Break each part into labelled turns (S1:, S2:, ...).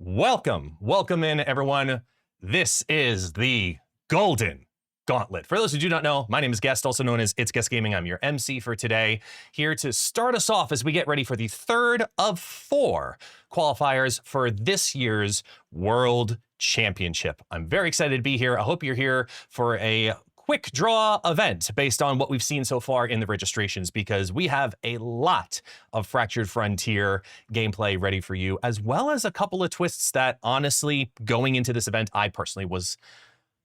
S1: Welcome in, everyone. This is the Golden Gauntlet. For those who do not know, my name is Guest, also known as It's Guest Gaming. I'm your MC for today, here to start us off as we get ready for the third of 4 qualifiers for this year's World Championship. I'm very excited to be here. I hope you're here for a quick draw event based on what we've seen so far in the registrations, because we have a lot of Fractured Frontier gameplay ready for you, as well as a couple of twists that, honestly, going into this event, I personally was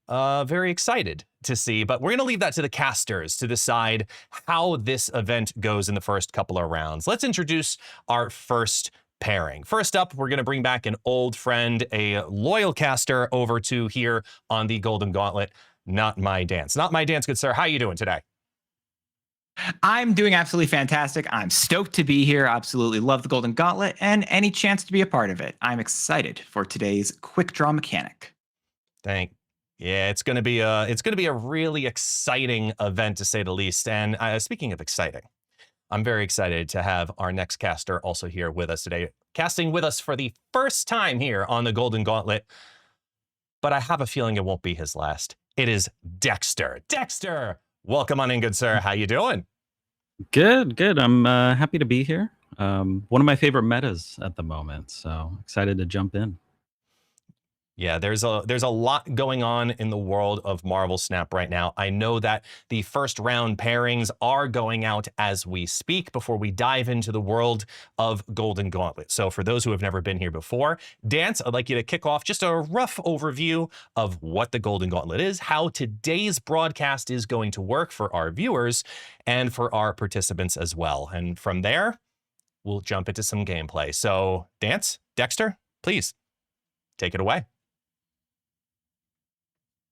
S1: very excited to see. But we're going to leave that to the casters to decide how this event goes in the first couple of rounds. Let's introduce our first pairing. First up, we're going to bring back an old friend, a loyal caster over to here on the Golden Gauntlet. Not my dance. Not my dance, good sir. How are you doing today?
S2: I'm doing absolutely fantastic. I'm stoked to be here. Absolutely love the Golden Gauntlet and any chance to be a part of it. I'm excited for today's quick draw mechanic.
S1: Yeah, it's gonna be a really exciting event, to say the least. And speaking of exciting, I'm very excited to have our next caster also here with us today, casting with us for the first time here on the Golden Gauntlet. But I have a feeling it won't be his last. It is Dexter. Dexter, welcome on in, good sir. How you doing?
S3: Good. I'm happy to be here. One of my favorite metas at the moment, so excited to jump in.
S1: Yeah, there's a lot going on in the world of MarvelSnap right now. I know that the first round pairings are going out as we speak before we dive into the world of Golden Gauntlet. So for those who have never been here before, Dance, I'd like you to kick off just a rough overview of what the Golden Gauntlet is, how today's broadcast is going to work for our viewers and for our participants as well. And from there, we'll jump into some gameplay. So Dance, Dexter, please take it away.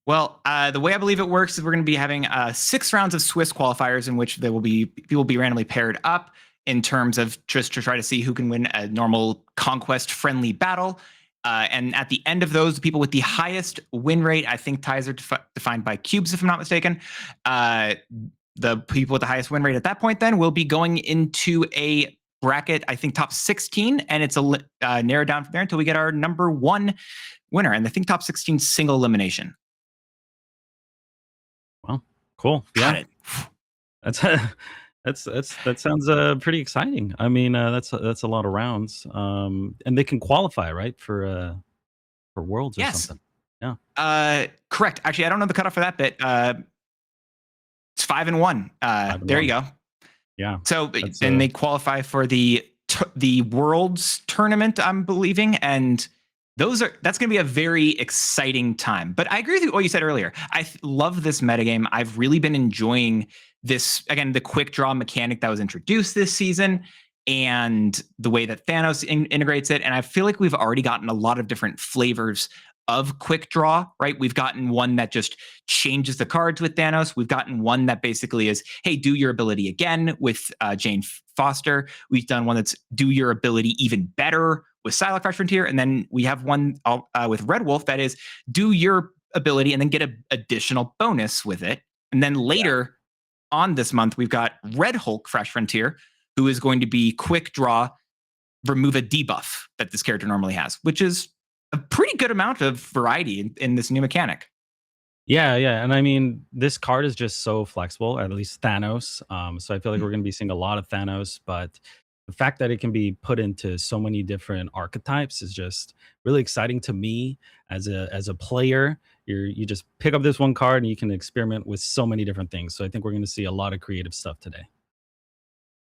S2: Well, the way I believe it works is we're going to be having 6 rounds of Swiss qualifiers in which people will be randomly paired up in terms of just to try to see who can win a normal conquest-friendly battle. And at the end of those, the people with the highest win rate, I think ties are defined by cubes, if I'm not mistaken. The people with the highest win rate at that point then will be going into a bracket, I think top 16, and it's narrowed down from there until we get our number 1 winner. And I think top 16 single elimination.
S3: Well, cool.
S2: Got it.
S3: That sounds pretty exciting. I mean, that's a lot of rounds. And they can qualify, right, for Worlds or something.
S2: Yeah. Correct. Actually, I don't know the cutoff for that bit. It's 5 and 1. There you go.
S3: Yeah.
S2: So then they qualify for the Worlds tournament, I'm believing, and that's going to be a very exciting time. But I agree with what you said earlier. I love this metagame. I've really been enjoying this, again, the quick draw mechanic that was introduced this season and the way that Thanos integrates it. And I feel like we've already gotten a lot of different flavors of quick draw, right? We've gotten one that just changes the cards with Thanos. We've gotten one that basically is, hey, do your ability again with Jane Foster. We've done one that's do your ability even better with Psylocke Fresh Frontier. And then we have one with Red Wolf that is do your ability and then get an additional bonus with it. And then later on this month, we've got Red Hulk Fresh Frontier, who is going to be quick draw, remove a debuff that this character normally has, which is a pretty good amount of variety in this new mechanic.
S3: Yeah. And I mean, this card is just so flexible, at least Thanos. So I feel like we're going to be seeing a lot of Thanos, but the fact that it can be put into so many different archetypes is just really exciting to me as a player. You just pick up this one card and you can experiment with so many different things. So I think we're going to see a lot of creative stuff today.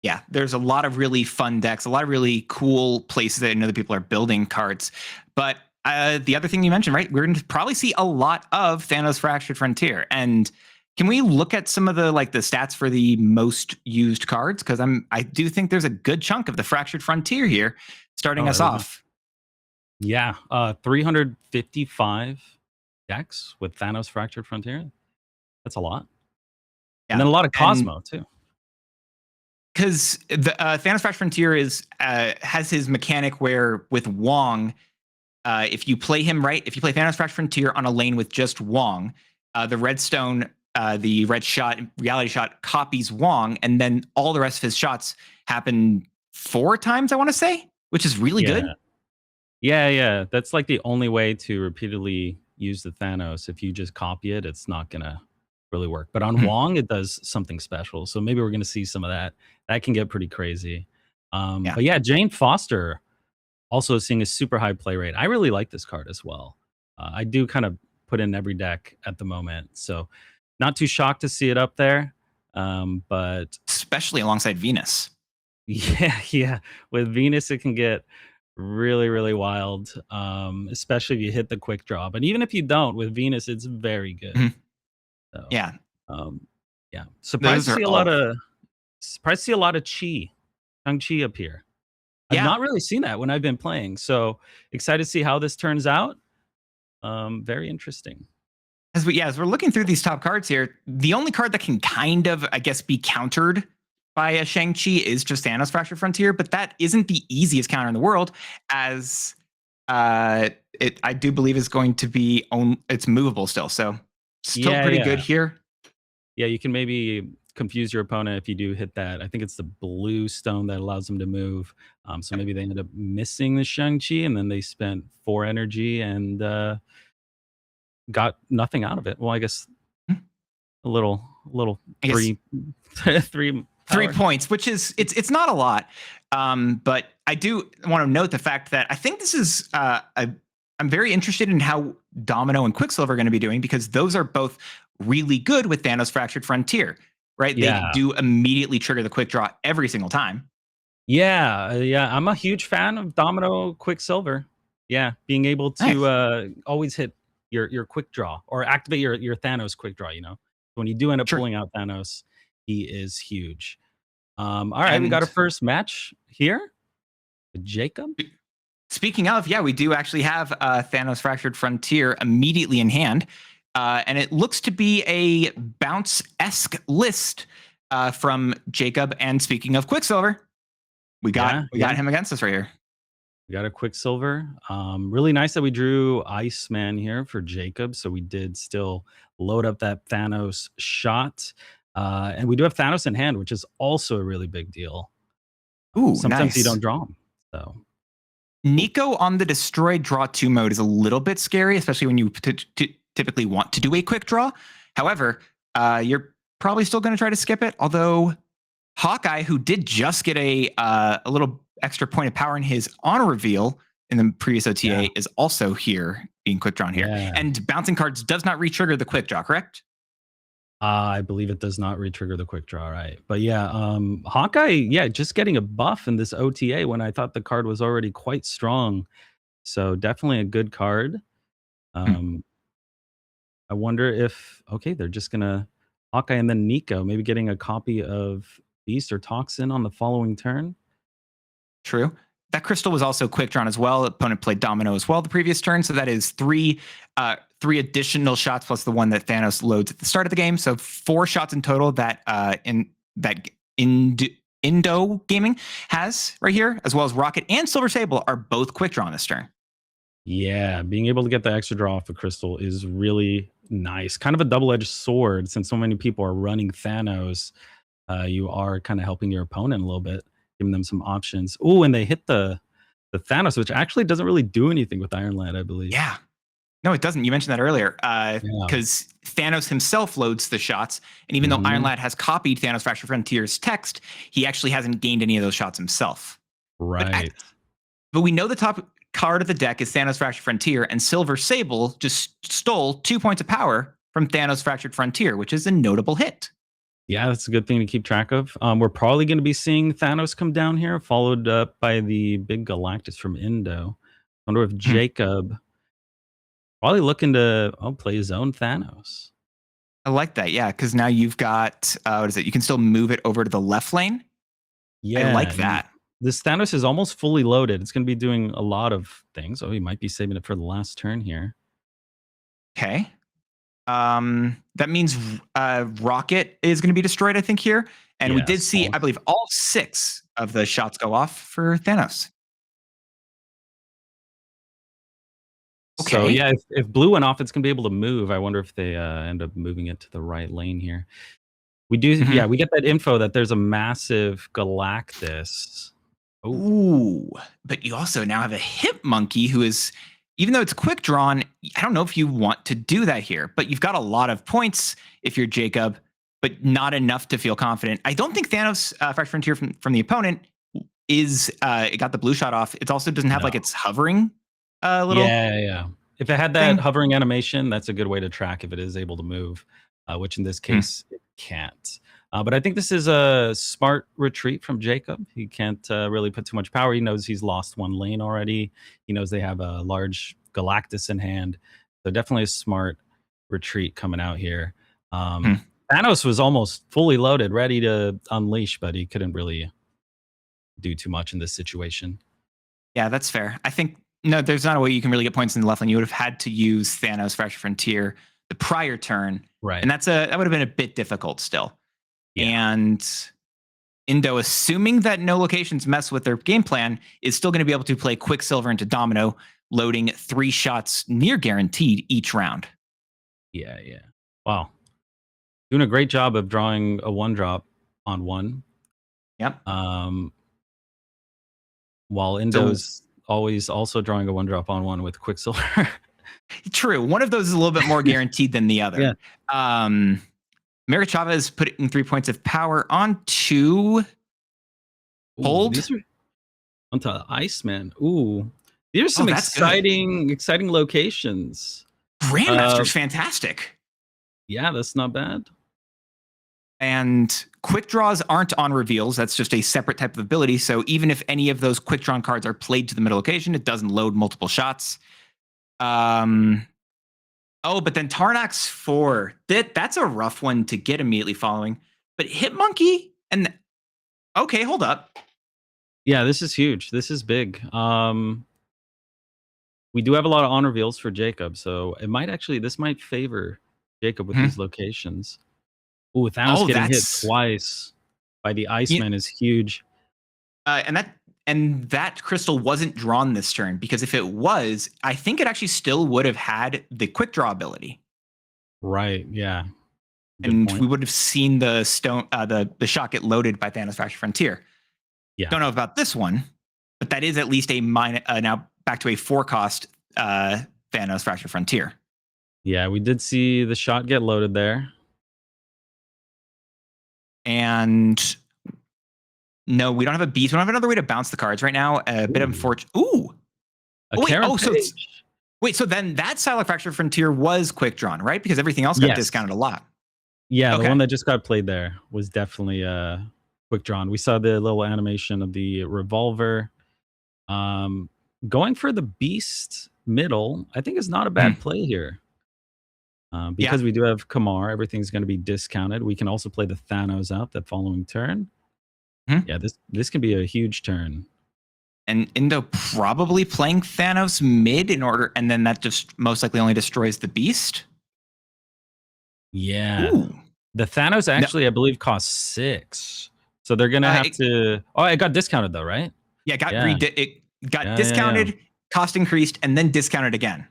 S2: Yeah, there's a lot of really fun decks, a lot of really cool places that I know that people are building cards. But the other thing you mentioned, right? We're going to probably see a lot of Thanos Fractured Frontier. And can we look at some of the stats for the most used cards? Because I do think there's a good chunk of the Fractured Frontier here starting us off.
S3: Yeah, 355 decks with Thanos Fractured Frontier. That's a lot. Yeah. And then a lot of Cosmo too.
S2: Because the Thanos Fractured Frontier has his mechanic where with Wong, if you play him right, if you play Thanos Fractured Frontier on a lane with just Wong, the Redstone, the red shot, reality shot copies Wong, and then all the rest of his shots happen 4 times, I want to say, which is really good.
S3: Yeah. That's like the only way to repeatedly use the Thanos. If you just copy it, it's not gonna really work. But on
S2: Mhm.
S3: Wong, it does something special. So maybe we're gonna see some of that. That can get pretty crazy.
S2: Yeah.
S3: But yeah, Jane Foster also seeing a super high play rate. I really like this card as well. I do kind of put in every deck at the moment, so not too shocked to see it up there. But
S2: Especially alongside Venus.
S3: yeah, with Venus it can get really, really wild, especially if you hit the quick draw. But even if you don't, with Venus, it's very good.
S2: Mhm.
S3: So,
S2: Yeah.
S3: um, yeah,
S2: Those are all.
S3: surprised to see a lot of Chi up here. I've
S2: Yeah.
S3: not really seen that when I've been playing, so excited to see how this turns out. Very interesting.
S2: As we're looking through these top cards here, the only card that can kind of, I guess, be countered by a Shang-Chi is just Thanos Fractured Frontier, but that isn't the easiest counter in the world, as it I do believe is going to be it's movable still. So still
S3: Yeah,
S2: pretty good
S3: yeah.
S2: here.
S3: Yeah, you can maybe confuse your opponent if you do hit that. I think it's the blue stone that allows them to move. So
S2: Yep.
S3: maybe they ended up missing the Shang-Chi and then they spent 4 energy and got nothing out of it. Well, I guess
S2: Hmm.
S3: a little
S2: I guess
S3: 3 3
S2: 3
S3: power.
S2: points, which is it's not a lot. But I do want to note the fact that I think this is I'm very interested in how Domino and Quicksilver are going to be doing, because those are both really good with Thanos Fractured Frontier, right? They
S3: Yeah.
S2: do immediately trigger the quick draw every single time.
S3: Yeah, I'm a huge fan of Domino Quicksilver. Yeah, being able to
S2: Nice.
S3: always hit your quick draw or activate your Thanos quick draw. When you do end up
S2: Sure.
S3: pulling out Thanos, he is huge. All right, we got our
S2: And
S3: first match here with Jacob.
S2: speaking of, yeah, we do actually have Thanos Fractured Frontier immediately in hand. And it looks to be a bounce-esque list from Jacob. And speaking of Quicksilver, we got
S3: Yeah.
S2: him against us right here.
S3: We got a Quicksilver. Really nice that we drew Iceman here for Jacob. So we did still load up that Thanos shot. And we do have Thanos in hand, which is also a really big deal.
S2: Ooh,
S3: Sometimes you
S2: nice.
S3: don't draw him. So
S2: Nico on the destroy draw 2 mode is a little bit scary, especially when you typically want to do a quick draw. However, you're probably still going to try to skip it. Although Hawkeye, who did just get a little extra point of power in his honor reveal in the previous OTA,
S3: Yeah.
S2: is also here being quick drawn here.
S3: Yeah.
S2: And bouncing cards does not re-trigger the quick draw, correct?
S3: I believe it does not re-trigger the quick draw, right? But yeah, Hawkeye, yeah, just getting a buff in this OTA when I thought the card was already quite strong. So definitely a good card. Um, I wonder if they're just gonna Hawkeye and then Nico, maybe getting a copy of Beast or Toxin on the following turn.
S2: True. That crystal was also quick drawn as well. Opponent played Domino as well the previous turn, so that is three additional shots plus the one that Thanos loads at the start of the game. So 4 shots in total that Indo Gaming has right here, as well as Rocket and Silver Sable are both quick drawn this turn.
S3: Yeah, being able to get the extra draw off the crystal is really nice. Kind of a double-edged sword since so many people are running Thanos. You are kind of helping your opponent a little bit, giving them some options. Oh, and they hit the Thanos, which actually doesn't really do anything with Iron Lad, I believe.
S2: Yeah. No, it doesn't. You mentioned that earlier.
S3: Yeah.
S2: Because Thanos himself loads the shots. And even though Iron Lad has copied Thanos Fractured Frontier's text, he actually hasn't gained any of those shots himself.
S3: Right.
S2: But we know the top card of the deck is Thanos Fractured Frontier, and Silver Sable just stole 2 points of power from Thanos Fractured Frontier, which is a notable hit.
S3: Yeah, that's a good thing to keep track of. We're probably going to be seeing Thanos come down here, followed up by the big Galactus from Indo. I wonder if Jacob probably looking to play his own Thanos.
S2: I like that, yeah, because now you've got, what is it? You can still move it over to the left lane.
S3: Yeah,
S2: I like that.
S3: This Thanos is almost fully loaded. It's going to be doing a lot of things. Oh, he might be saving it for the last turn here.
S2: Okay. That means Rocket is going to be destroyed, I think, here. And we did see, I believe, all 6 of the shots go off for Thanos. Okay.
S3: So yeah, if blue went off, it's going to be able to move. I wonder if they end up moving it to the right lane here. We do, yeah, we get that info that there's a massive Galactus Oh,
S2: Ooh, but you also now have a Hip Monkey who is, even though it's quick drawn, I don't know if you want to do that here, but you've got a lot of points if you're Jacob, but not enough to feel confident. I don't think Thanos Fresh Frontier from the opponent is it got the blue shot off. It also doesn't have
S3: no.
S2: like it's hovering little
S3: Yeah. If it had that
S2: thing.
S3: hovering animation, that's a good way to track if it is able to move, which in this case it can't. But I think this is a smart retreat from Jacob. He can't really put too much power. He knows he's lost one lane already. He knows they have a large Galactus in hand. So definitely a smart retreat coming out here.
S2: Hmm.
S3: Thanos was almost fully loaded, ready to unleash, but he couldn't really do too much in this situation.
S2: Yeah, that's fair. I think no, there's not a way you can really get points in the left lane. You would have had to use Thanos Fresh Frontier the prior turn,
S3: Right.
S2: and that would have been a bit difficult still.
S3: Yeah.
S2: And Indo, assuming that no locations mess with their game plan, is still going to be able to play Quicksilver into Domino, loading 3 shots near guaranteed each round.
S3: Yeah. Wow. Doing a great job of drawing a 1-drop on 1.
S2: Yep.
S3: While Indo's always also drawing a 1-drop on 1 with Quicksilver.
S2: True. One of those is a little bit more guaranteed than the other.
S3: Yeah.
S2: Mary Chavez putting 3 points of power on 2. Hold.
S3: These are onto Iceman. Ooh. These are some
S2: that's
S3: exciting locations.
S2: Grandmaster's fantastic.
S3: Yeah, that's not bad.
S2: And quick draws aren't on reveals. That's just a separate type of ability. So even if any of those quick drawn cards are played to the middle location, it doesn't load multiple shots. Oh, but then Tarnax 4. That's a rough one to get immediately following. But Hit Monkey and okay, hold up.
S3: Yeah, this is huge. This is big. We do have a lot of on reveals for Jacob, so this might favor Jacob with these locations. Ooh, Thanos getting hit twice by the Iceman is huge.
S2: And that crystal wasn't drawn this turn, because if it was, I think it actually still would have had the quick draw ability.
S3: Right. Yeah.
S2: Good point. We would have seen the stone, the shot get loaded by Thanos Fractured Frontier.
S3: Yeah.
S2: Don't know about this one, but that is at least a now back to a 4-cost Thanos Fractured Frontier.
S3: Yeah, we did see the shot get loaded there.
S2: And no, we don't have a beast. We don't have another way to bounce the cards right now. A bit unfortunate. Ooh. So then that Silent Fractured Frontier was quick drawn, right? Because everything else got discounted a lot.
S3: Yeah, the one that just got played there was definitely quick drawn. We saw the little animation of the revolver. Going for the beast middle, I think is not a bad play here. Because we do have Kamar, everything's going to be discounted. We can also play the Thanos out that following turn. Yeah, this can be a huge turn.
S2: And Indo probably playing Thanos mid in order, and then that just most likely only destroys the beast.
S3: Yeah. Ooh. The Thanos actually, I believe, costs 6. So they're going to have to... Oh, it got discounted though, right?
S2: Yeah, it got discounted, cost increased, and then discounted again.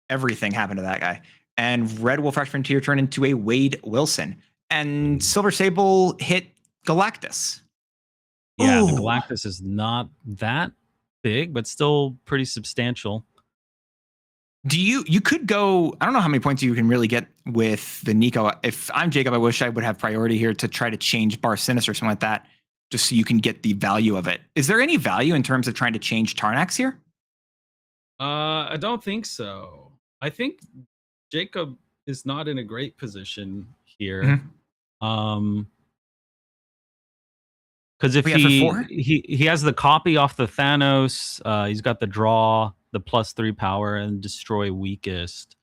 S2: Everything happened to that guy. And Red Wolf Fresh Frontier turned into a Wade Wilson. And Silver Sable hit Galactus.
S3: Yeah, the Galactus is not that big, but still pretty substantial.
S2: You could go, I don't know how many points you can really get with the Nico. If I'm Jacob, I wish I would have priority here to try to change Bar Sinister or something like that, just so you can get the value of it. Is there any value in terms of trying to change Tarnax here?
S3: I don't think so. I think Jacob is not in a great position here. Because if he has the copy off the Thanos, he's got the draw, the +3 power, and destroy weakest.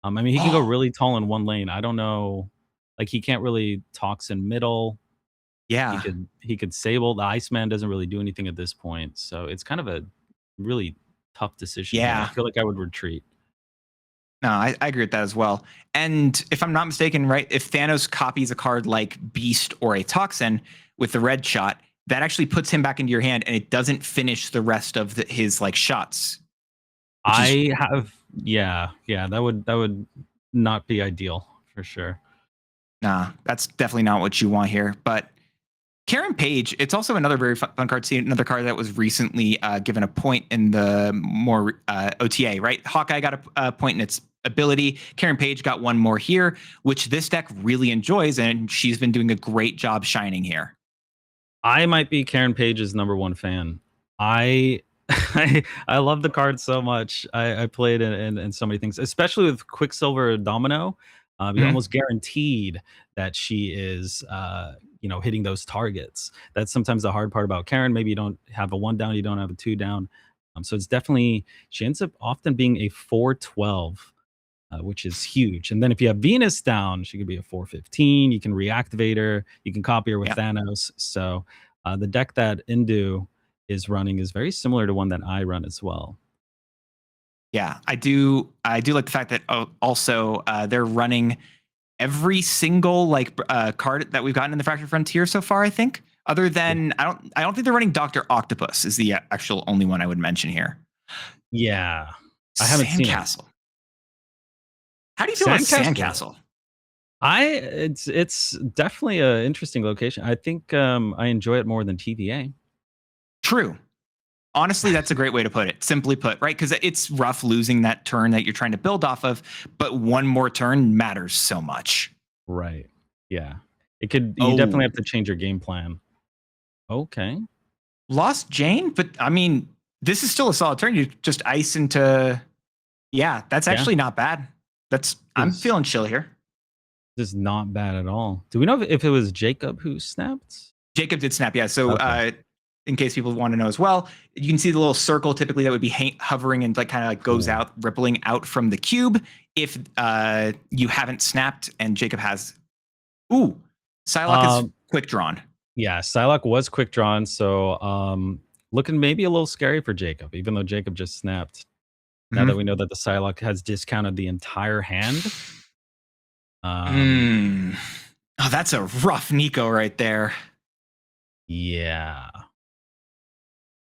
S3: I mean, he can go really tall in one lane. I don't know, like he can't really toxin middle.
S2: Yeah,
S3: he could Sable. The Iceman doesn't really do anything at this point, so it's kind of a really tough decision.
S2: Yeah,
S3: I feel like I would retreat.
S2: No, I agree with that as well. And if I'm not mistaken, right, if Thanos copies a card like Beast or a Toxin with the red shot, that actually puts him back into your hand, and it doesn't finish the rest of his like shots.
S3: That would not be ideal for sure.
S2: Nah, that's definitely not what you want here. But Karen Page, it's also another very fun card to see. Another card that was recently given a point in the more OTA, right? Hawkeye got a point in its ability. Karen Page got one more here, which this deck really enjoys, and she's been doing a great job shining here.
S3: I might be Karen Page's #1 fan. I I love the card so much. I played in so many things, especially with Quicksilver Domino. You're almost guaranteed that she is, hitting those targets. That's sometimes the hard part about Karen. Maybe you don't have a 1 down, you don't have a 2 down. So it's definitely, she ends up often being a 4/12, which is huge. And then if you have Venus down, she could be a 4/15. You can reactivate her. You can copy her with Thanos. So the deck that Indu is running is very similar to one that I run as well.
S2: Yeah, I do like the fact that also they're running every single card that we've gotten in the Fractured Frontier so far, I think. Other than I don't think they're running Dr. Octopus is the actual only one I would mention here.
S3: Yeah. I haven't seen it.
S2: How do you feel about Sandcastle?
S3: It's definitely an interesting location. I think I enjoy it more than TVA.
S2: True. Honestly, that's a great way to put it. Simply put, right? Because it's rough losing that turn that you're trying to build off of, but one more turn matters so much.
S3: Right. Yeah. It could. You definitely have to change your game plan. Okay.
S2: Lost Jane, but I mean, this is still a solid turn. You just ice into. Yeah, that's actually not bad. I'm feeling chill here.
S3: This is not bad at all. Do we know if it was Jacob who snapped?
S2: Jacob did snap, yeah. So in case people want to know as well, you can see the little circle typically that would be hovering and kind of goes out, rippling out from the cube. If you haven't snapped and Jacob has, Psylocke is quick drawn.
S3: Yeah, Psylocke was quick drawn, so looking maybe a little scary for Jacob, even though Jacob just snapped. Now that we know that the Psylocke has discounted the entire hand.
S2: Oh, that's a rough Nico right there.
S3: Yeah.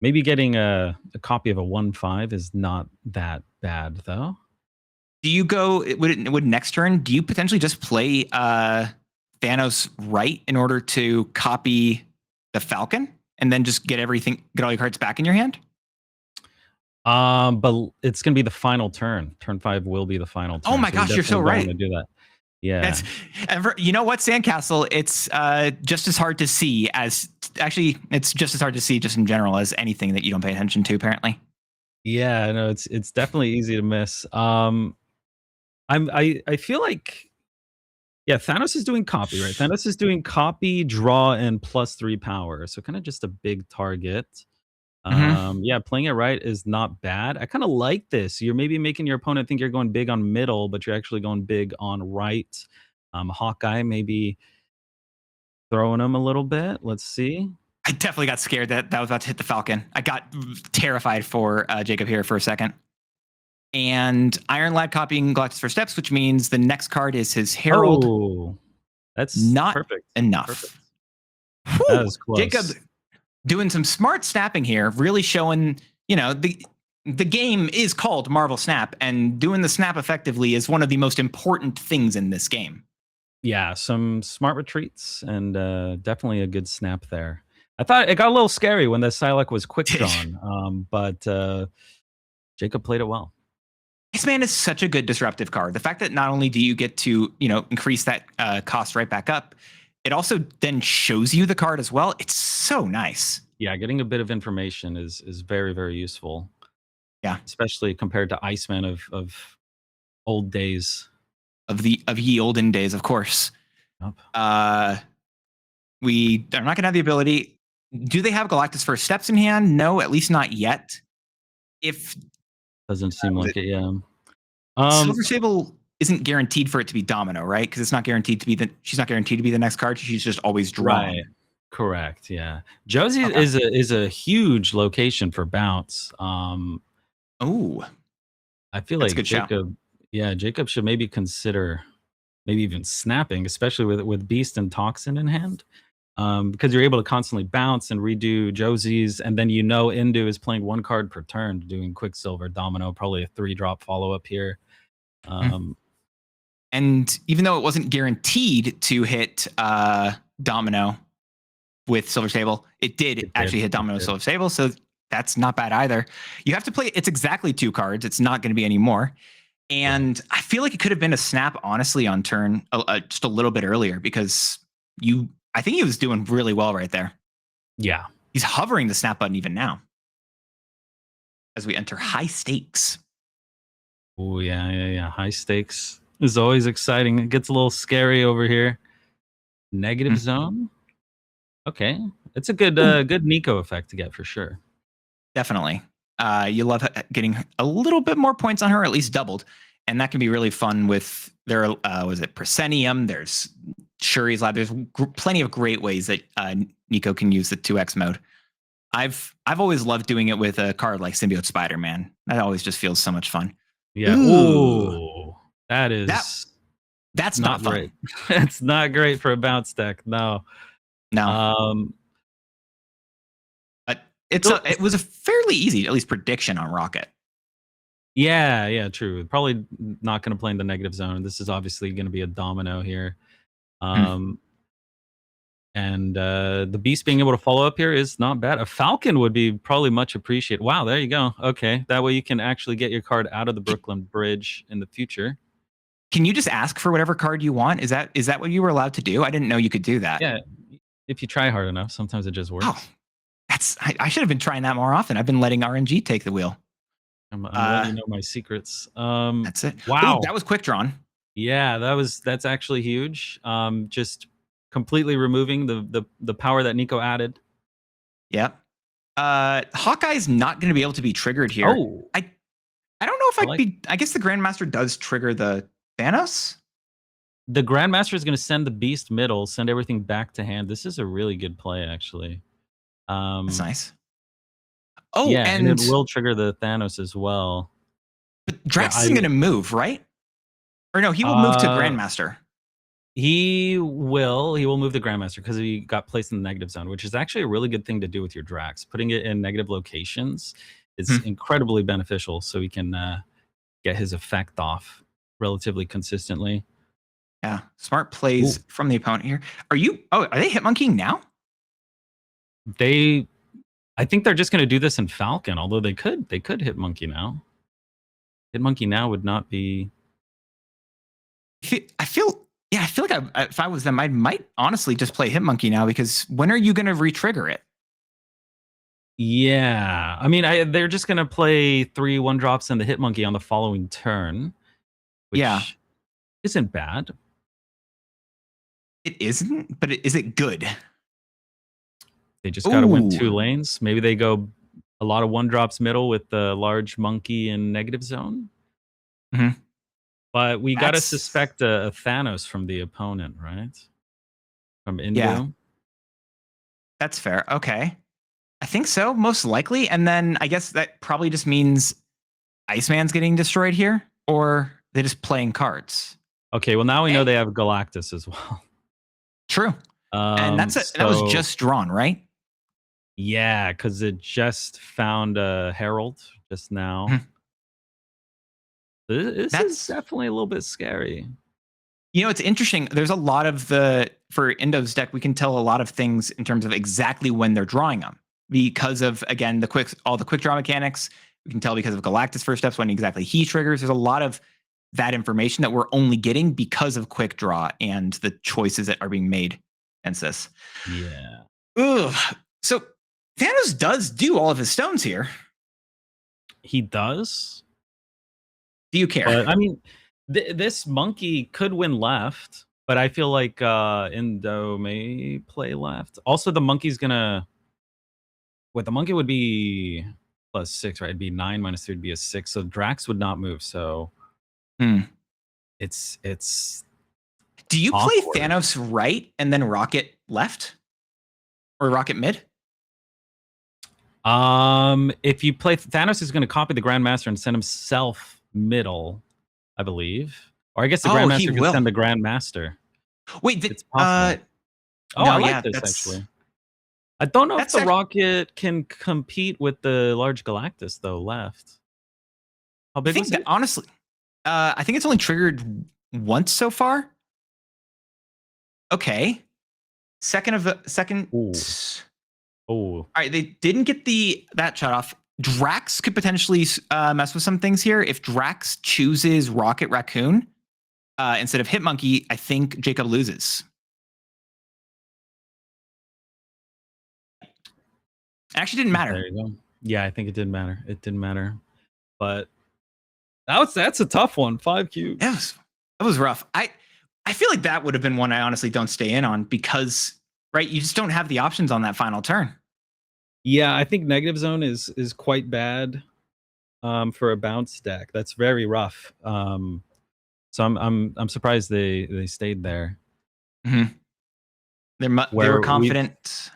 S3: Maybe getting a copy of a 1/5 is not that bad, though.
S2: Do you go, would next turn, do you potentially just play Thanos right in order to copy the Falcon and then just get all your cards back in your hand?
S3: But it's going to be the final turn. Turn 5 will be the final turn.
S2: Oh my gosh, you're so right.
S3: To do that. Yeah.
S2: You know what, Sandcastle, it's just as hard to see as it's just as hard to see just in general as anything that you don't pay attention to, apparently.
S3: Yeah, no, it's definitely easy to miss. I feel like Thanos is doing copy, right? Thanos is doing copy, draw, and +3 power. So kind of just a big target. Playing it right is not bad. I kind of like this. You're maybe making your opponent think you're going big on middle, but you're actually going big on right. Hawkeye maybe throwing him a little bit. Let's see.
S2: I definitely got scared that was about to hit the Falcon. I got terrified for Jacob here for a second. And Iron Lad copying Galactus First Steps, which means the next card is his Herald.
S3: Oh, that's
S2: not
S3: perfect.
S2: Enough.
S3: Perfect. That was close.
S2: Jacob doing some smart snapping here, really showing, the game is called MarvelSnap, and doing the snap effectively is one of the most important things in this game.
S3: Yeah, some smart retreats and definitely a good snap there. I thought it got a little scary when the Psylocke was quick drawn, but Jacob played it well.
S2: Iceman is such a good disruptive card. The fact that not only do you get to, increase that cost right back up, it also then shows you the card as well. It's so nice.
S3: Yeah, getting a bit of information is very, very useful.
S2: Yeah,
S3: especially compared to Iceman of old days.
S2: Of ye olden days, of course.
S3: Yep.
S2: We are not going to have the ability. Do they have Galactus First Steps in hand? No, at least not yet. If
S3: doesn't seem like it, yeah.
S2: Silver Sable isn't guaranteed for it to be Domino, right? Because it's not guaranteed to be she's not guaranteed to be the next card. She's just always drawn.
S3: Right. Correct. Yeah. Josie is a huge location for bounce. I feel like Jacob. Yeah, Jacob should maybe consider maybe even snapping, especially with Beast and Toxin in hand. Because you're able to constantly bounce and redo Josie's, and then Indu is playing 1 card per turn, doing Quicksilver, Domino, probably a 3-drop follow-up here.
S2: And even though it wasn't guaranteed to hit Domino, with Silver Sable. It did actually hit Domino Silver Sable, so that's not bad either. You have to play. It's exactly 2 cards. It's not going to be any more. And I feel like it could have been a snap, honestly, on turn just a little bit earlier because I think he was doing really well right there.
S3: Yeah.
S2: He's hovering the snap button even now as we enter high stakes.
S3: Oh, yeah. High stakes is always exciting. It gets a little scary over here. Negative zone. Okay. It's a good good Nico effect to get for sure.
S2: Definitely. You love getting a little bit more points on her, at least doubled. And that can be really fun with their, was it Proscenium? There's Shuri's Lab. There's plenty of great ways that Nico can use the 2x mode. I've always loved doing it with a card like Symbiote Spider-Man. That always just feels so much fun.
S3: Yeah. Ooh. That is
S2: that's not fun.
S3: Great. It's not great for a bounce deck. No.
S2: It was a fairly easy, at least, prediction on Rocket.
S3: Yeah, true. Probably not going to play in the negative zone. This is obviously going to be a domino here. And the Beast being able to follow up here is not bad. A Falcon would be probably much appreciated. Wow, there you go. Okay, that way you can actually get your card out of the Brooklyn Bridge in the future.
S2: Can you just ask for whatever card you want? Is that what you were allowed to do? I didn't know you could do that.
S3: Yeah, if you try hard enough, sometimes it just works.
S2: Oh, I should have been trying that more often. I've been letting RNG take the wheel.
S3: I'm letting you know my secrets.
S2: That's it.
S3: Wow,
S2: ooh, that was quick drawn.
S3: Yeah, that's actually huge. Just completely removing the power that Nico added.
S2: Yep. Hawkeye's not going to be able to be triggered here.
S3: Oh,
S2: I don't know if I guess the Grandmaster does trigger the Thanos.
S3: The Grandmaster is going to send the Beast middle, send everything back to hand. This is a really good play, actually.
S2: That's nice. Oh,
S3: yeah, and it will trigger the Thanos as well.
S2: But Drax isn't going to move, right? Or no, he will move to Grandmaster.
S3: He will move the Grandmaster because he got placed in the negative zone, which is actually a really good thing to do with your Drax. Putting it in negative locations is incredibly beneficial, so he can get his effect off relatively consistently.
S2: Yeah, smart plays from the opponent here. Are they hitmonkeying now?
S3: I think they're just going to do this in Falcon, although they could hitmonkey now. Hitmonkey now would not be.
S2: I feel like if I was them, I might honestly just play hitmonkey now, because when are you going to re-trigger it?
S3: Yeah, I mean, they're just going to play 3 1-drops and the hitmonkey on the following turn, which isn't bad.
S2: It isn't, but is it good?
S3: They just got to win 2 lanes. Maybe they go a lot of 1-drops middle with the large monkey in negative zone. But we got to suspect a Thanos from the opponent, right? From Indu.
S2: Yeah. That's fair. Okay. I think so, most likely. And then I guess that probably just means Iceman's getting destroyed here, or they're just playing cards.
S3: Okay, well, now we know they have Galactus as well.
S2: True. And that was just drawn, right?
S3: Yeah, because it just found a Herald just now. This is definitely a little bit scary.
S2: You know, it's interesting. There's a lot of for Indo's deck, we can tell a lot of things in terms of exactly when they're drawing them. Because of, again, all the quick draw mechanics. We can tell because of Galactus first steps when exactly he triggers. There's a lot of that information that we're only getting because of quick draw and the choices that are being made against this.
S3: Yeah.
S2: Ugh. So Thanos does do all of his stones here.
S3: He does.
S2: Do you care?
S3: But, I mean, this monkey could win left, but I feel like Indo may play left. Also, the monkey's gonna. What the monkey would be +6, right? It'd be 9 - 3 would be a 6. So Drax would not move. So it's.
S2: Do you
S3: awkward.
S2: play Thanos right and then Rocket left, or Rocket mid?
S3: If you play Thanos, is going to copy the Grandmaster and send himself middle, I believe. Or I guess the Grandmaster can send the Grandmaster.
S2: Wait,
S3: it's possible.
S2: No,
S3: I like this actually. I don't know if the Rocket can compete with the large Galactus though left. How big was it?
S2: Honestly, I think it's only triggered once so far. Okay. Second of the second.
S3: Ooh. Oh,
S2: All right, they didn't get that shot off. Drax could potentially mess with some things here. If Drax chooses Rocket Raccoon instead of Hitmonkey, I think Jacob loses. It actually didn't matter.
S3: there you go. Yeah, I think it didn't matter. It didn't matter. But that's a tough one. 5 cubes.
S2: That was rough. I feel like that would have been one I honestly don't stay in on because, right, you just don't have the options on that final turn.
S3: Yeah, I think negative zone is quite bad for a bounce deck. That's very rough. So I'm surprised they stayed there.
S2: Mm-hmm. They were confident.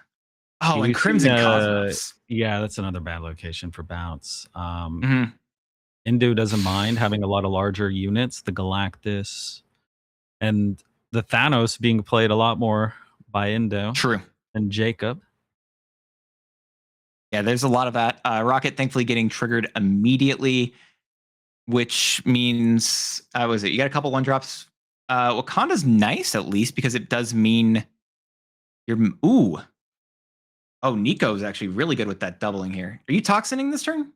S2: Oh, and Crimson Cosmos.
S3: Yeah, that's another bad location for bounce.
S2: Mm-hmm.
S3: Indo doesn't mind having a lot of larger units, the Galactus and the Thanos being played a lot more by Indo.
S2: True.
S3: And Jacob.
S2: Yeah, there's a lot of that. Rocket thankfully getting triggered immediately, which means was it? You got a couple 1-drops. Wakanda's nice at least because it does mean you're ooh. Oh, Nico's actually really good with that doubling here. Are you toxining this turn?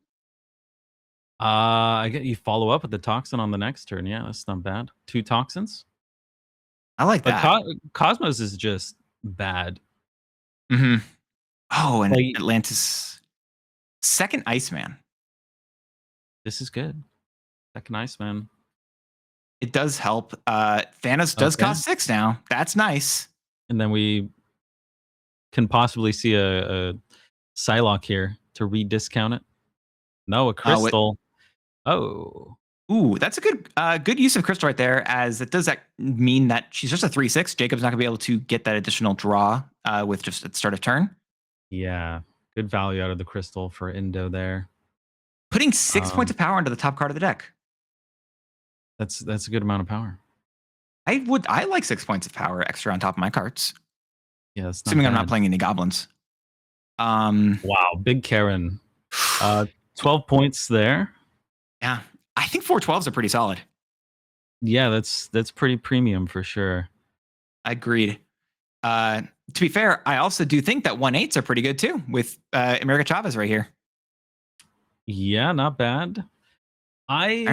S3: I get you follow up with the toxin on the next turn. Yeah, that's not bad. 2 toxins.
S2: I like
S3: But
S2: that.
S3: Cosmos is just bad.
S2: Mm-hmm. Oh, and
S3: Like,
S2: Atlantis. Second Iceman.
S3: This is good. Second Iceman.
S2: It does help. Thanos does cost 6 now. That's nice.
S3: And then we can possibly see a Psylocke here to rediscount it. No, a crystal.
S2: Ooh, that's a good use of crystal right there, as it does that mean that she's just a 3/6. Jacob's not gonna be able to get that additional draw with just at the start of turn.
S3: Yeah, good value out of the crystal for Indo there.
S2: Putting 6 points of power into the top card of the deck.
S3: That's a good amount of power.
S2: I like 6 points of power extra on top of my cards.
S3: Yeah, that's
S2: assuming I'm not playing any goblins.
S3: Wow, big Karen. 12 points there.
S2: Yeah, I think 4/12s are pretty solid.
S3: Yeah, that's pretty premium for sure.
S2: Agreed. To be fair, I also do think that 1/8s are pretty good too with America Chavez right here.
S3: Yeah, not bad. I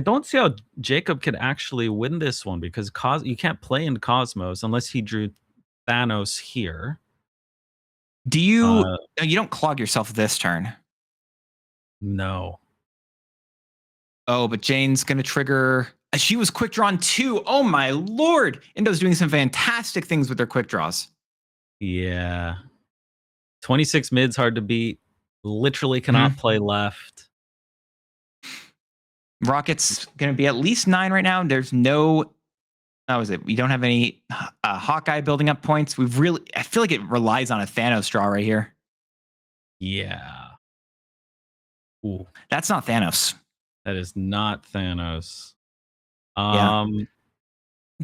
S3: don't see how Jacob could actually win this one because you can't play into Cosmos unless he drew Thanos here.
S2: Do you? You don't clog yourself this turn.
S3: No.
S2: Oh, but Jane's gonna trigger. She was quick drawn too. Oh my lord! Indo's doing some fantastic things with their quick draws.
S3: Yeah. 26 mid's hard to beat. Literally cannot play left.
S2: Rocket's gonna be at least 9 right now. There's no. How is it? We don't have any Hawkeye building up points. I feel like it relies on a Thanos draw right here.
S3: Yeah. Ooh.
S2: That's not Thanos.
S3: That is not Thanos.
S2: Yeah.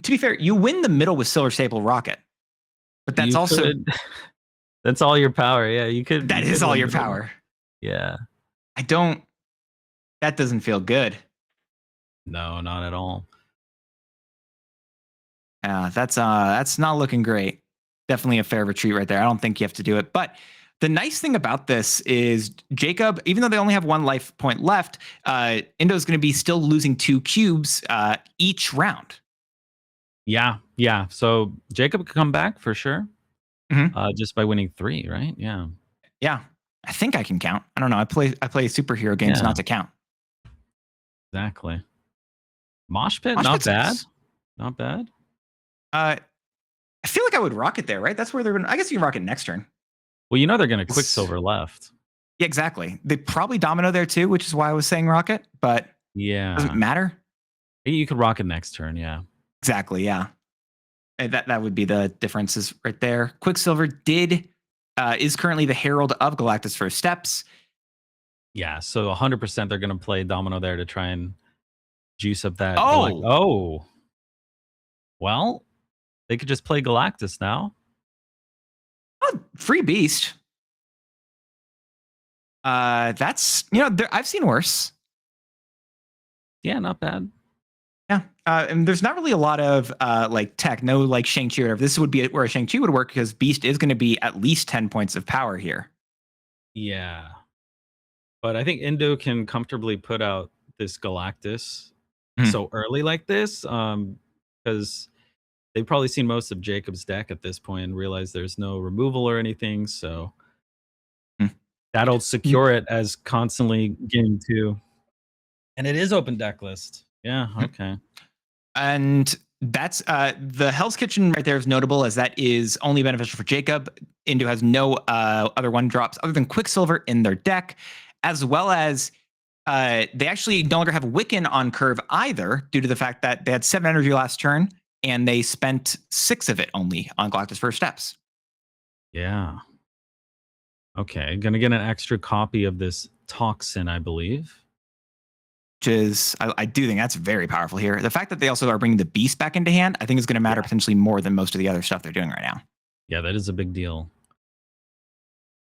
S2: To be fair, you win the middle with Silver Staple Rocket. But that's also
S3: that's all your power. Yeah, you could.
S2: That is all your power.
S3: Yeah.
S2: That doesn't feel good.
S3: No, not at all.
S2: That's not looking great. Definitely a fair retreat right there. I don't think you have to do it. But the nice thing about this is Jacob, even though they only have 1 life point left, Indo's going to be still losing 2 cubes each round.
S3: Yeah. So Jacob could come back for sure. Just by winning 3, right? Yeah.
S2: Yeah. I think I can count. I don't know. I play superhero games not to count.
S3: Exactly. Mosh Pit, not bad. Not bad.
S2: I feel like I would rocket there, right? That's where they're going to. I guess you can rocket next turn.
S3: Well, you know they're going to Quicksilver left.
S2: Yeah, exactly. They probably domino there too, which is why I was saying rocket, but
S3: yeah,
S2: doesn't matter.
S3: You could rocket next turn, yeah.
S2: Exactly, yeah. That would be the differences right there. Quicksilver is currently the Herald of Galactus' first steps.
S3: Yeah, so 100% they're going to play domino there to try and juice up that. Well, they could just play Galactus now.
S2: Oh, free beast. That's I've seen worse.
S3: Yeah, not bad.
S2: Yeah, and there's not really a lot of like tech, no like Shang-Chi or whatever. This would be where Shang-Chi would work because Beast is going to be at least 10 points of power here.
S3: Yeah. But I think Indo can comfortably put out this Galactus so early like this, because they've probably seen most of Jacob's deck at this point and realize there's no removal or anything. So that'll secure it as constantly game 2. And it is open deck list. Yeah, okay.
S2: And that's the Hell's Kitchen right there is notable as that is only beneficial for Jacob. Indo has no other 1-drops other than Quicksilver in their deck, as well as they actually no longer have Wiccan on curve either, due to the fact that they had 7 energy last turn and they spent 6 of it only on Galactus First Steps.
S3: Yeah. Okay, gonna get an extra copy of this Toxin, I believe.
S2: Which is, I do think that's very powerful here. The fact that they also are bringing the Beast back into hand, I think is going to matter potentially more than most of the other stuff they're doing right now.
S3: Yeah, that is a big deal.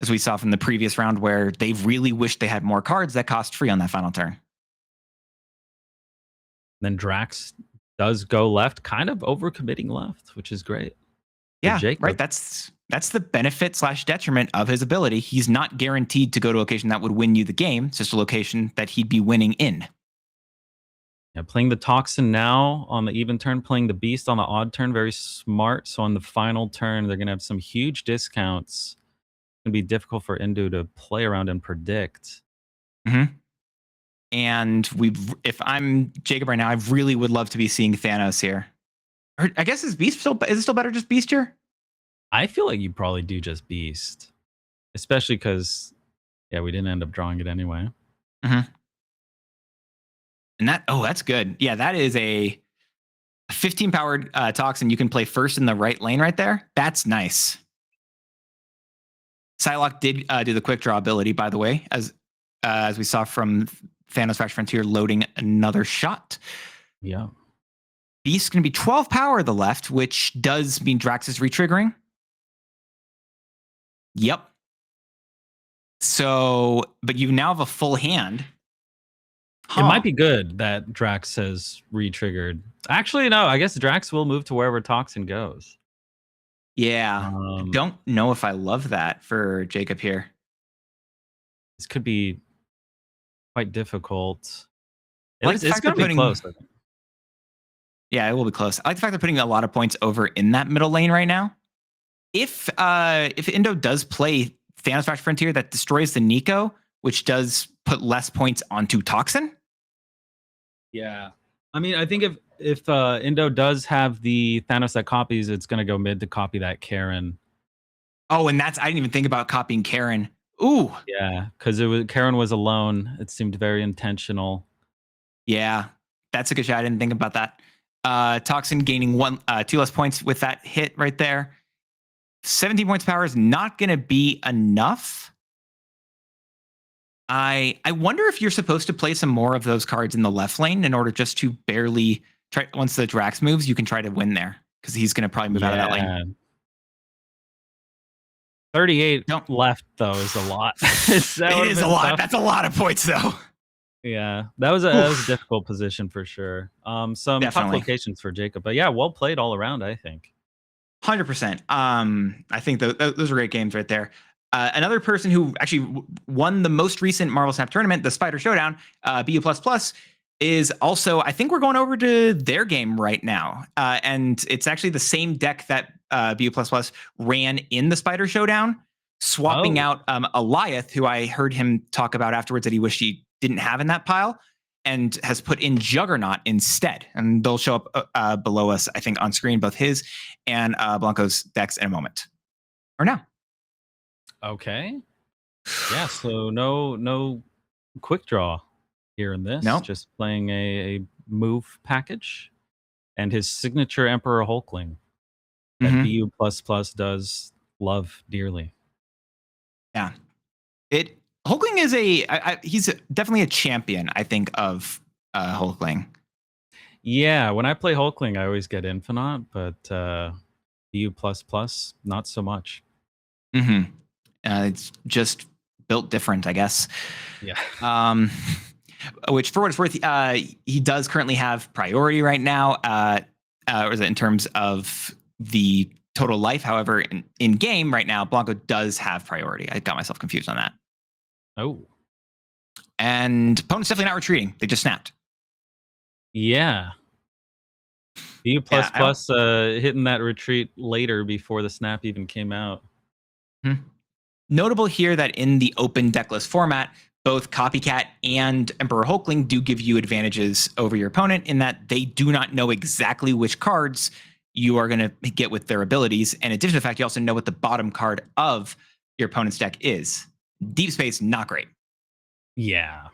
S2: As we saw from the previous round where they really wished they had more cards that cost free on that final turn.
S3: Then Drax does go left, kind of overcommitting left, which is great.
S2: Yeah, right. That's the benefit / detriment of his ability. He's not guaranteed to go to a location that would win you the game. It's just a location that he'd be winning in.
S3: Yeah, playing the Toxin now on the even turn, playing the Beast on the odd turn, very smart. So on the final turn, they're going to have some huge discounts. It's going to be difficult for Indo to play around and predict.
S2: And if I'm Jacob right now, I really would love to be seeing Thanos here. Or I guess is it still better just Beast here?
S3: I feel like you probably do just Beast, especially because, yeah, we didn't end up drawing it anyway.
S2: And that's good. Yeah, that is a 15 powered Toxin you can play first in the right lane right there. That's nice. Psylocke did do the quick draw ability, by the way, as we saw from Thanos Faction Frontier loading another shot.
S3: Yeah.
S2: Beast's going to be 12 power the left, which does mean Drax is retriggering. Yep. So, but you now have a full hand.
S3: It might be good that Drax has re-triggered. Actually, no, I guess Drax will move to wherever Toxin goes.
S2: Yeah. I don't know if I love that for Jacob here.
S3: This could be quite difficult.
S2: It's
S3: going to be close, I think.
S2: Yeah, it will be close. I like the fact they're putting a lot of points over in that middle lane right now. If Indo does play Thanos Faction Frontier that destroys the Nico, which does put less points onto Toxin.
S3: Yeah. I mean, I think if Indo does have the Thanos that copies, it's going to go mid to copy that Karen.
S2: Oh, and I didn't even think about copying Karen. Ooh.
S3: Yeah, because Karen was alone. It seemed very intentional.
S2: Yeah, that's a good shot. I didn't think about that. Toxin gaining 2 less points with that hit right there. 17 points power is not going to be enough. I wonder if you're supposed to play some more of those cards in the left lane in order just to barely try. Once the Drax moves, you can try to win there because he's going to probably move out of that lane.
S3: 38 left though is a lot.
S2: It is a lot. Tough. That's a lot of points though.
S3: Yeah, that was a difficult position for sure. Some tough locations for Jacob, but yeah, well played all around. I think
S2: 100%. I think those are great games right there. Another person who actually won the most recent MarvelSnap tournament, the Spider Showdown, BU++, is also, I think we're going over to their game right now. And it's actually the same deck that BU++ ran in the Spider Showdown, swapping out Eliath, who I heard him talk about afterwards that he wished he didn't have in that pile, and has put in Juggernaut instead. And they'll show up below us, I think, on screen, both his and Blanco's decks in a moment. Or now.
S3: Okay. Yeah, so no quick draw here in this.
S2: No.
S3: Just playing a move package and his signature Emperor Hulkling that BU++ does love dearly.
S2: Yeah. Hulkling is he's definitely a champion, I think, of Hulkling.
S3: Yeah, when I play Hulkling, I always get Infinite, but BU++, not so much.
S2: It's just built different, I guess.
S3: Yeah.
S2: which for what it's worth, he does currently have priority right now, or is it in terms of the total life? However, in game right now, Blanco does have priority. I got myself confused on that.
S3: Oh.
S2: And opponent's definitely not retreating. They just snapped.
S3: Yeah. BU++ hitting that retreat later before the snap even came out.
S2: Notable here that in the open decklist format, both Copycat and Emperor Hulkling do give you advantages over your opponent in that they do not know exactly which cards you are going to get with their abilities. And in addition to the fact, you also know what the bottom card of your opponent's deck is. Deep Space, not great.
S3: Yeah.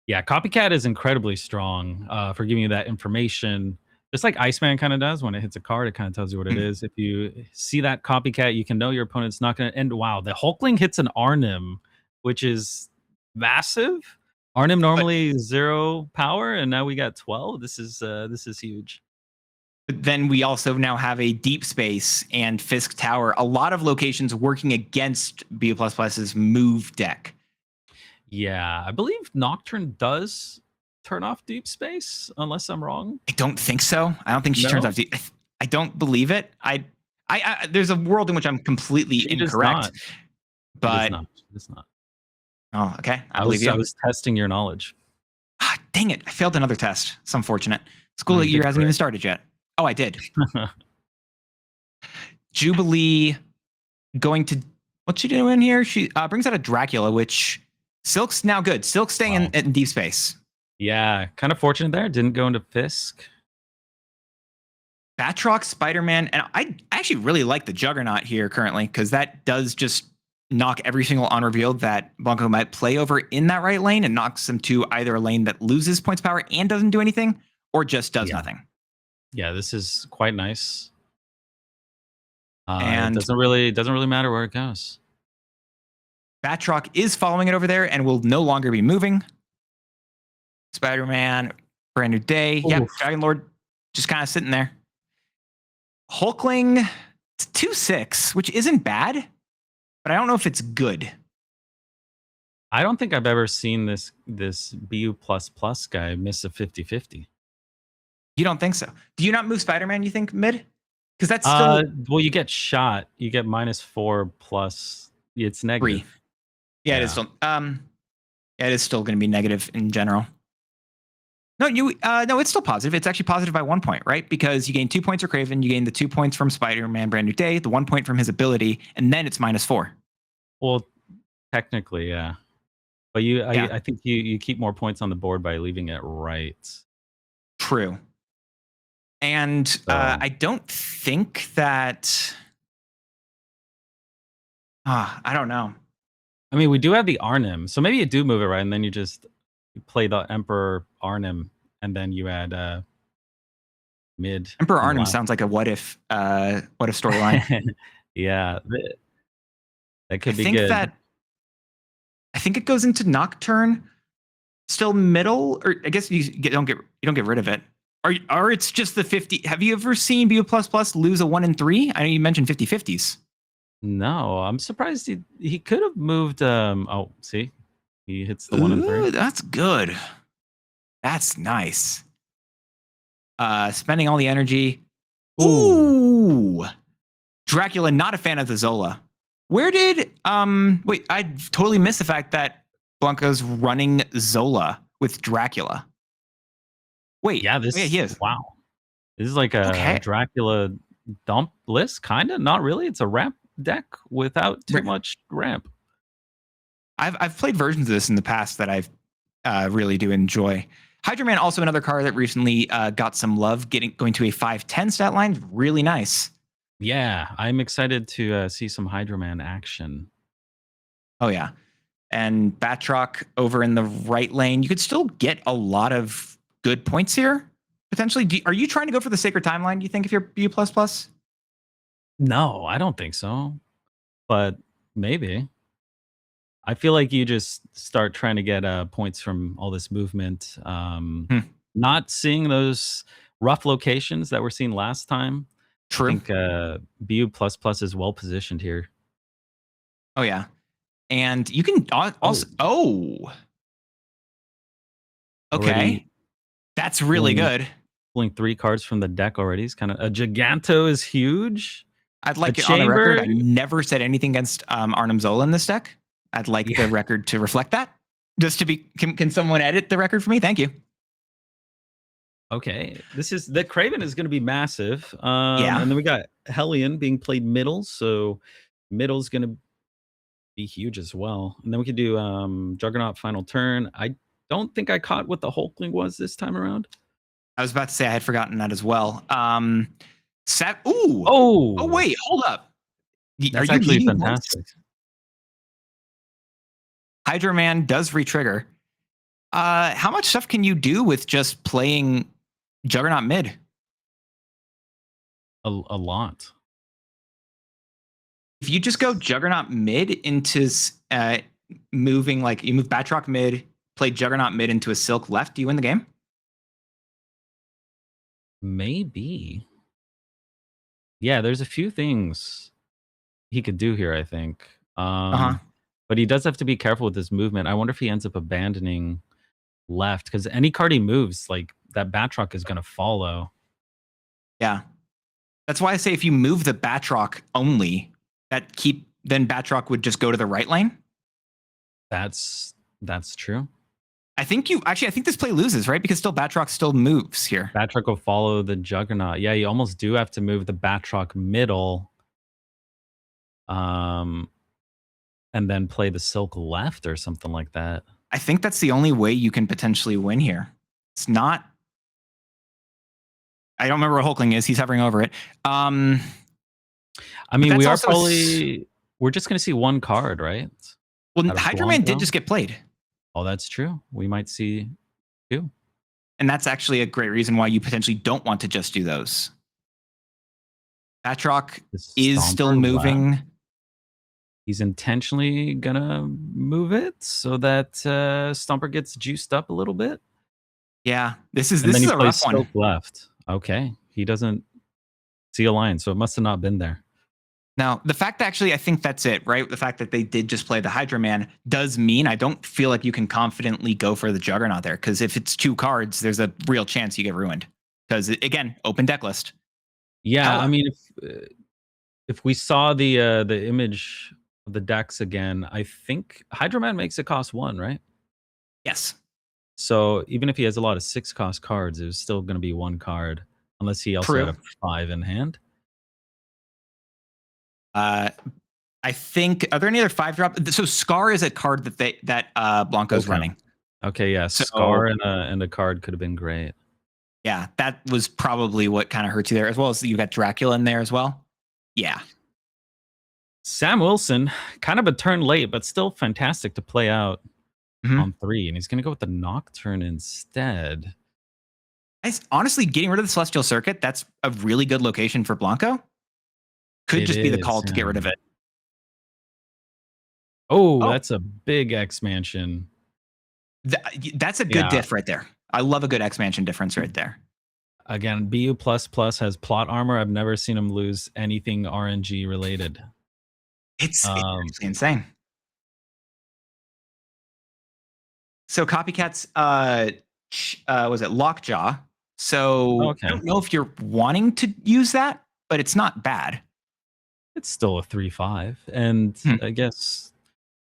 S3: Yeah, Copycat is incredibly strong for giving you that information. Just like Iceman kind of does when it hits a card, it kind of tells you what it is. If you see that Copycat, you can know your opponent's not going to end. Wow, the Hulkling hits an Arnim, which is massive. Arnim normally 0 power, and now we got 12. This is huge.
S2: But then we also now have a Deep Space and Fisk Tower. A lot of locations working against BU++'s move deck.
S3: Yeah, I believe Nocturne does turn off Deep Space, unless I'm wrong.
S2: I don't think so. I don't think she turns off Deep. I don't believe it. I there's a world in which I'm completely incorrect. But
S3: it's not.
S2: Oh, okay. I believe you.
S3: I was testing your knowledge.
S2: Ah, dang it! I failed another test. It's unfortunate. School year hasn't even started yet. Oh, I did. Jubilee going to what's she doing here? She brings out a Dracula, which Silk's now good. Silk's staying in Deep Space.
S3: Yeah, kind of fortunate there. Didn't go into Fisk.
S2: Batroc, Spider-Man, and I actually really like the Juggernaut here currently because that does just knock every single unrevealed that Blanco might play over in that right lane and knocks them to either a lane that loses points power and doesn't do anything or just does nothing.
S3: Yeah, this is quite nice.
S2: And
S3: it doesn't really matter where it goes.
S2: Batroc is following it over there and will no longer be moving. Spider-Man, brand new day. Yep, Dragon Lord just kind of sitting there. Hulkling, 2/6, which isn't bad, but I don't know if it's good.
S3: I don't think I've ever seen this BU++ guy miss a 50-50.
S2: You don't think so? Do you not move Spider-Man, you think, mid? Because that's still...
S3: well, you get shot. You get -4 plus... It's negative.
S2: 3. Yeah, it is still... it is still going to be negative in general. No, no, it's still positive. It's actually positive by 1 point, right? Because you gain 2 points for Kraven, you gain the 2 points from Spider-Man Brand New Day, the 1 point from his ability, and then it's -4.
S3: Well, technically, yeah. But I think you keep more points on the board by leaving it right.
S2: True. And I don't think that... I don't know.
S3: I mean, we do have the Arnim, so maybe you do move it right, and then you just play the Emperor Arnim, and then you add mid.
S2: Emperor Arnim sounds like a what if storyline.
S3: Yeah, that could be good.
S2: I think it goes into Nocturne, still middle, or I guess you don't get rid of it. Or it's just the 50. Have you ever seen BU++ lose a 1 in 3? I know you mentioned 50-50s.
S3: No, I'm surprised he could have moved. Oh, see, he hits the 1 in 3.
S2: That's good. That's nice. Spending all the energy. Ooh. Dracula, not a fan of the Zola. Where did wait, I totally missed the fact that Blanco's running Zola with Dracula. Wait,
S3: yeah,
S2: he is.
S3: Wow. This is like a Dracula dump list, kind of. Not really. It's a ramp deck without too much ramp.
S2: I've played versions of this in the past that I've really do enjoy. Hydra Man, also another card that recently got some love, going to a 5/10 stat line. Really nice.
S3: Yeah, I'm excited to see some Hydra Man action.
S2: Oh yeah, and Batroc over in the right lane. You could still get a lot of good points here potentially. Are you trying to go for the Sacred Timeline? Do you think if you're BU++?
S3: No, I don't think so. But maybe. I feel like you just start trying to get points from all this movement. Not seeing those rough locations that were seen last time.
S2: True.
S3: I think BU++ is well positioned here.
S2: Oh, yeah. And you can also... Oh! Okay.
S3: Already
S2: That's really
S3: pulling-
S2: good.
S3: pulling 3 cards from the deck already. It's kind of a Giganto is huge.
S2: I'd like
S3: A
S2: it on the record. I
S3: chamber?
S2: never said anything against Arnim Zola in this deck. I'd like
S3: Yeah.
S2: the record to reflect that. Just to be, can someone edit the record for me? Thank you.
S3: Okay, the Craven is going to be massive.
S2: Yeah.
S3: And then we got Hellion being played middle, so middle's going to be huge as well. And then we could do Juggernaut final turn. I don't think I caught what the Hulkling was this time around.
S2: I was about to say I had forgotten that as well.
S3: Oh,
S2: Oh wait, hold up.
S3: that's
S2: Are you
S3: actually
S2: leading
S3: fantastic.
S2: points? Hydra Man does retrigger. How much stuff can you do with just playing Juggernaut mid?
S3: A lot.
S2: If you just go Juggernaut mid into moving, like you move Batroc mid, play Juggernaut mid into a Silk left, do you win the game?
S3: Maybe. Yeah, there's a few things he could do here, I think. But he does have to be careful with his movement. I wonder if he ends up abandoning left, because any card he moves, like that Batroc is going to follow.
S2: Yeah. That's why I say if you move the Batroc only, then Batroc would just go to the right lane.
S3: That's true.
S2: I think this play loses, right? Because still Batroc still moves here.
S3: Batroc will follow the Juggernaut. Yeah, you almost do have to move the Batroc middle. And then play the Silk left or something like that.
S2: I think that's the only way you can potentially win here. It's not. I don't remember what Hulkling is. He's hovering over it.
S3: I mean, we're just going to see one card, right?
S2: Well, Hydra Man did just get played.
S3: Oh, that's true. We might see two.
S2: And that's actually a great reason why you potentially don't want to just do those. Batroc is still moving.
S3: Left. He's intentionally gonna move it so that Stomper gets juiced up a little bit.
S2: Yeah, this is a rough one.
S3: Left. Okay, he doesn't see a line, so it must have not been there.
S2: Now, the fact that actually, I think that's it, right? The fact that they did just play the Hydra Man does mean I don't feel like you can confidently go for the Juggernaut there, because if it's 2 cards, there's a real chance you get ruined. Because again, open deck list.
S3: Yeah, I mean, if we saw the image of the decks again, I think Hydra Man makes it cost 1, right?
S2: Yes.
S3: So even if he has a lot of 6-cost cards, it's still going to be 1 card, unless he also had a 5 in hand.
S2: I think, are there any other 5-drop? So Scar is a card that Blanco's running.
S3: Okay, yeah, so, Scar and a card could have been great.
S2: Yeah, that was probably what kind of hurts you there, as well as you got Dracula in there as well. Yeah.
S3: Sam Wilson, kind of a turn late, but still fantastic to play out on 3. And he's going to go with the Nocturne instead.
S2: Honestly, getting rid of the Celestial Circuit, that's a really good location for Blanco. Could just be the call to get rid of it.
S3: Oh, that's a big X-Mansion.
S2: That's a good diff right there. I love a good X-Mansion difference right there.
S3: Again, BU++ has plot armor. I've never seen him lose anything RNG related.
S2: It's insane. So Copycat's was it Lockjaw? So I don't know if you're wanting to use that, but it's not bad.
S3: It's still a 3/5, and I guess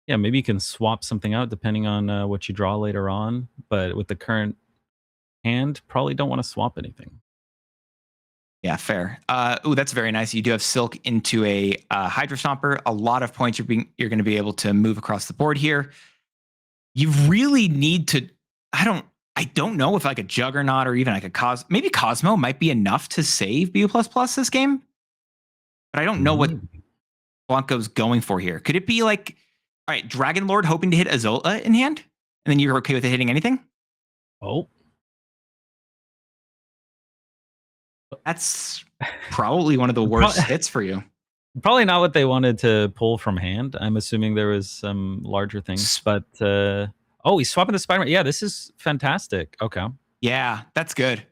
S3: maybe you can swap something out depending on what you draw later on. But with the current hand, probably don't want to swap anything.
S2: Yeah, fair. That's very nice. You do have Silk into a Hydra Stomper. A lot of points you're going to be able to move across the board here. You really need to. I don't know if like a Juggernaut or even like a maybe Cosmo might be enough to save BU++ this game. But I don't know what Blanco's going for here. Could it be like, all right, Dragon Lord hoping to hit Azola in hand, and then you're okay with it hitting anything?
S3: Oh.
S2: That's probably one of the worst hits for you.
S3: Probably not what they wanted to pull from hand. I'm assuming there was some larger things, but he's swapping the Spider-Man. Yeah, this is fantastic. Okay.
S2: Yeah, that's good.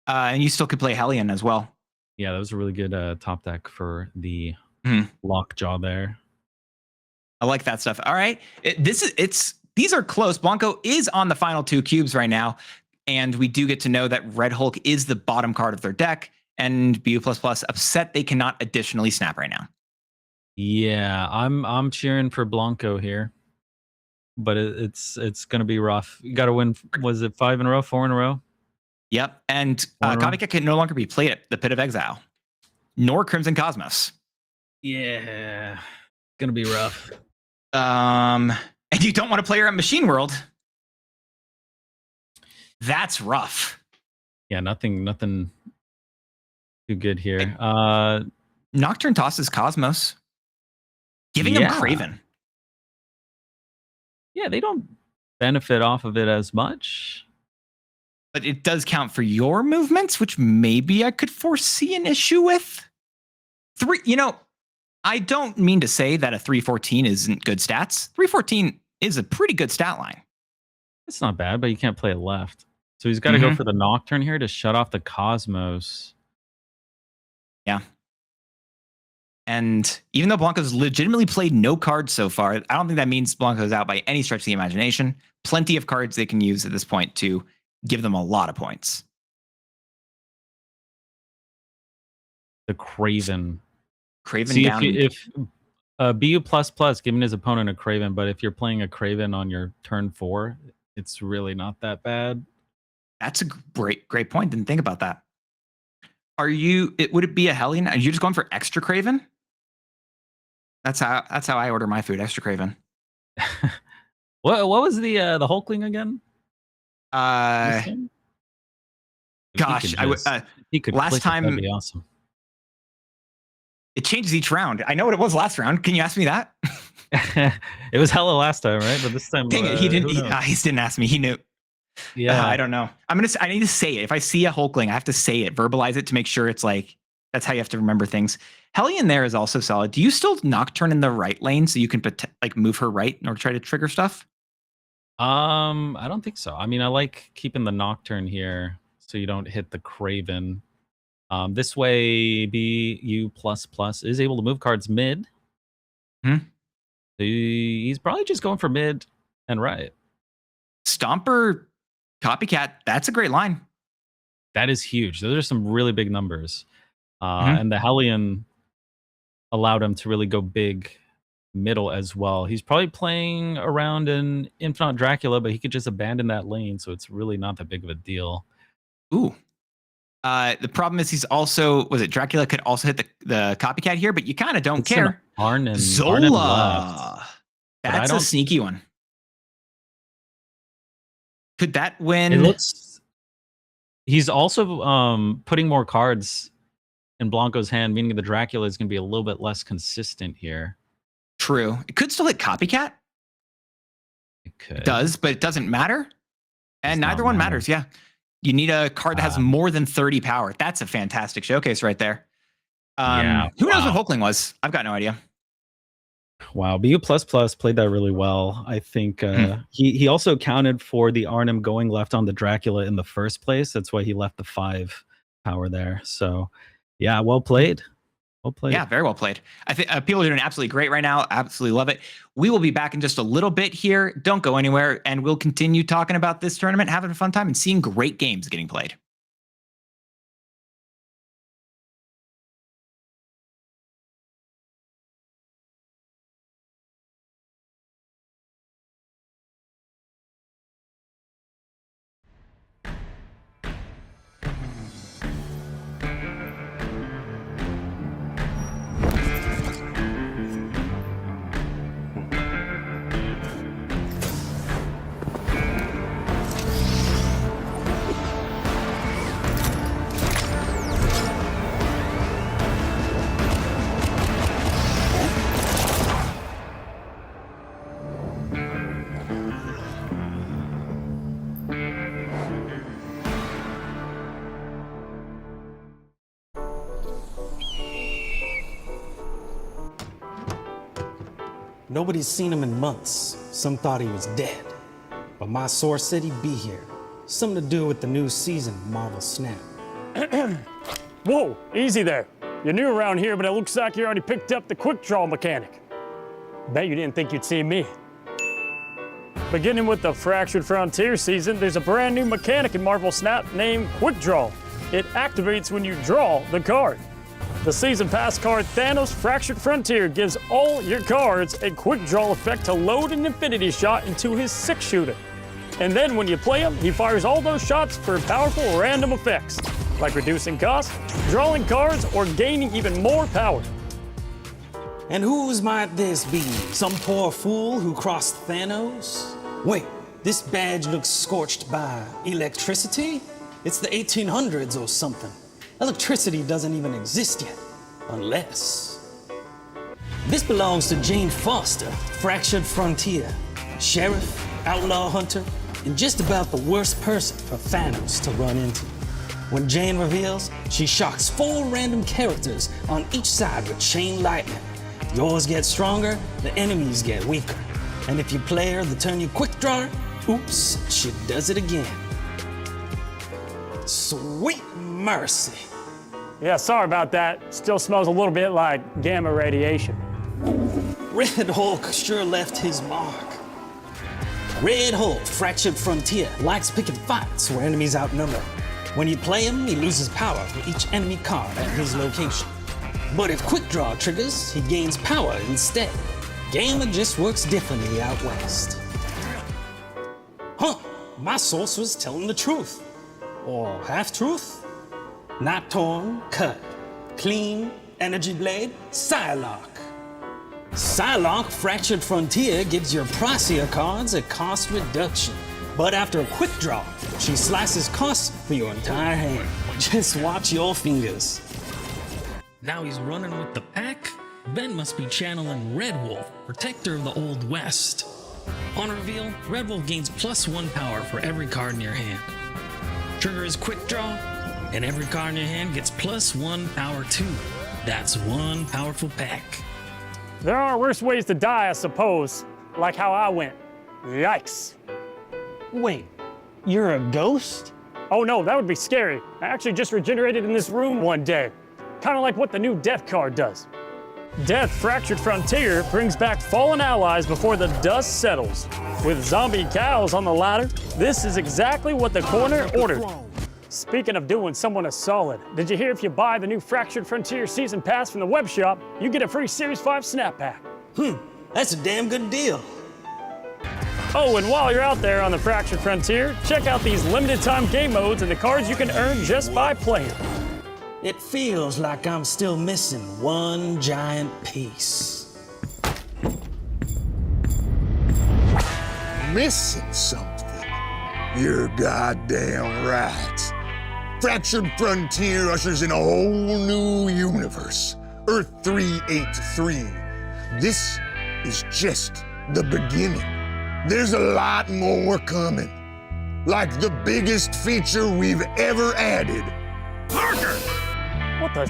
S2: And you still could play Hellion as well.
S3: Yeah, that was a really good top deck for the Lockjaw there.
S2: I like that stuff. All right, it's these are close. Blanco is on the final 2 cubes right now, and we do get to know that Red Hulk is the bottom card of their deck, and BU++ upset they cannot additionally snap right now.
S3: Yeah, I'm cheering for Blanco here, but it's gonna be rough. You got to win. Was it 5 in a row, 4 in a row?
S2: Yep, and
S3: One row?
S2: Copycat can no longer be played at the Pit of Exile, nor Crimson Cosmos.
S3: Yeah, gonna be rough.
S2: And you don't want to play her at Machine World. That's rough.
S3: Yeah, nothing too good here.
S2: Nocturne tosses Cosmos, giving him Craven.
S3: Yeah, they don't benefit off of it as much.
S2: But it does count for your movements, which maybe I could foresee an issue with. I don't mean to say that a 314 isn't good stats. 314 is a pretty good stat line.
S3: It's not bad, but you can't play it left. So he's got to go for the Nocturne here to shut off the Cosmos.
S2: Yeah. And even though Blanco's legitimately played no cards so far, I don't think that means Blanco's out by any stretch of the imagination. Plenty of cards they can use at this point to give them a lot of points.
S3: The Craven.
S2: Craven
S3: See,
S2: down.
S3: if BU++ giving his opponent a Craven, but if you're playing a Craven on your turn 4, it's really not that bad.
S2: That's a great point. Didn't think about that. Would it be a Hellion? Are you just going for extra Craven? That's how I order my food, extra Craven.
S3: What was the Hulkling again?
S2: Gosh,
S3: he could
S2: last time
S3: that'd be awesome.
S2: It changes each round. I know what it was last round. Can you ask me that?
S3: It was hella last time, right? But this time,
S2: dang it, he didn't. He didn't ask me. He knew.
S3: Yeah,
S2: I don't know. I need to say it. If I see a Hulkling, I have to say it, verbalize it to make sure it's like that's how you have to remember things. Hellion there is also solid. Do you still Nocturne in the right lane so you can move her right in order to try to trigger stuff?
S3: I don't think so. I mean, I like keeping the Nocturne here so you don't hit the Craven. This way, BU++ is able to move cards mid. He's probably just going for mid and right.
S2: Stomper, Copycat, that's a great line.
S3: That is huge. Those are some really big numbers. And the Hellion allowed him to really go big middle as well. He's probably playing around an Infinite Dracula, but he could just abandon that lane, so it's really not that big of a deal.
S2: Ooh. The problem is he's also, Dracula could also hit the Copycat here, but you kind of don't care.
S3: Zola.
S2: That's a sneaky one. Could that win?
S3: It looks. He's also putting more cards in Blanco's hand, meaning the Dracula is going to be a little bit less consistent here.
S2: True. It could still hit Copycat.
S3: It could.
S2: It does, but it doesn't matter. And neither one matters. Yeah. You need a card that has more than 30 power. That's a fantastic showcase right there. Who knows what Hulkling was? I've got no idea.
S3: Wow, BU++ played that really well. I think he also accounted for the Arnim going left on the Dracula in the first place. That's why he left the 5 power there. So, yeah, well played. Well played.
S2: Yeah, very well played. I think people are doing absolutely great right now. Absolutely love it. We will be back in just a little bit here. Don't go anywhere, and we'll continue talking about this tournament, having a fun time, and seeing great games getting played.
S4: Nobody's seen him in months. Some thought he was dead. But my source said he'd be here. Something to do with the new season, MarvelSnap.
S5: Whoa, easy there. You're new around here, but it looks like you already picked up the quick draw mechanic. Bet you didn't think you'd see me. Beginning with the Fractured Frontier season, there's a brand new mechanic in MarvelSnap named Quick Draw. It activates when you draw the card. The Season Pass card Thanos Fractured Frontier gives all your cards a quick draw effect to load an infinity shot into his 6-shooter. And then when you play him, he fires all those shots for powerful random effects, like reducing cost, drawing cards, or gaining even more power.
S4: And whose might this be? Some poor fool who crossed Thanos? Wait, this badge looks scorched by electricity? It's the 1800s or something. Electricity doesn't even exist yet, unless... This belongs to Jane Foster, Fractured Frontier, sheriff, outlaw hunter, and just about the worst person for Thanos to run into. When Jane reveals, she shocks 4 random characters on each side with chain lightning. Yours get stronger, the enemies get weaker. And if you play her the turn you quick draw, oops, she does it again. Sweet mercy.
S5: Yeah, sorry about that. Still smells a little bit like gamma radiation.
S4: Red Hulk sure left his mark. Red Hulk, Fractured Frontier, likes picking fights where enemies outnumber. When you play him, he loses power for each enemy card at his location. But if Quick Draw triggers, he gains power instead. Gamma just works differently out west. Huh, my source was telling the truth. Or half-truth? Not torn, cut. Clean, energy blade, Psylocke. Psylocke Fractured Frontier gives your pricier cards a cost reduction. But after a quick draw, she slices costs for your entire hand. Just watch your fingers.
S6: Now he's running with the pack? Ben must be channeling Red Wolf, protector of the Old West. On reveal, Red Wolf gains +1 power for every card in your hand. Trigger his quick draw, and every card in your hand gets +1 power too. That's one powerful pack.
S5: There are worse ways to die, I suppose. Like how I went. Yikes.
S4: Wait, you're a ghost?
S5: Oh no, that would be scary. I actually just regenerated in this room one day. Kind of like what the new Death card does. Death Fractured Frontier brings back fallen allies before the dust settles. With zombie cows on the ladder, this is exactly what the corner ordered. Speaking of doing someone a solid, did you hear if you buy the new Fractured Frontier Season Pass from the web shop, you get a free Series 5 Snap Pack?
S4: That's a damn good deal.
S5: Oh, and while you're out there on the Fractured Frontier, check out these limited time game modes and the cards you can earn just by playing.
S4: It feels like I'm still missing one giant piece.
S7: Missing something? You're goddamn right. Fractured Frontier ushers in a whole new universe. Earth 383. This is just the beginning. There's a lot more coming. Like the biggest feature we've ever added. Parker!
S5: What the?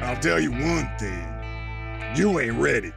S7: I'll tell you one thing. You ain't ready.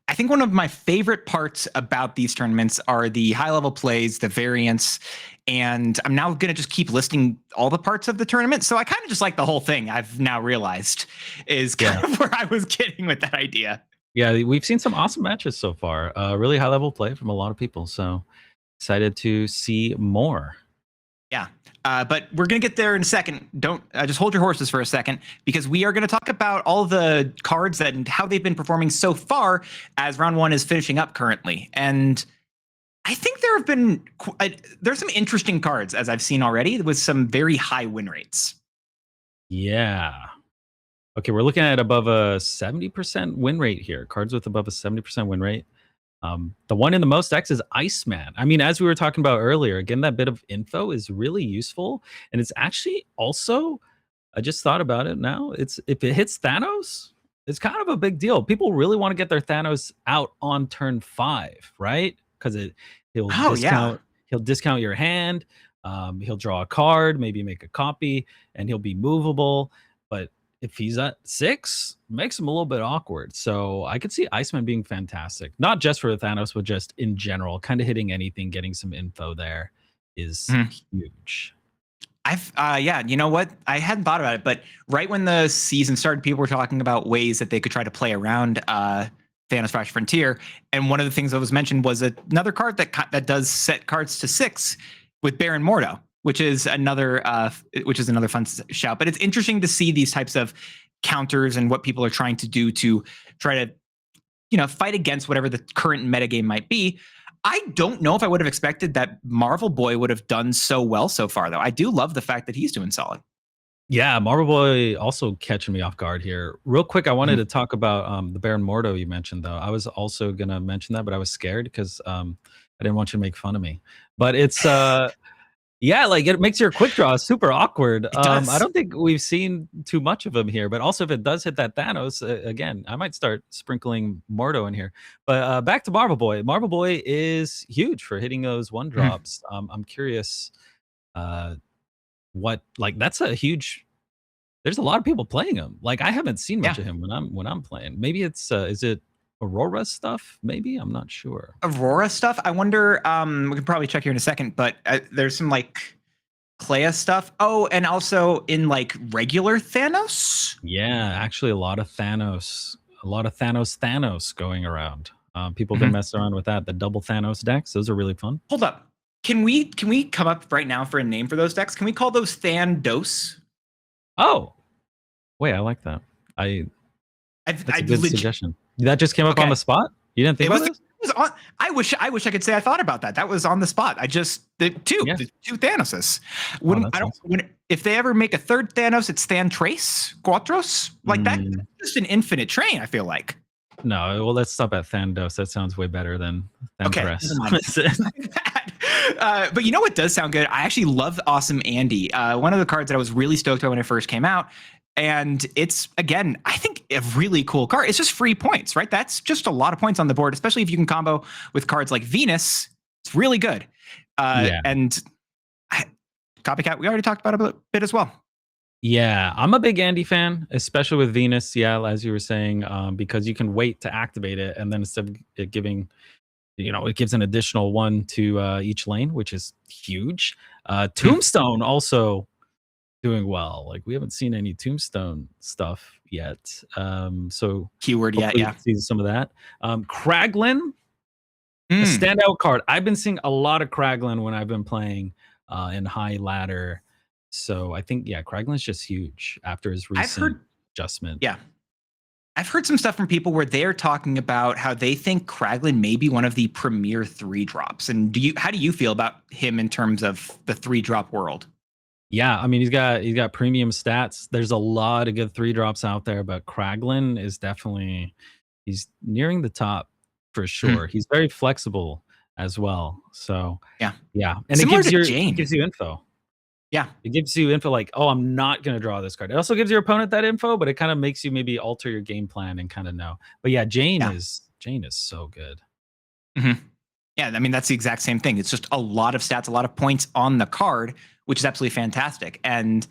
S2: I think one of my favorite parts about these tournaments are the high level plays, the variants, and I'm now going to just keep listing all the parts of the tournament. So I kind of just like the whole thing. I've now realized is kind of where I was getting with that idea.
S3: Yeah, we've seen some awesome matches so far. Really high level play from a lot of people. So excited to see more.
S2: Yeah. But we're going to get there in a second. Don't just hold your horses for a second, because we are going to talk about all the cards and how they've been performing so far as round one is finishing up currently. And I think there have been there's some interesting cards, as I've seen already, with some very high win rates.
S3: Yeah. Okay, we're looking at above a 70% win rate here. Cards with above a 70% win rate. The one in the most X is Iceman. I mean, as we were talking about earlier, again, that bit of info is really useful. And it's actually also, I just thought about it now, if it hits Thanos, it's kind of a big deal. People really want to get their Thanos out on turn 5, right? Because he'll discount your hand, he'll draw a card, maybe make a copy, and he'll be movable. But if he's at 6, makes him a little bit awkward. So I could see Iceman being fantastic, not just for Thanos, but just in general. Kind of hitting anything, getting some info there is huge.
S2: You know what? I hadn't thought about it, but right when the season started, people were talking about ways that they could try to play around Thanos Fractured Frontier, and one of the things that was mentioned was another card that does set cards to 6 with Baron Mordo, which is another fun shout. But it's interesting to see these types of counters and what people are trying to do to try to, fight against whatever the current metagame might be. I don't know if I would have expected that Marvel Boy would have done so well so far, though. I do love the fact that he's doing solid.
S3: Yeah, Marvel Boy also catching me off guard here. Real quick, I wanted to talk about the Baron Mordo you mentioned, though. I was also going to mention that, but I was scared because I didn't want you to make fun of me. But it's... yeah, like it makes your quick draw super awkward. I don't think we've seen too much of him here, but also if it does hit that Thanos, again, I might start sprinkling Mordo in here. But back to Marvel Boy. Marvel Boy is huge for hitting those 1-drops. I'm curious that's a huge... There's a lot of people playing him. Like I haven't seen much of him when I'm playing. Maybe it's is it Aurora stuff? Maybe, I'm not sure.
S2: Aurora stuff? I wonder. We can probably check here in a second, but there's some like Clea stuff. Oh, and also in like regular Thanos.
S3: Yeah, actually, a lot of Thanos going around. People have been messing around with that. The double Thanos decks, those are really fun.
S2: Hold up, can we come up right now for a name for those decks? Can we call those Thandos?
S3: Oh, wait, I like that. That's a good suggestion. That just came up on the spot? You didn't think about this?
S2: I wish I could say I thought about that. That was on the spot. The two Thanoses. If they ever make a third Thanos, it's Thantrace, Quatros, like that. That's just an infinite train, I feel like.
S3: No, well, let's stop at Thandos. That sounds way better than Thantrace.
S2: But you know what does sound good? I actually love Awesome Andy. One of the cards that I was really stoked on when it first came out. And it's, again, I think a really cool card. It's just free points, right? That's just a lot of points on the board, especially if you can combo with cards like Venus. It's really good. And Copycat, we already talked about it a bit as well.
S3: Yeah, I'm a big Andy fan, especially with Venus. Yeah, as you were saying, because you can wait to activate it, and then instead of it giving, it gives an additional 1 to each lane, which is huge. Tombstone also doing well. Like we haven't seen any Tombstone stuff yet. So
S2: keyword, yeah.
S3: See some of that. Kraglin, a standout card. I've been seeing a lot of Kraglin when I've been playing in high ladder. So I think Kraglin's just huge after his recent adjustment.
S2: Yeah. I've heard some stuff from people where they're talking about how they think Kraglin may be one of the premier 3-drops. And how do you feel about him in terms of the 3-drop world?
S3: Yeah, I mean he's got premium stats. There's a lot of good 3-drops out there, but Kraglin is he's nearing the top for sure. He's very flexible as well. So yeah, and
S2: similar
S3: it gives you info.
S2: Yeah,
S3: it gives you info like, oh, I'm not gonna draw this card. It also gives your opponent that info, but it kind of makes you maybe alter your game plan and kind of know. But yeah, Jane is so good.
S2: Yeah, I mean that's the exact same thing. It's just a lot of stats, a lot of points on the card, which is absolutely fantastic. And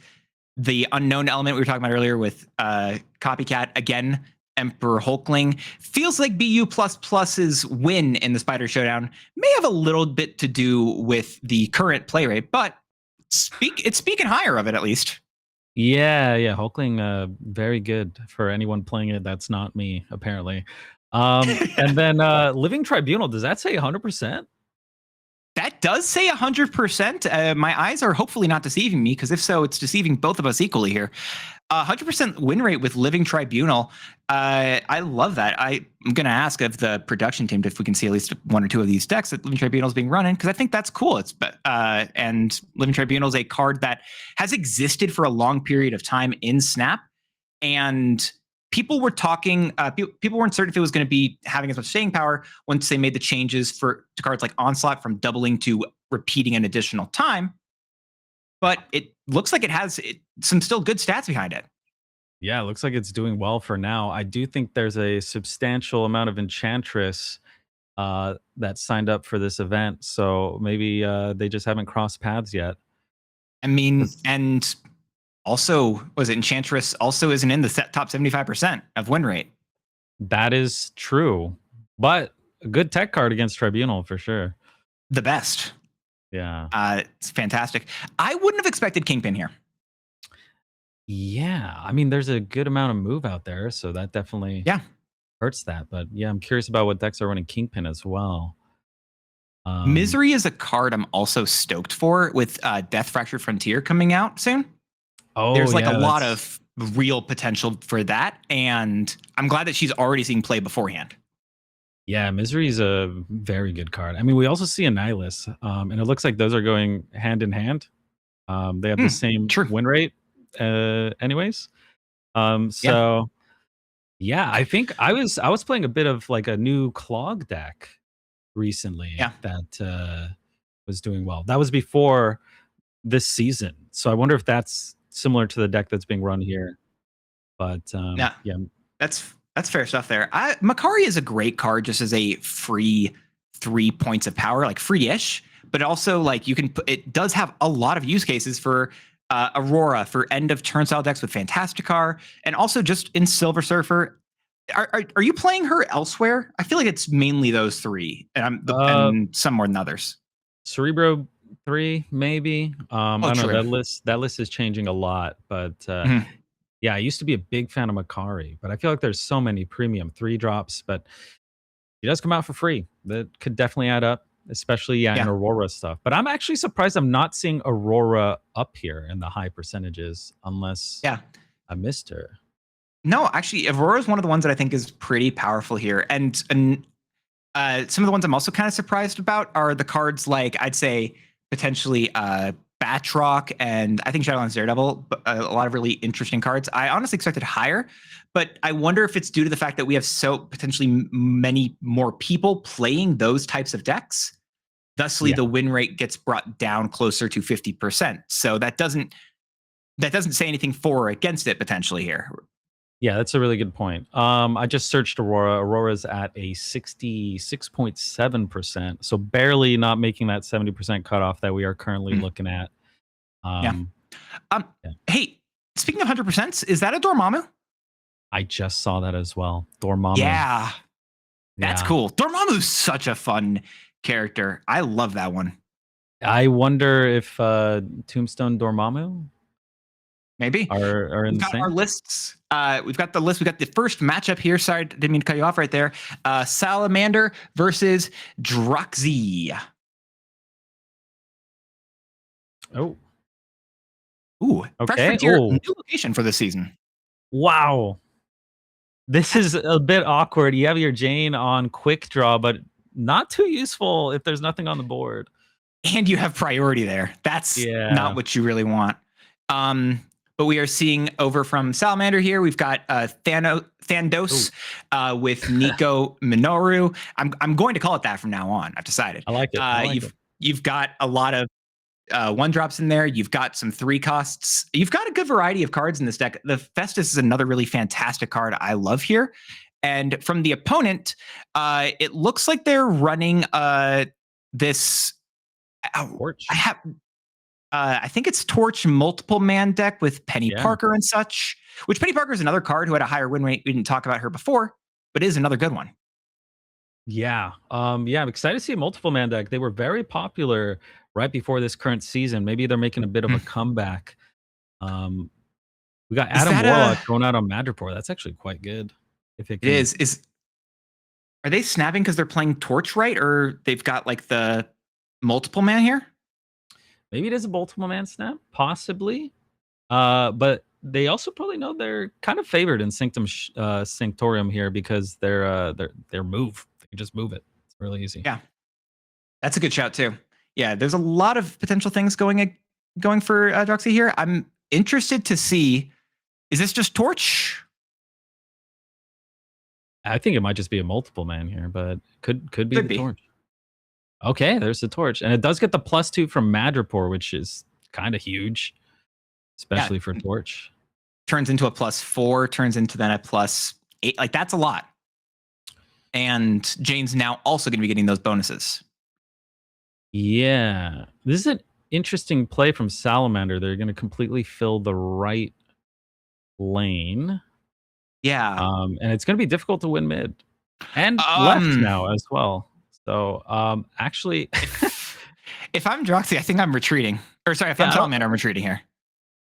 S2: the unknown element we were talking about earlier with Copycat, again, Emperor Hulkling. Feels like BU++'s win in the Spider Showdown may have a little bit to do with the current play rate, but it's speaking higher of it at least.
S3: Yeah, Hulkling, very good for anyone playing it. That's not me, apparently. And then Living Tribunal, does that say 100%?
S2: That does say 100%. My eyes are hopefully not deceiving me, because if so, it's deceiving both of us equally here. 100% win rate with Living Tribunal. I love that. I'm going to ask of the production team if we can see at least one or two of these decks that Living Tribunal is being run in, because I think that's cool. And Living Tribunal is a card that has existed for a long period of time in Snap, and people were talking. People weren't certain if it was going to be having as much staying power once they made the changes to cards like Onslaught from doubling to repeating an additional time. But it looks like it has some still good stats behind it.
S3: Yeah, it looks like it's doing well for now. I do think there's a substantial amount of Enchantress that signed up for this event, so maybe they just haven't crossed paths yet.
S2: I mean, and also, was it Enchantress also isn't in the top 75% of win rate?
S3: That is true, but a good tech card against Tribunal for sure.
S2: The best.
S3: Yeah.
S2: It's fantastic. I wouldn't have expected Kingpin here.
S3: Yeah, I mean, there's a good amount of move out there, so that definitely hurts that. But yeah, I'm curious about what decks are running Kingpin as well.
S2: Misery is a card I'm also stoked for, with Death Fractured Frontier coming out soon.
S3: Oh,
S2: there's like a lot of real potential for that, and I'm glad that she's already seeing play beforehand.
S3: Yeah, Misery is a very good card. I mean, we also see Annihilus, and it looks like those are going hand in hand. They have the same win rate, anyways. So yeah, I think I was playing a bit of like a new Clog deck recently that was doing well. That was before this season, so I wonder if that's similar to the deck that's being run here. But yeah,
S2: that's fair stuff there. Makari is a great card just as a free 3 points of power, like free-ish, but also like it does have a lot of use cases for Aurora, for end of turn style decks with Fantasticar, and also just in Silver Surfer. Are you playing her elsewhere? I feel like it's mainly those three, and some more than others.
S3: Cerebro 3, maybe. I don't know. That list is changing a lot, but yeah, I used to be a big fan of Makari, but I feel like there's so many premium 3-drops, but he does come out for free. That could definitely add up, especially in Aurora stuff. But I'm actually surprised I'm not seeing Aurora up here in the high percentages, unless I missed her.
S2: No, actually, Aurora is one of the ones that I think is pretty powerful here. And some of the ones I'm also kind of surprised about are the cards like, I'd say, potentially Batroc, and I think Shadowlands Daredevil, a lot of really interesting cards. I honestly expected higher, but I wonder if it's due to the fact that we have so potentially many more people playing those types of decks. Thusly, the win rate gets brought down closer to 50%. So that doesn't say anything for or against it potentially here.
S3: Yeah, that's a really good point. I just searched Aurora. Aurora's at a 66.7%, so barely not making that 70% cutoff that we are currently looking at.
S2: Hey, speaking of 100%, is that a Dormammu?
S3: I just saw that as well. Dormammu.
S2: Yeah, that's cool. Dormammu's such a fun character. I love that one.
S3: I wonder if Tombstone Dormammu
S2: maybe
S3: are in the same.
S2: Our lists. We've got the list. We got the first matchup here. Sorry, didn't mean to cut you off right there. Salamander versus Droxy.
S3: Oh.
S2: Ooh.
S3: Okay.
S2: New location for this season.
S3: Wow. This is a bit awkward. You have your Jane on quick draw, but not too useful if there's nothing on the board.
S2: And you have priority there. That's not what you really want. But we are seeing over from Salamander here. We've got Thandos with Nico Minoru. I'm going to call it that from now on. I've decided.
S3: I like it.
S2: You've got a lot of 1-drops in there. You've got some 3 costs. You've got a good variety of cards in this deck. The Festus is another really fantastic card I love here. And from the opponent, it looks like they're running this.
S3: Torch.
S2: I think it's Torch multiple man deck with Penny
S3: Yeah.
S2: Parker and such. Which Penny Parker is another card who had a higher win rate. We didn't talk about her before, but is another good one.
S3: Yeah. Yeah, I'm excited to see a multiple man deck. They were very popular right before this current season. Maybe they're making a bit of a comeback. We got
S2: Is
S3: Adam
S2: that
S3: Warlock
S2: a-
S3: going out on Madripoor. That's actually quite good. If it
S2: It
S3: can,
S2: is. Are they snapping because they're playing Torch right, or they've got like the multiple man here?
S3: maybe it is a multiple man snap, possibly. But they also probably know they're kind of favored in Sanctorium here because their move. They can just move it. It's really easy.
S2: Yeah. That's a good shout too. Yeah, there's a lot of potential things going for Droxy here. I'm interested to see, is this just Torch?
S3: I think it might just be a multiple man here, but could be
S2: Could
S3: the
S2: be.
S3: torch. Okay, there's the torch, and it does get the +2 from Madripoor, which is kind of huge, especially for torch.
S2: Turns into a +4, turns into then a +8. Like that's a lot. And Jane's now also going to be getting those bonuses.
S3: Yeah, this is an interesting play from Salamander. They're going to completely fill the right lane.
S2: Yeah.
S3: And it's going to be difficult to win mid and left now as well. So actually,
S2: if I'm Droxy, I think I'm retreating. Or sorry, if I'm Salamander, I'm retreating here.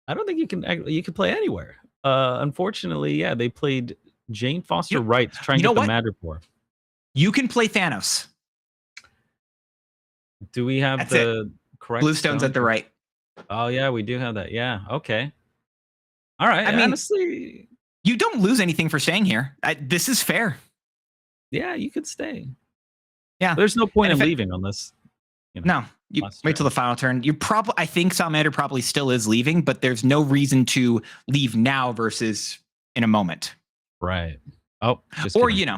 S3: I don't think you can play anywhere. Unfortunately, yeah, they played Jane Foster right to try and get the Madripoor.
S2: You can play Thanos.
S3: Do we have
S2: That's
S3: the correct
S2: blue stones at the right?
S3: Oh yeah, we do have that. Yeah. Okay. All right.
S2: I mean,
S3: honestly,
S2: you don't lose anything for staying here. This is fair.
S3: yeah, you could stay.
S2: Yeah.
S3: There's no point
S2: And
S3: in
S2: if
S3: leaving on this. You know,
S2: No, you
S3: last
S2: wait till the final turn. I think Salamander probably still is leaving, but there's no reason to leave now versus in a moment.
S3: right. Oh, just
S2: Or,
S3: kidding.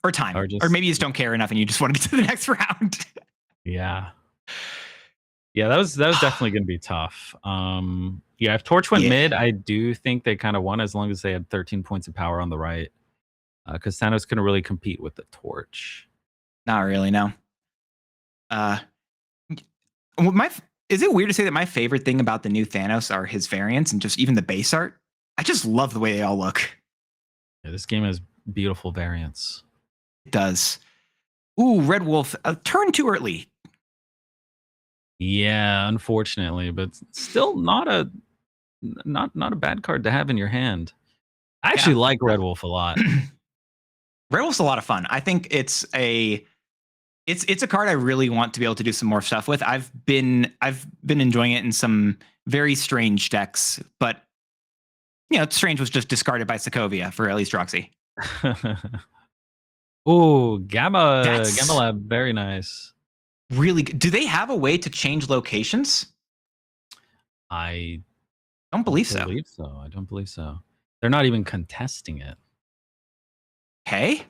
S2: or time.
S3: Or
S2: Or maybe you just don't care enough and you just want to get to the next round.
S3: Yeah. Yeah, that was definitely going to be tough. Yeah, if Torch went mid, I do think they kind of won as long as they had 13 points of power on the right. Because Thanos couldn't really compete with the Torch.
S2: Not really, no. Is it weird to say that my favorite thing about the new Thanos are his variants and just even the base art? I just love the way they all look.
S3: Yeah, this game has beautiful variants.
S2: It does. Ooh, Red Wolf, a turn too early.
S3: Yeah, unfortunately, but still not a bad card to have in your hand. I actually like Red Wolf a lot.
S2: Red Wolf's a lot of fun. I think it's a card I really want to be able to do some more stuff with. I've been enjoying it in some very strange decks, but Strange was just discarded by Sokovia for at least Droxy.
S3: Oh, Gamma Lab, very nice.
S2: Really good. Do they have a way to change locations?
S3: I
S2: don't believe so.
S3: I don't believe so. They're not even contesting it.
S2: Okay.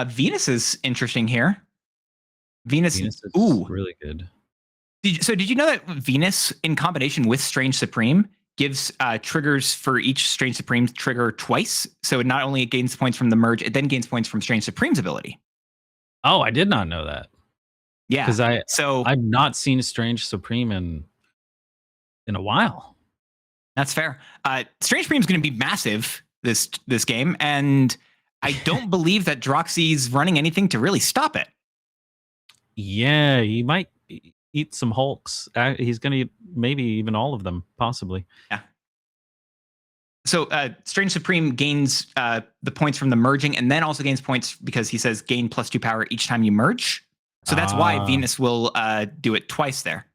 S2: Venus is interesting here. Venus is
S3: really good.
S2: Did you know that Venus, in combination with Strange Supreme, gives triggers for each Strange Supreme trigger twice? So it not only gains points from the merge, it then gains points from Strange Supreme's ability.
S3: Oh, I did not know that.
S2: Yeah.
S3: Because I've not seen Strange Supreme in a while.
S2: That's fair. Strange Supreme is going to be massive this game, and I don't believe that Droxy's running anything to really stop it.
S3: Yeah, he might eat some Hulks. He's going to eat maybe even all of them, possibly.
S2: Yeah. So Strange Supreme gains the points from the merging, and then also gains points because he says gain +2 power each time you merge. So that's why Venus will do it twice there.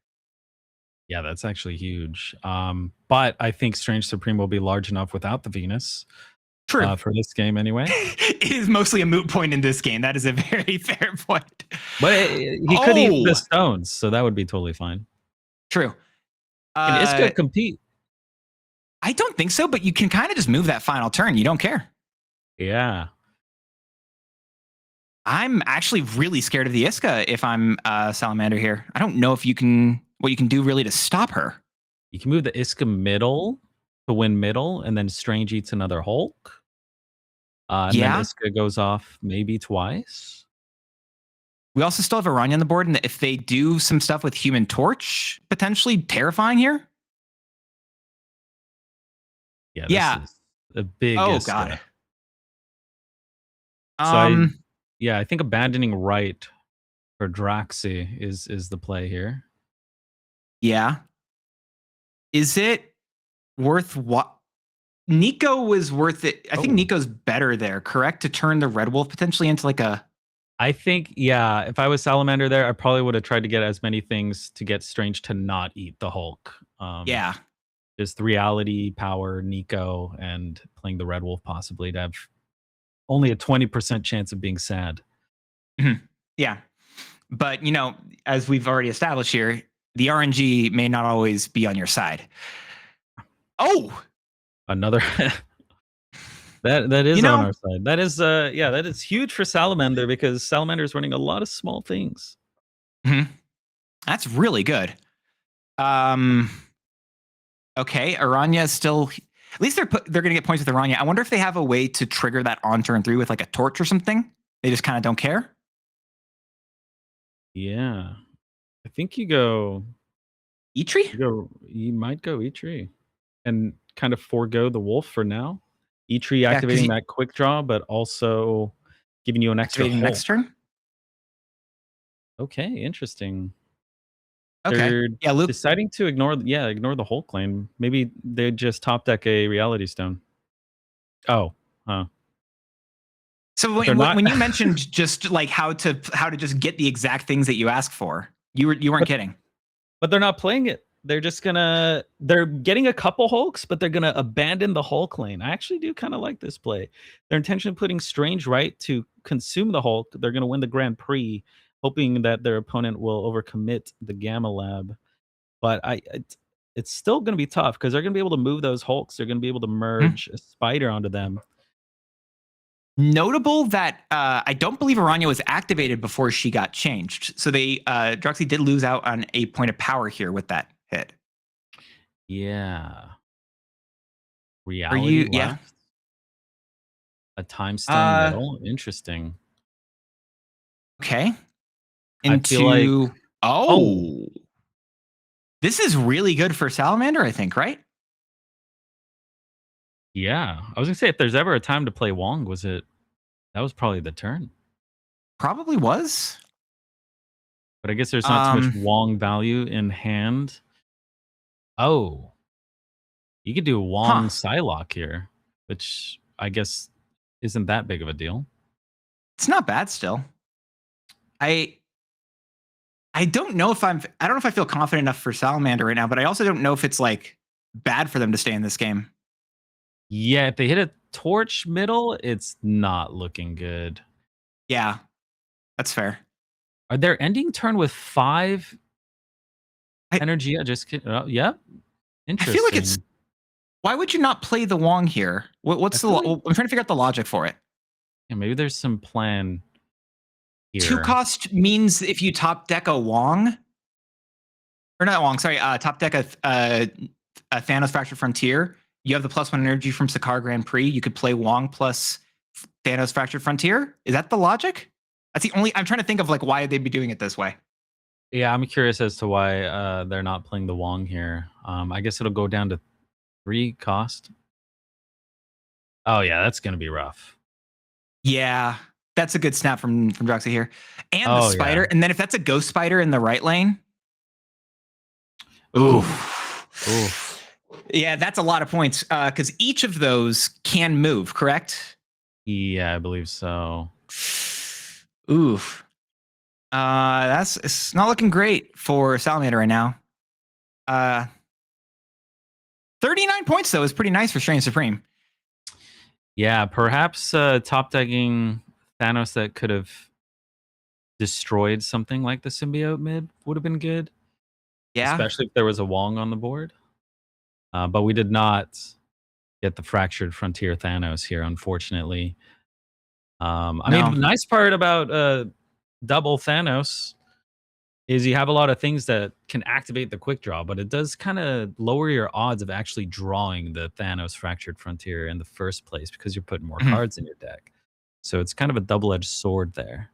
S3: Yeah, that's actually huge. But I think Strange Supreme will be large enough without the Venus.
S2: True.
S3: For this game anyway.
S2: It is mostly a moot point in this game. That is a very fair point.
S3: But he could eat the stones, so that would be totally fine.
S2: True.
S3: And Iska compete.
S2: I don't think so, but you can kind of just move that final turn. You don't care.
S3: Yeah.
S2: I'm actually really scared of the Iska if I'm Salamander here. I don't know what you can do really to stop her.
S3: You can move the Iska middle to win middle, and then Strange eats another Hulk. And then Iska goes off maybe twice.
S2: We also still have Aranya on the board, and if they do some stuff with Human Torch, potentially terrifying here.
S3: Yeah, this is a big.
S2: Oh god.
S3: So I think abandoning right for Draxi is the play here.
S2: Yeah. Is it worth what? Nico was worth it. I think Nico's better there, correct? To turn the Red Wolf potentially into like a.
S3: I think, yeah, if I was Salamander there, I probably would have tried to get as many things to get Strange to not eat the Hulk.
S2: Yeah.
S3: Just reality, power, Nico, and playing the Red Wolf possibly to have only a 20% chance of being sad.
S2: Yeah. But, you know, as we've already established here, the RNG may not always be on your side. Oh!
S3: Another... That is on our side. That is that is huge for Salamander because Salamander is running a lot of small things.
S2: That's really good. Okay, Aranya is still. At least they're going to get points with Aranya. I wonder if they have a way to trigger that on turn 3 with like a torch or something. They just kind of don't care.
S3: Yeah, I think you go
S2: Eitri.
S3: You might go Eitri, and kind of forego the wolf for now. Eitri activating that quick draw, but also giving you an extra
S2: next turn.
S3: Okay, interesting.
S2: Okay.
S3: They're deciding to ignore the Hulk lane. Maybe they just top deck a Reality Stone. Oh, huh.
S2: So when you mentioned just like how to just get the exact things that you ask for, you weren't kidding.
S3: But they're not playing it. They're just they're getting a couple Hulks, but they're gonna abandon the Hulk lane. I actually do kind of like this play. Their intention of putting Strange right to consume the Hulk. They're gonna win the Grand Prix, hoping that their opponent will overcommit the Gamma Lab. But it's still gonna be tough because they're gonna be able to move those Hulks. They're gonna be able to merge a Spider onto them.
S2: Notable that I don't believe Aranya was activated before she got changed. So they Druxy did lose out on a point of power here with that hit.
S3: Yeah. Reality left. A time stone middle. Interesting.
S2: Okay.
S3: I feel like
S2: this is really good for Salamander, I think, right?
S3: Yeah. I was gonna say if there's ever a time to play Wong, that was probably the turn.
S2: Probably was.
S3: But I guess there's not too much Wong value in hand. Oh. You could do a Wong Psylocke here, which I guess isn't that big of a deal.
S2: It's not bad still. I don't know if I don't know if I feel confident enough for Salamander right now, but I also don't know if it's like bad for them to stay in this game.
S3: Yeah, if they hit a torch middle, it's not looking good.
S2: Yeah, that's fair.
S3: Are they ending turn with 5 energy? Yep. Interesting.
S2: I feel like it's. Why would you not play the Wong here? What's the? I'm trying to figure out the logic for it.
S3: Yeah, maybe there's some plan here.
S2: 2 cost means if you top deck a Wong, or not Wong, sorry, top deck a Thanos Fractured Frontier. You have the +1 energy from Sakaar Grand Prix. You could play Wong plus Thanos Fractured Frontier. Is that the logic? That's the only. I'm trying to think of like why they'd be doing it this way.
S3: Yeah, I'm curious as to why they're not playing the Wong here. I guess it'll go down to 3 cost. Oh yeah, that's gonna be rough.
S2: Yeah, that's a good snap from Droxy here, and the spider. Yeah. And then if that's a ghost spider in the right lane, ooh. Yeah, that's a lot of points because each of those can move, correct?
S3: Yeah, I believe so.
S2: Oof. It's not looking great for Salamander right now. 39 points though is pretty nice for Strange Supreme.
S3: Yeah, perhaps top decking Thanos that could have destroyed something like the symbiote mid would have been good.
S2: Yeah,
S3: especially if there was a Wong on the board. But we did not get the Fractured Frontier Thanos here, unfortunately. I mean, the nice part about double Thanos is you have a lot of things that can activate the quick draw, but it does kind of lower your odds of actually drawing the Thanos Fractured Frontier in the first place because you're putting more cards in your deck. So it's kind of a double-edged sword there.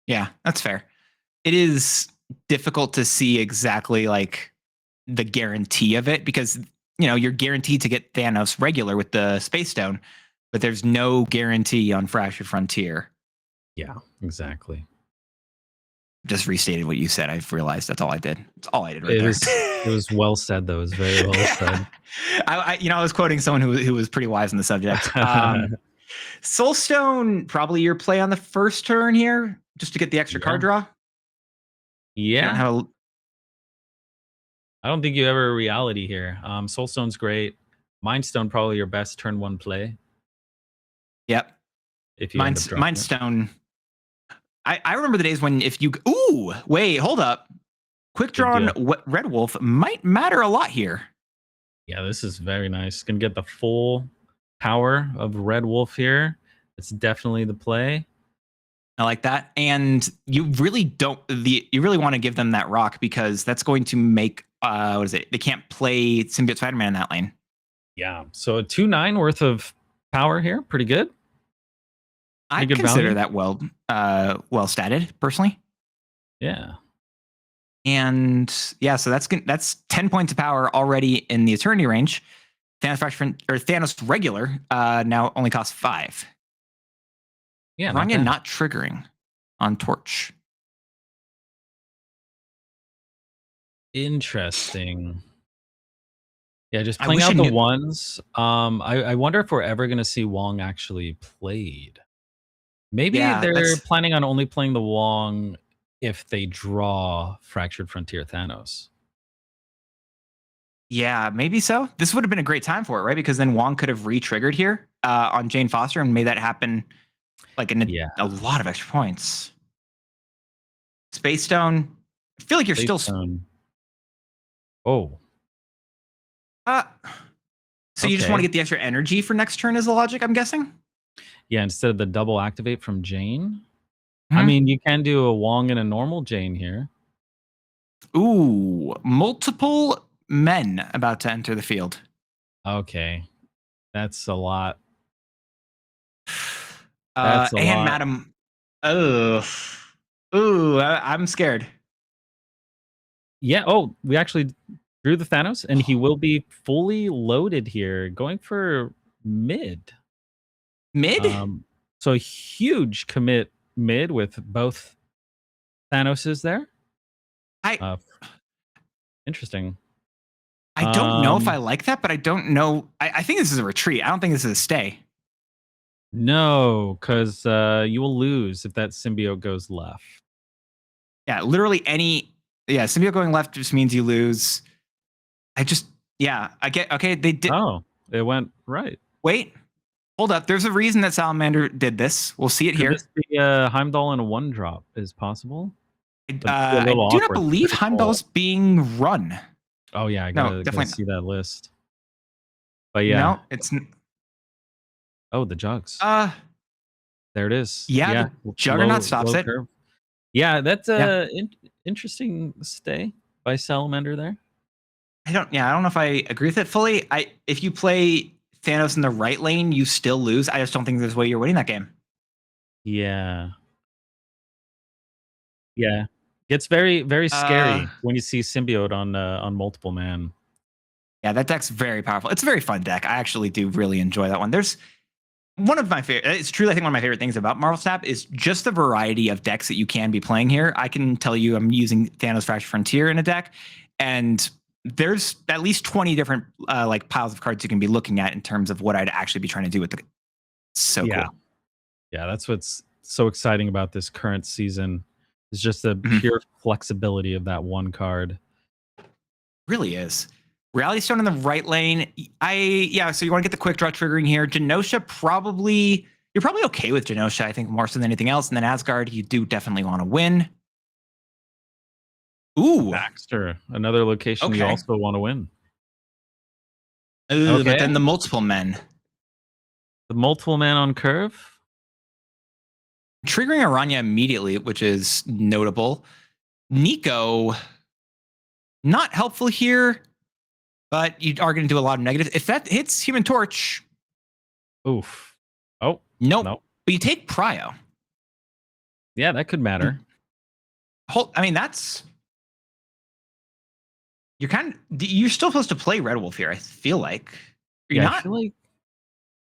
S2: Yeah, that's fair. It is difficult to see exactly like the guarantee of it because you're guaranteed to get Thanos regular with the Space Stone, but there's no guarantee on Fractured Frontier.
S3: Yeah, exactly.
S2: Just restated what you said. I've realized that's all I did. That's all I did right
S3: It
S2: there.
S3: was well said, though. It was very well said.
S2: I was quoting someone who was pretty wise in the subject. Soulstone, probably your play on the first turn here, just to get the extra card draw.
S3: Yeah. I don't think you ever reality here. Soulstone's great. Mind Stone probably your best turn 1 play.
S2: Yep.
S3: If you
S2: Mind Stone. I remember the days when wait, hold up. Quick draw on Red Wolf might matter a lot here.
S3: Yeah, this is very nice. Gonna get the full power of Red Wolf here. It's definitely the play.
S2: I like that. And you really you really want to give them that rock because that's going to make what is it? They can't play Symbiote Spider-Man in that lane.
S3: Yeah. So a 2/9 worth of power here. Pretty good.
S2: I consider that well statted personally.
S3: Yeah.
S2: And yeah, so that's 10 points of power already in the Eternity range. Thanos regular now only costs 5.
S3: Yeah.
S2: Rania not triggering on Torch.
S3: Interesting. Yeah, just playing out the ones. I wonder if we're ever gonna see Wong actually played. Maybe they're planning on only playing the Wong if they draw Fractured Frontier Thanos.
S2: Yeah, maybe so. This would have been a great time for it, right? Because then Wong could have re-triggered here on Jane Foster and made that happen like in a lot of extra points. Space Stone. I feel like you're still.
S3: Oh.
S2: So you just want to get the extra energy for next turn is the logic, I'm guessing?
S3: Yeah, instead of the double activate from Jane. I mean, you can do a Wong and a normal Jane here.
S2: Ooh, multiple men about to enter the field.
S3: Okay. That's a lot.
S2: That's a lot. Madam. I'm scared.
S3: Yeah. Oh, we actually drew the Thanos, and he will be fully loaded here, going for mid.
S2: Mid?
S3: So a huge commit mid with both Thanoses there. Interesting.
S2: I don't know if I like that, but I don't know. I think this is a retreat. I don't think this is a stay.
S3: No, because you will lose if that symbiote goes left.
S2: Yeah, literally symbiote going left just means you lose. I get, okay, they did.
S3: Oh, it went right.
S2: Wait, hold up. There's a reason that Salamander did this. We'll see it here.
S3: This be Heimdall and a 1-drop is possible?
S2: I do not believe Heimdall's being run.
S3: Oh yeah, I gotta see that list. But yeah,
S2: no, it's.
S3: Oh, the jugs. There it is.
S2: Yeah, the Juggernaut stops it.
S3: Curve. Yeah, that's a interesting stay by Salamander there.
S2: I don't know if I agree with it fully. If you play Thanos in the right lane, you still lose. I just don't think there's a way you're winning that game.
S3: Yeah. Yeah. Gets very, very scary when you see symbiote on multiple man.
S2: Yeah, that deck's very powerful. It's a very fun deck. I actually do really enjoy that one. There's one of my favorite. It's truly, I think, one of my favorite things about MarvelSnap is just the variety of decks that you can be playing here. I can tell you, I'm using Thanos Fractured Frontier in a deck, and there's at least 20 different like piles of cards you can be looking at in terms of what I'd actually be trying to do with it. So cool.
S3: Yeah, that's what's so exciting about this current season. It's just the pure flexibility of that one card.
S2: Really is. Reality Stone in the right lane. So you want to get the quick draw triggering here. Genosha you're probably okay with Genosha, I think, more so than anything else. And then Asgard, you do definitely want to win. Ooh.
S3: Baxter, another location you also want to win.
S2: But then the multiple men.
S3: The multiple man on curve?
S2: Triggering Aranya immediately, which is notable. Nico, not helpful here, but you are going to do a lot of negatives. If that hits Human Torch.
S3: Oof. Oh.
S2: Nope. But you take Prio.
S3: Yeah, that could matter.
S2: I mean, that's you're still supposed to play Red Wolf here. I feel like you're
S3: Yeah, I
S2: not.
S3: feel like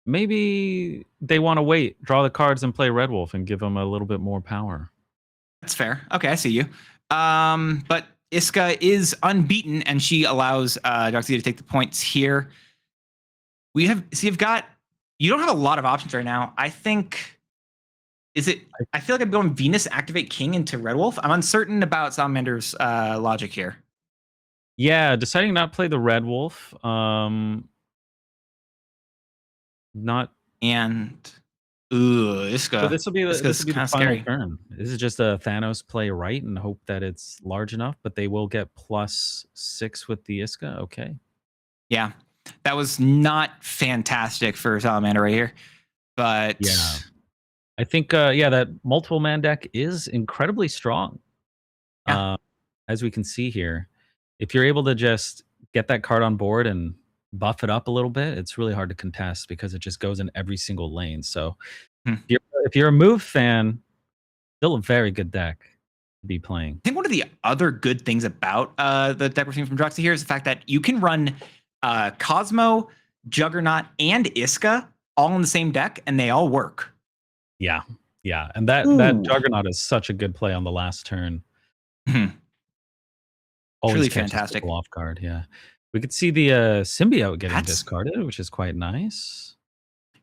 S3: maybe they want to wait, draw the cards, and play Red Wolf and give them a little bit more power.
S2: That's fair. Okay, I see you. But Iska is unbeaten, and she allows Doxy to take the points here. You don't have a lot of options right now. I think. I feel like I'm going Venus activate King into Red Wolf. I'm uncertain about Salamander's logic here.
S3: Yeah, deciding not to play the Red Wolf. Not.
S2: And Iska.
S3: So this will be the final
S2: scary
S3: turn. This is just a Thanos play right and hope that it's large enough, but they will get +6 with the Iska. Okay.
S2: Yeah, that was not fantastic for Salamander right here, but
S3: yeah, I think that multiple man deck is incredibly strong.
S2: Yeah.
S3: As we can see here, if you're able to just get that card on board and buff it up a little bit, it's really hard to contest because it just goes in every single lane. So if you're a move fan, still a very good deck to be playing.
S2: I think one of the other good things about the deck we're seeing from Droxy here is the fact that you can run Cosmo, Juggernaut, and Iska all in the same deck, and they all work.
S3: Yeah, and that Juggernaut is such a good play on the last turn.
S2: Truly fantastic.
S3: Off card, yeah. We could see the symbiote getting discarded, which is quite nice.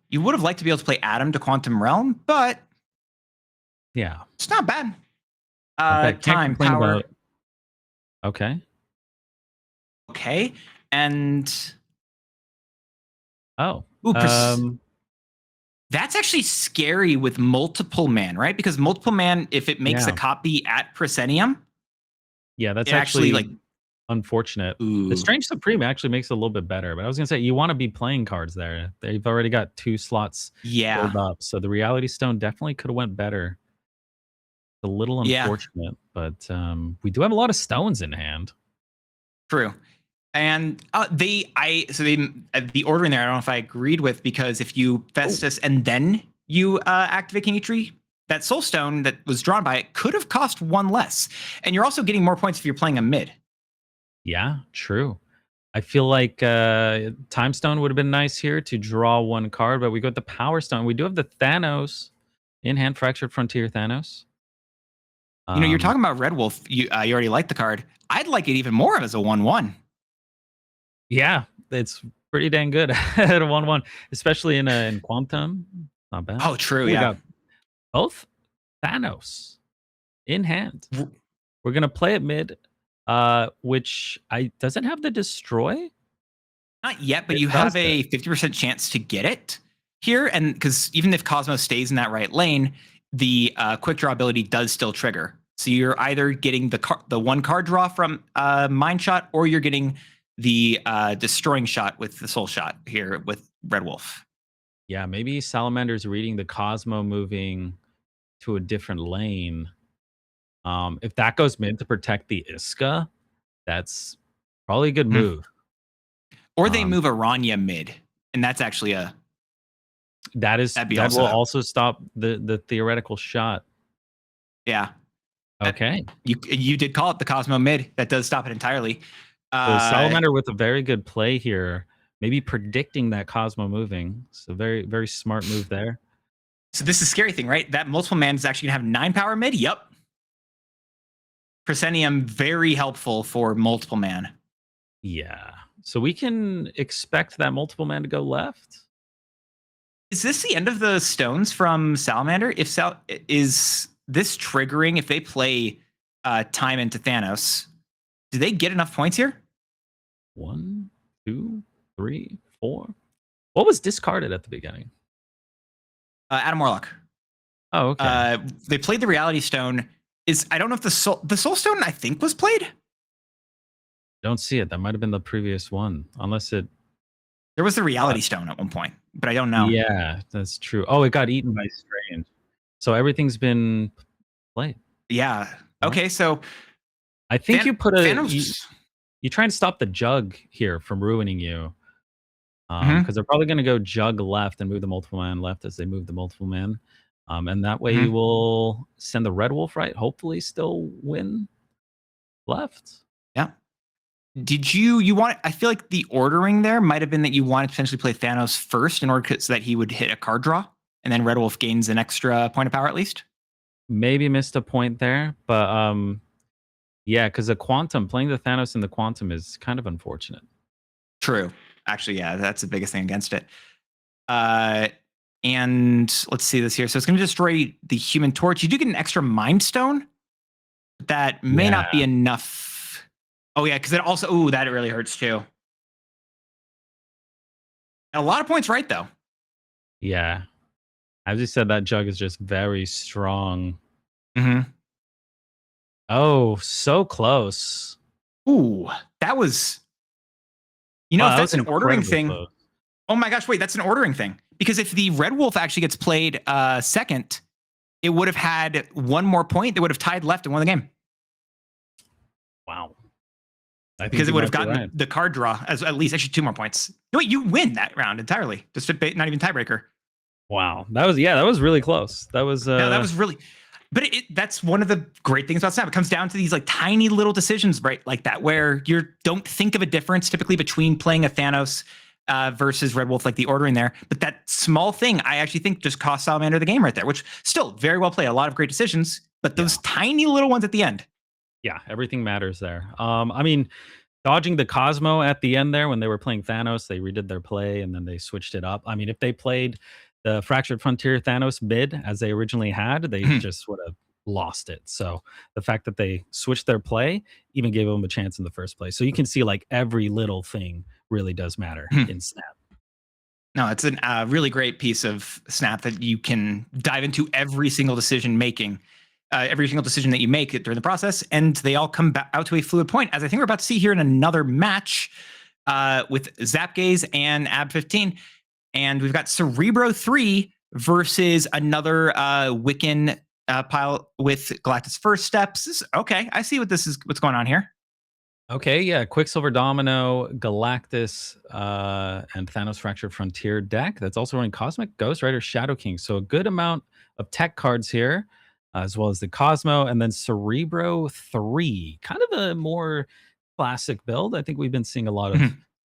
S2: You would have liked to be able to play Adam to Quantum Realm, but
S3: yeah,
S2: it's not bad.
S3: Time, power. Okay,
S2: and that's actually scary with multiple man, right? Because multiple man, if it makes a copy at Proscenium,
S3: that's actually like unfortunate. The Strange Supreme actually makes it a little bit better, but I was gonna say you want to be playing cards there. They've already got 2 slots filled up, so the Reality Stone definitely could have went better. It's a little unfortunate, but we do have a lot of stones in hand.
S2: True. And the ordering there, I don't know if I agreed with, because if you Festus and then you activate King Tree, that Soul Stone that was drawn by it could have cost 1 less. And you're also getting more points if you're playing a mid.
S3: Yeah, true. I feel like Time Stone would have been nice here to draw 1 card, but we got the Power Stone. We do have the Thanos in hand, Fractured Frontier Thanos.
S2: You're talking about Red Wolf. You already like the card. I'd like it even more as a 1/1.
S3: Yeah, it's pretty dang good at a 1/1, especially in Quantum. Not bad.
S2: Oh, true.
S3: We got both Thanos in hand. We're gonna play it mid, which doesn't have the destroy.
S2: Not yet, but you have a 50% chance to get it here, and because even if Cosmo stays in that right lane, the quick draw ability does still trigger. So you're either getting the 1 card draw from Mind Shot, or you're getting the destroying shot with the Soul Shot here with Red Wolf.
S3: Yeah, maybe Salamander's reading the Cosmo moving to a different lane. If that goes mid to protect the Iska, that's probably a good move.
S2: Or they move Aranya mid, and that's actually
S3: that will also stop the theoretical shot.
S2: Yeah.
S3: Okay.
S2: You did call it the Cosmo mid. That does stop it entirely.
S3: So Salamander with a very good play here, maybe predicting that Cosmo moving. So very, very smart move there.
S2: So this is the scary thing, right? That multiple man is actually gonna have 9 power mid. Yep. Proscenium, very helpful for multiple man.
S3: Yeah. So we can expect that multiple man to go left.
S2: Is this the end of the stones from Salamander? Is this triggering if they play time into Thanos? Do they get enough points here?
S3: 1, 2, 3, 4. What was discarded at the beginning?
S2: Adam Warlock.
S3: Oh, okay.
S2: They played the Reality Stone. I don't know if the Soul Stone I think was played.
S3: Don't see it. That might have been the previous one, unless it.
S2: There was the Reality Stone at one point, but I don't know.
S3: Yeah, that's true. Oh, it got eaten by Strange. So everything's been played.
S2: Yeah. Okay, so
S3: I think you put you try and stop the Jug here from ruining you. Because they're probably going to go Jug left and move the multiple man left as they move the multiple man. And that way you will send the Red Wolf, right? Hopefully still win left.
S2: Yeah. Did you want? I feel like the ordering there might have been that you wanted to potentially play Thanos first in order so that he would hit a card draw, and then Red Wolf gains an extra point of power at least.
S3: Maybe missed a point there, but yeah, because the Quantum, playing the Thanos in the Quantum is kind of unfortunate.
S2: True. Actually, yeah, that's the biggest thing against it. And let's see this here. So it's going to destroy the Human Torch. You do get an extra Mind Stone. That may not be enough. Oh, yeah, because it also, ooh, that really hurts too. And a lot of points right, though.
S3: Yeah. As you said, that Jug is just very strong. Oh, so close.
S2: Ooh, that was... You know,
S3: Wow,
S2: if
S3: that
S2: that's
S3: was
S2: an ordering
S3: incredibly
S2: thing...
S3: close.
S2: Oh my gosh, wait, that's an ordering thing. Because if the Red Wolf actually gets played second, it would have had one more point. They would have tied left and won the game.
S3: Wow.
S2: Because it would have gotten the card draw as at least actually 2 more points. No, wait, you win that round entirely. Just not even tiebreaker.
S3: Wow. That was really close. That was
S2: No, that was really... But that's one of the great things about Snap. It comes down to these like tiny little decisions, right? Like that, where you don't think of a difference typically between playing a Thanos versus Red Wolf, like the ordering there. But that small thing, I actually think just cost Salamander the game right there, which still very well played. A lot of great decisions, but those tiny little ones at the end.
S3: Yeah, everything matters there. I mean, dodging the Cosmo at the end there when they were playing Thanos, they redid their play and then they switched it up. I mean, if they played the Fractured Frontier Thanos mid as they originally had, they just would have lost it. So the fact that they switched their play even gave them a chance in the first place. So you can see like every little thing really does matter in Snap.
S2: No, it's a really great piece of Snap that you can dive into every single decision making, every single decision that you make during the process, and they all come out to a fluid point, as I think we're about to see here in another match with Zapgaze and Ab15. And we've got Cerebro 3 versus another Wiccan pile with Galactus First Steps. Okay, I see what's going on here.
S3: Okay, yeah, Quicksilver Domino, Galactus, and Thanos Fractured Frontier deck. That's also running Cosmic Ghost Rider Shadow King. So a good amount of tech cards here, as well as the Cosmo, and then Cerebro 3. Kind of a more classic build. I think we've been seeing a lot of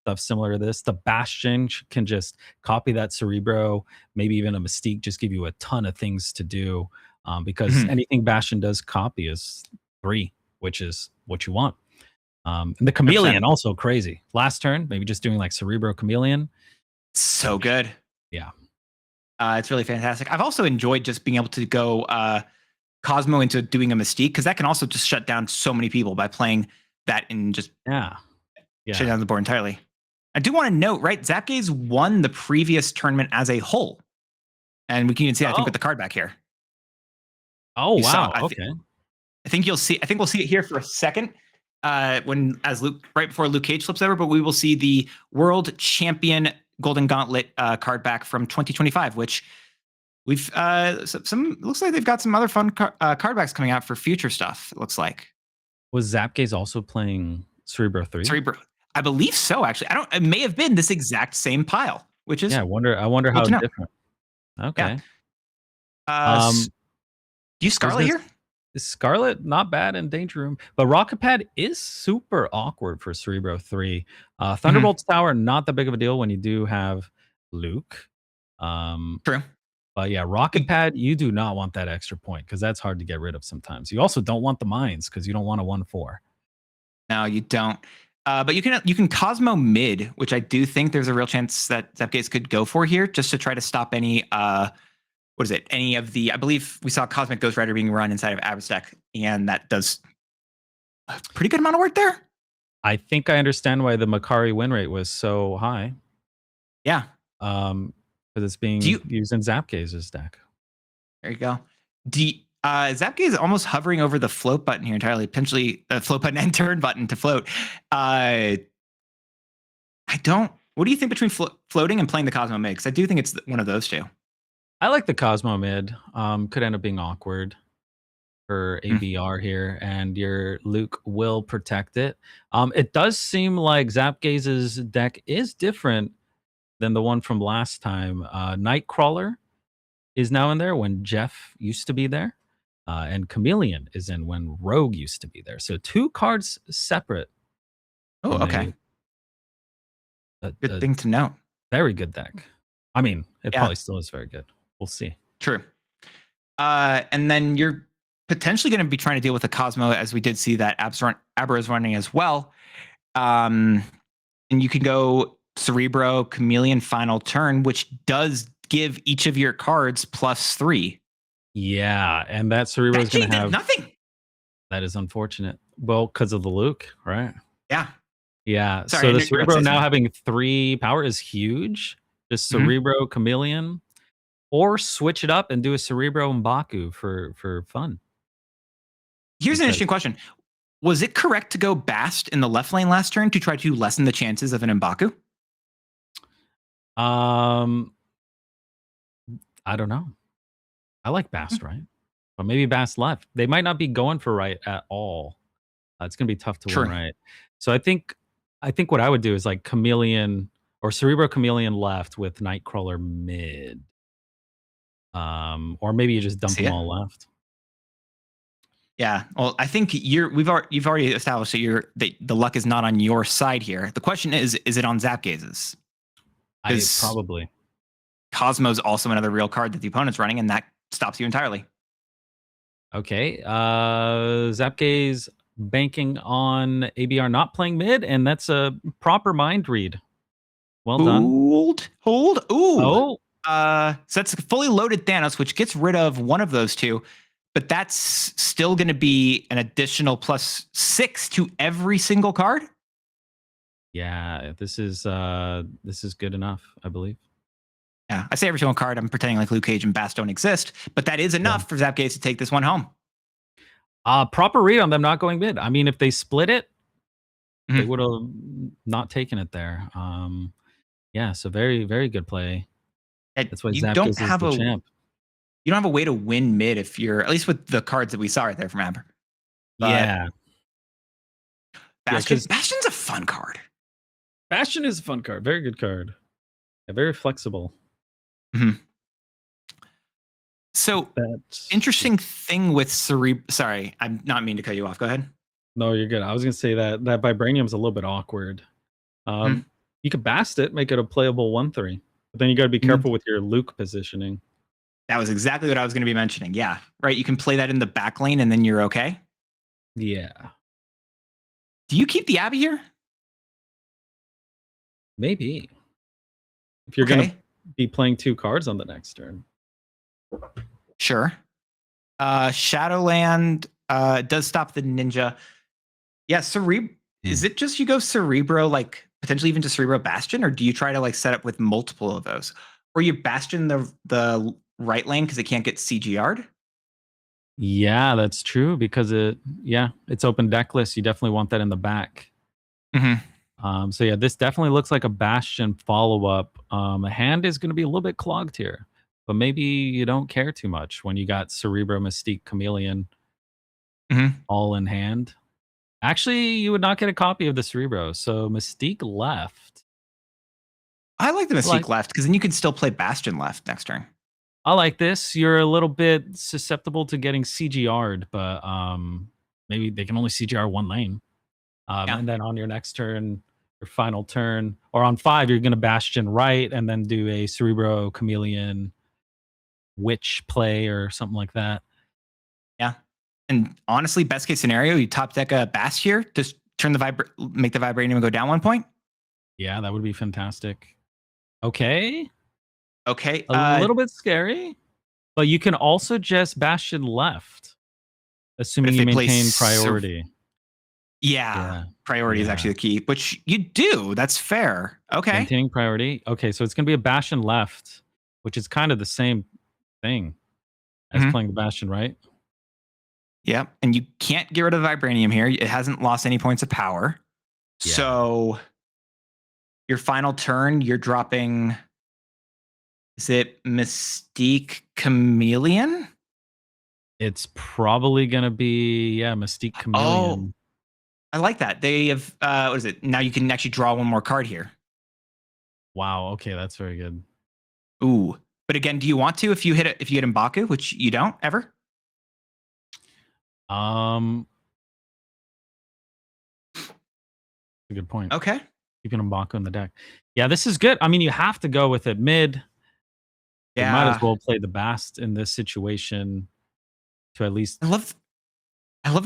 S3: stuff similar to this. The Bastion can just copy that Cerebro, maybe even a Mystique, just give you a ton of things to do, because anything Bastion does copy is 3, which is what you want. And the Chameleon
S2: 100%.
S3: also crazy. Last turn, maybe just doing like Cerebro Chameleon.
S2: So good.
S3: Yeah.
S2: It's really fantastic. I've also enjoyed just being able to go Cosmo into doing a Mystique, because that can also just shut down so many people by playing that and just shut down the board entirely. I do want to note, right, Zapgaze won the previous tournament as a whole. And we can even see, I think, with the card back here.
S3: Oh, wow.
S2: Okay. I think we'll see it here for a second. Right before Luke Cage flips over, but we will see the World Champion Golden Gauntlet card back from 2025, which we've looks like they've got some other fun card backs coming out for future stuff. It looks like.
S3: Was Zapgaze also playing Cerebro 3?
S2: Cerebro, I believe so. Actually, it may have been this exact same pile, which is
S3: I wonder how different. Okay.
S2: Yeah. Do you Scarlet here?
S3: Scarlet, not bad in Danger Room, but Rocket Pad is super awkward for Cerebro 3. Thunderbolt's Tower, not that big of a deal when you do have Luke.
S2: True.
S3: But yeah, Rocket Pad, you do not want that extra point because that's hard to get rid of sometimes. You also don't want the mines because you don't want a 1/4.
S2: No, you don't. But you can Cosmo mid, which I do think there's a real chance that Zapgaze could go for here, just to try to stop any any of the, I believe we saw Cosmic Ghost Rider being run inside of Ab's deck, and that does a pretty good amount of work there.
S3: I think I understand why the Makari win rate was so high.
S2: Yeah.
S3: Because it's being used in Zapgaze's deck.
S2: There you go. Zapgaze is almost hovering over the float button here entirely, potentially the float button and turn button to float. What do you think between floating and playing the Cosmo mid? Because I do think it's one of those two.
S3: I like the Cosmo mid. Could end up being awkward for ABR here, and your Luke will protect it. It does seem like Zapgaze's deck is different than the one from last time. Nightcrawler is now in there when Jeff used to be there. And Chameleon is in when Rogue used to be there. So 2 cards separate.
S2: Oh,
S3: in
S2: okay.
S3: A
S2: Good thing to know.
S3: very good deck. I mean, it
S2: Yeah.
S3: probably still is very good. We'll see.
S2: True. And then you're potentially going to be trying to deal with the Cosmo, as we did see that Abra is running as well. And you can go Cerebro, Chameleon, final turn, which does give each of your cards +3.
S3: Yeah, and that Cerebro is going to have
S2: nothing.
S3: That is unfortunate. Well, because of the Luke, right?
S2: Yeah.
S3: Yeah.
S2: Sorry,
S3: So
S2: I
S3: the
S2: didn't realize
S3: Cerebro
S2: that.
S3: now having 3 power is huge. Just
S2: Mhm.
S3: Cerebro, Chameleon, or switch it up and do a Cerebro M'Baku for fun.
S2: Here's an
S3: Because-
S2: interesting question. Was it correct to go Bast in the left lane last turn to try to lessen the chances of an M'Baku?
S3: I don't know. I like Bass right, but maybe Bass left. They might not be going for right at all. It's gonna be tough to
S2: True.
S3: win right. So I think what I would do is like Chameleon or Cerebro Chameleon left with Nightcrawler mid. Or maybe you just dump
S2: See
S3: them
S2: it?
S3: all left.
S2: Yeah. Well, I think you've already established that the luck is not on your side here. The question is it on Zapgaze's?
S3: Probably.
S2: Cosmo's also another real card that the opponent's running, and that stops you entirely.
S3: Okay. Zapgaze banking on ABR not playing mid, and that's a proper mind read. Well done.
S2: Hold. Ooh.
S3: Oh,
S2: So that's a fully loaded Thanos, which gets rid of one of those 2, but that's still going to be an additional +6 to every single card.
S3: yeah. This is good enough, I believe.
S2: Yeah, I say every single card. I'm pretending like Luke Cage and Bass don't exist, but that is enough for Zapgaze to take this one home.
S3: Proper read on them not going mid. I mean, if they split it, they
S2: Mhm.
S3: would have not taken it there. Yeah, so very, very good play. That's why
S2: You
S3: Zapgaze
S2: don't
S3: is
S2: have
S3: the champ.
S2: you don't have a way to win mid if you're, at least with the cards that we saw right there from Amber. But
S3: Yeah.
S2: Bastion,
S3: 'cause-
S2: Bastion's a fun card.
S3: Bastion is a fun card. Very good card. Yeah, very flexible.
S2: So
S3: That's
S2: interesting thing with Sorry, I'm not meaning to cut you off. Go ahead.
S3: No, you're good. I was gonna say that Vibranium's a little bit awkward. You could Bast it, make it a playable 1/3, but then you got to be careful with your Luke positioning.
S2: That was exactly what I was going to be mentioning. Yeah, right. You can play that in the back lane, and then you're okay.
S3: Yeah,
S2: Do you keep the Abby here?
S3: maybe if you're
S2: Okay.
S3: gonna be playing 2 cards on the next turn.
S2: Sure. Shadowland does stop the ninja. Yeah, is it just you go Cerebro, like potentially even to Cerebro Bastion, or do you try to like set up with multiple of those? Or you Bastion the right lane because it can't get CGR'd?
S3: Yeah, that's true because it's open deck list. You definitely want that in the back. So yeah, this definitely looks like a Bastion follow-up. A hand is going to be a little bit clogged here, but maybe you don't care too much when you got Cerebro, Mystique, Chameleon all in hand. Actually, you would not get a copy of the Cerebro, so Mystique left.
S2: I like the Mystique left because then you can still play Bastion left next turn.
S3: I like this. You're a little bit susceptible to getting CGR'd, but maybe they can only CGR 1 lane. And then on your next turn, your final turn, or on 5, you're going to Bastion right and then do a Cerebro Chameleon Witch play or something like that.
S2: Yeah. And honestly, best case scenario, you top deck a Bast here, just turn make the Vibranium go down 1 point.
S3: Yeah, that would be fantastic. Okay.
S2: Okay.
S3: A little bit scary, but you can also just Bastion left, assuming you maintain priority.
S2: Yeah. Priority is actually the key, which you do. That's fair. Okay.
S3: Maintaining priority. Okay, so it's going to be a Bastion left, which is kind of the same thing as playing the Bastion right.
S2: Yeah, and you can't get rid of the Vibranium here. It hasn't lost any points of power.
S3: Yeah.
S2: So your final turn, you're dropping, is it Mystique Chameleon?
S3: It's probably going to be, Mystique Chameleon.
S2: Oh, I like that. They have, what is it? Now you can actually draw 1 more card here.
S3: Wow, okay, that's very good.
S2: Ooh. But again, do you want to if you hit M'Baku, which you don't ever?
S3: A good point.
S2: Okay.
S3: Keeping M'Baku in the deck. Yeah, this is good. I mean, you have to go with it mid. You might as well play the Bast in this situation to at least.
S2: I love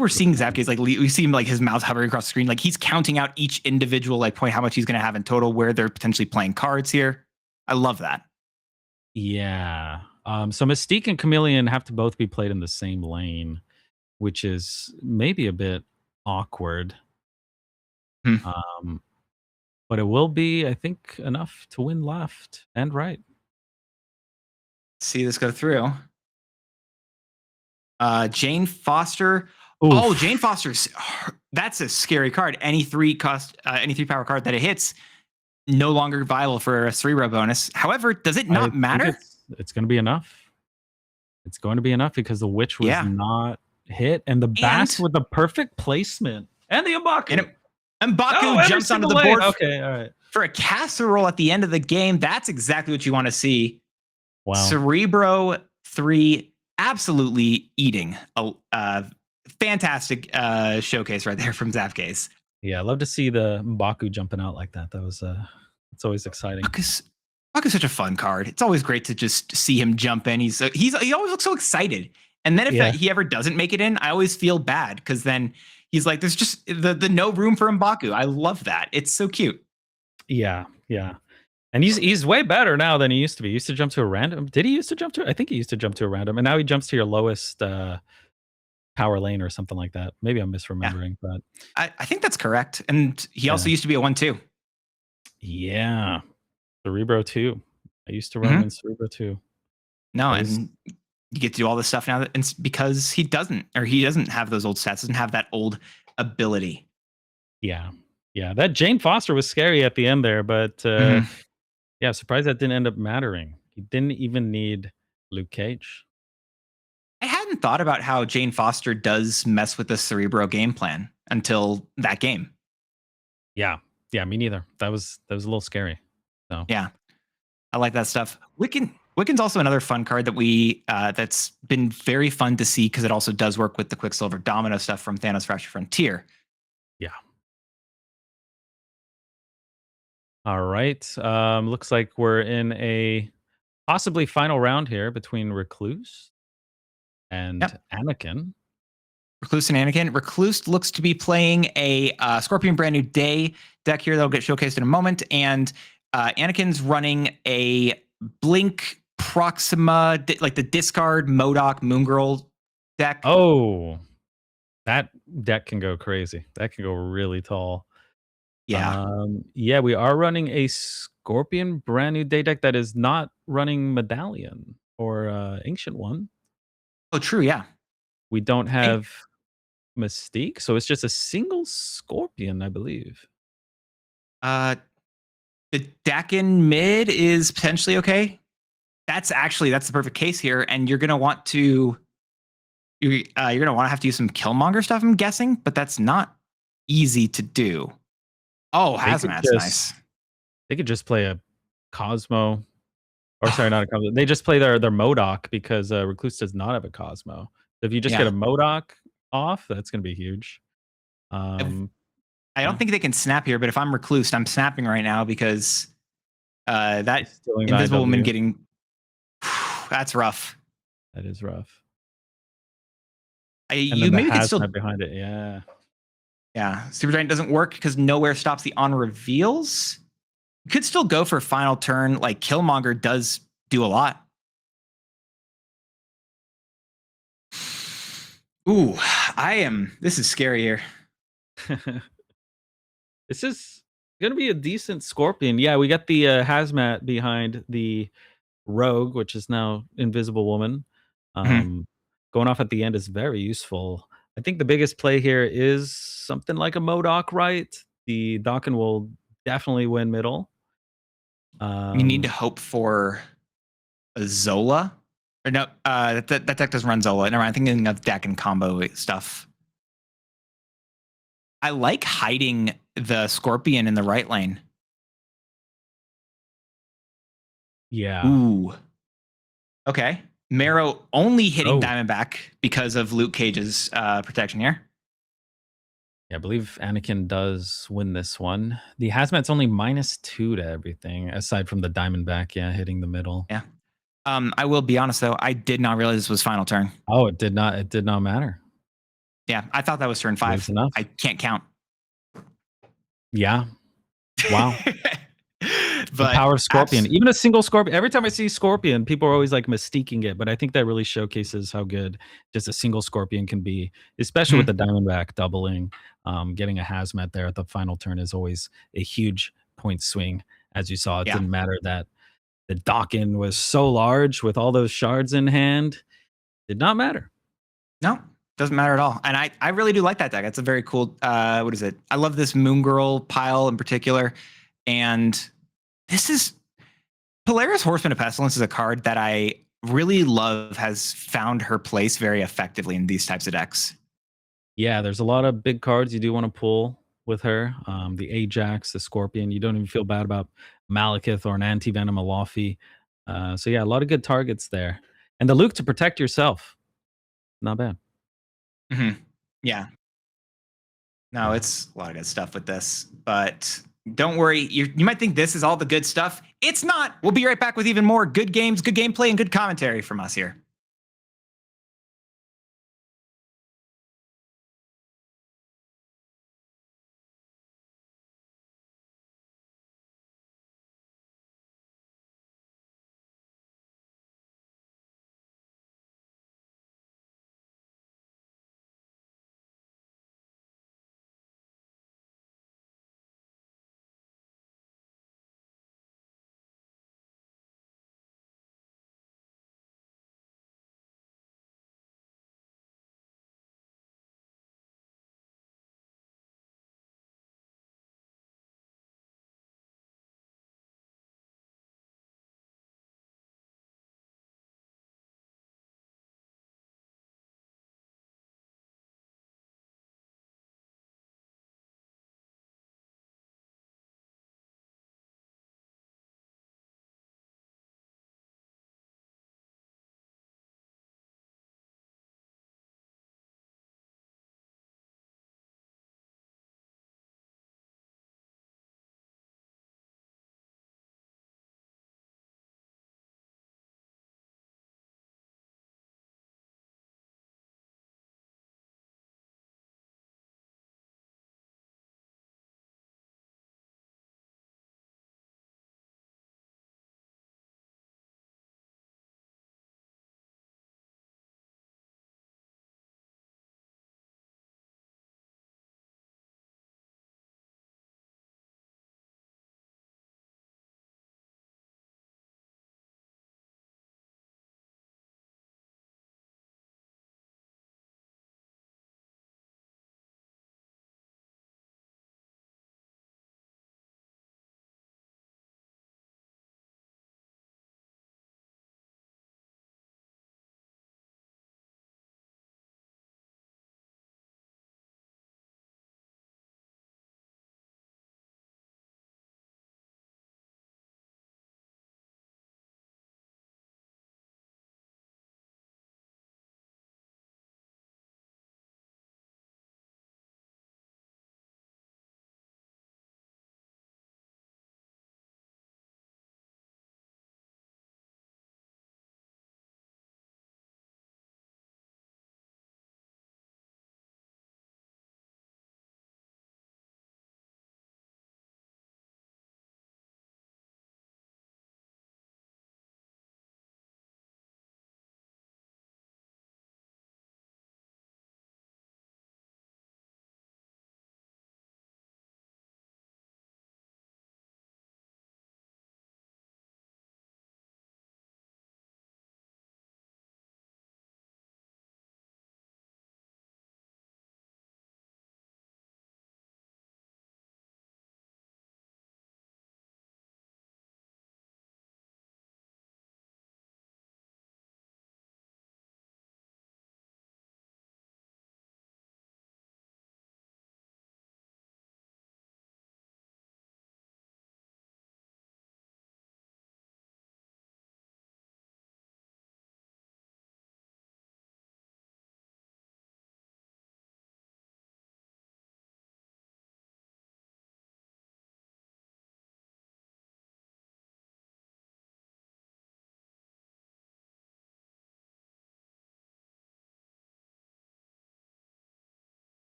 S2: we're seeing Zapcase, like we see him like his mouth hovering across the screen, like he's counting out each individual like point, how much he's going to have in total, where they're potentially playing cards here. I love that.
S3: Yeah. So Mystique and Chameleon have to both be played in the same lane, which is maybe a bit awkward. But it will be, I think, enough to win left and right.
S2: See this go through. Jane Foster.
S3: Oof.
S2: Oh, Jane Foster's that's a scary card. Any 3 power card that it hits, no longer viable for a Cerebro bonus. However, does it not matter?
S3: It's going to be enough. It's going to be enough because the Witch was not hit, and the Bast with the perfect placement, and the M'Baku.
S2: And M'Baku jumps onto the board.
S3: Okay, all right.
S2: For a casserole at the end of the game, that's exactly what you want to see.
S3: Wow.
S2: Cerebro 3 absolutely eating a fantastic showcase right there from Zapcase.
S3: Yeah, I love to see the M'Baku jumping out like that. That was it's always exciting.
S2: M'Baku's such a fun card. It's always great to just see him jump in. He always looks so excited. And then if he ever doesn't make it in, I always feel bad because then he's like, there's just the no room for M'Baku. I love that. It's so cute.
S3: Yeah. And he's way better now than he used to be. He used to jump to a random. Did he used to jump to? I think he used to jump to a random, and now he jumps to your lowest power lane or something like that. Maybe I'm misremembering, but
S2: I think that's correct. And he also used to be a 1/2.
S3: Yeah, Cerebro 2. I used to run in Cerebro 2.
S2: No, and you get to do all this stuff now, and because he doesn't have those old stats, doesn't have that old ability.
S3: Yeah, that Jane Foster was scary at the end there, but yeah, surprised that didn't end up mattering. He didn't even need Luke Cage.
S2: I hadn't thought about how Jane Foster does mess with the Cerebro game plan until that game.
S3: Yeah, me neither. That was a little scary. So
S2: yeah, I like that stuff. Wiccan's also another fun card that that's been very fun to see because it also does work with the Quicksilver Domino stuff from Thanos Fractured Frontier.
S3: Yeah. All right. Looks like we're in a possibly final round here between Recluse and Anakin.
S2: Recluse and Anakin. Recluse looks to be playing a Scorpion Brand New Day deck here that'll get showcased in a moment. And Anakin's running a Blink Proxima, like the discard MODOK Moongirl deck.
S3: Oh, that deck can go crazy. That can go really tall.
S2: Yeah.
S3: Yeah, we are running a Scorpion Brand New Day deck that is not running Medallion or Ancient One.
S2: Oh, true. Yeah.
S3: We don't have Mystique, so it's just a single Scorpion, I believe.
S2: The deck in mid is potentially okay. That's the perfect case here, and you're gonna want to have to use some Killmonger stuff, I'm guessing, but that's not easy to do. Oh, Hazmat's nice.
S3: They could just play a Cosmo. Or sorry, not a Cosmo. They just play their MODOK because Recluse does not have a Cosmo. So if you just get a MODOK off, that's going to be huge.
S2: I don't think they can snap here, but if I'm Recluse, I'm snapping right now because that Invisible Woman getting... that's rough.
S3: That is rough.
S2: You maybe can still...
S3: behind it, yeah.
S2: Yeah, Super Giant doesn't work because nowhere stops the on reveals. You could still go for final turn. Like Killmonger does do a lot. Ooh, this is scary here.
S3: This is going to be a decent Scorpion. Yeah, we got the Hazmat behind the Rogue, which is now Invisible Woman. Going off at the end is very useful. I think the biggest play here is something like a MODOK, right? The Daken will definitely win middle.
S2: You need to hope for a Zola. Or no, that deck doesn't run Zola. Never mind, I'm thinking of deck and combo stuff. I like hiding the Scorpion in the right lane.
S3: Yeah.
S2: Ooh. Okay. Marrow only hitting
S3: Oh.
S2: Diamondback because of Luke Cage's protection here.
S3: Yeah, I believe Anakin does win this one. The Hazmat's only -2 to everything, aside from the Diamondback, yeah, hitting the middle.
S2: Yeah. I will be honest though, I did not realize this was final turn.
S3: Oh, it did not matter.
S2: Yeah, I thought that was turn 5.
S3: was enough.
S2: I can't count.
S3: Yeah. Wow. The
S2: But
S3: power of Scorpion.
S2: abs-
S3: Even a single Scorpion. Every time I see Scorpion, people are always like mystiquing it, but I think that really showcases how good just a single Scorpion can be, especially with the Diamondback doubling. Getting a Hazmat there at the final turn is always a huge point swing. As you saw, it
S2: Yeah.
S3: didn't matter that the Dawkin was so large with all those shards in hand. Did not matter.
S2: No, doesn't matter at all. And I really do like that deck. It's a very cool, what is it? I love this Moon Girl pile in particular. And this is Polaris Horseman of Pestilence is a card that I really love, has found her place very effectively in these types of decks.
S3: Yeah, there's a lot of big cards you do want to pull with her. The Ajax, the Scorpion. You don't even feel bad about Malekith or an Anti-Venom Alofi. So yeah, a lot of good targets there. And the Luke to protect yourself. Not bad.
S2: Yeah. No, it's a lot of good stuff with this. But don't worry. You might think this is all the good stuff. It's not. We'll be right back with even more good games, good gameplay, and good commentary from us here.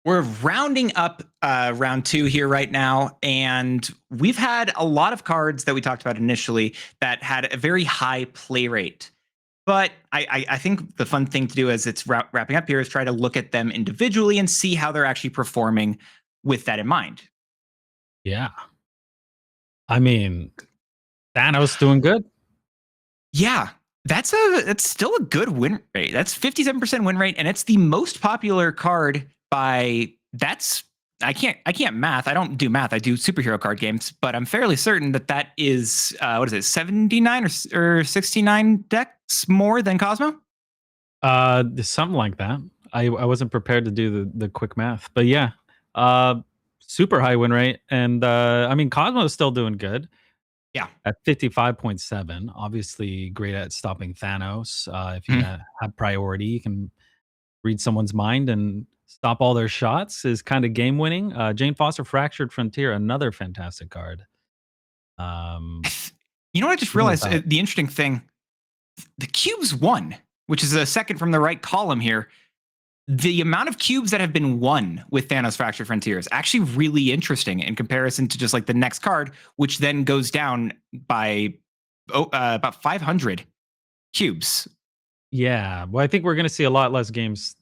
S2: We're rounding up round 2 here right now, and we've had a lot of cards that we talked about initially that had a very high play rate. But I think the fun thing to do as it's wrapping up here is try to look at them individually and see how they're actually performing with that in mind.
S3: Yeah. I mean, Thanos doing good.
S2: Yeah, that's still a good win rate. That's 57% win rate, and it's the most popular card by I can't math. I don't do math. I do superhero card games, but I'm fairly certain that is what is it, 79 or 69 decks more than Cosmo?
S3: Something like that. I wasn't prepared to do the quick math, but yeah, super high win rate, and I mean Cosmo is still doing good.
S2: Yeah,
S3: at 55.7, obviously great at stopping Thanos. If you have priority, you can read someone's mind and stop all their shots. Is kind of game winning. Jane Foster Fractured Frontier, another fantastic card.
S2: You know what I just realized? The interesting thing, the cubes won, which is a second from the right column here. The amount of cubes that have been won with Thanos Fractured Frontier is actually really interesting in comparison to just like the next card, which then goes down by about 500 cubes.
S3: Yeah, well, I think we're going to see a lot less games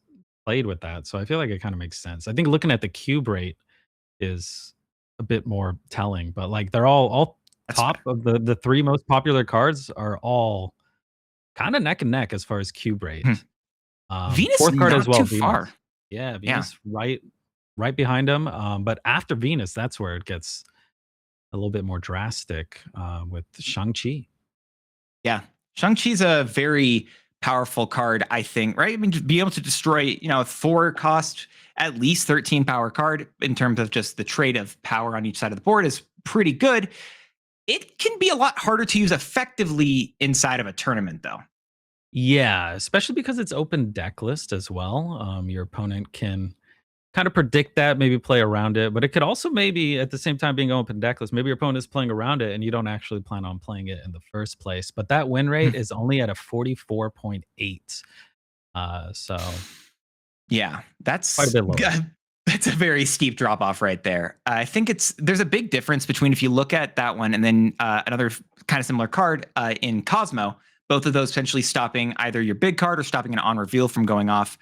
S3: played with that, so I feel like it kind of makes sense. I think looking at the cube rate is a bit more telling, but like they're all top of the 3 most popular cards are all kind of neck and neck as far as cube rate.
S2: Venus
S3: fourth card
S2: not
S3: as well,
S2: too
S3: Venus.
S2: far.
S3: Yeah, Venus right behind him. But after Venus, that's where it gets a little bit more drastic with Shang-Chi.
S2: Yeah, Shang-Chi's a very powerful card, I think, right? I mean, to be able to destroy, a 4 cost, at least 13 power card in terms of just the trade of power on each side of the board is pretty good. It can be a lot harder to use effectively inside of a tournament, though.
S3: Yeah, especially because it's open deck list as well. Your opponent can kind of predict that, maybe play around it, but it could also maybe at the same time being open deck list, maybe your opponent is playing around it and you don't actually plan on playing it in the first place. But that win rate is only at a 44.8. So
S2: yeah, that's
S3: quite a bit lower.
S2: That's a very steep drop off right there. I think there's a big difference between if you look at that one and then another kind of similar card in Cosmo. Both of those potentially stopping either your big card or stopping an on reveal from going off.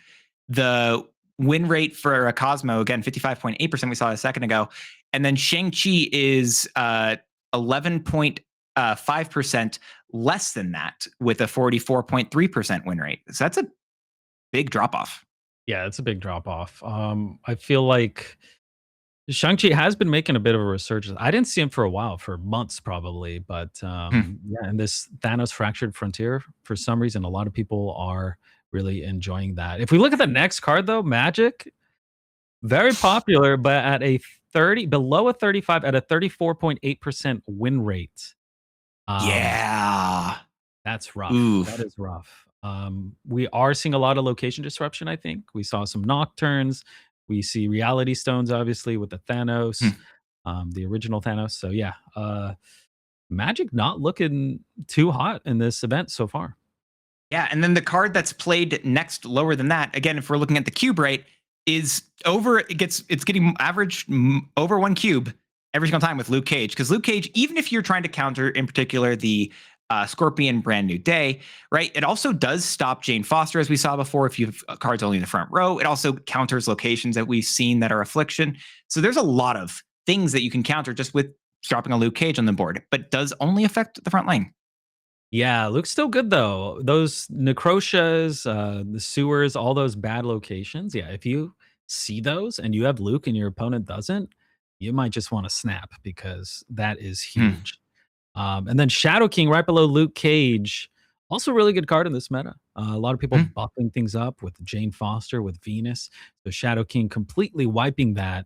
S2: The win rate for a Cosmo, again, 55.8% we saw a second ago. And then Shang-Chi is 11.5% less than that with a 44.3% win rate. So that's a big drop off.
S3: Yeah, it's a big drop off. I feel like Shang-Chi has been making a bit of a resurgence. I didn't see him for a while, for months probably, but yeah, and this Thanos Fractured Frontier, for some reason, a lot of people are really enjoying that. If we look at the next card though, Magic, very popular, but at a 30, below a 35, at a 34.8% win rate.
S2: Yeah.
S3: That's rough.
S2: Oof.
S3: That is rough. We are seeing a lot of location disruption, I think. We saw some Nocturnes. We see Reality Stones, obviously, with the Thanos, the original Thanos. So yeah, Magic not looking too hot in this event so far.
S2: Yeah, and then the card that's played next lower than that, again, if we're looking at the cube rate, is over. It's getting average over 1 cube every single time with Luke Cage. Because Luke Cage, even if you're trying to counter, in particular, the Scorpion Brand New Day, right? It also does stop Jane Foster, as we saw before, if you have cards only in the front row. It also counters locations that we've seen that are Affliction. So there's a lot of things that you can counter just with dropping a Luke Cage on the board, but does only affect the front lane.
S3: Yeah, Luke's still good though. Those Necrotias, the sewers, all those bad locations. Yeah, if you see those and you have Luke and your opponent doesn't, you might just want to snap because that is huge. And then Shadow King right below Luke Cage. Also really good card in this meta. A lot of people buffing things up with Jane Foster, with Venus. So Shadow King completely wiping that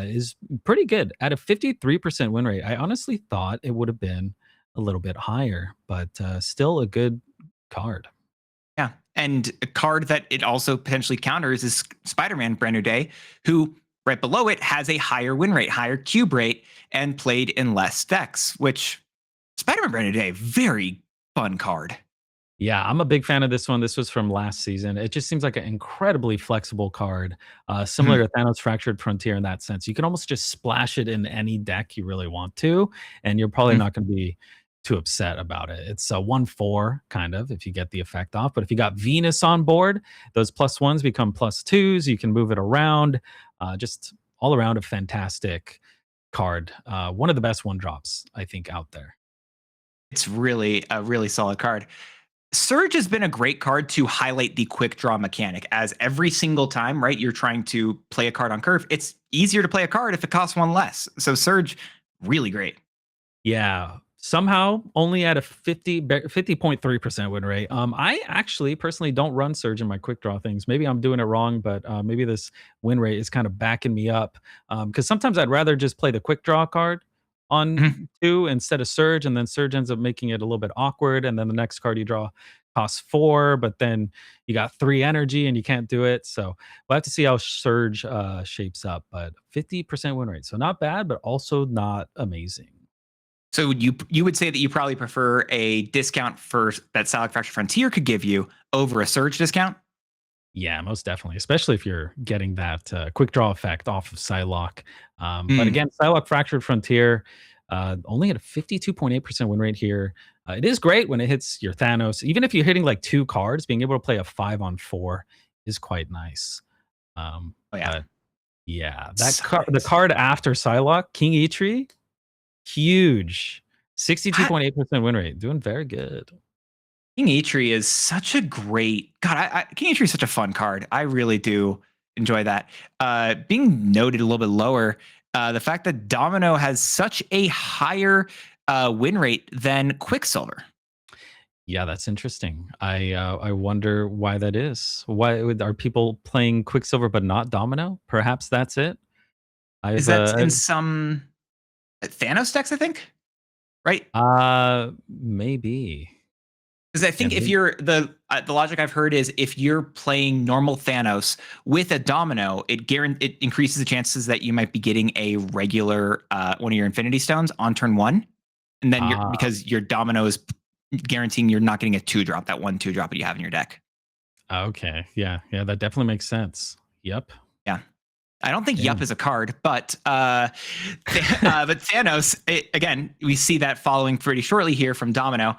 S3: is pretty good. At a 53% win rate, I honestly thought it would have been a little bit higher, but still a good card.
S2: Yeah, and a card that it also potentially counters is Spider-Man Brand New Day, who right below it has a higher win rate, higher cube rate, and played in less decks, which Spider-Man Brand New Day, very fun card.
S3: Yeah, I'm a big fan of this one. This was from last season. It just seems like an incredibly flexible card, similar to Thanos Fractured Frontier in that sense. You can almost just splash it in any deck you really want to, and you're probably not going to be too upset about it. It's a 1/4 kind of if you get the effect off. But if you got Venus on board, those +1s become +2s. You can move it around. Just all around a fantastic card. One of the best one drops I think out there.
S2: It's really a really solid card. Surge has been a great card to highlight the quick draw mechanic, as every single time, right, you're trying to play a card on curve, it's easier to play a card if it costs one less. So Surge, really great.
S3: Yeah. Somehow only at a 50.3% win rate. I actually personally don't run Surge in my quick draw things. Maybe I'm doing it wrong, but maybe this win rate is kind of backing me up. Because sometimes I'd rather just play the quick draw card on 2 instead of Surge, and then Surge ends up making it a little bit awkward. And then the next card you draw costs 4, but then you got 3 energy and you can't do it. So we'll have to see how Surge shapes up. But 50% win rate. So not bad, but also not amazing.
S2: So you would say that you probably prefer a discount for that Psylocke Fractured Frontier could give you over a Surge discount?
S3: Yeah, most definitely, especially if you're getting that quick draw effect off of Psylocke. But again, Psylocke Fractured Frontier only at a 52.8% win rate here. It is great when it hits your Thanos. Even if you're hitting like 2 cards, being able to play a 5-on-4 is quite nice.
S2: Oh yeah,
S3: But yeah, the card after Psylocke, King Eitri, huge, 62.8% win rate, doing very good.
S2: King Eitri is such a great God. King Eitri is such a fun card. I really do enjoy that. Being noted a little bit lower, the fact that Domino has such a higher win rate than Quicksilver.
S3: Yeah, that's interesting. I wonder why that is. Are people playing Quicksilver but not Domino? Perhaps that's it.
S2: Is that in some Thanos decks? I think, right?
S3: Maybe.
S2: Because I think if you're the logic I've heard is if you're playing normal Thanos with a Domino, it increases the chances that you might be getting a regular one of your Infinity Stones on turn 1, and then because your Domino is guaranteeing you're not getting a 2-drop, that 1/2 drop that you have in your deck.
S3: Okay, yeah, that definitely makes sense. Yep.
S2: Yeah. I don't think Yup is a card, but Thanos, again, we see that following pretty shortly here from Domino.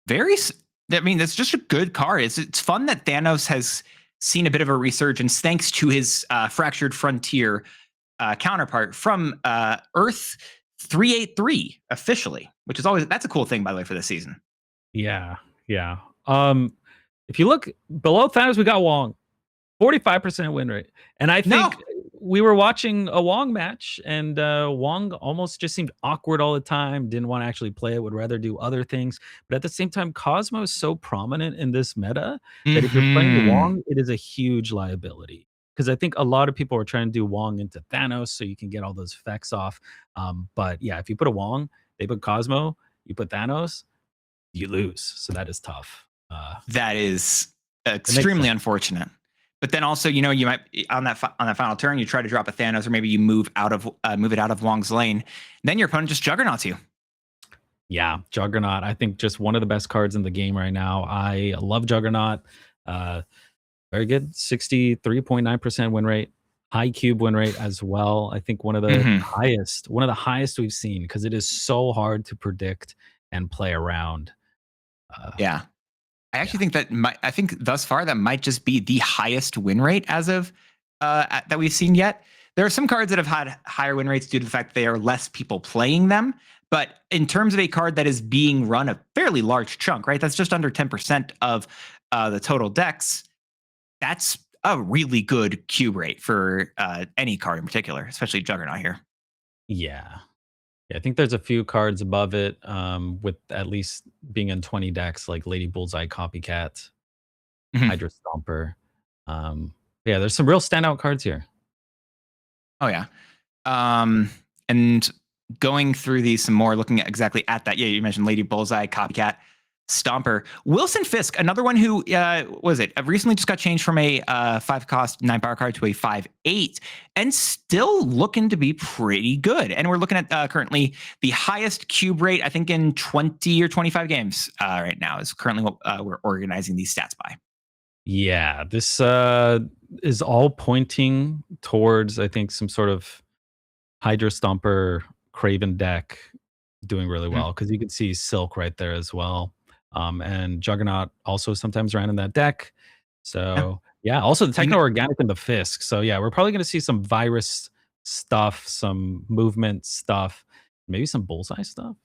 S2: That's just a good card. It's fun that Thanos has seen a bit of a resurgence thanks to his Fractured Frontier counterpart from Earth 383 officially, which is that's a cool thing, by the way, for this season.
S3: Yeah. If you look below Thanos, we got Wong, 45% win rate, and I think we were watching a Wong match, and Wong almost just seemed awkward all the time, didn't want to actually play it, would rather do other things. But at the same time, Cosmo is so prominent in this meta that if you're playing Wong, it is a huge liability. Because I think a lot of people are trying to do Wong into Thanos so you can get all those effects off. But yeah, if you put a Wong, they put Cosmo, you put Thanos, you lose. So that is tough.
S2: That is extremely unfortunate. But then also, you might on that final turn, you try to drop a Thanos, or maybe you move it out of Wong's lane. Then your opponent just juggernauts you.
S3: Yeah, Juggernaut. I think just one of the best cards in the game right now. I love Juggernaut. Very good, 63.9% win rate, high cube win rate as well. I think one of the highest we've seen, because it is so hard to predict and play around.
S2: Yeah. I actually think I think thus far that might just be the highest win rate as of that we've seen yet. There are some cards that have had higher win rates due to the fact that there are less people playing them. But in terms of a card that is being run a fairly large chunk, right? That's just under 10% of the total decks. That's a really good cube rate for any card in particular, especially Juggernaut here.
S3: Yeah, I think there's a few cards above it with at least being in 20 decks, like Lady Bullseye Copycat, Hydra Stomper. Yeah, there's some real standout cards here.
S2: Oh, yeah. And going through these some more, looking at exactly at that. Yeah, you mentioned Lady Bullseye Copycat. Stomper. Wilson Fisk, another one who was it? Recently just got changed from a 5 cost 9 power card to a 5/8, and still looking to be pretty good. And we're looking at currently the highest cube rate, I think, in 20 or 25 games right now is currently what we're organizing these stats by.
S3: Yeah, this is all pointing towards, I think, some sort of Hydra Stomper Craven deck doing really well, because you can see Silk right there as well. And Juggernaut also sometimes ran in that deck. So yeah, also the Techno Organic and the Fisk. So yeah, we're probably going to see some virus stuff, some movement stuff, maybe some bullseye stuff.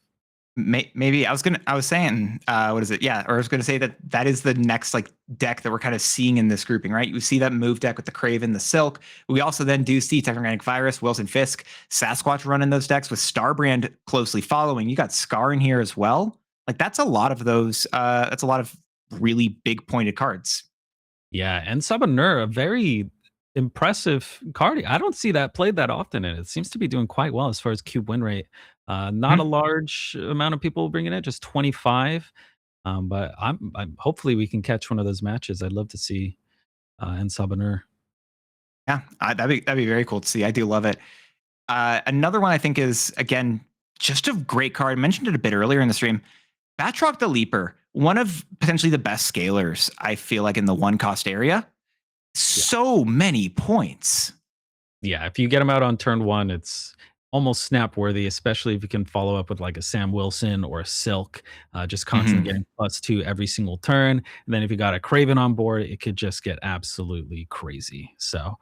S2: Maybe I was saying, what is it? Yeah, or I was gonna say that is the next like deck that we're kind of seeing in this grouping, right? You see that move deck with the Craven, the Silk. We also then do see Technorganic Virus, Wilson Fisk, Sasquatch running those decks with Starbrand closely following. You got Scar in here as well. Like that's a lot of those. That's a lot of really big pointed cards.
S3: Yeah, and Sabanur, a very impressive card. I don't see that played that often, and it seems to be doing quite well as far as cube win rate. Not a large amount of people bringing it, just 25. But I'm hopefully we can catch one of those matches. I'd love to see in Sabanur.
S2: Yeah, that'd be very cool to see. I do love it. Another one I think is again just a great card. I mentioned it a bit earlier in the stream. Batroc the Leaper, one of potentially the best scalers, I feel like, in the 1 cost area. So many points.
S3: Yeah, if you get him out on turn 1, it's almost snap worthy, especially if you can follow up with like a Sam Wilson or a Silk, just constantly getting +2 every single turn. And then if you got a Craven on board, it could just get absolutely crazy. So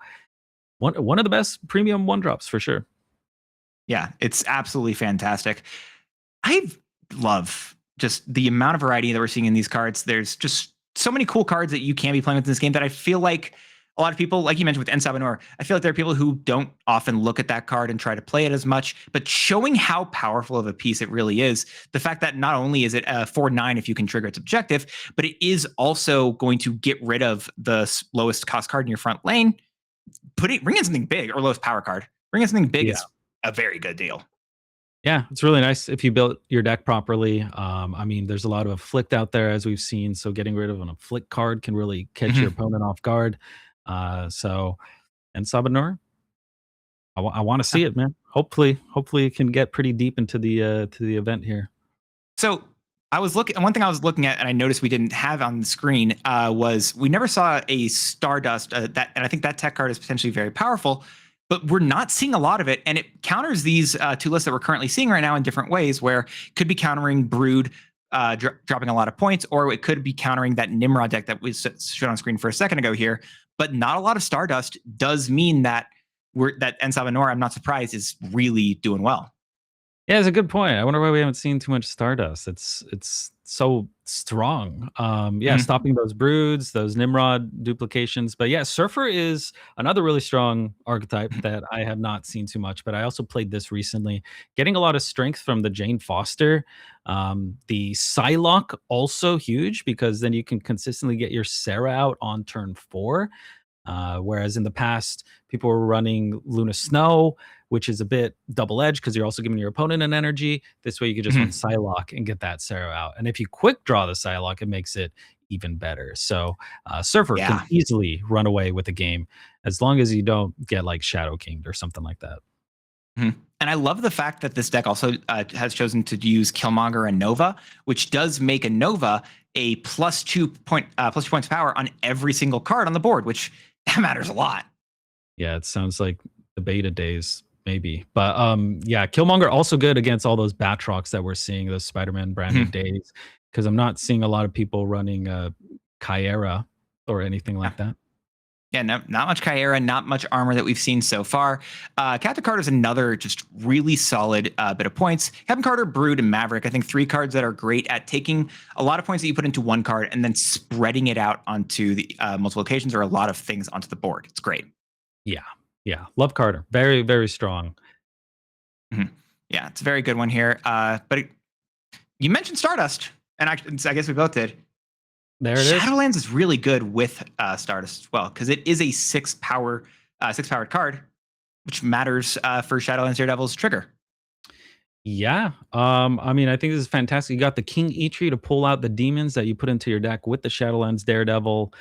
S3: one of the best premium 1-drops for sure.
S2: Yeah, it's absolutely fantastic. I love just the amount of variety that we're seeing in these cards. There's just so many cool cards that you can be playing with in this game that I feel like a lot of people, like you mentioned with Ensabanor, I feel like there are people who don't often look at that card and try to play it as much, but showing how powerful of a piece it really is. The fact that not only is it a 4/9 if you can trigger its objective, but it is also going to get rid of the lowest cost card in your front lane. Bring in something big, or lowest power card. Bring in something big is a very good deal.
S3: Yeah, it's really nice if you built your deck properly. I mean, there's a lot of Afflict out there, as we've seen, so getting rid of an Afflict card can really catch your opponent off guard. And Sabanur, I want to see it, man. Hopefully it can get pretty deep into the event here.
S2: So I was looking. One thing I was looking at, and I noticed we didn't have on the screen, was we never saw a Stardust. And I think that tech card is potentially very powerful, but we're not seeing a lot of it, and it counters these 2 lists that we're currently seeing right now in different ways, where it could be countering Brood, dropping a lot of points, or it could be countering that Nimrod deck that was shown on screen for a second ago here. But not a lot of Stardust does mean that Ensabanor, I'm not surprised, is really doing well.
S3: Yeah, it's a good point. I wonder why we haven't seen too much Stardust. It's so strong. Stopping those Broods, those Nimrod duplications. But yeah, Surfer is another really strong archetype that I have not seen too much, but I also played this recently, getting a lot of strength from the Jane Foster. The Psylocke also huge, because then you can consistently get your Sarah out on turn 4. Whereas in the past, people were running Luna Snow, which is a bit double-edged because you're also giving your opponent an energy. This way you could just run Psylocke and get that Sarah out. And if you quick draw the Psylocke, it makes it even better. So Surfer can easily run away with the game as long as you don't get like Shadow Kinged or something like that.
S2: And I love the fact that this deck also has chosen to use Killmonger and Nova, which does make a Nova a +2 points power on every single card on the board, which that matters a lot.
S3: Yeah, it sounds like the beta days, maybe. But yeah, Killmonger also good against all those Batrocs that we're seeing, those Spider-Man branded days, because I'm not seeing a lot of people running Kyera or anything like that.
S2: Yeah, not much Kyera, not much armor that we've seen so far. Captain Carter is another just really solid bit of points. Captain Carter, Brood, and Maverick, I think 3 cards that are great at taking a lot of points that you put into one card and then spreading it out onto the multiple locations or a lot of things onto the board. It's great.
S3: Yeah. Love Carter. Very, very strong.
S2: Yeah, it's a very good one here. But you mentioned Stardust, and I guess we both did.
S3: There it is.
S2: Shadowlands is really good with Stardust as well, because it is a 6-powered card, which matters for Shadowlands Daredevil's trigger.
S3: Yeah. I mean, I think this is fantastic. You got the King Eitri to pull out the demons that you put into your deck with the Shadowlands Daredevil.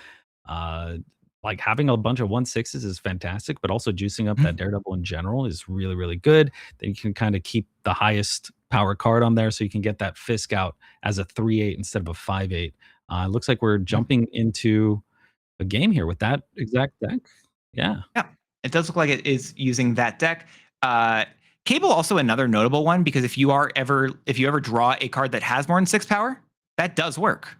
S3: Uh, like having a bunch of 1/6s is fantastic, but also juicing up that
S2: Mhm.
S3: Daredevil in general is really, really good. Then you can kind of keep the highest power card on there so you can get that Fisk out as a 3/8 instead of a 5/8. It looks like we're
S2: Mhm.
S3: jumping into a game here with that exact deck. Yeah.
S2: Yeah, it does look like it is using that deck. Uh, Cable also another notable one because if you ever draw a card that has more than 6 power, that does work.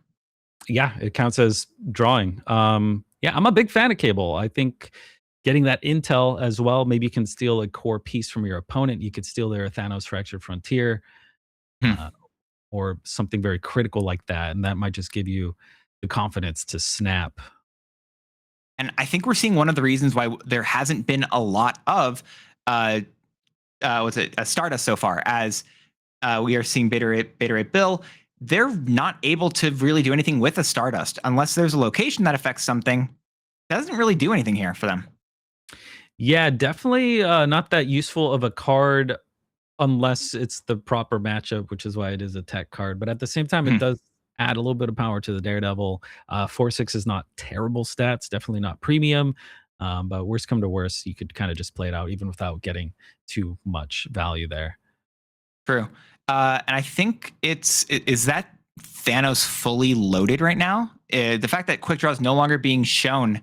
S3: Yeah, it counts as drawing. Yeah, I'm a big fan of Cable. I think getting that intel as well, maybe you can steal a core piece from your opponent. You could steal their Thanos Fractured Frontier,
S2: Hmm.
S3: uh, or something very critical like that, and that might just give you the confidence to snap.
S2: And I think we're seeing one of the reasons why there hasn't been a lot of uh, what's it, Stardust so far, as we are seeing Beta Ray Bill. They're not able to really do anything with a Stardust unless there's a location that affects something. It doesn't really do anything here for them.
S3: Yeah, definitely not that useful of a card unless it's the proper matchup, which is why it is a tech card. But at the same time, it
S2: Mhm.
S3: does add a little bit of power to the Daredevil. 4/6 is not terrible stats, definitely not premium. But worst come to worst, you could kind of just play it out even without getting too much value there.
S2: True. And I think is that Thanos fully loaded right now? The fact that quick draw is no longer being shown,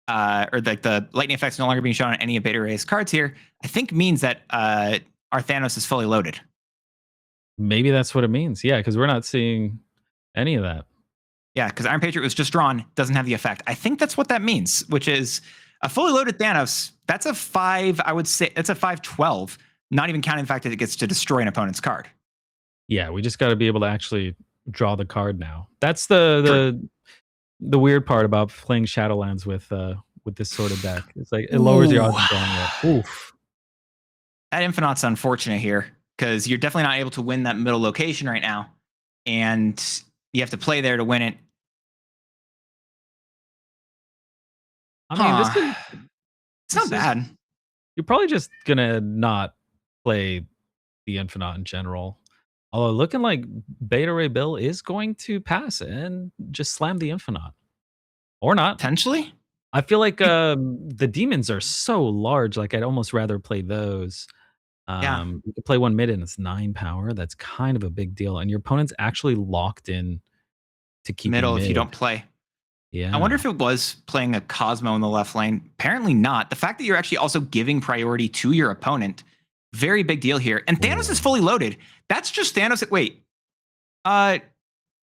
S2: or like the lightning effects no longer being shown on any of Beta Ray's cards here, I think means that our Thanos is fully loaded.
S3: Maybe that's what it means. Yeah, because we're not seeing any of that.
S2: Yeah, because Iron Patriot was just drawn, doesn't have the effect. I think that's what that means, which is a fully loaded Thanos. That's a 5. I would say it's a 5/12. Not even counting the fact that it gets to destroy an opponent's card.
S3: Yeah, we just got to be able to actually draw the card now. That's
S2: True.
S3: the weird part about playing Shadowlands with this sort of deck. It's like it lowers your
S2: Ooh.
S3: odds of drawing it. Oof.
S2: That Infinite's unfortunate here because you're definitely not able to win that middle location right now, and you have to play there to win it.
S3: I mean,
S2: Huh? It's not
S3: this is
S2: bad.
S3: you're probably just gonna not play the Infinite in general. Although looking like Beta Ray Bill is going to pass and just slam the Infinite. Or not.
S2: Potentially.
S3: I feel like the demons are so large, like I'd almost rather play those.
S2: Yeah.
S3: You could play one mid and it's 9 power. That's kind of a big deal. And your opponent's actually locked in to keeping
S2: Middle if you
S3: mid.
S2: don't play. I wonder
S3: Yeah.
S2: if it was playing a Cosmo in the left lane. Apparently not. The fact that you're actually also giving priority to your opponent, very big deal here. And Thanos is
S3: Ooh.
S2: fully loaded. That's just Thanos. Wait. Uh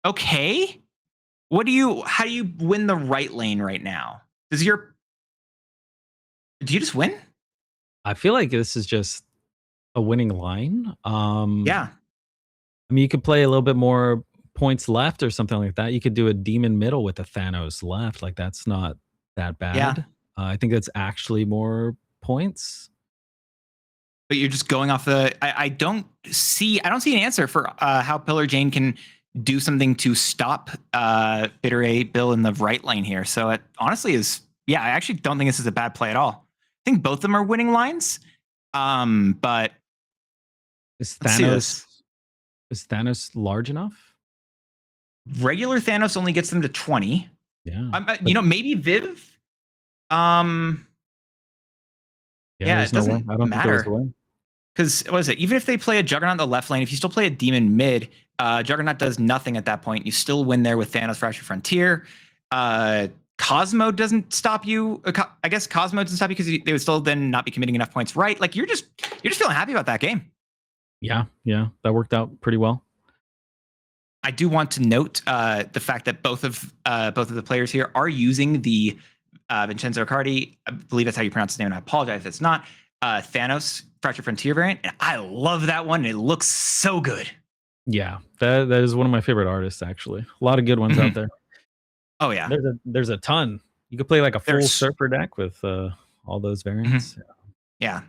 S2: okay. How do you win the right lane right now? Do you just win?
S3: I feel like this is just a winning line.
S2: Yeah.
S3: I mean, you could play a little bit more points left or something like that. You could do a demon middle with a Thanos left. Like that's not that
S2: Yeah.
S3: bad. I think that's actually more points.
S2: But you're just going off the I don't see an answer for how Pillar Jane can do something to stop Bitter A Bill in the right lane here. So it honestly is, yeah, I actually don't think this is a bad play at all. I think both of them are winning lines. But
S3: Is
S2: let's see
S3: Thanos
S2: this.
S3: is Thanos large enough?
S2: Regular Thanos only gets them to 20.
S3: Yeah.
S2: Maybe Viv. Um, yeah,
S3: There's
S2: it
S3: no way.
S2: doesn't
S3: I don't think there was a
S2: matter.
S3: way.
S2: Because what is it? Even if they play a Juggernaut in the left lane, if you still play a Demon mid, Juggernaut does nothing at that point. You still win there with Thanos Fractured Frontier. Cosmo doesn't stop you. I guess Cosmo doesn't stop you because they would still then not be committing enough points, right? Like you're just feeling happy about that game.
S3: Yeah, that worked out pretty well.
S2: I do want to note the fact that both of the players here are using the Vincenzo Riccardi. I believe that's how you pronounce his name, and I apologize if it's not. Thanos Fractured Frontier variant, and I love that one. It looks so good.
S3: Yeah, that is one of my favorite artists. Actually, a lot of good ones out there.
S2: Oh yeah,
S3: There's a ton. You could play like a full
S2: There's-
S3: surfer deck with all those variants.
S2: yeah.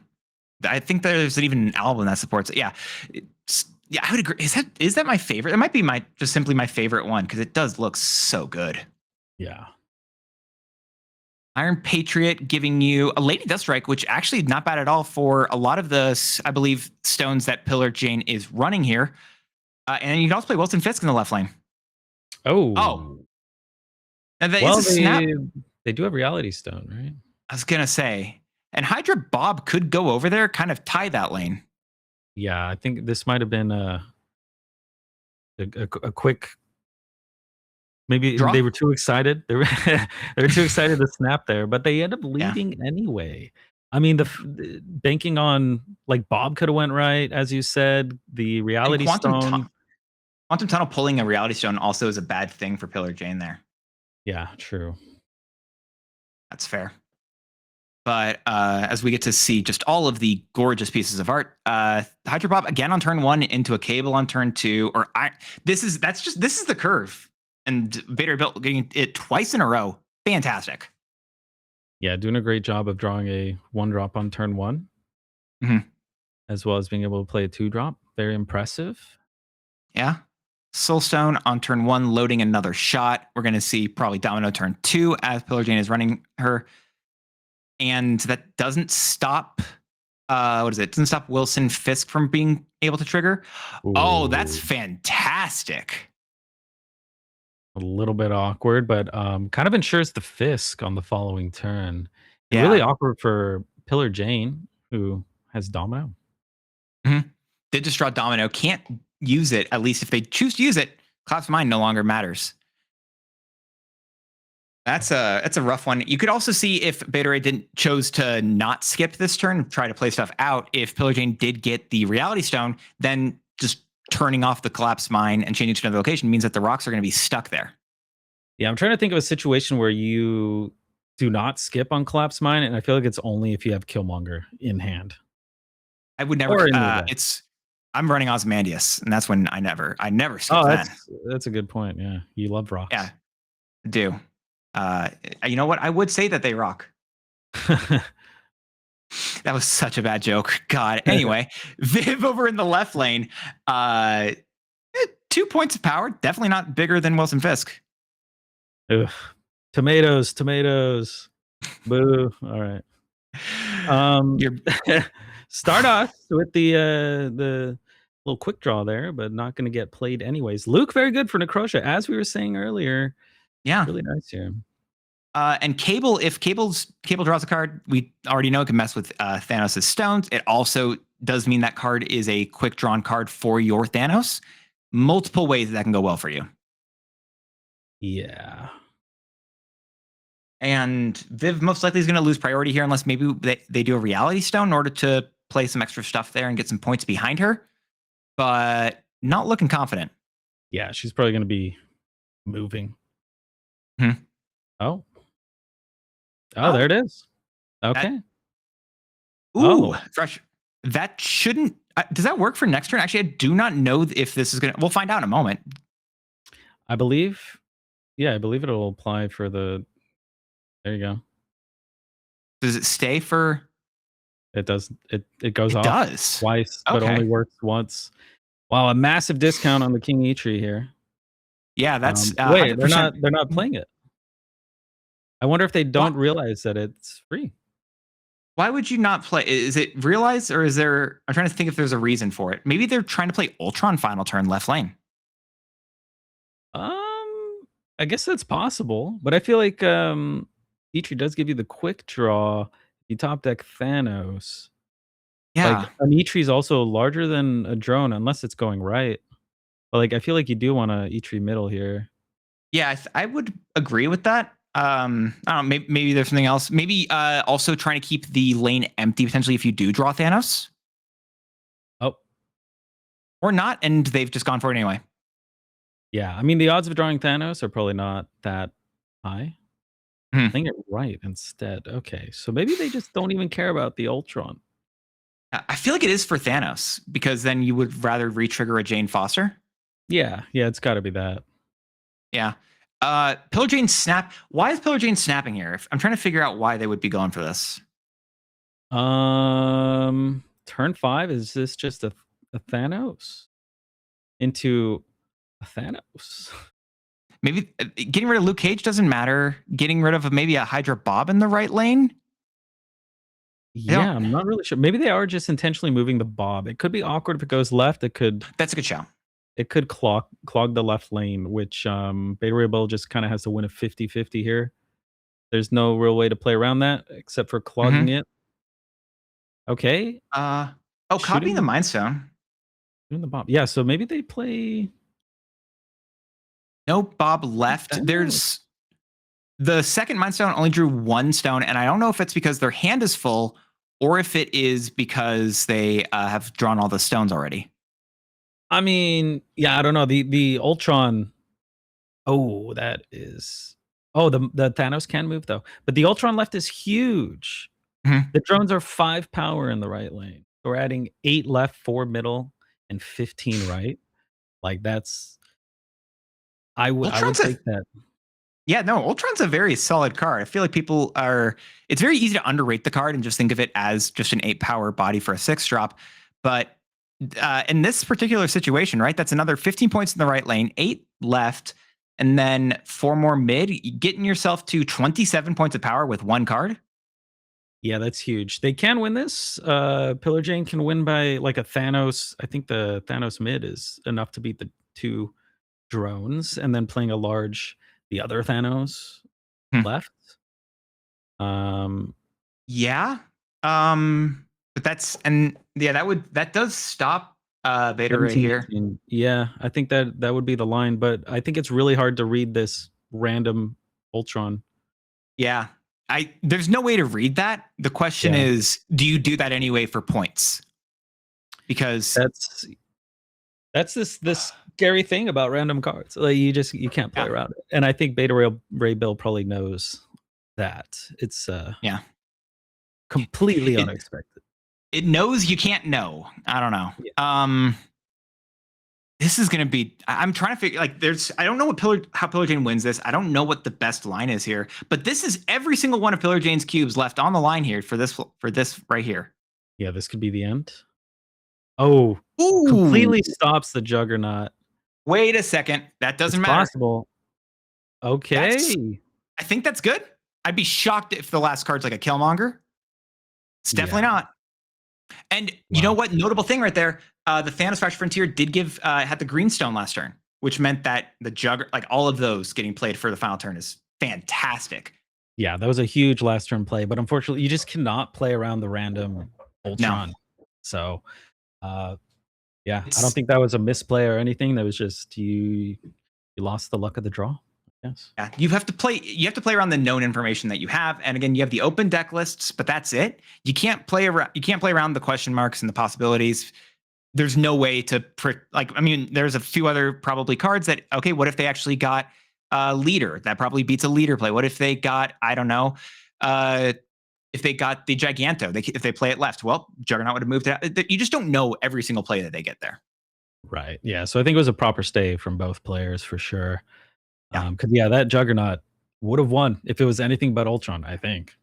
S2: I think there's even an album that supports it. Yeah, yeah, I would agree. Is that my favorite? It might be just simply my favorite one because it does look so good.
S3: Yeah.
S2: Iron Patriot giving you a Lady Deathstrike, which actually not bad at all for a lot of the, I believe, stones that Pillar Jane is running here. And you can also play Wilson Fisk in the left lane.
S3: Oh.
S2: And that
S3: Well,
S2: is a snap.
S3: they do have Reality Stone, right?
S2: I was going to say. And Hydra Bob could go over there, kind of tie that lane.
S3: Yeah, I think this might have been a quick. Maybe
S2: Draw?
S3: they were too excited. They were too excited to snap there, but they end up leading anyway. I mean, the banking on like Bob could have went right, as you said. The Reality Stone.
S2: Quantum Tunnel pulling a Reality Stone also is a bad thing for Pillar Jane there.
S3: Yeah, true.
S2: That's fair. But as we get to see just all of the gorgeous pieces of art, Hydra Bob again on turn 1 into a Cable on turn 2. This is the curve. And Vader built getting it twice in a row. Fantastic.
S3: Yeah, doing a great job of drawing a 1-drop on turn 1. As well as being able to play a 2-drop. Very impressive.
S2: Yeah. Soulstone on turn 1, loading another shot. We're going to see probably Domino turn 2 as Pillar Jane is running her. And that doesn't stop, doesn't stop Wilson Fisk from being able to trigger. Ooh. Oh, that's fantastic.
S3: A little bit awkward, but kind of ensures the Fisk on the following turn. Really awkward for Pillar Jane, who has Domino.
S2: Did just draw Domino. Can't use it, at least if they choose to use it. Collapse Mine no longer matters. That's a rough one. You could also see if Beta Ray didn't chose to not skip this turn, try to play stuff out. If Pillar Jane did get the Reality Stone, then just turning off the Collapse Mine and changing to another location means that the rocks are going to be stuck there.
S3: Yeah, I'm trying to think of a situation where you do not skip on Collapse Mine, and I feel like it's only if you have Killmonger in hand.
S2: I would never. I'm running Ozymandias, and that's when I never skip that.
S3: That's a good point. Yeah, you love rocks.
S2: Yeah, I do. You know what? I would say that they rock. That was such a bad joke. God. Anyway, Viv over in the left lane. 2 points of power. Definitely not bigger than Wilson Fisk.
S3: Ugh. Tomatoes. Boo. All right. Stardust with the little quick draw there, but not going to get played anyways. Luke, very good for Necrosha, as we were saying earlier.
S2: Yeah,
S3: really nice here.
S2: And Cable, if Cable draws a card, we already know it can mess with Thanos' stones. It also does mean that card is a quick drawn card for your Thanos. Multiple ways that can go well for you.
S3: Yeah.
S2: And Viv most likely is going to lose priority here unless maybe they do a Reality Stone in order to play some extra stuff there and get some points behind her. But not looking confident.
S3: Yeah, she's probably going to be moving. Oh, there it is. Okay.
S2: Fresh. That shouldn't. Does that work for next turn? Actually, I do not know if this is going to. We'll find out in a moment.
S3: I believe it'll apply for the. There you go.
S2: Does it stay for?
S3: It does. It goes off.
S2: Does
S3: twice, but only works once. Wow, a massive discount on the King Eitri here.
S2: Yeah, that's
S3: wait. They're not playing it. I wonder if they don't realize that it's free.
S2: Why would you not play? Is it realized, or is there? I'm trying to think if there's a reason for it. Maybe they're trying to play Ultron final turn left lane.
S3: I guess that's possible, but I feel like Eitri does give you the quick draw. You top deck Thanos.
S2: Yeah,
S3: like, an Eitri is also larger than a drone unless it's going right. But like, I feel like you do want a Eitri middle here.
S2: Yeah, I would agree with that. I don't know. Maybe there's something else. Maybe also trying to keep the lane empty potentially if you do draw Thanos.
S3: Oh,
S2: or not, and they've just gone for it anyway.
S3: Yeah, I mean the odds of drawing Thanos are probably not that high. Playing it right instead. Okay, so maybe they just don't even care about the Ultron.
S2: I feel like it is for Thanos because then you would rather re-trigger a Jane Foster.
S3: Yeah, it's got to be that.
S2: Yeah. Pillar Jane snap. Why is Pillar Jane snapping here? I'm trying to figure out why they would be going for this.
S3: Turn 5, is this just a Thanos into a Thanos?
S2: Maybe getting rid of Luke Cage doesn't matter. Getting rid of maybe a Hydra Bob in the right lane.
S3: Yeah, I'm not really sure. Maybe they are just intentionally moving the Bob. It could be awkward if it goes left.
S2: That's a good shout.
S3: It could clog the left lane, which Beta Ray Bill just kind of has to win a 50-50 here. There's no real way to play around that except for clogging it. Okay.
S2: Copying the Mind Stone.
S3: Shooting the Bob. Yeah, so maybe they play.
S2: No Bob left. There's the second Mind Stone only drew 1 stone, and I don't know if it's because their hand is full or if it is because they have drawn all the stones already.
S3: I mean, yeah, I don't know. The Ultron. Oh, that is. Oh, the Thanos can move though, but the Ultron left is huge. The drones are 5 power in the right lane. We're adding 8 left, 4 middle, and 15 right. Like that's. I would take that.
S2: Yeah, no, Ultron's a very solid card. I feel like it's very easy to underrate the card and just think of it as just an 8 power body for a 6 drop. But in this particular situation, right, that's another 15 points in the right lane, 8 left, and then 4 more mid, getting yourself to 27 points of power with 1 card.
S3: Yeah, that's huge. They can win this. Pillar Jane can win by like a Thanos. I think the Thanos mid is enough to beat the 2 drones, and then playing the other Thanos left.
S2: Yeah. But that does stop Beta Ray here.
S3: Yeah, I think that would be the line, but I think it's really hard to read this random Ultron.
S2: Yeah. There's no way to read that. The question is, do you do that anyway for points? Because
S3: that's this scary thing about random cards. Like you can't play around it. And I think Beta Ray Bill probably knows that. It's completely unexpected.
S2: It knows you can't know. I don't know. Yeah. This is going to be, I'm trying to figure, I don't know how Pillar Jane wins this. I don't know what the best line is here, but this is every single one of Pillar Jane's cubes left on the line here for this right here.
S3: Yeah, this could be the end. Oh, completely stops the Juggernaut.
S2: Wait a second. That doesn't matter.
S3: Possible. Okay.
S2: I think that's good. I'd be shocked if the last card's like a Killmonger. It's definitely not. And you know what? Notable thing right there. The Thanos Fractured Frontier did had the Greenstone last turn, which meant that the all of those getting played for the final turn is fantastic.
S3: Yeah, that was a huge last turn play, but unfortunately, you just cannot play around the random Ultron. No. So, I don't think that was a misplay or anything. That was just you lost the luck of the draw. Yes.
S2: Yeah, you have to play around the known information that you have, and again, you have the open deck lists, but that's it. You can't play around the question marks and the possibilities. There's no way to there's a few other probably cards that what if they actually got a leader that probably beats a leader play? What if they got if they got the Giganto? If they play it left, well, Juggernaut would have moved it. You just don't know every single play that they get there.
S3: Right. Yeah. So I think it was a proper stay from both players for sure.
S2: Yeah.
S3: Because that Juggernaut would have won if it was anything but Ultron, I think.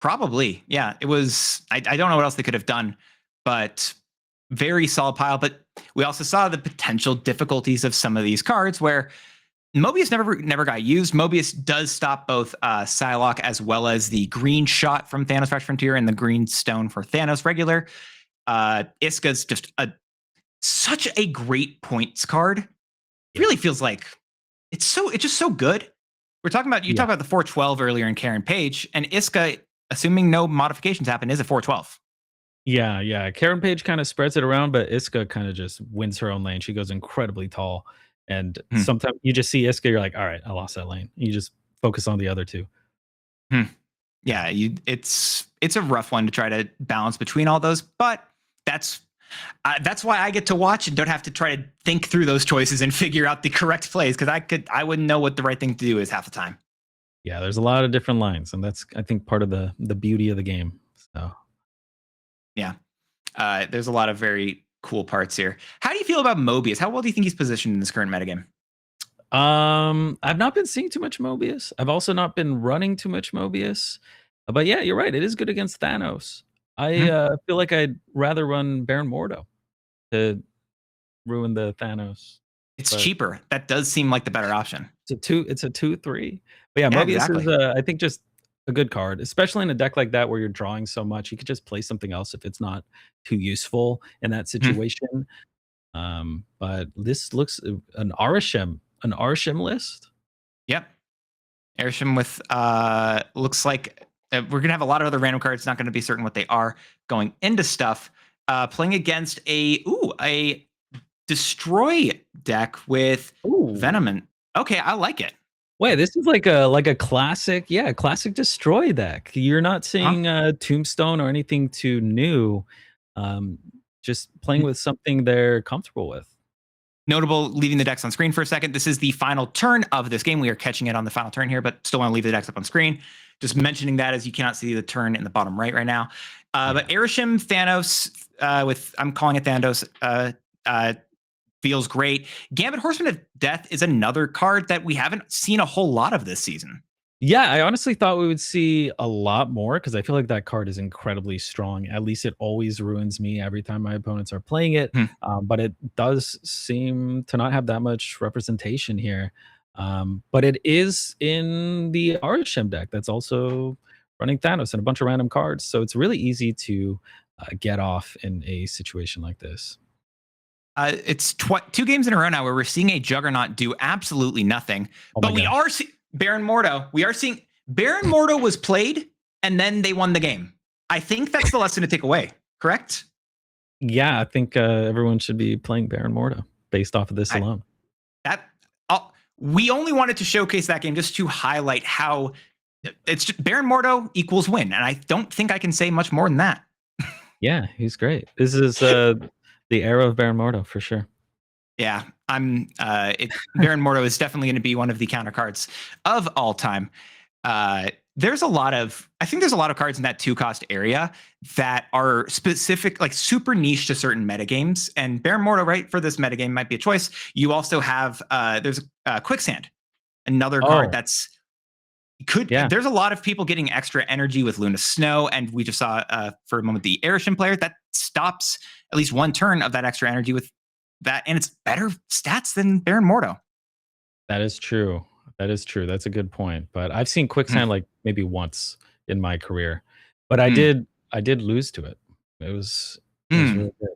S2: Probably. Yeah. It was. I don't know what else they could have done, but very solid pile. But we also saw the potential difficulties of some of these cards where Mobius never got used. Mobius does stop both Psylocke as well as the green shot from Thanos Fractured Frontier and the green stone for Thanos regular. Iska's just such a great points card. It really feels like it's just so good. We're talking about talked about the 412 earlier in Karen Page, and Iska, assuming no modifications happen, is a 412.
S3: Yeah. Karen Page kind of spreads it around, but Iska kind of just wins her own lane. She goes incredibly tall. And sometimes you just see Iska, you're like, all right, I lost that lane. You just focus on the other two.
S2: Yeah, it's a rough one to try to balance between all those, but that's why I get to watch and don't have to try to think through those choices and figure out the correct plays, because I wouldn't know what the right thing to do is half the time.
S3: Yeah, there's a lot of different lines, and that's, I think, part of the beauty of the game. So
S2: yeah, there's a lot of very cool parts here. How do you feel about Mobius? How well do you think he's positioned in this current metagame?
S3: I've not been seeing too much Mobius. I've also not been running too much Mobius. But yeah, you're right. It is good against Thanos. I feel like I'd rather run Baron Mordo to ruin the Thanos
S2: It's
S3: But
S2: cheaper. That does seem like the better option.
S3: it's a 2/3. But yeah,
S2: Yeah,
S3: Mobius is,
S2: exactly.
S3: I think, just a good card, especially in a deck like that where you're drawing so much. You could just play something else if it's not too useful in that
S2: Mhm.
S3: situation. But this looks an Arshim list.
S2: Yep. Airshim with looks like we're gonna have a lot of other random cards. Not gonna be certain what they are going into stuff. Playing against a destroy deck with
S3: Ooh.
S2: Venom. Okay, I like it.
S3: Wait, this is like a classic, yeah, classic destroy deck. You're not seeing Tombstone or anything too new. Um, just playing with something they're comfortable with.
S2: Notable, leaving the decks on screen for a second. This is the final turn of this game. We are catching it on the final turn here, but still want to leave the decks up on screen. Just mentioning that as you cannot see the turn in the bottom right now. But Airshim Thanos, I'm calling it Thanos, feels great. Gambit Horseman of Death is another card that we haven't seen a whole lot of this season.
S3: Yeah, I honestly thought we would see a lot more because I feel like that card is incredibly strong. At least it always ruins me every time my opponents are playing it. But it does seem to not have that much representation here. But it is in the Arshim deck that's also running Thanos and a bunch of random cards. So it's really easy to get off in a situation like this.
S2: It's 2 games in a row now where we're seeing a Juggernaut do absolutely nothing.
S3: Oh my
S2: But we
S3: gosh.
S2: are seeing Baron Mordo. We are seeing Baron Mordo was played and then they won the game. I think that's the lesson to take away, correct?
S3: Yeah, I think everyone should be playing Baron Mordo based off of this alone.
S2: We only wanted to showcase that game just to highlight how it's just Baron Mordo equals win. And I don't think I can say much more than that.
S3: Yeah, he's great. This is the era of Baron Mordo for sure.
S2: Yeah, Baron Mordo is definitely going to be one of the counter cards of all time. I think there's a lot of cards in that 2-cost area that are specific, like super niche to certain metagames. And Baron Mordo, right, for this metagame might be a choice. You also have there's Quicksand, another card that's there's a lot of people getting extra energy with Luna Snow, and we just saw for a moment the Airshim player that stops at least one turn of that extra energy with that, and it's better stats than Baron Mordo.
S3: That is true. That's a good point. But I've seen Quicksand like maybe once in my career, but I did lose to it. It was really good.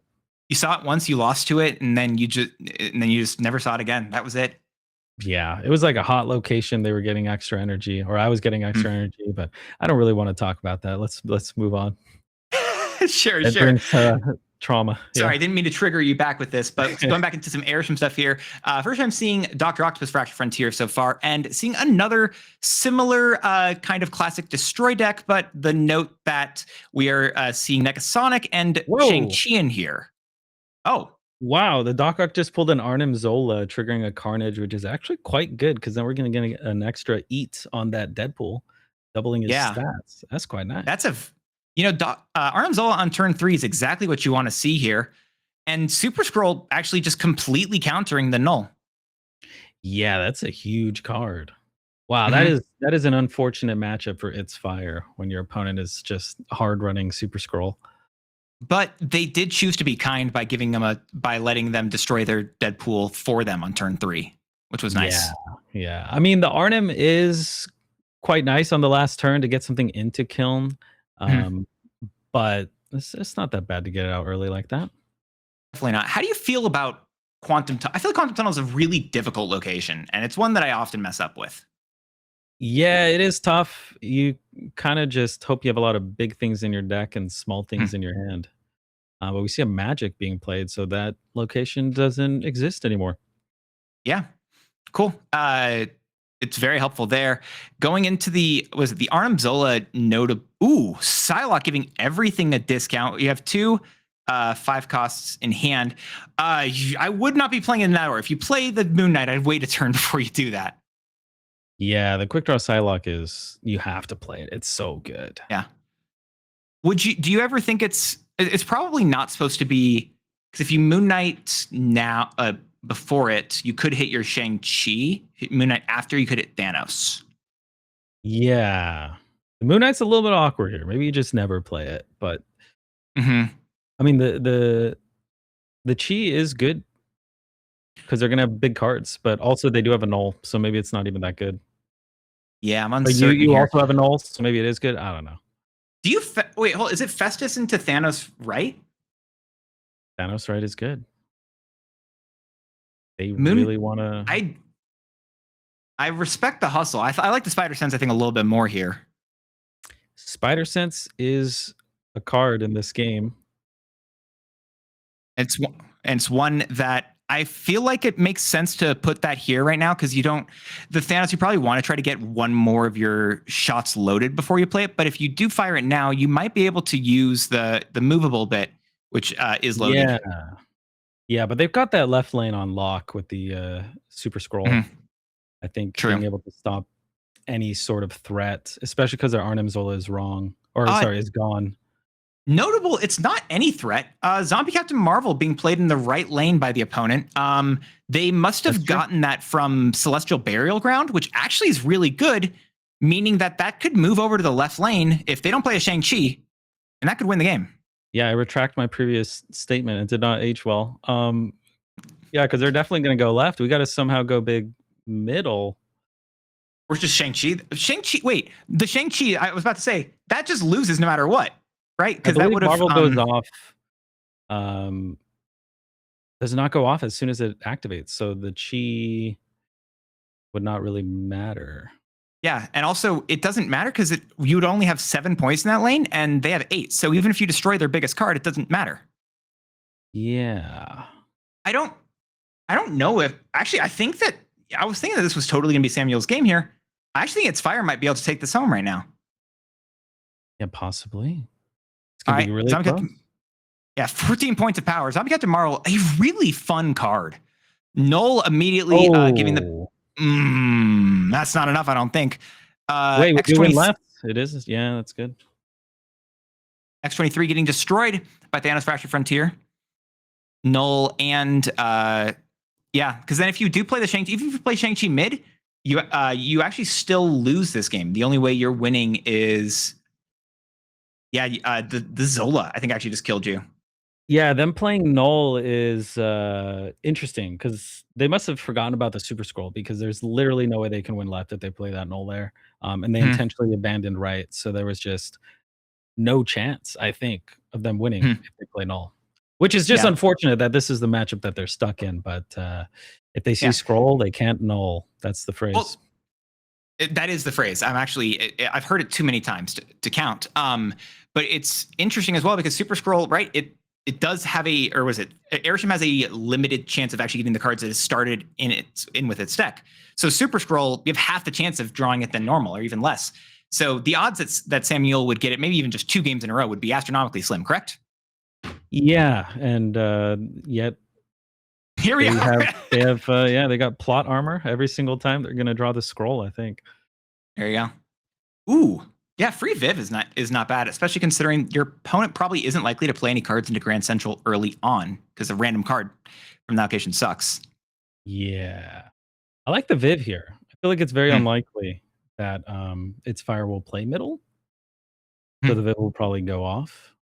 S2: You saw it once, you lost to it, and then you just never saw it again. That was it.
S3: Yeah, it was like a hot location. They were getting extra energy, or I was getting extra energy. But I don't really want to talk about that. Let's move on.
S2: Sure.
S3: It brings trauma.
S2: Sorry, I didn't mean to trigger you back with this, but going back into some Airshim stuff here. First time seeing Dr. Octopus Fractured Frontier so far, and seeing another similar kind of classic destroy deck, but the note that we are seeing Negasonic and Shang-Chi in here. Oh.
S3: Wow, the Doc Ock just pulled an Arnim Zola, triggering a Carnage, which is actually quite good because then we're going to get an extra eat on that Deadpool, doubling his stats. That's quite nice.
S2: That's Arnim Zola on turn 3 is exactly what you want to see here. And Super Scroll actually just completely countering the null.
S3: Yeah, that's a huge card. Wow, that is an unfortunate matchup for It's Fire when your opponent is just hard running Super Scroll.
S2: But they did choose to be kind by by letting them destroy their Deadpool for them on turn 3, which was nice.
S3: Yeah. I mean, the Arnim is quite nice on the last turn to get something into Kiln. But it's not that bad to get it out early like that.
S2: Definitely not. How do you feel about Quantum Tunnel? I feel like Quantum Tunnel is a really difficult location, and it's one that I often mess up with.
S3: Yeah, it is tough. You kind of just hope you have a lot of big things in your deck and small things in your hand. But we see a Magic being played, so that location doesn't exist anymore.
S2: Yeah, cool. It's very helpful there. Going into the Arnim Zola node? Psylocke giving everything a discount. You have 2 5 costs in hand. I would not be playing in that order. If you play the Moon Knight, I'd wait a turn before you do that.
S3: Yeah, the quick draw Psylocke you have to play it. It's so good.
S2: Yeah. Do you ever think it's probably not supposed to be, because if you Moon Knight now before it, you could hit your Shang-Chi. Moon Knight after, you could hit Thanos.
S3: Yeah. The Moon Knight's a little bit awkward here. Maybe you just never play it, but I mean the Chi is good. because they're gonna have big cards, but also they do have a null, so maybe it's not even that good.
S2: Yeah, I'm
S3: But you
S2: uncertain
S3: you
S2: here.
S3: also have a null, so maybe it is good. I don't know.
S2: Do you wait? Hold. Is it Festus into Thanos? Right?
S3: Thanos right is good. They
S2: Moon-
S3: really want to.
S2: I respect the hustle. I like the Spider Sense. I think a little bit more here.
S3: Spider Sense is a card in this game.
S2: It's one that I feel like it makes sense to put that here right now because the Thanos, you probably want to try to get one more of your shots loaded before you play it. But if you do fire it now, you might be able to use the movable bit, which is loaded.
S3: Yeah, but they've got that left lane on lock with the Super Scroll.
S2: Mhm.
S3: I think
S2: True.
S3: being able to stop any sort of threat, especially because their Arnim Zola is wrong, or is gone.
S2: Notable, it's not any threat. Zombie Captain Marvel being played in the right lane by the opponent. They must have gotten that from Celestial Burial Ground, which actually is really good, meaning that could move over to the left lane if they don't play a Shang-Chi, and that could win the game.
S3: Yeah, I retract my previous statement. It did not age well. Yeah, because they're definitely going to go left. We got to somehow go big middle.
S2: Or just Shang-Chi. Wait, the Shang-Chi, I was about to say, that just loses no matter what, right? Because that would have...
S3: Marvel goes off. Does not go off as soon as it activates. So the Chi would not really matter.
S2: Yeah, and also it doesn't matter because you would only have 7 points in that lane, and they have 8. So even if you destroy their biggest card, it doesn't matter.
S3: Yeah.
S2: I don't know if... Actually, I think that... I was thinking that this was totally going to be Samuel's game here. I actually think its Fire might be able to take this home right now.
S3: Yeah, possibly. It's going to be really close.
S2: Yeah, 14 points of power. Zombie Captain Marvel, a really fun card. Null immediately giving the... that's not enough, I don't think.
S3: Wait, we're doing left. It is. Yeah, that's good.
S2: X-23 getting destroyed by Thanos Fractured Frontier. Null and... yeah, because then if you do play the Shang-Chi, even if you play Shang-Chi mid, you actually still lose this game. The only way you're winning is... Yeah, the Zola, I think, actually just killed you.
S3: Yeah, them playing Null is interesting because they must have forgotten about the Super Scroll because there's literally no way they can win left if they play that Null there. And they intentionally abandoned right. So there was just no chance, I think, of them winning if they play Null. Which is just unfortunate that this is the matchup that they're stuck in. But if they see Scroll, they can't Null. That's the phrase. Well,
S2: that is the phrase. I've heard it too many times to count. But it's interesting as well because Super Scroll, right? It does have Airsham has a limited chance of actually getting the cards that is started in with its deck. So Super Scroll, you have half the chance of drawing it than normal, or even less. So the odds that Samuel would get it, maybe even just 2 games in a row, would be astronomically slim. Correct?
S3: Yeah, and yet
S2: here we are.
S3: They got plot armor every single time they're gonna draw the scroll, I think.
S2: There you go. Ooh, yeah, free Viv is not bad, especially considering your opponent probably isn't likely to play any cards into Grand Central early on because a random card from that location sucks.
S3: Yeah, I like the Viv here. I feel like it's very unlikely that its Fire will play middle, so the Viv will probably go off.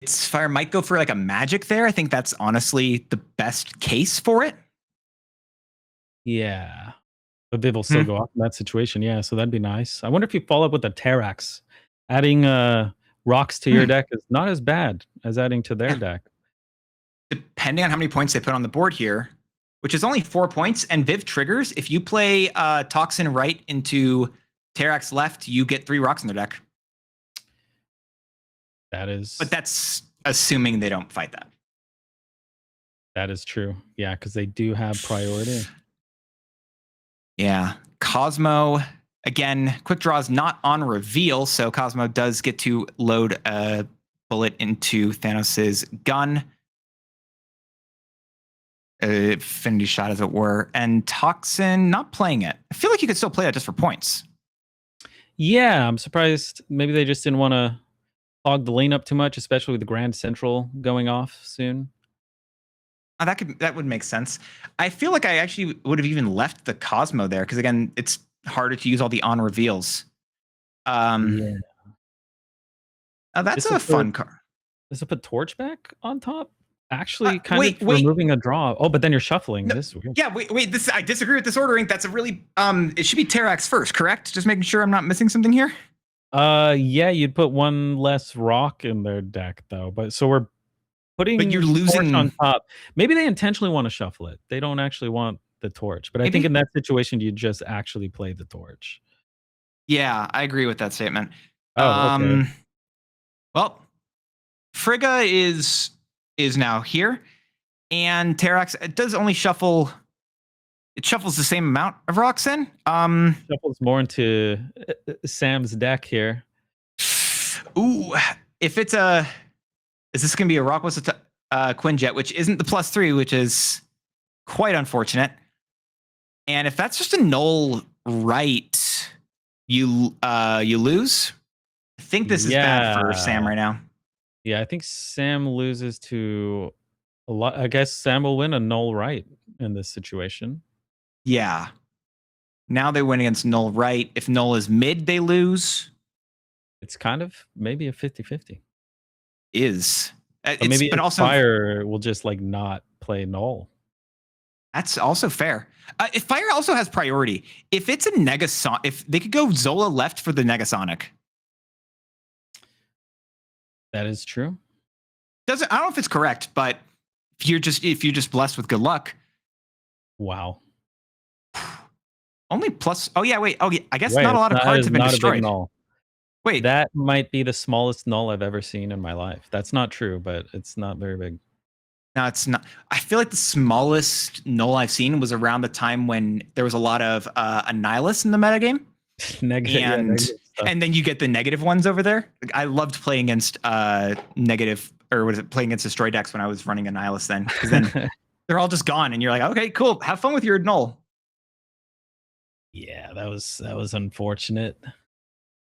S2: Its Fire might go for like a magic there. I think that's honestly the best case for it.
S3: Yeah. But Viv will still go off in that situation. Yeah, so that'd be nice. I wonder if you follow up with a Terrax. Adding rocks to your deck is not as bad as adding to their deck.
S2: Depending on how many points they put on the board here, which is only 4 points, and Viv triggers. If you play Toxin right into Terrax left, you get 3 rocks in their deck. But that's assuming they don't fight that.
S3: That is true. Yeah, because they do have priority.
S2: Yeah. Cosmo, again, quick draw is not on reveal, so Cosmo does get to load a bullet into Thanos's gun. Infinity shot, as it were. And Toxin not playing it. I feel like you could still play that just for points.
S3: Yeah, I'm surprised. Maybe they just didn't want to hog the lane up too much, especially with the Grand Central going off soon.
S2: That would make sense. I feel like I actually would have even left the Cosmo there because, again, it's harder to use all the on reveals.
S3: Yeah.
S2: That's a fun card.
S3: Does it put Torch back on top actually kind
S2: wait,
S3: of
S2: wait.
S3: removing a draw. Oh, but then you're shuffling.
S2: No,
S3: This is weird.
S2: Yeah, wait. This I disagree with this ordering. That's a really it should be Terrax first, correct? Just making sure I'm not missing something here.
S3: Yeah, you'd put one less rock in their deck though. But so we're putting
S2: But you're
S3: torch
S2: losing
S3: on top. Maybe they intentionally want to shuffle it. They don't actually want the torch. But I think
S2: Maybe.
S3: in that situation, you just actually play the torch.
S2: Yeah, I agree with that statement.
S3: Oh, okay.
S2: Well, Frigga is now here, and Terrax it does only shuffle. It shuffles the same amount of rocks in.
S3: Shuffles more into Sam's deck here.
S2: Ooh, if it's is this gonna be a rock with a Quinjet, which isn't the +3, which is quite unfortunate. And if that's just a null right, you lose. I think this is bad for Sam right now.
S3: Yeah, I think Sam loses to a lot. I guess Sam will win a null right in this situation.
S2: Yeah. Now they win against null right. If null is mid, they lose.
S3: It's kind of maybe a 50-50.
S2: But also
S3: Fire will just like not play null.
S2: That's also fair. If Fire also has priority, if it's a Negasonic, if they could go Zola left for the Negasonic.
S3: That is true.
S2: I don't know if it's correct, but if you're just blessed with good luck.
S3: Wow.
S2: Only plus. Oh yeah, wait. Okay, I guess not a lot of cards have been destroyed.
S3: Null.
S2: Wait,
S3: that might be the smallest null I've ever seen in my life. That's not true, but it's not very big.
S2: No, it's not. I feel like the smallest null I've seen was around the time when there was a lot of Annihilus in the metagame. And then you get the negative ones over there. Like, I loved playing against negative, or was it playing against destroy decks when I was running Annihilus then? Because then they're all just gone, and you're like, okay, cool, have fun with your null.
S3: Yeah, that was unfortunate.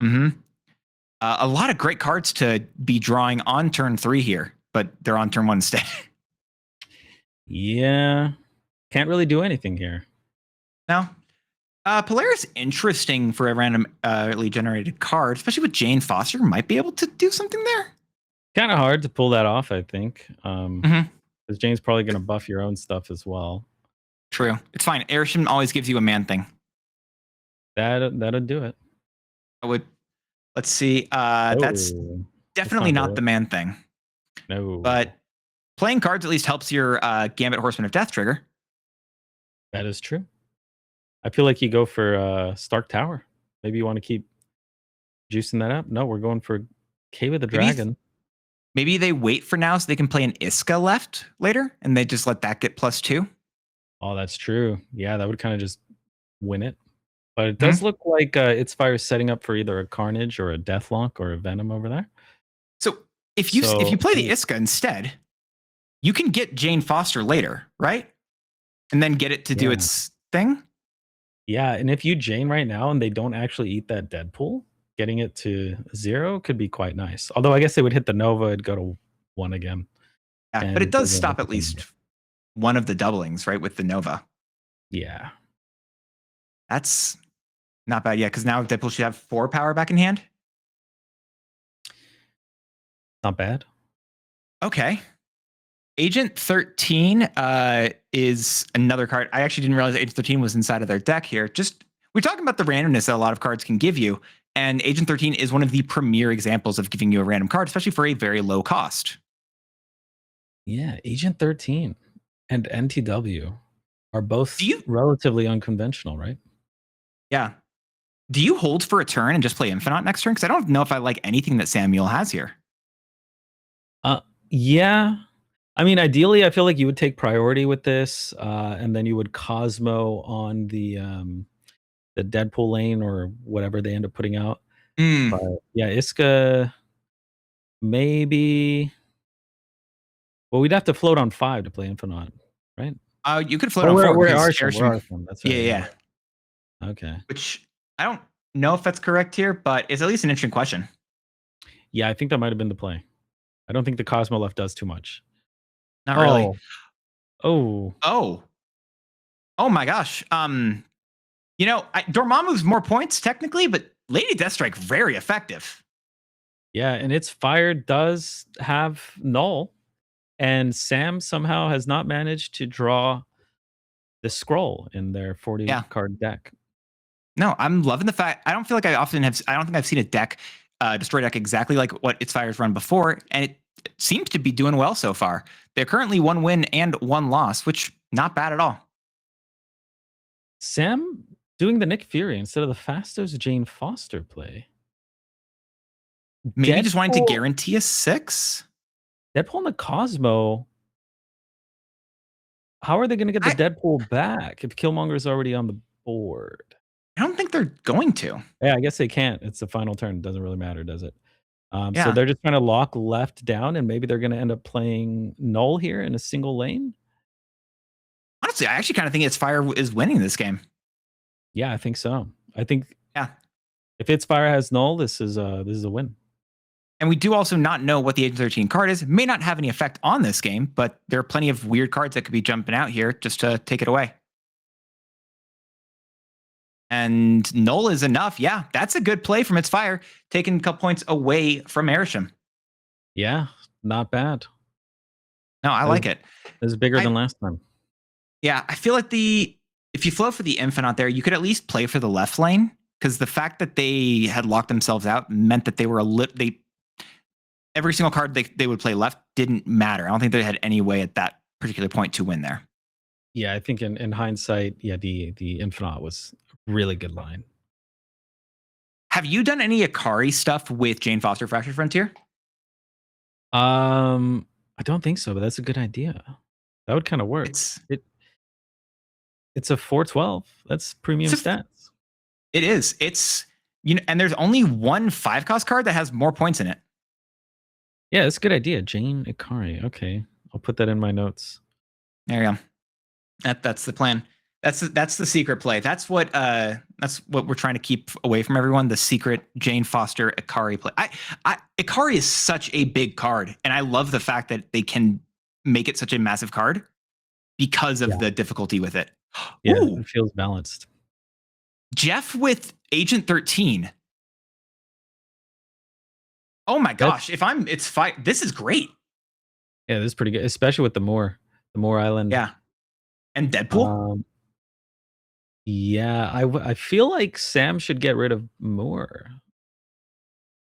S2: Mm-hmm. A lot of great cards to be drawing on turn 3 here, but they're on turn 1 instead.
S3: Yeah, can't really do anything here.
S2: No. Polaris interesting for a randomly generated card, especially with Jane Foster. Might be able to do something there.
S3: Kind of hard to pull that off, I think.
S2: Mhm.
S3: Because Jane's probably going to buff your own stuff as well.
S2: True. It's fine. Airshim always gives you a man thing.
S3: That'll do it.
S2: Let's see. That's definitely not the man thing.
S3: No.
S2: But playing cards at least helps your Gambit Horseman of Death trigger.
S3: That is true. I feel like you go for Stark Tower. Maybe you want to keep juicing that up. No, we're going for Cave of the Dragon.
S2: Maybe they wait for now so they can play an Iska left later, and they just let that get +2.
S3: Oh, that's true. Yeah, that would kind of just win it. But it does look like It's Fire setting up for either a Carnage or a Deathlock or a Venom over there.
S2: So if you play the Iska instead, you can get Jane Foster later, right? And then get it to do its thing.
S3: Yeah, and if you Jane right now and they don't actually eat that Deadpool, getting it to 0 could be quite nice. Although I guess they would hit the Nova, it'd go to 1 again.
S2: Yeah, but it does stop at least one of the doublings, right, with the Nova.
S3: Yeah.
S2: That's not bad yet, because now Deadpool should have 4 power back in hand.
S3: Not bad.
S2: Okay. Agent 13 is another card. I actually didn't realize Agent 13 was inside of their deck here. We're talking about the randomness that a lot of cards can give you, and Agent 13 is one of the premier examples of giving you a random card, especially for a very low cost.
S3: Yeah, Agent 13 and NTW are both relatively unconventional, right?
S2: Yeah. Do you hold for a turn and just play Infinite next turn? Because I don't know if I like anything that Samuel has here.
S3: Yeah. I mean, ideally, I feel like you would take priority with this, and then you would Cosmo on the Deadpool lane or whatever they end up putting out. But yeah, Iska maybe. Well, we'd have to float on 5 to play Infinite, right?
S2: You could float on 4.
S3: We're Arsham. That's right.
S2: Yeah.
S3: Okay.
S2: Which I don't know if that's correct here, but it's at least an interesting question.
S3: Yeah, I think that might have been the play. I don't think the Cosmo left does too much.
S2: Not really.
S3: Oh
S2: my gosh. Dormammu's more points technically, but Lady Deathstrike very effective.
S3: Yeah, and Its Fire does have null. And Sam somehow has not managed to draw the scroll in their 40
S2: Yeah.
S3: card deck.
S2: No, I'm loving the fact. I don't feel like I don't think I've seen a deck, destroy deck exactly like what its Fire's run before, and it seems to be doing well so far. They're currently 1 win and 1 loss, which not bad at all.
S3: Sam doing the Nick Fury instead of the Fastos Jane Foster play.
S2: Maybe just wanting to
S3: Deadpool-
S2: guarantee a 6.
S3: Deadpool and the Cosmo. How are they going to get the Deadpool back if Killmonger's already on the board?
S2: I don't think they're going to.
S3: Yeah, I guess they can't. It's the final turn. It doesn't really matter, does it? So
S2: Yeah.
S3: they're just trying to lock left down, and maybe they're going to end up playing Null here in a single lane.
S2: Honestly, I actually kind of think its Fire is winning this game.
S3: Yeah, I think so. I think
S2: Yeah.
S3: if its Fire has Null, this is a win.
S2: And we do also not know what the Agent 13 card is. It may not have any effect on this game, but there are plenty of weird cards that could be jumping out here just to take it away. And Null is enough. Yeah, that's a good play from its Fire, taking a couple points away from Arishem.
S3: Yeah, not bad.
S2: No, I like it.
S3: This is bigger than last time.
S2: Yeah, I feel like if you flow for the Infinite there, you could at least play for the left lane, because the fact that they had locked themselves out meant that they were every single card they would play left didn't matter. I don't think they had any way at that particular point to win there.
S3: Yeah, I think in hindsight, yeah, the Infinite was a really good line.
S2: Have you done any Akari stuff with Jane Foster Fractured Frontier?
S3: I don't think so, but that's a good idea. That would kind of work. It's a 412. That's premium stats.
S2: It is. It's and there's only one 5-cost card that has more points in it.
S3: Yeah, that's a good idea. Jane Akari. Okay. I'll put that in my notes.
S2: There you go. That's the plan. That's the secret play. That's what we're trying to keep away from everyone. The secret Jane Foster Akari play. Akari is such a big card, and I love the fact that they can make it such a massive card because of the difficulty with it.
S3: Yeah,
S2: Ooh.
S3: it feels balanced.
S2: Jeff with Agent 13. Oh my gosh! This is great.
S3: Yeah, this is pretty good, especially with the Moor Island.
S2: Yeah, and Deadpool.
S3: Yeah, I feel like Sam should get rid of Moor.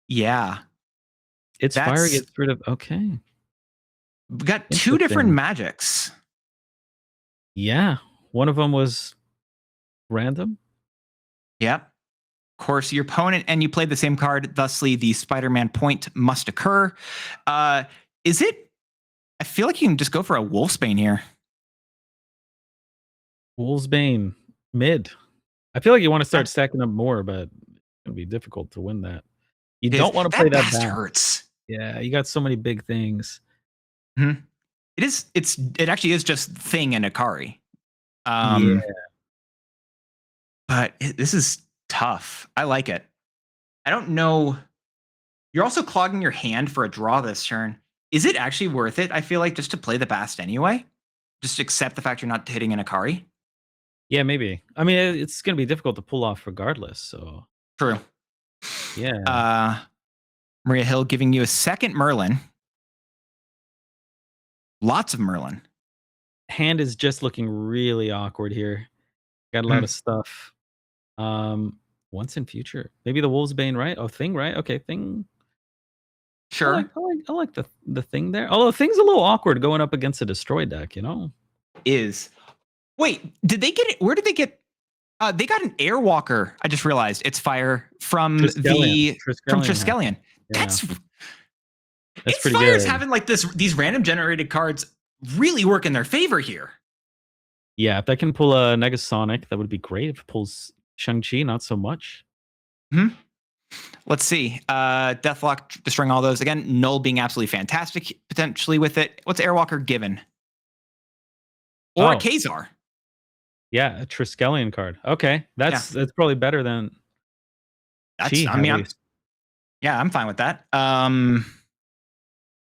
S2: Yeah,
S3: Its Fire gets rid of. Okay,
S2: we got 2 different
S3: Interesting.
S2: magics.
S3: Yeah, one of them was random.
S2: Yep. Of course, your opponent and you played the same card, thusly the Spider-Man point must occur. Is it? I feel like you can just go for a Wolfsbane here.
S3: Wolfsbane mid. I feel like you want to start stacking up more, but it's gonna be difficult to win that. You don't want to play that back.
S2: Hurts.
S3: Yeah, you got so many big things.
S2: Mm-hmm. It actually is just Thing and Akari.
S3: Yeah.
S2: But this is tough. I like it. I don't know. You're also clogging your hand for a draw this turn. Is it actually worth it? I feel like just to play the Bast anyway. Just accept the fact you're not hitting an Akari.
S3: Yeah, maybe. I mean, it's going to be difficult to pull off regardless. So
S2: True.
S3: yeah.
S2: Maria Hill giving you a second Merlin. Lots of Merlin.
S3: Hand is just looking really awkward here. Got a lot of stuff. Once in future, maybe the Wolfsbane, right? Oh, Thing, right? Okay, Thing.
S2: Sure.
S3: I like the Thing there. Although Thing's a little awkward going up against a Destroy deck, you know?
S2: Wait, did they get it? Where did they get? They got an Airwalker. I just realized it's Fire from Triskelion.
S3: Yeah.
S2: That's
S3: pretty
S2: Fire's
S3: good.
S2: having like these random generated cards really work in their favor here.
S3: Yeah, if that can pull a Negasonic, that would be great. If it pulls Shang-Chi, not so much.
S2: Let's see. Deathlock destroying all those. Again, Null being absolutely fantastic potentially with it. What's Airwalker given? Or a Kazar.
S3: Yeah, a Triskelion card. Okay, that's probably better than.
S2: I'm fine with that.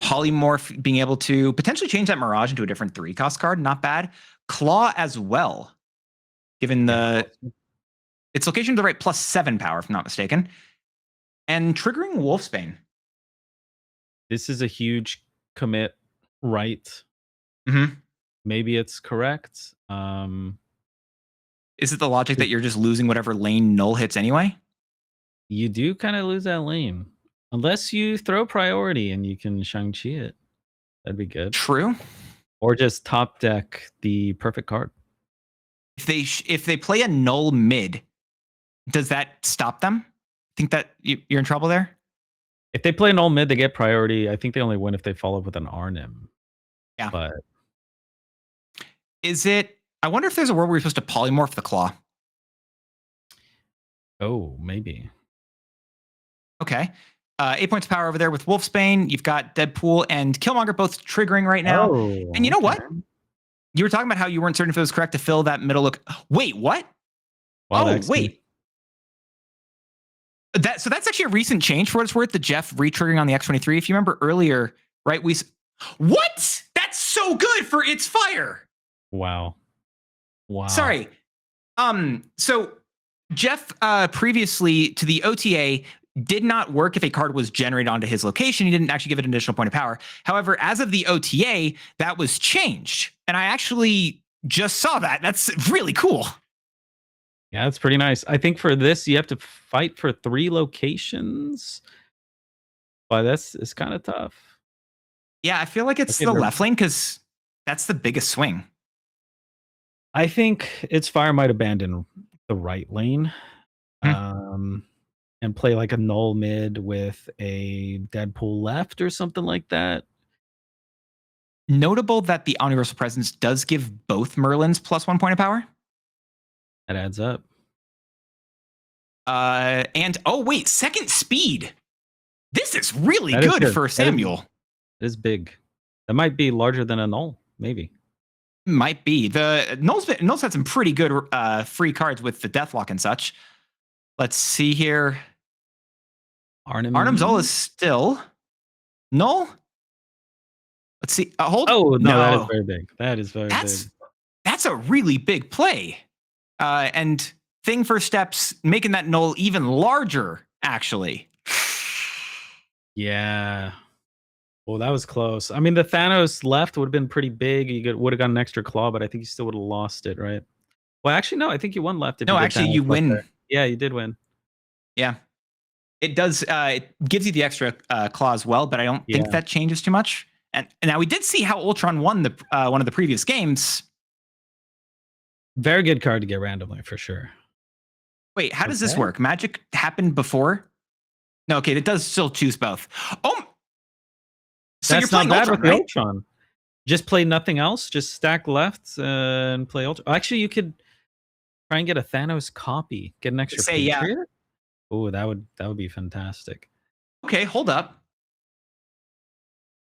S2: Polymorph being able to potentially change that Mirage into a different 3-cost card, not bad. Claw as well, given its location to the right +7 power, if I'm not mistaken. And triggering Wolfsbane.
S3: This is a huge commit right.
S2: Mm-hmm.
S3: Maybe it's correct.
S2: Is it the logic that you're just losing whatever lane null hits anyway?
S3: You do kind of lose that lane. Unless you throw priority and you can Shang-Chi it. That'd be good.
S2: True.
S3: Or just top deck the perfect card.
S2: If they play a null mid, does that stop them? Think that you're in trouble there?
S3: If they play null mid, they get priority. I think they only win if they follow up with an Arnim.
S2: Yeah.
S3: But
S2: is it? I wonder if there's a world where you're supposed to polymorph the claw.
S3: oh, maybe.
S2: Okay. 8 points of power over there with Wolfsbane. You've got Deadpool and Killmonger both triggering right now.
S3: Oh,
S2: And you know what?
S3: okay.
S2: You were talking about how you weren't certain if it was correct to fill that middle look. Wait, what?
S3: Wow,
S2: oh,
S3: that's
S2: wait. So that's actually a recent change for what it's worth, the Jeff re-triggering on the X-23. If you remember earlier, right? What? That's so good for It's Fire.
S3: Wow. Wow.
S2: Sorry. So Jeff previously to the OTA did not work if a card was generated onto his location. He didn't actually give it an additional point of power. However, as of the OTA, that was changed. And I actually just saw that. That's really cool.
S3: Yeah, that's pretty nice. I think for this, you have to fight for 3 locations. But it's kind of tough.
S2: Yeah, I feel like it's
S3: Okay,
S2: the
S3: they're-
S2: left lane because that's the biggest swing.
S3: I think It's Fire might abandon the right lane. And play like a null mid with a Deadpool left or something like that.
S2: Notable that the Omniversal Presence does give both Merlins +1 point of power.
S3: That adds up.
S2: And oh wait, second speed. This is really
S3: That is
S2: good
S3: good.
S2: for
S3: That is-
S2: Samuel.
S3: It is big. That might be larger than a null, maybe.
S2: Might be. The Null's had some pretty good free cards with the Deathlock and such. Let's see here. Arnim Zola is still null. Let's see. Hold.
S3: Oh, no, that is very big. That is very
S2: That's
S3: big.
S2: that's a really big play. And thing for steps, making that null even larger, actually.
S3: Yeah. Well, that was close. I mean, the Thanos left would have been pretty big. You would have got an extra claw, but I think you still would have lost it, right? Well, actually, no. I think you won left. If
S2: No,
S3: you did
S2: actually,
S3: Thanos
S2: you
S3: left
S2: win.
S3: there. Yeah, you did win.
S2: Yeah. It does. It gives you the extra claw as well, but I don't think
S3: Yeah.
S2: that changes too much. And now we did see how Ultron won the one of the previous games.
S3: Very good card to get randomly for sure.
S2: Wait, how does this
S3: Okay.
S2: work? Magic happened before? No, okay, it does still choose both. Oh, so
S3: That's
S2: you're playing
S3: not bad
S2: Ultron,
S3: with the
S2: right?
S3: Ultron. Just play nothing else. Just stack left and play Ultron. Actually, you could try and get a Thanos copy. Get an extra
S2: Say, yeah.
S3: Patriot. Oh, that would be fantastic.
S2: Okay, hold up.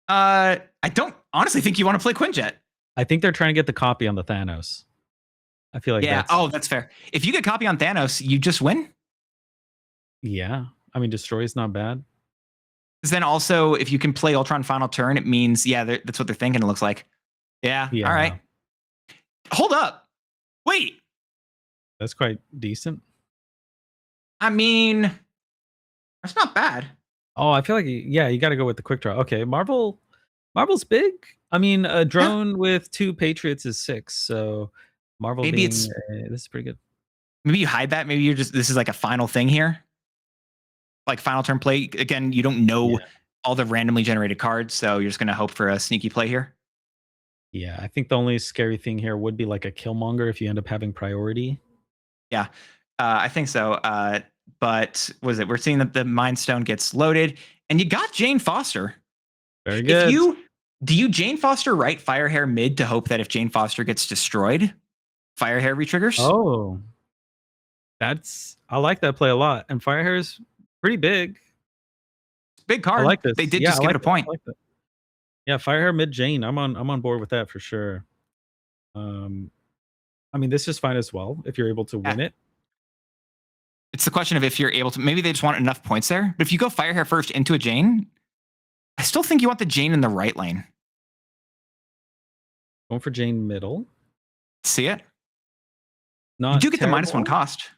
S2: I don't honestly think you want to play Quinjet.
S3: I think they're trying to get the copy on the Thanos. I feel like
S2: Yeah. Oh, that's fair. If you get copy on Thanos, you just win.
S3: yeah. I mean, destroy is not bad.
S2: Because then also, if you can play Ultron final turn, it means that's what they're thinking. It looks like. Yeah.
S3: Yeah.
S2: All right. Hold up. Wait.
S3: That's quite decent.
S2: I mean, that's not bad.
S3: Oh, I feel like you got to go with the quick draw. Okay, Marvel's big. I mean, a drone with 2 Patriots is 6. So Marvel
S2: Maybe
S3: being,
S2: it's-
S3: this is pretty good.
S2: Maybe you hide that. Maybe this is like a final thing here. Like final turn play. Again, you don't know all the randomly generated cards, so you're just going to hope for a sneaky play here.
S3: Yeah, I think the only scary thing here would be like a Killmonger if you end up having priority.
S2: Yeah, I think so. But was it? We're seeing that the Mind Stone gets loaded, and you got Jane Foster.
S3: Very good.
S2: Do you Jane Foster right Firehair mid to hope that if Jane Foster gets destroyed, Firehair retriggers?
S3: Oh, I like that play a lot. And Firehair is pretty big.
S2: Big card.
S3: I like this.
S2: They did
S3: Yeah,
S2: just
S3: I
S2: give
S3: like
S2: it a point.
S3: I like that. Yeah, Firehair mid Jane. I'm on board with that for sure. I mean, this is fine as well if you're able to win it.
S2: It's the question of if you're able to. Maybe they just want enough points there. But if you go Firehair first into a Jane, I still think you want the Jane in the right lane.
S3: Going for Jane middle.
S2: See it?
S3: Not
S2: You do get the -1
S3: terrible.
S2: cost.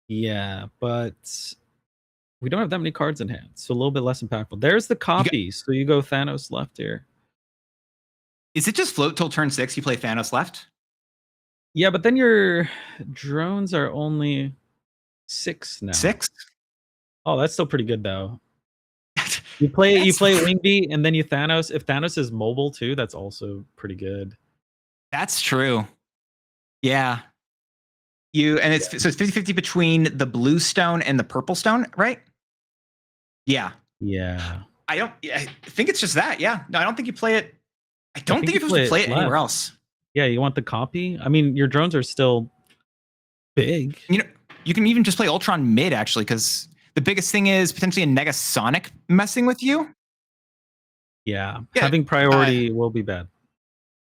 S3: Yeah, but we don't have that many cards in hand, so a little bit less impactful. There's the copy. So you go Thanos left here.
S2: Is it just float till turn 6? You play Thanos left?
S3: Yeah, but then your drones are only 6 now.
S2: 6?
S3: Oh, that's still pretty good though. You play Wing Beat and then you Thanos. If Thanos is mobile too, that's also pretty good.
S2: That's true. Yeah. So it's 50-50 between the blue stone and the purple stone, right? Yeah.
S3: Yeah.
S2: I think it's just that. Yeah. No, I don't think you play it. I don't think you're supposed to play it anywhere else.
S3: Yeah, you want the copy? I mean, your drones are still big.
S2: You know, you can even just play Ultron mid actually, because the biggest thing is potentially a Negasonic messing with you.
S3: Yeah. Having priority will be bad.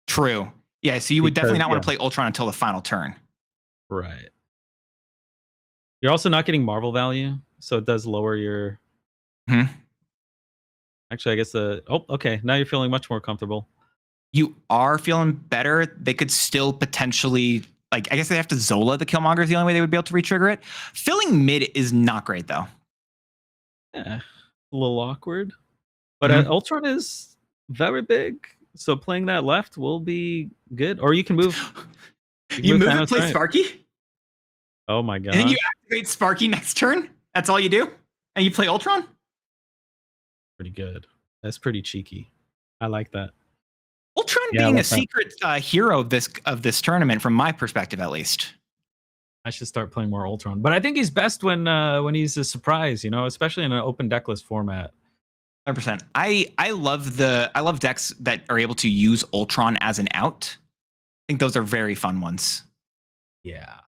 S2: True. Yeah, so you would definitely not want to play Ultron until the final turn.
S3: Right. You're also not getting Marvel value, so it does lower your... Actually, I guess okay. Now you're feeling much more comfortable.
S2: You are feeling better. They could still potentially, like, I guess they have to Zola the Killmonger is the only way they would be able to retrigger it. Filling mid is not great, though.
S3: Yeah, a little awkward. But Ultron is very big, so playing that left will be good. Or you can move.
S2: You move and play Sparky?
S3: Oh my god.
S2: And then you activate Sparky next turn? That's all you do? And you play Ultron?
S3: Pretty good. That's pretty cheeky. I like that.
S2: Ultron being a secret hero of this tournament, from my perspective at least.
S3: I should start playing more Ultron, but I think he's best when he's a surprise, you know, especially in an open decklist format.
S2: 100%. I love decks that are able to use Ultron as an out. I think those are very fun ones.
S3: Yeah.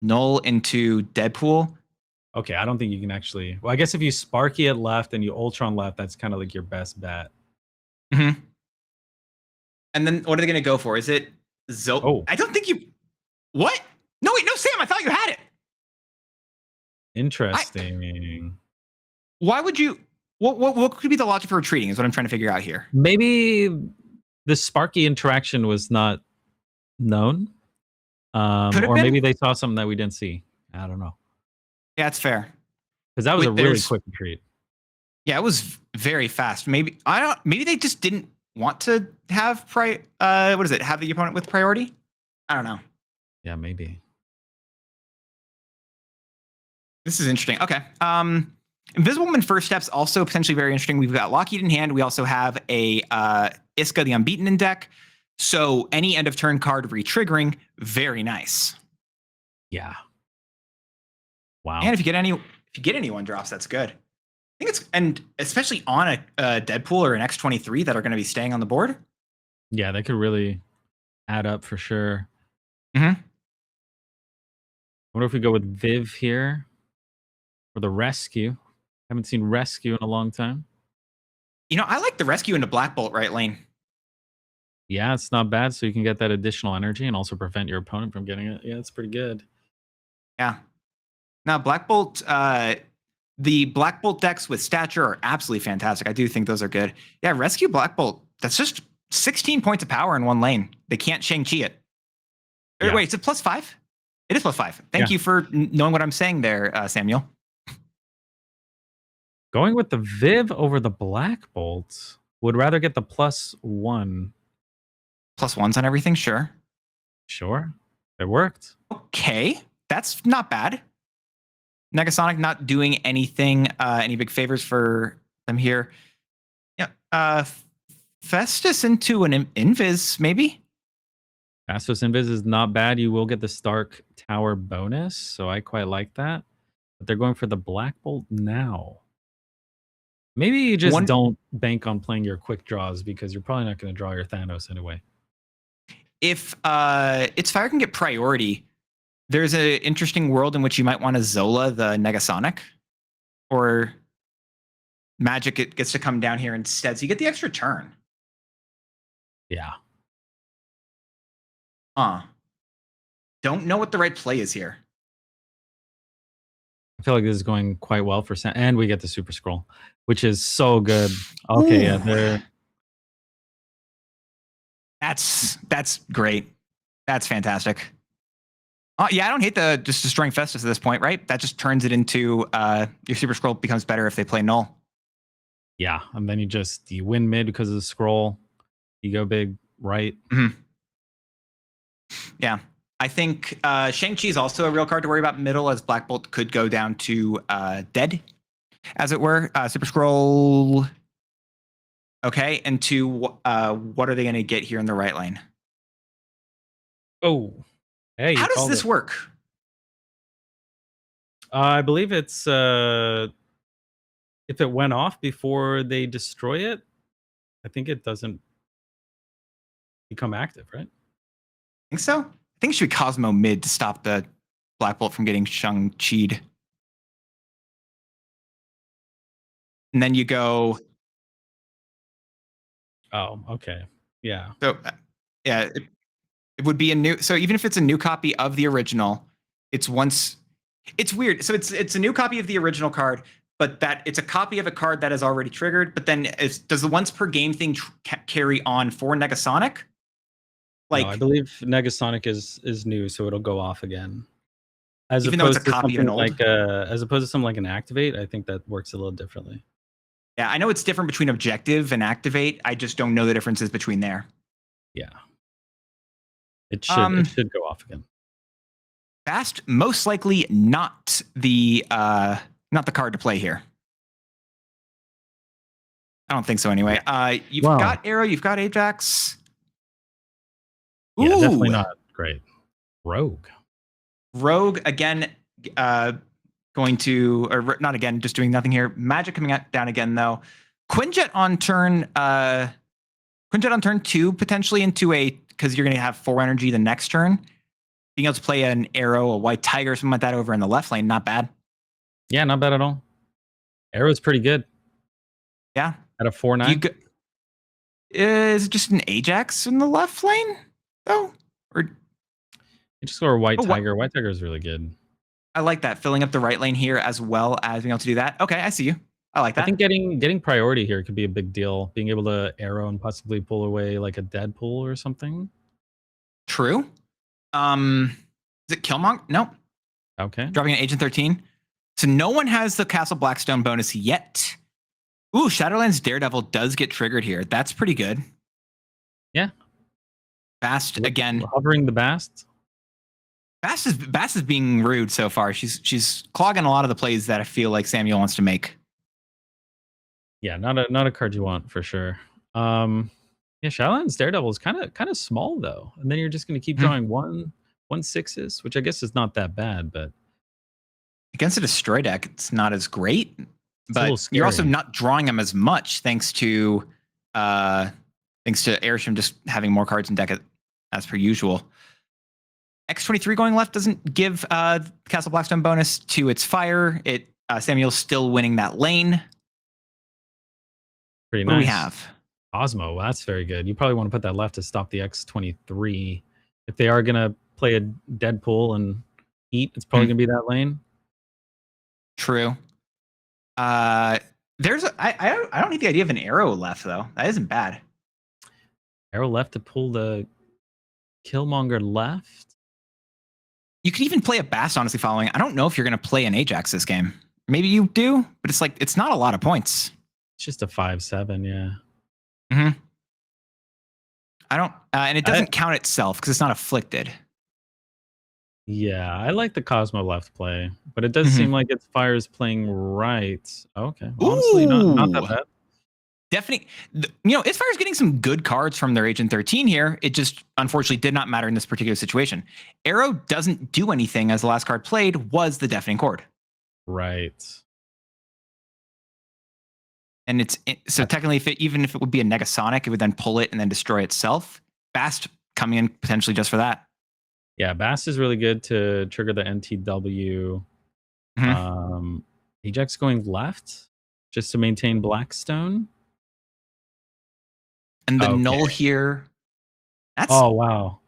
S2: Null into Deadpool.
S3: Okay, I don't think you can actually. Well, I guess if you Sparky it left and you Ultron left, that's kind of like your best bet.
S2: And then what are they going to go for? Is it I don't think you. What? No, wait, no, Sam. I thought you had it.
S3: Interesting.
S2: Why would you? What could be the logic for retreating? Is what I'm trying to figure out here.
S3: Maybe the Sparky interaction was not known, or maybe they saw something that we didn't see. I don't know.
S2: Yeah, it's fair.
S3: Because that was a really quick retreat.
S2: Yeah, it was very fast. Maybe they just didn't want to have have the opponent with priority? I don't know.
S3: Yeah, maybe.
S2: This is interesting. Okay. Invisible Woman First Step's also potentially very interesting. We've got Lockheed in hand. We also have a Iska the Unbeaten in deck. So any end of turn card retriggering, very nice.
S3: Yeah. Wow.
S2: And if you get any one drops, that's good. I think and especially on a Deadpool or an X-23 that are going to be staying on the board.
S3: Yeah, that could really add up for sure.
S2: I
S3: wonder if we go with Viv here or the Rescue. Haven't seen Rescue in a long time.
S2: You know, I like the Rescue into Black Bolt right lane.
S3: Yeah, it's not bad. So you can get that additional energy and also prevent your opponent from getting it. Yeah, it's pretty good.
S2: Yeah. Now, Black Bolt, the Black Bolt decks with stature are absolutely fantastic. I do think those are good. Yeah, Rescue Black Bolt, that's just 16 points of power in one lane. They can't Shang-Chi it. Yeah. Wait, is it +5? It is +5. Thank you for knowing what I'm saying there, Samuel.
S3: Going with the Viv over the Black Bolt. Would rather get the +1.
S2: +1s on everything, sure.
S3: Sure. It worked.
S2: Okay. That's not bad. Negasonic not doing anything, any big favors for them here. Yeah. Festus into an Invis, maybe?
S3: Festus Invis is not bad. You will get the Stark Tower bonus, so I quite like that. But they're going for the Black Bolt now. Maybe you just don't bank on playing your quick draws because you're probably not going to draw your Thanos anyway.
S2: If its fire can get priority, there's an interesting world in which you might want to Zola the Negasonic, or Magic it gets to come down here instead, so you get the extra turn.
S3: Yeah.
S2: Don't know what the right play is here.
S3: I feel like this is going quite well for Sam, and we get the Super Scroll, which is so good. Okay, yeah, they're...
S2: That's great. That's fantastic. Yeah, I don't hate just destroying Festus at this point, right? That just turns it into your Super Scroll becomes better if they play Null.
S3: Yeah, and then you win mid because of the scroll. You go big right.
S2: Yeah. I think Shang-Chi is also a real card to worry about middle, as Black Bolt could go down to dead, as it were. Super Scroll. Okay. And to what are they going to get here in the right lane?
S3: Oh, hey.
S2: How does this work?
S3: I believe it's if it went off before they destroy it, I think it doesn't become active, right?
S2: Think so? I think it should be Cosmo mid to stop the Black Bolt from getting Shang-Chi'd. And then you go.
S3: Oh, okay. Yeah.
S2: So, yeah, it would be a new. So even if it's a new copy of the original, it's once. It's weird. So it's a new copy of the original card, but that it's a copy of a card that is already triggered. But then does the once per game thing carry on for Negasonic?
S3: Like, no, I believe Negasonic is new, so it'll go off again. As
S2: even though it's a copy of an old,
S3: like as opposed to something like an activate, I think that works a little differently.
S2: Yeah, I know it's different between objective and activate. I just don't know the differences between there.
S3: Yeah, it should go off again.
S2: Fast, most likely not the card to play here. I don't think so anyway. You've got Arrow, you've got Ajax.
S3: Yeah, definitely not great. Rogue
S2: again, going to, or not again, just doing nothing here. Magic coming down again though. Quinjet on turn 2 potentially into because you're going to have 4 energy the next turn. Being able to play an Arrow, a White Tiger, something like that over in the left lane, not bad.
S3: Yeah, not bad at all. Arrow's pretty good.
S2: Yeah.
S3: At a 4/9.
S2: Is it just an Ajax in the left lane though? Or
S3: you just go a White Tiger. White Tiger is really good.
S2: I like that, filling up the right lane here as well as being able to do that. Okay, I see you. I like that.
S3: I think getting priority here could be a big deal. Being able to Arrow and possibly pull away like a Deadpool or something.
S2: True. Is it Killmonger? No.
S3: Okay.
S2: Dropping an Agent 13. So no one has the Castle Blackstone bonus yet. Ooh, Shadowlands Daredevil does get triggered here. That's pretty good.
S3: Yeah.
S2: Bast again.
S3: Hovering the Bast.
S2: Bast is being rude so far. She's clogging a lot of the plays that I feel like Samuel wants to make.
S3: Yeah, not a card you want for sure. Yeah, Shadowlands Daredevil is kind of small though, and then you're just going to keep drawing one 6s, which I guess is not that bad, but
S2: against a destroy deck, it's not as great. But you're also not drawing them as much thanks to Airsham just having more cards in deck as per usual. X23 going left doesn't give Castle Blackstone bonus to its fire. Samuel's still winning that lane.
S3: Pretty nice.
S2: What do we have?
S3: Cosmo, well, that's very good. You probably want to put that left to stop the X23. If they are going to play a Deadpool and Heat, it's probably going to be that lane.
S2: True. I don't hate the idea of an Arrow left, though. That isn't bad.
S3: Arrow left to pull the Killmonger left?
S2: You could even play a Bast, honestly, following. I don't know if you're going to play an Ajax this game. Maybe you do, but it's not a lot of points.
S3: It's just a 5/7, yeah.
S2: Mm-hmm. I don't, and it doesn't count itself because it's not afflicted.
S3: Yeah, I like the Cosmo left play, but it does seem like its fire is playing right. Okay, well, honestly, not that bad.
S2: Definitely, its fire is getting some good cards from their Agent 13 here. It just unfortunately did not matter in this particular situation. Arrow doesn't do anything, as the last card played was the Deafening Chord.
S3: Right.
S2: And so technically, even if it would be a Negasonic, it would then pull it and then destroy itself. Bast coming in potentially just for that.
S3: Yeah, Bast is really good to trigger the NTW. Ajax going left just to maintain Blackstone.
S2: And the null here.
S3: Oh, wow.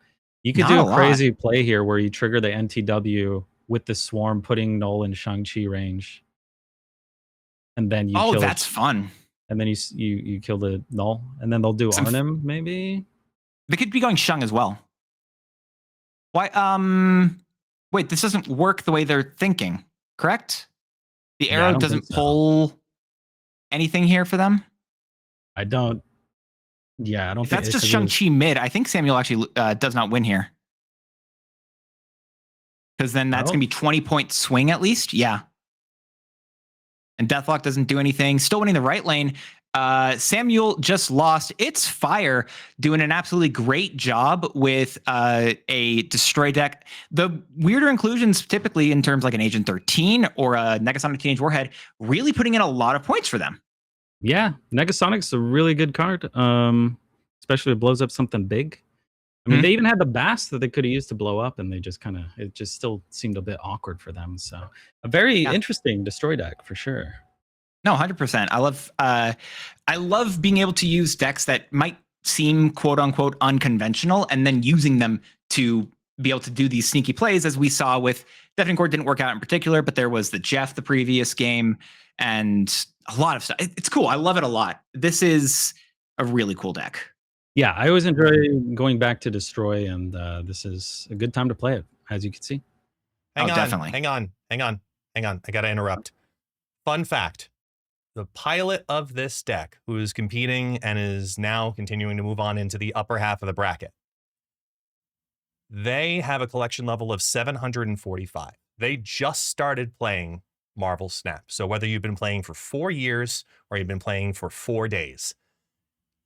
S3: You could do a crazy play here where you trigger the NTW with the Swarm, putting null in Shang-Chi range. And then you kill
S2: that's fun.
S3: And then you kill the null. And then they'll do Arnim, maybe?
S2: They could be going Shung as well. Why? Wait, this doesn't work the way they're thinking, correct? The Arrow doesn't pull anything here for them?
S3: I don't Yeah, I don't
S2: If
S3: think
S2: that's just
S3: it was-
S2: Shang-Chi mid, I think Samuel actually does not win here. Because then that's going to be 20-point swing at least. Yeah. And Deathlock doesn't do anything. Still winning the right lane. Samuel just lost. It's Fire doing an absolutely great job with a destroy deck. The weirder inclusions, typically in terms like an Agent 13 or a Negasonic Teenage Warhead, really putting in a lot of points for them.
S3: Yeah, Negasonic's a really good card, especially if it blows up something big. I mean, they even had the Bass that they could have used to blow up, and they just it just still seemed a bit awkward for them. So, a very interesting destroy deck for sure.
S2: No, 100%. I love being able to use decks that might seem quote unquote unconventional, and then using them to be able to do these sneaky plays, as we saw with Deafening Chord. Didn't work out in particular, but there was the Jeff the previous game, and a lot of stuff. It's cool. I love it a lot. This is a really cool deck.
S3: Yeah, I always enjoy going back to destroy, and this is a good time to play it, as you can see.
S1: Hang on,
S2: definitely.
S1: hang on. I gotta interrupt. Fun fact. The pilot of this deck, who is competing and is now continuing to move on into the upper half of the bracket, they have a collection level of 745. They just started playing MarvelSnap. So whether you've been playing for 4 years or you've been playing for 4 days,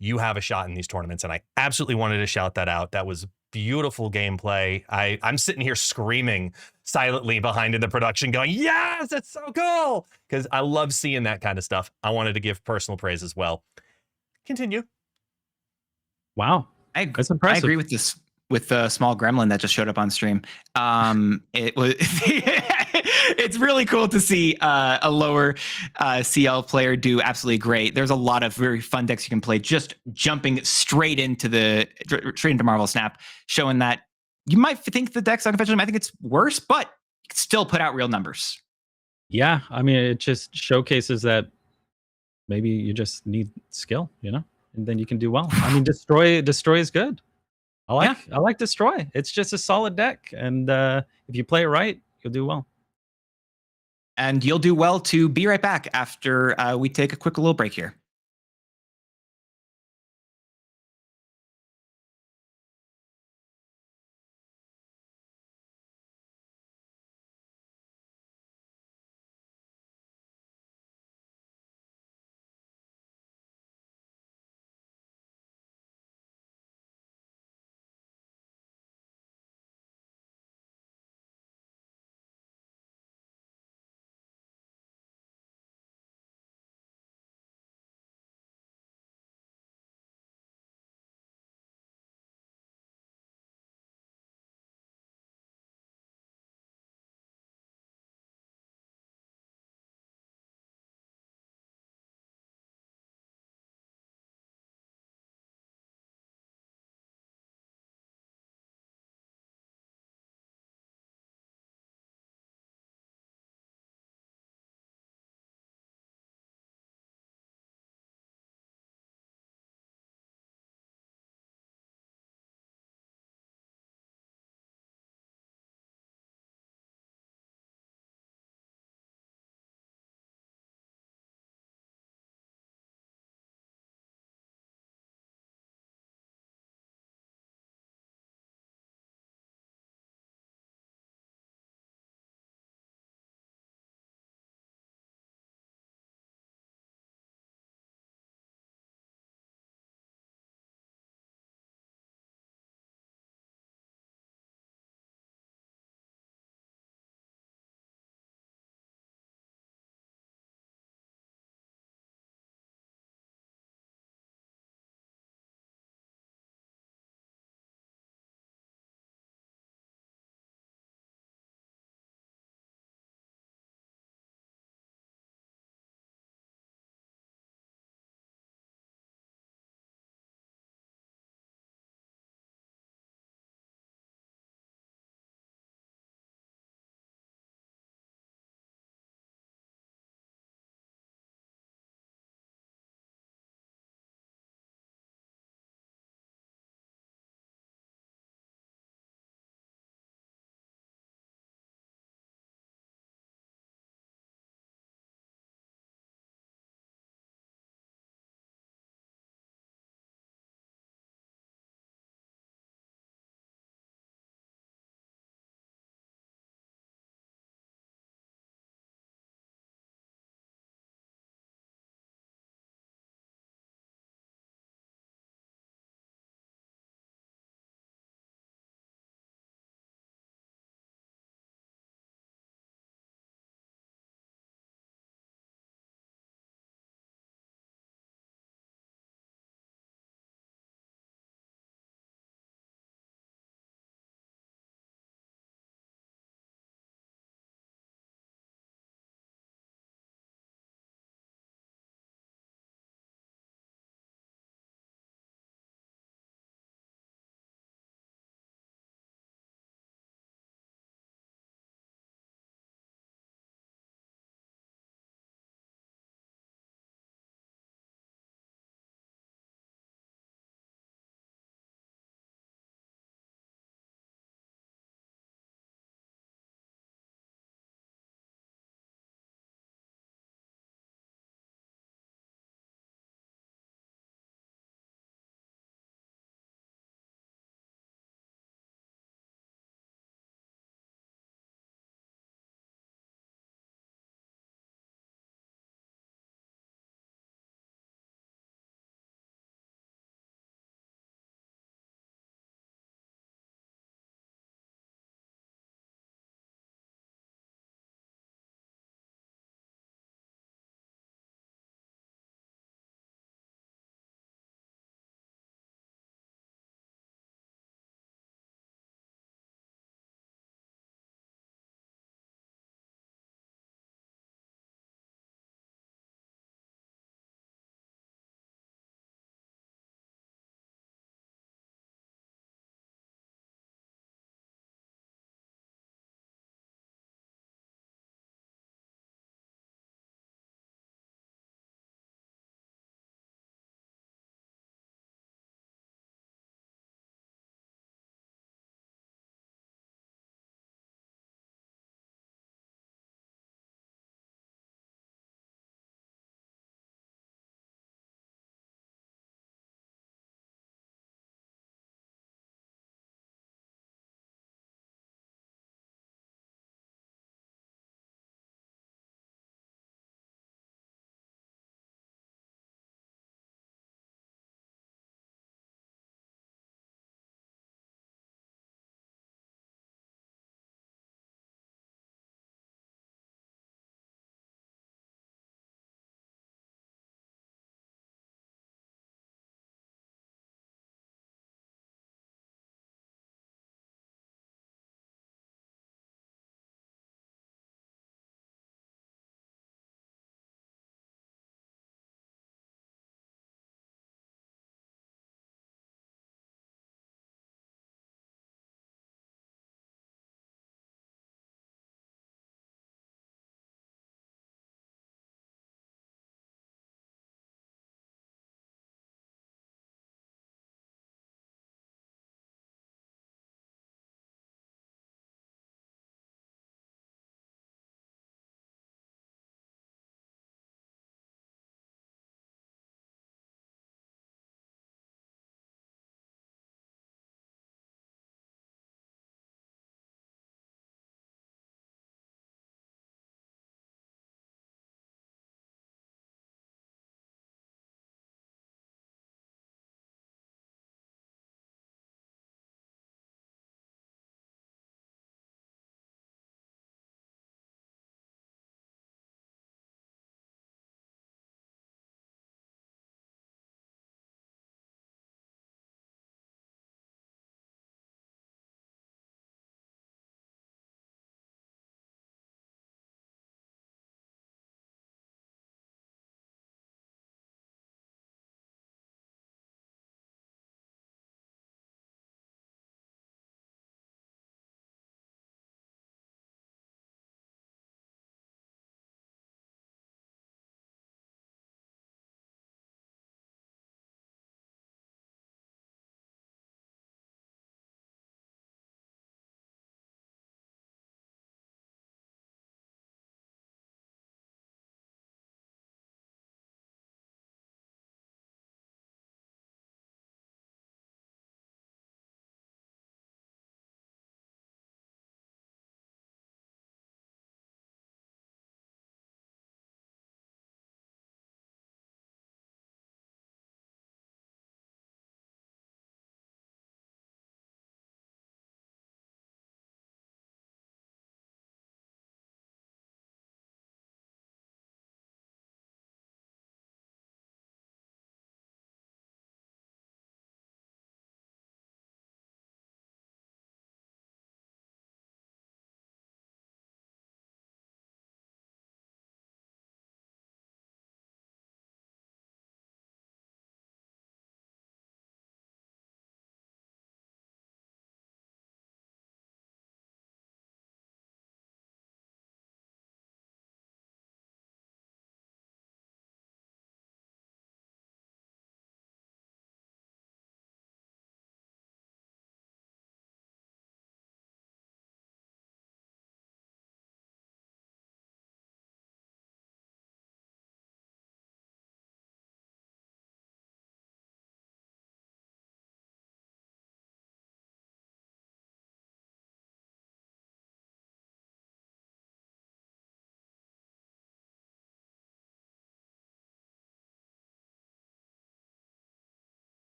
S1: you have a shot in these tournaments. And I absolutely wanted to shout that out. That was beautiful gameplay. I'm sitting here screaming silently behind in the production going, yes, it's so cool. Because I love seeing that kind of stuff. I wanted to give personal praise as well. Continue.
S3: Wow, that's impressive.
S2: I agree with this, with the small gremlin that just showed up on stream. It was it's really cool to see a lower CL player do absolutely great. There's a lot of very fun decks you can play just jumping straight into MarvelSnap, showing that you might think the deck's unconventional, might think it's worse, but you can still put out real numbers.
S3: Yeah, I mean, it just showcases that maybe you just need skill, and then you can do well. I mean, destroy is good. I like destroy. It's just a solid deck, and if you play it right, you'll do well.
S2: And you'll do well to be right back after we take a quick little break here.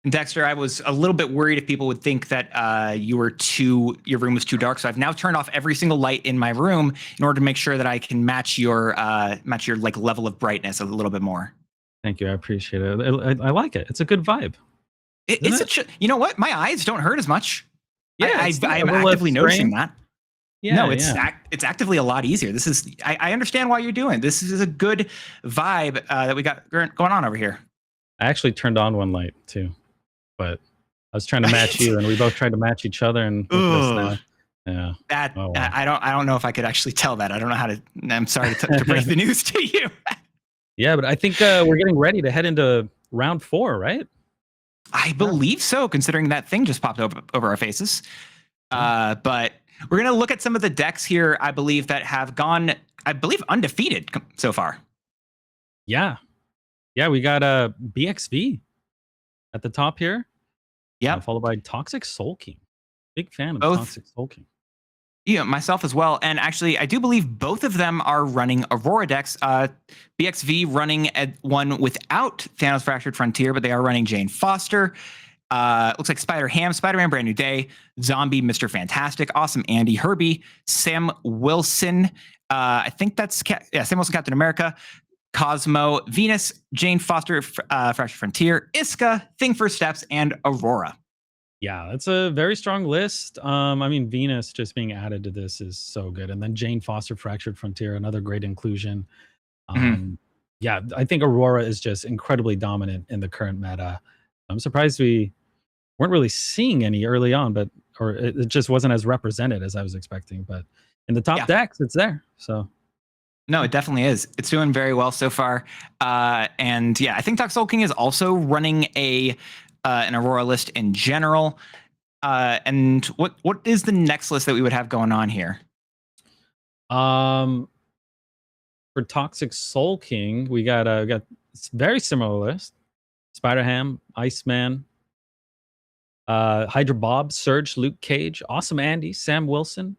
S2: Dexter, I was a little bit worried if people would think that your room was too dark. So I've now turned off every single light in my room in order to make sure that I can match your like level of brightness a little bit more.
S3: Thank you. I appreciate it. I like it. It's a good vibe.
S2: You know what? My eyes don't hurt as much.
S3: Yeah,
S2: I'm actively noticing that.
S3: Yeah,
S2: no, it's actively a lot easier. This is I understand why you're doing. This is a good vibe that we got going on over here.
S3: I actually turned on one light too, but I was trying to match you, and we both tried to match each other. And look at this now. Yeah.
S2: Wow. I don't know if I could actually tell that. I don't know how to. I'm sorry to break the news to you.
S3: Yeah, but I think we're getting ready to head into round 4, right?
S2: I believe so, considering that thing just popped over our faces. But we're going to look at some of the decks here, I believe, that have gone, undefeated so far.
S3: Yeah. Yeah, we got BXV at the top here.
S2: Yeah.
S3: Followed by Toxic Soul King. Big fan of
S2: Both.
S3: Toxic Soul King.
S2: Yeah, myself as well. And actually, I do believe both of them are running Aurora decks. BXV running one without Thanos Fractured Frontier, but they are running Jane Foster. Looks like Spider-Man Brand New Day, Zombie, Mr. Fantastic, Awesome Andy, Herbie, Sam Wilson. I think that's Sam Wilson, Captain America, Cosmo, Venus, Jane Foster, Fractured Frontier, Iska, Thing for Steps, and Aurora.
S3: Yeah, that's a very strong list. I mean, Venus just being added to this is so good. And then Jane Foster, Fractured Frontier, another great inclusion. Yeah, I think Aurora is just incredibly dominant in the current meta. I'm surprised we weren't really seeing any early on, or it just wasn't as represented as I was expecting. But in the top decks, it's there. So
S2: no, it definitely is. It's doing very well so far. And yeah, I think Toxic Soul King is also running an Aurora list in general. And what is the next list that we would have going on here?
S3: For Toxic Soul King, we got a very similar list: Spider-Ham, Iceman, Hydra Bob, Surge, Luke Cage, Awesome Andy, Sam Wilson,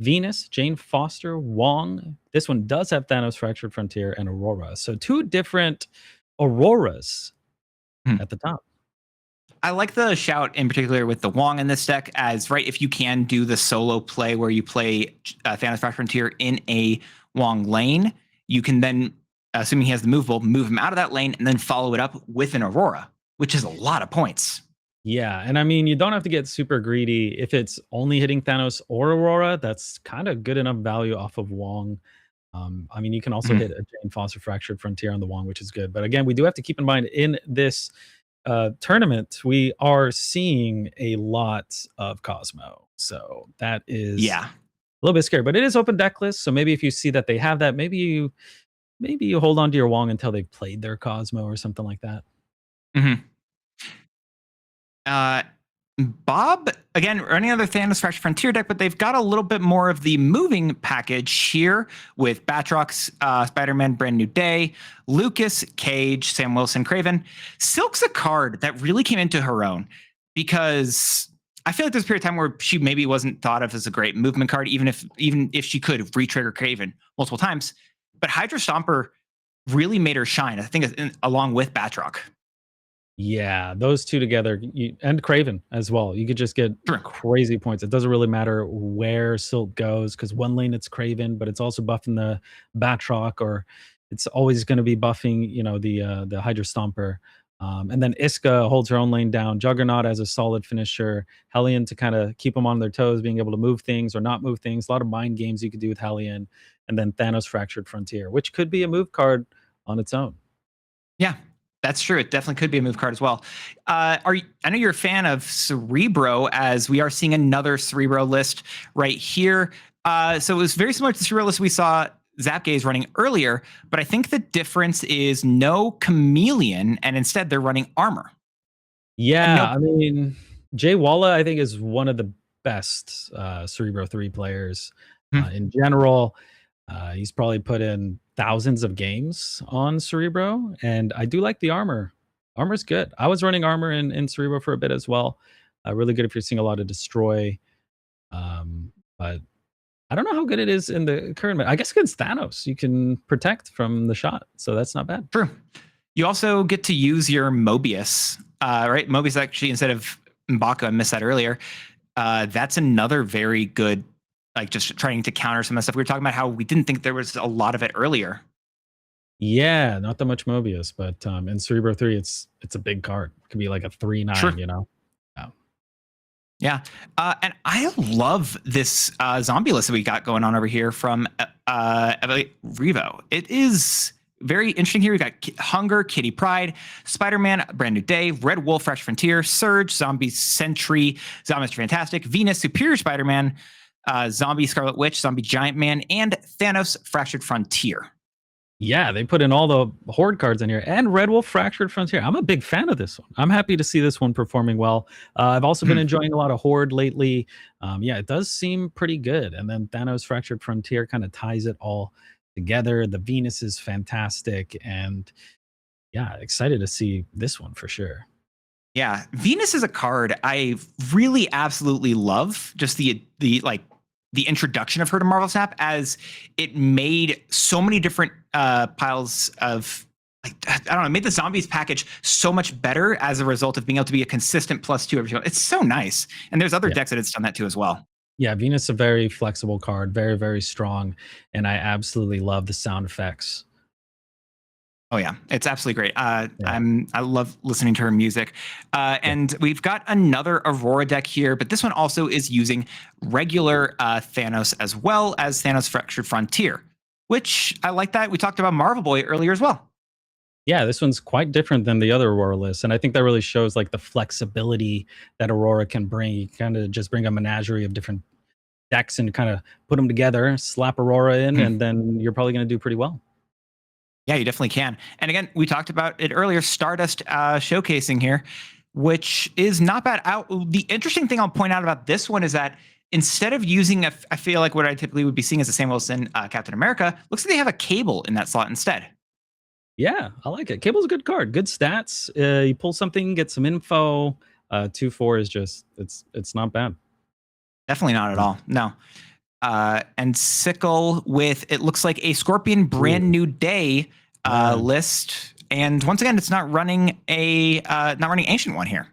S3: Venus, Jane Foster, Wong. This one does have Thanos Fractured Frontier and Aurora. So 2 different Auroras at the top.
S2: I like the shout in particular with the Wong in this deck, as if you can do the solo play where you play Thanos Fractured Frontier in a Wong lane, you can then, assuming he has the movable, move him out of that lane and then follow it up with an Aurora, which is a lot of points.
S3: Yeah, and I mean, you don't have to get super greedy. If it's only hitting Thanos or Aurora, that's kind of good enough value off of Wong. I mean, you can also hit a Jane Foster Fractured Frontier on the Wong, which is good. But again, we do have to keep in mind in this tournament, we are seeing a lot of Cosmo. So that is a little bit scary. But it is open deck list. So maybe if you see that they have that, maybe you hold on to your Wong until they've played their Cosmo or something like that.
S2: Bob, again, running another Thanos Fractured Frontier deck, but they've got a little bit more of the moving package here with Batrox, Spider-Man Brand New Day, Lucas, Cage, Sam Wilson, Craven. Silk's a card that really came into her own, because I feel like there's a period of time where she maybe wasn't thought of as a great movement card, even if she could re-trigger Craven multiple times. But Hydra Stomper really made her shine, I think, along with Batroc.
S3: Yeah, those 2 together, and Craven as well. You could just get crazy points. It doesn't really matter where Silk goes, because one lane it's Craven, but it's also buffing the Batroc, or it's always going to be buffing, the Hydra Stomper. And then Iska holds her own lane down. Juggernaut as a solid finisher. Hellion to kind of keep them on their toes, being able to move things or not move things. A lot of mind games you could do with Hellion. And then Thanos Fractured Frontier, which could be a move card on its own.
S2: Yeah. That's true. It definitely could be a move card as well. I know you're a fan of Cerebro, as we are seeing another Cerebro list right here. So it was very similar to the Cerebro list we saw Zapgaze running earlier, but I think the difference is no Chameleon, and instead they're running Armor.
S3: Yeah, I mean, Jay Walla, I think, is one of the best Cerebro 3 players in general. He's probably put in thousands of games on Cerebro, and I do like the Armor. Armor's good. I was running Armor in Cerebro for a bit as well. Really good if you're seeing a lot of Destroy. But I don't know how good it is in the current. I guess against Thanos, you can protect from the shot, so that's not bad.
S2: True. You also get to use your Mobius right? Moby's actually, instead of M'Baku, I missed that earlier. That's another very good, like, just trying to counter some of the stuff we were talking about, how we didn't think there was a lot of it earlier.
S3: Yeah, not that much Mobius, but in Cerebro 3, it's a big card. It could be like a 3/9,
S2: Sure.
S3: you know?
S2: Yeah. And I love this zombie list that we got going on over here from Revo. It is very interesting here. We've got Hunger, Kitty Pride, Spider-Man, Brand New Day, Red Wolf, Fresh Frontier, Surge, Zombie Sentry, Zombie Mr. Fantastic, Venus, Superior Spider-Man, Zombie Scarlet Witch, Zombie Giant Man, and Thanos, Fractured Frontier.
S3: Yeah, they put in all the Horde cards in here, and Red Wolf Fractured Frontier. I'm a big fan of this one. I'm happy to see this one performing well. I've also been enjoying a lot of Horde lately. Yeah, it does seem pretty good. And then Thanos Fractured Frontier kind of ties it all together. The Venus is fantastic, and yeah, excited to see this one for sure.
S2: Yeah, Venus is a card I really absolutely love. Just the introduction of her to MarvelSnap, as it made so many different piles of, like, I don't know, it made the zombies package so much better as a result of being able to be a consistent +2 every time. It's so nice. And there's other decks that it's done that too as well.
S3: Yeah, Venus is a very flexible card, very, very strong, and I absolutely love the sound effects.
S2: Oh yeah, it's absolutely great. I love listening to her music. And we've got another Aurora deck here, but this one also is using regular Thanos as well as Thanos Fractured Frontier, which I like that. We talked about Marvel Boy earlier as well.
S3: Yeah, this one's quite different than the other Aurora lists, and I think that really shows like the flexibility that Aurora can bring. You kind of just bring a menagerie of different decks and kind of put them together, slap Aurora in, and then you're probably going to do pretty well.
S2: Yeah, you definitely can. And again, we talked about it earlier, Stardust showcasing here, which is not bad. The interesting thing I'll point out about this one is that instead of using, I feel like what I typically would be seeing as a Sam Wilson Captain America, looks like they have a Cable in that slot instead.
S3: Yeah, I like it. Cable's a good card. Good stats. You pull something, get some info. 2/4 is just, it's not bad.
S2: Definitely not at all. No. And Sickle with, it looks like a Scorpion Brand New Day list. And once again, it's not running Ancient One here.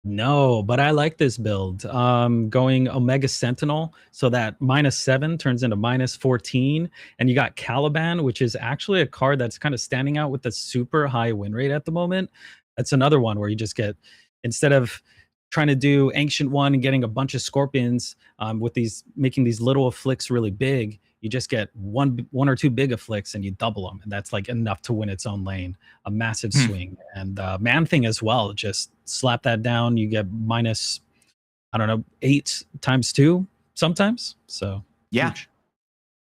S3: No, but I like this build. Going Omega Sentinel, so that -7 turns into -14, and you got Caliban, which is actually a card that's kind of standing out with the super high win rate at the moment. That's another one where you just get, instead of trying to do Ancient One and getting a bunch of Scorpions with these, making these little afflicts really big, you just get one or two big afflicts and you double them, and that's like enough to win its own lane. A massive swing. And Man Thing as well, just slap that down, you get minus, I don't know, 8 × 2 sometimes. So
S2: yeah.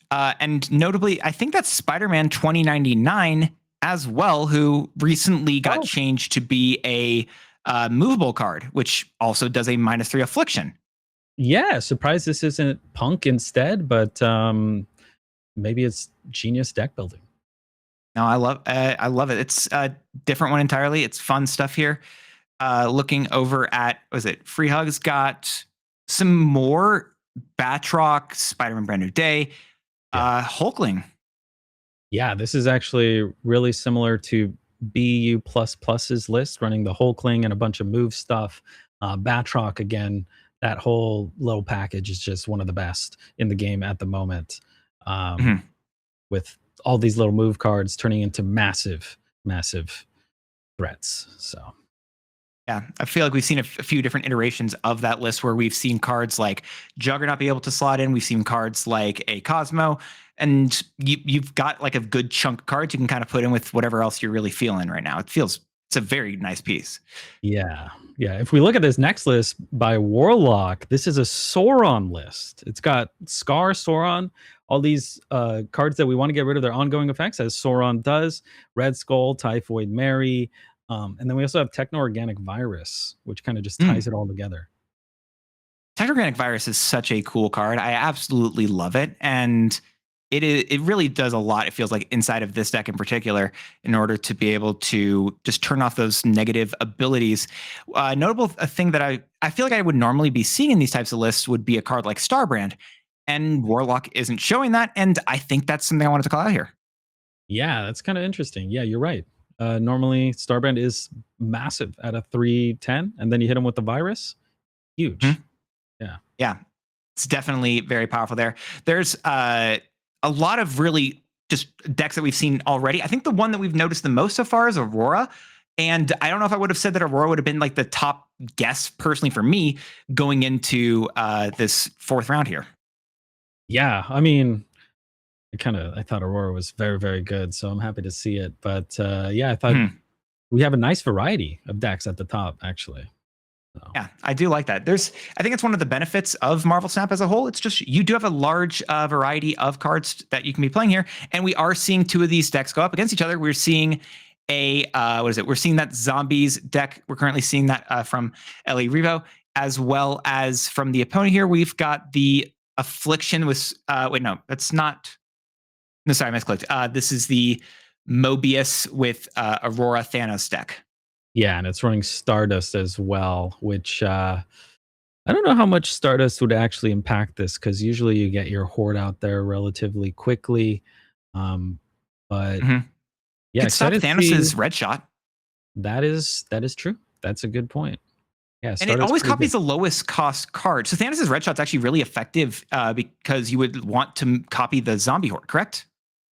S2: And notably, I think that's Spider-Man 2099 as well, who recently got changed to be a movable card, which also does a -3 affliction.
S3: Yeah, surprised this isn't Punk instead, but maybe it's genius deck building.
S2: No, I love it. It's a different one entirely. It's fun stuff here. Looking over at, was it Free Hugs, got some more Batroc, Spider-Man Brand New Day, Hulkling.
S3: Yeah, this is actually really similar to BU++'s list, running the Hulkling and a bunch of move stuff. Batroc, again, that whole little package is just one of the best in the game at the moment. With all these little move cards turning into massive, massive threats. So
S2: yeah, I feel like we've seen a few different iterations of that list where we've seen cards like Juggernaut be able to slot in. We've seen cards like a Cosmo, and you've got like a good chunk of cards you can kind of put in with whatever else you're really feeling right now. It's a very nice piece.
S3: Yeah. If we look at this next list by Warlock, this is a Sauron list. It's got Scar, Sauron, all these cards that we want to get rid of their ongoing effects, as Sauron does. Red Skull, Typhoid Mary, and then we also have Techno-Organic Virus, which kind of just ties it all together.
S2: Techno-Organic Virus is such a cool card. I absolutely love it, and it really does a lot, it feels like, inside of this deck in particular, in order to be able to just turn off those negative abilities. Notable thing that I feel like I would normally be seeing in these types of lists would be a card like Starbrand, and Warlock isn't showing that, and I think that's something I wanted to call out here.
S3: Yeah, that's kind of interesting. Yeah, you're right. Normally, Starbrand is massive at a 310, and then you hit him with the virus. Huge.
S2: Mhm.
S3: Yeah.
S2: Yeah, it's definitely very powerful there. There's a lot of really just decks that we've seen already. I think the one that we've noticed the most so far is Aurora. And I don't know if I would have said that Aurora would have been like the top guess personally for me going into this fourth round here.
S3: Yeah. I mean, I thought Aurora was very, very good, so I'm happy to see it. But yeah, I thought we have a nice variety of decks at the top, actually. So.
S2: Yeah, I do like that. I think it's one of the benefits of Marvel Snap as a whole. It's just you do have a large variety of cards that you can be playing here, and we are seeing two of these decks go up against each other. We're seeing what is it? We're seeing that zombies deck. We're currently seeing that from Ellie Revo, as well as from the opponent here. We've got the Affliction with wait, no, that's not. No, sorry, I misclicked. This is the Mobius with Aurora Thanos deck.
S3: Yeah, and it's running Stardust as well, which I don't know how much Stardust would actually impact this, because usually you get your horde out there relatively quickly. But yeah,
S2: Could stop
S3: excited to
S2: Thanos'
S3: see.
S2: red shot.
S3: That is true. That's a good point. Yeah,
S2: And it
S3: Stardust
S2: always
S3: pretty
S2: copies
S3: good.
S2: the lowest cost card. So Thanos' red shot's actually really effective because you would want to copy the zombie horde, correct?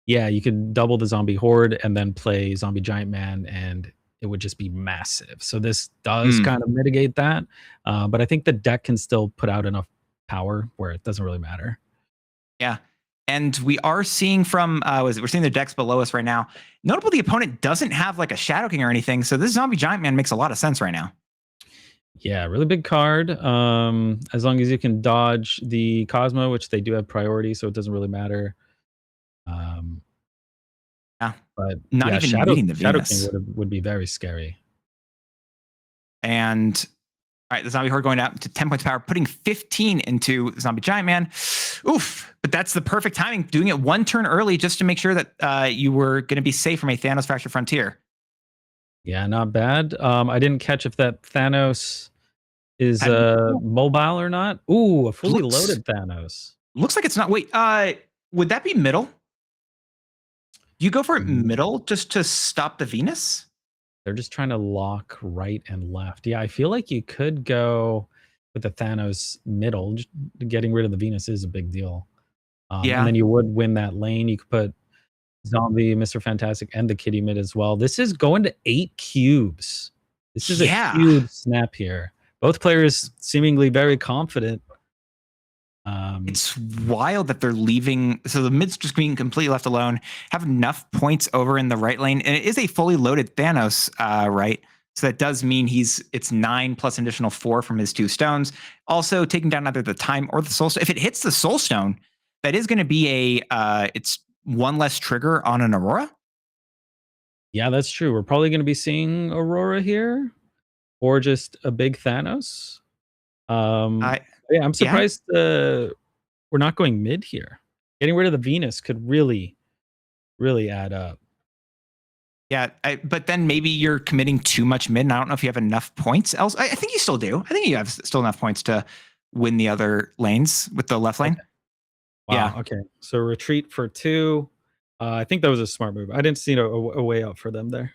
S3: Yeah, you could double the zombie horde and then play zombie giant man, and it would just be massive. So this does kind of mitigate that, but I think the deck can still put out enough power where it doesn't really matter.
S2: Yeah. And we are seeing from we're seeing the decks below us right now. Notable, the opponent doesn't have like a Shadow King or anything, so this zombie giant man makes a lot of sense right now.
S3: Yeah, really big card. As long as you can dodge the Cosmo, which they do have priority, so it doesn't really matter.
S2: Yeah.
S3: But
S2: Not
S3: yeah,
S2: even needing the
S3: Shadow
S2: Venus.
S3: King would be very scary.
S2: And all right, the zombie horde going up to 10 points of power, putting 15 into zombie giant man. Oof. But that's the perfect timing, doing it one turn early just to make sure that you were going to be safe from a Thanos Fractured Frontier.
S3: Yeah, not bad. I didn't catch if that Thanos is mobile or not. Ooh, a fully loaded Thanos.
S2: Looks like it's not. Wait, would that be middle? You go for it middle just to stop the Venus?
S3: They're just trying to lock right and left. Yeah, I feel like you could go with the Thanos middle. Getting rid of the Venus is a big deal. And then you would win that lane. You could put Zombie, Mr. Fantastic, and the Kitty mid as well. This is going to 8 cubes. This is a huge snap here. Both players seemingly very confident.
S2: It's wild that they're leaving. So the mid's just being completely left alone. Have enough points over in the right lane, and it is a fully loaded Thanos, right? So that does mean it's 9 plus an additional 4 from his 2 stones. Also taking down either the time or the soul stone. If it hits the soul stone, that is going to be it's 1 less trigger on an Aurora.
S3: Yeah, that's true. We're probably going to be seeing Aurora here, or just a big Thanos. Yeah, I'm surprised we're not going mid here. Getting rid of the Venus could really, really add up.
S2: Yeah, but then maybe you're committing too much mid, and I don't know if you have enough points else. I think you still do. I think you have still enough points to win the other lanes with the left lane.
S3: Okay. Wow,
S2: Yeah.
S3: okay. So retreat for 2. I think that was a smart move. I didn't see a way out for them there.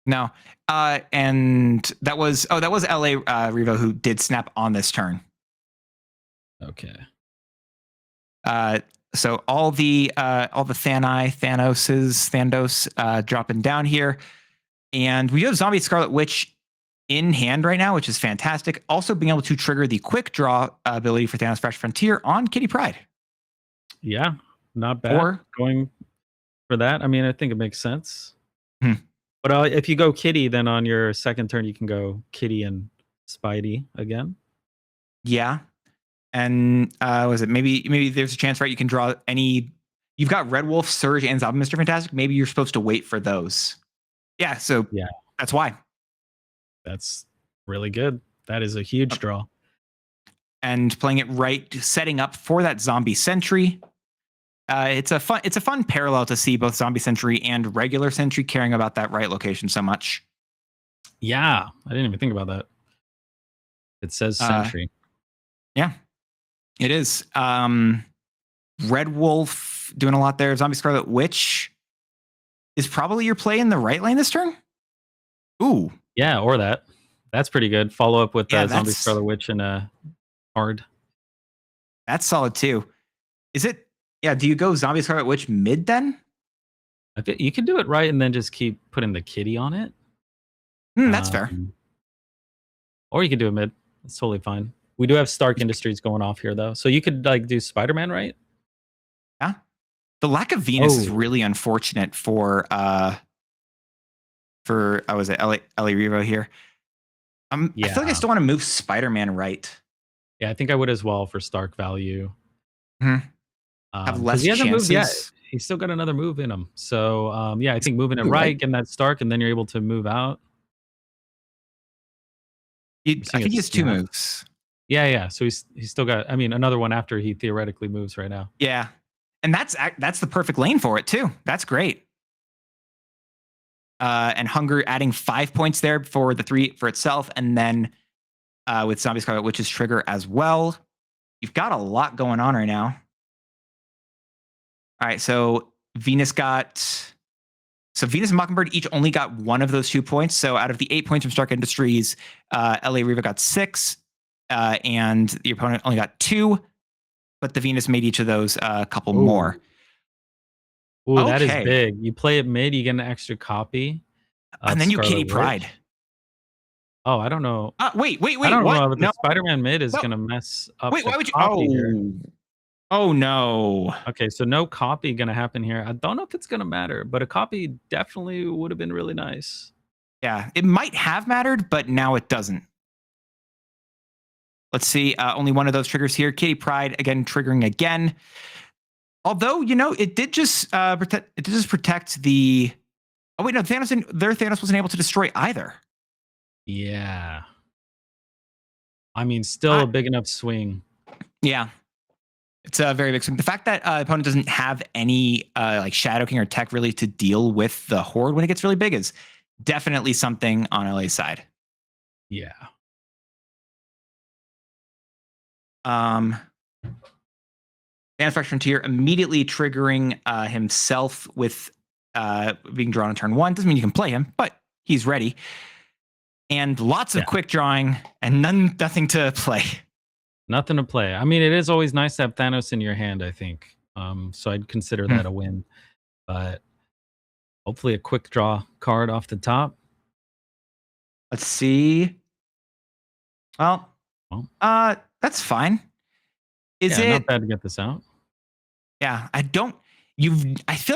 S2: No. And that was LA Revo who did snap on this turn.
S3: Okay.
S2: So all the Thanos dropping down here. And we have Zombie Scarlet Witch in hand right now, which is fantastic. Also being able to trigger the quick draw ability for Thanos Fresh Frontier on Kitty Pryde.
S3: Yeah, not bad. Going for that. I mean, I think it makes sense. But if you go Kitty, then on your second turn, you can go Kitty and Spidey again.
S2: Yeah. And was it maybe there's a chance, right? You can draw any. You've got Red Wolf, Surge, and Zombie Mr. Fantastic. Maybe you're supposed to wait for those. Yeah. So
S3: yeah,
S2: that's why.
S3: That's really good. That is a huge draw.
S2: And playing it right, setting up for that Zombie Sentry. It's a fun parallel to see both Zombie Sentry and regular Sentry caring about that right location so much.
S3: Yeah, I didn't even think about that. It says Sentry.
S2: Yeah, it is. Red Wolf doing a lot there. Zombie Scarlet Witch. is probably your play in the right lane this turn. Ooh.
S3: Yeah, or that. That's pretty good. Follow up with
S2: Yeah,
S3: Zombie
S2: that's-
S3: Scarlet Witch and Hard.
S2: That's solid too. Is it? Yeah. Do you go Zombie Scarlet Witch mid then?
S3: I think you can do it right and then just keep putting the kitty on it.
S2: That's fair.
S3: Or you could do a mid. That's totally fine. We do have Stark Industries going off here though, so you could like do Spider-Man, right?
S2: Yeah. The lack of Venus is really unfortunate for was it LA Revo here? I feel like I still want to move Spider-Man right.
S3: Yeah, I think I would as well for Stark value.
S2: Have less
S3: he hasn't
S2: chances.
S3: moved yet. He's still got another move in him. So yeah, I think moving it right, getting that Stark, and then you're able to move out.
S2: I think he has 2 moves.
S3: Yeah. So he's still got. I mean, another one after he theoretically moves right now.
S2: Yeah, and that's the perfect lane for it too. That's great. And Hunger adding 5 points there for the 3 for itself, and then with Zombie Scarlet Witch's trigger as well. You've got a lot going on right now. All right, so Venus and Mockingbird each only got 1 of those 2 points. So out of the 8 points from Stark Industries, LA Riva got 6, and the opponent only got 2. But the Venus made each of those a couple more.
S3: Ooh, that is big. You play it mid, you get an extra copy.
S2: And then you Kitty Pride.
S3: Oh, I don't know.
S2: Wait.
S3: I don't
S2: what?
S3: know, but
S2: No.
S3: the Spider-Man mid is going to mess up.
S2: Wait, why would you?
S3: Copy here.
S2: Oh, no.
S3: Okay, so no copy going to happen here. I don't know if it's going to matter, but a copy definitely would have been really nice.
S2: Yeah, it might have mattered, but now it doesn't. Let's see. Only 1 of those triggers here. Kitty Pride, again, triggering again. Although, it did just protect the... Oh, wait, no, Thanos wasn't able to destroy either.
S3: Yeah. I mean, still a big enough swing.
S2: Yeah. It's a very big swing. The fact that opponent doesn't have any like Shadow King or tech really to deal with the Horde when it gets really big is definitely something on LA's side.
S3: Yeah.
S2: Thanos Fractured Frontier immediately triggering himself with being drawn on turn 1. Doesn't mean you can play him, but he's ready. And lots of quick drawing and nothing to play.
S3: Nothing to play. I mean, it is always nice to have Thanos in your hand, I think. So I'd consider that a win. But hopefully a quick draw card off the top.
S2: Let's see. Well, that's fine. Is it
S3: not bad to get this out?
S2: Yeah, I feel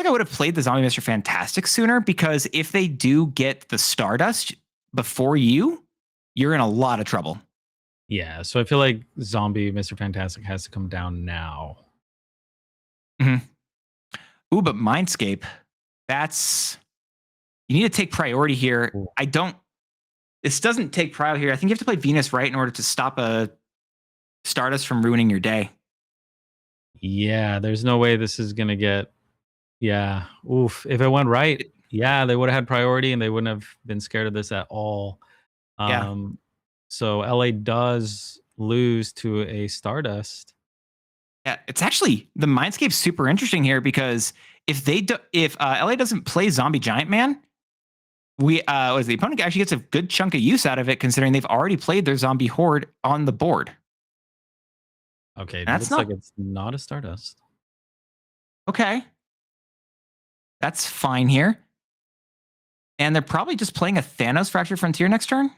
S2: like I would have played the Zombie Mr. Fantastic sooner, because if they do get the Stardust before you're in a lot of trouble.
S3: Yeah, so I feel like Zombie Mr. Fantastic has to come down now.
S2: Ooh, but Mindscape, you need to take priority here.
S3: Ooh.
S2: This doesn't take priority here. I think you have to play Venus right in order to stop a Stardust from ruining your day.
S3: Yeah, there's no way this is going to get... Yeah, oof. If it went right, yeah, they would have had priority and they wouldn't have been scared of this at all. So LA does lose to a Stardust.
S2: Yeah, it's actually... The Mindscape's super interesting here, because if LA doesn't play Zombie Giant Man, the opponent actually gets a good chunk of use out of it, considering they've already played their Zombie Horde on the board.
S3: Okay,
S2: that's
S3: looks like it's not a Stardust.
S2: Okay. That's fine here. And they're probably just playing a Thanos Fractured Frontier next turn?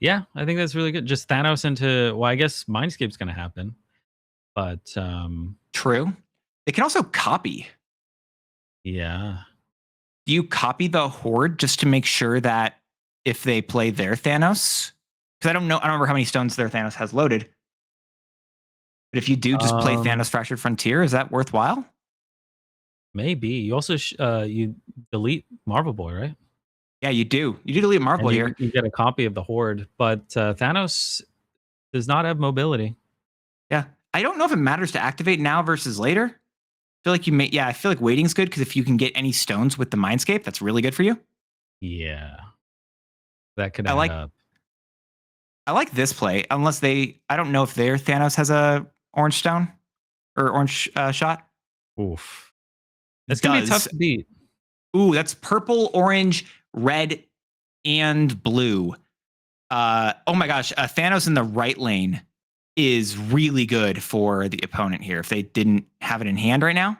S3: Yeah, I think that's really good. Just Thanos into... Well, I guess Mindscape's going to happen. But...
S2: True. They can also copy.
S3: Yeah.
S2: Do you copy the Horde just to make sure that if they play their Thanos? Because I don't remember how many stones their Thanos has loaded. But if you do just play Thanos Fractured Frontier, is that worthwhile?
S3: Maybe. You also you delete Marvel Boy, right?
S2: Yeah, you do. You do delete Marvel here.
S3: You get a copy of the Horde, but Thanos does not have mobility.
S2: Yeah. I don't know if it matters to activate now versus later. I feel like I feel like waiting's good, because if you can get any stones with the Mindscape, that's really good for you.
S3: Yeah. That could add up.
S2: I like this play, unless I don't know if their Thanos has a orange stone or orange shot.
S3: Oof. It's going to be tough to beat.
S2: Ooh, that's purple, orange, red, and blue. Oh my gosh, Thanos in the right lane is really good for the opponent here. If they didn't have it in hand right now,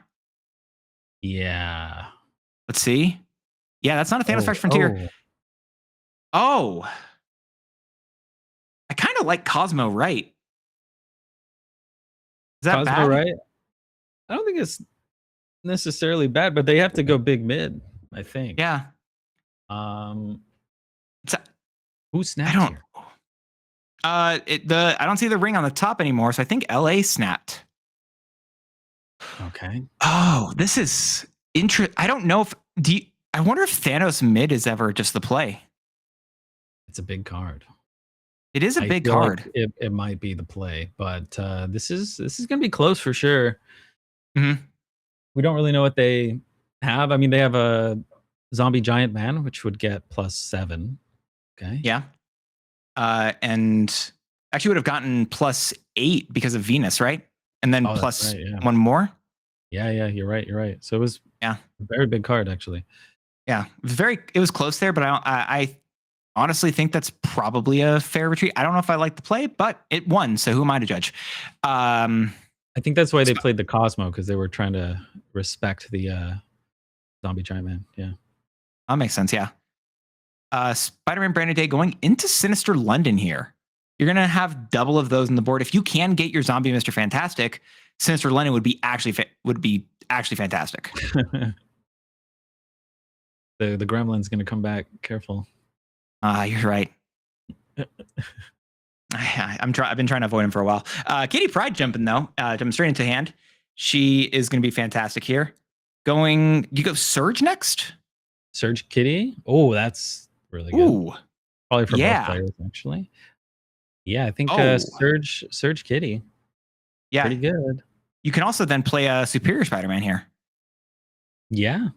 S3: Yeah.
S2: let's see. Yeah, that's not a Thanos Fractured Frontier. Oh, I kind of like Cosmo right. Is that
S3: Cosmo,
S2: bad?
S3: right? I don't think it's necessarily bad, but they have to go big mid, I think.
S2: Yeah.
S3: Who
S2: I
S3: snapped
S2: don't.
S3: here?
S2: I don't see the ring on the top anymore, so I think LA snapped.
S3: Okay.
S2: Oh, this is interesting. I don't know if I wonder if Thanos mid is ever just the play.
S3: It's a big card.
S2: It is a
S3: I
S2: big
S3: feel like
S2: card.
S3: it might be the play, but this is gonna be close for sure.
S2: Mhm.
S3: We don't really know what they have. I mean, they have a zombie giant man, which would get +7. Okay.
S2: Yeah. And actually would have gotten +8 because of Venus, right? And then
S3: Oh, that's
S2: plus
S3: right, yeah.
S2: one more.
S3: Yeah, you're right. You're right. So it was
S2: Yeah.
S3: a very big card, actually.
S2: Yeah, it was close there, but I honestly think that's probably a fair retreat. I don't know if I like the play, but it won, so who am I to judge?
S3: I think that's why they played the Cosmo, because they were trying to respect the zombie giant man. Yeah.
S2: That makes sense. Yeah. Spider-Man Branded Day going into Sinister London here. You're gonna have double of those on the board. If you can get your zombie Mr. Fantastic, Sinister London would be actually fantastic.
S3: The gremlin's gonna come back. Careful.
S2: You're right. I've been trying to avoid him for a while. Kitty Pride jumping though, jumping straight into hand. She is going to be fantastic here. You go Surge next.
S3: Surge Kitty. Oh, that's really good.
S2: Ooh,
S3: Probably for
S2: yeah.
S3: both players, actually. Yeah, I think
S2: Oh.
S3: Surge Kitty.
S2: Yeah,
S3: Pretty good.
S2: you can also then play a Superior Spider-Man here.
S3: Yeah.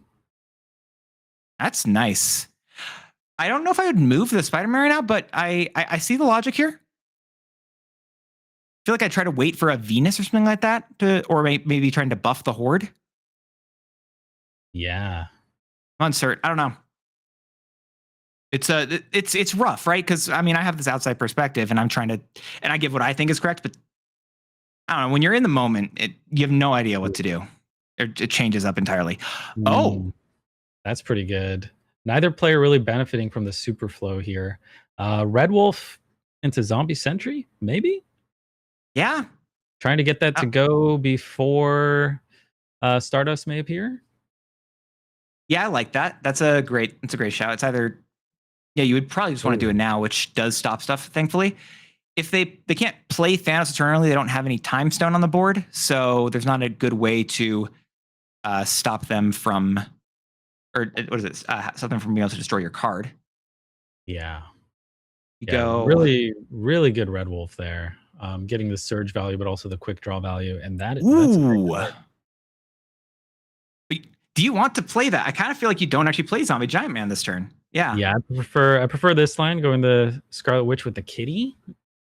S2: That's nice. I don't know if I would move the Spider-Man right now, but I see the logic here. I feel like I'd try to wait for a Venus or something like that, or maybe trying to buff the Horde.
S3: Yeah.
S2: Uncert. I don't know. It's rough, right? Because I mean, I have this outside perspective, and I give what I think is correct, but I don't know. When you're in the moment, you have no idea what to do. It changes up entirely. Oh,
S3: that's pretty good. Neither player really benefiting from the super flow here. Red Wolf into Zombie Sentry, maybe?
S2: yeah.
S3: Trying to get that to go before Stardust may appear.
S2: Yeah, I like that. It's a great shout. It's either, yeah, you would probably just want to do it now, which does stop stuff, thankfully. If they can't play Thanos eternally, they don't have any time stone on the board, so there's not a good way to stop them from, or what is it? Stop them from being able to destroy your card.
S3: Yeah.
S2: You go
S3: really, really good Red Wolf there. Getting the surge value, but also the quick draw value, and that's
S2: ooh. Do you want to play that? I kind of feel like you don't actually play Zombie Giant Man this turn. Yeah.
S3: Yeah, I prefer this line, going the Scarlet Witch with the kitty,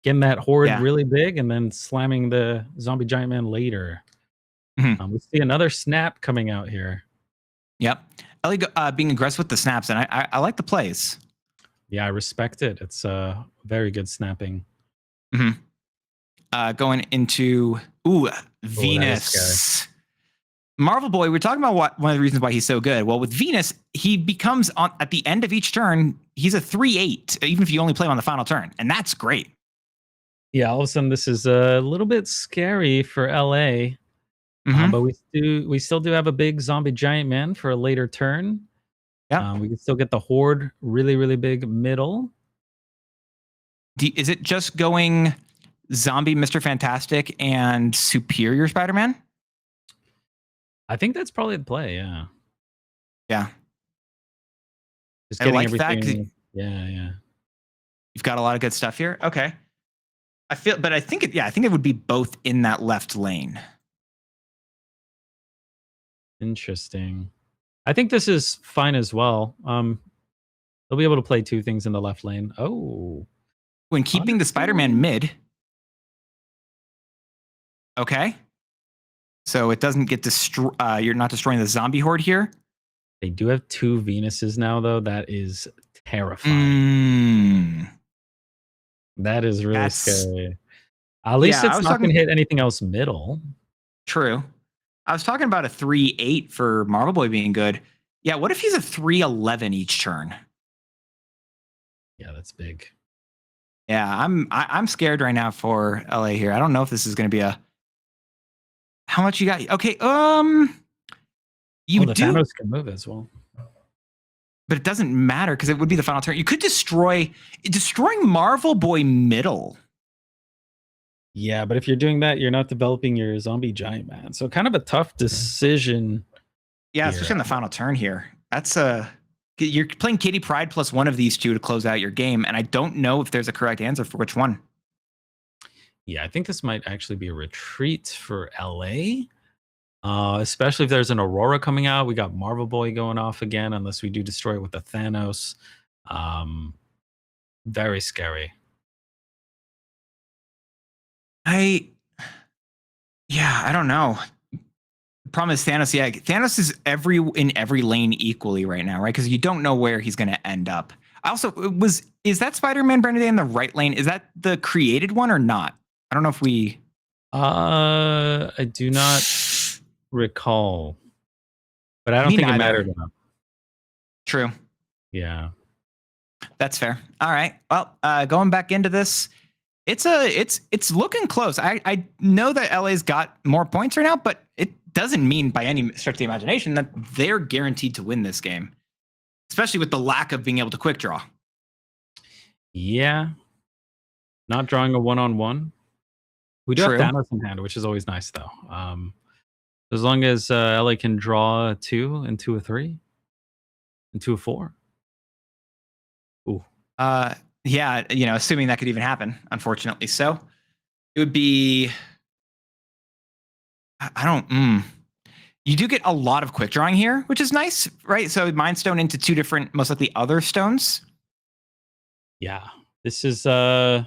S3: getting that horde really big, and then slamming the Zombie Giant Man later.
S2: Mm-hmm.
S3: We see another snap coming out here.
S2: Yep. Ellie being aggressive with the snaps, and I like the plays.
S3: Yeah, I respect it. It's very good snapping.
S2: Mm-hmm. Going into Venus. Marvel Boy, we're talking about one of the reasons why he's so good. Well, with Venus, he becomes at the end of each turn, he's a 3/8, even if you only play him on the final turn, and that's great.
S3: Yeah, all of a sudden this is a little bit scary for LA, but we still do have a big zombie giant man for a later turn.
S2: Yeah,
S3: we can still get the horde really, really big middle.
S2: Is it just going zombie Mr. Fantastic and Superior Spider-Man?
S3: I think that's probably the play. Yeah.
S2: Yeah.
S3: Just getting
S2: like
S3: everything.
S2: that.
S3: Yeah.
S2: You've got a lot of good stuff here. Okay. I think it would be both in that left lane.
S3: Interesting. I think this is fine as well. They'll be able to play two things in the left lane. Oh.
S2: When keeping the Spider-Man mid. Okay. So it doesn't get you're not destroying the zombie horde here.
S3: They do have 2 Venuses now, though. That is terrifying. That is really
S2: That's
S3: scary. At least
S2: yeah. I
S3: it's
S2: was
S3: not going
S2: talking
S3: to hit anything else middle.
S2: true. I was talking about a 3-8 for Marvel Boy being good. Yeah. What if he's a 3-11 each turn?
S3: Yeah, that's big.
S2: Yeah, I'm scared right now for LA here. I don't know if this is going to be a. How much you got? Okay, you
S3: The
S2: do,
S3: Thanos can move as well.
S2: but it doesn't matter because it would be the final turn. You could destroying Marvel Boy middle.
S3: Yeah, but if you're doing that, you're not developing your zombie giant man. So kind of a tough decision.
S2: Yeah, especially on the final turn here. That's you're playing Kitty Pride plus one of these two to close out your game, and I don't know if there's a correct answer for which one.
S3: Yeah, I think this might actually be a retreat for LA. Especially if there's an Aurora coming out. We got Marvel Boy going off again, unless we do destroy it with the Thanos. Very scary.
S2: I don't know. The problem is Thanos. Yeah, Thanos is in every lane equally right now, right? Because you don't know where he's going to end up. Also, is that Spider-Man Brandon Day in the right lane? Is that the created one or not? I don't know if we.
S3: I do not recall, but I don't
S2: Me
S3: think
S2: neither.
S3: it mattered enough.
S2: True.
S3: Yeah.
S2: That's fair. All right. Well, going back into this, it's looking close. I know that LA's got more points right now, but it doesn't mean by any stretch of the imagination that they're guaranteed to win this game, especially with the lack of being able to quick draw.
S3: Yeah. Not drawing a 1-on-1. We do
S2: True.
S3: have Thanos in hand, which is always nice, though. As long as LA can draw 2 into a 3 into a 4. Ooh.
S2: Yeah, assuming that could even happen, unfortunately. So it would be. I don't. You do get a lot of quick drawing here, which is nice, right? So Mind Stone into 2 different, most likely other stones.
S3: Yeah. This is an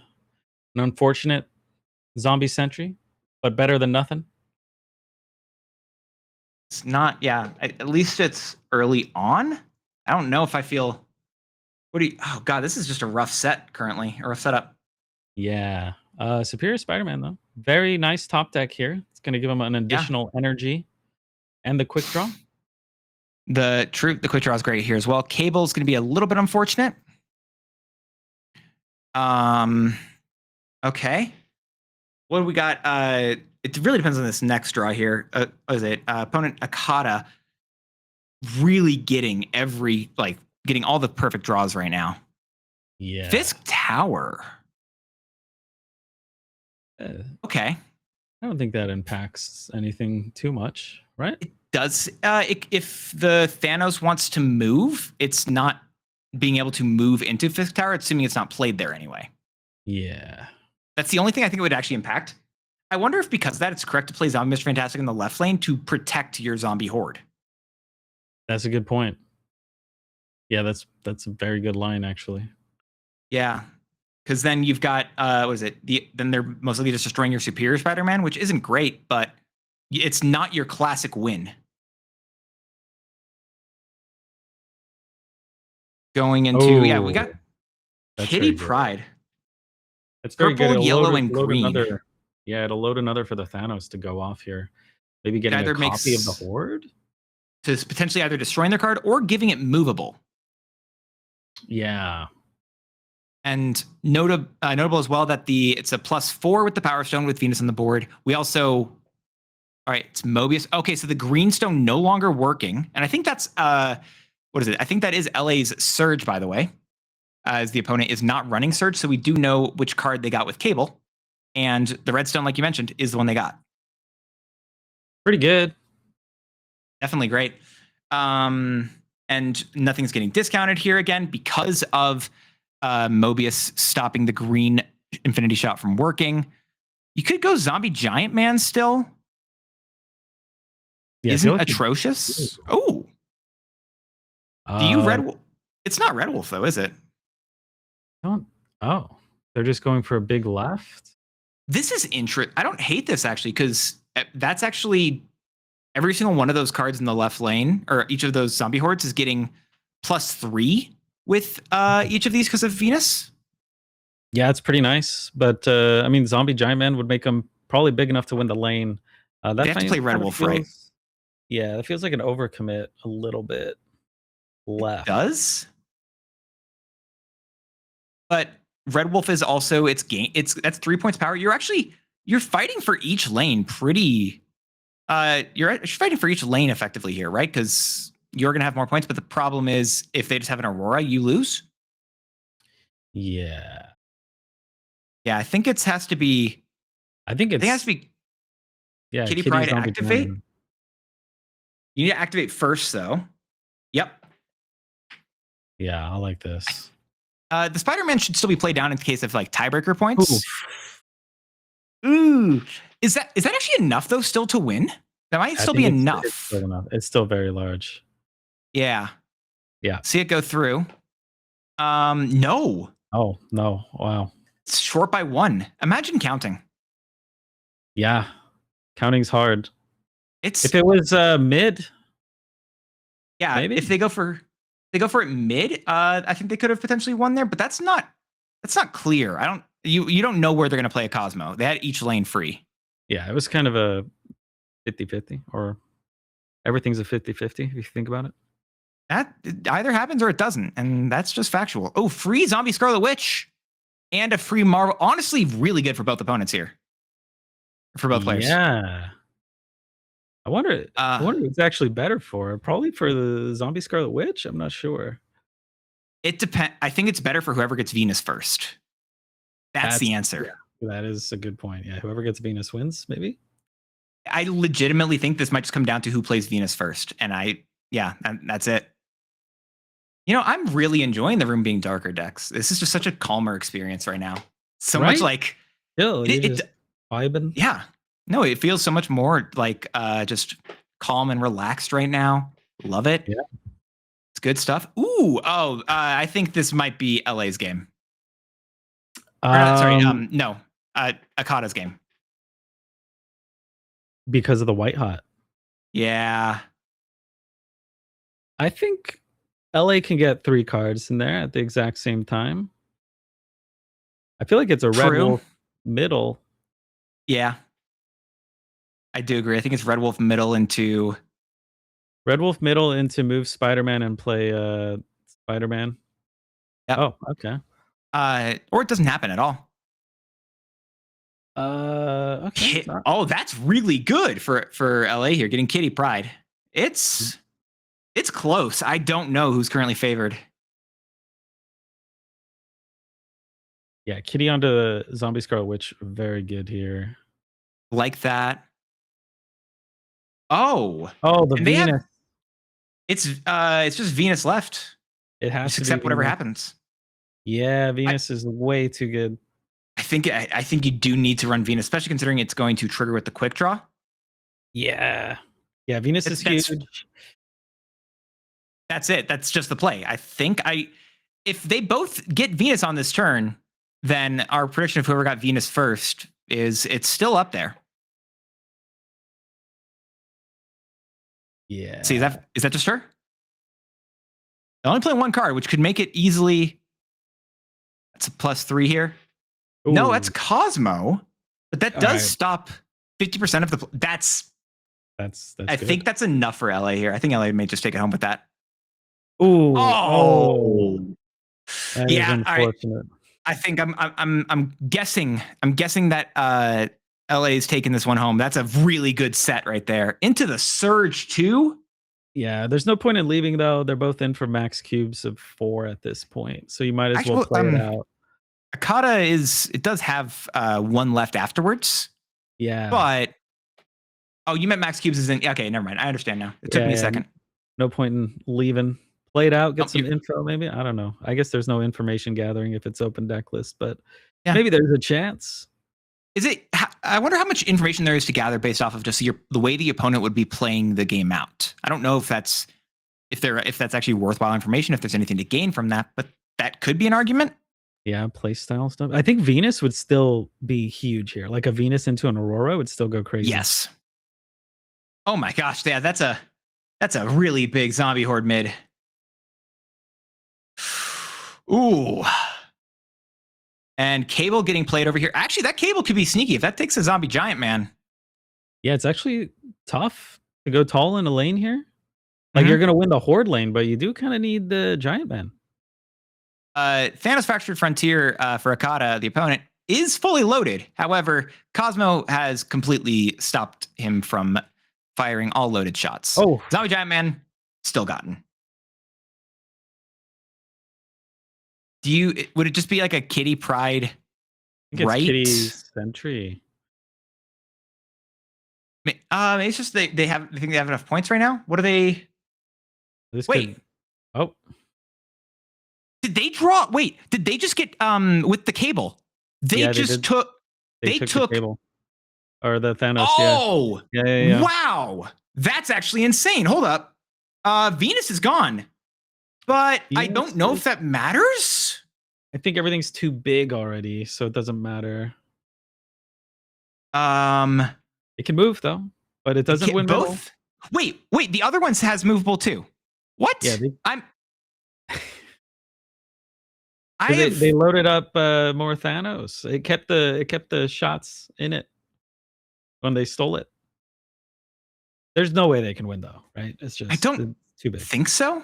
S3: unfortunate zombie sentry, but better than nothing.
S2: It's not. Yeah. At least it's early on. I don't know if I feel. Oh God, this is just a rough set currently, or a setup.
S3: Yeah. Superior Spider-Man, though. Very nice top deck here. It's going to give him an additional energy and the quick draw.
S2: The quick draw is great here as well. Cable is going to be a little bit unfortunate. Okay. What do we got? It really depends on this next draw here. What is it? Opponent Akata really getting all the perfect draws right now.
S3: Yeah.
S2: Fisk Tower. Okay.
S3: I don't think that impacts anything too much, right?
S2: It does. If the Thanos wants to move, it's not being able to move into Fisk Tower, assuming it's not played there anyway.
S3: Yeah.
S2: That's the only thing I think it would actually impact. I wonder if because of that, it's correct to play Zombie Mr. Fantastic in the left lane to protect your zombie horde.
S3: That's a good point. Yeah, that's a very good line, actually.
S2: Yeah. Because then you've got, then they're mostly just destroying your Superior Spider-Man, which isn't great, but it's not your classic win. Going into, we got Kitty Pride.
S3: That's very
S2: Purple,
S3: good.
S2: yellow, and green.
S3: It'll load another for the Thanos to go off here. Maybe getting a copy of the Horde?
S2: To potentially either destroying their card or giving it movable.
S3: Yeah.
S2: And notable as well that it's a +4 with the Power Stone with Venus on the board. We also, all right, it's Mobius. Okay, so the Green Stone no longer working. And I think that's, what is it? I think that is LA's Surge, by the way, as the opponent is not running Surge. So we do know which card they got with Cable. And the Red Stone, like you mentioned, is the one they got.
S3: Pretty good.
S2: Definitely great. And nothing's getting discounted here again because of Mobius stopping the green Infinity Shot from working. You could go Zombie Giant Man still.
S3: Yeah,
S2: Isn't atrocious. Oh. Do you Red Wolf? It's not Red Wolf though, is it?
S3: They're just going for a big left?
S2: This is interesting. I don't hate this actually, because that's actually every single one of those cards in the left lane, or each of those zombie hordes, is getting +3 with each of these because of Venus.
S3: Yeah, it's pretty nice. But I mean, Zombie Giant Man would make them probably big enough to win the lane.
S2: They have to play Red Wolf, right?
S3: Yeah, that feels like an overcommit a little bit left.
S2: It does. But Red Wolf is also that's 3 points power. You're fighting for each lane pretty. You're fighting for each lane effectively here, right? Because you're gonna have more points. But the problem is, if they just have an Aurora, you lose.
S3: Yeah.
S2: Yeah, I think it has to be.
S3: I think it
S2: has to be.
S3: Yeah,
S2: Kitty
S3: Kitty
S2: Pryde
S3: Zombie
S2: activate.
S3: Giant.
S2: You need to activate first, though. Yep.
S3: Yeah, I like this.
S2: The Spider-Man should still be played down in case of like tiebreaker points. Ooh. Is that actually enough though? Still to win? That might still be enough.
S3: It's still enough. It's still very large.
S2: Yeah.
S3: Yeah.
S2: See it go through. No.
S3: Oh no! Wow.
S2: It's short by 1. Imagine counting.
S3: Yeah, counting's hard.
S2: If
S3: it was mid.
S2: Yeah,
S3: maybe
S2: if they go for it mid, I think they could have potentially won there, but that's not clear. You don't know where they're going to play a Cosmo. They had each lane free.
S3: Yeah, it was kind of a 50-50, or everything's a 50-50 if you think about it.
S2: That either happens or it doesn't, and that's just factual. Oh, free Zombie Scarlet Witch and a free Marvel. Honestly, really good for both opponents here. For both players.
S3: Yeah. I wonder what's actually better for. Probably for the Zombie Scarlet Witch. I'm not sure.
S2: It depends. I think it's better for whoever gets Venus first. That's the answer.
S3: Yeah, that is a good point. Yeah, whoever gets Venus wins, maybe.
S2: I legitimately think this might just come down to who plays Venus first, and that's it. You know, I'm really enjoying the room being darker decks. This is just such a calmer experience right now. So much like
S3: just vibing.
S2: Yeah. No, it feels so much more like just calm and relaxed right now. Love it.
S3: Yeah.
S2: It's good stuff. I think this might be LA's game. No, Akata's game.
S3: Because of the white hot.
S2: Yeah.
S3: I think LA can get 3 cards in there at the exact same time. I feel like it's a Red Wolf middle.
S2: Yeah. I do agree. I think it's Red Wolf middle into
S3: move Spider-Man and play Spider-Man.
S2: Yep.
S3: Oh, okay.
S2: Or it doesn't happen at all.
S3: Okay.
S2: That's really good for LA here, getting Kitty Pryde. It's close. I don't know who's currently favored.
S3: Yeah, Kitty onto the Zombie Scarlet Witch, very good here.
S2: Like that.
S3: The Venus.
S2: It's just Venus left.
S3: It has
S2: just
S3: to
S2: accept whatever
S3: Venus.
S2: happens.
S3: Yeah, Venus is way too good.
S2: I think you do need to run Venus, especially considering it's going to trigger with the quick draw.
S3: Yeah. Yeah, Venus is huge.
S2: That's it. That's just the play. I think if they both get Venus on this turn, then our prediction of whoever got Venus first it's still up there.
S3: Yeah.
S2: See, is that just her? They're only playing 1 card, which could make it easily. That's a +3 here. Ooh. No, that's Cosmo, but that does stop 50% of the. That's I
S3: good.
S2: think that's enough for LA here. I think LA may just take it home with that.
S3: Ooh.
S2: That is unfortunate. I think I'm guessing that LA is taking this one home. That's a really good set right there. Into the Surge too.
S3: Yeah, there's no point in leaving though. They're both in for max cubes of 4 at this point, so you might as well play it out.
S2: Akata does have 1 left afterwards.
S3: Yeah,
S2: but you meant max cubes isn't okay. Never mind. I understand now. It took me a second.
S3: No point in leaving. Play it out. Get some info. Maybe, I don't know. I guess there's no information gathering if it's open deck list, but maybe there's a chance.
S2: Is it? I wonder how much information there is to gather based off of just the way the opponent would be playing the game out. I don't know if that's actually worthwhile information. If there's anything to gain from that, but that could be an argument.
S3: Yeah, play style stuff. I think Venus would still be huge here. Like a Venus into an Aurora would still go crazy.
S2: Yes. Oh my gosh, yeah, that's a really big zombie horde mid. Ooh. And Cable getting played over here. Actually, that Cable could be sneaky if that takes a zombie giant man.
S3: Yeah, it's actually tough to go tall in a lane here. Like you're gonna win the horde lane, but you do kind of need the giant man.
S2: Thanos Fractured Frontier for Akata, the opponent, is fully loaded. However, Cosmo has completely stopped him from firing all loaded shots.
S3: Oh,
S2: Zombie Giant Man, still gotten. Would it just be like a Kitty Pride,
S3: I think it's
S2: right?
S3: Kitty Sentry.
S2: It's just they think they have enough points right now. What are they?
S3: This
S2: Wait.
S3: could. Oh,
S2: Did they draw? Wait, did they just get with the Cable? They
S3: Yeah,
S2: just
S3: did.
S2: took.
S3: they
S2: They
S3: took the cable or the Thanos.
S2: Oh,
S3: Yeah.
S2: wow, that's actually insane. Hold up, Venus is gone, but I
S3: Venus
S2: don't know
S3: is-
S2: if that matters.
S3: I think everything's too big already, so it doesn't matter. It can move though, but it doesn't win middle.
S2: both. Wait, the other one has movable too. What?
S3: Yeah,
S2: they
S3: they loaded up more Thanos. It kept the shots in it when they stole it. There's no way they can win though, right? It's just
S2: I don't
S3: it's too big.
S2: think so.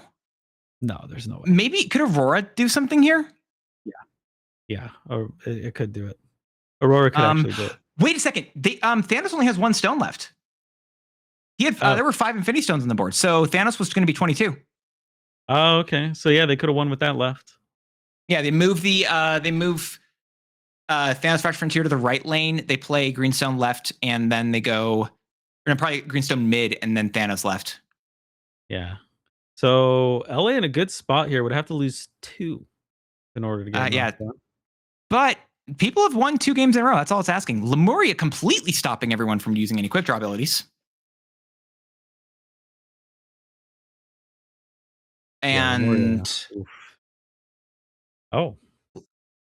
S3: No, there's no way.
S2: Maybe could Aurora do something here?
S3: Yeah, or it could do it. Aurora could actually do it.
S2: Wait a second. Thanos only has 1 stone left. He had there were 5 Infinity Stones on the board, so Thanos was going to be 22.
S3: Oh, okay. So yeah, they could have won with that left.
S2: Yeah, they move Thanos Fractured Frontier to the right lane. They play Greenstone left, and then they go probably Greenstone mid, and then Thanos left.
S3: Yeah. So LA in a good spot here would have to lose 2 in order to get
S2: yeah.
S3: knocked down.
S2: But people have won 2 games in a row. That's all it's asking. Lemuria completely stopping everyone from using any quick draw abilities. And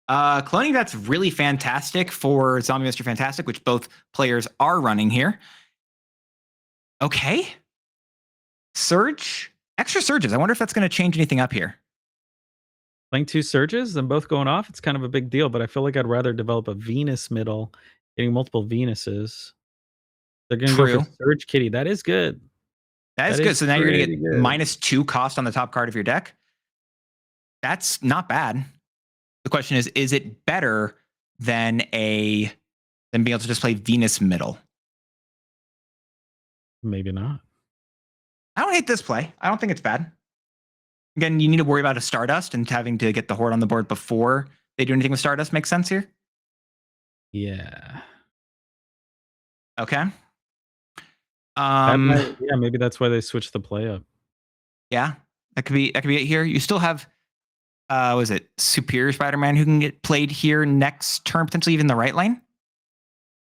S2: cloning, that's really fantastic for Zombie Mr. Fantastic, which both players are running here. Okay. Surge. Extra surges. I wonder if that's going to change anything up here.
S3: Playing 2 surges and both going off, it's kind of a big deal, but I feel like I'd rather develop a Venus middle, getting multiple Venuses. They're going to go for Surge Kitty. That is good.
S2: That is good. So now you're going to get -2 cost on the top card of your deck. That's not bad. The question is it better than being able to just play Venus middle?
S3: Maybe not.
S2: I don't hate this play. I don't think it's bad. Again, you need to worry about a Stardust, and having to get the Horde on the board before they do anything with Stardust makes sense here.
S3: Yeah.
S2: Okay.
S3: Maybe that's why they switched the play up.
S2: Yeah, that could be it here. You still have was it Superior Spider-Man who can get played here next turn, potentially even the right lane?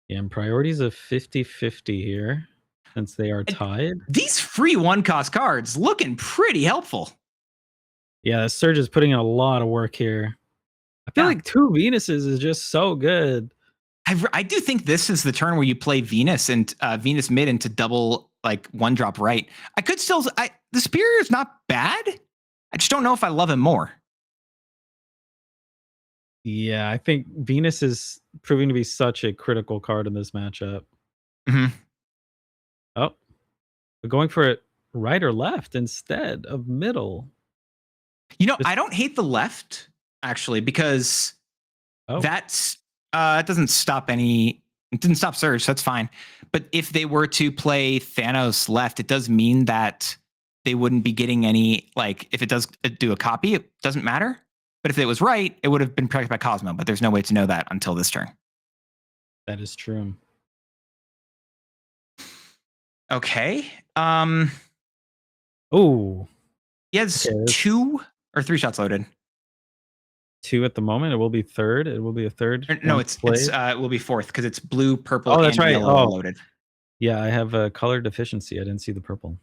S3: Yeah, and priorities of 50-50 here, since they are tied.
S2: These free 1-cost cards looking pretty helpful.
S3: Yeah, Surge is putting in a lot of work here. I feel like 2 Venuses is just so good.
S2: I do think this is the turn where you play Venus and Venus mid into double, like 1-drop right. I could still, the Superior is not bad. I just don't know if I love him more.
S3: Yeah, I think Venus is proving to be such a critical card in this matchup.
S2: Mm-hmm.
S3: Oh, but going for it right or left instead of middle.
S2: You know, I don't hate the left, actually, because that's it doesn't stop it didn't stop Surge, so that's fine. But if they were to play Thanos left, it does mean that they wouldn't be getting any, like, if it does do a copy, it doesn't matter. But if it was right, it would have been protected by Cosmo, but there's no way to know that until this turn.
S3: That is true.
S2: Okay.
S3: Oh.
S2: He has 2 or 3 shots loaded.
S3: 2 at the moment. It will be third. It will be a third.
S2: No, it will be 4th because it's blue, purple,
S3: that's
S2: and
S3: right.
S2: yellow loaded.
S3: Yeah, I have a color deficiency. I didn't see the purple.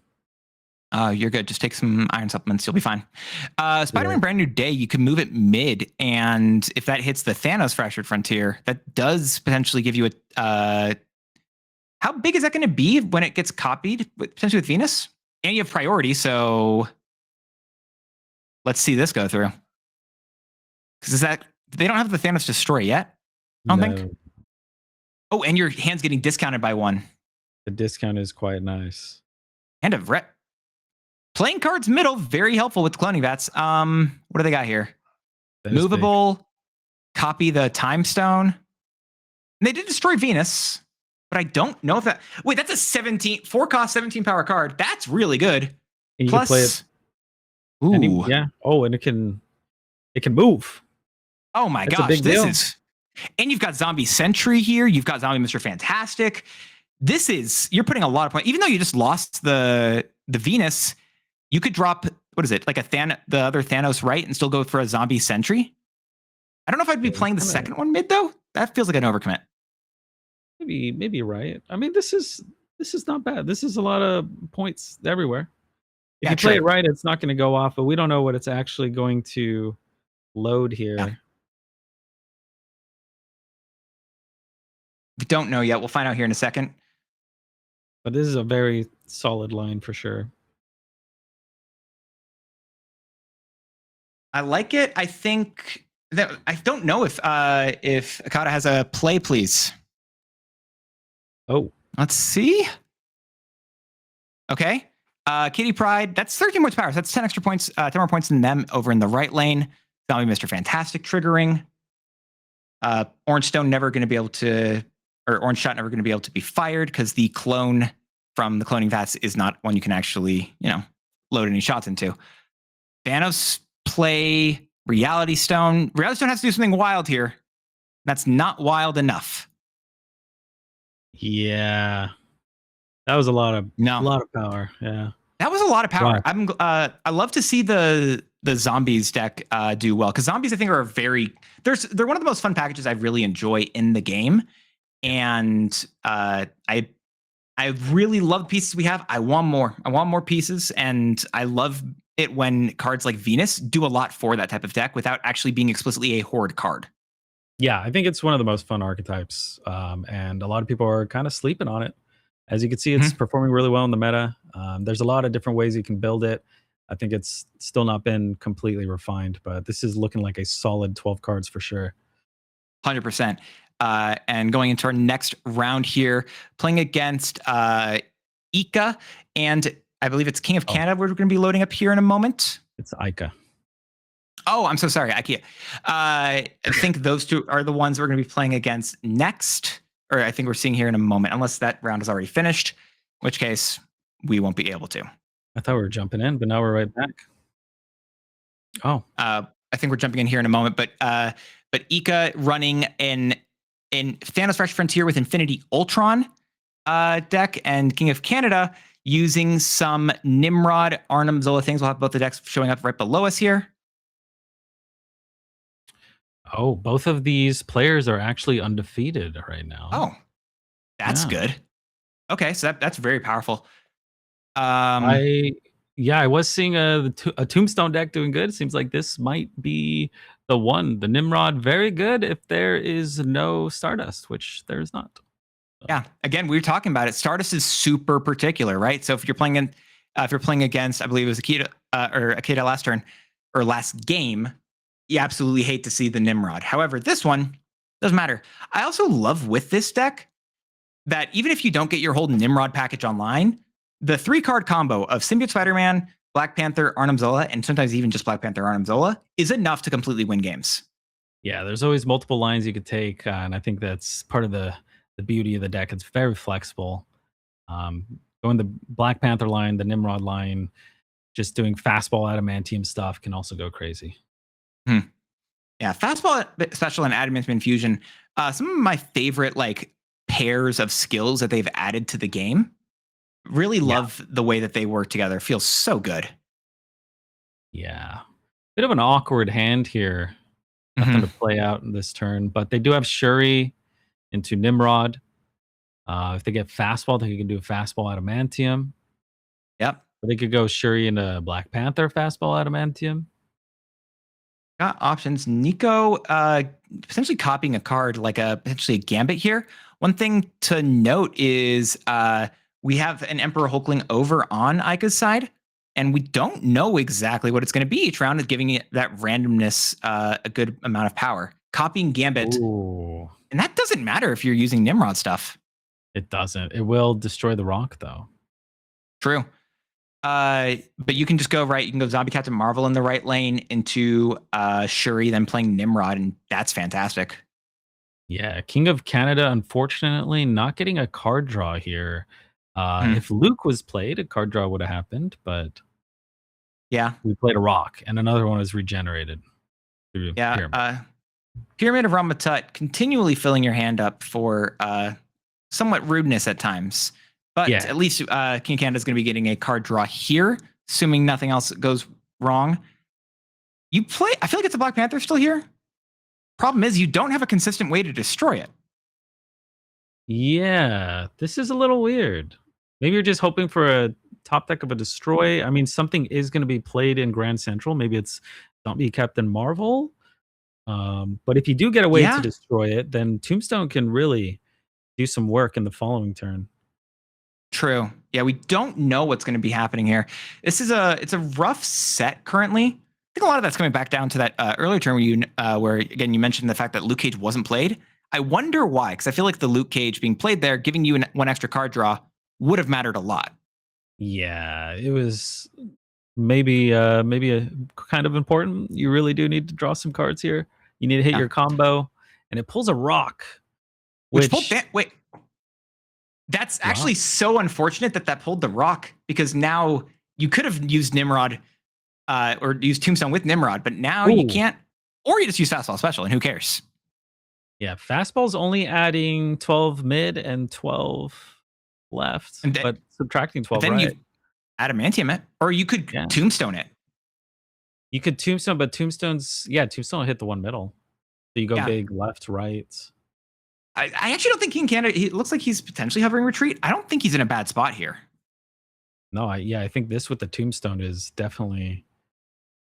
S2: You're good. Just take some iron supplements. You'll be fine. Spider-Man Brand New Day, you can move it mid, and if that hits the Thanos Fractured Frontier, that does potentially give you How big is that going to be when it gets copied, potentially with Venus? And you have priority, so let's see this go through. Because they don't have the Thanos Destroy yet, I don't think. Oh, and your hand's getting discounted by 1.
S3: The discount is quite nice.
S2: Hand of Ret. Playing cards middle, very helpful with cloning vats. What do they got here? Movable, copy the Time Stone. And they did destroy Venus, but I don't know if that. Wait, that's a 4-cost, 17 power card. That's really good.
S3: And you
S2: Plus,
S3: can play it.
S2: Ooh.
S3: Yeah. Oh, and it can move.
S2: Oh my
S3: That's a
S2: gosh,
S3: big
S2: this
S3: deal.
S2: is. And you've got Zombie Sentry here. You've got Zombie Mr. Fantastic. You're putting a lot of points. Even though you just lost the Venus, you could drop, what is it, like the other Thanos right and still go for a Zombie Sentry? I don't know if I'd be playing the second one mid though. That feels like an overcommit.
S3: Maybe you're right. I mean, this is not bad. This is a lot of points everywhere. If
S2: Yeah,
S3: you play
S2: true.
S3: it right, it's not going to go off, but we don't know what it's actually going to load here.
S2: Yeah. We don't know yet. We'll find out here in a second.
S3: But this is a very solid line for sure.
S2: I like it. I think that I don't know if Akata has a play, please.
S3: Oh,
S2: Let's see. Okay. Kitty Pride, that's 13 points power. So that's 10 extra points, 10 more points than them over in the right lane. Zombie Mr. Fantastic triggering. Orange Stone never going to be able to, or Orange Shot never going to be able to be fired because the clone from the cloning vats is not one you can actually, load any shots into. Thanos play Reality Stone. Reality Stone has to do something wild here. That's not wild enough.
S3: yeah. That was a lot of power. Yeah.
S2: That was a lot of power.
S3: Wow.
S2: I love to see the zombies deck do well because zombies I think are they're one of the most fun packages I really enjoy in the game, and I really love pieces we have. I want more. I want more pieces, and I love it when cards like Venus do a lot for that type of deck without actually being explicitly a horde card.
S3: Yeah, I think it's one of the most fun archetypes, and a lot of people are kind of sleeping on it. As you can see, it's performing really well in the meta. There's a lot of different ways you can build it. I think it's still not been completely refined, but this is looking like a solid 12 cards for sure.
S2: 100%. And going into our next round here, playing against Ika, and I believe it's King of Canada we're going to be loading up here in a moment.
S3: It's Ica.
S2: Oh, I'm so sorry, IKEA. I think those two are the ones we're going to be playing against next, or I think we're seeing here in a moment, unless that round is already finished, in which case we won't be able to.
S3: I thought we were jumping in, but now we're right back. Oh,
S2: I think we're jumping in here in a moment, but Ika running in Thanos Fresh Frontier with Infinity Ultron deck, and King of Canada using some Nimrod, Arnim, Zola things. We'll have both the decks showing up right below us here.
S3: Oh, both of these players are actually undefeated right now.
S2: Oh, that's good. Okay, so that's very powerful.
S3: I was seeing a Tombstone deck doing good. It seems like this might be the one. The Nimrod, very good if there is no Stardust, which there's not.
S2: Yeah, again, we were talking about it. Stardust is super particular, right? So if you're playing against, I believe it was Akita last turn or last game, you absolutely hate to see the Nimrod. However, this one doesn't matter. I also love with this deck that even if you don't get your whole Nimrod package online, the 3-card combo of Symbiote Spider-Man, Black Panther, Arnim Zola, and sometimes even just Black Panther, Arnim Zola is enough to completely win games.
S3: Yeah, there's always multiple lines you could take, and I think that's part of the beauty of the deck. It's very flexible. Going the Black Panther line, the Nimrod line, just doing fastball adamantium stuff can also go crazy.
S2: Yeah, fastball special and adamantium infusion. Some of my favorite pairs of skills that they've added to the game. Really love the way that they work together. Feels so good.
S3: Yeah, bit of an awkward hand here. Nothing to play out in this turn, but they do have Shuri into Nimrod. If they get fastball, they can do fastball adamantium.
S2: Yep.
S3: Or they could go Shuri into Black Panther fastball adamantium.
S2: Got options. Nico potentially copying a card like potentially a Gambit here. One thing to note is we have an Emperor Hulkling over on Ica's side, and we don't know exactly what it's going to be each round. Is giving it that randomness a good amount of power. Copying Gambit,
S3: Ooh,
S2: and that doesn't matter if you're using Nimrod stuff.
S3: it doesn't. It will destroy the rock, though.
S2: True. But you can just go right. You can go Zombie Captain Marvel in the right lane into Shuri, then playing Nimrod, and that's fantastic.
S3: Yeah, King of Canada, unfortunately, not getting a card draw here. If Luke was played, a card draw would have happened, but
S2: Yeah.
S3: we played a rock, and another one is regenerated. Through
S2: Yeah.
S3: Pyramid.
S2: Pyramid of Ramatut, continually filling your hand up for somewhat rudeness at times. But
S3: Yeah.
S2: at least King Canada is going to be getting a card draw here, assuming nothing else goes wrong. I feel like it's a Black Panther still here. Problem is, you don't have a consistent way to destroy it.
S3: Yeah, this is a little weird. Maybe you're just hoping for a top deck of a destroy. I mean, something is going to be played in Grand Central. Maybe it's Zombie Captain Marvel. But if you do get a way
S2: Yeah.
S3: to destroy it, then Tombstone can really do some work in the following turn.
S2: True. Yeah, we don't know what's going to be happening here. It's a rough set currently. I think a lot of that's coming back down to that earlier turn where again you mentioned the fact that Luke Cage wasn't played. I wonder why, because I feel like the Luke Cage being played there, giving you one extra card draw, would have mattered a lot.
S3: Yeah, it was maybe a kind of important. You really do need to draw some cards here. You need to hit
S2: Yeah.
S3: your combo, and it pulls a rock.
S2: Which pulled wait. That's actually
S3: Wow.
S2: so unfortunate that pulled the rock, because now you could have used Nimrod or used Tombstone with Nimrod, but now you
S3: Ooh.
S2: can't, or you just use Fastball Special, and who cares?
S3: Yeah, fastball's only adding 12 mid and 12 left,
S2: And then-
S3: but subtracting 12
S2: But then
S3: right.
S2: you adamantium it, or you could
S3: Yeah.
S2: Tombstone it.
S3: You could Tombstone, but Tombstone will hit the one middle. So you go
S2: Yeah.
S3: big left, right.
S2: I actually don't think King Canada. It looks like he's potentially hovering retreat. I don't think he's in a bad spot here.
S3: No, I think this with the Tombstone is definitely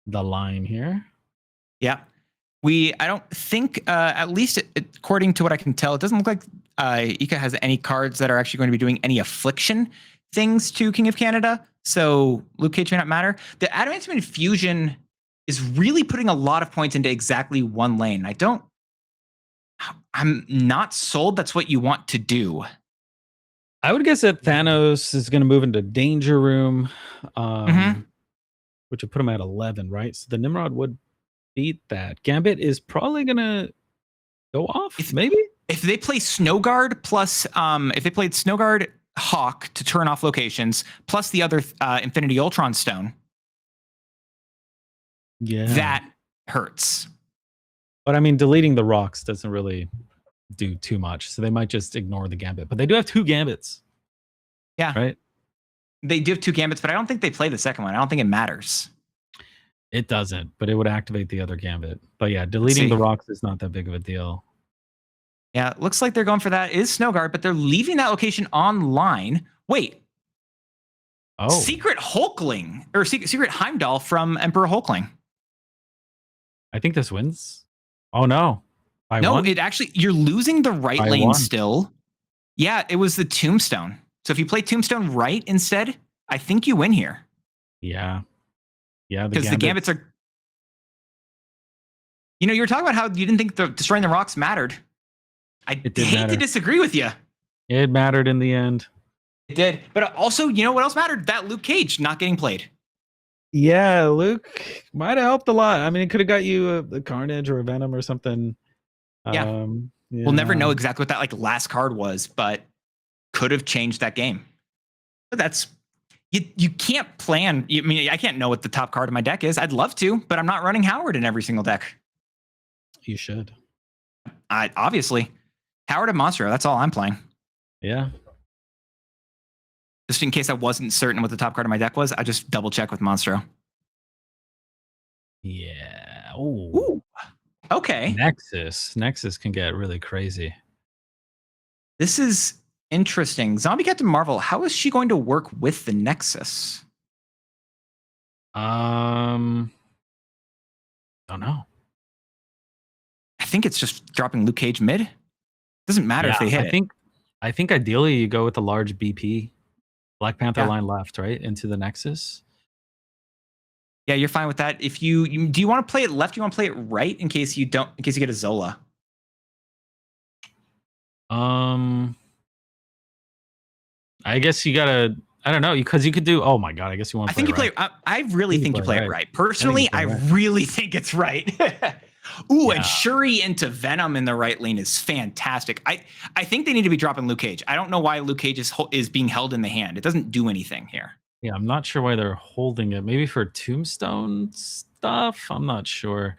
S3: the line here.
S2: Yeah. I don't think, at least according to what I can tell, it doesn't look like Ika has any cards that are actually going to be doing any affliction things to King of Canada. So Luke Cage may not matter. The Adamantium Infusion is really putting a lot of points into exactly one lane. I'm not sold that's what you want to do.
S3: I would guess that Thanos is going to move into Danger Room, which would put him at 11, right? So the Nimrod would beat that. Gambit is probably going to go off, maybe?
S2: If they play Snowguard plus, if they played Snowguard Hawk to turn off locations, plus the other Infinity Ultron Stone,
S3: Yeah.
S2: that hurts.
S3: But I mean, deleting the rocks doesn't really do too much. So they might just ignore the Gambit. But they do have 2 Gambits.
S2: Yeah.
S3: Right?
S2: They do have 2 Gambits, but I don't think they play the second one. I don't think it matters.
S3: It doesn't, but it would activate the other Gambit. But yeah, deleting the rocks is not that big of a deal.
S2: Yeah, it looks like they're going for that. It is Snowguard, but they're leaving that location online. Wait.
S3: Oh.
S2: Secret Hulkling, or Secret Heimdall from Emperor Hulkling.
S3: I think this wins. Oh, no. By
S2: No,
S3: one?
S2: it actually, you're losing the right
S3: By
S2: lane
S3: one.
S2: still. Yeah, it was the Tombstone. So if you play Tombstone right instead, I think you win here.
S3: Yeah. Yeah,
S2: Because the Gambits are... You know, you were talking about how you didn't think destroying the rocks mattered. I
S3: did
S2: hate
S3: matter.
S2: to disagree with you.
S3: It mattered in the end.
S2: It did. But also, you know what else mattered? That Luke Cage not getting played.
S3: Yeah, Luke might have helped a lot. I mean, it could have got you a Carnage or a Venom or something.
S2: Yeah. We'll never know exactly what that last card was, but could have changed that game. But that's... You can't plan. I mean, I can't know what the top card of my deck is. I'd love to, but I'm not running Howard in every single deck.
S3: You should.
S2: Obviously. Howard and Monstro, that's all I'm playing.
S3: Yeah.
S2: Just in case I wasn't certain what the top card of my deck was, I just double check with Monstro.
S3: Yeah. Ooh.
S2: Ooh. Okay.
S3: Nexus can get really crazy.
S2: This is interesting. Zombie Captain Marvel, how is she going to work with the Nexus?
S3: Don't know.
S2: I think it's just dropping Luke Cage mid. Doesn't matter if they hit
S3: I
S2: it.
S3: think I think ideally you go with the large BP, Black Panther
S2: Yeah.
S3: line left, right into the Nexus.
S2: Yeah, you're fine with that. If you do you want to play it left? You want to play it right in case you get a Zola?
S3: I guess you gotta. I don't know because you could do. Oh my god! I guess you want.
S2: I think you play. I really think you play it right. Personally, I really think it's right. Ooh,
S3: Yeah.
S2: and Shuri into Venom in the right lane is fantastic. I think they need to be dropping Luke Cage. I don't know why Luke Cage is being held in the hand. It doesn't do anything here.
S3: Yeah, I'm not sure why they're holding it. Maybe for Tombstone stuff. I'm not sure.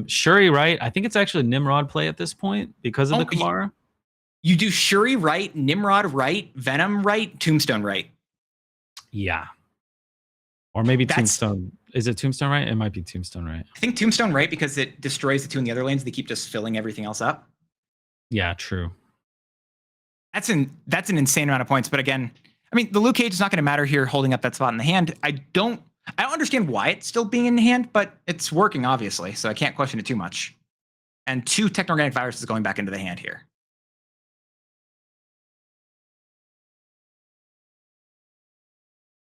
S3: Shuri right. I think it's actually Nimrod play at this point because of the Kamara.
S2: You do Shuri right, Nimrod right, Venom right, Tombstone right.
S3: Yeah. Or maybe Tombstone. Is it Tombstone right? It might be Tombstone right.
S2: I think Tombstone right because it destroys the two in the other lanes. They keep just filling everything else up.
S3: Yeah, true.
S2: That's an insane amount of points. But again, I mean, the Luke Cage is not going to matter here holding up that spot in the hand. I don't understand why it's still being in the hand, but it's working, obviously. So I can't question it too much. And 2 Techno-Organic Viruses going back into the hand here.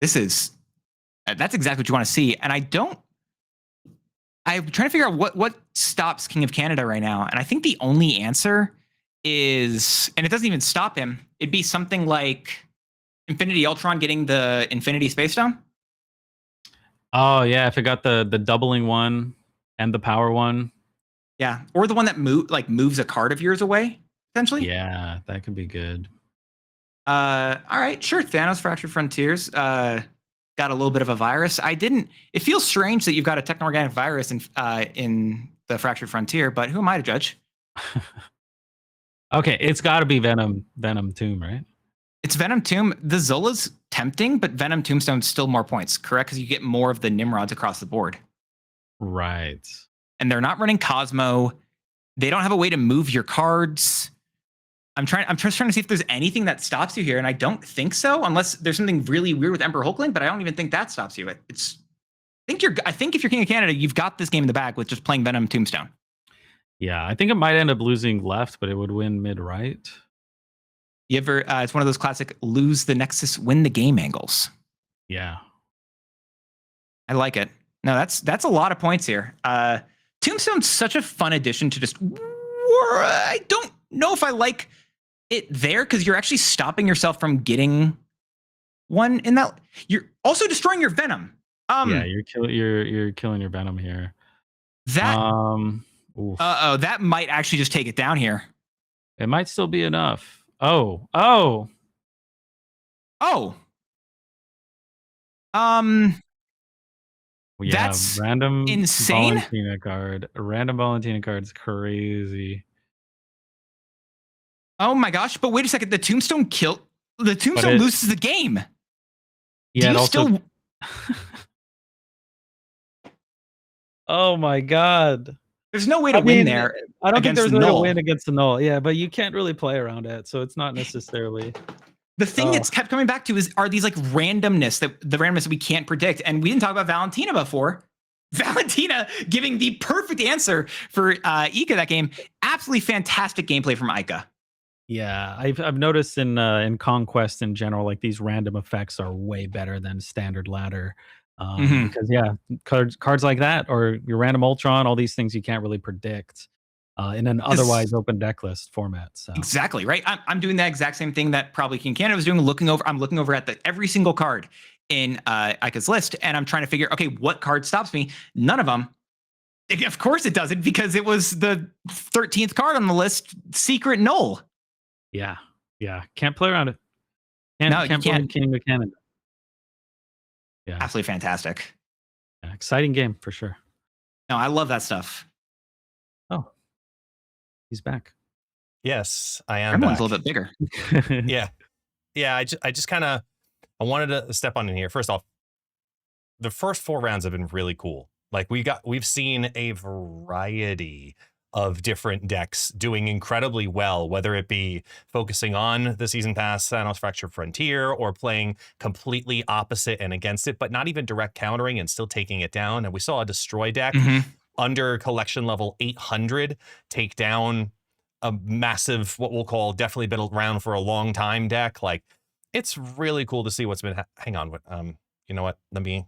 S2: That's exactly what you want to see. And I'm trying to figure out what stops King of Canada right now. And I think the only answer is, and it doesn't even stop him, it'd be something like Infinity Ultron getting the Infinity Space Stone.
S3: Oh yeah, if it got the doubling one and the power one.
S2: Yeah, or the one that moves a card of yours away, essentially.
S3: Yeah, that could be good.
S2: All right, sure. Thanos Fractured Frontiers got a little bit of a virus. It feels strange that you've got a Techno-Organic Virus in the Fractured Frontier, but who am I to judge?
S3: Okay, it's got to be Venom Tomb, right?
S2: It's Venom Tomb. The Zola's tempting, but Venom Tombstone's still more points, correct? Because you get more of the Nimrods across the board.
S3: Right.
S2: And they're not running Cosmo. They don't have a way to move your cards. I'm just trying to see if there's anything that stops you here, and I don't think so, unless there's something really weird with Emperor Hulkling, but I don't even think that stops you. I think if you're King of Canada, you've got this game in the bag with just playing Venom Tombstone.
S3: Yeah, I think it might end up losing left, but it would win mid right.
S2: You ever? It's one of those classic lose the Nexus, win the game angles.
S3: Yeah,
S2: I like it. No, that's a lot of points here. Tombstone's such a fun addition to just. I don't know if I like it there because you're actually stopping yourself from getting one in that. You're also destroying your Venom.
S3: Yeah, you're killing your Venom here.
S2: That that might actually just take it down here.
S3: It might still be enough. Oh. Yeah,
S2: that's
S3: random
S2: insane.
S3: Valentina card. A random Valentina card is crazy.
S2: Oh my gosh! But wait a second. The Tombstone loses the game.
S3: Yeah.
S2: Do you still?
S3: Oh my god.
S2: There's no way to win there.
S3: I don't think there's a way to win against the null. Yeah, but you can't really play around it, so it's not necessarily.
S2: The thing that's kept coming back to are these like randomness that we can't predict. And we didn't talk about Valentina before. Valentina giving the perfect answer for Ika that game. Absolutely fantastic gameplay from Ika.
S3: Yeah, I've noticed in Conquest in general, like these random effects are way better than standard ladder. Because cards like that or your random Ultron, all these things you can't really predict in an otherwise open deck list format. So
S2: exactly right. I'm doing that exact same thing that probably King Canada was doing. I'm looking over at every single card in Ika's list, and I'm trying to figure, okay, what card stops me? None of them. Of course it doesn't, because it was the 13th card on the list, Secret Null.
S3: Yeah, can't play around it. Can't play King of Canada. Yeah,
S2: absolutely fantastic.
S3: Yeah, exciting game for sure.
S2: No, I love that stuff.
S3: Oh, he's back.
S1: Yes, I am.
S2: Everyone's a little bit bigger.
S1: Yeah. I just kind of wanted to step on in here. First off, the first 4 rounds have been really cool. Like we've seen a variety of different decks doing incredibly well, whether it be focusing on the Season Pass Thanos Fractured Frontier or playing completely opposite and against it, but not even direct countering and still taking it down. And we saw a Destroy deck under collection level 800 take down a massive, what we'll call definitely been around for a long time deck. Like, it's really cool to see what's been, hang on, you know what? Let me.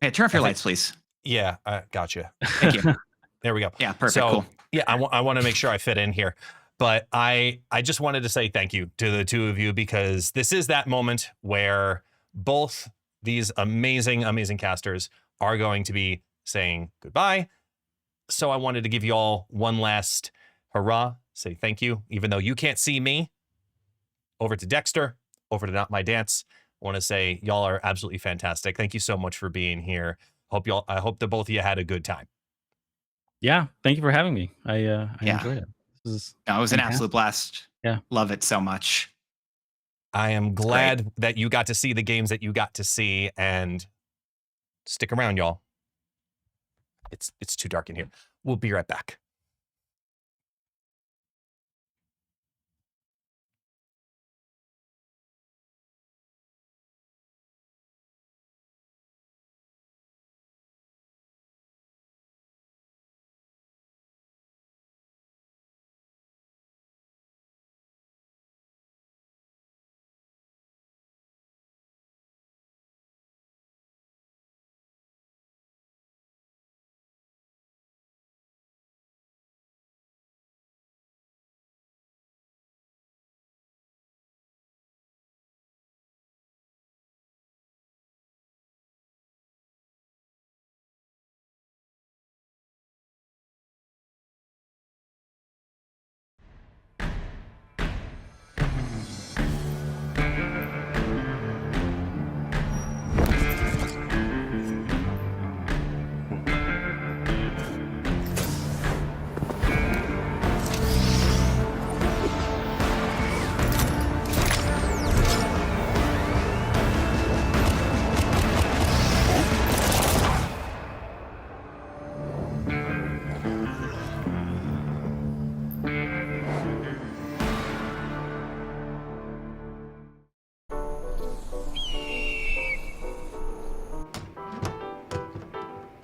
S2: Hey, turn off your lights, please.
S1: Yeah, gotcha.
S2: Thank you.
S1: There we go.
S2: Yeah, perfect.
S1: So,
S2: Cool.
S1: yeah, I want to make sure I fit in here. But I just wanted to say thank you to the two of you, because this is that moment where both these amazing, amazing casters are going to be saying goodbye. So I wanted to give you all one last hurrah, say thank you, even though you can't see me. Over to Dexter, over to Not My Dance. I want to say y'all are absolutely fantastic. Thank you so much for being here. I hope that both of you had a good time.
S3: Yeah, thank you for having me. I
S2: Yeah.
S3: enjoyed it. This is
S2: No, it was an
S3: fantastic.
S2: absolute blast.
S3: Yeah.
S2: Love it so much.
S1: I am glad that you got to see the games that you got to see, and stick around, y'all. It's too dark in here. We'll be right back.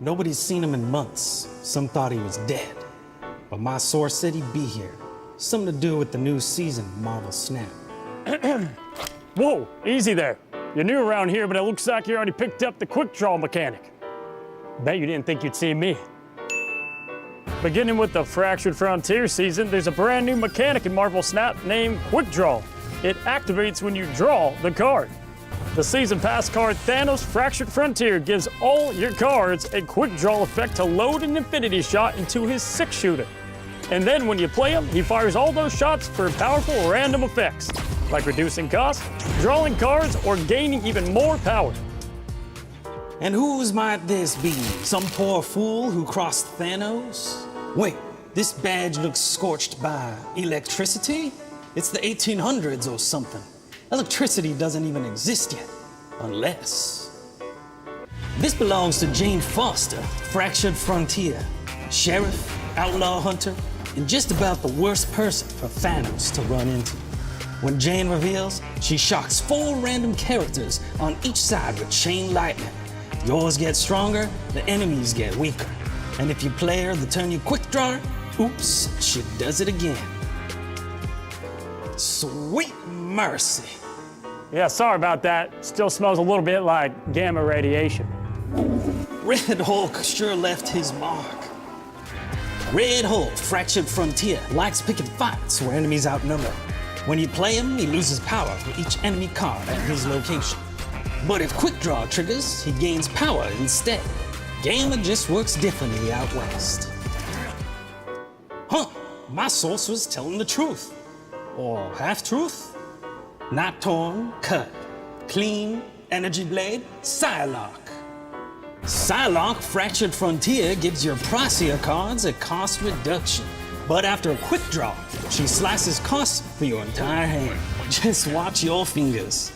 S4: Nobody's seen him in months. Some thought he was dead. But my source said he'd be here. Something to do with the new season of MarvelSnap.
S5: Whoa, easy there. You're new around here, but it looks like you already picked up the quick draw mechanic. Bet you didn't think you'd see me. Beginning with the Fractured Frontier season, there's a brand new mechanic in MarvelSnap named Quick Draw. It activates when you draw the card. The season pass card Thanos Fractured Frontier gives all your cards a quick draw effect to load an infinity shot into his 6-shooter. And then when you play him, he fires all those shots for powerful random effects, like reducing cost, drawing cards, or gaining even more power.
S4: And whose might this be? Some poor fool who crossed Thanos? Wait, this badge looks scorched by electricity? It's the 1800s or something. Electricity doesn't even exist yet, unless. This belongs to Jane Foster, Fractured Frontier, sheriff, outlaw hunter, and just about the worst person for Thanos to run into. When Jane reveals, she shocks 4 random characters on each side with chain lightning. Yours get stronger, the enemies get weaker. And if you play her the turn you quick draw, oops, she does it again. Sweet mercy.
S5: Yeah, sorry about that. Still smells a little bit like gamma radiation.
S4: Red Hulk sure left his mark. Red Hulk, Fractured Frontier, likes picking fights where enemies outnumber. When you play him, he loses power for each enemy card at his location. But if Quick Draw triggers, he gains power instead. Gamma just works differently out west. Huh, my source was telling the truth. Or half-truth? Not torn, cut, clean, energy blade, Psylocke. Psylocke Fractured Frontier gives your pricier cards a cost reduction. But after a quick draw, she slices costs for your entire hand. Just watch your fingers.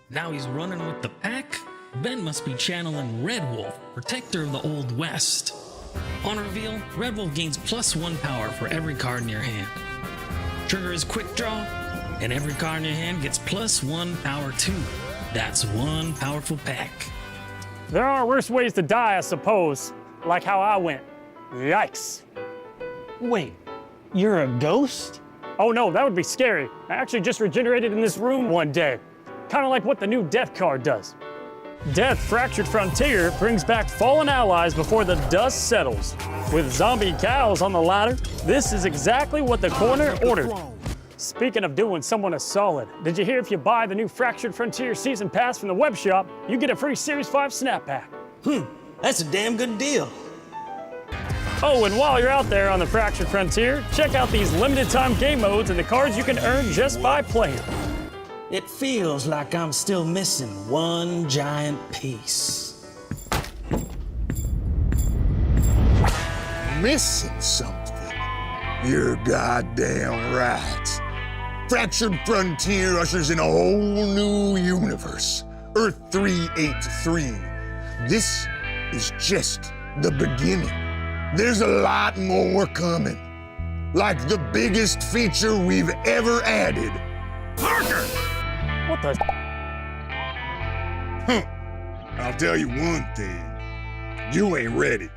S6: Now he's running with the pack. Ben must be channeling Red Wolf, protector of the Old West. On reveal, Red Wolf gains +1 power for every card in your hand. Trigger is quick draw, and every card in your hand gets +1 power too. That's one powerful pack.
S5: There are worse ways to die, I suppose, like how I went. Yikes.
S4: Wait, You're a ghost?
S5: Oh no, that would be scary. I actually just regenerated in this room one day. Kind of like what the new Death card does. Death Fractured Frontier brings back fallen allies before the dust settles. With zombie cows on the ladder, this is exactly what the corner ordered. Speaking of doing someone a solid, did you hear if you buy the new Fractured Frontier Season Pass from the web shop, you get a free Series 5 Snap Pack?
S4: That's a damn good deal.
S5: Oh, and while you're out there on the Fractured Frontier, check out these limited time game modes and the cards you can earn just by playing.
S4: It feels like I'm still missing one giant piece.
S7: Missing something? You're goddamn right. Fractured Frontier ushers in a whole new universe. Earth 383. This is just the beginning. There's a lot more coming. Like the biggest feature we've ever added. Parker!
S5: What the?
S7: I'll tell you one thing. You ain't ready.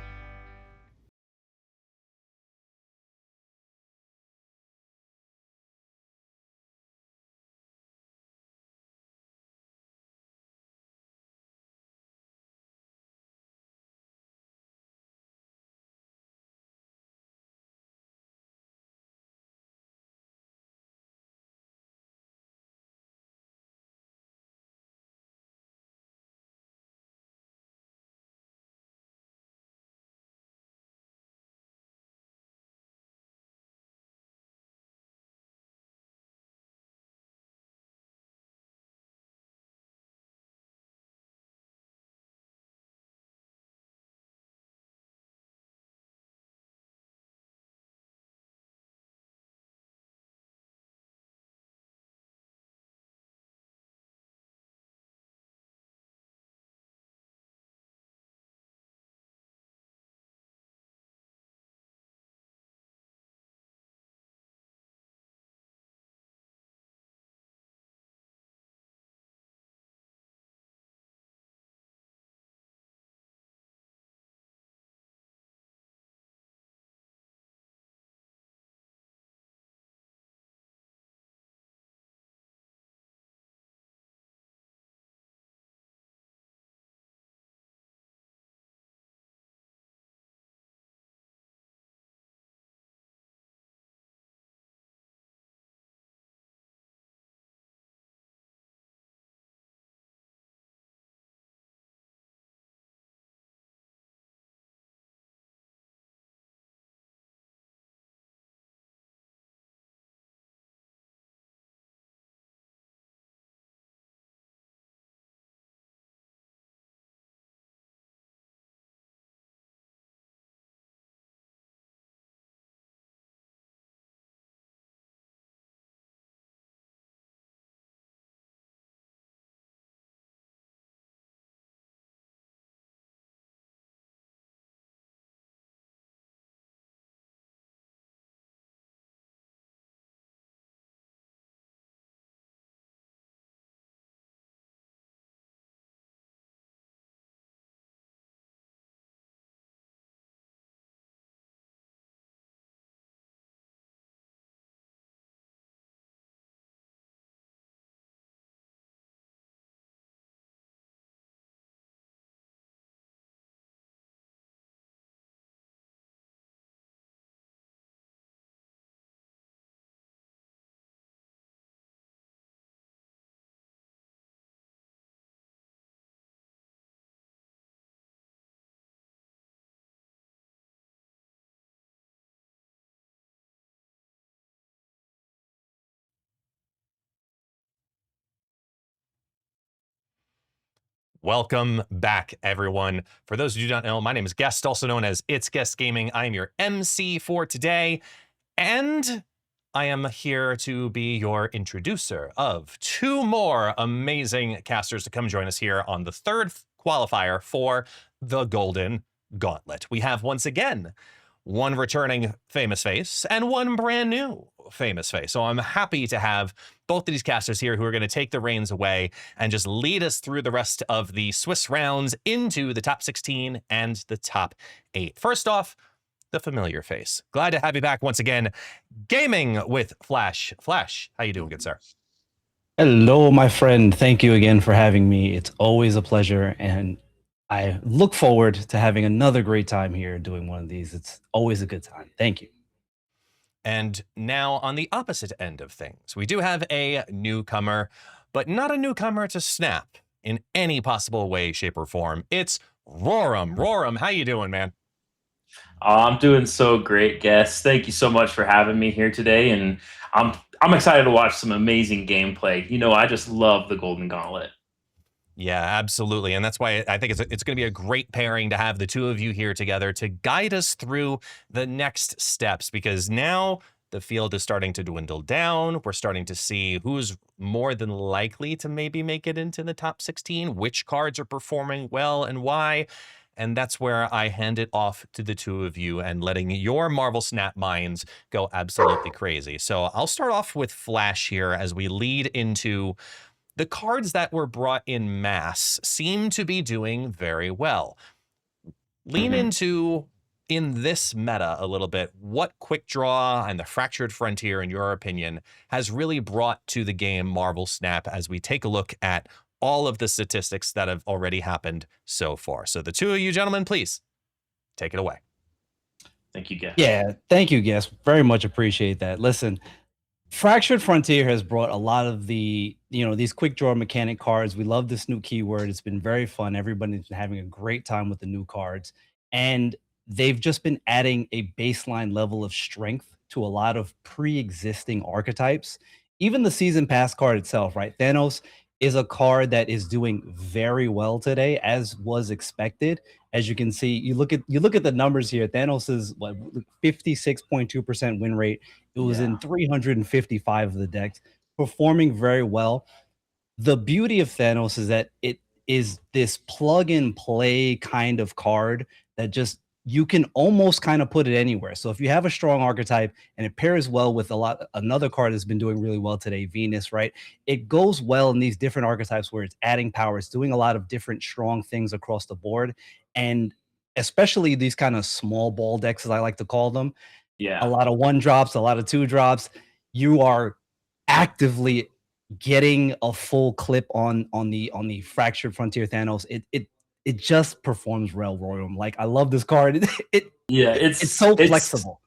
S1: Welcome back, everyone. For those who do not know, my name is Guest, also known as It's Guest Gaming. I am your MC for today, and I am here to be your introducer of two more amazing casters to come join us here on the third qualifier for the Golden Gauntlet. We have, once again, one returning famous face and one brand new famous face. So I'm happy to have both of these casters here who are going to take the reins away and just lead us through the rest of the Swiss rounds into the top 16 and the top 8. First off, the familiar face. Glad to have you back once again, gaming with Flash. Flash, how you doing, good sir?
S8: Hello, my friend. Thank you again for having me. It's always a pleasure, and I look forward to having another great time here doing one of these. It's always a good time. Thank you.
S1: And now on the opposite end of things, we do have a newcomer, but not a newcomer to Snap in any possible way, shape, or form. It's Roram. Roram, how you doing, man?
S9: I'm doing so great, guests. Thank you so much for having me here today, and I'm excited to watch some amazing gameplay. You know, I just love the Golden Gauntlet.
S1: Yeah, absolutely. And that's why I think it's going to be a great pairing to have the two of you here together to guide us through the next steps, because now the field is starting to dwindle down. We're starting to see who's more than likely to maybe make it into the top 16, which cards are performing well and why. And that's where I hand it off to the two of you and letting your MarvelSnap minds go absolutely crazy. So I'll start off with Flash here as we lead into the cards that were brought in mass seem to be doing very well. Lean into, in this meta a little bit, what Quick Draw and the Fractured Frontier, in your opinion, has really brought to the game MarvelSnap as we take a look at all of the statistics that have already happened so far. So the two of you gentlemen, please take it away.
S9: Thank you, guest.
S8: Yeah, thank you, guys. Very much appreciate that. Listen, Fractured Frontier has brought a lot of the, these quick draw mechanic cards. We love this new keyword. It's been very fun. Everybody's been having a great time with the new cards. And they've just been adding a baseline level of strength to a lot of pre-existing archetypes. Even the season pass card itself, right? Thanos is a card that is doing very well today, as was expected. As you can see, you look at the numbers here. Thanos is 56.2% win rate. It was in 355 of the decks, performing very well. The beauty of Thanos is that it is this plug and play kind of card that just you can almost kind of put it anywhere. So if you have a strong archetype and it pairs well with another card that's been doing really well today, Venus, right? It goes well in these different archetypes where it's adding power. It's doing a lot of different strong things across the board. And especially these kind of small ball decks, as I like to call them.
S9: Yeah.
S8: A lot of 1-drops, a lot of 2-drops. You are actively getting a full clip on the Fractured Frontier Thanos. It just performs well, Royal. Like, I love this card. It's so flexible.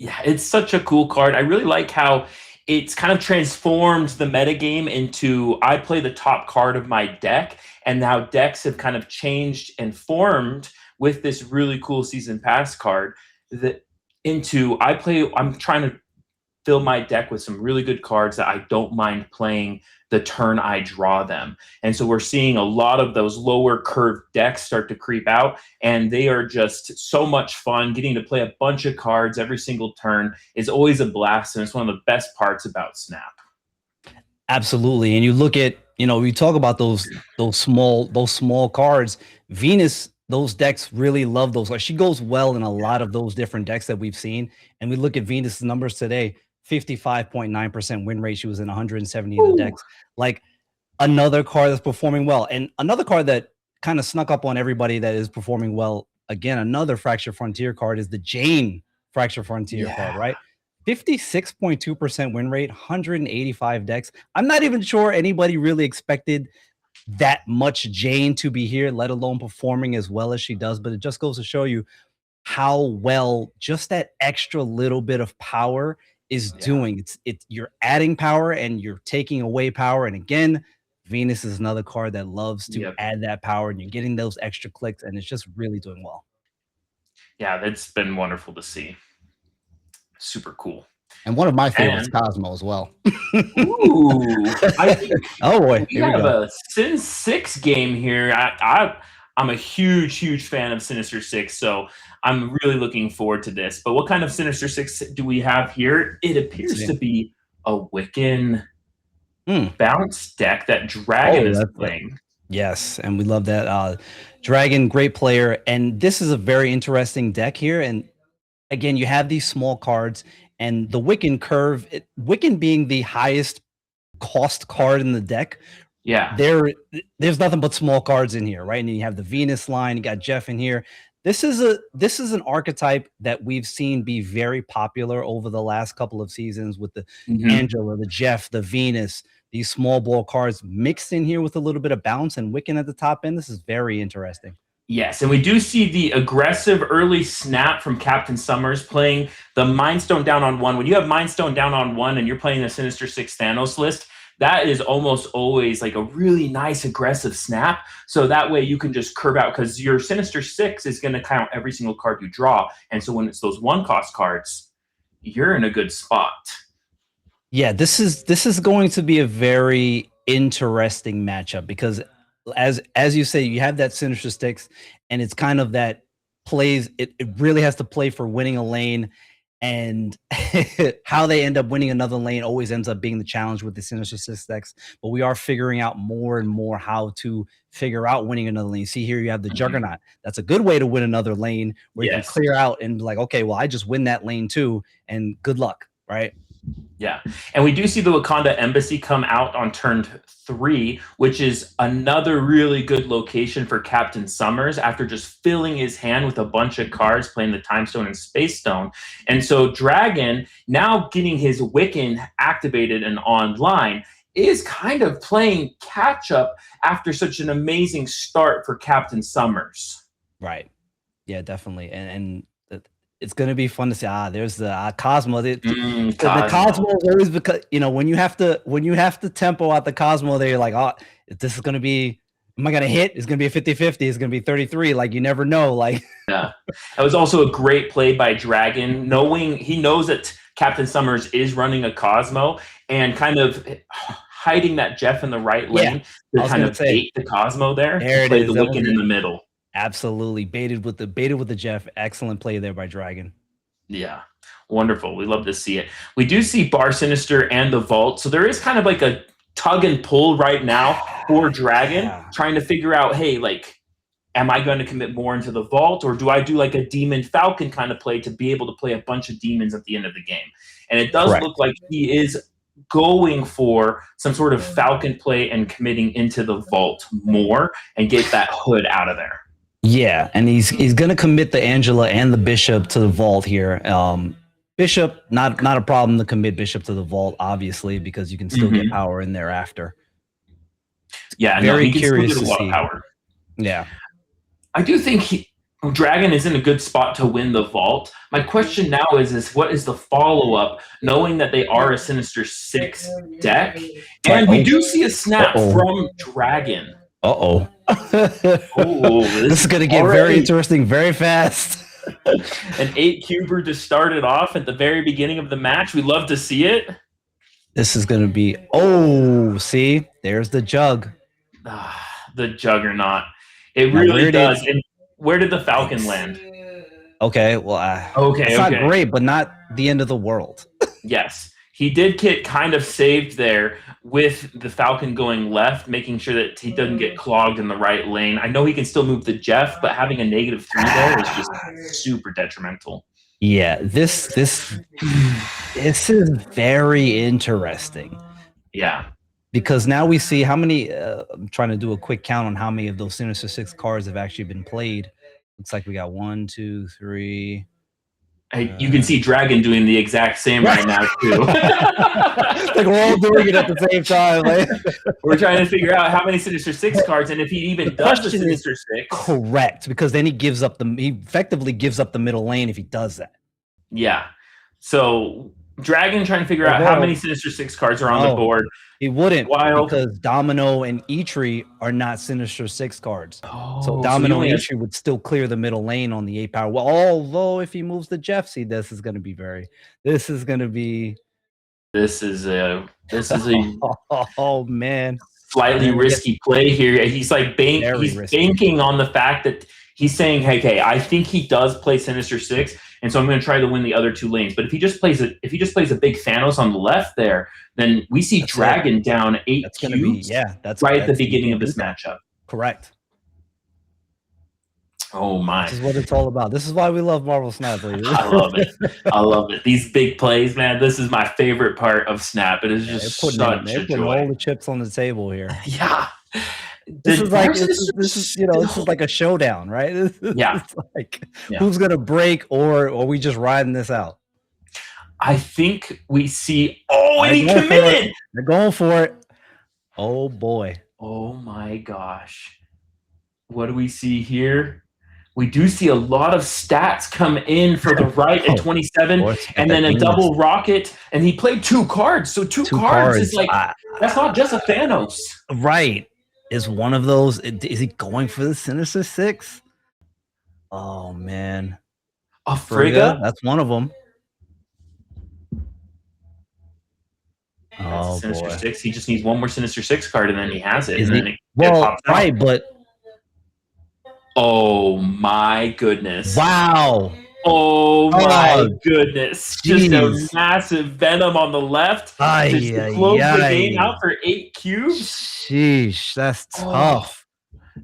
S9: Yeah, it's such a cool card. I really like how it's kind of transformed the metagame into I play the top card of my deck, and now decks have kind of changed and formed with this really cool season pass card I'm trying to fill my deck with some really good cards that I don't mind playing the turn I draw them. And so we're seeing a lot of those lower curved decks start to creep out, and they are just so much fun. Getting to play a bunch of cards every single turn is always a blast, and it's one of the best parts about Snap.
S8: Absolutely. And you look at, we talk about those small cards. Venus, those decks really love those. Like, she goes well in a lot of those different decks that we've seen. And we look at Venus' numbers today, 55.9% win rate. She was in 170 of the decks. Like, another card that's performing well. And another card that kind of snuck up on everybody that is performing well, again, another Fractured Frontier card is the Jane Fractured Frontier card, right? 56.2% win rate, 185 decks. I'm not even sure anybody really expected that much Jane to be here, let alone performing as well as she does. But it just goes to show you how well just that extra little bit of power is doing. You're adding power and you're taking away power. And again, Venus is another card that loves to add that power, and you're getting those extra clicks, and it's just really doing well.
S9: Yeah, that's been wonderful to see. Super cool.
S10: And one of my favorites, Cosmo, as well.
S9: Ooh, I think
S8: oh boy,
S9: we have a Sin 6 game here. I'm a huge fan of Sinister 6, so I'm really looking forward to this. But what kind of Sinister 6 do we have here? It appears to be a Wiccan bounce deck that Dragon is playing.
S8: Yes, and we love that. Dragon, great player. And this is a very interesting deck here. And again, you have these small cards, and the Wiccan curve, Wiccan being the highest cost card in the deck.
S9: Yeah.
S8: There's nothing but small cards in here, right? And you have the Venus line, you got Jeff in here. this is an archetype that we've seen be very popular over the last couple of seasons with the Angela, the Jeff, the Venus, these small ball cards mixed in here with a little bit of bounce and Wiccan at the top end. This is very interesting.
S9: Yes, and we do see the aggressive early snap from Captain Summers playing the Mind Stone down on 1. When you have Mind Stone down on 1 and you're playing the Sinister Six Thanos list, that is almost always like a really nice aggressive snap. So that way you can just curve out, because your Sinister Six is going to count every single card you draw. And so when it's those 1-cost cards, you're in a good spot.
S8: Yeah, this is going to be a very interesting matchup, because as you say, you have that Sinister Six, and it's kind of that plays. It really has to play for winning a lane, and how they end up winning another lane always ends up being the challenge with the Sinister Six decks. But we are figuring out more and more how to figure out winning another lane. See here, you have the Juggernaut. That's a good way to win another lane, where you can clear out and be like, okay, well, I just win that lane too, and good luck, right?
S9: Yeah, and we do see the Wakanda Embassy come out on turn 3, which is another really good location for Captain Summers after just filling his hand with a bunch of cards, playing the Time Stone and Space Stone. And so Dragon, now getting his Wiccan activated and online, is kind of playing catch up after such an amazing start for Captain Summers.
S8: Right. Yeah, definitely. And it's going to be fun to see. There's the Cosmo. The Cosmo is always, because when you have to tempo out the Cosmo, they're like, oh, this is going to be, am I going to hit? It's going to be a 50-50. It's going to be 33. Like, you never know. Like,
S9: yeah, it was also a great play by Dragon, knowing he knows that Captain Summers is running a Cosmo and kind of hiding that Jeff in the right lane to kind of bait the Cosmo there to play the Wiccan in the middle.
S8: Absolutely. Baited with the Jeff. Excellent play there by Dragon.
S9: Yeah. Wonderful. We love to see it. We do see Bar Sinister and the Vault. So there is kind of like a tug and pull right now for Dragon, trying to figure out, hey, like, am I going to commit more into the Vault, or do I do like a Demon Falcon kind of play to be able to play a bunch of demons at the end of the game? And it does look like he is going for some sort of Falcon play and committing into the Vault more and get that hood out of there.
S8: Yeah, and he's going to commit the Angela and the Bishop to the Vault here. Bishop, not a problem to commit Bishop to the Vault, obviously, because you can still get power in there after.
S9: Yeah,
S8: very
S9: he can
S8: curious
S9: still get a
S8: to
S9: lot
S8: see.
S9: of power.
S8: Yeah,
S9: I do think Dragon is in a good spot to win the Vault. My question now is what is the follow-up, knowing that they are a Sinister Six deck? And we do see a snap from Dragon.
S8: Oh, this is going to get very interesting very fast.
S9: An 8-cuber to start it off at the very beginning of the match. We love to see it.
S8: This is going to be, see, there's the Jug.
S9: The Juggernaut. It really does. And where did the Falcon land?
S8: Okay, well, it's not great, but not the end of the world.
S9: Yes. He did get kind of saved there with the Falcon going left, making sure that he doesn't get clogged in the right lane. I know he can still move the Jeff, but having a -3 there is just super detrimental.
S8: Yeah, this is very interesting.
S9: Yeah.
S8: Because now we see how many, I'm trying to do a quick count on how many of those Sinister Six cards have actually been played. Looks like we got 1, 2, 3.
S9: You can see Dragon doing the exact same right now, too.
S8: Like we're all doing it at the same time. Like.
S9: We're trying to figure out how many Sinister Six cards, and if he even does the Sinister Six.
S8: Correct, because then he effectively gives up the middle lane if he does that.
S9: Yeah. So Dragon trying to figure out how many Sinister Six cards are on the board.
S8: He wouldn't, because Domino and Eitri are not Sinister Six cards. So Domino and Eitri would still clear the middle lane on the 8 power. Well, although if he moves the Jeff, see, this is going to be oh man,
S9: slightly risky play here. He's like banking on the fact that he's saying, hey, I think he does play Sinister Six, and so I'm going to try to win the other 2 lanes. But if he just plays a big Thanos on the left there, then we see Dragon down 8 cubes.
S8: That's
S9: right at the beginning of this matchup.
S8: Correct.
S9: Oh my!
S8: This is what it's all about. This is why we love MarvelSnap, ladies.
S9: I love it. I love it. These big plays, man. This is my favorite part of Snap. It is just
S8: they're putting all the chips on the table here.
S9: Yeah.
S8: This
S9: The
S8: is like
S9: Dark
S8: this
S9: Sisters
S8: is you know this is
S9: still-
S8: like a showdown, right?
S9: Yeah.
S8: It's like
S9: Yeah.
S8: who's gonna break, or are we just riding this out?
S9: I think we see. Oh, and
S8: They're
S9: he
S8: going for
S9: committed.
S8: it. They're going for it. Oh boy.
S9: Oh my gosh. What do we see here? We do see a lot of stats come in for the right at 27,
S8: course,
S9: and then a double rocket, and he played 2 cards. So two cards is like, that's not just a Thanos.
S8: Right. Is one of those, is he going for the Sinister Six? Oh man.
S9: A Frigga?
S8: That's one of them.
S9: That's
S8: Oh
S9: a Sinister
S8: boy.
S9: 6. He just needs one more Sinister 6 card, and then he has it.
S8: Is
S9: and
S8: he-
S9: then it
S8: Well,
S9: pops out.
S8: right, but
S9: Oh my goodness.
S8: wow.
S9: Oh my
S8: Oh,
S9: goodness. Just a
S8: jeez.
S9: massive Venom on the left.
S8: Ay,
S9: Just to
S8: ay,
S9: close the
S8: ay.
S9: game out for 8 cubes.
S8: Sheesh, that's tough.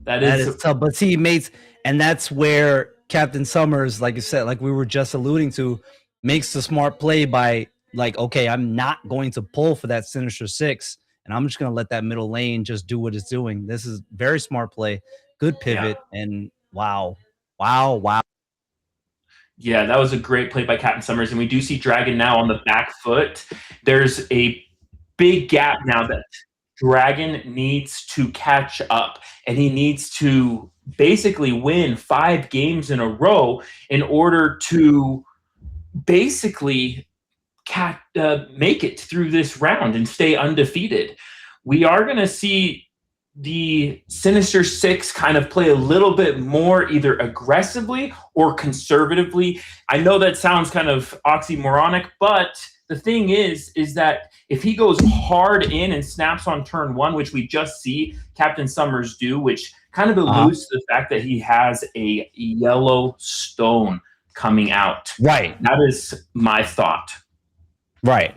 S9: That
S8: That
S9: is
S8: is tough. But see, mates, and that's where Captain Summers, like you said, like we were just alluding to, makes the smart play by like, okay, I'm not going to pull for that Sinister Six, and I'm just gonna let that middle lane just do what it's doing. This is very smart play, good pivot, and wow.
S9: Yeah, that was a great play by Captain Summers. And we do see Dragon now on the back foot. There's a big gap now that Dragon needs to catch up. And he needs to basically win 5 games in a row in order to basically make it through this round and stay undefeated. We are going to see the Sinister Six kind of play a little bit more either aggressively or conservatively. I know that sounds kind of oxymoronic, but the thing is that if he goes hard in and snaps on turn 1, which we just see Captain Summers do, which kind of alludes to the fact that he has a yellow stone coming out.
S8: Right.
S9: That is my thought.
S8: Right.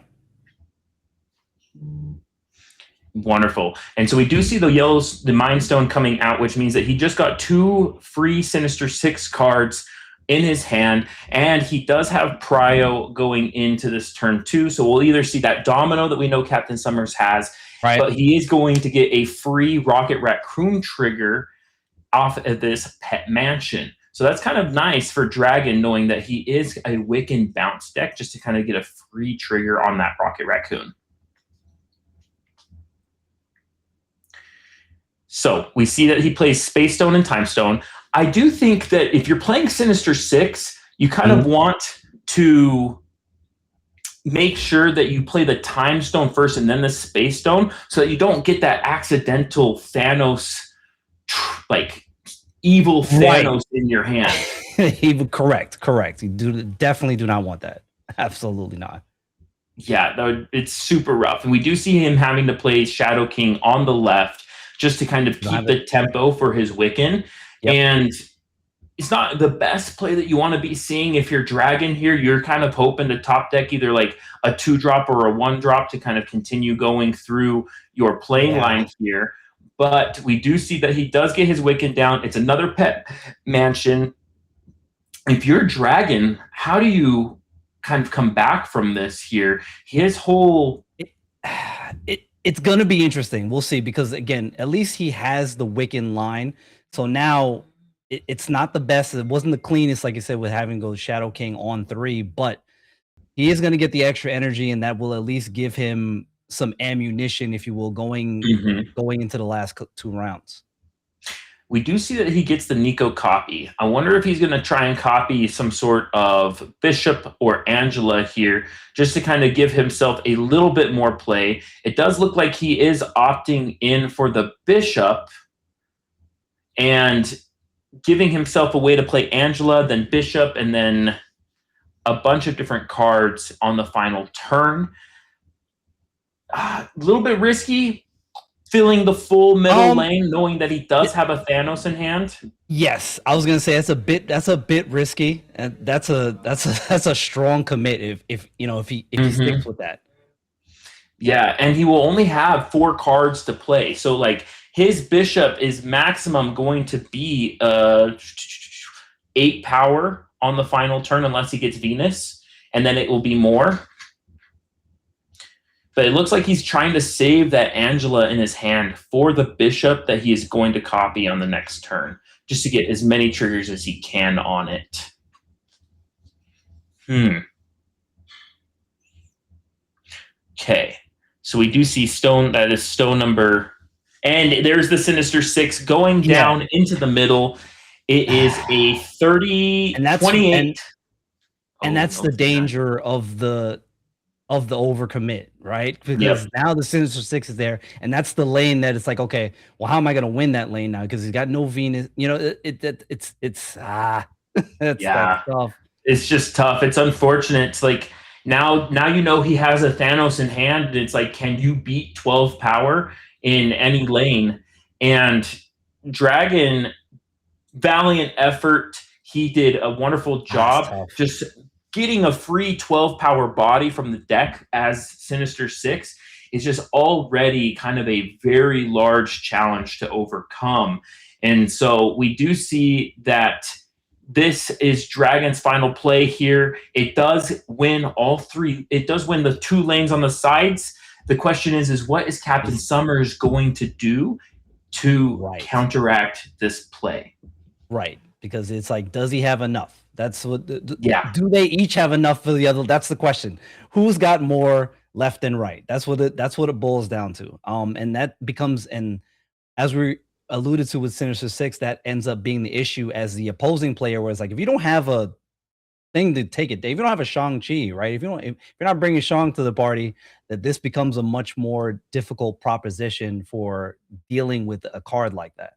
S9: Wonderful. And so we do see the Mind Stone coming out, which means that he just got 2 free Sinister Six cards in his hand, and he does have Prio going into this turn 2. So we'll either see that Domino that we know Captain Summers has,
S8: Right.
S9: but he is going to get a free Rocket Raccoon trigger off of this Pet Mansion. So that's kind of nice for Dragon, knowing that he is a Wiccan bounce deck, just to kind of get a free trigger on that Rocket Raccoon. So we see that he plays Space Stone and Time Stone. I do think that if you're playing Sinister Six, you kind of want to make sure that you play the Time Stone first and then the Space Stone, so that you don't get that accidental Thanos, like evil Thanos in your hand.
S8: Correct. You definitely do not want that. Absolutely not.
S9: Yeah, it's super rough. And we do see him having to play Shadow King on the left, just to kind of keep the tempo for his Wiccan.
S8: Yep.
S9: And it's not the best play that you want to be seeing if you're Dragon here. You're kind of hoping to top deck either like a 2-drop or a 1-drop to kind of continue going through your playing line here. But we do see that he does get his Wiccan down. It's another Pet Mansion. If you're Dragon, how do you kind of come back from this here? His whole...
S8: It's going to be interesting. We'll see, because again, at least he has the Wiccan line. So now it's not the best. It wasn't the cleanest, like I said, with having go Shadow King on 3, but he is going to get the extra energy, and that will at least give him some ammunition, if you will, going into the last 2 rounds.
S9: We do see that he gets the Nico copy. I wonder if he's going to try and copy some sort of Bishop or Angela here, just to kind of give himself a little bit more play. It does look like he is opting in for the Bishop and giving himself a way to play Angela, then Bishop, and then a bunch of different cards on the final turn. A little bit risky, filling the full middle lane, knowing that he does have a Thanos in hand.
S8: Yes, I was gonna say that's a bit risky, and that's a strong commit if he sticks with that.
S9: Yeah, and he will only have 4 cards to play. So like his Bishop is maximum going to be 8 power on the final turn, unless he gets Venus, and then it will be more. But it looks like he's trying to save that Angela in his hand for the bishop that he is going to copy on the next turn, just to get as many triggers as he can on it. Okay, so we do see stone. That is stone number, and there's the Sinister Six going down into the middle. It is a 30,
S8: And that's
S9: 28.
S8: and that's the danger of the overcommit, right? Because now the Sinister Six is there, and that's the lane that it's like, okay, well, how am I going to win that lane now? Because he's got no Venus. You know, it's that's tough.
S9: It's just tough. It's unfortunate. It's like now you know he has a Thanos in hand, and it's like, can you beat 12 power in any lane? And Dragon, valiant effort. He did a wonderful job just getting a free 12 power body from the deck as Sinister Six is just already kind of a very large challenge to overcome. And so we do see that this is Dragon's final play here. It does win all three. It does win the 2 lanes on the sides. The question is what is Captain Summers going to do to counteract this play?
S8: Right. Because it's like, does he have enough? That's what.
S9: Do
S8: they each have enough for the other? That's the question. Who's got more left and right? That's what it boils down to. And that becomes, and as we alluded to with Sinister Six, that ends up being the issue as the opposing player, where it's like, if you don't have a thing to take it, if you don't have a Shang-Chi, right? If you're not bringing Shang to the party, that this becomes a much more difficult proposition for dealing with a card like that.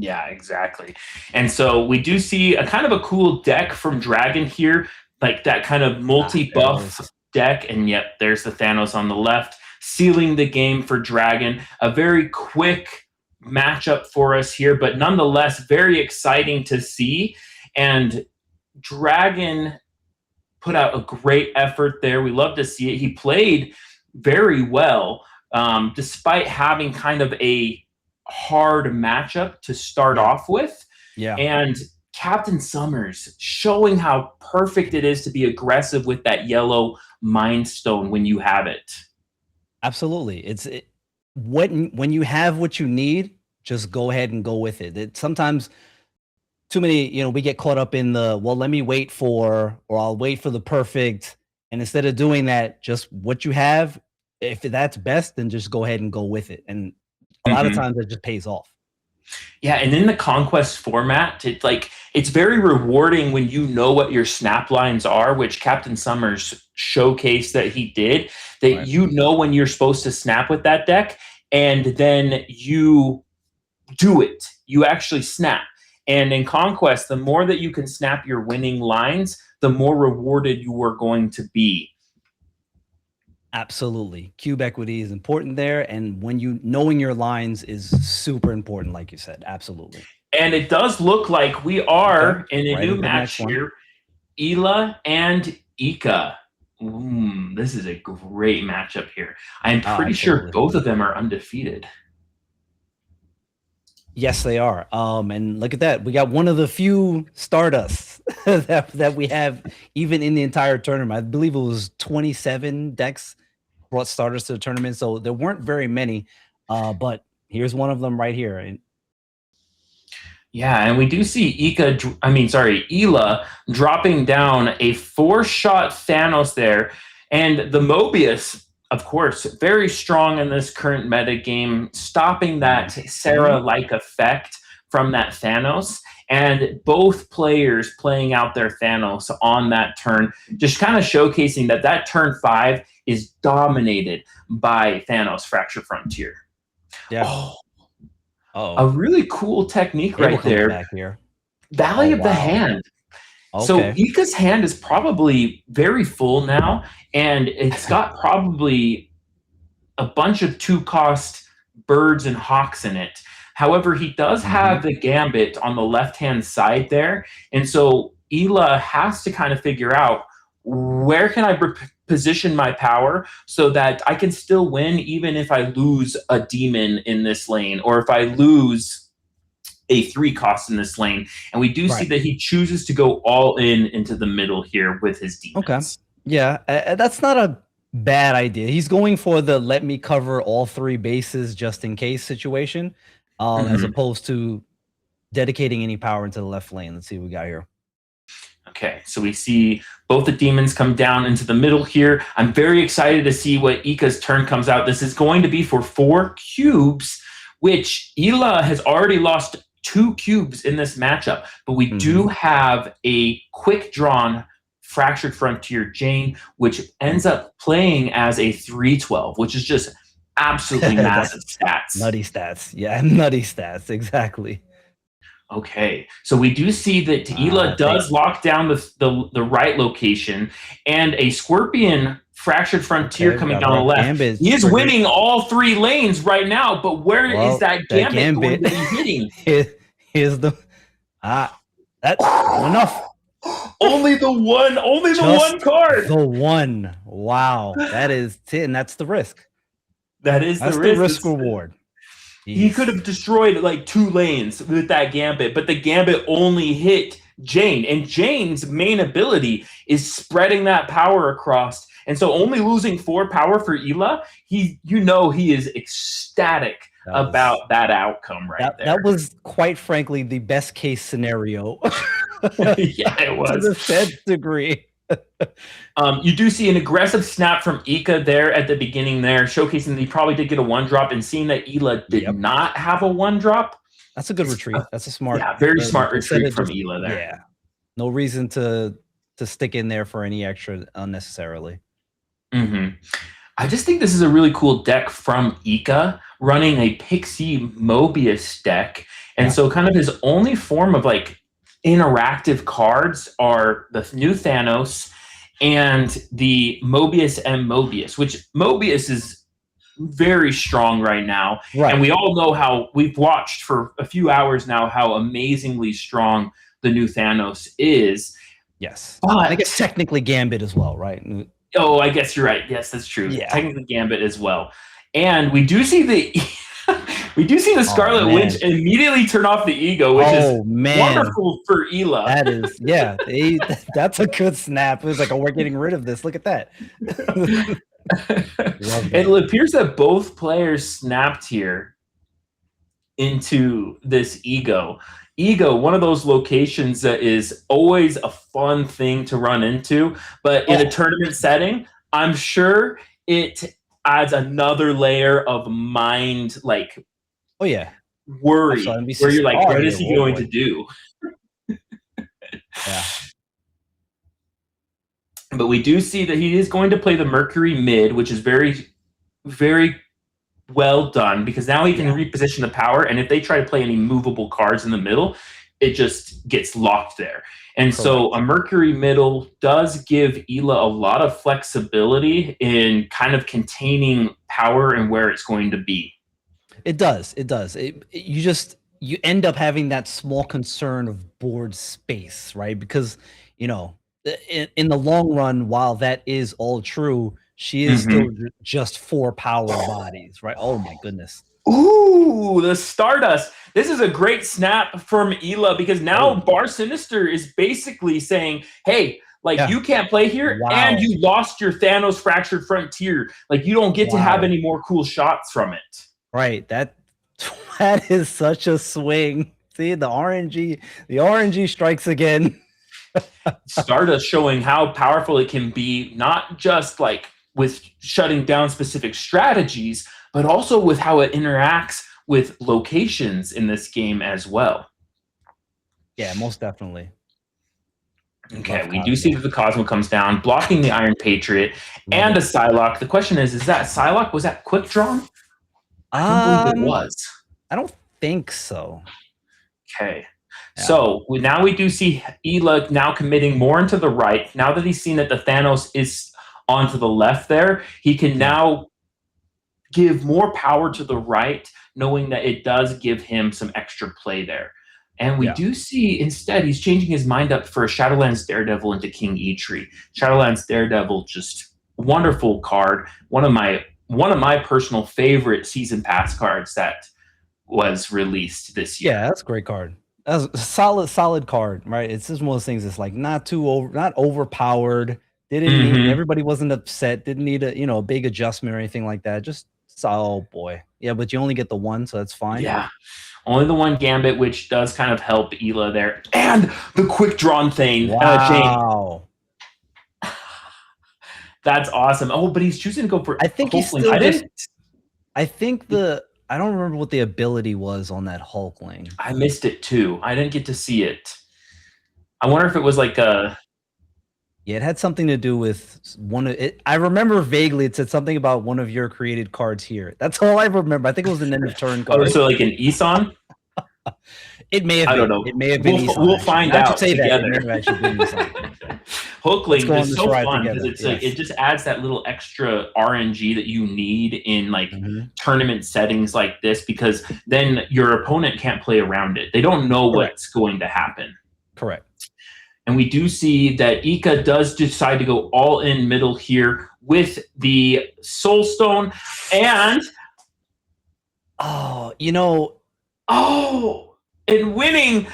S9: Yeah, exactly. And so we do see a kind of a cool deck from Dragon here, like that kind of multi-buff deck. And yet there's the Thanos on the left, sealing the game for Dragon. A very quick matchup for us here, but nonetheless, very exciting to see. And Dragon put out a great effort there. We love to see it. He played very well, despite having kind of a hard matchup to start off with. And Captain Summers showing how perfect it is to be aggressive with that yellow Mind Stone when you have it.
S8: Absolutely. When you have what you need, just go ahead and go with it. Sometimes too many, we get caught up in the, well, let me wait for, or I'll wait for the perfect. And instead of doing that, just what you have, if that's best, then just go ahead and go with it. And a lot of times it just pays off.
S9: Yeah, and in the Conquest format, it's very rewarding when you know what your snap lines are, which Captain Summers showcased that he did, that you know when you're supposed to snap with that deck, and then you do it. You actually snap. And in Conquest, the more that you can snap your winning lines, the more rewarded you are going to be.
S8: Absolutely. Cube equity is important there. And knowing your lines is super important, like you said. Absolutely.
S9: And it does look like we are in a new match here. Ela and Ika. This is a great matchup here. I'm pretty sure both of them are undefeated.
S8: Yes, they are. And look at that. We got one of the few Stardusts that we have even in the entire tournament. I believe it was 27 decks brought starters to the tournament. So there weren't very many, but here's one of them right here.
S9: Yeah, and we do see Ela dropping down a 4-shot Thanos there. And the Mobius, of course, very strong in this current meta game, stopping that Sarah-like effect from that Thanos. And both players playing out their Thanos on that turn, just kind of showcasing that turn 5 is dominated by Thanos Fractured Frontier.
S8: Yeah.
S9: A really cool technique right there.
S8: Back here.
S9: Valley of the Hand.
S8: Okay.
S9: So Ika's hand is probably very full now, and it's got probably a bunch of 2-cost birds and hawks in it. However, he does have the Gambit on the left-hand side there, and so Ela has to kind of figure out, where can I position my power so that I can still win even if I lose a demon in this lane, or if I lose a 3-cost in this lane. And we do see that he chooses to go all in into the middle here with his demons.
S8: Okay. Yeah, that's not Bad idea. He's going for the let me cover all 3 bases just in case situation, as opposed to dedicating any power into the left lane. Let's see what we got here.
S9: Okay, so we see both the demons come down into the middle here. I'm very excited to see what Ika's turn comes out. This is going to be for 4 cubes, which Ela has already lost 2 cubes in this matchup, but we do have a quick drawn Fractured Frontier Jane, which ends up playing as a 3/12, which is just absolutely massive stats.
S8: Nutty stats. Yeah, nutty stats. Exactly.
S9: Okay, so we do see that Ela does lock down the right location, and a Scorpion Fractured Frontier coming down the left.
S8: Gambit
S9: He is winning all 3 lanes right now, but where is that Gambit going to be hitting?
S8: Here's the that's enough.
S9: Only the one card.
S8: The one. Wow, that is 10. That's the risk.
S9: That's
S8: the
S9: risk.
S8: risk reward.
S9: He could have destroyed like 2 lanes with that Gambit, but the Gambit only hit Jane, and Jane's main ability is spreading that power across. And so only losing 4 power for Ela, he is ecstatic about that outcome right there.
S8: That was quite frankly the best case scenario.
S9: Yeah, it was.
S8: To the 10th degree.
S9: You do see an aggressive snap from Ika there at the beginning there, showcasing that he probably did get a 1-drop, and seeing that Ela did not have a 1-drop.
S8: That's a good retreat. That's a smart,
S9: very smart retreat from Ela there.
S8: Yeah, no reason to stick in there for any extra unnecessarily.
S9: I just think this is a really cool deck from Ika, running a Pixie Mobius deck, and so kind of his only form of like interactive cards are the new Thanos and the Mobius and Mobius, which Mobius is very strong right now. Right. And we all know how we've watched for a few hours now how amazingly strong the new Thanos is.
S8: Yes.
S9: But
S8: I guess technically Gambit as well, right?
S9: Oh, I guess you're right. Yes, that's true.
S8: Yeah.
S9: Technically Gambit as well. And we do see the Scarlet Witch immediately turn off the ego, which is wonderful for Ela.
S8: That is, that's a good snap. It was like, oh, we're getting rid of this. Look at that.
S9: It appears that both players snapped here into this ego. Ego, one of those locations that is always a fun thing to run into, but in a tournament setting, I'm sure it adds another layer of mind, like, worry, where you're like, what is he going to do?
S8: Yeah.
S9: But we do see that he is going to play the Mercury mid, which is very, very well done, because now he can reposition the power, and if they try to play any movable cards in the middle, it just gets locked there. And so a Mercury middle does give Ela a lot of flexibility in kind of containing power and where it's going to be.
S8: It does. You end up having that small concern of board space, right? Because, in the long run, while that is all true, she is still just 4 power bodies, right? Oh my goodness.
S9: Ooh, the Stardust. This is a great snap from Ela, because now Bar Sinister is basically saying, hey, you can't play here, and you lost your Thanos Fractured Frontier. Like, you don't get to have any more cool shots from it.
S8: Right. That is such a swing. See, the RNG strikes again.
S9: Stardust showing how powerful it can be, not just like with shutting down specific strategies, but also with how it interacts with locations in this game as well.
S8: Yeah, most definitely.
S9: Okay, we do see that the Cosmo comes down, blocking the Iron Patriot and a Psylocke. The question is that Psylocke, was that quick drawn? I don't believe it was.
S8: I don't think so.
S9: Okay. Yeah. So now we do see Ela now committing more into the right. Now that he's seen that the Thanos is onto the left there, he can now give more power to the right, knowing that it does give him some extra play there. And we do see, instead, he's changing his mind up for a Shadowlands Daredevil into King Eitri. Shadowlands Daredevil, just wonderful card. One of my personal favorite season pass cards that was released this year.
S8: Yeah, that's a great card. That's a solid card, right? It's just one of those things. It's like not overpowered, Didn't need, everybody wasn't upset. Didn't need a big adjustment or anything like that. Just oh boy, yeah. But you only get the one, so that's fine.
S9: Yeah, only the one gambit, which does kind of help Ela there, and the quick drawn thing.
S8: Wow.
S9: That's awesome. Oh, but he's choosing to go for.
S8: I think he's
S9: Hulkling.
S8: still I don't remember what the ability was on that Hulkling.
S9: I missed it too. I didn't get to see it. I wonder if it was like a.
S8: Yeah, it had something to do with one of it. I remember vaguely it said something about one of your created cards here. That's all I remember. I think it was an end of turn card.
S9: Oh, so like an Isan?
S8: It may have.
S9: I don't know.
S8: It may have been.
S9: We'll find out together. Hulkling is so fun because it's like it just adds that little extra RNG that you need in like tournament settings like this, because then your opponent can't play around it. They don't know what's going to happen.
S8: Correct.
S9: And we do see that Ika does decide to go all in middle here with the Soul Stone. And and winning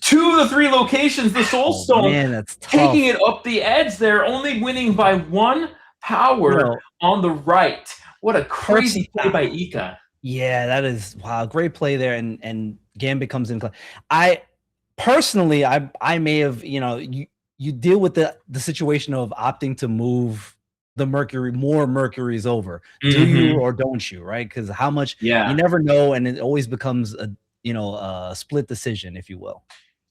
S9: 2 of the 3 locations, the Soul Stone,
S8: man, that's tough.
S9: Taking it up the edge there, only winning by 1 power on the right. What a crazy play by Ika.
S8: Yeah, that is wow, great play there, and Gambit comes in. I personally, I may have, you deal with the situation of opting to move the more Mercuries over. Do you or don't you, right? Because how much you never know, and it always becomes a split decision, if you will.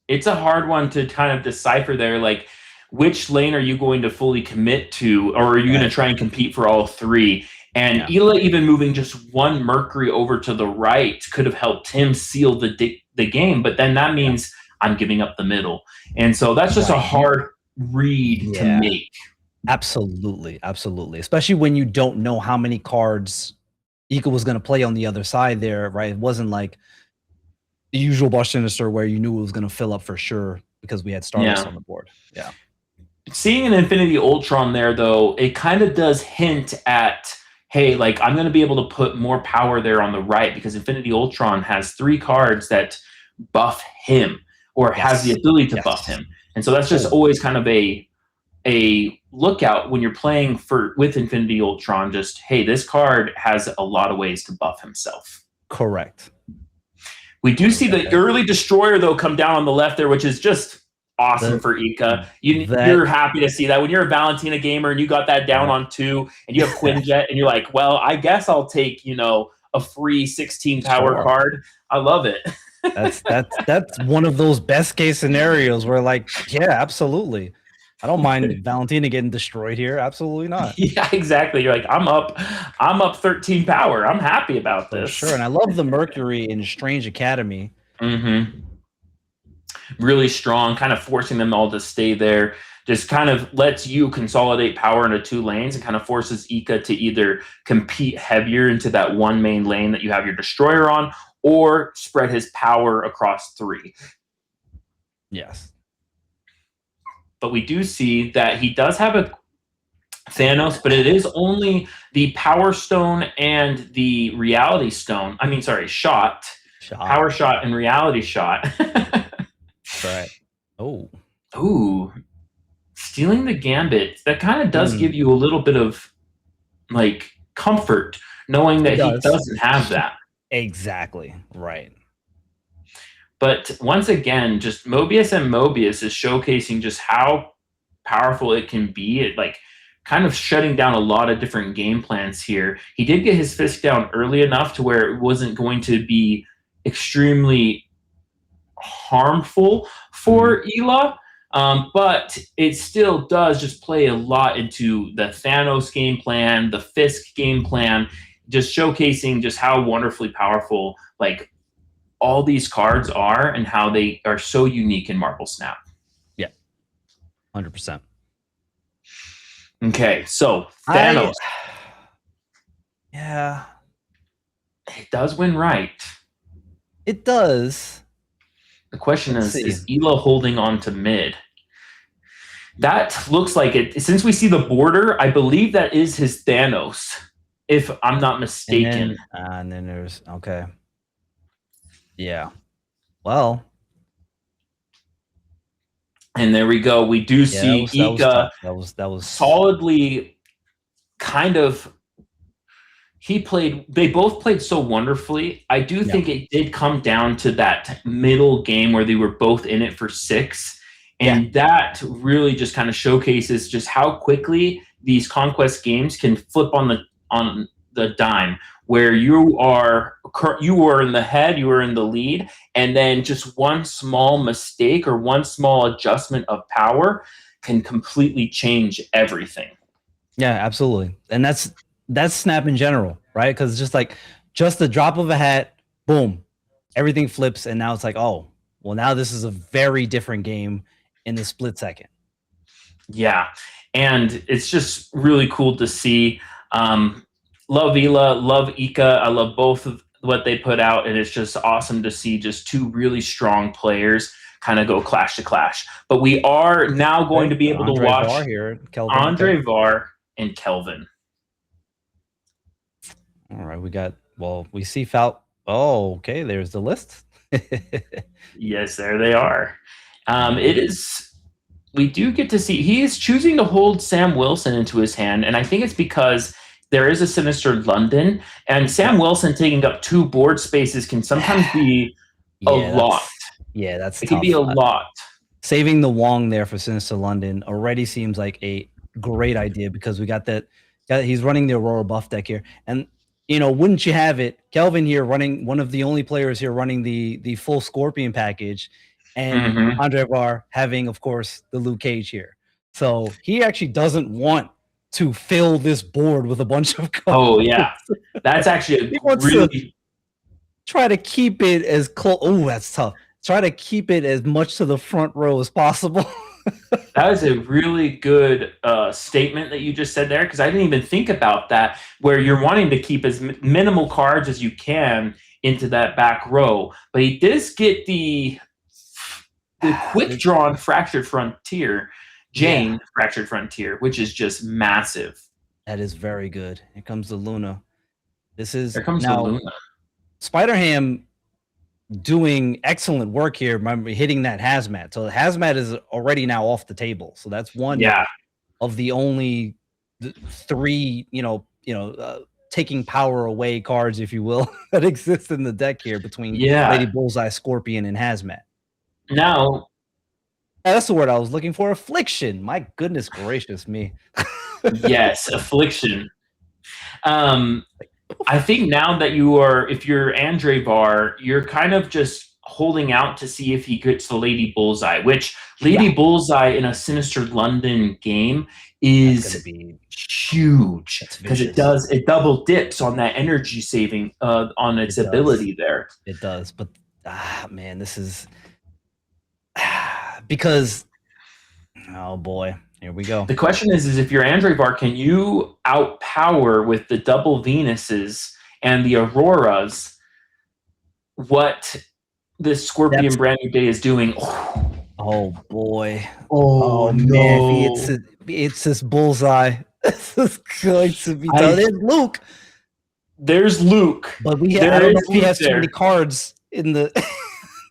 S9: It's a hard one to kind of decipher there, like which lane are you going to fully commit to, or are you going to try and compete for all 3? And Ela even moving just 1 Mercury over to the right could have helped him seal the game, but then that means I'm giving up the middle. And so that's just a hard read to make.
S8: Absolutely. Especially when you don't know how many cards Ika was going to play on the other side there, right? It wasn't like the usual Boss Sinister where you knew it was going to fill up for sure because we had Stardust on the board. Yeah.
S9: Seeing an Infinity Ultron there, though, it kind of does hint at, hey, like I'm going to be able to put more power there on the right, because Infinity Ultron has 3 cards that buff him or has the ability to buff him. And so that's just always kind of a lookout when you're playing with Infinity Ultron. Just, hey, this card has a lot of ways to buff himself.
S8: Correct.
S9: We do see the early Destroyer, though, come down on the left there, which is just awesome for Ika. You're happy to see that. When you're a Valentina gamer and you got that down on 2 and you have Quinjet and you're like, well, I guess I'll take, a free 16 power card. I love it.
S8: That's one of those best case scenarios where, like, yeah, absolutely. I don't mind Valentina getting destroyed here. Absolutely not.
S9: Yeah, exactly. You're like, I'm up 13 power. I'm happy about this.
S8: Sure. And I love the Mercury in Strange Academy.
S9: Really strong, kind of forcing them all to stay there. Just kind of lets you consolidate power into 2 lanes and kind of forces Ika to either compete heavier into that 1 main lane that you have your Destroyer on, or spread his power across 3.
S8: Yes.
S9: But we do see that he does have a Thanos, but it is only the Power Stone and the Reality Stone. I mean, sorry, shot. Power Shot and Reality Shot.
S8: Right.
S9: Ooh. Stealing the Gambit. That kind of does give you a little bit of, like, comfort, knowing that he doesn't have that.
S8: Exactly. Right.
S9: But once again, just Mobius and Mobius is showcasing just how powerful it can be. It like kind of shutting down a lot of different game plans here. He did get his Fisk down early enough to where it wasn't going to be extremely harmful for Ela, but it still does just play a lot into the Thanos game plan, the Fisk game plan, just showcasing just how wonderfully powerful like all these cards are and how they are so unique in MarvelSnap.
S8: Yeah. 100%.
S9: Okay, so Thanos.
S8: Yeah.
S9: It does win right.
S8: It does.
S9: The question is Ela holding on to mid? That looks like it. Since we see the border, I believe that is his Thanos, if I'm not mistaken.
S8: And then there's, okay. Yeah. Well,
S9: And there we go. We do see
S8: that was
S9: Ika
S8: tough. That was
S9: solidly kind of they both played so wonderfully. I do think it did come down to that middle game where they were both in it for 6. And that really just kind of showcases just how quickly these conquest games can flip on the dime, where you are in the head, you are in the lead, and then just one small mistake or one small adjustment of power can completely change everything.
S8: Yeah, absolutely. And that's Snap in general, right? Because just the drop of a hat, boom, everything flips, and now it's like, oh, well, now this is a very different game in the split second.
S9: Yeah, and it's just really cool to see. Love Ela, love Ika. I love both of what they put out, and it's just awesome to see just 2 really strong players kind of go clash to clash. But we are now going to be able to watch
S8: Var here, Kelvin.
S9: Andre Var and Kelvin.
S8: All right, we see Fal. Oh, okay, there's the list.
S9: Yes, there they are. We do get to see he is choosing to hold Sam Wilson into his hand, and I think it's because there is a Sinister London, and Sam Wilson taking up 2 board spaces can sometimes be a lot.
S8: Yeah, it
S9: can be a lot.
S8: Saving the Wong there for Sinister London already seems like a great idea, because we got that. He's running the Aurora buff deck here, and wouldn't you have it, Kelvin here running, one of the only players here running the full Scorpion package, and Andre Var having, of course, the Luke Cage here. So he actually doesn't want to fill this board with a bunch of cards.
S9: Oh yeah, that's actually really
S8: try to keep it as close. Oh, that's tough. Try to keep it as much to the front row as possible.
S9: That is a really good statement that you just said there, because I didn't even think about that, where you're wanting to keep as minimal cards as you can into that back row. But he does get the quick drawn Fractured Frontier, Fractured Frontier, which is just massive.
S8: That is very good. Here comes the Luna.
S9: Here comes the Luna.
S8: Spider-Ham doing excellent work here. Remember, hitting that Hazmat. So the Hazmat is already now off the table. So that's one of the only 3, taking power away cards, if you will, that exist in the deck here between Lady Bullseye, Scorpion, and Hazmat.
S9: Now,
S8: that's the word I was looking for. Affliction. My goodness gracious me.
S9: Yes, Affliction. I think now that if you're Andre Var, you're kind of just holding out to see if he gets the Lady Bullseye, which Lady Bullseye in a Sinister London game is huge, because it double dips on that energy saving on its ability there.
S8: It does, but man, this is because oh boy. Here we go.
S9: The question is if you're Andre Var, can you outpower with the double Venuses and the Auroras what this Scorpion Brand New Day is doing?
S8: Oh boy.
S9: Oh no.
S8: Man, it's this Bullseye. This is going to be done. There's Luke.
S9: There's Luke.
S8: But I don't know if he has too many cards in the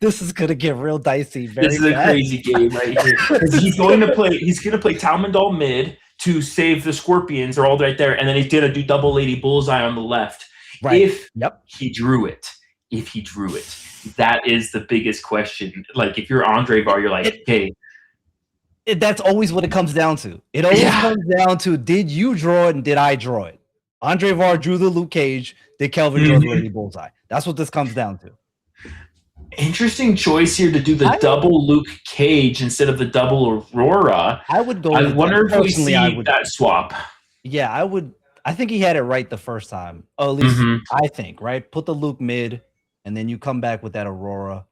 S8: this is gonna get real dicey.
S9: This is a crazy game right here. He's going to play Talmudal mid to save the Scorpions. They're all right there, and then he's gonna do double Lady Bullseye on the left.
S8: Right.
S9: If he drew it, that is the biggest question. Like if you're Andre Var, you're like, okay.
S8: That's always what it comes down to. It always comes down to, did you draw it and did I draw it? Andre Var drew the Luke Cage. Did Kelvin draw the Lady Bullseye? That's what this comes down to.
S9: Interesting choice here to do the double Luke Cage instead of the double Aurora.
S8: I would go.
S9: I wonder if we see that swap.
S8: Yeah, I would. I think he had it right the first time. Oh, at least I think, right? Put the Luke mid, and then you come back with that Aurora.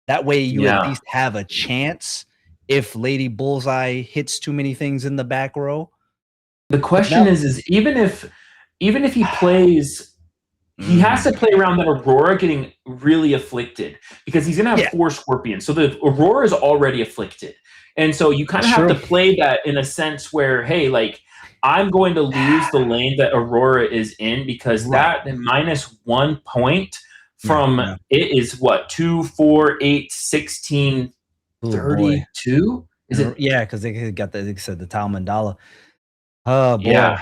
S8: That way you at least have a chance if Lady Bullseye hits too many things in the back row.
S9: The question is even if he plays, he has to play around that Aurora getting really afflicted, because he's going to have 4 Scorpions. So the Aurora is already afflicted. And so you kind of have to play that in a sense where, hey, like, I'm going to lose the lane that Aurora is in, because that -1 point from it is what, 2, 4, 8, 16
S8: Oh, boy.
S9: 32? Is it?
S8: Yeah, because they got the, like I said, the Tal Mandala. Oh boy.
S9: Yeah.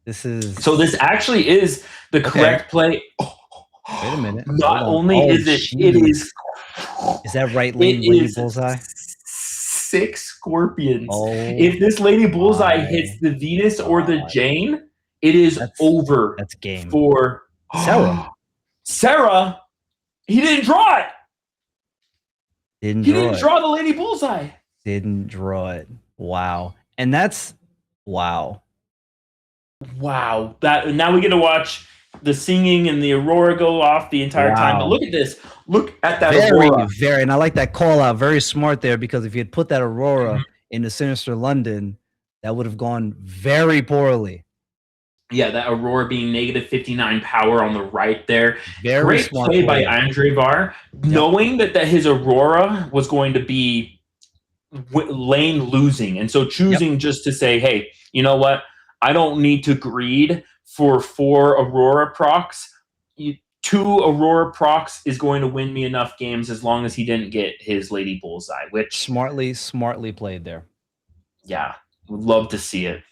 S8: This is
S9: So this actually is the correct play.
S8: Wait a minute.
S9: Not
S8: Hold on.
S9: only is it, it is.
S8: Is that right,
S9: It
S8: Lady
S9: is
S8: Bullseye?
S9: 6 scorpions.
S8: Oh,
S9: If this Lady Bullseye
S8: my
S9: hits the Venus or the
S8: God.
S9: Jane, it is over.
S8: That's game.
S9: For
S8: Sarah.
S9: Sarah, he didn't draw it.
S8: He
S9: Didn't draw the Lady Bullseye.
S8: Didn't draw it. Wow. And that's wow.
S9: Wow. That now we get to watch the singing and the Aurora go off the entire time. But
S8: Wow.
S9: look at this. Look at that
S8: Very,
S9: Aurora.
S8: very, and I like that call out. Very smart there, because if you had put that Aurora into Sinister London, that would have gone very poorly.
S9: Yeah, that Aurora being negative 59 power on the right there.
S8: Very
S9: Great
S8: smart
S9: play by
S8: play.
S9: Andrevar, knowing that his Aurora was going to be lane losing. And so choosing just to say, hey, you know what? I don't need to greed for 4 Aurora procs. 2 Aurora procs is going to win me enough games as long as he didn't get his Lady Bullseye, which
S8: Smartly played there.
S9: yeah, would love to see it.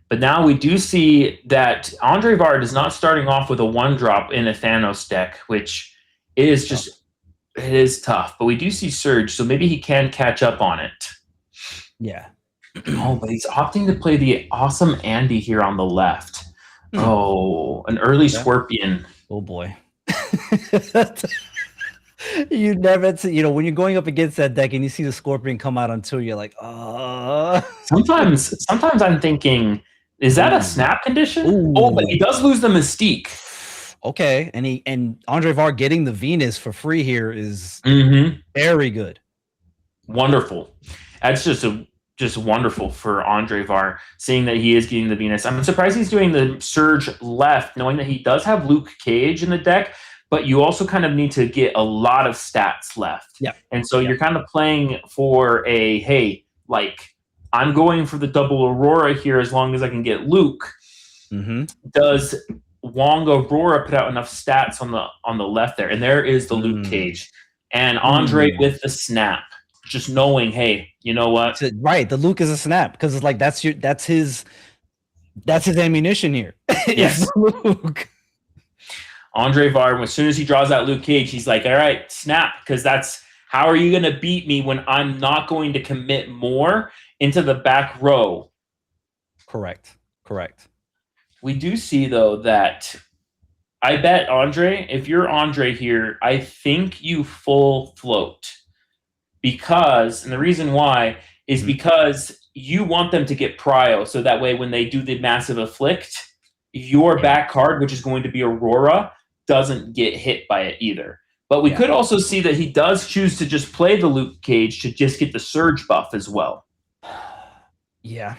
S9: But now we do see that Andre Vard is not starting off with a 1-drop in a Thanos deck, which is just, it is tough. But we do see Surge, so maybe he can catch up on it.
S8: Yeah.
S9: Oh, but he's opting to play the awesome Andy here on the left. Oh, an early Scorpion.
S8: Oh boy. You never see, when you're going up against that deck and you see the Scorpion come out on 2, you're like,
S9: Sometimes I'm thinking, is that a snap condition?
S8: Ooh.
S9: Oh, but he does lose the Mystique.
S8: Okay, and Andre Var getting the Venus for free here is very good.
S9: Wonderful. That's just wonderful for Andre Var, seeing that he is getting the Venus. I'm surprised he's doing the Surge left, knowing that he does have Luke Cage in the deck, but you also kind of need to get a lot of stats left.
S8: Yeah.
S9: And so you're kind of playing for a, hey, like, I'm going for the double Aurora here as long as I can get Luke. Does Wong Aurora put out enough stats on the left there? And there is the Luke Cage. And Andre with the snap. Just knowing, hey, you know what?
S8: Right, the Luke is a snap, because it's like that's his ammunition here.
S9: Yes.
S8: Luke.
S9: Andre Vard, as soon as he draws out Luke Cage, he's like, all right, snap, because that's how are you going to beat me when I'm not going to commit more into the back row?
S8: Correct.
S9: We do see, though, that I bet Andre, if you're Andre here, I think you full float. Because, and the reason why is because you want them to get prio, so that way when they do the massive afflict, your back card, which is going to be Aurora, doesn't get hit by it either. But we could also see that he does choose to just play the Luke Cage to just get the Surge buff as well.
S8: Yeah.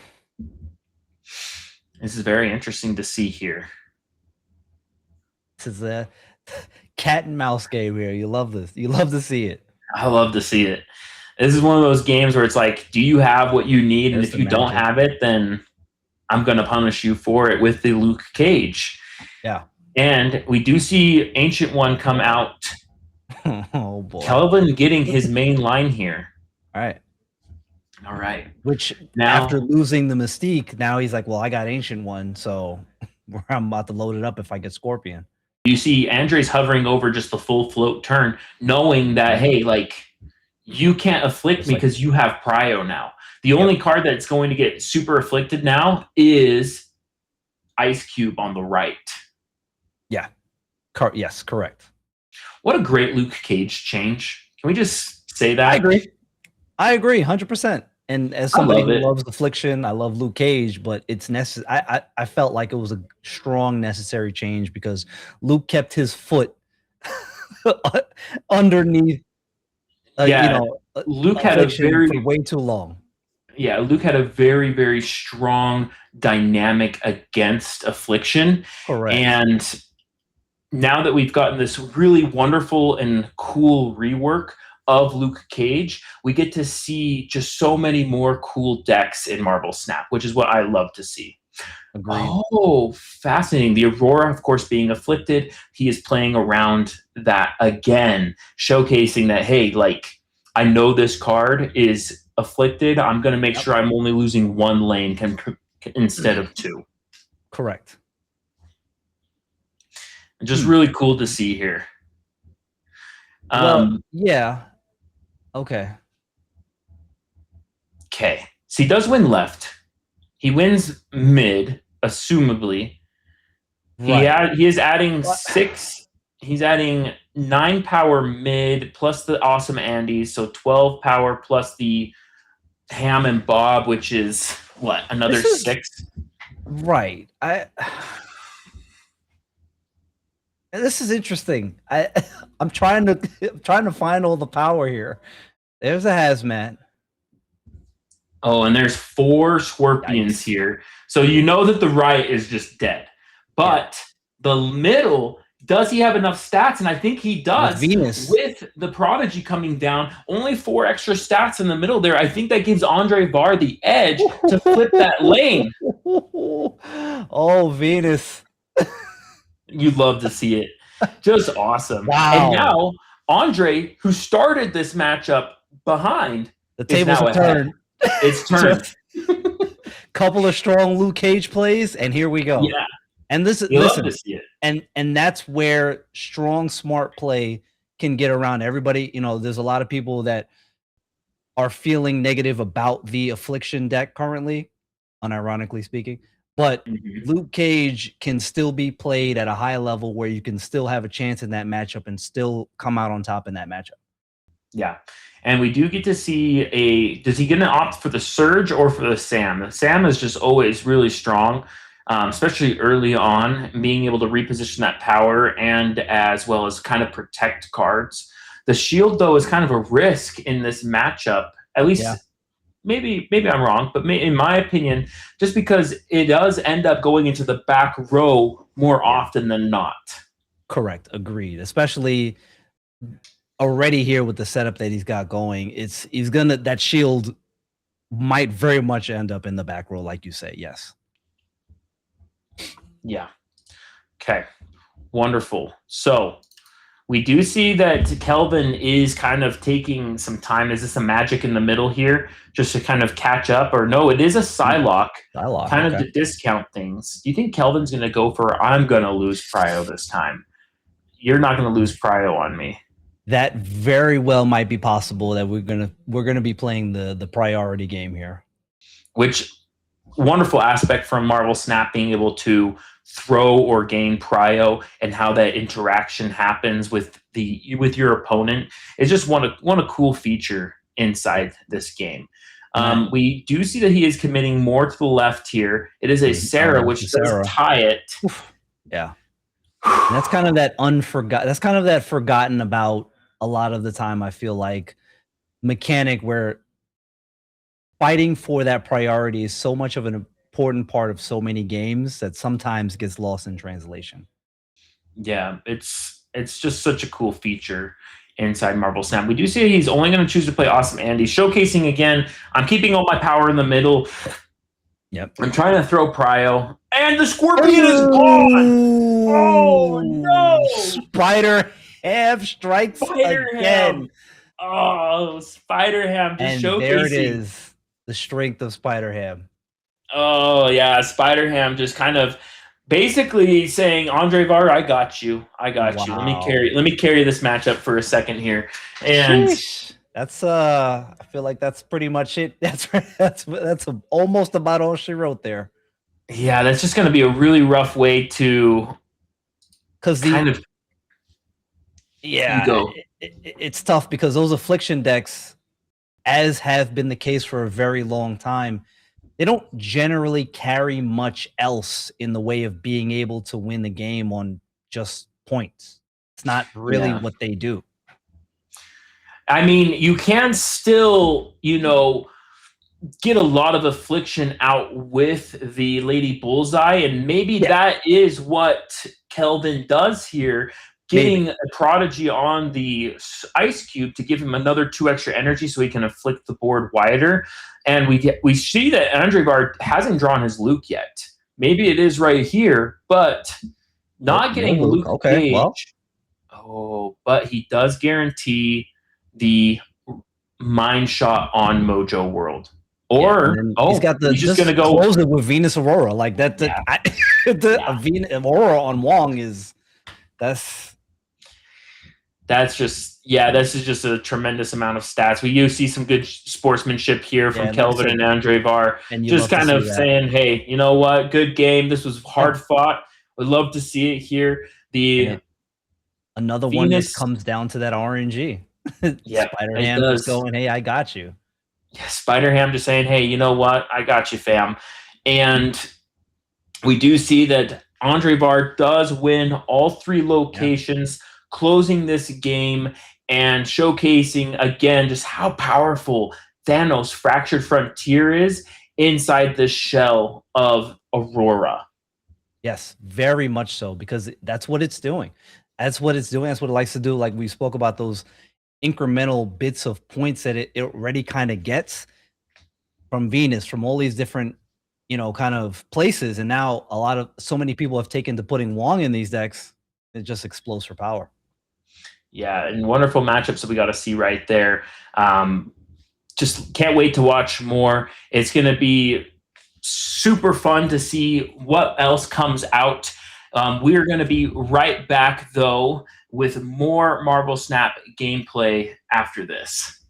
S9: This is very interesting to see here.
S8: This is a cat and mouse game here. You love this. You love to see it.
S9: I love to see it. This is one of those games where it's like, do you have what you need? And if you don't have it, then I'm going to punish you for it with the Luke Cage.
S8: Yeah.
S9: And we do see Ancient One come out.
S8: Oh, boy.
S9: Kelvin getting his main line here.
S8: All right. Which,
S9: now,
S8: after losing the Mystique, now he's like, well, I got Ancient One, so I'm about to load it up if I get Scorpion.
S9: You see Andre's hovering over just the full float turn, knowing that, hey, like, you can't afflict me because you have prio now. The only card that's going to get super afflicted now is Ice Cube on the right.
S8: Yeah. Yes, correct.
S9: What a great Luke Cage change. Can we just say that?
S8: I agree 100%. And as somebody who loves Affliction, I love Luke Cage, but it's necessary. I felt like it was a strong necessary change because Luke kept his foot underneath.
S9: Luke had a very
S8: for way too long.
S9: Yeah, Luke had a very, very strong dynamic against Affliction.
S8: Correct.
S9: And now that we've gotten this really wonderful and cool rework of Luke Cage, we get to see just so many more cool decks in MarvelSnap, which is what I love to see.
S8: Agreed.
S9: Oh, fascinating. The Aurora, of course, being afflicted, he is playing around that again, showcasing that, hey, like, I know this card is afflicted. I'm going to make sure I'm only losing one lane instead of two.
S8: Correct.
S9: Just really cool to see here.
S8: Well, yeah. Okay.
S9: Okay. So he does win left. He wins mid, assumably.
S8: Right.
S9: He is adding 6. He's adding 9 power mid plus the awesome Andes, so 12 power plus the Ham and Bob, which is what, another 6?
S8: Right. This is interesting. I'm trying to find all the power here. There's a hazmat.
S9: Oh, and there's 4 Scorpions here. So you know that the right is just dead. But the middle, does he have enough stats? And I think he does.
S8: Venus.
S9: With the Prodigy coming down, only 4 extra stats in the middle there. I think that gives Andre Var the edge to flip that lane.
S8: Oh, Venus.
S9: You love to see it. Just awesome.
S8: Wow.
S9: And now, Andre, who started this matchup behind,
S8: The tables
S9: now
S8: are turned.
S9: It's turned.
S8: Couple of strong Luke Cage plays, and here we go.
S9: Yeah.
S8: And this is
S9: You
S8: listen,
S9: love to see it.
S8: and that's where strong, smart play can get around everybody. You know, there's a lot of people that are feeling negative about the Affliction deck currently, unironically speaking. But Luke Cage can still be played at a high level where you can still have a chance in that matchup and still come out on top in that matchup.
S9: Yeah. And we do get to see does he get an opt for the Surge or for the Sam? The Sam is just always really strong, especially early on, being able to reposition that power and as well as kind of protect cards. The Shield, though, is kind of a risk in this matchup, at least. Yeah. Maybe I'm wrong, but in my opinion, just because it does end up going into the back row more often than not.
S8: Correct. Agreed. Especially already here with the setup that he's got going, that shield might very much end up in the back row, like you say. Yes.
S9: Yeah. Okay. Wonderful. So we do see that Kelvin is kind of taking some time. Is this a magic in the middle here just to kind of catch up? Or no, it is a Psylocke, kind of to discount things. Do you think Kelvin's going to go for, I'm going to lose Prio this time? You're not going to lose Prio on me.
S8: That very well might be possible that we're gonna be playing the priority game here.
S9: Which wonderful aspect from MarvelSnap being able to throw or gain Prio and how that interaction happens with your opponent is just one a cool feature inside this game. We do see that he is committing more to the left here. It is a Sarah, which does tie it.
S8: Yeah. And that's kind of that forgotten about a lot of the time, I feel like, mechanic where fighting for that priority is so much of an important part of so many games that sometimes gets lost in translation.
S9: Yeah, it's just such a cool feature inside MarvelSnap. We do see he's only going to choose to play Awesome Andy, showcasing again, I'm keeping all my power in the middle.
S8: Yep.
S9: I'm trying to throw Prio. And the Scorpion is gone! Oh, no!
S8: Spider Ham strikes again.
S9: Oh, Spider Ham just showcasing.
S8: There it is. The strength of Spider Ham.
S9: Oh, yeah. Spider Ham just kind of basically saying, Andre Var, I got you. I got you. Let me carry this matchup for a second here. And
S8: that's I feel like that's pretty much it. That's almost about all she wrote there.
S9: Yeah, that's just going to be a really rough way to
S8: it's tough because those Affliction decks, as have been the case for a very long time, they don't generally carry much else in the way of being able to win the game on just points. It's not really what they do.
S9: I mean, you can still, get a lot of Affliction out with the Lady Bullseye, and maybe that is what Kelvin does here, getting a Prodigy on the Ice Cube to give him another 2 extra energy so he can afflict the board wider. And we see that Andre Var hasn't drawn his Luke yet. maybe it is right here, but not
S10: No
S9: getting
S10: Luke.
S9: Luke
S10: Okay,
S9: Cage.
S10: well.
S9: Oh, but he does guarantee the mine shot on Mojo World. Or
S10: he's got the
S9: he's just gonna go
S10: close it with Venus Aurora. Like that, Venus Aurora on Wong that's
S9: this is just a tremendous amount of stats. We do see some good sportsmanship here from Kelvin and Andre Var.
S10: and
S9: Just kind of saying, hey, you know what? Good game. This was hard fought. Would love to see it here.
S10: Another one that comes down to that RNG.
S9: Yeah,
S10: Spider Ham just going, hey, I got you.
S9: Yeah, Spider Ham just saying, hey, you know what? I got you, fam. And we do see that Andre Var does win all 3 locations, closing this game and showcasing again just how powerful Thanos' Fractured Frontier is inside the shell of Aurora.
S8: Yes, very much so, because that's what it's doing. That's what it's doing. That's what it likes to do. Like we spoke about those incremental bits of points that it already kind of gets from Venus, from all these different, kind of places. And now so many people have taken to putting Wong in these decks. It just explodes for power.
S9: Yeah, and wonderful matchups that we got to see right there. Just can't wait to watch more. It's going to be super fun to see what else comes out. We are going to be right back, though, with more MarvelSnap gameplay after this.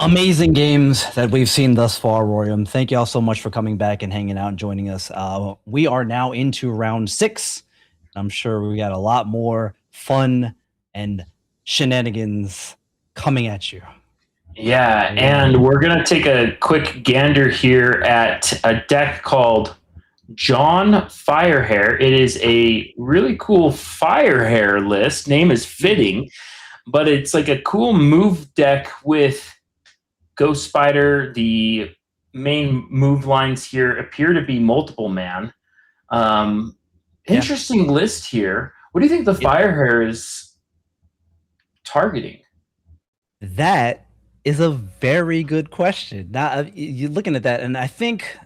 S10: Amazing games that we've seen thus far, Royum. Thank you all so much for coming back and hanging out and joining us. We are now into round 6. I'm sure we got a lot more fun and shenanigans coming at you.
S9: Yeah, and we're going to take a quick gander here at a deck called John Firehair. It is a really cool Firehair list. Name is fitting, but it's like a cool move deck with Ghost Spider. The main move lines here appear to be multiple man. Interesting list here. What do you think the Firehair is targeting?
S10: That is a very good question. Now you're looking at that, and I think,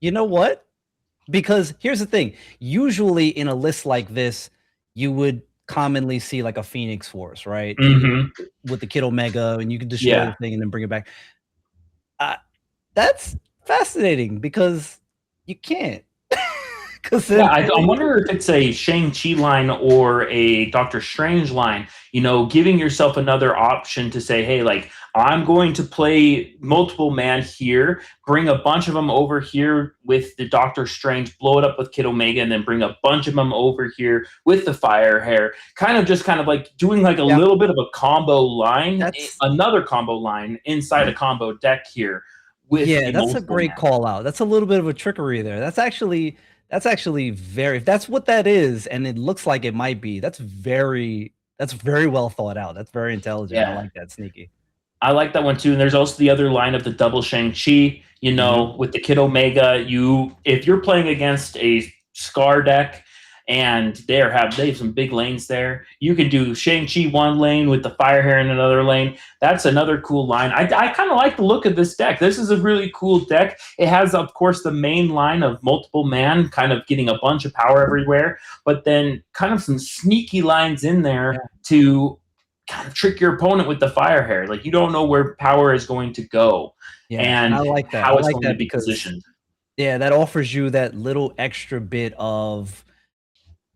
S10: you know what? Because here's the thing. Usually in a list like this, you would commonly see like a Phoenix Force, right? With the Kid Omega, and you can destroy the thing and then bring it back. That's fascinating because you can't.
S9: I wonder if it's a Shang-Chi line or a Doctor Strange line, giving yourself another option to say, hey, like, I'm going to play multiple man here, bring a bunch of them over here with the Doctor Strange, blow it up with Kid Omega, and then bring a bunch of them over here with the Firehair. Kind of like doing like a little bit of a combo line, another combo line inside a combo deck here.
S10: That's a great call out. That's a little bit of a trickery there. That's actually very, if that's what that is, and it looks like it might be, that's very well thought out. That's very intelligent. I like that. Sneaky.
S9: I like that one too. And there's also the other line of the double Shang-Chi, with the Kid Omega. If you're playing against a Scar deck and they have some big lanes there, you can do Shang-Chi one lane with the Firehair in another lane. That's another cool line. I kind of like the look of this deck. This is a really cool deck. It has, of course, the main line of multiple man, kind of getting a bunch of power everywhere, but then kind of some sneaky lines in there to kind of trick your opponent with the Firehair. Like, you don't know where power is going to go and
S10: I like that.
S9: how it's going to be positioned.
S10: Yeah, that offers you that little extra bit of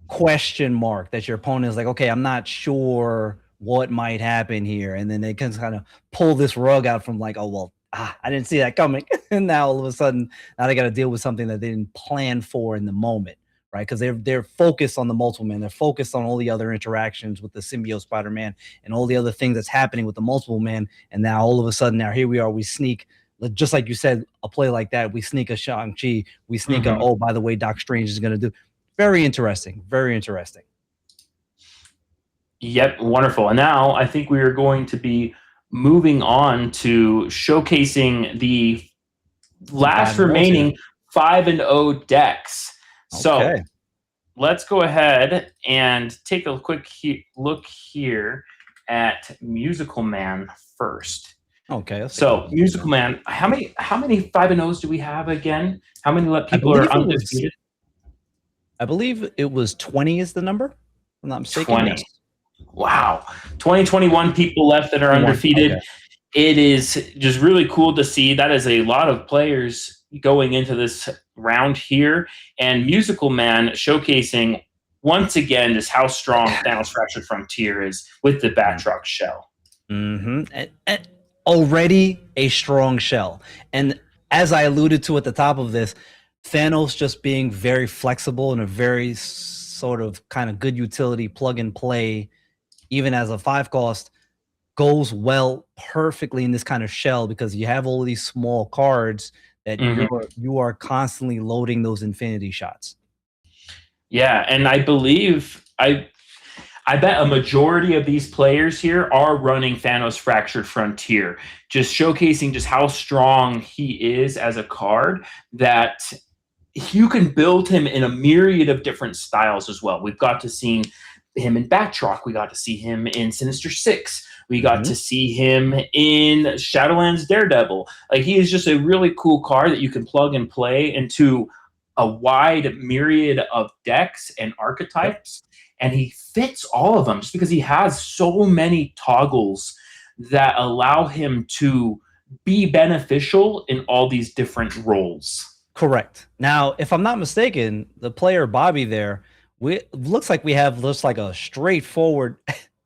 S10: question mark that your opponent is like, okay, I'm not sure what might happen here, and then they can kind of pull this rug out from like, oh well, I didn't see that coming, and now all of a sudden now they got to deal with something that they didn't plan for in the moment, right? Because they're focused on the multiple man, they're focused on all the other interactions with the symbiote Spider-Man and all the other things that's happening with the multiple man, and now all of a sudden now here we are, we sneak, just like you said, a play like that, we sneak a Shang-Chi, we sneak a, oh by the way, Doc Strange is going to do. Very interesting. Very interesting.
S9: Yep, wonderful. And now I think we are going to be moving on to showcasing the last remaining 5-0 decks. So let's go ahead and take a quick look here at Musical Man first.
S10: Okay.
S9: So Musical Man, how many 5-0s do we have again? How many people are undefeated?
S10: I believe it was 20 is the number, if I'm not mistaken.
S9: 20. Yes. Wow. 2021 people left that are undefeated. Okay. It is just really cool to see. That is a lot of players going into this round here. And Musical Man showcasing once again just how strong Thanos Fractured Frontier is with the Batroc shell.
S10: And already a strong shell. And as I alluded to at the top of this, Thanos just being very flexible and a very sort of kind of good utility plug and play, even as a 5 cost, goes well perfectly in this kind of shell because you have all of these small cards that you are constantly loading those infinity shots.
S9: Yeah, and I believe I bet a majority of these players here are running Thanos Fractured Frontier, just showcasing just how strong he is as a card, that you can build him in a myriad of different styles as well. We've got to see him in Batroc. We got to see him in Sinister Six. We got to see him in Shadowlands Daredevil. Like, he is just a really cool card that you can plug and play into a wide myriad of decks and archetypes. And he fits all of them just because he has so many toggles that allow him to be beneficial in all these different roles.
S10: Correct. Now, if I'm not mistaken, the player Bobby there, looks like we have just like a straightforward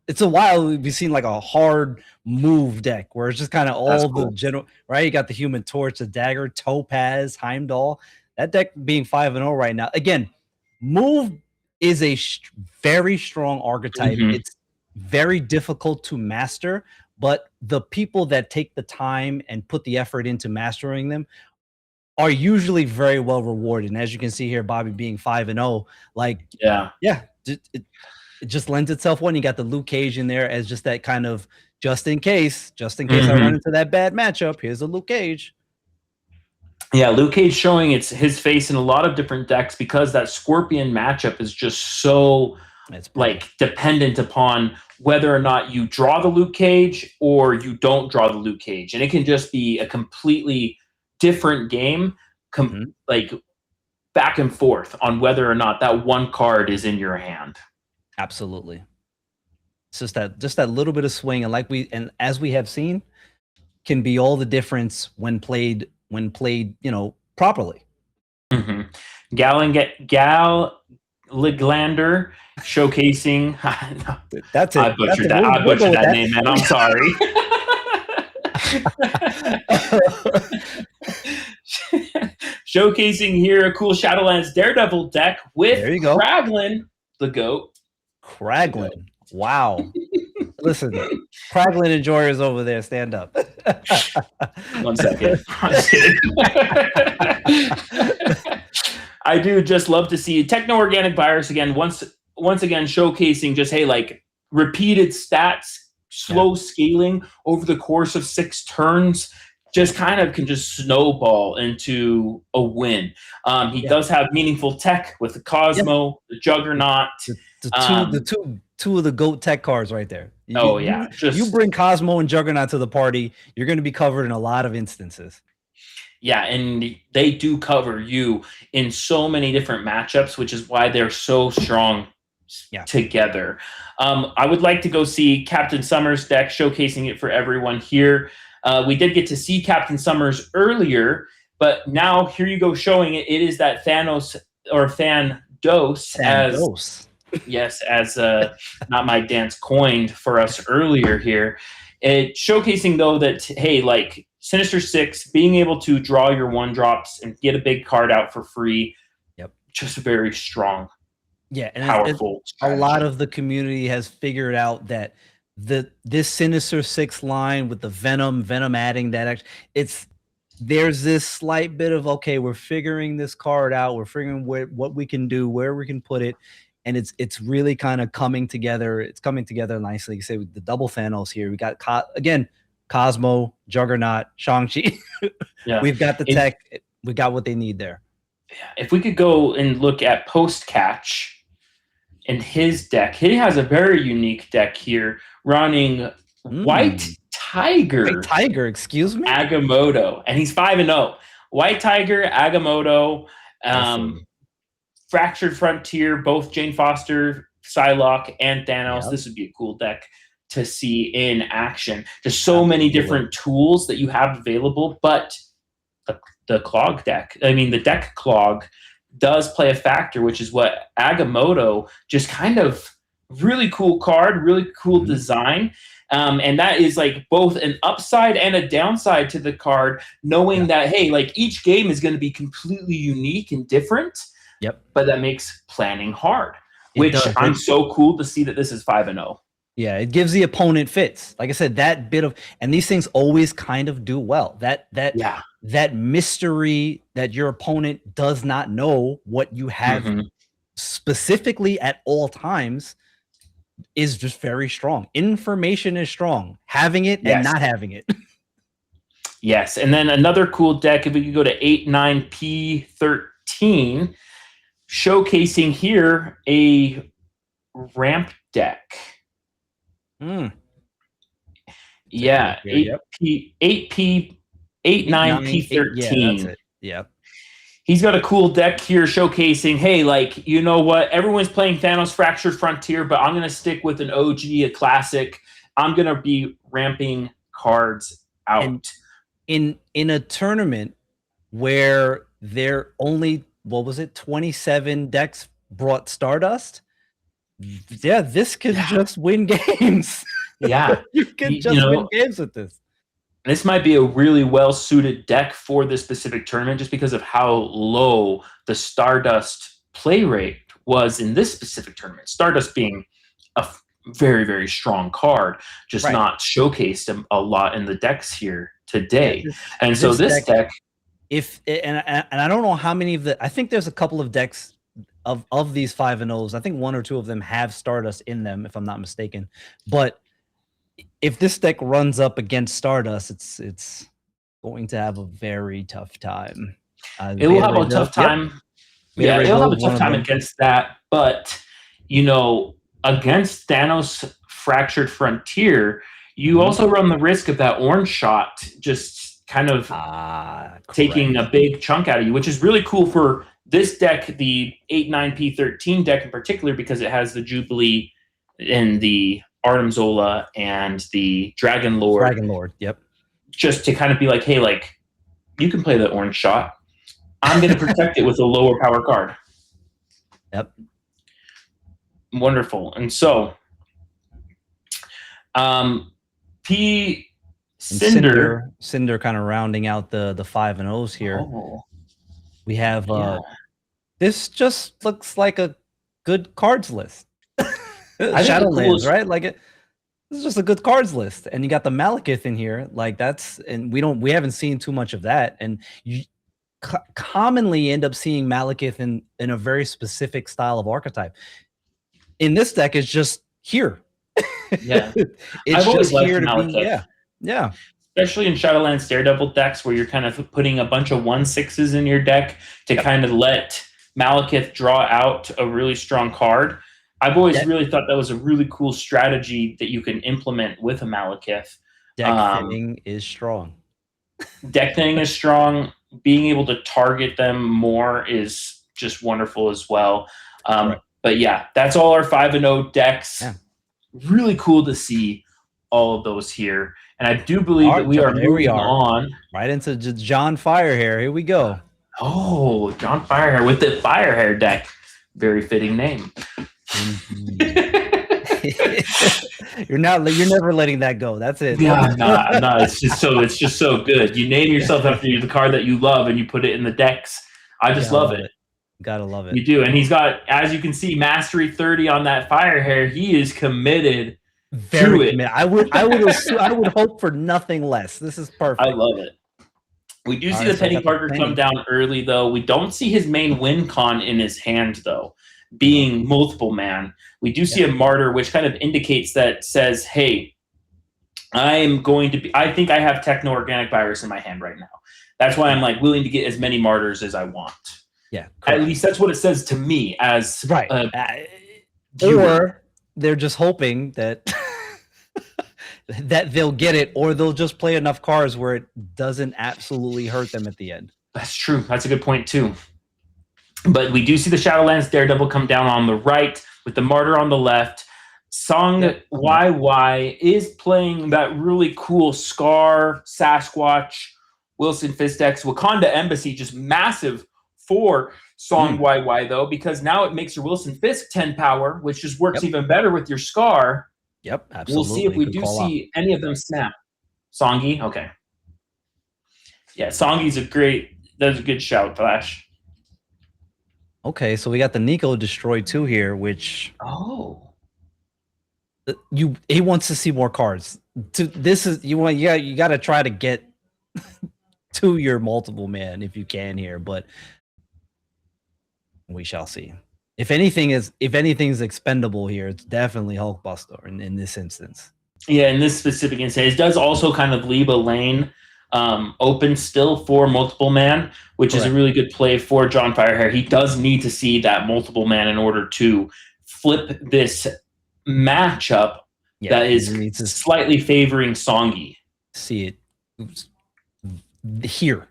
S10: it's a while we've seen like a hard move deck where it's just kind of all the general, right? You got the Human Torch, the Dagger, Topaz, Heimdall. That deck being 5-0 right now. Again, move is a very strong archetype. It's very difficult to master, but the people that take the time and put the effort into mastering them are usually very well rewarded. And as you can see here, Bobby being 5-0, like it just lends itself one. You got the Luke Cage in there as just that kind of just in case I run into that bad matchup. Here's a Luke Cage.
S9: Yeah, Luke Cage showing his face in a lot of different decks because that Scorpion matchup is just so like dependent upon whether or not you draw the Luke Cage or you don't draw the Luke Cage, and it can just be a completely different game, like back and forth on whether or not that one card is in your hand.
S10: Absolutely. It's just that little bit of swing, and as we have seen, can be all the difference when played, properly.
S9: Gal Liglander showcasing.
S10: That's it.
S9: I butchered that. I butchered that name, man. I'm sorry. Showcasing here a cool Shadowlands Daredevil deck with Kraglin, the GOAT.
S10: Kraglin. Wow. Listen, Kraglin enjoyers over there, stand up.
S9: 1 second. I do just love to see Techno-Organic Virus again, once again showcasing just, hey, like repeated stats, slow scaling over the course of 6 turns, just kind of can just snowball into a win. He does have meaningful tech with the Cosmo, the Juggernaut.
S10: The two of the GOAT tech cards right there. You bring Cosmo and Juggernaut to the party, you're going to be covered in a lot of instances.
S9: Yeah, and they do cover you in so many different matchups, which is why they're so strong together. I would like to go see Captain Summers' deck, showcasing it for everyone here. We did get to see Captain Summers earlier, but now here you go showing it. It is that Thanos or Thandos as Not My Dance coined for us earlier here. It showcasing though that, hey, like Sinister Six, being able to draw your 1-drops and get a big card out for free, just very strong.
S10: Yeah, and
S9: powerful.
S10: A lot of the community has figured out that this Sinister Six line with the Venom adding that there's this slight bit of, okay, we're figuring this card out, we're figuring what we can do, where we can put it, and it's really kind of coming together. It's coming together nicely. You say with the double Thanos here, we got Cosmo, Juggernaut, Shang-Chi. We've got the tech. We got what they need there.
S9: If we could go and look at Post-Catch in his deck, he has a very unique deck here, running White Tiger.
S10: White Tiger, excuse me?
S9: Agamotto. And he's 5-0. White Tiger, Agamotto, Fractured Frontier, both Jane Foster, Psylocke, and Thanos. This would be a cool deck to see in action. Just so many different tools that you have available, but the clog deck, the deck clog does play a factor, which is what Agamotto, just kind of really cool card, really cool design. And that is like both an upside and a downside to the card, knowing that, hey, like each game is going to be completely unique and different. But that makes planning hard, which I'm so cool to see that this is 5-0.
S10: Yeah, it gives the opponent fits. Like I said, that bit of, and these things always kind of do well. That mystery that your opponent does not know what you have specifically at all times is just very strong. Information is strong. Having it and not having it.
S9: Yes, and then another cool deck, if we could go to 89P13, showcasing here a ramp deck. Yeah, 89P13.
S10: Yeah, that's it. Yeah.
S9: He's got a cool deck here showcasing, hey, like, you know what? Everyone's playing Thanos Fractured Frontier, but I'm going to stick with an OG, a classic. I'm going to be ramping cards out.
S10: And in a tournament where there only, 27 decks brought Stardust, yeah, this could just win games.
S9: Yeah.
S10: You can just win games with this.
S9: This might be a really well-suited deck for this specific tournament just because of how low the Stardust play rate was in this specific tournament. Stardust being a very, very strong card, just not showcased a lot in the decks here today. And so this deck,
S10: and I don't know how many of I think there's a couple of decks of these 5-0s. I think 1 or 2 of them have Stardust in them, if I'm not mistaken. But if this deck runs up against Stardust, it's going to have a very tough time.
S9: It will have a tough time. Yeah, it'll have a tough time against that. But, against Thanos' Fractured Frontier, you also run the risk of that orange shot just kind of taking a big chunk out of you, which is really cool for this deck, the 8-9P13 deck in particular, because it has the Jubilee and the Artem Zola and the Dragon Lord.
S10: Yep.
S9: Just to kind of be like, hey, you can play the orange shot. I'm going to protect it with a lower power card.
S10: Yep.
S9: Wonderful. And so, Cinder
S10: kind of rounding out the 5-0s here. We have this just looks like a good cards list. Shadowlands, right? This is just a good cards list, and you got the Malekith in here. And we haven't seen too much of that, and you commonly end up seeing Malekith in a very specific style of archetype. In this deck, it's just here.
S9: Yeah,
S10: it's just here to
S9: Malekith.
S10: be. Yeah.
S9: Especially in Shadowlands Daredevil decks where you're kind of putting a bunch of 1/6s in your deck to kind of let Malekith draw out a really strong card. I've always really thought that was a really cool strategy that you can implement with a Malekith.
S10: Deck thinning is strong.
S9: Deck thinning is strong. Being able to target them more is just wonderful as well. But yeah, that's all our 5-0 decks. Yeah. Really cool to see all of those here. And I do believe that we are moving on.
S10: Right into John Firehair. Here we go.
S9: Oh, John Firehair with the Firehair deck. Very fitting name.
S10: You're never letting that go. That's it.
S9: Yeah, no, it's just so good. You name yourself after the card that you love and you put it in the decks. I just love it.
S10: Gotta love it.
S9: You do. And he's got, as you can see, Mastery 30 on that Firehair. He is committed.
S10: Very committed. I would hope for nothing less. This is perfect.
S9: I love it. We do see the Penny Parker come down early, though. We don't see his main win con in his hand, though, being multiple man. We do see a Martyr, which kind of indicates that says, hey, I think I have Techno-Organic Virus in my hand right now. That's why I'm willing to get as many Martyrs as I want.
S10: Yeah.
S9: Correct. At least that's what it says to me as
S10: or they're just hoping that that they'll get it, or they'll just play enough cards where it doesn't absolutely hurt them at the end.
S9: That's true. That's a good point too. But we do see the Shadowlands Daredevil come down on the right with the Martyr on the left. Song YY is playing that really cool Scar, Sasquatch, Wilson Fistex, Wakanda Embassy, just massive for Song YY, though, because now it makes your Wilson Fisk 10 power, which just works even better with your Scar.
S10: Yep, absolutely.
S9: We'll see if we do see any of them snap. Songy? Okay. Yeah, Songy's that's a good shout, Flash.
S10: Okay, so we got the Nico Destroy 2 here, which... he wants to see more cards. You got to try to get to your multiple man if you can here, but we shall see. If anything's expendable here, it's definitely Hulkbuster in this instance.
S9: Yeah, in this specific instance, it does also kind of leave a lane open still for multiple man, which is a really good play for John Firehair. He does need to see that multiple man in order to flip this matchup that is slightly favoring Songy.
S10: See it here.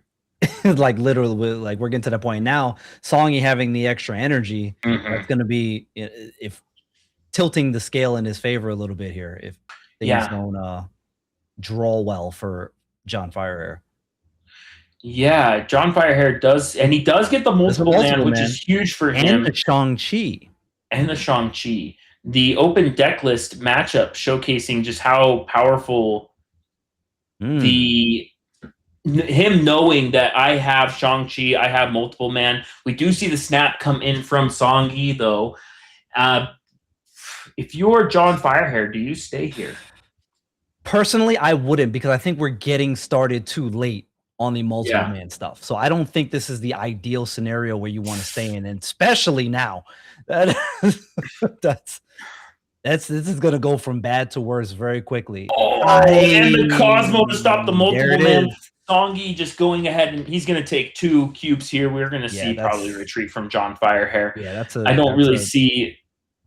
S10: Literally, we're getting to that point now. Songy having the extra energy, that's going to be if tilting the scale in his favor a little bit here. If things don't draw well for John Firehair.
S9: Yeah, John Firehair does, and he does get the multiple man, which is huge for him.
S10: And the Shang-Chi.
S9: And the Shang-Chi. the open deck list matchup showcasing just how powerful him knowing that I have Shang-Chi, I have multiple man. We do see the snap come in from Song-Yi, though. If you're John Firehair, do you stay here?
S10: Personally, I wouldn't, because I think we're getting started too late on the multiple man stuff. So I don't think this is the ideal scenario where you want to stay in, and especially now. This is gonna go from bad to worse very quickly.
S9: And the Cosmo to stop the multiple man. Song-Yi just going ahead, and he's gonna take 2 cubes here. We're gonna see probably a retreat from John Firehair.
S10: Yeah,
S9: I don't really see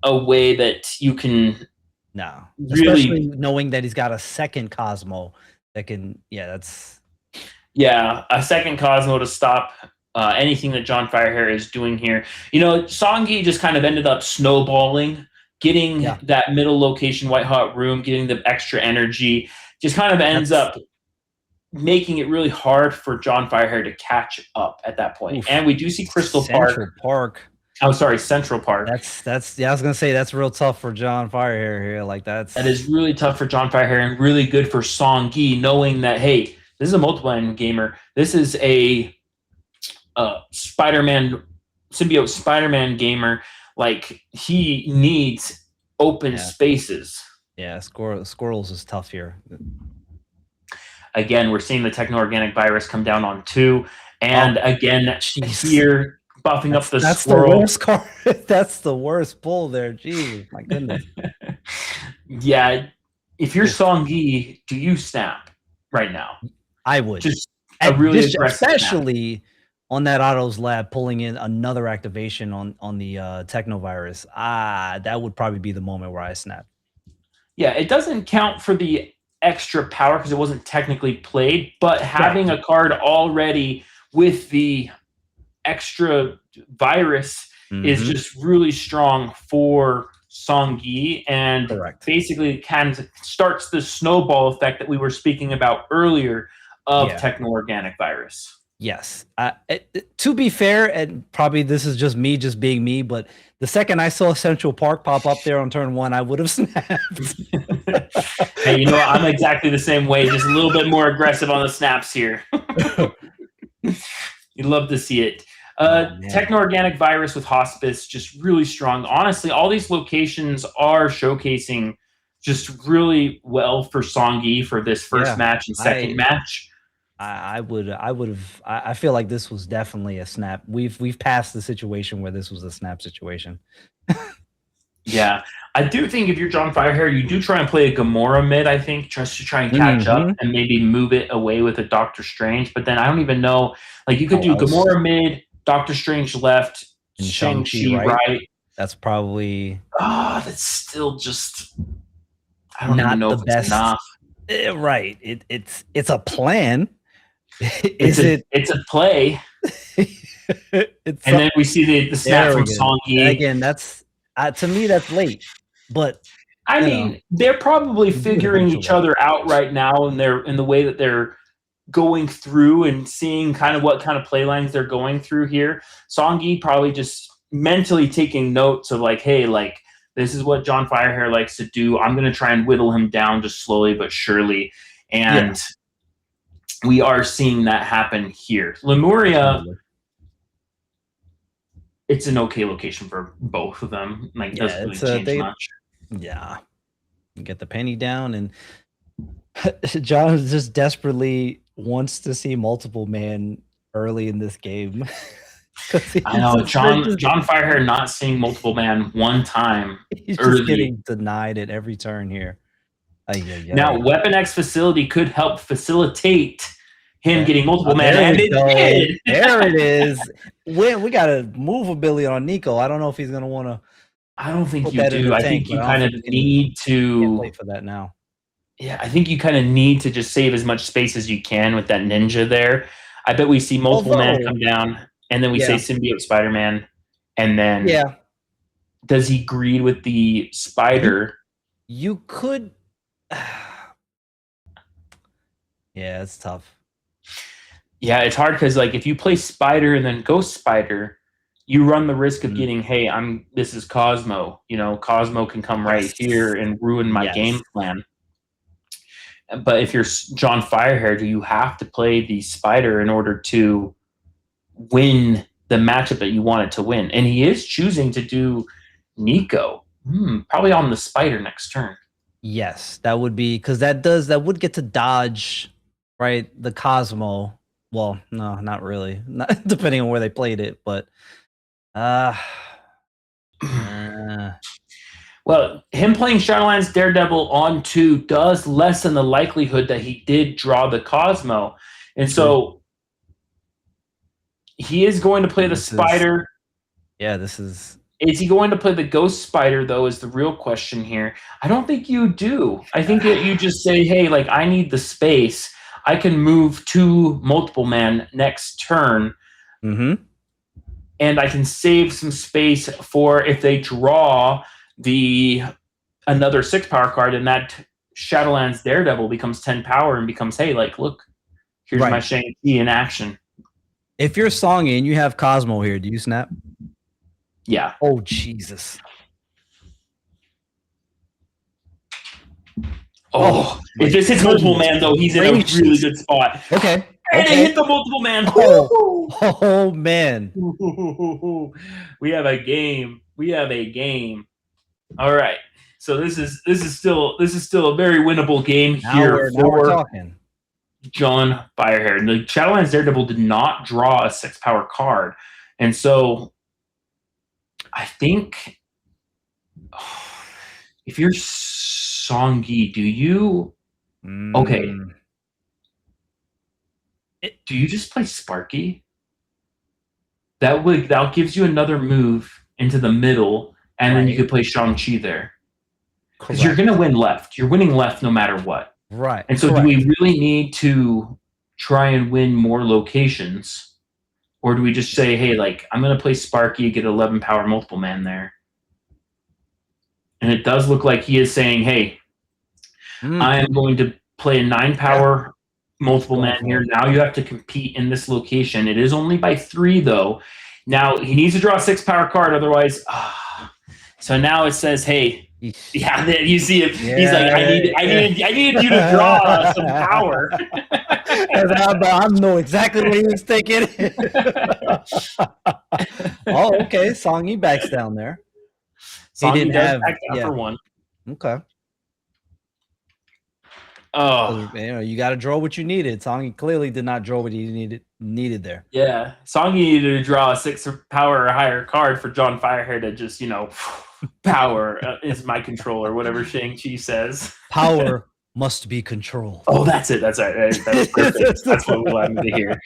S9: a way that you can.
S10: No,
S9: really,
S10: especially knowing that he's got a second Cosmo that can. Yeah,
S9: a second Cosmo to stop anything that John Firehair is doing here. You know, Song-Yi just kind of ended up snowballing, getting that middle location, white hot room, getting the extra energy. Just kind of ends up making it really hard for John Firehair to catch up at that point.
S10: Oof.
S9: And we do see Central Park. I was
S10: gonna say that's real tough for John Firehair here.
S9: That is really tough for John Firehair, and really good for Song-Yi, knowing that, hey, this is a multiple-man gamer. This is a Spider-Man, symbiote Spider-Man gamer. Like, he needs open spaces.
S10: Yeah, Squirrels is tough here.
S9: Again, we're seeing the techno-organic virus come down on 2. And again, here, buffing up the squirrel.
S10: The worst card. That's the worst pull there. Geez, my goodness.
S9: Yeah, if you're Song-Yi, do you snap right now?
S10: I would.
S9: Just a really aggressive
S10: especially snap on that Otto's lab, pulling in another activation on the technovirus. That would probably be the moment where I snap.
S9: Yeah, it doesn't count for the extra power because it wasn't technically played, but having a card already with the extra virus is just really strong for Song-Yi, and basically kind of starts the snowball effect that we were speaking about earlier of techno-organic virus.
S10: Yes. To be fair, and probably this is just me just being me, but the second I saw Central Park pop up there on turn 1, I would have snapped.
S9: Hey, you know what? I'm exactly the same way, just a little bit more aggressive on the snaps here. You'd love to see it. Techno-organic virus with Hospice, just really strong. Honestly, all these locations are showcasing just really well for Song-Yi for this first match and second match.
S10: I feel like this was definitely a snap. We've passed the situation where this was a snap situation.
S9: Yeah, I do think if you're John Firehair, you do try and play a Gamora mid, I think, just to try and catch up and maybe move it away with a Doctor Strange. But then I don't even know. Like, you could do Gamora mid, Doctor Strange left, and Shang-Chi right.
S10: That's probably...
S9: that's still just... I don't even know if it's enough.
S10: Right. It's a plan.
S9: It's a play. And then we see the snap from Song-Yi.
S10: Again, that's... to me, that's late, but
S9: I mean, they're probably figuring each other out right now, and they're in the way that they're going through and seeing kind of what kind of play lines they're going through here. Song-Yi probably just mentally taking notes of like, hey, like, this is what John Firehair likes to do. I'm going to try and whittle him down just slowly but surely, and we are seeing that happen here. Lemuria. It's an okay location for both of them. Like, doesn't really change much.
S10: Yeah. You get the penny down, and John just desperately wants to see multiple man early in this game.
S9: I know, John Firehair not seeing multiple man one time.
S10: He's just getting denied at every turn here.
S9: Now, Weapon X facility could help facilitate him getting multiple man, and it did.
S10: There it is. We got a movability on Nico. I don't know if he's going to want to.
S9: I don't think you do. I think you kind of need to
S10: wait for that now.
S9: Yeah, I think you kind of need to just save as much space as you can with that ninja there. I bet we see multiple man come down, and then we say symbiote Spider-Man, and then does he greed with the spider?
S10: You could. Yeah, it's tough.
S9: Yeah, it's hard because, like, if you play Spider and then Ghost Spider, you run the risk of getting, hey, this is Cosmo. You know, Cosmo can come right here and ruin my game plan. But if you're John Firehair, do you have to play the spider in order to win the matchup that you wanted to win? And he is choosing to do Nico, probably on the spider next turn.
S10: Yes, that would be because that would get to dodge, right? The Cosmo. Well, no, not really. Not depending on where they played it, but
S9: well, him playing Shadowlands Daredevil on 2 does lessen the likelihood that he did draw the Cosmo. And so he is going to play the spider.
S10: This is...
S9: Is he going to play the ghost spider, though, is the real question here. I don't think you do. I think that you just say, hey, like, I need the space. I can move to multiple man next turn.
S10: Mm-hmm.
S9: And I can save some space for if they draw another 6 power card, and that Shadowlands Daredevil becomes 10 power and becomes, hey, like, look, here's my Shang-Chi in action.
S10: If you're Songy and you have Cosmo here, do you snap?
S9: Yeah.
S10: Oh, Jesus.
S9: Oh, if this hits multiple man, though, he's in a really good spot.
S10: Okay.
S9: And it hit the multiple man.
S10: Oh man.
S9: We have a game. All right. So this is still a very winnable game here for John Firehair. And the Shadowlands Daredevil did not draw a 6 power card. And so I think if you're Songy, do you do you just play Sparky? That gives you another move into the middle, and then you could play Shang-Chi there. Because you're gonna win left. You're winning left no matter what.
S10: Right.
S9: And so do we really need to try and win more locations? Or do we just say, hey, like, I'm gonna play Sparky, get 11 power multiple man there? And it does look like he is saying, hey, I am going to play a 9 power multiple man here. Now you have to compete in this location. It is only by 3, though. Now he needs to draw a 6 power card, otherwise. So now it says, hey, you see it. He's like, I needed you to draw some power.
S10: I know exactly what he was thinking. Oh, okay. Songy backs down there.
S9: He didn't have for 1.
S10: Okay.
S9: Oh,
S10: you got to draw what you needed. Songy clearly did not draw what he needed there.
S9: Yeah, Songy needed to draw a 6 power or higher card for John Firehair to just, power is my control, or whatever Shang-Chi says.
S10: Power must be controlled.
S9: Oh, that's it. That's right. That's perfect. That's what we wanted to hear.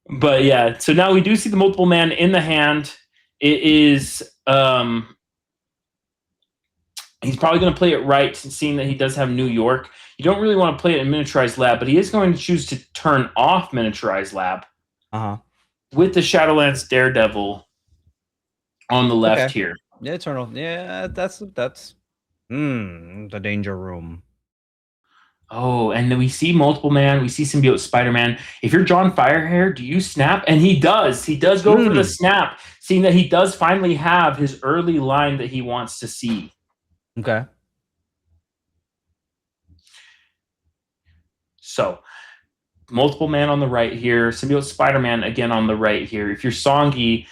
S9: But yeah, so now we do see the multiple man in the hand. It is he's probably going to play it right, seeing that he does have New York. You don't really want to play it in Miniaturized Lab, but he is going to choose to turn off Miniaturized Lab with the Shadowlands Daredevil on the left here.
S10: Yeah, turn off. Yeah, that's the danger room.
S9: Oh, and then we see multiple man. We see Symbiote Spider-Man. If you're John Firehair, do you snap? And he does. He does go for the snap, seeing that he does finally have his early line that he wants to see.
S10: Okay.
S9: So, multiple man on the right here. Symbiote Spider-Man again on the right here. If you're Songy,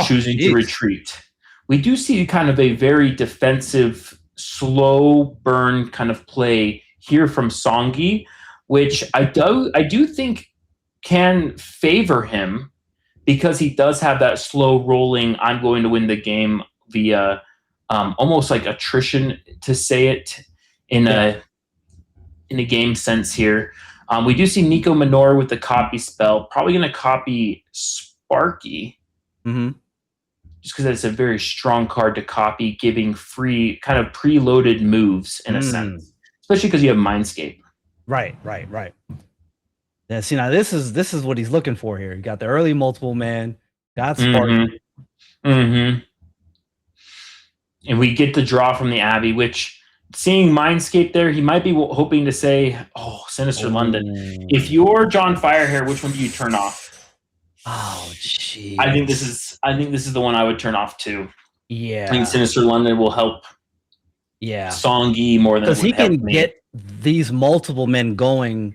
S9: choosing to retreat. We do see kind of a very defensive, slow burn kind of play here from Songy, which I do think can favor him, because he does have that slow rolling, I'm going to win the game via almost like attrition, to say it in a game sense here. We do see Nico Minor with the copy spell, probably going to copy Sparky. Just because it's a very strong card to copy, giving free kind of preloaded moves in a sense, especially because you have Mindscape.
S10: Right. Yeah. See, now this is what he's looking for here. You got the early multiple man, got Sparky.
S9: And we get the draw from the Abbey, which, seeing Mindscape there, he might be hoping to say, Sinister London. If you're John Firehair, which one do you turn off?
S10: Oh, jeez.
S9: I think this is the one I would turn off too.
S10: Yeah.
S9: I think Sinister London will help Song Yi more than
S10: because he can
S9: me.
S10: get these multiple men going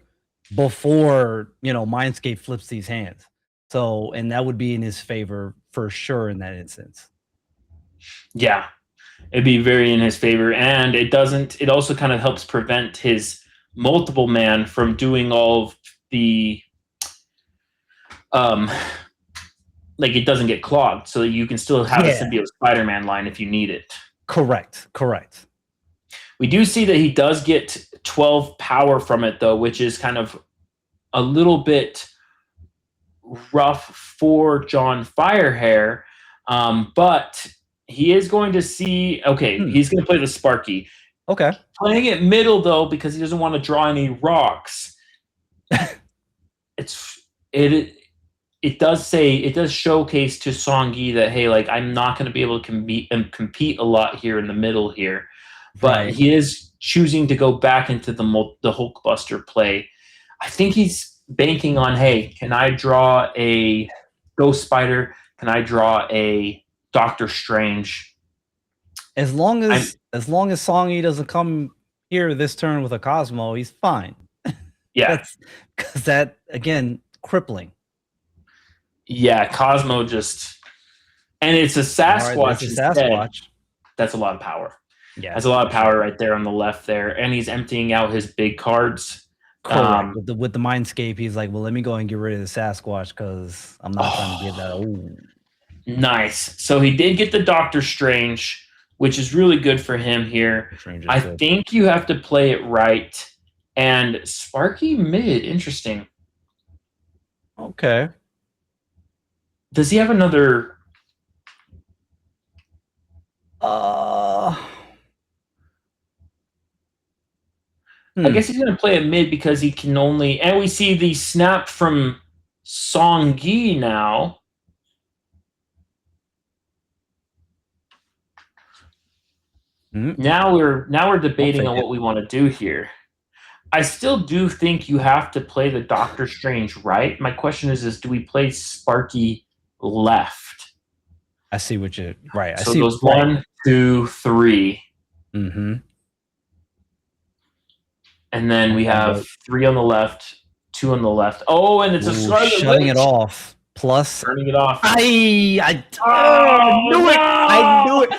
S10: before Mindscape flips these hands. So, and that would be in his favor for sure in that instance.
S9: Yeah, it'd be very in his favor, and it also kind of helps prevent his multiple man from doing all of the like it doesn't get clogged, so that you can still have a symbiote Spider-Man line if you need it.
S10: Correct.
S9: We do see that he does get 12 power from it, though, which is kind of a little bit rough for John Firehair, but he is going to see. Okay, he's going to play the Sparky.
S10: Okay,
S9: playing it middle though because he doesn't want to draw any rocks. It does showcase to Song Yi that hey, like I'm not going to be able to compete a lot here in the middle here, but he is choosing to go back into the Hulkbuster play. I think he's banking on, hey, can I draw a Ghost Spider? Can I draw a Doctor Strange?
S10: As long as Song Yi doesn't come here this turn with a Cosmo, he's fine.
S9: Yeah,
S10: because that again crippling.
S9: Yeah, Cosmo just, and it's a Sasquatch.
S10: It's a Sasquatch.
S9: That's a lot of power.
S10: Yeah,
S9: that's a lot of power right there on the left there, and he's emptying out his big cards.
S10: With the Mindscape, he's like, well, let me go and get rid of the Sasquatch because I'm not trying to give that. Ooh.
S9: Nice. So he did get the Doctor Strange, which is really good for him here. I think you have to play it right. And Sparky mid, interesting.
S10: Okay.
S9: Does he have another? I guess he's going to play it mid because he can only. And we see the snap from Song Yi now. Now we're debating on what we want to do here. I still do think you have to play the Doctor Strange right. My question is do we play Sparky left?
S10: I see what you're right.
S9: So those 1, 2, 3.
S10: Mm-hmm.
S9: And then we have 3 on the left, 2 on the left. Oh, and it's a Scarlet
S10: shutting
S9: Witch.
S10: it off. Plus
S9: turning it off.
S10: I knew it. I knew it.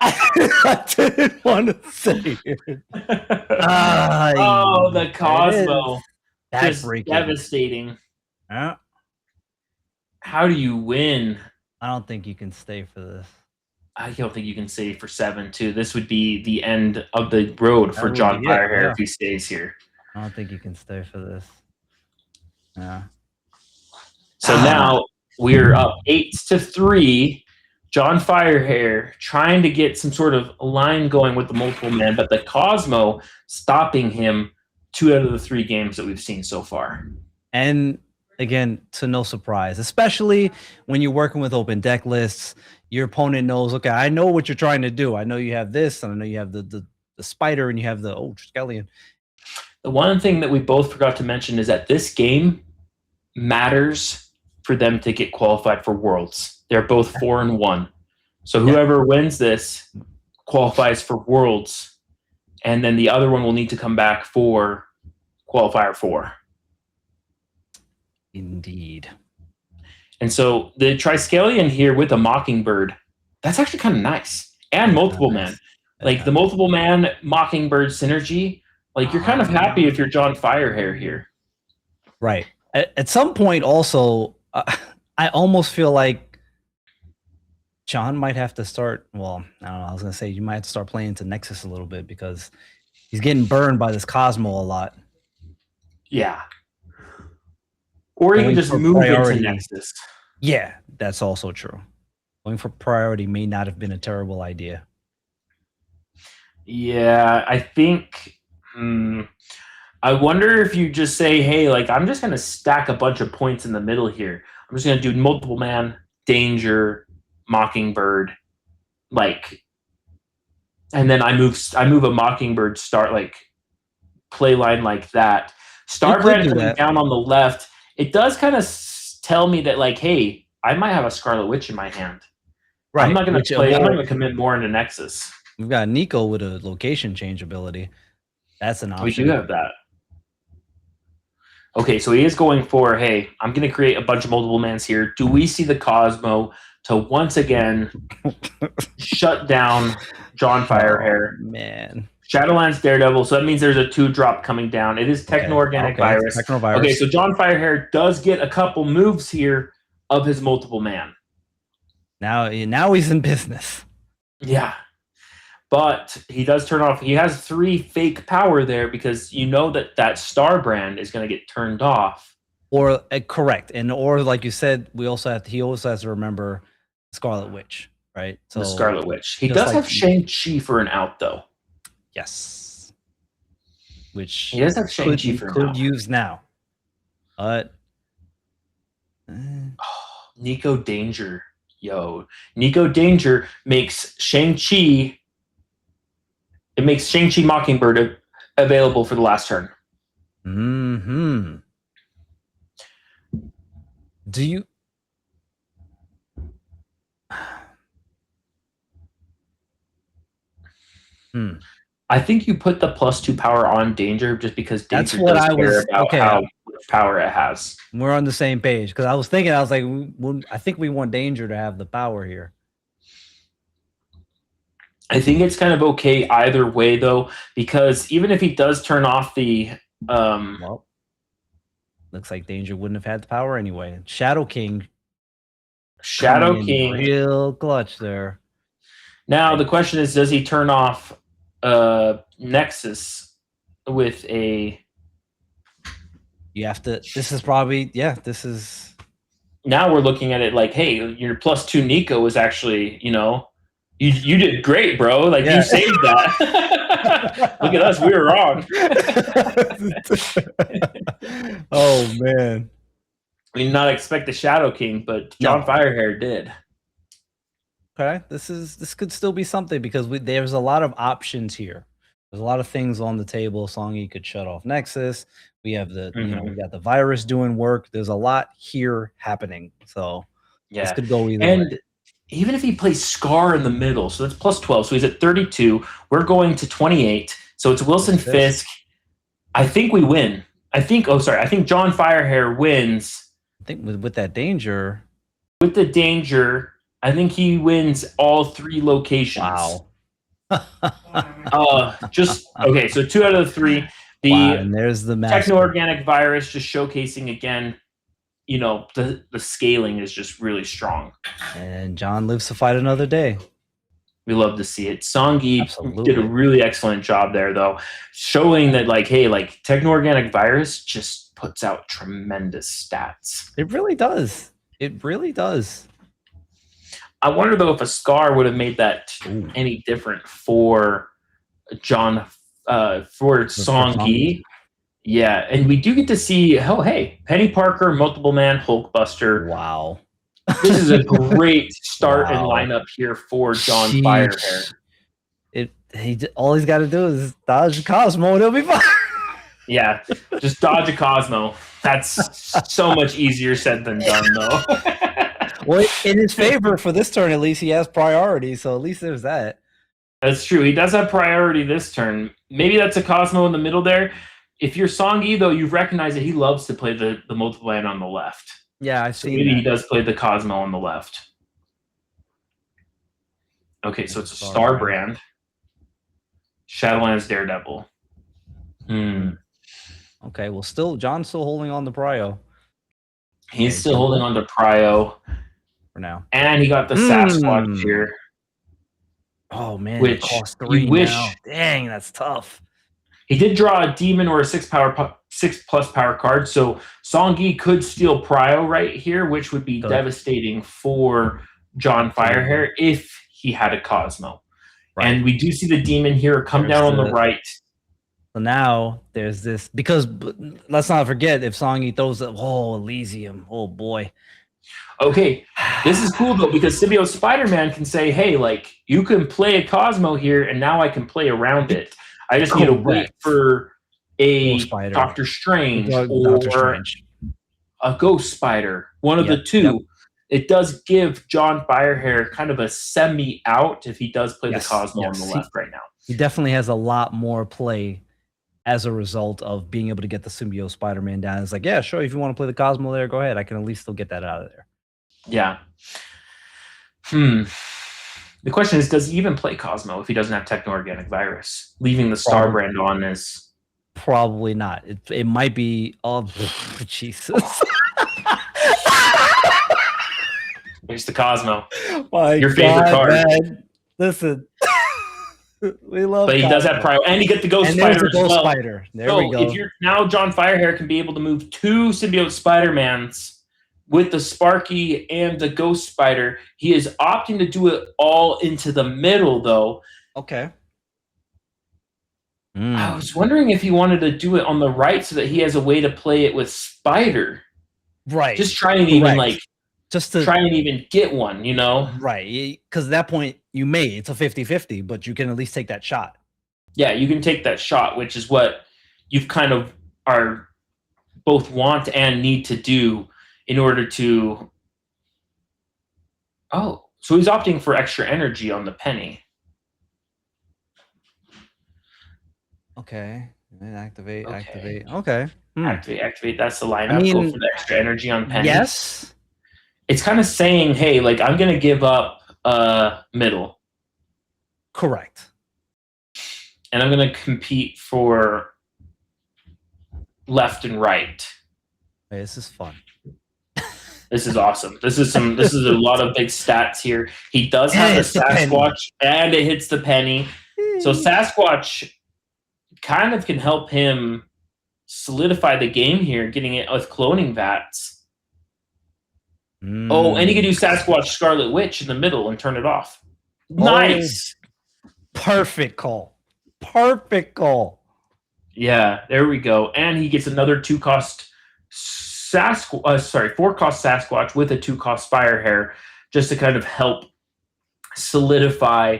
S10: I didn't want to say it.
S9: The Cosmo.
S10: That's
S9: just devastating.
S10: Yeah.
S9: How do you win?
S10: I don't think you can stay for this.
S9: I don't think you can stay for 7 too. This would be the end of the road for John Firehair if he stays here.
S10: I don't think you can stay for this. Yeah.
S9: So now we're up 8-3. John Firehair trying to get some sort of line going with the multiple man, but the Cosmo stopping him 2 out of the 3 games that we've seen so far.
S10: And again, to no surprise, especially when you're working with open deck lists, your opponent knows, okay, I know what you're trying to do. I know you have this, and I know you have the spider, and you have the Triskelion.
S9: The one thing that we both forgot to mention is that this game matters for them to get qualified for Worlds. They're both 4-1. So whoever wins this qualifies for Worlds, and then the other one will need to come back for Qualifier 4.
S10: Indeed.
S9: And so the Triskelion here with a Mockingbird, that's actually kind of nice. And multiple man. Like the multiple man Mockingbird synergy, like you're kind of happy if you're John Firehair here.
S10: Right. At some point also, I almost feel like John might have to start, well, I don't know, I was going to say you might have to start playing to Nexus a little bit because he's getting burned by this Cosmo a lot.
S9: Yeah. Or you can just move into Nexus.
S10: Yeah, that's also true. Going for priority may not have been a terrible idea.
S9: Yeah, I think... I wonder if you just say, hey, like, I'm just going to stack a bunch of points in the middle here. I'm just going to do multiple man, Danger, Mockingbird, like... And then I move a Mockingbird start, like, play line like that. Starbrand coming down on the left. It does kind of tell me that, like, hey, I might have a Scarlet Witch in my hand.
S10: Right.
S9: I'm not going
S10: which
S9: to play. I'm not
S10: avoid-
S9: going to commit more into Nexus.
S10: We've got Nico with a location change ability. That's an option.
S9: We do have that. Okay, so he is going for, hey, I'm going to create a bunch of multiple mans here. Do we see the Cosmo to once again shut down John Firehair?
S10: Man.
S9: Shadowlands Daredevil, so that means there's a 2-drop coming down. It is Techno-Organic Virus.
S10: Technovirus.
S9: Okay, so John Firehair does get a couple moves here of his multiple man.
S10: Now he's in business.
S9: Yeah. But he does turn off. He has 3 fake power there because you know that Star Brand is going to get turned off.
S10: Or correct. And or like you said, he also has to remember Scarlet Witch, right? So
S9: The Scarlet Witch. He
S10: just
S9: does
S10: like-
S9: have Shang-Chi for an out, though.
S10: yes. Which
S9: He does have Shang-Chi for an
S10: could
S9: out.
S10: use now. But
S9: Nico Danger. Yo. Nico Danger makes Shang-Chi. It makes Shang-Chi Mockingbird available for the last turn.
S10: Do you
S9: I think you put the +2 power on Danger just because
S10: That's
S9: Danger
S10: what
S9: does
S10: I
S9: care
S10: was-
S9: about
S10: okay.
S9: how much power it has.
S10: we're on the same page? Because I was thinking, I was like, I think we want Danger to have the power here.
S9: I think it's kind of okay either way, though, because even if he does turn off the
S10: Well, looks like Danger wouldn't have had the power anyway. Shadow King.
S9: Shadow
S10: coming in
S9: King.
S10: real clutch there.
S9: Now the question is, does he turn off Nexus with a?
S10: You have to. This is probably This is.
S9: Now we're looking at it like, hey, your +2 Nico is actually, you did great, bro. Like
S10: Yeah.
S9: you saved that. Look at us, we were wrong.
S10: Oh man.
S9: We did not expect the Shadow King, but John
S10: No.
S9: Firehair did.
S10: Okay, this could still be something because there's a lot of options here. There's a lot of things on the table. Songy could shut off Nexus. We have we got the virus doing work. There's a lot here happening. So this
S9: Yeah.
S10: could go either
S9: And
S10: way.
S9: even if he plays Scar in the middle, so that's +12, so he's at 32. We're going to 28. So it's Wilson Fisk. I think we win. I think John Firehair wins.
S10: I think with that Danger.
S9: With the Danger, I think he wins all 3 locations.
S10: Wow.
S9: Okay, so 2 out of the 3. The
S10: Wow, and there's the
S9: Techno-Organic Virus just showcasing again, the scaling is just really strong.
S10: And John lives to fight another day.
S9: We love to see it. Songy
S10: Absolutely.
S9: did a really excellent job there, though, showing that, Techno-Organic Virus just puts out tremendous stats.
S10: It really does. It really does.
S9: I wonder, though, if a Scar would have made that any different for John, for Songy. Yeah, and we do get to see, Penny Parker, Multiple Man, Hulkbuster.
S10: Wow.
S9: This is a great start and
S10: Wow.
S9: lineup here for John
S10: Sheesh.
S9: Firehair.
S10: All he's got to do is dodge Cosmo and he'll be fine.
S9: Yeah, just dodge a Cosmo. That's so much easier said than done, though.
S10: Well, in his favor for this turn, at least he has priority. So at least there's that.
S9: That's true. He does have priority this turn. Maybe that's a Cosmo in the middle there. If you're Songy, though, you recognize that he loves to play the multiple man on the left.
S10: Yeah, I've
S9: So
S10: seen
S9: maybe he
S10: that.
S9: does play the Cosmo on the left. Okay, so it's a Star Brand. Shadowlands Daredevil.
S10: Okay, well, John's still holding on to Prio
S9: He's still holding on to Prio.
S10: for now.
S9: And he got the Sasquatch here.
S10: Oh man,
S9: Which
S10: it costs
S9: you
S10: 3
S9: wish-
S10: now. Dang, that's tough.
S9: He did draw a demon or a 6+ power card, so Songy could steal Prio right here, which would be
S10: Good.
S9: devastating for John Firehair if he had a Cosmo.
S10: Right.
S9: And we do see the demon here come
S10: There's
S9: down on the
S10: the-
S9: right.
S10: So now there's this because let's not forget if Songy throws it. Oh, Elysium. Oh boy.
S9: Okay, this is cool though because Symbiote Spider-Man can say, "Hey, you can play a Cosmo here, and now I can play around it. I just need to wait
S10: Correct.
S9: for a
S10: Spider.
S9: Doctor Strange
S10: Doctor
S9: or
S10: Strange.
S9: a Ghost Spider, one of the two. It does give John Firehair kind of a semi-out if he does play the Cosmo on the left right now.
S10: He definitely has a lot more play as a result of being able to get the Symbiote Spider-Man down. It's like, yeah, sure, if you want to play the Cosmo there, go ahead. I can at least still get that out of there.
S9: Yeah. The question is, does he even play Cosmo if he doesn't have Techno-Organic Virus? Leaving the Star brand on is...
S10: Probably not. It might be... Oh, Jesus.
S9: Here's the Cosmo.
S10: My
S9: Your favorite card.
S10: Man. Listen. We love
S9: But he does have Prio. And you get the Ghost Spider as well.
S10: Spider. There
S9: so
S10: we go.
S9: If you're now John Firehair can be able to move 2 Symbiote Spider-Mans with the Sparky and the Ghost Spider. He is opting to do it all into the middle, though.
S10: Okay.
S9: I was wondering if he wanted to do it on the right so that he has a way to play it with Spider.
S10: Right.
S9: Just try and even
S10: just to
S9: try and even get one, you know?
S10: Right. Because at that point, it's a 50-50, but you can at least take that shot.
S9: Yeah, you can take that shot, which is what you've kind of are both want and need to do in order to... Oh, so he's opting for extra energy on the penny.
S10: Okay. And activate. Okay.
S9: Activate. That's the lineup. Go for the extra energy on penny.
S10: Yes.
S9: It's kind of saying, hey, like, I'm going to give up middle.
S10: Correct.
S9: And I'm going to compete for left and right.
S10: Hey, this is fun.
S9: This is awesome. This is a lot of big stats here. He does have a Sasquatch, and it hits the penny. So Sasquatch kind of can help him solidify the game here, getting it with cloning vats. Oh, and he can do Sasquatch Scarlet Witch in the middle and turn it off. Nice.
S10: Perfect call.
S9: Yeah, there we go. And he gets another 2-cost 4-cost Sasquatch with a 2-cost Firehair just to kind of help solidify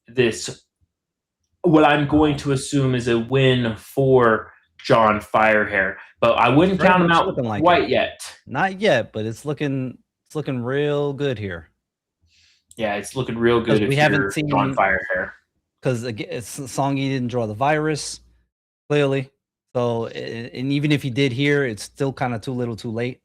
S9: this, what I'm going to assume is a win for John Firehair. But I wouldn't count him out quite yet.
S10: Not yet, but it's looking real good here.
S9: Yeah, it's looking real good if
S10: we haven't seen
S9: John Firehair.
S10: Because Songy didn't draw the virus, clearly. So, and even if he did here, it's still kind of too little too late.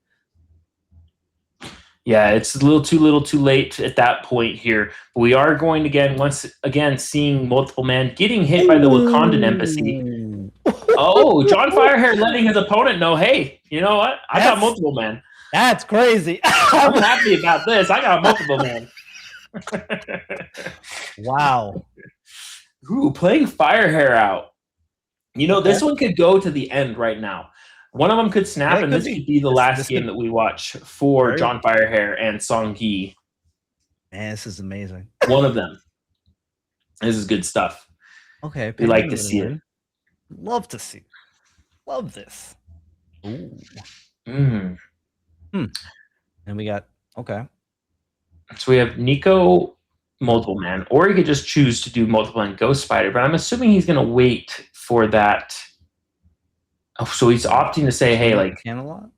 S9: Yeah, it's a little too late at that point here. But we are going to once again seeing multiple men getting hit by the Wakandan embassy. Oh, John Firehair letting his opponent know, hey, you know what? I got multiple men.
S10: That's crazy.
S9: I'm happy about this. I got multiple men.
S10: Wow.
S9: Ooh, playing Firehair out. You know, this one could go to the end right now. One of them could snap, and this could be the last game that we watch for John Firehair and Song Gi.
S10: Man, this is amazing.
S9: One of them. This is good stuff.
S10: Okay.
S9: We like to see it.
S10: Love to see it. Love this. Ooh.
S9: And
S10: we got,
S9: So we have Nico multiple man, or he could just choose to do multiple man Ghost Spider, but I'm assuming he's going to wait for that. Oh, so he's opting to say, hey, like,
S10: Camelot?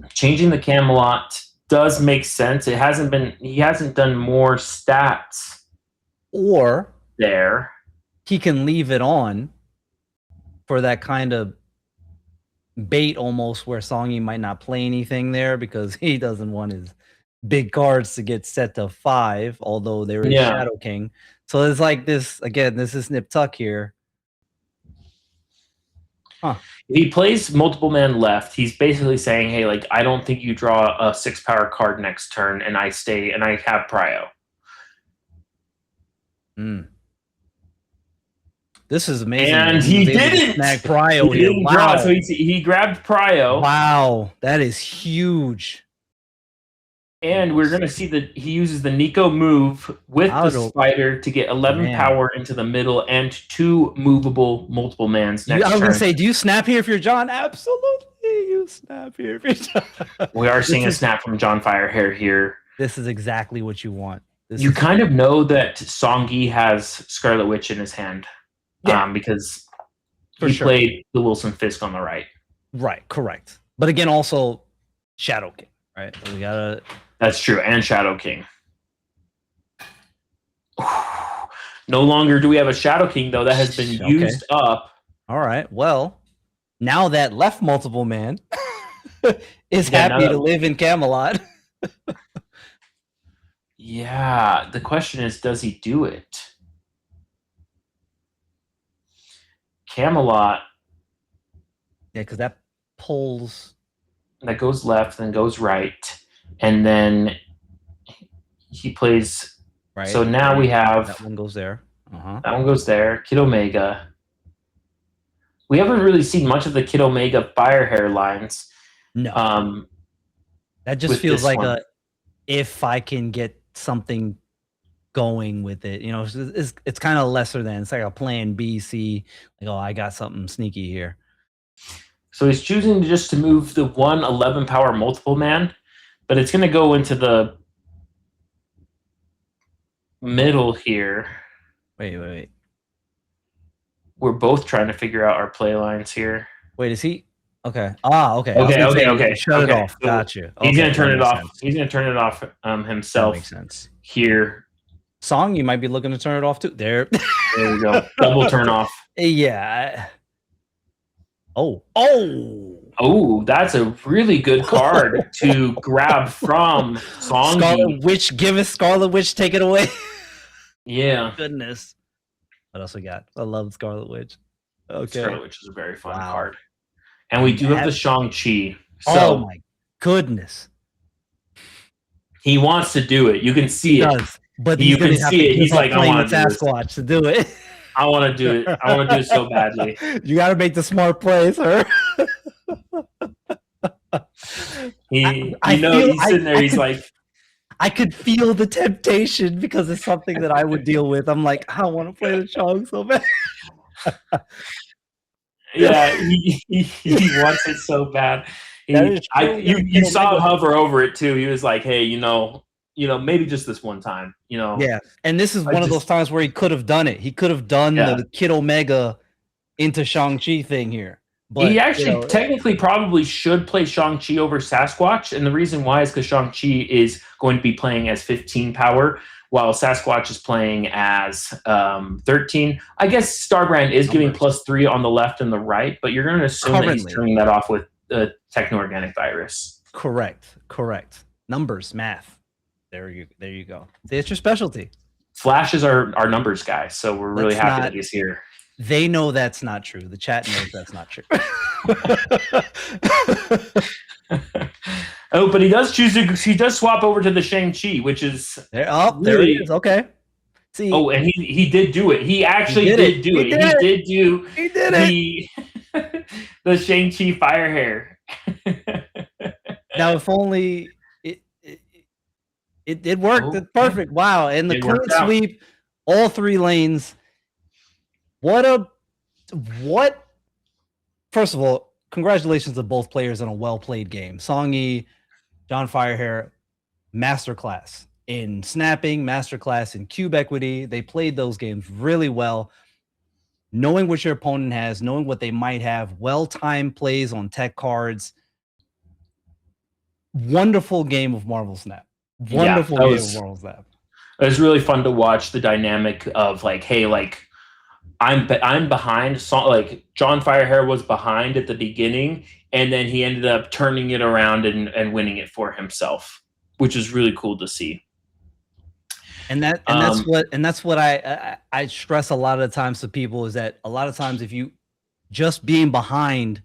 S9: Changing the Camelot does make sense. He hasn't done more stats.
S10: Or
S9: there.
S10: He can leave it on for that kind of bait almost where Songy might not play anything there because he doesn't want his big cards to get set to 5, although there is Shadow King. So it's like this, again, this is Nip Tuck here.
S9: If he plays multiple man left, he's basically saying, hey, like, I don't think you draw a 6-power card next turn, and I stay, and I have Prio.
S10: This is amazing.
S9: And he didn't
S10: snag Prio.
S9: He didn't draw, so he grabbed Prio.
S10: Wow, that is huge.
S9: And we're going to see that he uses the Nico move with the Spider to get 11 power into the middle and 2 movable multiple mans next turn.
S10: I was going to say, do you snap here if you're John? Absolutely, you snap here if you're John.
S9: We are seeing a snap from John Firehair here.
S10: This is exactly what you want.
S9: You kind of know that Songy has Scarlet Witch in his hand because he played the Wilson Fisk on the right.
S10: Right, correct. But again, also Shadow King, right? So we gotta.
S9: That's true, and Shadow King. No longer do we have a Shadow King, though. That has been used up.
S10: All right. Well, now that left multiple man is happy to live in Camelot.
S9: Yeah, the question is, does he do it? Camelot.
S10: Yeah, because that pulls.
S9: That goes left, then goes right, and then he plays.
S10: Right.
S9: So now we have
S10: that one goes there.
S9: That one goes there. Kid Omega. We haven't really seen much of the Kid Omega Fire Hair lines.
S10: No. That just feels like if I can get something going with it, you know, it's kind of lesser than. It's like a plan B, C. Like, oh, I got something sneaky here.
S9: So he's choosing just to move the 11 power multiple man, but it's going to go into the middle here.
S10: Wait.
S9: We're both trying to figure out our play lines here.
S10: Wait, is he? Okay. Okay.
S9: Okay.
S10: Shut it off. Got you.
S9: He's going to turn it off. He's going to turn it off himself.
S10: That makes sense.
S9: Here.
S10: Song, you might be looking to turn it off too. There
S9: we go. Double turn off.
S10: Yeah. Oh,
S9: that's a really good card to grab from Song.
S10: Scarlet Witch, give us Scarlet Witch, take it away.
S9: Yeah.
S10: Goodness. What else we got? I love Scarlet Witch. Okay.
S9: Scarlet Witch is a very fun card. And we do have the Shang-Chi. So
S10: oh my goodness.
S9: He wants to do it. You can see it.
S10: But
S9: you can see it. He's like, I want to do
S10: Sasquatch to do it.
S9: I want to do it. I want to do it so badly.
S10: You got to make the smart play, sir.
S9: He's sitting there. He's like,
S10: I could feel the temptation because it's something that I would deal with. I'm like, I want to play the Chong so bad.
S9: Yeah, he wants it so bad. You saw him hover over it too. He was like, hey, maybe just this one time,
S10: Yeah, and this is one of those times where he could have done it. He could have done the Kid Omega into Shang-Chi thing here. But
S9: he actually technically probably should play Shang-Chi over Sasquatch, and the reason why is because Shang-Chi is going to be playing as 15 power, while Sasquatch is playing as 13. I guess Starbrand is giving +3 on the left and the right, but you're going to assume that he's turning that off with the Techno-Organic Virus.
S10: Correct. Numbers, math. There you go. See, it's your specialty.
S9: Flash is our numbers guy, so we're really happy that he's here.
S10: They know that's not true. The chat knows that's not true.
S9: Oh, but he does swap over to the Shang-Chi, which is
S10: there it is. Okay. See.
S9: Oh, and he did do it. He actually did do it. He did it. The Shang-Chi fire hair.
S10: Now, if only it worked. It's perfect. Wow. And the clean sweep, all 3 lanes. What? First of all, congratulations to both players on a well-played game. Songy, John Firehair, masterclass in snapping, masterclass in cube equity. They played those games really well. Knowing what your opponent has, knowing what they might have, well-timed plays on tech cards. Wonderful game of MarvelSnap. Wonderful game of MarvelSnap.
S9: It was really fun to watch the dynamic of like, hey, like I'm behind. Like John Firehair was behind at the beginning, and then he ended up turning it around and winning it for himself, which is really cool to see.
S10: And that's what I stress a lot of the times to people is that a lot of times if you just being behind,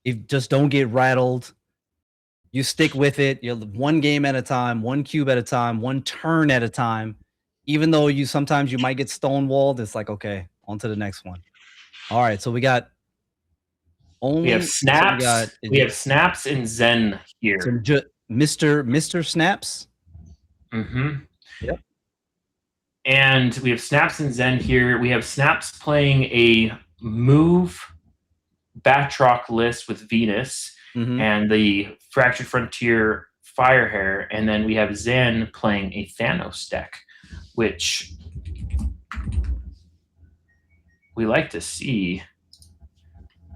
S10: if just don't get rattled, you stick with it. You're one game at a time, one cube at a time, one turn at a time. Even though sometimes you might get stonewalled, it's like, okay, on to the next one. All right, so we have snaps.
S9: We have snaps and Zen here.
S10: So Mr. Snaps.
S9: Mm-hmm.
S10: Yep.
S9: And we have snaps and Zen here. We have snaps playing a move Batroc list with Venus and the Fractured Frontier Firehair, and then we have Zen playing a Thanos deck, which we like to see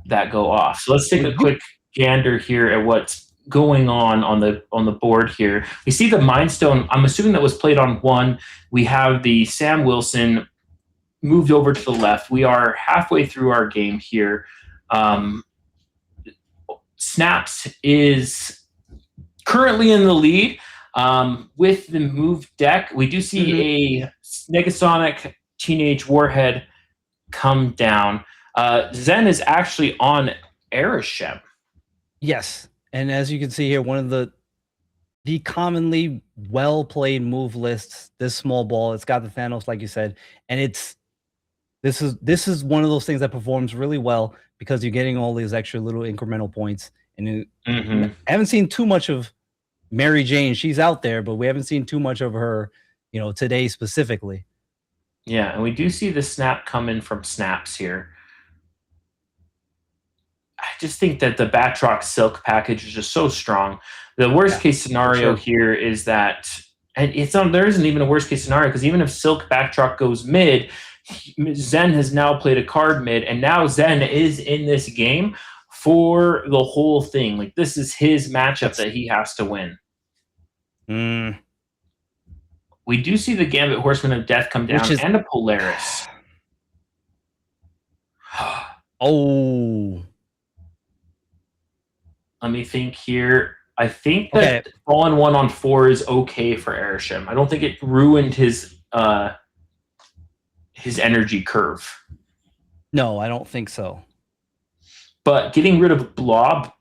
S9: that go off. So let's take a quick gander here at what's going on the board here. We see the Mind Stone. I'm assuming that was played on 1. We have the Sam Wilson moved over to the left. We are halfway through our game here. Snaps is currently in the lead with the moved deck. We do see a Negasonic Teenage Warhead come down. Zen is actually on Arishem. Yes.
S10: And as you can see here, one of the commonly well-played move lists, this small ball, it's got the Thanos, like you said, and this is one of those things that performs really well because you're getting all these extra little incremental points. And I haven't seen too much of Mary Jane. She's out there, but we haven't seen too much of her, today specifically.
S9: Yeah, and we do see the snap come in from Snaps here. I just think that the Batroc Silk package is just so strong. The worst case scenario here is that, and there isn't even a worst case scenario because even if Silk Batroc goes mid, Zen has now played a card mid, and now Zen is in this game for the whole thing. Like, this is his matchup that he has to win. We do see the Gambit Horseman of Death come down and a Polaris.
S10: Oh.
S9: Let me think here. I think that Fallen 1 on 4 is okay for Arishem. I don't think it ruined his energy curve.
S10: No, I don't think so.
S9: But getting rid of Blob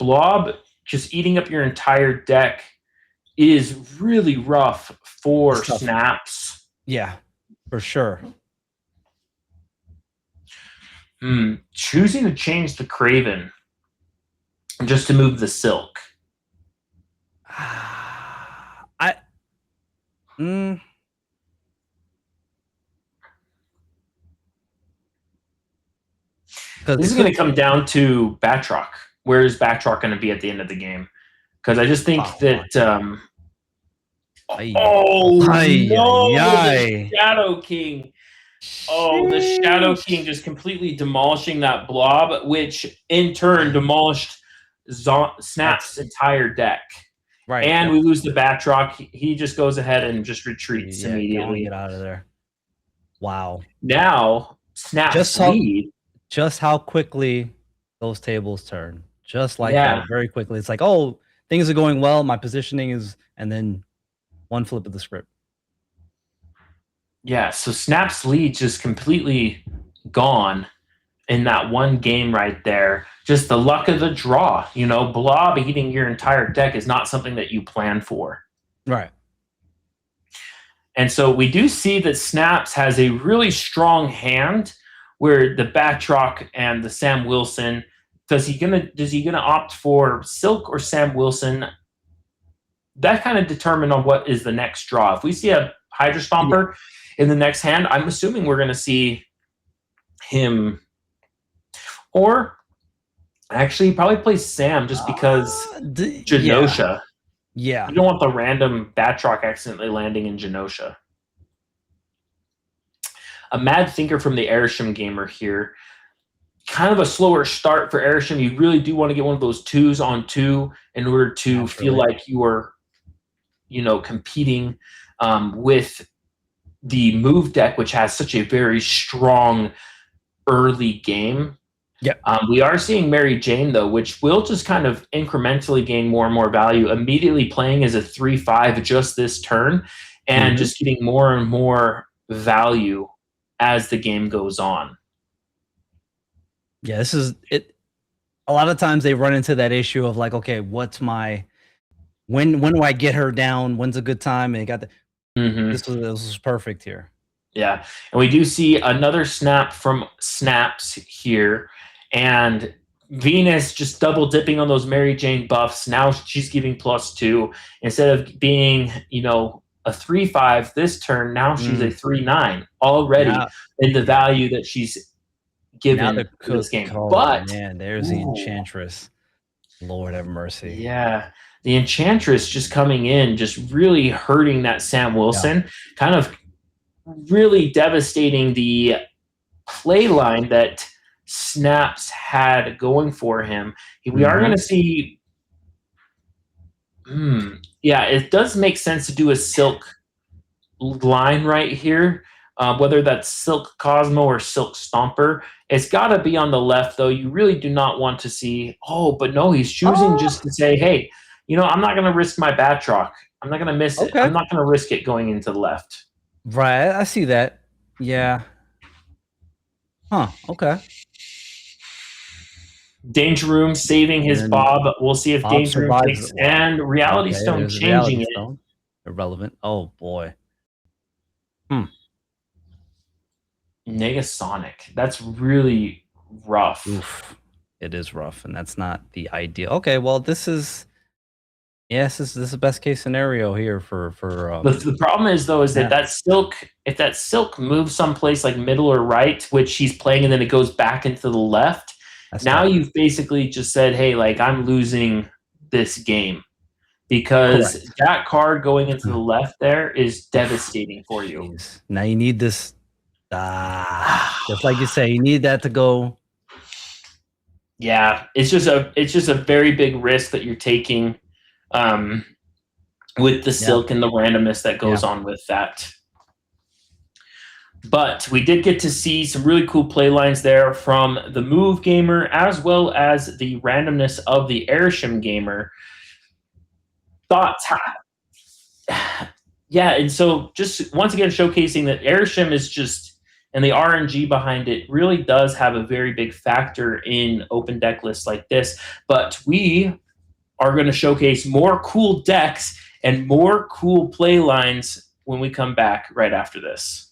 S9: just eating up your entire deck is really rough for Snaps.
S10: Yeah, for sure.
S9: Choosing to change the Craven just to move the Silk. This is going to come down to Batroc. Where is Batroc going to be at the end of the game? Because I just think that... the Shadow King. The Shadow King just completely demolishing that blob, which in turn demolished Snap's entire deck.
S10: Right.
S9: And we lose the Batroc. He just goes ahead and just retreats immediately.
S10: Get out of there. Wow.
S9: Now, Snap's lead.
S10: Just how quickly those tables turn. Just like that, very quickly. It's like, oh, things are going well. My positioning is, and then one flip of the script.
S9: Yeah, so Snap's lead just completely gone in that one game right there. Just the luck of the draw. Blob eating your entire deck is not something that you plan for.
S10: Right.
S9: And so we do see that Snaps has a really strong hand where the Batroc and the Sam Wilson, is he gonna opt for Silk or Sam Wilson? That kind of determined on what is the next draw. If we see a Hydra Stomper in the next hand, I'm assuming we're gonna see him, or actually probably play Sam just because Genosha.
S10: Yeah.
S9: You don't want the random Batroc accidentally landing in Genosha. A Mad Thinker from the Arishem Gamer here. Kind of a slower start for Arishem. You really do want to get one of those 2s on 2 in order to feel like you are, competing with the move deck, which has such a very strong early game.
S10: Yep.
S9: We are seeing Mary Jane, though, which will just kind of incrementally gain more and more value, immediately playing as a 3/5 just this turn, and just getting more and more value as the game goes on.
S10: Yeah, this is it. A lot of times they run into that issue of like, okay, what's my when do I get her down? When's a good time? And got the this was perfect here.
S9: Yeah, and we do see another snap from Snaps here, and Venus just double dipping on those Mary Jane buffs. Now she's giving +2 instead of being, a 3/5 this turn. Now she's a 3/9 already in the value that she's given to this game. But
S10: man, there's the Enchantress. Lord have mercy.
S9: Yeah, the Enchantress just coming in, just really hurting that Sam Wilson, kind of really devastating the play line that Snaps had going for him. We are going to see. Yeah, it does make sense to do a Silk line right here, whether that's Silk Cosmo or Silk Stomper. It's got to be on the left, though. You really do not want to see. Oh, but no, he's choosing just to say, hey, I'm not going to risk my Batroc. I'm not going to miss it. I'm not going to risk it going into the left.
S10: Right, I see that. Yeah. Huh. Okay.
S9: Danger Room saving his
S10: And
S9: Bob. We'll see if
S10: Bob
S9: Danger Room
S10: survives
S9: takes
S10: it. Wow.
S9: and Reality
S10: Okay,
S9: Stone
S10: there's a
S9: changing
S10: Reality
S9: it.
S10: Stone. Irrelevant. Oh boy.
S9: Negasonic. That's really rough.
S10: Oof. It is rough, and that's not the ideal. Okay, well, this is this is the best case scenario here for
S9: The problem is though is that Silk, if that Silk moves someplace like middle or right, which he's playing, and then it goes back into the left. Now you've basically just said, hey, like I'm losing this game because that card going into the left there is devastating for you.
S10: Jeez. Now you need this. Just like you say, you need that to go.
S9: Yeah, it's just a very big risk that you're taking with the Silk and the randomness that goes on with that. But we did get to see some really cool play lines there from the Move Gamer, as well as the randomness of the Airshim Gamer. Thoughts? Yeah, and so just once again showcasing that Airshim is just, and the RNG behind it really does have a very big factor in open deck lists like this. But we are going to showcase more cool decks and more cool play lines when we come back right after this.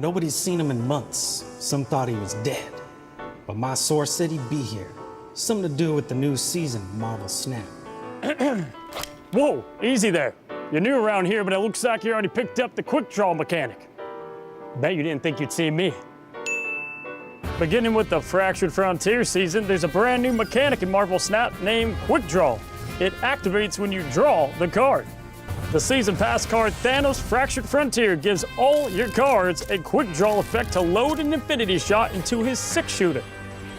S4: Nobody's seen him in months. Some thought he was dead. But my source said he'd be here. Something to do with the new season of MarvelSnap.
S5: Whoa, easy there. You're new around here, but it looks like you already picked up the quick draw mechanic. Bet you didn't think you'd see me. Beginning with the Fractured Frontier season, there's a brand new mechanic in MarvelSnap named Quick Draw. It activates when you draw the card. The season pass card Thanos Fractured Frontier gives all your cards a quick draw effect to load an infinity shot into his 6-shooter.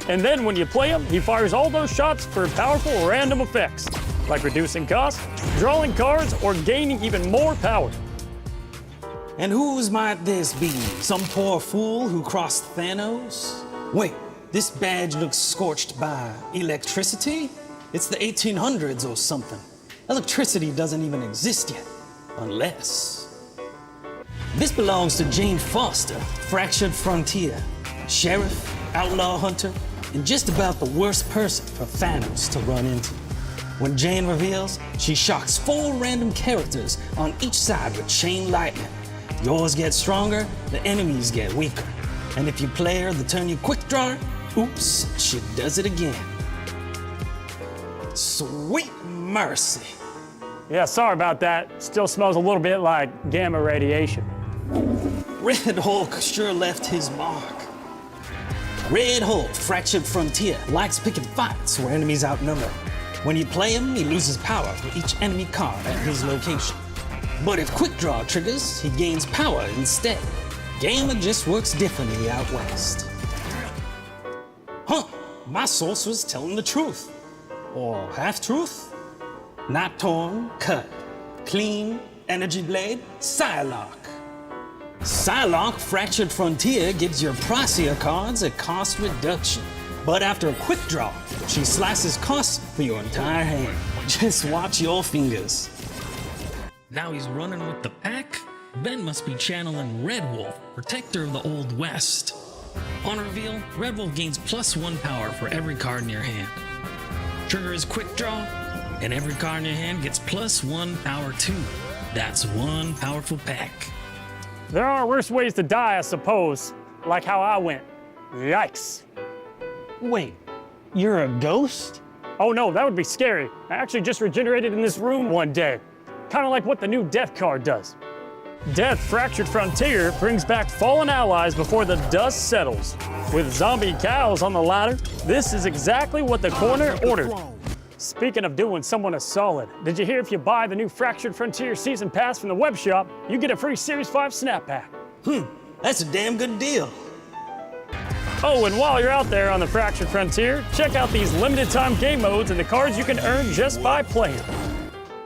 S5: And then when you play him, he fires all those shots for powerful random effects, like reducing cost, drawing cards, or gaining even more power.
S4: And whose might this be? Some poor fool who crossed Thanos? Wait, this badge looks scorched by electricity? It's the 1800s or something. Electricity doesn't even exist yet, unless... This belongs to Jane Foster, Fractured Frontier, sheriff, outlaw hunter, and just about the worst person for Thanos to run into. When Jane reveals, she shocks 4 random characters on each side with chain lightning. Yours get stronger, the enemies get weaker. And if you play her the turn you quick draw, oops, she does it again. Sweet mercy.
S5: Yeah, sorry about that. Still smells a little bit like gamma radiation.
S4: Red Hulk sure left his mark. Red Hulk, Fractured Frontier, likes picking fights where enemies outnumber. When you play him, he loses power for each enemy card at his location. But if Quick Draw triggers, he gains power instead. Gamma just works differently out west. Huh, my source was telling the truth. Or half-truth? Not torn, cut, clean, energy blade, Psylocke. Psylocke Fractured Frontier gives your pricier cards a cost reduction. But after a quick draw, she slices costs for your entire hand. Just watch your fingers.
S6: Now he's running with the pack. Ben must be channeling Red Wolf, protector of the Old West. On reveal, Red Wolf gains +1 power for every card in your hand. Trigger is quick draw, and every card in your hand gets +1 power too. That's one powerful pack.
S5: There are worse ways to die, I suppose, like how I went. Yikes.
S4: Wait, you're a ghost?
S5: Oh no, that would be scary. I actually just regenerated in this room one day. Kind of like what the new Death card does. Death Fractured Frontier brings back fallen allies before the dust settles. With zombie cows on the ladder, this is exactly what the corner ordered. Speaking of doing someone a solid, did you hear if you buy the new Fractured Frontier Season Pass from the web shop, you get a free Series 5 Snap Pack?
S4: That's a damn good deal.
S5: Oh, and while you're out there on the Fractured Frontier, check out these limited time game modes and the cards you can earn just by playing.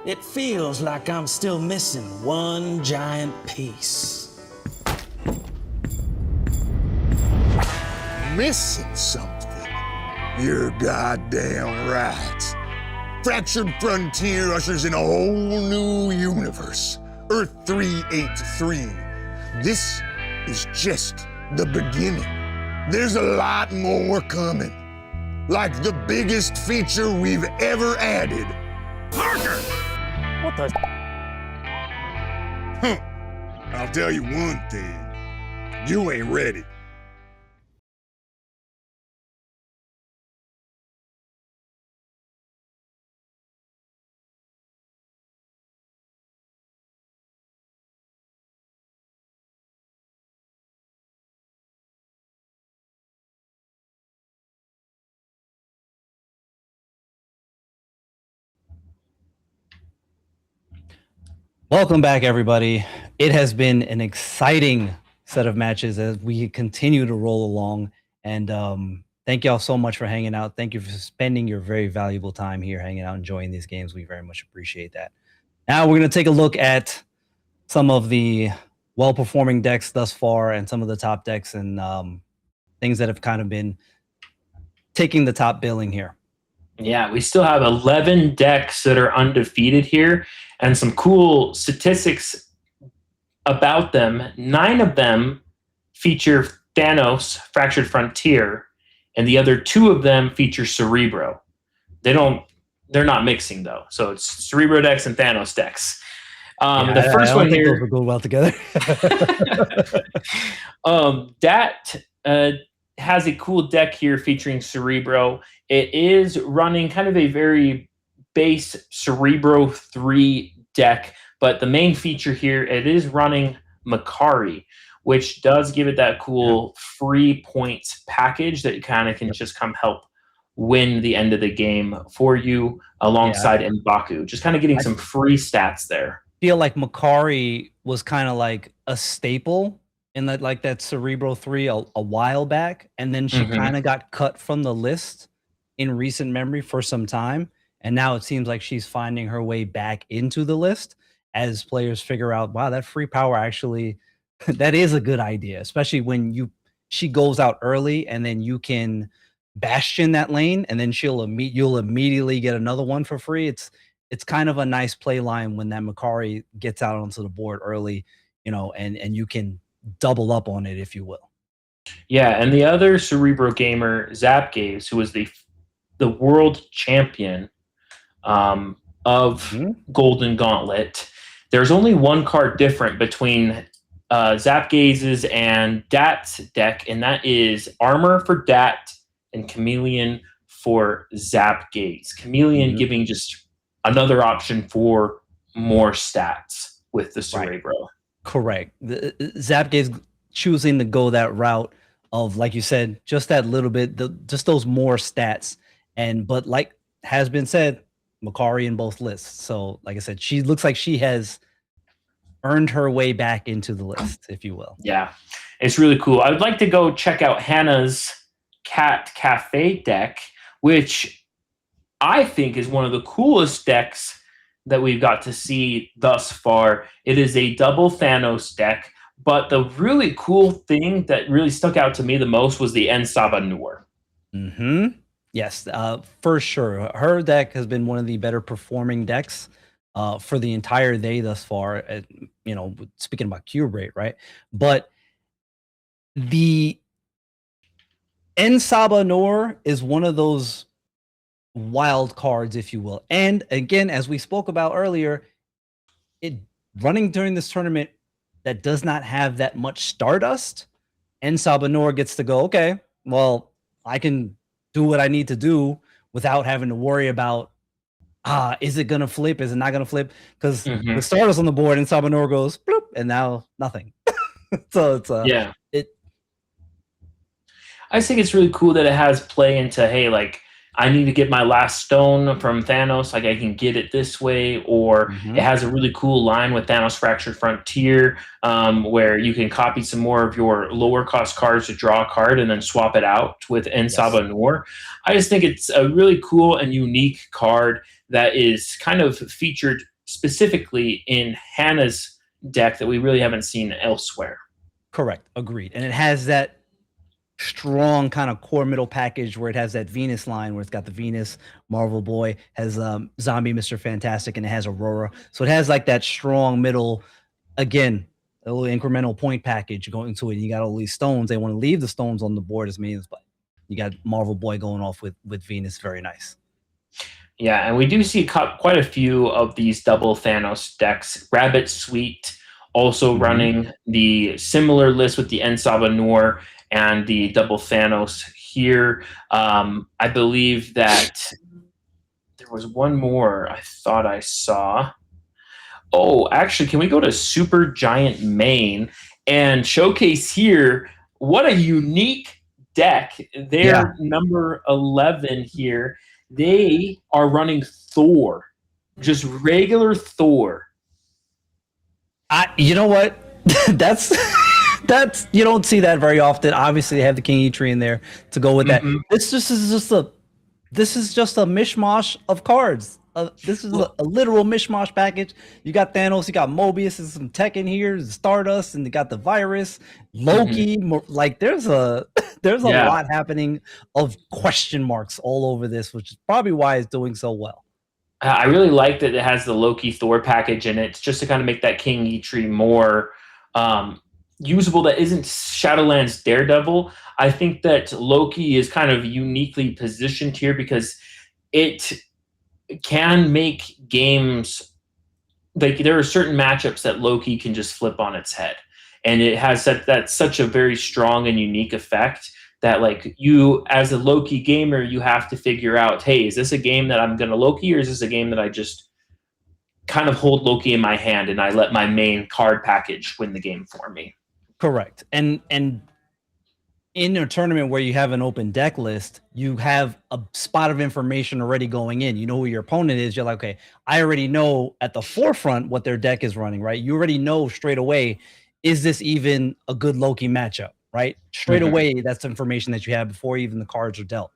S4: It feels like I'm still missing one giant piece.
S7: Missing something? You're goddamn right. Fractured Frontier ushers in a whole new universe. Earth 383. This is just the beginning. There's a lot more coming. Like the biggest feature we've ever added. Parker!
S5: What the?
S7: I'll tell you one thing. You ain't ready.
S10: Welcome back, everybody. It has been an exciting set of matches as we continue to roll along. And thank y'all so much for hanging out. Thank you for spending your very valuable time here hanging out, enjoying these games. We very much appreciate that. Now we're going to take a look at some of the well-performing decks thus far and some of the top decks and things that have kind of been taking the top billing here.
S9: Yeah, we still have 11 decks that are undefeated here, and some cool statistics about them. 9 of them feature Thanos, Fractured Frontier, and the other 2 of them feature Cerebro. They're not mixing though, so it's Cerebro decks and Thanos decks. The
S10: I
S9: first
S10: don't
S9: one
S10: think those
S9: here,
S10: would go well together.
S9: that has a cool deck here featuring Cerebro. It is running kind of a very base Cerebro 3 deck, but the main feature here, it is running Makari, which does give it that cool free points package that kind of can just come help win the end of the game for you alongside M'Baku. Just kind of getting some free stats there.
S10: Feel like Makari was kind of like a staple in that Cerebro 3 a while back, and then she kind of got cut from the list in recent memory for some time, and now it seems like she's finding her way back into the list as players figure out, wow, that free power actually that is a good idea, especially when she goes out early and then you can bastion that lane and then you'll immediately get another one for free. It's kind of a nice play line when that Makari gets out onto the board early, and you can double up on it, if you will.
S9: Yeah, and the other Cerebro gamer, Zapgaze, who was the world champion of Golden Gauntlet, there's only one card different between Zapgaze's and Dat's deck, and that is Armor for Dat and Chameleon for Zapgaze. Chameleon giving just another option for more stats with the Cerebro.
S10: Right. Correct. Zapgaze choosing to go that route of, like you said, just that little bit, just those more stats. But like has been said, Makari in both lists. So like I said, she looks like she has earned her way back into the list, if you will.
S9: Yeah, it's really cool. I would like to go check out Hannah's Cat Cafe deck, which I think is one of the coolest decks that we've got to see thus far. It is a double Thanos deck, but the really cool thing that really stuck out to me the most was the Ensaba Noor.
S10: Yes, for sure. Her deck has been one of the better performing decks for the entire day thus far. Speaking about cube rate, right? But the Ensaba Noor is one of those wild cards, if you will. And again, as we spoke about earlier, it running during this tournament that does not have that much Stardust, Ensaba Noor gets to go, okay, well, I can do what I need to do without having to worry about, is it going to flip? Is it not going to flip? Because the Stardust on the board, Ensaba Noor goes, bloop, and now nothing. So it's,
S9: I just think it's really cool that it has play into, hey, like, I need to get my last stone from Thanos, like I can get it this way, or it has a really cool line with Thanos Fractured Frontier, where you can copy some more of your lower cost cards to draw a card and then swap it out with Ensaba Noor. I just think it's a really cool and unique card that is kind of featured specifically in Hannah's deck that we really haven't seen elsewhere.
S10: Correct. Agreed. And it has that strong kind of core middle package where it has that Venus line where it's got the Venus, Marvel Boy, has Zombie Mr. Fantastic, and it has Aurora. So it has like that strong middle, again, a little incremental point package going into it. You got all these stones. They want to leave the stones on the board as means, but you got Marvel Boy going off with Venus. Very nice.
S9: Yeah, and we do see quite a few of these double Thanos decks. Rabbit Sweet also running the similar list with the Ensaba Noor and the double Thanos here. I believe that there was one more I thought I saw. Oh, actually, can we go to Super Giant Main and showcase here what a unique deck. They're number 11 here. They are running Thor, just regular Thor.
S10: You know what? That's you don't see that very often. Obviously, they have the King E tree in there to go with that. This is just a mishmash of cards. This is a literal mishmash package. You got Thanos, you got Mobius, there's some tech in here, Stardust, and you got the Virus, Loki. Like there's a lot happening of question marks all over this, which is probably why it's doing so well.
S9: I really like that it has the Loki Thor package in it, just to kind of make that King E tree more usable. That isn't Shadowlands Daredevil. I think that Loki is kind of uniquely positioned here because it can make games like there are certain matchups that Loki can just flip on its head, and it has that's such a very strong and unique effect that like you as a Loki gamer, you have to figure out, hey, is this a game that I'm going to Loki, or is this a game that I just kind of hold Loki in my hand and I let my main card package win the game for me?
S10: Correct. And in a tournament where you have an open deck list, you have a spot of information already going in. You know who your opponent is. You're like, okay, I already know at the forefront what their deck is running, right? You already know straight away, is this even a good Loki matchup, right? Straight away, that's information that you have before even the cards are dealt.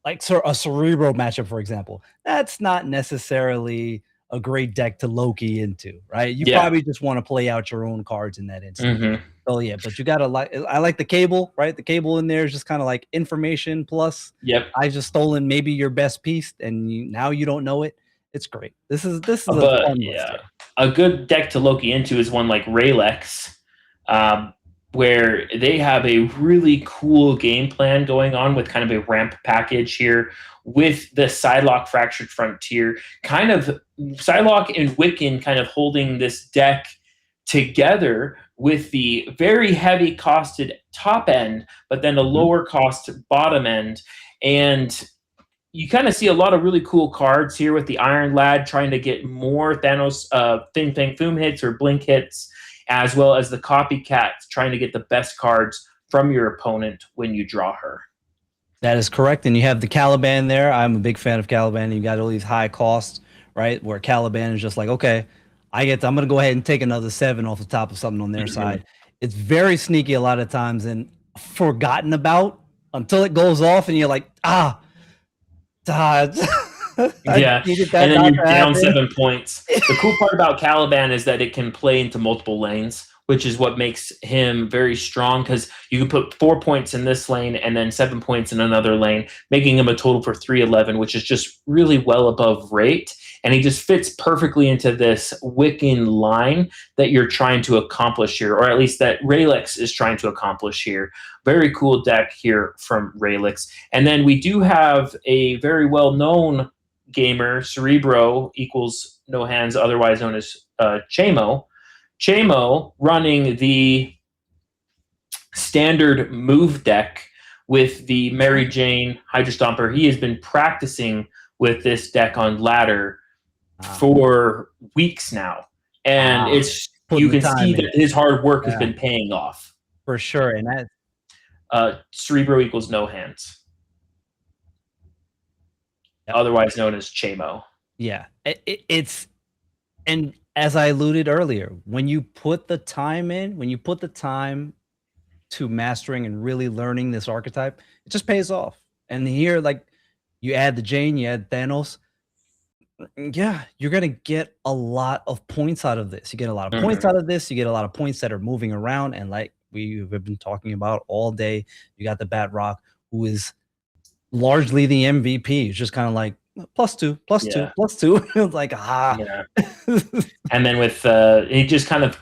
S10: Like a Cerebro matchup, for example, that's not necessarily a great deck to Loki into, right? You probably just want to play out your own cards in that instance. So yeah, but you gotta I like the cable, right? The cable in there is just kind of like information plus.
S9: Yep.
S10: I just stolen maybe your best piece, and now you don't know it. It's great. This is a fun list here.
S9: A good deck to Loki into is one like Raylex, where they have a really cool game plan going on with kind of a ramp package here with the Psylocke Fractured Frontier, kind of Psylocke and Wiccan kind of holding this deck together with the very heavy costed top end, but then a lower cost bottom end. And you kind of see a lot of really cool cards here with the Iron Lad trying to get more Thanos Fin Fang Foom hits or blink hits, as well as the Copycat trying to get the best cards from your opponent when you draw her.
S10: That is correct. And you have the Caliban there. I'm a big fan of Caliban. You got all these high costs, right? Where Caliban is just like, okay, I'm going to go ahead and take another 7 off the top of something on their side. It's very sneaky a lot of times and forgotten about until it goes off and you're like,
S9: yeah. And then you're down 7 points. The cool part about Caliban is that it can play into multiple lanes, which is what makes him very strong, because you can put 4 points in this lane and then 7 points in another lane, making him a total for 311, which is just really well above rate. And he just fits perfectly into this Wiccan line that you're trying to accomplish here, or at least that Raylex is trying to accomplish here. Very cool deck here from Raylex. And then we do have a very well-known gamer, Cerebro equals No Hands, otherwise known as Chamo. Chamo running the standard move deck with the Mary Jane Hydra Stomper. He has been practicing with this deck on ladder for weeks now. And it's you can see that his hard work has been paying off.
S10: For sure. And that
S9: Cerebro equals No Hands. Otherwise known as Chamo.
S10: Yeah. It's and as I alluded earlier, when you put the time in, when you put the time to mastering and really learning this archetype, it just pays off. And here, like, you add the Jane, you add Thanos, yeah, you're going to get a lot of points out of this. You get a lot of points out of this. You get a lot of points that are moving around. And like we've been talking about all day, you got the Bat Rock, who is largely the MVP. It's just kind of like, +2, +2, +2. It's like,
S9: And then with it just kind of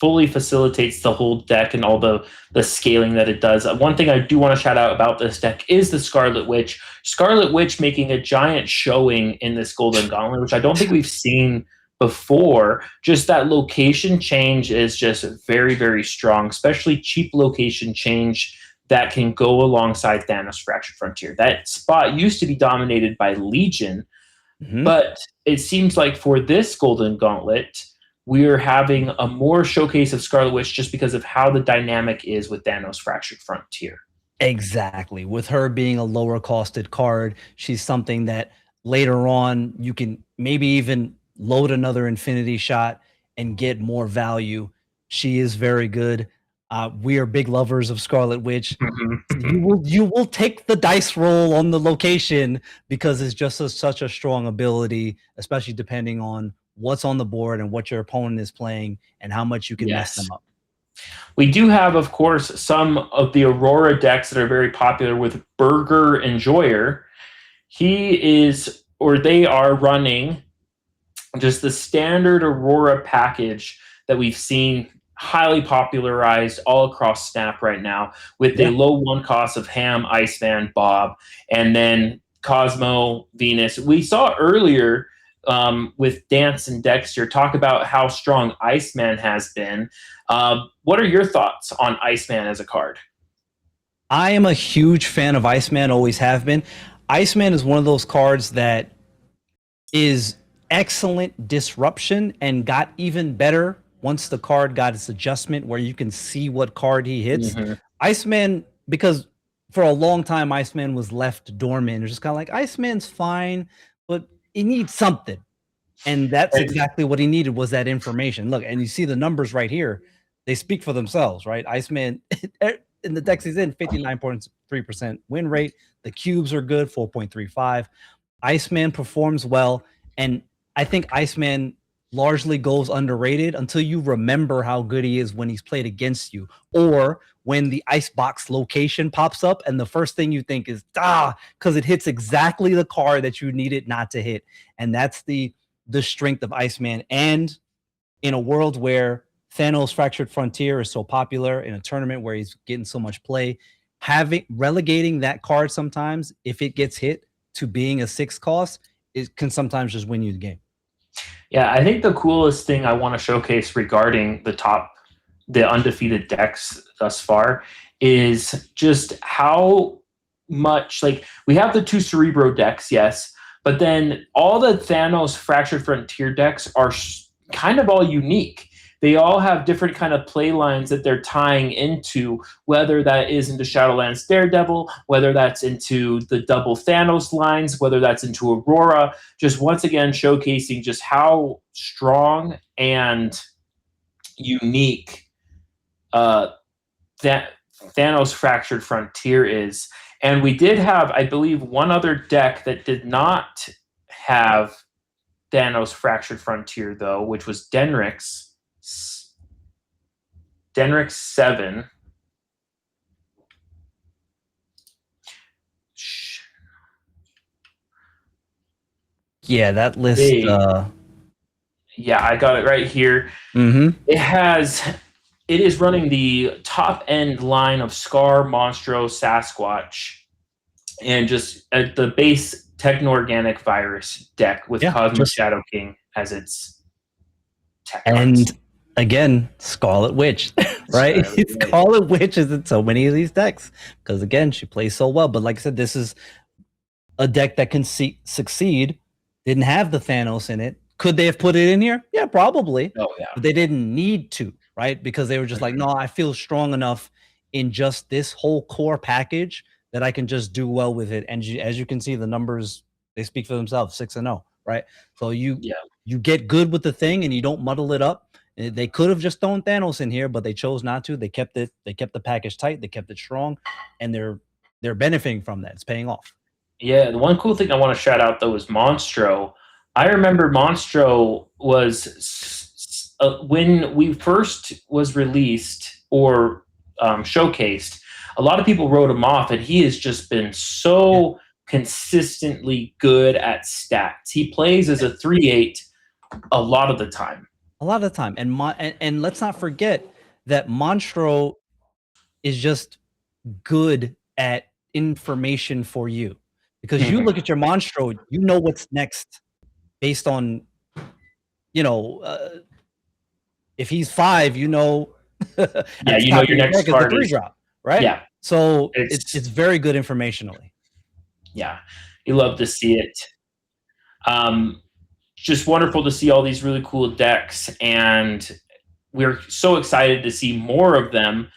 S9: fully facilitates the whole deck and all the scaling that it does. One thing I do want to shout out about this deck is the Scarlet Witch. Scarlet Witch making a giant showing in this Golden Gauntlet, which I don't think we've seen before. Just that location change is just very, very strong, especially cheap location change that can go alongside Thanos Fractured Frontier. That spot used to be dominated by Legion, but it seems like for this Golden Gauntlet, we're having a more showcase of Scarlet Witch just because of how the dynamic is with Thanos Fractured Frontier.
S10: Exactly. With her being a lower costed card, she's something that later on you can maybe even load another Infinity Shot and get more value. She is very good. We are big lovers of Scarlet Witch. You will take the dice roll on the location because it's just such a strong ability, especially depending on what's on the board and what your opponent is playing and how much you can mess them up.
S9: We do have, of course, some of the Aurora decks that are very popular with Burger Enjoyer. They are running just the standard Aurora package that we've seen highly popularized all across Snap right now with the low one cost of Ham, Iceman, Bob, and then Cosmo, Venus. We saw earlier with Dance and Dexter. Talk about how strong Iceman has been. What are your thoughts on Iceman as a card?
S10: I am a huge fan of Iceman, always have been. Iceman is one of those cards that is excellent disruption and got even better once the card got its adjustment where you can see what card he hits. Iceman, because for a long time, Iceman was left dormant. It was just kind of like, Iceman's fine, but he needs something. And that's exactly what he needed, was that information. Look, and you see the numbers right here. They speak for themselves, right? Iceman, in the decks he's in, 59.3% win rate. The cubes are good, 4.35. Iceman performs well. And I think Iceman largely goes underrated until you remember how good he is when he's played against you, or when the icebox location pops up and the first thing you think is because it hits exactly the card that you need it not to hit. And that's the strength of Iceman. And in a world where Thanos Fractured Frontier is so popular, in a tournament where he's getting so much play, relegating that card sometimes, if it gets hit to being a 6 cost, it can sometimes just win you the game.
S9: Yeah, I think the coolest thing I want to showcase regarding the undefeated decks thus far is just how much, like, we have the 2 Cerebro decks, yes, but then all the Thanos Fractured Frontier decks are kind of all unique. They all have different kind of play lines that they're tying into, whether that is into Shadowlands Daredevil, whether that's into the double Thanos lines, whether that's into Aurora, just once again showcasing just how strong and unique that Thanos Fractured Frontier is. And we did have, I believe, one other deck that did not have Thanos Fractured Frontier, though, which was Denrix 7.
S10: Yeah, that list.
S9: Yeah, I got it right here. It is running the top end line of Scar, Monstro, Sasquatch, and just the base Techno-Organic Virus deck with Cosmic Shadow King as its tech cards.
S10: Again, Scarlet Witch, right? Scarlet Witch is in so many of these decks because, again, she plays so well. But like I said, this is a deck that can succeed. Didn't have the Thanos in it. Could they have put it in here? Yeah, probably.
S9: Oh, yeah.
S10: But they didn't need to, right? Because they were just like, no, I feel strong enough in just this whole core package that I can just do well with it. And as you can see, the numbers, they speak for themselves, 6-0, right? So you get good with the thing and you don't muddle it up. They could have just thrown Thanos in here, but they chose not to. They kept it. They kept the package tight. They kept it strong, and they're benefiting from that. It's paying off.
S9: Yeah, the one cool thing I want to shout out though is Monstro. I remember Monstro was when we first was released or showcased. A lot of people wrote him off, and he has just been so consistently good at stats. He plays as a 3/8 a lot of the time.
S10: A lot of the time. And let's not forget that Monstro is just good at information for you. Because you look at your Monstro, you know what's next based on, if he's 5,
S9: you know your next card
S10: is the 3-drop, right?
S9: Yeah.
S10: So it's very good informationally.
S9: Yeah. You love to see it. Just wonderful to see all these really cool decks, and we're so excited to see more of them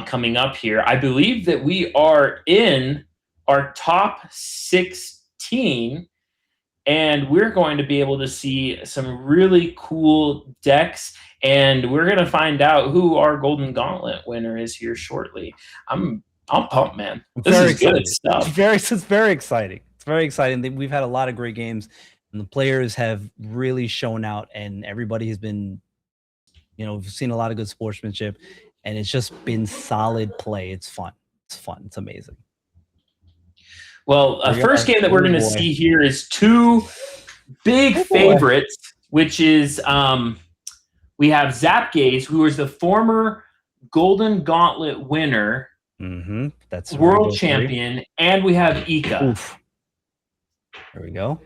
S9: coming up here. I believe that we are in our top 16, and we're going to be able to see some really cool decks, and we're going to find out who our Golden Gauntlet winner is here shortly. I'm pumped, man. This is good stuff.
S10: It's very exciting. It's very exciting. We've had a lot of great games. And the players have really shown out, and everybody has been, we've seen a lot of good sportsmanship, and it's just been solid play. It's fun. It's amazing.
S9: Well, first game that we're going to see here is 2 big favorites, which is we have Zapgaze, who is the former Golden Gauntlet winner,
S10: that's
S9: world champion, and we have Ika.
S10: There we go.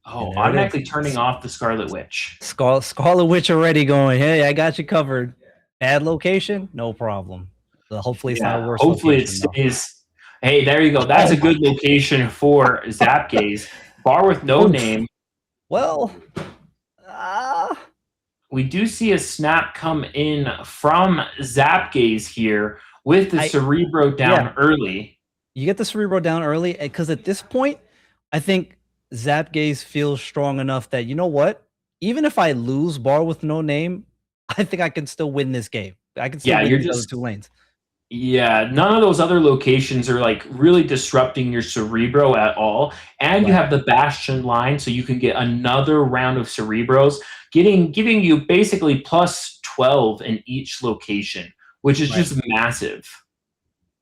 S9: Oh,
S10: there it
S9: automatically
S10: is.
S9: turning off the Scarlet Witch.
S10: Scarlet Witch already going, hey, I got you covered. Bad location? No problem. Hopefully it's not a worse
S9: Hopefully
S10: location,
S9: it
S10: though.
S9: stays. Hey, there you go. That's
S10: Oh
S9: a good location for Zapgaze. Bar with no
S10: Oof.
S9: name.
S10: Well,
S9: We do see a snap come in from Zapgaze here with the Cerebro down early.
S10: you get the Cerebro down early because at this point, I think Zapgaze feels strong enough that, you know what? Even if I lose Bar with no name, I think I can still win this game. I can still win
S9: you're
S10: these other
S9: just
S10: 2 lanes.
S9: Yeah, none of those other locations are like really disrupting your Cerebro at all. And you have the Bastion line, so you can get another round of Cerebros, giving you basically plus 12 in each location, which is just massive.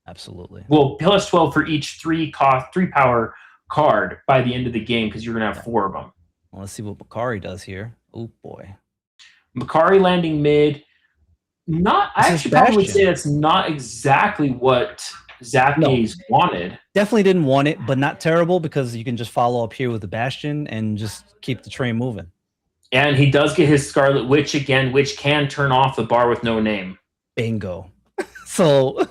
S10: Absolutely.
S9: Well, plus 12 for each 3 power card by the end of the game, because you're gonna have 4 of them.
S10: Well, let's see what Bakari does here. Oh boy.
S9: Bakari landing mid. I actually probably would say that's not exactly what Zapgaze wanted.
S10: Definitely didn't want it, but not terrible because you can just follow up here with the Bastion and just keep the train moving.
S9: And he does get his Scarlet Witch again, which can turn off the Bar with no name.
S10: Bingo. So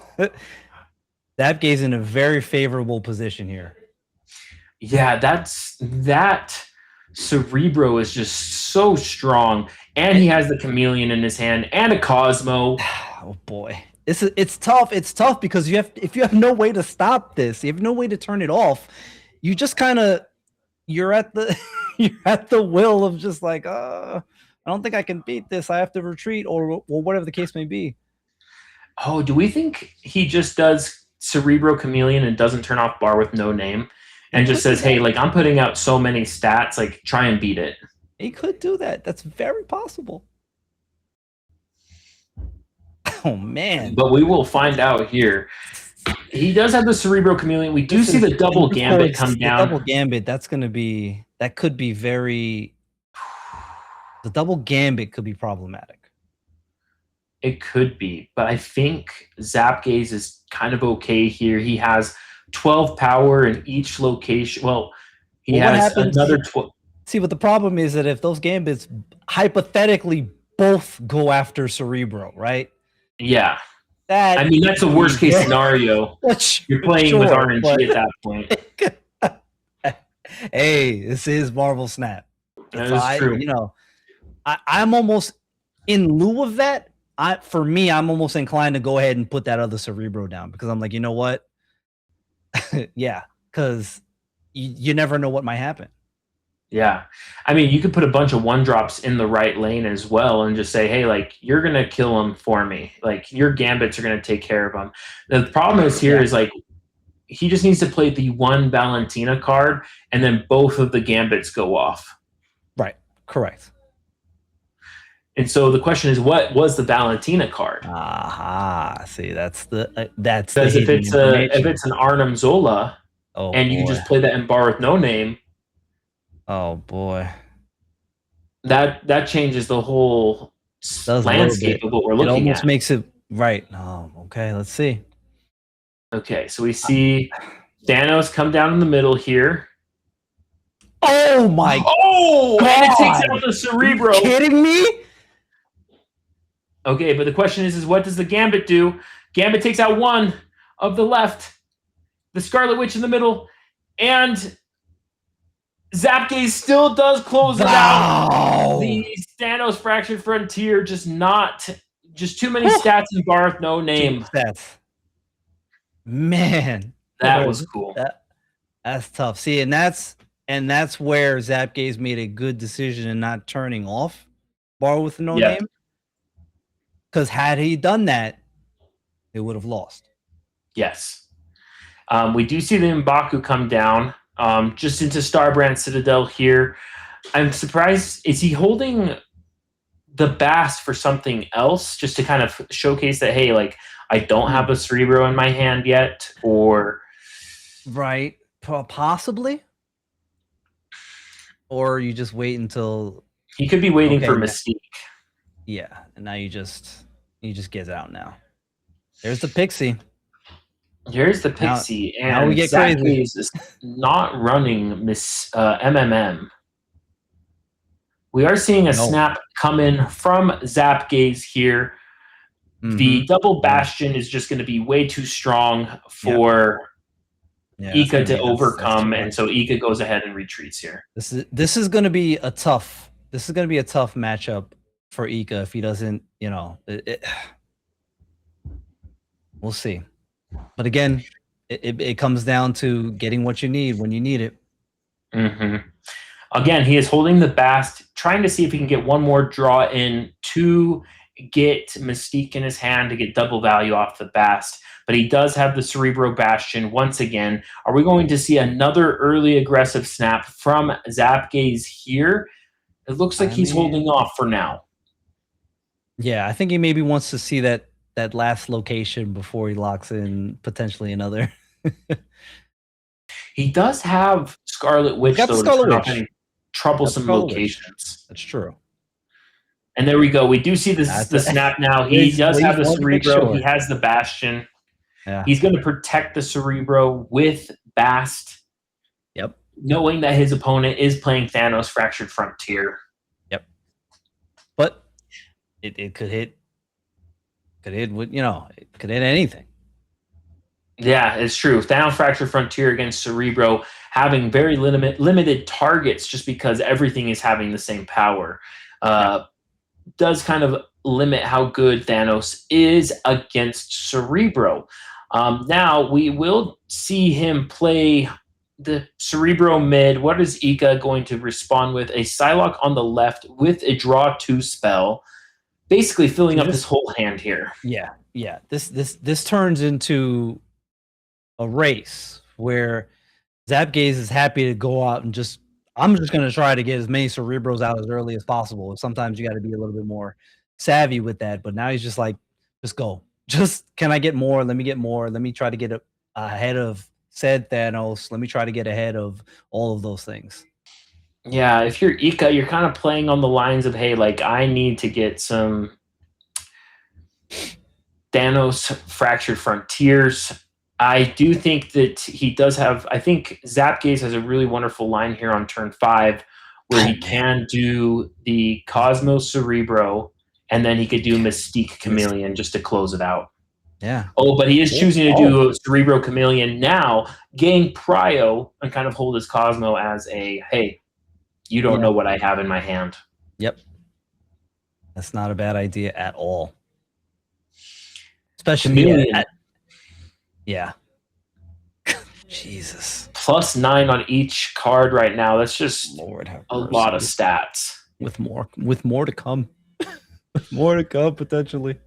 S10: Zapgaze in a very favorable position here.
S9: Yeah, that Cerebro is just so strong. And he has the Chameleon in his hand and a Cosmo.
S10: Oh boy. It's tough. It's tough because if you have no way to stop this, you have no way to turn it off, you just kind of you're at the will of just like, I don't think I can beat this. I have to retreat or whatever the case may be.
S9: Oh, do we think he just does Cerebro Chameleon and doesn't turn off Bar with no name and just says, hey, like, I'm putting out so many stats, like, try and beat it?
S10: He could do that. That's very possible. Oh, man.
S9: But we will find out here. He does have the Cerebro Chameleon. We do see the double Gambit come down.
S10: The double Gambit, that could be very... The double Gambit could be problematic.
S9: It could be, but I think Zapgaze is kind of okay here. He has 12 power in each location. Well, he has another 12.
S10: See, but the problem is that if those Gambits hypothetically both go after Cerebro, right?
S9: Yeah. I mean, that's a worst case scenario. You're playing with RNG at that point.
S10: Hey, this is MarvelSnap.
S9: That is true.
S10: You know, I'm almost in lieu of that. For me, I'm almost inclined to go ahead and put that other Cerebro down because I'm like, you know what? Yeah, because you never know what might happen.
S9: Yeah. I mean, you could put a bunch of 1-drops in the right lane as well and just say, hey, like, you're going to kill him for me. Like, your Gambits are going to take care of him. The problem is here is, like, he just needs to play the 1 Valentina card and then both of the Gambits go off.
S10: Right. Correct.
S9: And so the question is, what was the Valentina card?
S10: Aha. See, that's because
S9: if it's an Arnim Zola and you can just play that in Bar with no name.
S10: Oh boy.
S9: That changes the whole landscape of what we're looking at. It
S10: almost makes it right. Oh, okay. Let's see.
S9: Okay, so we see Thanos come down in the middle here.
S10: Oh my!
S9: Oh, God. And it takes out the Cerebro.
S10: Are you kidding me?
S9: Okay, but the question is what does the Gambit do? Gambit takes out 1 of the left, the Scarlet Witch in the middle, and Zapgaze still does close it out. The Thanos Fractured Frontier just too many stats in Bar with no name.
S10: Stats. Man,
S9: that was cool.
S10: That's tough. See, and that's where Zapgaze made a good decision in not turning off Bar with no name. Because had he done that, they would have lost.
S9: Yes. We do see the M'Baku come down. Just into Starbrand Citadel here. I'm surprised. Is he holding the Bast for something else just to kind of showcase that, hey, like, I don't have a Cerebro in my hand yet? Or
S10: right. Possibly. Or you just wait until...
S9: He could be waiting for Mystique.
S10: Yeah, and now you just get it out now. There's the Pixie.
S9: Here's the Pixie,
S10: now we get crazy.
S9: Is not running MMM. We are seeing a snap come in from Zapgaze here. The double Bastion is just going to be way too strong for Ika to overcome, and so Ika goes ahead and retreats here.
S10: This is going to be a tough matchup for Ika if he doesn't, we'll see. But again, it comes down to getting what you need when you need it.
S9: Again, he is holding the Bast, trying to see if he can get one more draw in to get Mystique in his hand to get double value off the Bast. But he does have the Cerebro Bastion once again. Are we going to see another early aggressive snap from Zapgaze here? It looks like he's holding off for now.
S10: Yeah, I think he maybe wants to see that last location before he locks in potentially another.
S9: He does have Scarlet Witch, though, to turn off any troublesome locations.
S10: That's true.
S9: And there we go. We do see the snap now. He does have the Cerebro. He has the Bastion.
S10: Yeah.
S9: He's going to protect the Cerebro with Bast.
S10: Yep.
S9: Knowing that his opponent is playing Thanos Fractured Frontier.
S10: Yep. But it could hit. It could hit anything.
S9: Yeah, it's true. Thanos Fractured Frontier against Cerebro having very limited targets just because everything is having the same power. Does kind of limit how good Thanos is against Cerebro. Now, we will see him play the Cerebro mid. What is Ika going to respond with? A Psylocke on the left with a Draw 2 spell, basically filling up his whole hand here.
S10: Yeah. This turns into a race where Zapgaze is happy to go out and I'm just going to try to get as many Cerebros out as early as possible. Sometimes you got to be a little bit more savvy with that. But now he's just like, just go. Can I get more? Let me get more. Let me try to get ahead of said Thanos. Let me try to get ahead of all of those things.
S9: Yeah, if you're Ika, you're kind of playing on the lines of, hey, like, I need to get some Thanos Fractured Frontiers. I do think that he does have, I think Zapgaze has a really wonderful line here on turn 5 where he can do the Cosmos Cerebro and then he could do Mystique Chameleon just to close it out.
S10: Yeah.
S9: Oh, but he is choosing to do Cerebro Chameleon now, gain Prio, and kind of hold his Cosmo as a, hey, you don't know what I have in my hand.
S10: Yep. That's not a bad idea at all. Especially yeah. Jesus.
S9: +9 on each card right now. That's just a lot of stats.
S10: With more to come. More to come potentially.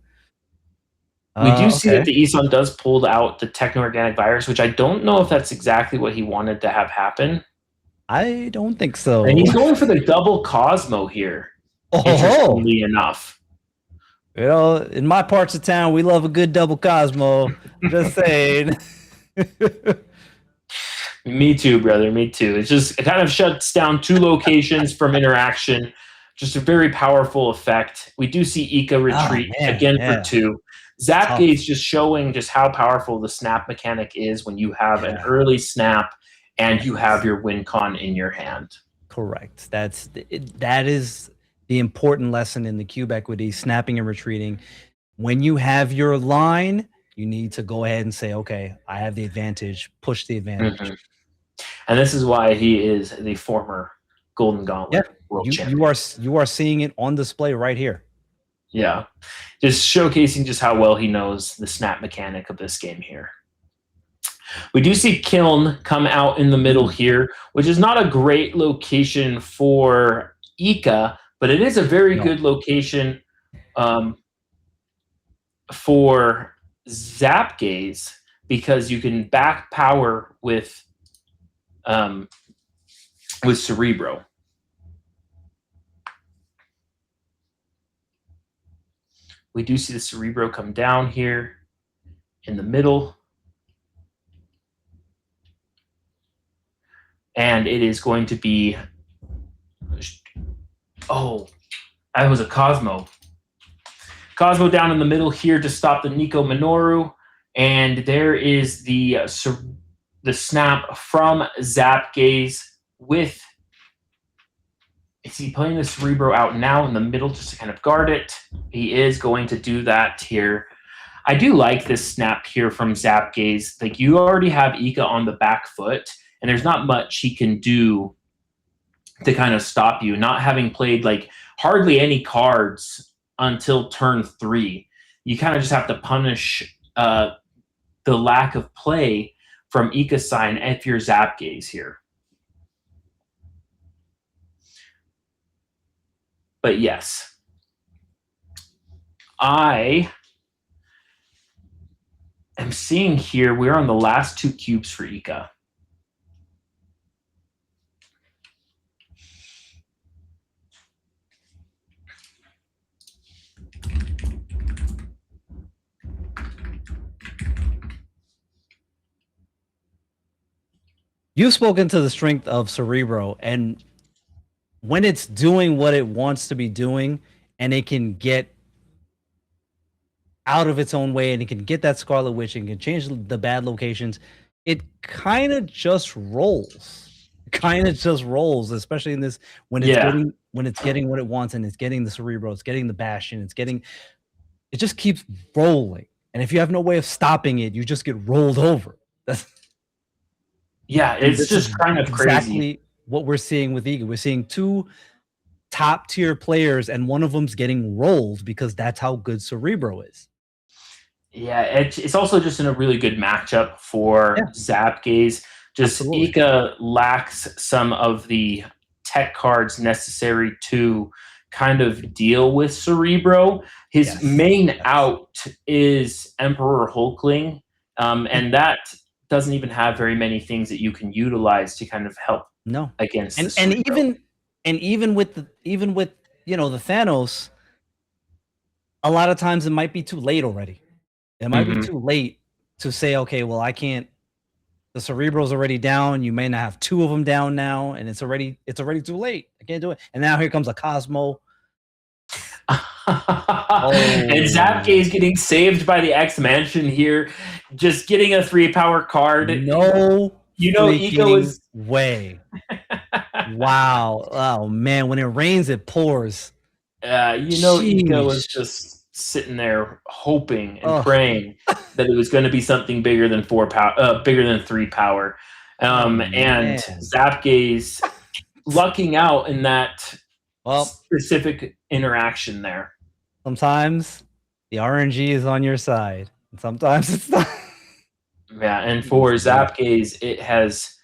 S9: We do see that the Eson does pull out the Techno-Organic Virus, which I don't know if that's exactly what he wanted to have happen.
S10: I don't think so.
S9: And he's going for the double Cosmo here. Interestingly enough.
S10: In my parts of town, we love a good double Cosmo. Just saying.
S9: Me too, brother. Me too. It kind of shuts down 2 locations from interaction. Just a very powerful effect. We do see Ika retreat for 2. Zapgaze just showing just how powerful the snap mechanic is when you have an early snap and you have your win con in your hand.
S10: Correct. That is the important lesson in the cube equity, snapping and retreating. When you have your line, you need to go ahead and say, okay, I have the advantage, push the advantage.
S9: And this is why he is the former Golden Gauntlet World Champion.
S10: You are seeing it on display right here.
S9: Yeah. Just showcasing just how well he knows the snap mechanic of this game here. We do see Kiln come out in the middle here, which is not a great location for Ika, but it is a very good location for Zapgaze because you can back power with Cerebro. We do see the Cerebro come down here in the middle. And it is going to be... Oh, that was a Cosmo. Cosmo down in the middle here to stop the Nico Minoru. And there is the snap from Zapgaze with Is he playing the Cerebro out now in the middle just to kind of guard it? He is going to do that here. I do like this snap here from Zapgaze. Like, you already have Ika on the back foot, and there's not much he can do to kind of stop you. Not having played like hardly any cards until turn 3, you kind of just have to punish the lack of play from Ika's side if you're Zapgaze here. But yes, I am seeing here we're on the last 2 cubes for Ika.
S10: You've spoken to the strength of Cerebro, and when it's doing what it wants to be doing, and it can get out of its own way, and it can get that Scarlet Witch and can change the bad locations, it kind of just rolls. Especially in this when it's getting what it wants, and it's getting the Cerebro, it's getting the Bastion, it just keeps rolling. And if you have no way of stopping it, you just get rolled over.
S9: It's just kind of crazy.
S10: Exactly what we're seeing with Ika. We're seeing 2 top tier players, and one of them's getting rolled because that's how good Cerebro is.
S9: Yeah, it's also just in a really good matchup for Zapgaze. Just
S10: Absolutely.
S9: Ika lacks some of the tech cards necessary to kind of deal with Cerebro. His main out is Emperor Hulkling, and that doesn't even have very many things that you can utilize to kind of help against
S10: and
S9: Cerebro.
S10: even with the Thanos, a lot of times it might be too late already. It might be too late to say, okay, well, I can't. The Cerebro's already down. You may not have 2 of them down now, and it's already too late. I can't do it. And now here comes a Cosmo.
S9: And Zapgaze getting saved by the X Mansion here, just getting a 3-power card.
S10: No,
S9: Ika was
S10: way. Wow. Oh man, when it rains, it pours.
S9: Ika was just sitting there hoping and praying that it was going to be something bigger than 3 power. And Zapgaze lucking out in that specific interaction there.
S10: Sometimes the RNG is on your side, and sometimes it's not.
S9: Yeah, and for Zapgaze, it has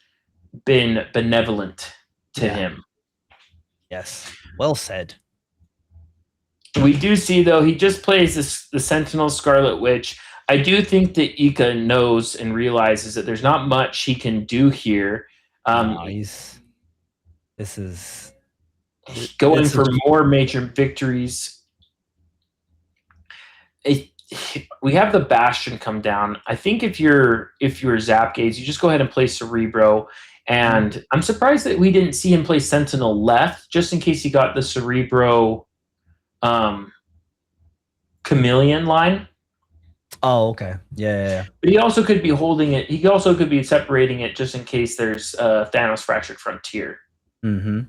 S9: been benevolent to him.
S10: Yes, well said.
S9: We do see, though, he just plays the Sentinel Scarlet Witch. I do think that Ika knows and realizes that there's not much he can do here.
S10: This is
S9: going for more major victories. We have the Bastion come down. I think if you're Zapgaze, you just go ahead and play Cerebro. And I'm surprised that we didn't see him play Sentinel left, just in case he got the Cerebro Chameleon line.
S10: Oh, okay. Yeah.
S9: But he also could be holding it. He also could be separating it just in case there's Thanos Fractured Frontier.
S10: Mm-hmm.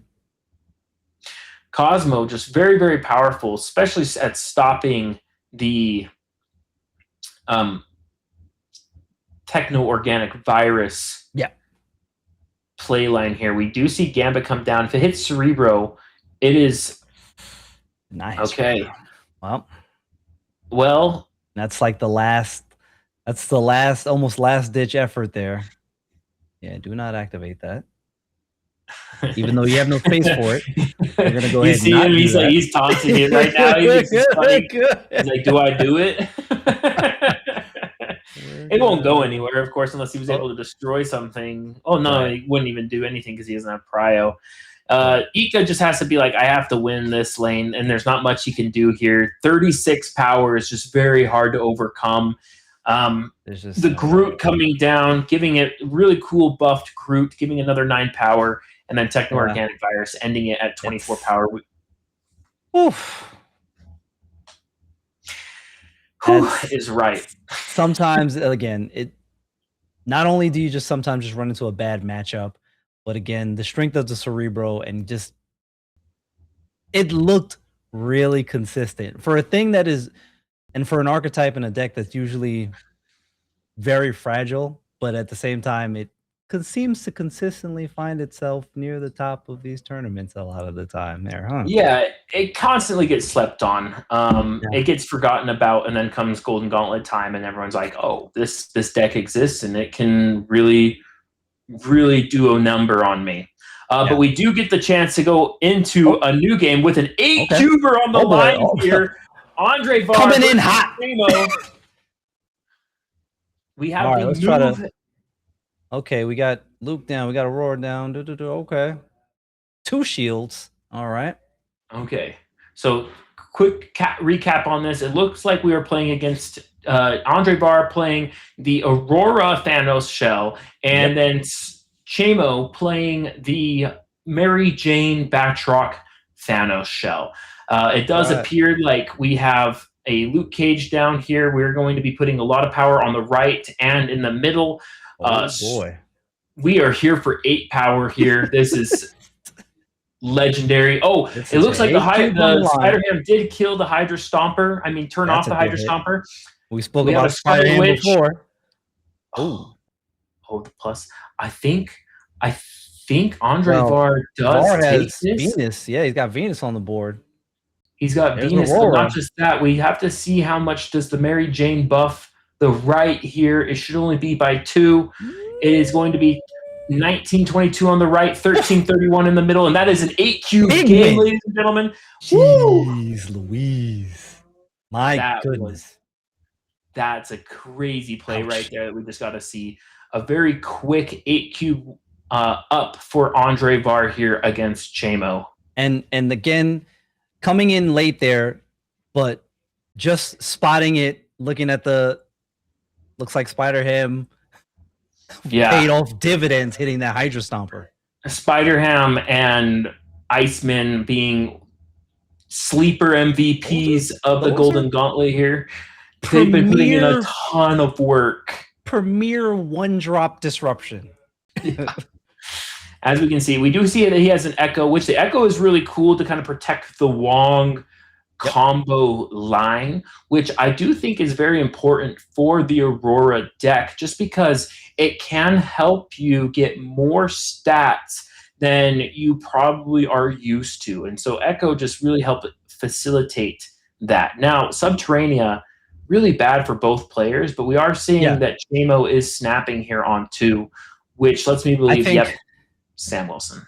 S9: Cosmo just very, very powerful, especially at stopping the techno-organic virus play line here. We do see Gambit come down. If it hits Cerebro, it is
S10: nice.
S9: Okay.
S10: Well, that's like almost last ditch effort there. Yeah, do not activate that. Even though you have no space for it, we're gonna go ahead.
S9: You see him? He's taunting it right now. He's like, "Do I do it?" It won't go anywhere, of course, unless he was able to destroy something. Oh no, he wouldn't even do anything because he doesn't have prio. Ika just has to be like, I have to win this lane, and there's not much he can do here. 36 power is just very hard to overcome. The Groot coming down, giving it really cool buffed Groot, giving another 9 power, and then Techno-Organic Virus ending it at 24 power.
S10: Oof.
S9: Is right.
S10: Sometimes, again, not only do you just sometimes just run into a bad matchup, but again, the strength of the Cerebro and just it looked really consistent for a thing that is, and for an archetype in a deck that's usually very fragile, but at the same time, it seems to consistently find itself near the top of these tournaments a lot of the time there, huh?
S9: Yeah, it constantly gets slept on. It gets forgotten about, and then comes Golden Gauntlet time, and everyone's like, "Oh, this deck exists, and it can really, really do a number on me." But we do get the chance to go into a new game with an 8-cuber on the line here. Andre Var
S10: coming in hot.
S9: We have
S10: All right,
S9: the
S10: let's
S9: move.
S10: try to. Okay, we got Luke down. We got Aurora down. Okay. 2 shields. All right.
S9: Okay. So quick recap on this. It looks like we are playing against Andre Var playing the Aurora Thanos shell, and then Chamo playing the Mary Jane Batroc Thanos shell. It does appear like we have a Luke Cage down here. We're going to be putting a lot of power on the right and in the middle.
S10: Boy.
S9: We are here for 8 power here. This is legendary. Oh, it looks like the Spider-Ham did kill the Hydra Stomper. I mean, turn off the Hydra Stomper.
S10: We spoke about Spider-Ham before.
S9: Oh, the plus. I think Andre Var does take this.
S10: Venus. Yeah, he's got Venus on the board.
S9: He's got Venus, but not just that. We have to see how much does the Mary Jane buff the right here. It should only be by 2. It is going to be 1922 on the right, 1331 in the middle, and that is an 8-cube game, ladies and gentlemen.
S10: Jeez Louise. My goodness.
S9: That's a crazy play right there that we just got to see. A very quick 8-cube up for Andre Var here against Chamo.
S10: And again, coming in late there, but just spotting it, looking at looks like Spider-Ham paid off dividends hitting that Hydra Stomper.
S9: Spider-Ham and Iceman being sleeper MVPs of the Golden Gauntlet here. They've been putting in a ton of work.
S10: Premier one-drop disruption.
S9: As we can see, we do see that he has an Echo, which the Echo is really cool to kind of protect the Wong combo line, which I do think is very important for the Aurora deck, just because it can help you get more stats than you probably are used to. And so Echo just really helped facilitate that. Now, Subterranea, really bad for both players, but we are seeing that Chamo is snapping here on 2, which lets me believe, Sam Wilson.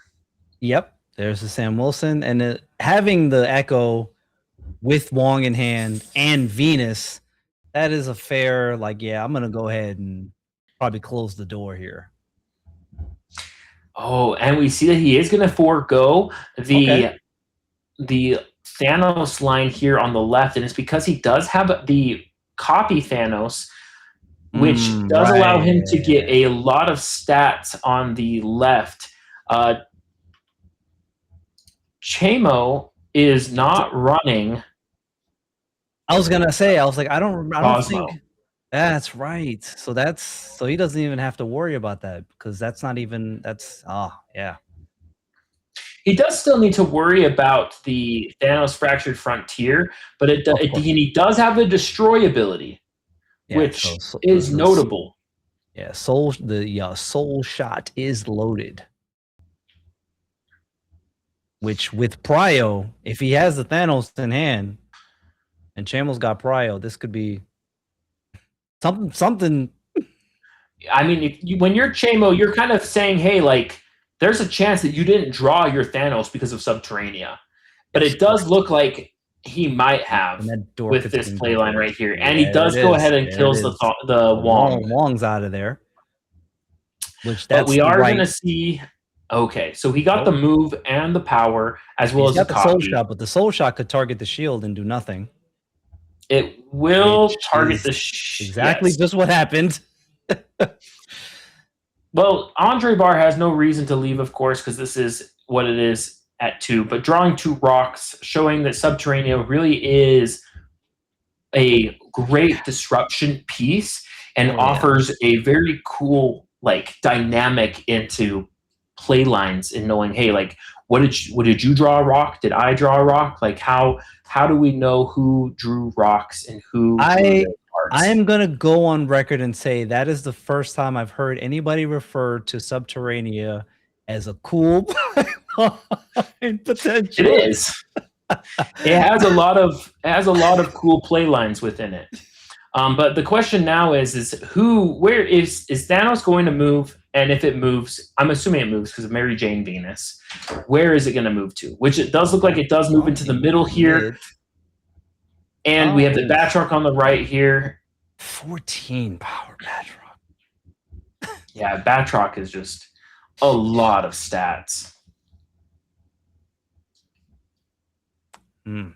S10: Yep, there's the Sam Wilson. And having the Echo with Wong in hand and Venus, that is a fair, I'm going to go ahead and probably close the door here.
S9: Oh, and we see that he is going to forego the Thanos line here on the left, and it's because he does have the copy Thanos, which does allow him to get a lot of stats on the left. Chamo is not running.
S10: I was gonna say, I don't think that's right. So he doesn't even have to worry about that, because
S9: He does still need to worry about the Thanos Fractured Frontier, but he does have the Destroy ability, which is notable.
S10: Yeah, soul shot is loaded. Which with Prio, if he has the Thanos in hand, and Chamo's got Prio, this could be something.
S9: I mean, when you're Chamo, you're kind of saying, hey, there's a chance that you didn't draw your Thanos because of Subterranea. But it does look like he might have with this play line right here. And he does go ahead and kills the Wong.
S10: Wong's out of there.
S9: But we are going to see... Okay, so he got the move and the power, as well as the
S10: soul shot, but the soul shot could target the shield and do nothing.
S9: It will target the shield.
S10: Exactly just what happened.
S9: Well, Andre Var has no reason to leave, of course, because this is what it is at 2. But drawing 2 rocks, showing that Subterranea really is a great disruption piece and offers a very cool, dynamic into play lines and knowing, hey, like what did you draw a rock? Did I draw a rock? Like how do we know who drew rocks and who drew their cards?
S10: I am gonna go on record and say that is the first time I've heard anybody refer to Subterranea as a cool potential.
S9: It is. It has a lot of cool play lines within it. But the question now is where is Thanos going to move? And if it moves, I'm assuming it moves because of Mary Jane Venus. Where is it going to move to? Which it does look like it does move into the middle here. And we have the Batroc on the right here.
S10: 14 power Batroc.
S9: Yeah, Batroc is just a lot of stats.
S10: Mm.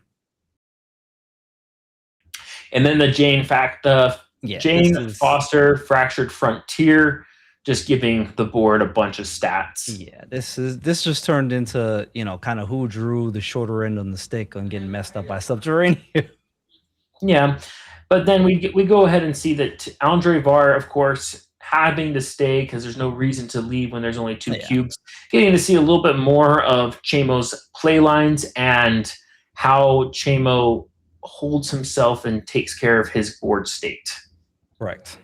S9: And then the Jane Foster Fractured Frontier, just giving the board a bunch of stats.
S10: Yeah, this just turned into, kind of who drew the shorter end on the stick on getting messed up by Subterranean.
S9: Yeah, but then we go ahead and see that Andre Var, of course, having to stay because there's no reason to leave when there's only 2 cubes. Getting to see a little bit more of Chamo's play lines and how Chamo holds himself and takes care of his board state.
S10: Correct.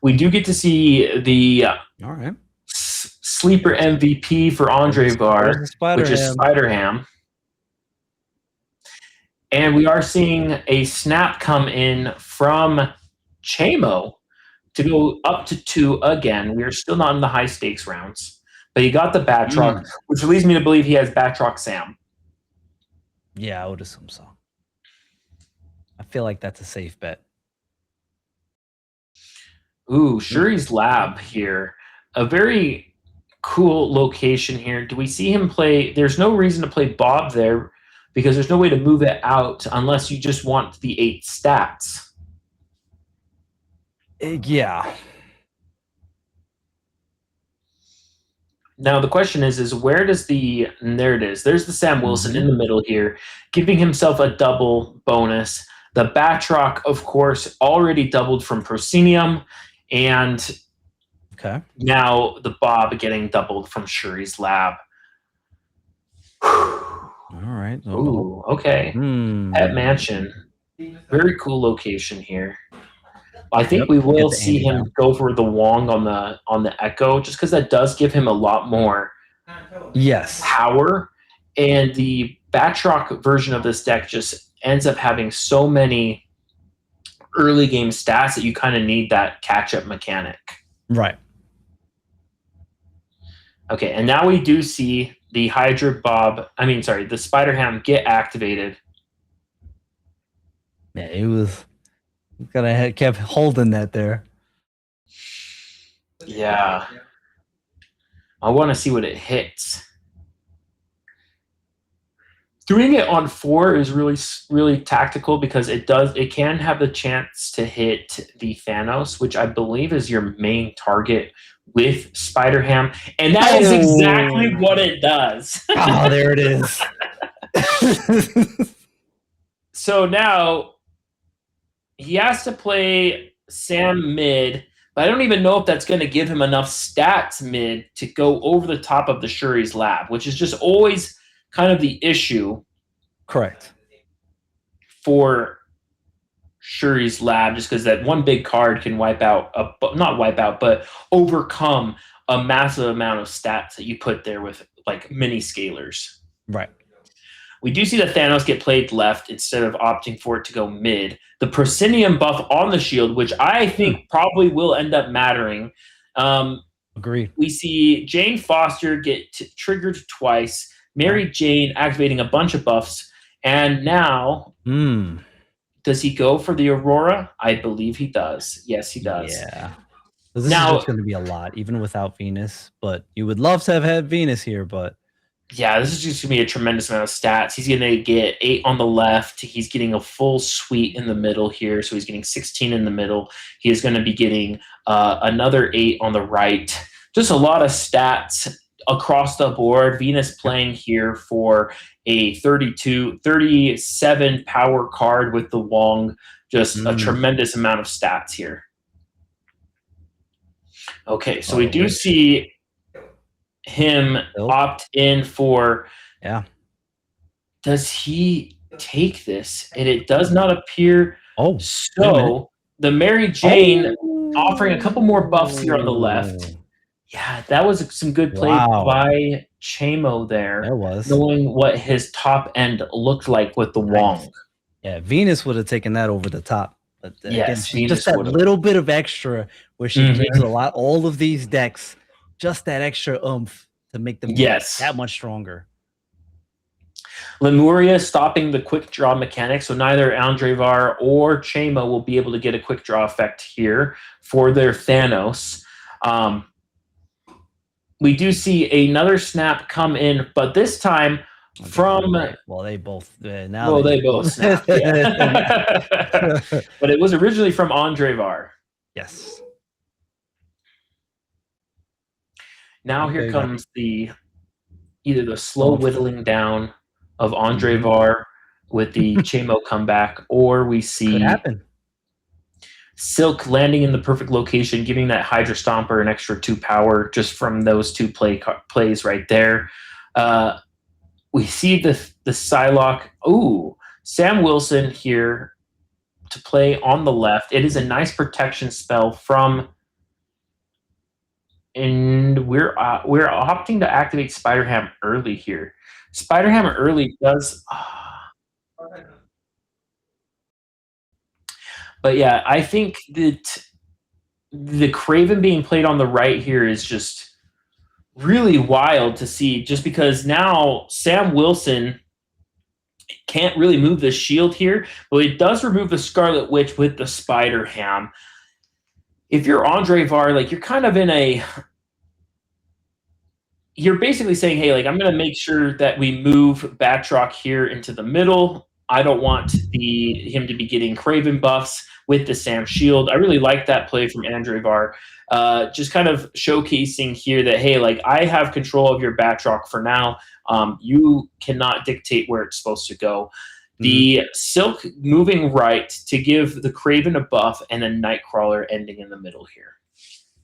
S9: We do get to see the sleeper MVP for Andre Var, which is Spider-Ham. And we are seeing a snap come in from Chamo to go up to 2 again. We are still not in the high stakes rounds, but he got the Batroc, which leads me to believe he has Batroc Sam.
S10: Yeah, I would assume so. I feel like that's a safe bet.
S9: Ooh, Shuri's Lab here. A very cool location here. Do we see him play? There's no reason to play Bob there because there's no way to move it out unless you just want the 8 stats.
S10: Yeah.
S9: Now the question is where does there it is. There's the Sam Wilson in the middle here, giving himself a double bonus. The Batroc, of course, already doubled from Proscenium, and now the Bob getting doubled from Shuri's Lab.
S10: All right.
S9: Ooh, okay. Pet Mansion. Very cool location here. I think we will see him go for the Wong on the Echo, just because that does give him a lot more power. And the Batroc version of this deck just ends up having so many early game stats that you kind of need that catch-up mechanic.
S10: Right.
S9: Okay, and now we do see the the Spider-Ham get activated.
S10: Yeah, it was kept holding that there.
S9: Yeah. I want to see what it hits. Doing it on 4 is really, really tactical because it can have the chance to hit the Thanos, which I believe is your main target with Spider-Ham. And that is exactly what it does.
S10: Oh, there it is.
S9: So now he has to play Sam mid, but I don't even know if that's going to give him enough stats mid to go over the top of the Shuri's Lab, which is just always kind of the issue.
S10: Correct.
S9: For Shuri's Lab, just because that one big card can but overcome a massive amount of stats that you put there with like mini scalers.
S10: Right.
S9: We do see that Thanos get played left instead of opting for it to go mid. The Proscenium buff on the shield, which I think probably will end up mattering.
S10: Agreed.
S9: We see Jane Foster get triggered twice. Mary Jane activating a bunch of buffs. And now, does he go for the Aurora? I believe he does. Yes, he does.
S10: Yeah. This is just going to be a lot, even without Venus. But you would love to have had Venus here, but...
S9: Yeah, this is just going to be a tremendous amount of stats. He's going to get 8 on the left. He's getting a full suite in the middle here. So he's getting 16 in the middle. He is going to be getting another 8 on the right. Just a lot of stats across the board. Venus playing here for a 37 power card with the Wong. Just a tremendous amount of stats here. Okay, so we do see him
S10: Nope.
S9: opt in for.
S10: Yeah.
S9: Does he take this? And it does not appear
S10: Oh, wait a minute.
S9: so. The Mary Jane offering a couple more buffs here on the left. Yeah, that was some good play
S10: Wow.
S9: by Chamo there.
S10: There was.
S9: Knowing what his top end looked like with the Wong.
S10: Yeah, Venus would have taken that over the top. But
S9: Yes,
S10: again,
S9: Venus
S10: just that
S9: would've.
S10: little bit of extra where she
S9: Mhm.
S10: gives all of these decks, just that extra oomph to make them
S9: Yes.
S10: that much stronger.
S9: Lemuria stopping the quick draw mechanic, so neither Andrevar or Chamo will be able to get a quick draw effect here for their Thanos. We do see another snap come in, but this time from.
S10: Well, they both now.
S9: Well, they both snapped. Yeah. But it was originally from Andrevar.
S10: Yes.
S9: Now
S10: Okay,
S9: here comes either the slow whittling down of Andrevar with the Chamo comeback, or we see
S10: Could happen.
S9: Silk landing in the perfect location, giving that Hydra Stomper an extra 2 power just from those two plays right there. We see the Psylocke. Ooh, Sam Wilson here to play on the left. It is a nice protection spell from, and we're opting to activate Spider-Ham early here. Spider-Ham early does. But yeah, I think that the Kraven being played on the right here is just really wild to see, just because now Sam Wilson can't really move the shield here, but it does remove the Scarlet Witch with the Spider-Ham. If you're Andrevar, like, you're kind of in a... You're basically saying, hey, like, I'm going to make sure that we move Batroc here into the middle. I don't want him to be getting Kraven buffs with the Sam shield. I really like that play from Andrevar. Just kind of showcasing here that, hey, like, I have control of your Batroc for now. You cannot dictate where it's supposed to go. The Silk moving right to give the Kraven a buff, and then Nightcrawler ending in the middle here.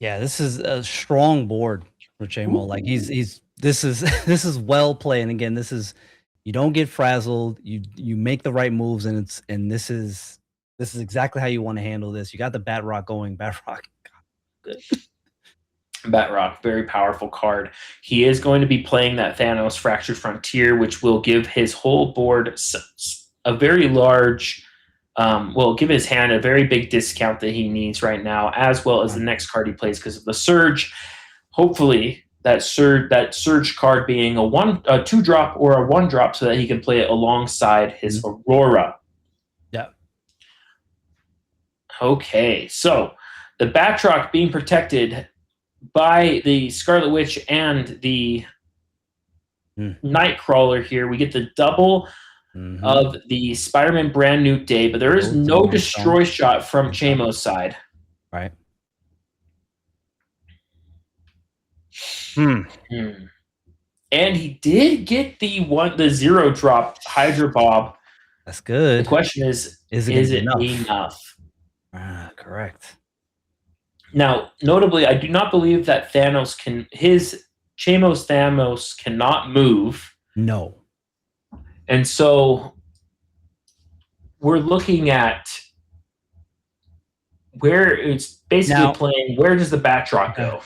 S10: Yeah, this is a strong board for Chamo. Like, this is well played. And again, this is, you don't get frazzled. You make the right moves, and this is exactly how you want to handle this. You got the Batroc going. Batroc, good.
S9: Batroc, very powerful card. He is going to be playing that Thanos Fractured Frontier, which will give his whole board a very large, will give his hand a very big discount that he needs right now, as well as the next card he plays because of the Surge. Hopefully, that Surge card being a 2-drop or a 1-drop, so that he can play it alongside his Aurora.
S10: Yeah.
S9: Okay, so the Batroc being protected by the Scarlet Witch and the Nightcrawler here. We get the double of the Spider-Man Brand New Day, but there is no destroy shot from Chamo's side.
S10: Right.
S9: And he did get the 0-drop Hydra Bob.
S10: That's good.
S9: The question is it enough?
S10: Correct.
S9: Now, notably, I do not believe that Chamo's Thanos cannot move.
S10: No.
S9: And so we're looking at where it's basically playing, where does the Batroc go?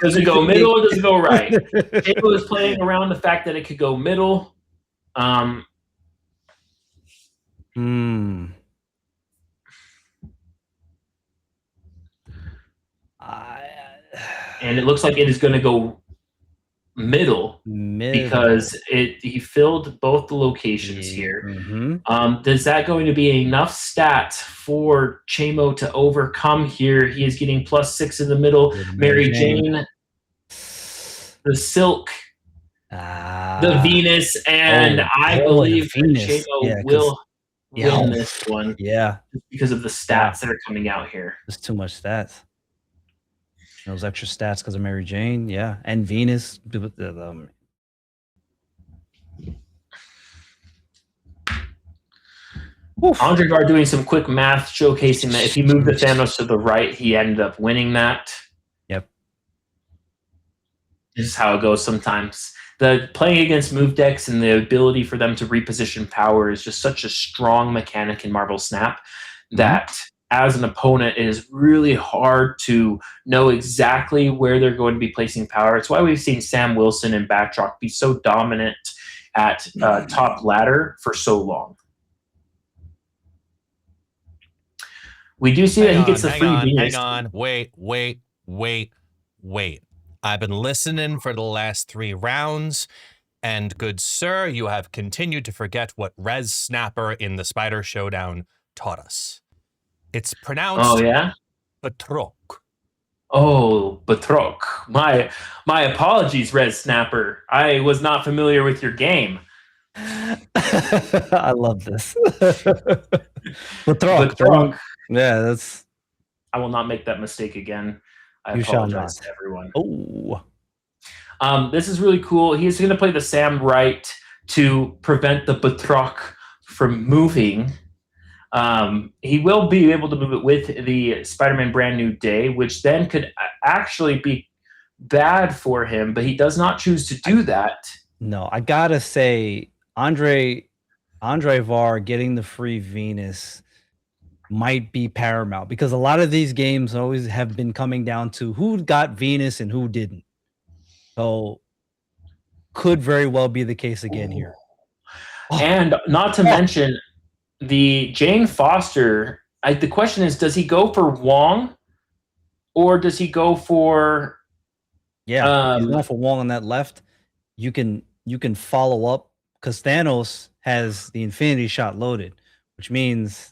S9: Does it go middle or does it go right? Chamo is playing around the fact that it could go middle. And it looks like it is going to go middle because he filled both the locations here. Is that going to be enough stats for Chamo to overcome here? He is getting +6 in the middle. Mary Jane, the Silk, the Venus, and I believe Chamo will win this one.
S10: Yeah,
S9: because of the stats that are coming out here.
S10: There's too much stats. Those extra stats because of Mary Jane, yeah, and Venus.
S9: Andrevar doing some quick math, showcasing that if he moved the Thanos to the right, he ended up winning that.
S10: Yep.
S9: This is how it goes sometimes. The playing against move decks and the ability for them to reposition power is just such a strong mechanic in Marvel Snap that as an opponent, it is really hard to know exactly where they're going to be placing power. It's why we've seen Sam Wilson and Batroc be so dominant at top ladder for so long. We do see that he gets the free Venus.
S1: Hang on. Wait. I've been listening for the last 3 rounds, and good sir, you have continued to forget what Res Snapper in the Spider Showdown taught us. It's pronounced Batroc.
S9: Oh, Batroc. My apologies, Res Snapper. I was not familiar with your game.
S10: I love this.
S9: Batroc.
S10: Yeah, that's.
S9: I will not make that mistake again. I
S10: You shall
S9: apologize
S10: not.
S9: to everyone.
S10: Oh.
S9: This is really cool. He's going to play the Sam right to prevent the Batroc from moving. He will be able to move it with the Spider-Man Brand New Day, which then could actually be bad for him, but he does not choose to do that.
S10: No, I gotta say, Andre Var getting the free Venus might be paramount because a lot of these games always have been coming down to who got Venus and who didn't. So could very well be the case again here.
S9: And not to mention the Jane Foster. The question is, does he go for Wong or does he go for?
S10: Yeah, he's going for Wong on that left. You can follow up because Thanos has the Infinity Shot loaded, which means.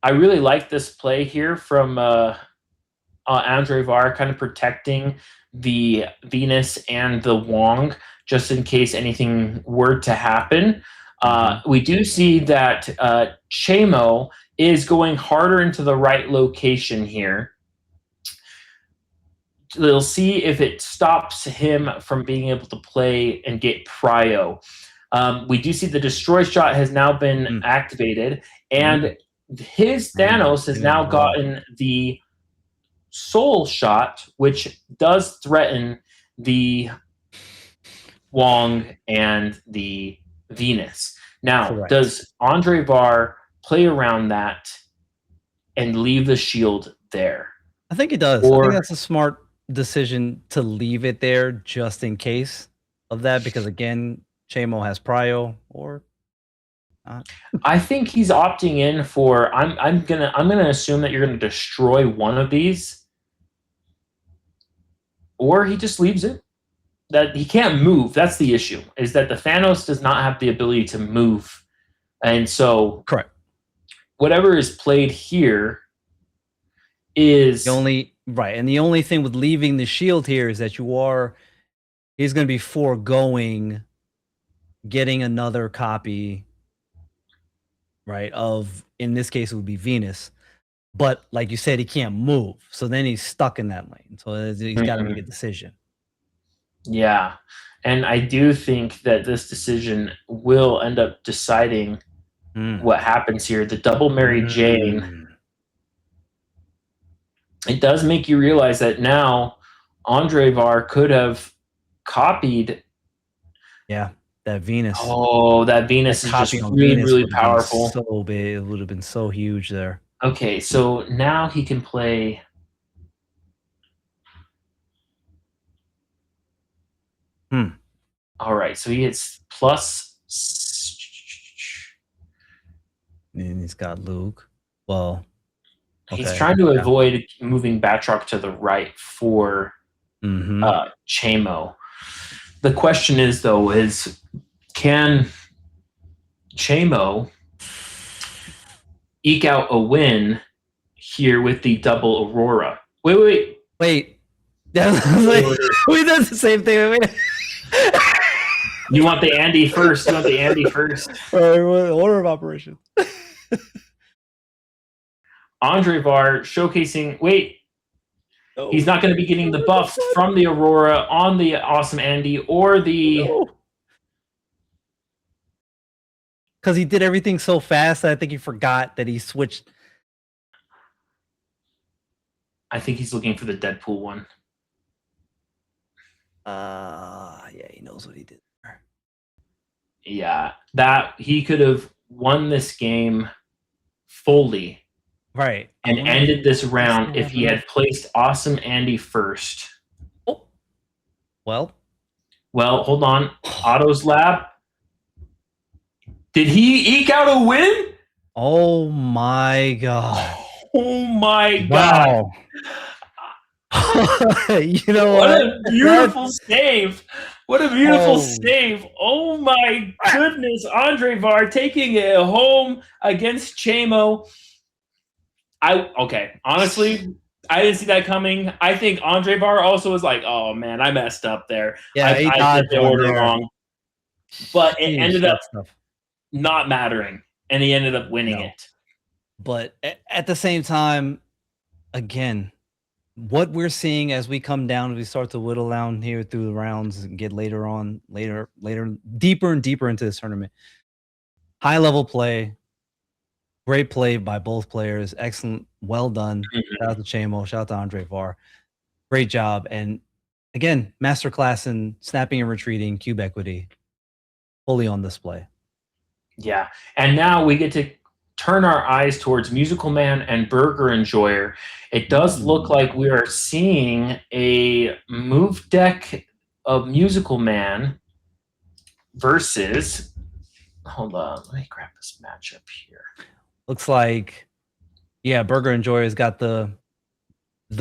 S9: I really like this play here from Andre Var, kind of protecting the Venus and the Wong just in case anything were to happen. We do see that Chamo is going harder into the right location here. They'll see if it stops him from being able to play and get Prio. We do see the Destroy Shot has now been activated, and his Thanos has now gotten the Soul Shot, which does threaten the Wong and the Venus. Now, does Andre Var play around that and leave the shield there?
S10: I think it does. I think that's a smart decision to leave it there just in case of that, because again, Chamo has Prio or not.
S9: I think he's opting in for I'm gonna assume that you're gonna destroy one of these, or he just leaves it. That he can't move. That's the issue. Is that the Thanos does not have the ability to move, and so
S10: correct.
S9: Whatever is played here is
S10: the only right, and the only thing with leaving the shield here is that he's going to be foregoing getting another copy, right, of, in this case, it would be Venus. But like you said, he can't move. So then he's stuck in that lane. So he's got to make a decision.
S9: Yeah. And I do think that this decision will end up deciding what happens here. The double Mary Jane. It does make you realize that now Andre Var could have copied.
S10: Yeah. That Venus.
S9: Oh, that Venus is just really powerful.
S10: So big. It would have been so huge there.
S9: Okay, so now he can play. All right, so he hits plus.
S10: And he's got Luke. Well,
S9: he's trying to avoid moving Batroc to the right for Chamo. The question is, though, can Chamo eke out a win here with the double Aurora? Wait.
S10: That's we did the same thing.
S9: You want the Andy first.
S10: Order of operation.
S9: Andre Var showcasing. He's not going to be getting the buff from the Aurora on the Awesome Andy or the.
S10: Because he did everything so fast that I think he forgot that he switched.
S9: I think he's looking for the Deadpool one.
S10: Yeah, he knows what he did.
S9: Yeah, that he could have won this game fully
S10: Right. I
S9: and
S10: wonder
S9: ended this
S10: if
S9: round
S10: still
S9: if he
S10: have
S9: had placed Awesome Andy first.
S10: Oh. Well,
S9: Well, hold on. Otto's Lab. Did he eke out a win?
S10: oh my god.
S9: Oh my god.
S10: Wow. You know
S9: What
S10: what?
S9: a beautiful save. What a beautiful
S10: Oh.
S9: save. Oh my goodness. Andre Var taking it home against Chamo. Okay, honestly, I didn't see that coming. I think Andre Var also was like, oh man, I messed up there.
S10: Yeah, he
S9: I
S10: dodged
S9: did the
S10: one
S9: order
S10: there.
S9: wrong. But it
S10: Jeez,
S9: ended up
S10: that's tough.
S9: not mattering. And he ended up winning
S10: No.
S9: it.
S10: But at the same time, again, what we're seeing as we come down, we start to whittle down here through the rounds and get later, deeper and deeper into this tournament. High level play, great play by both players, excellent, well done. Shout out to Chamo, shout out to Andre Var, great job. And again, masterclass in snapping and retreating, cube equity, fully on display.
S9: Yeah. And now we get to turn our eyes towards Musical Man and Burger Enjoyer. It does look like we are seeing a move deck of Musical Man versus, hold on, let me grab this matchup here.
S10: Looks like, yeah, Burger Enjoyer's got the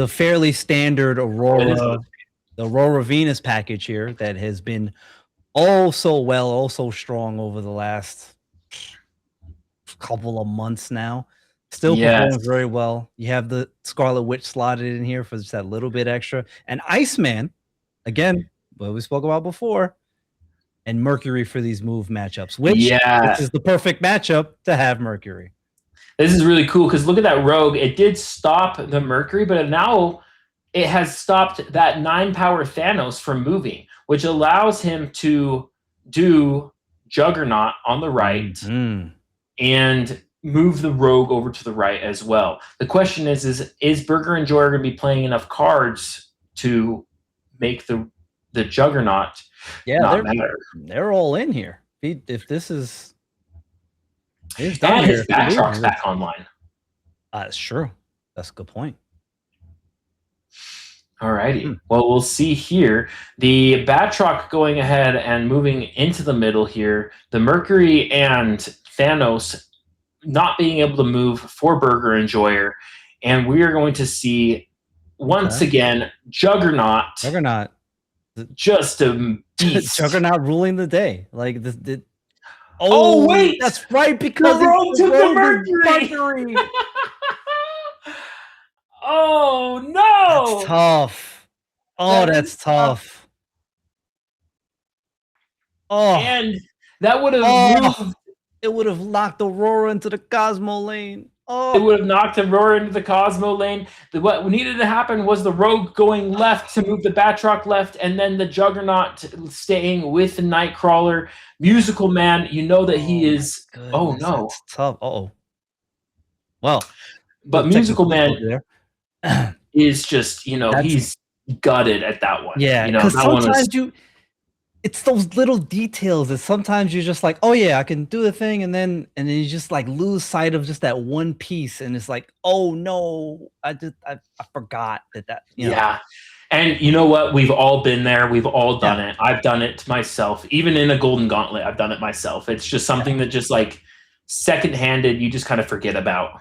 S10: fairly standard Aurora, the Aurora Venus package here that has been oh so well, oh so strong over the last couple of months now. Still performs very well. You have the Scarlet Witch slotted in here for just that little bit extra. And Iceman, again, what we spoke about before, and Mercury for these move matchups, which this is the perfect matchup to have Mercury.
S9: This is really cool because look at that Rogue. It did stop the Mercury, but now it has stopped that 9-power Thanos from moving, which allows him to do Juggernaut on the right and move the Rogue over to the right as well. The question is Burger Enjoyer going to be playing enough cards to make the Juggernaut not matter?
S10: They're all in here. If this is
S9: and his Batrock's back online.
S10: That's true. That's a good point.
S9: Alrighty. Well, we'll see here. The Batroc going ahead and moving into the middle here. The Mercury and Thanos not being able to move for Burger Enjoyer. And we are going to see, once again, Juggernaut. Just a beast.
S10: Juggernaut ruling the day. Like,
S9: oh, wait!
S10: That's right, because
S9: the Rogue took the Mercury! Oh, no!
S10: That's tough. Oh, that's tough. Oh.
S9: And that would have moved.
S10: It would have locked Aurora into the Cosmo lane. Oh.
S9: It would have knocked Aurora into the Cosmo lane. What needed to happen was the Rogue going left to move the Batroc left, and then the Juggernaut staying with the Nightcrawler. Musical Man, you know that he is... Oh, no.
S10: That's tough. Uh-oh. Well.
S9: But Musical Man is just, he's gutted at that one.
S10: Yeah, because sometimes it's those little details that sometimes you're just like, oh yeah, I can do the thing, and then you just like lose sight of just that one piece, and it's like, oh no, I forgot that.
S9: Yeah. And you know what? We've all been there. We've all done it. I've done it myself. Even in a Golden Gauntlet, I've done it myself. It's just something that just like second-handed, you just kind of forget about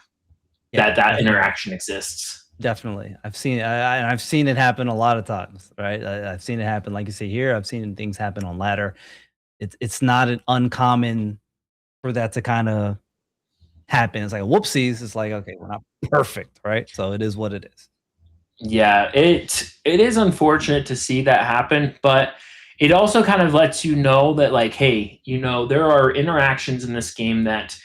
S9: that interaction exists.
S10: Definitely. I've seen it happen a lot of times, right? I've seen it happen, like you say here. I've seen things happen on ladder. It's not an uncommon for that to kind of happen. It's like whoopsies. It's like, okay, we're not perfect, right? So it is what it is.
S9: Yeah, it is unfortunate to see that happen, but it also kind of lets you know that, like, hey, there are interactions in this game that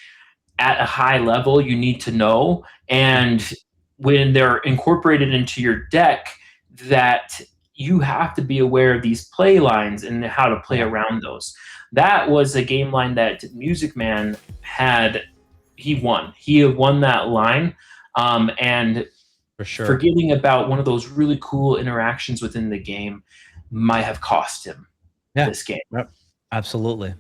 S9: at a high level you need to know, and when they're incorporated into your deck, that you have to be aware of these play lines and how to play around those. That was a game line that Music Man he won. He won that line, and
S10: for sure,
S9: forgetting about one of those really cool interactions within the game might have cost him this game.
S10: Yep. Absolutely.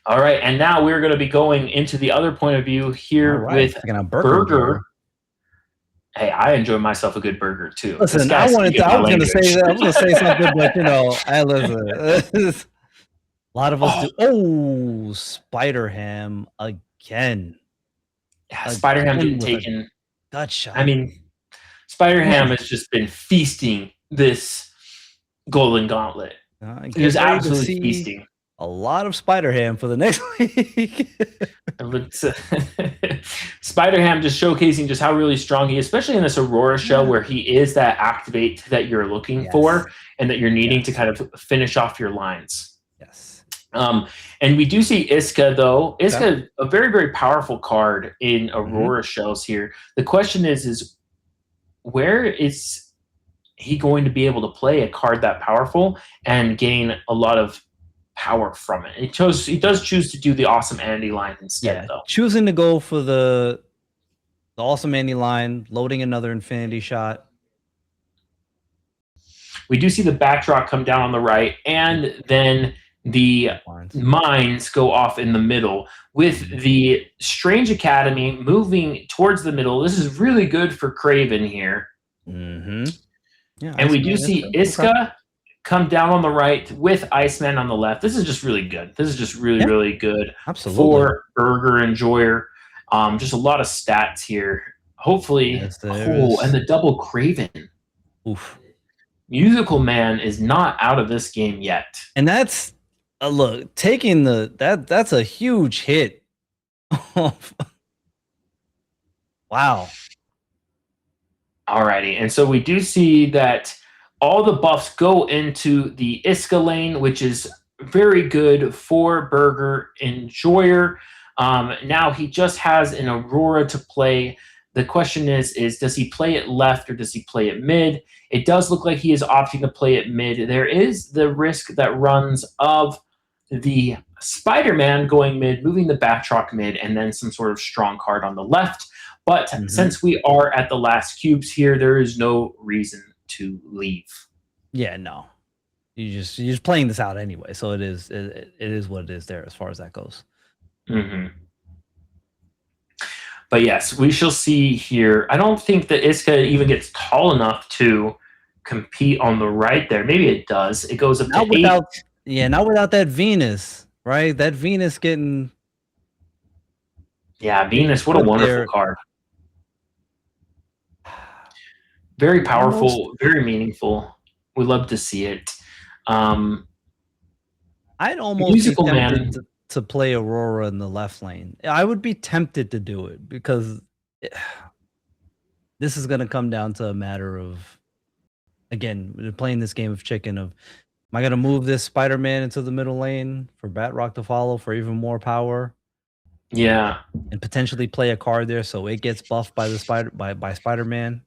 S9: All right, and now we're going to be going into the other point of view here with Burger. Hey, I enjoy myself a good burger too.
S10: Listen, I was going to say that. I was going to say something, but I listen. A lot of us do. Oh, Spider-Ham again.
S9: Yeah, Spider-Ham didn't take in.
S10: Gut shot.
S9: I mean, Spider-Ham has just been feasting this Golden Gauntlet. He was absolutely feasting.
S10: A lot of Spider-Ham for the next week.
S9: Spider-Ham just showcasing just how really strong he is, especially in this Aurora show where he is that activate that you're looking for and that you're needing to kind of finish off your lines.
S10: Yes.
S9: And we do see Iska, though. Iska, a very, very powerful card in Aurora shows here. The question is where is he going to be able to play a card that powerful and gain a lot of power from it? He does choose to do the Awesome Andy line instead, though.
S10: Choosing to go for the Awesome Andy line, loading another Infinity Shot.
S9: We do see the backdrop come down on the right, and then the mines go off in the middle with the Strange Academy moving towards the middle. This is really good for Craven here.
S10: Yeah,
S9: and we do see Iska come down on the right with Iceman on the left. This is just really good. This is just really, really good for Burger Enjoyer. Just a lot of stats here. Hopefully, and the double Craven.
S10: Oof.
S9: Musical Man is not out of this game yet.
S10: And that's look, taking that's a huge hit. Wow.
S9: Alrighty, and so we do see that all the buffs go into the Iska lane, which is very good for Burger Enjoyer. Now he just has an Aurora to play. The question is does he play it left or does he play it mid? It does look like he is opting to play it mid. There is the risk that runs of the Spider-Man going mid, moving the Batroc mid, and then some sort of strong card on the left. But since we are at the last cubes here, there is no reason to leave.
S10: Yeah, no. You're just playing this out anyway, so it is what it is there as far as that goes.
S9: But yes, we shall see here. I don't think that Iska even gets tall enough to compete on the right there. Maybe it does. It goes up to 8.
S10: Yeah, not without that Venus, right? That Venus getting...
S9: Yeah, Venus, what a wonderful card. Very powerful, very meaningful. We love to see it.
S10: I'd almost
S9: Musical
S10: be tempted
S9: Man
S10: to play Aurora in the left lane. I would be tempted to do it because this is going to come down to a matter of, again, we're playing this game of chicken of, am I going to move this Spider-Man into the middle lane for Batroc to follow for even more power?
S9: Yeah.
S10: And potentially play a card there so it gets buffed by the Spider-Man.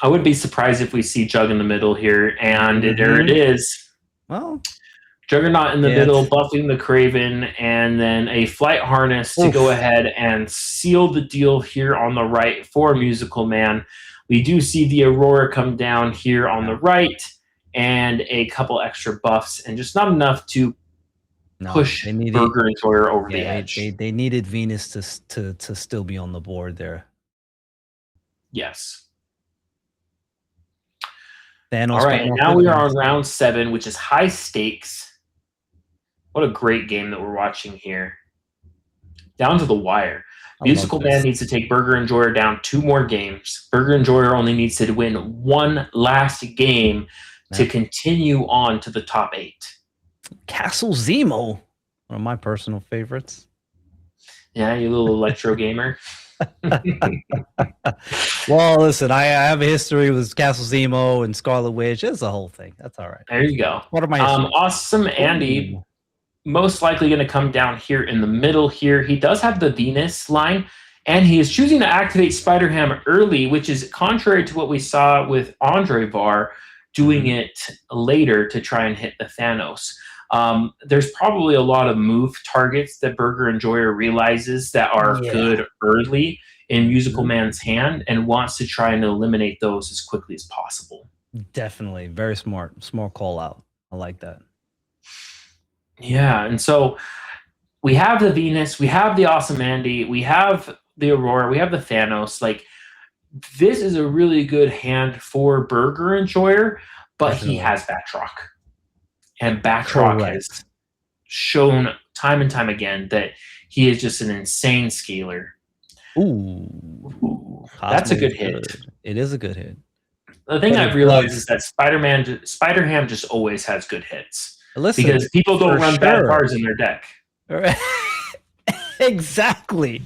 S9: I wouldn't be surprised if we see Jug in the middle here, and there it is.
S10: Well,
S9: Juggernaut in the middle, buffing the Craven, and then a Flight Harness to go ahead and seal the deal here on the right for Musical Man. We do see the Aurora come down here on the right, and a couple extra buffs, and just not enough to push Burger Enjoyer over the edge.
S10: They needed Venus to still be on the board there.
S9: Yes.
S10: Thanos.
S9: All right, and now we are on round 7, which is high stakes. What a great game that we're watching here. Down to the wire. Musical Man needs to take Burger Enjoyer down 2 more games. Burger Enjoyer only needs to win 1 last game to continue on to the top 8.
S10: Castle Zemo, one of my personal favorites.
S9: Yeah, you little electro gamer.
S10: Well, listen, I have a history with Castle Zemo and Scarlet Witch. It's a whole thing. That's all right.
S9: There you go.
S10: What are my
S9: Awesome Andy, most likely going to come down here in the middle here. He does have the Venus line, and he is choosing to activate Spider-Ham early, which is contrary to what we saw with Andre Var doing it later to try and hit the Thanos. There's probably a lot of move targets that Burger Enjoyer realizes that are good early in Musical Man's hand and wants to try and eliminate those as quickly as possible.
S10: Definitely. Very smart. Smart call out. I like that.
S9: Yeah, and so we have the Venus, we have the Awesome Andy, we have the Aurora, we have the Thanos. Like, this is a really good hand for Burger Enjoyer, but he has Batroc. And Batroc has shown time and time again that he is just an insane scaler.
S10: Ooh.
S9: That's a good hit.
S10: It is a good hit.
S9: The thing I've realized is that Spider-Ham just always has good hits.
S10: Listen,
S9: because people don't run bad cards in their deck.
S10: Exactly.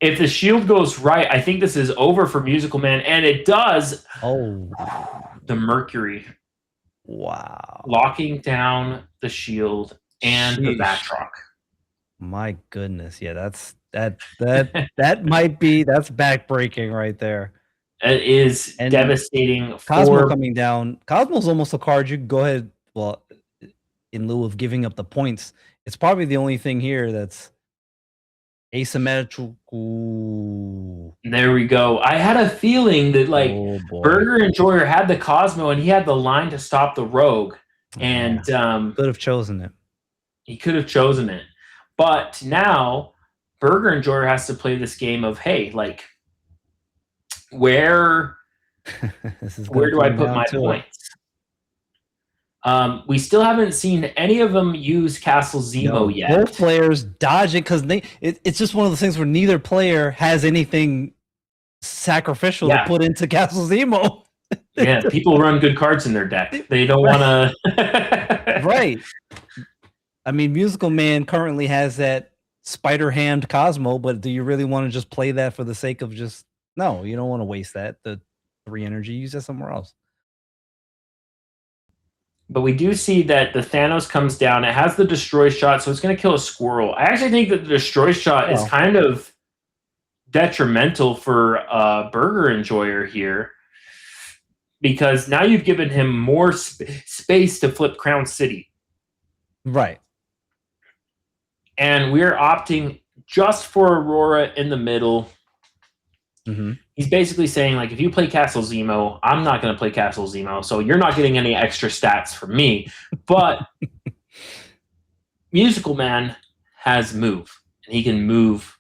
S9: If the shield goes right, I think this is over for Musical Man, and it does.
S10: Oh,
S9: the Mercury.
S10: Wow.
S9: Locking down the shield and the Batroc.
S10: My goodness. Yeah, that might be, that's backbreaking right there.
S9: It is devastating.
S10: Cosmo coming down. Cosmo's almost a card you can go ahead, well, in lieu of giving up the points. It's probably the only thing here that's asymmetrical.
S9: There we go. I had a feeling that Burger Enjoyer had the Cosmo and he had the line to stop the Rogue. And
S10: could have chosen it.
S9: He could have chosen it. But now Burger Enjoyer has to play this game of, hey, like, where do I put my points? We still haven't seen any of them use Castle Zemo yet.
S10: Both players dodge it because it's just one of those things where neither player has anything sacrificial to put into Castle Zemo.
S9: Yeah, people run good cards in their deck. They don't want to.
S10: Right. I mean, Musical Man currently has that Spider-Hand Cosmo, but do you really want to just play that for the sake of just... No, you don't want to waste that. The 3 energy, use that somewhere else.
S9: But we do see that the Thanos comes down. It has the Destroy Shot, so it's going to kill a squirrel. I actually think that the Destroy Shot is kind of detrimental for Burger Enjoyer here, because now you've given him more space to flip Crown City.
S10: Right.
S9: And we're opting just for Aurora in the middle.
S10: Mm-hmm.
S9: He's basically saying, like, if you play Castle Zemo, I'm not going to play Castle Zemo, so you're not getting any extra stats from me. But Musical Man has move, and he can move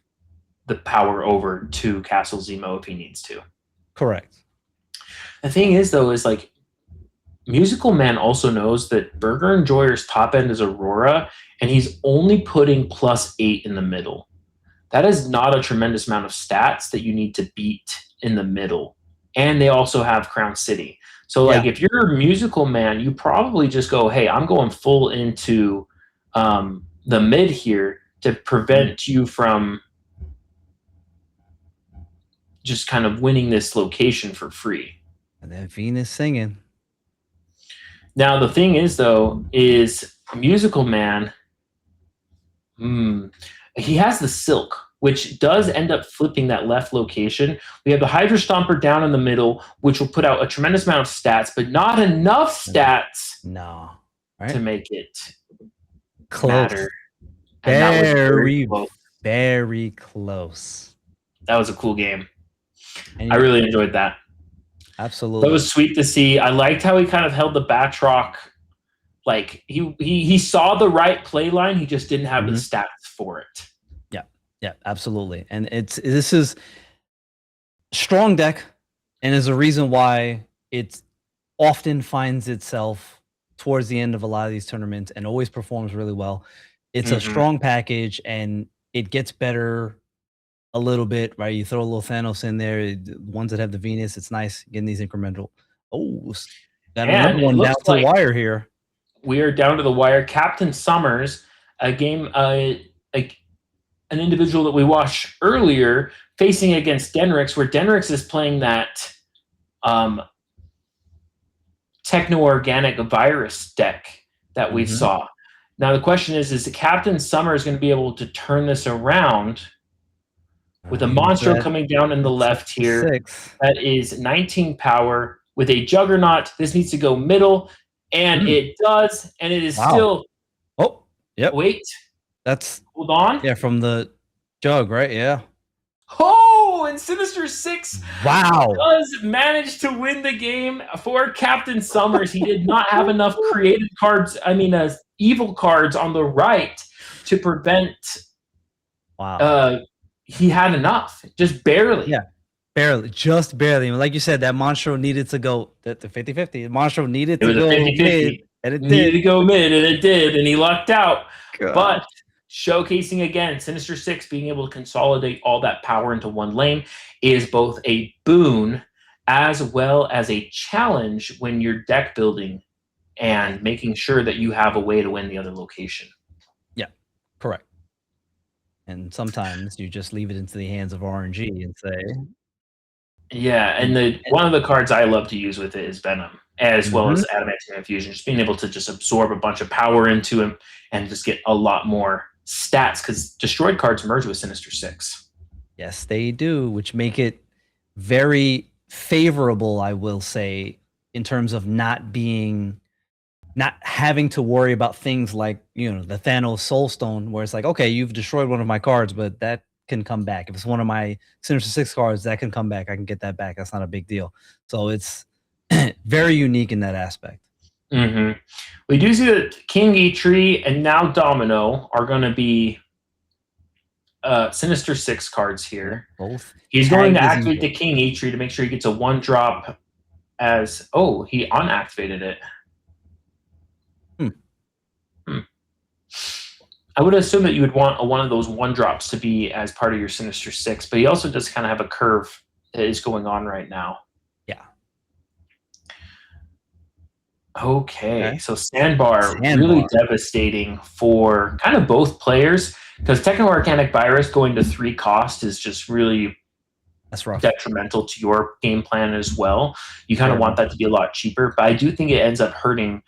S9: the power over to Castle Zemo if he needs to.
S10: Correct.
S9: The thing is, though, is like Musical Man also knows that Burger Enjoyer's top end is Aurora, and he's only putting +8 in the middle. That is not a tremendous amount of stats that you need to beat in the middle. And they also have Crown City. So, like, if you're a Musical Man, you probably just go, hey, I'm going full into the mid here to prevent you from just kind of winning this location for free.
S10: And then Venus singing.
S9: Now, the thing is, though, is Musical Man, he has the Silk, which does end up flipping that left location. We have the Hydra Stomper down in the middle, which will put out a tremendous amount of stats, but not enough stats to make it matter.
S10: And very close.
S9: That was a cool game. I really enjoyed that.
S10: Absolutely.
S9: That was sweet to see. I liked how he kind of held the Batroc. Like, he saw the right play line, he just didn't have the stats for it.
S10: Yeah, absolutely. And this is strong deck, and is a reason why it often finds itself towards the end of a lot of these tournaments and always performs really well. It's a strong package, and it gets better a little bit, right? You throw a little Thanos in there, ones that have the Venus, it's nice getting these incremental. Oh, got another one down to the wire here.
S9: We are down to the wire. Captain Summers, a game, an individual that we watched earlier, facing against Denrix, where Denrix is playing that techno-organic virus deck that we saw. Now, the question is the Captain Summers going to be able to turn this around with a monster coming down in the left here? That is 19 power, with a Juggernaut. This needs to go middle, and it does, and it is still.
S10: Oh, yep.
S9: Wait.
S10: That's
S9: hold on.
S10: Yeah, from the jug, right? Yeah.
S9: Oh, and Sinister Six
S10: Wow.
S9: does manage to win the game for Captain Summers. He did not have enough creative cards, evil cards on the right to prevent.
S10: Wow.
S9: He had enough, just barely.
S10: Yeah, barely, just barely. Like you said, that Monstro needed to go the 50-50. Monstro needed to go mid, and it
S9: needed
S10: did.
S9: to go mid, and it did, and he lucked out.
S10: God.
S9: But showcasing again, Sinister Six being able to consolidate all that power into one lane is both a boon as well as a challenge when you're deck building and making sure that you have a way to win the other location.
S10: Yeah, correct. And sometimes you just leave it into the hands of RNG and say,
S9: yeah, and one of the cards I love to use with it is Venom, as well as Adamantium Infusion, just being able to just absorb a bunch of power into him and just get a lot more stats, because destroyed cards merge with Sinister Six.
S10: Yes, they do, which make it very favorable, I will say, in terms of not having to worry about things like, the Thanos Soulstone, where it's like, okay, you've destroyed one of my cards, but that can come back. If it's one of my Sinister Six cards, that can come back. I can get that back. That's not a big deal. So it's very unique in that aspect.
S9: Mm-hmm. We do see that King E-Tree and now Domino are going to be Sinister Six cards here.
S10: Both.
S9: He's going to activate the King E-Tree to make sure he gets a 1-drop as... Oh, he unactivated it. I would assume that you would want one of those 1-drops to be as part of your Sinister Six, but he also does kind of have a curve that is going on right now.
S10: Yeah.
S9: Okay. So Sandbar, really devastating for kind of both players, because Techno-Organic Virus going to 3 cost is just really detrimental to your game plan as well. You kind of want that to be a lot cheaper, but I do think it ends up hurting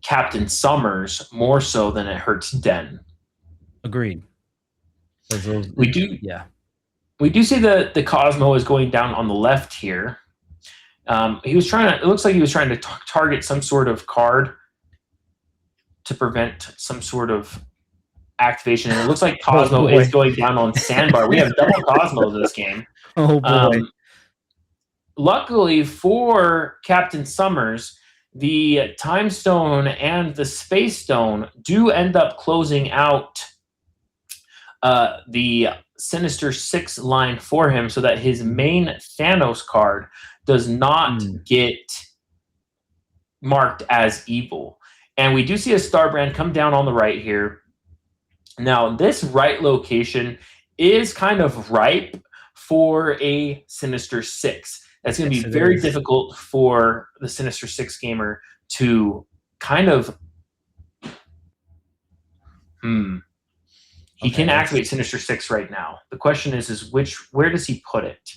S9: Captain Summers more so than it hurts Den.
S10: Agreed.
S9: We do see that the Cosmo is going down on the left here. He was trying to. It looks like he was trying to target some sort of card to prevent some sort of activation, and it looks like Cosmo is going down on Sandbar. We have double Cosmo this game.
S10: Oh boy!
S9: Luckily for Captain Summers, the Time Stone and the Space Stone do end up closing out the Sinister Six line for him, so that his main Thanos card does not get marked as evil. And we do see a Starbrand come down on the right here. Now, this right location is kind of ripe for a Sinister Six. That's going to be very difficult for the Sinister Six gamer to kind of... He can activate Sinister Six right now. The question is where does he put it?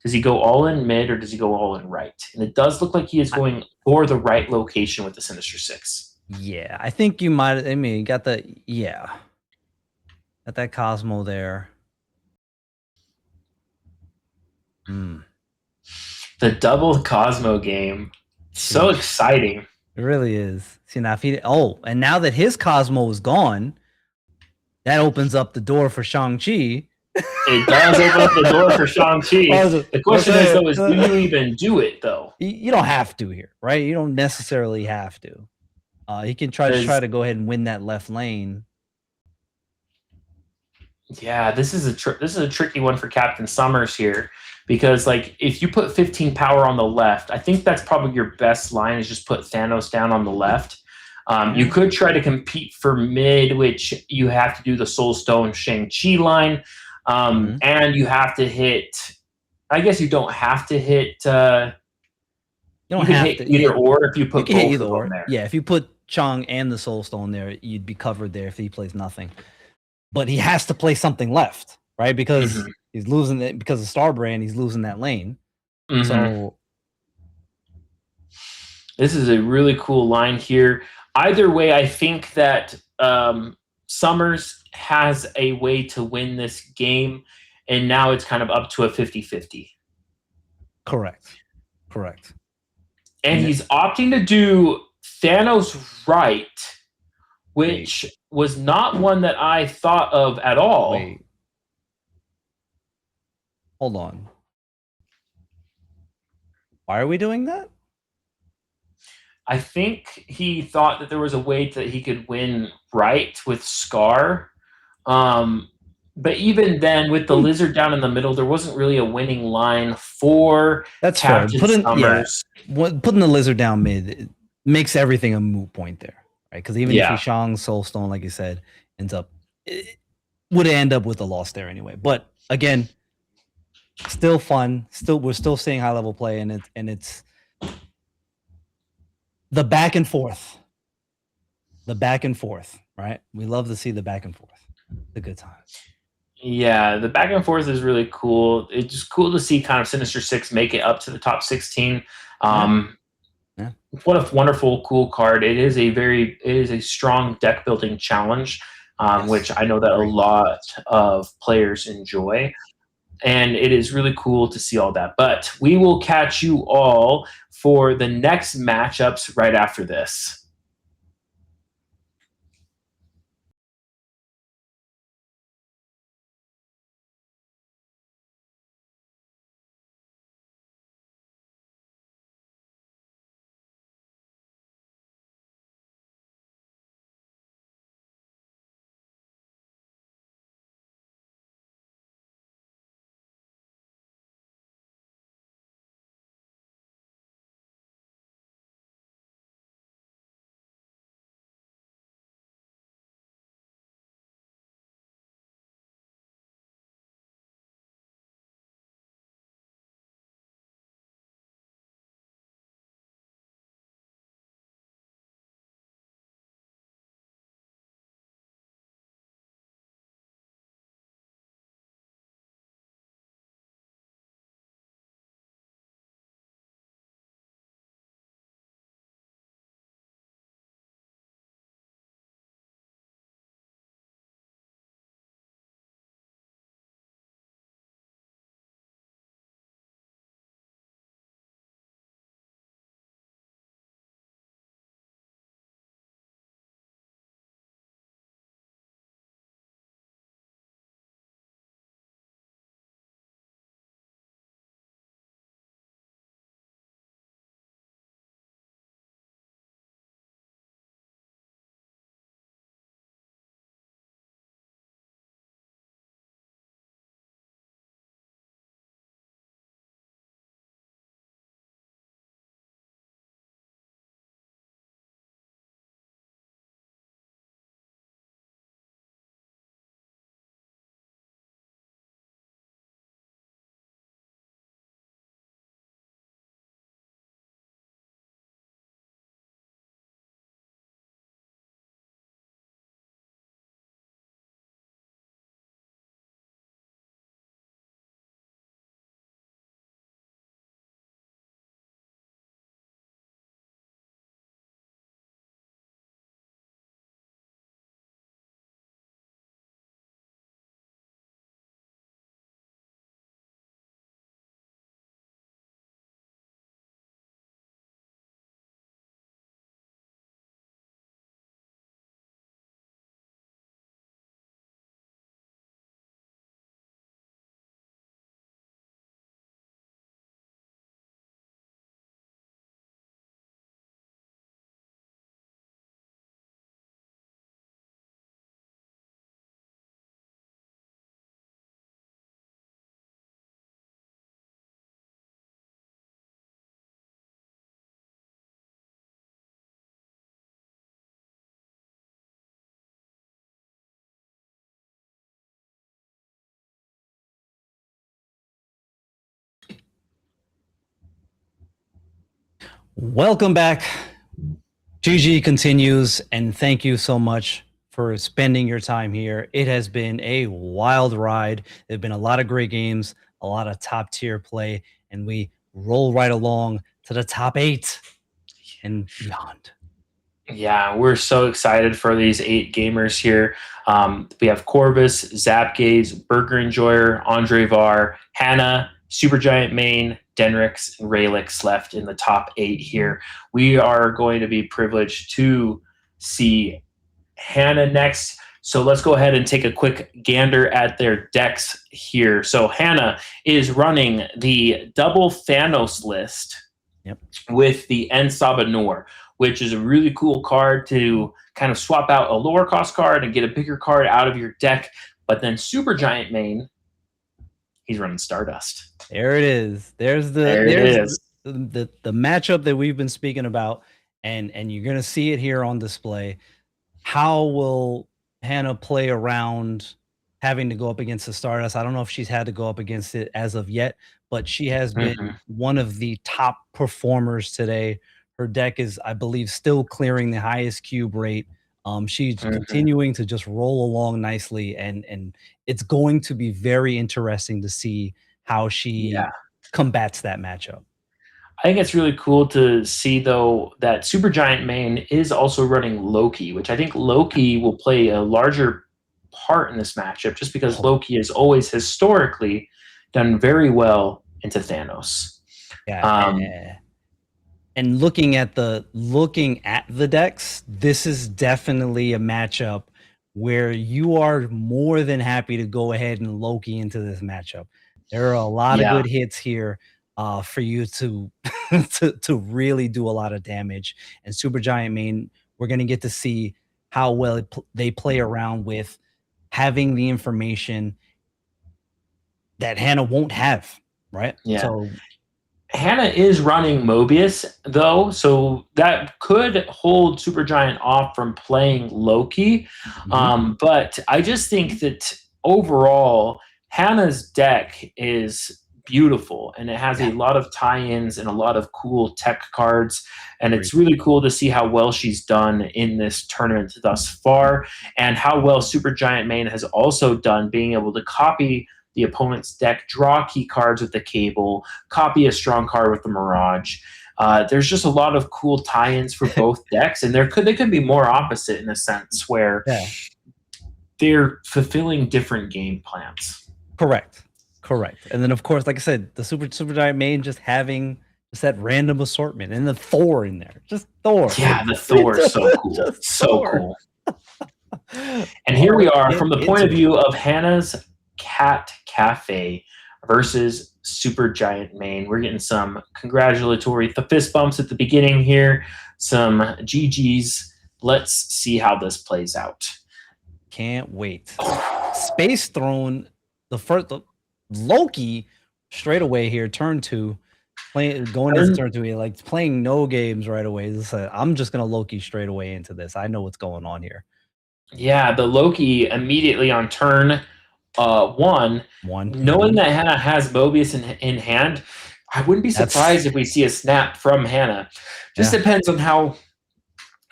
S9: Does he go all in mid, or does he go all in right? And it does look like he is going for the right location with the Sinister Six.
S10: Yeah, I think you might. I mean, you got got that Cosmo there.
S9: The double Cosmo game, so exciting.
S10: It really is. See, now if and now that his Cosmo is gone, that opens up the door for Shang-Chi.
S9: It does open up the door for Shang-Chi. The question is, though, do you even do it, though?
S10: You don't have to here, right? You don't necessarily have to. He can try to go ahead and win that left lane.
S9: Yeah, this is a tricky one for Captain Summers here, because if you put 15 power on the left, I think that's probably your best line, is just put Thanos down on the left. You could try to compete for mid, which you have to do the Soul Stone Shang-Chi line. And you have to hit... I guess you don't have to hit... you don't have to hit either or if you put both of them there.
S10: Yeah, if you put Chong and the Soul Stone there, you'd be covered there if he plays nothing. But he has to play something left, right? Because he's losing it, because of Starbrand, he's losing that lane. So
S9: this is a really cool line here. Either way, I think that Summers has a way to win this game, and now it's kind of up to a 50-50.
S10: Correct. Correct.
S9: And he's opting to do Thanos right, which was not one that I thought of at all.
S10: Wait. Hold on. Why are we doing that?
S9: I think he thought that there was a way that he could win right with Scar. But even then, with the lizard down in the middle, there wasn't really a winning line for Captain Summers.
S10: Putting the lizard down mid it makes everything a moot point there, right? Because even if he Shang's Soulstone, like you said, ends up, it would end up with a loss there anyway. But again, still fun. We're still seeing high level play, and it's the back and forth. The back and forth, right? We love to see the back and forth. The good times.
S9: Yeah, the back and forth is really cool. It's just cool to see kind of Sinister Six make it up to the top 16. What a wonderful, cool card. It is a strong deck building challenge, which I know that a lot of players enjoy. And it is really cool to see all that. But we will catch you all for the next matchups right after this.
S10: Welcome back. GG continues, and thank you so much for spending your time here. It has been a wild ride. There have been a lot of great games, a lot of top tier play, and we roll right along to the top 8 and beyond.
S9: Yeah, we're so excited for these 8 gamers here. We have Corvus, Zapgaze, Burger Enjoyer, Andre Var, Hannah, Supergiant Main, Denrix and Raelix left in the top 8 here. We are going to be privileged to see Hannah next. So let's go ahead and take a quick gander at their decks here. So Hannah is running the double Thanos list with the Ensabanur, which is a really cool card to kind of swap out a lower cost card and get a bigger card out of your deck. But then Supergiant main, he's running Stardust.
S10: There it is. There's the matchup that we've been speaking about, and you're gonna see it here on display. How will Hannah play around having to go up against the Stardust? I don't know if she's had to go up against it as of yet, but she has been one of the top performers today. Her deck is, I believe, still clearing the highest cube rate. She's continuing to just roll along nicely, and it's going to be very interesting to see how she combats that matchup.
S9: I think it's really cool to see, though, that Supergiant main is also running Loki, which I think Loki will play a larger part in this matchup just because Loki has always historically done very well into Thanos.
S10: And looking at the decks, this is definitely a matchup where you are more than happy to go ahead and Loki into this matchup. There are a lot of good hits here for you to to really do a lot of damage. And Supergiant main, we're going to get to see how well they play around with having the information that Hannah won't have, right?
S9: Yeah.
S10: So
S9: Hannah is running Mobius, though, so that could hold Supergiant off from playing Loki. But I just think that overall, Hannah's deck is beautiful, and it has a lot of tie-ins and a lot of cool tech cards, and it's really cool to see how well she's done in this tournament thus far, and how well Supergiant main has also done being able to copy the opponent's deck, draw key cards with the Cable, copy a strong card with the Mirage. There's just a lot of cool tie-ins for both decks, and they could be more opposite in a sense where they're fulfilling different game plans.
S10: Correct. And then, of course, like I said, the Supergiant main just having just that random assortment, and the Thor in there, just Thor.
S9: Yeah, the Thor is so cool, so cool. And here we are from the point of view of Hannah's Cat Cafe versus Supergiant main. We're getting some congratulatory fist bumps at the beginning here, some GGs. Let's see how this plays out.
S10: Can't wait. Space Throne, the Loki straight away here, turn 2, going into turn 2, like playing no games right away. I'm just gonna Loki straight away into this. I know what's going on here.
S9: Yeah, the Loki immediately on turn one. Knowing that Hannah has Mobius in hand, I wouldn't be surprised if we see a snap from Hannah. Just depends on how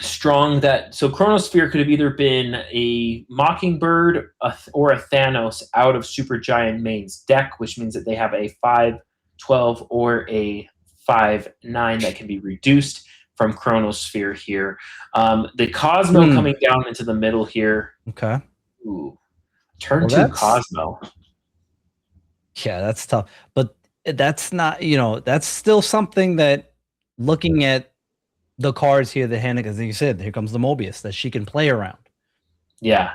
S9: strong that. So Chronosphere could have either been a Mockingbird or a Thanos out of Supergiant main's deck, which means that they have a 5/12 or a 5/9 that can be reduced from Chronosphere here. The Cosmo coming down into the middle here.
S10: Okay.
S9: Ooh. Turn 2 Cosmo.
S10: Yeah, that's tough. But that's not, that's still something that, looking at the cards here that Hannah, as you said, here comes the Mobius that she can play around.
S9: Yeah.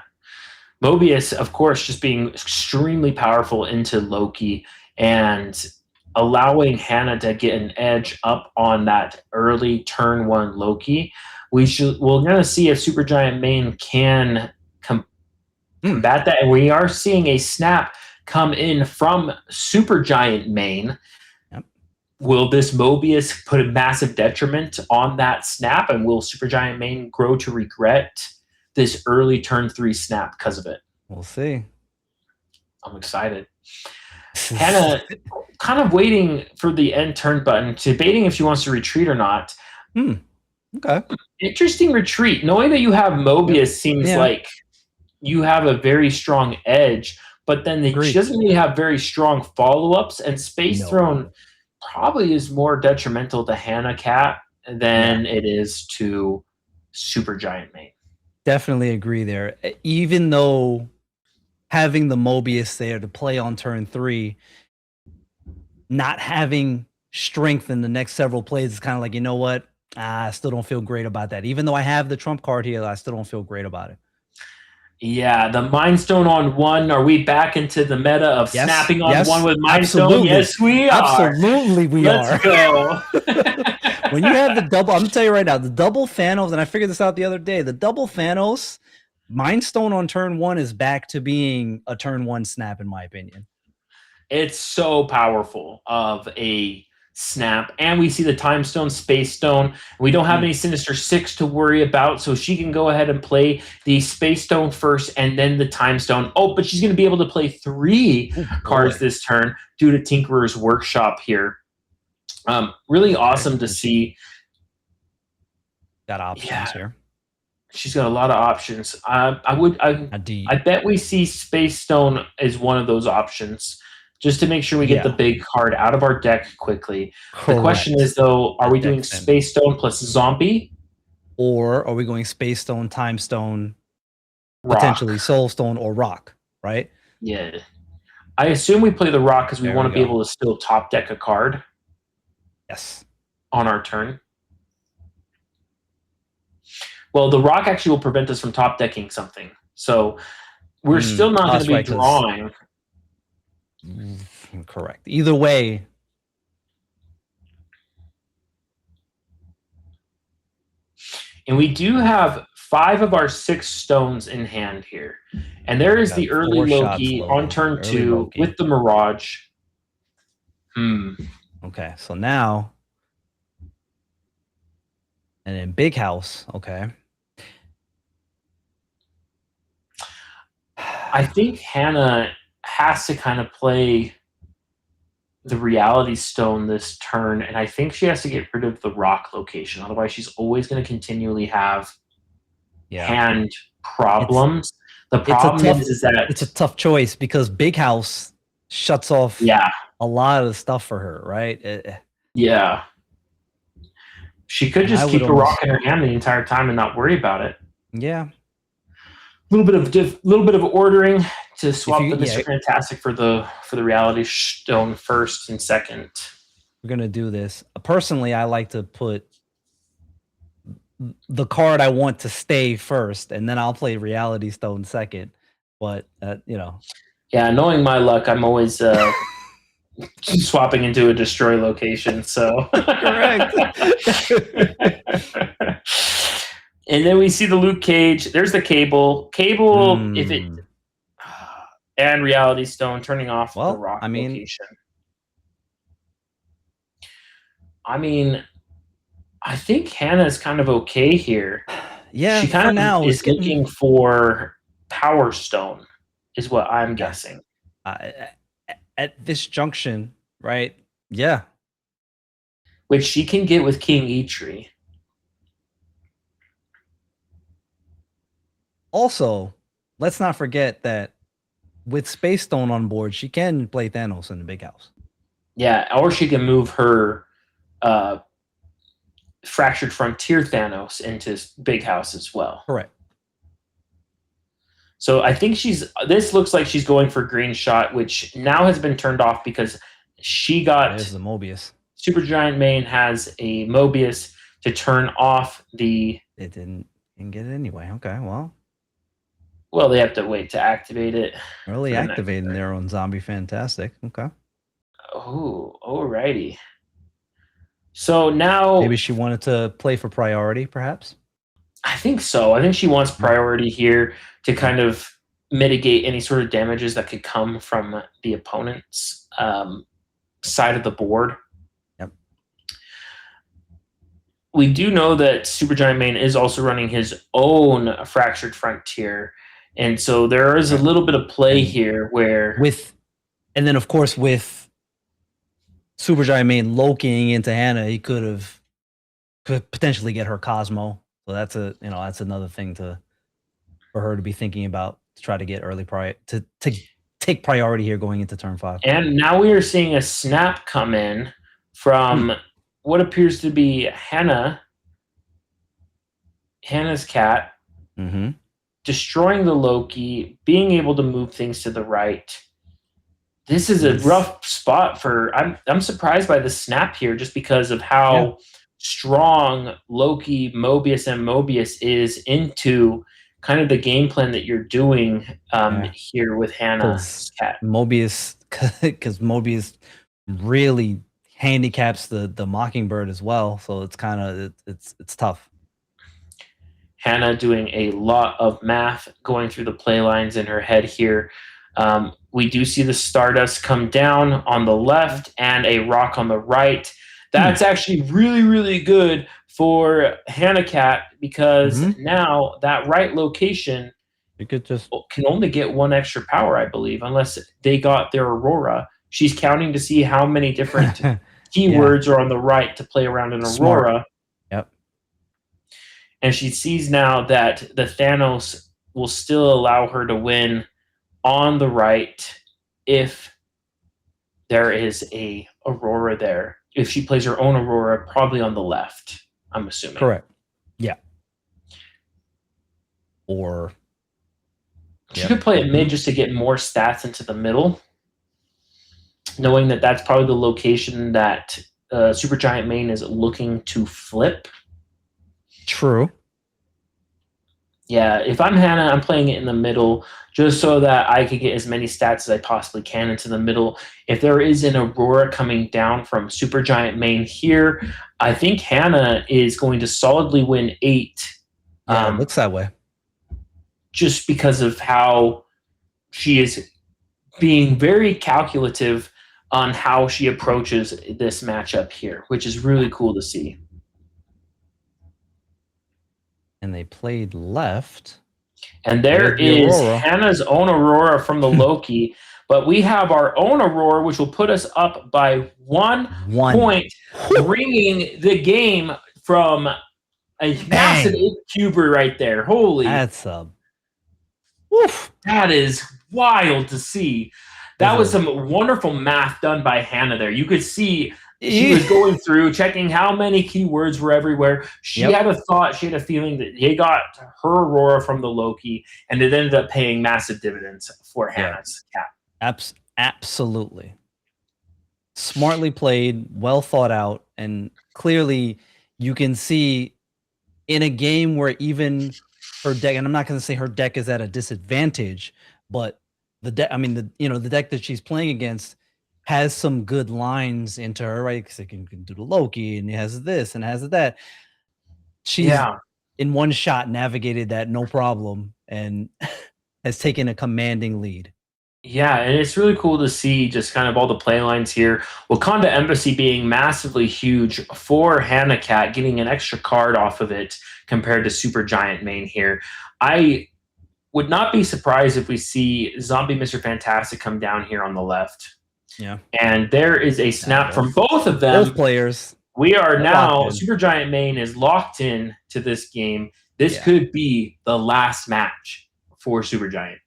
S9: Mobius, of course, just being extremely powerful into Loki and allowing Hannah to get an edge up on that early turn 1 Loki. We're going to see if Supergiant main can combat that, and we are seeing a snap come in from Supergiant main. Will this Mobius put a massive detriment on that snap, and will Supergiant main grow to regret this early turn 3 snap because of it?
S10: We'll see.
S9: I'm excited. Hannah kind of waiting for the end turn button, debating if she wants to retreat or not.
S10: Okay.
S9: Interesting retreat. Knowing that you have Mobius seems like you have a very strong edge, but then she doesn't really have very strong follow-ups, and Space Throne probably is more detrimental to Hannah Cat than it is to Supergiant main.
S10: Definitely agree there. Even though having the Mobius there to play on turn 3, not having strength in the next several plays, it's kind of like, you know what? I still don't feel great about that. Even though I have the trump card here, I still don't feel great about it.
S9: Yeah, the Mind Stone on 1. Are we back into the meta of
S10: Yes,
S9: snapping on
S10: yes,
S9: 1 with Mind Stone?
S10: absolutely.
S9: Yes, we are.
S10: Absolutely, we are.
S9: Let's go.
S10: When you have the double, I'm gonna tell you right now, the double Thanos, and I figured this out the other day, the double Thanos, Mind Stone on turn 1 is back to being a turn 1 snap, in my opinion.
S9: It's so powerful of a snap. And we see the Time Stone, Space Stone. We don't have any Sinister Six to worry about, so she can go ahead and play the Space Stone first and then the Time Stone. Oh, but she's going to be able to play 3 cards this turn due to Tinkerer's Workshop here. Really awesome to see.
S10: Got options here.
S9: She's got a lot of options. I bet we see Space Stone as one of those options, just to make sure we get the big card out of our deck quickly.
S10: Correct.
S9: The question is, though, are we doing Space Stone plus Zombie?
S10: Or are we going Space Stone, Time Stone,
S9: Rock.
S10: potentially Soul Stone, or Rock, right?
S9: Yeah. I assume we play the Rock because we
S10: There
S9: want
S10: we
S9: to be
S10: go.
S9: able to still top deck a card
S10: Yes.
S9: on our turn. Well, the Rock actually will prevent us from top decking something. So we're still not going to be
S10: right, 'cause-
S9: drawing.
S10: Correct. Either way,
S9: And we do have 5 of our 6 stones in hand here. And there is
S10: Got
S9: the
S10: 4
S9: early
S10: shots
S9: Loki
S10: loaded.
S9: on turn
S10: Early
S9: 2
S10: Loki.
S9: with the Mirage.
S10: okay. So now, and then Big House. Okay.
S9: I think Hannah has to kind of play the Reality Stone this turn, and I think she has to get rid of the Rock location. Otherwise, she's always going to continually have hand problems. The problem is that
S10: it's a tough choice because Big House shuts off a lot of the stuff for her, right?
S9: Yeah. She could just keep a rock in her hand the entire time and not worry about it.
S10: Yeah.
S9: A little bit of ordering to swap the Mr. Fantastic for the Reality Stone first and second.
S10: We're gonna do this. Personally, I like to put the card I want to stay first, and then I'll play Reality Stone second. But you know,
S9: yeah, knowing my luck, I'm always swapping into a destroy location. So
S10: correct.
S9: And then we see the Luke Cage. There's the Cable. If it and Reality Stone turning off the Rock location. I mean, I think Hannah's kind of okay here.
S10: Yeah,
S9: she kind of
S10: now
S9: is looking for Power Stone, is what I'm guessing.
S10: At this junction, right? Yeah.
S9: Which she can get with King Eitri.
S10: Also, let's not forget that with Space Stone on board, she can play Thanos in the Big House.
S9: Yeah, or she can move her Fractured Frontier Thanos into Big House as well.
S10: Correct.
S9: So I think this looks like she's going for Green Shot, which now has been turned off because she got
S10: the Mobius.
S9: Supergiant Main has a Mobius to turn off the.
S10: It didn't get it anyway. Okay,
S9: well, they have to wait to activate it.
S10: Early activating their own Zombie Fantastic. Okay.
S9: Oh, alrighty. So now
S10: maybe she wanted to play for priority, perhaps.
S9: I think so. I think she wants priority here to kind of mitigate any sort of damages that could come from the opponent's side of the board.
S10: Yep.
S9: We do know that Supergiant Main is also running his own Fractured Frontier. And so there is a little bit of play here where
S10: and then of course with Supergiant Main Lokiing into Hannah, he could potentially get her Cosmo. So that's that's another thing for her to be thinking about, to try to get early to take priority here going into turn 5.
S9: And now we are seeing a snap come in from what appears to be Hannah's cat.
S10: Mm-hmm.
S9: Destroying the Loki, being able to move things to the right. This is a rough spot for. I'm surprised by the snap here, just because of how strong Loki, Mobius, and Mobius is into kind of the game plan that you're doing here with Hannah's cat.
S10: Mobius, because Mobius really handicaps the Mockingbird as well, so it's kind of it's tough.
S9: Hannah doing a lot of math, going through the play lines in her head here. We do see the Stardust come down on the left and a rock on the right. That's actually really, really good for Hannah Cat, because now that right location
S10: you could just
S9: can only get one extra power, I believe, unless they got their Aurora. She's counting to see how many different keywords are on the right to play around in Aurora.
S10: Smart. Yep.
S9: And she sees now that the Thanos will still allow her to win on the right if there is a Aurora there. If she plays her own Aurora, probably on the left, I'm assuming.
S10: Correct. Yeah. Or
S9: she could play it mid just to get more stats into the middle, knowing that that's probably the location that Supergiant Main is looking to flip.
S10: True.
S9: Yeah, if I'm Hannah, I'm playing it in the middle just so that I could get as many stats as I possibly can into the middle. If there is an Aurora coming down from Supergiant Main here, I think Hannah is going to solidly win 8.
S10: Yeah, it looks that way.
S9: Just because of how she is being very calculative on how she approaches this matchup here, which is really cool to see.
S10: And they played left.
S9: And there is Hannah's own Aurora from the Loki, but we have our own Aurora, which will put us up by 1 point, bringing the game from a massive 8-cuber right there. Holy.
S10: That's a...
S9: That is wild to see. That was some wonderful math done by Hannah there. You could see she was going through, checking how many keywords were everywhere. She had a thought, she had a feeling that they got her Aurora from the Loki, and it ended up paying massive dividends for Hannah's cat.
S10: Absolutely. Smartly played, well thought out, and clearly you can see in a game where even her deck, and I'm not going to say her deck is at a disadvantage, but the deck, I mean, the deck that she's playing against has some good lines into her, right? Because it can do the Loki, and it has this and it has that. She's in one shot navigated that no problem and has taken a commanding lead.
S9: Yeah, and it's really cool to see just kind of all the play lines here. Wakanda Embassy being massively huge for Hannah Cat, getting an extra card off of it compared to Supergiant Main here. I would not be surprised if we see Zombie Mr. Fantastic come down here on the left.
S10: Yeah.
S9: And there is a snap from both of them.
S10: Both players.
S9: We are now, Supergiant Main is locked in to this game. This could be the last match for Supergiant.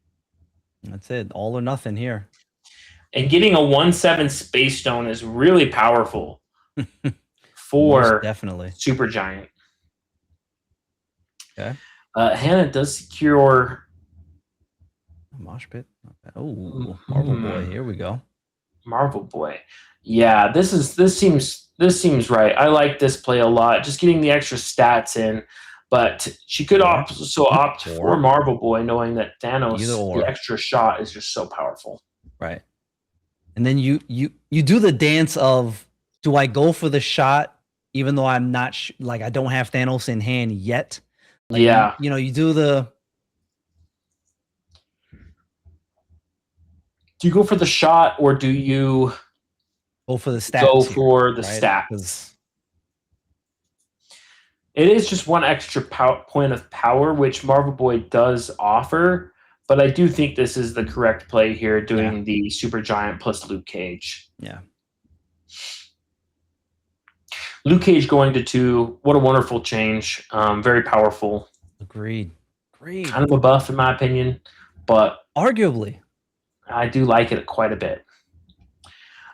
S10: That's it. All or nothing here.
S9: And getting a 1/7 Space Stone is really powerful for
S10: definitely
S9: Supergiant.
S10: Okay.
S9: Hannah does secure
S10: Mosh Pit. Oh, Marvel Boy. Here we go.
S9: Marvel Boy. Yeah, this seems right. I like this play a lot. Just getting the extra stats in, but she could also opt for Marvel Boy, knowing that Thanos, the extra shot, is just so powerful.
S10: Right. And then you do the dance of, do I go for the shot even though I'm not like I don't have Thanos in hand yet? Like, you do the.
S9: Do you go for the shot, or do you
S10: go for the stats?
S9: Go for the stats. It is just one extra point of power, which Marvel Boy does offer, but I do think this is the correct play here, doing the Supergiant plus Luke Cage.
S10: Yeah.
S9: Luke Cage going to 2. What a wonderful change. Very powerful.
S10: Agreed.
S9: Kind of a buff, in my opinion, but
S10: arguably.
S9: I do like it quite a bit.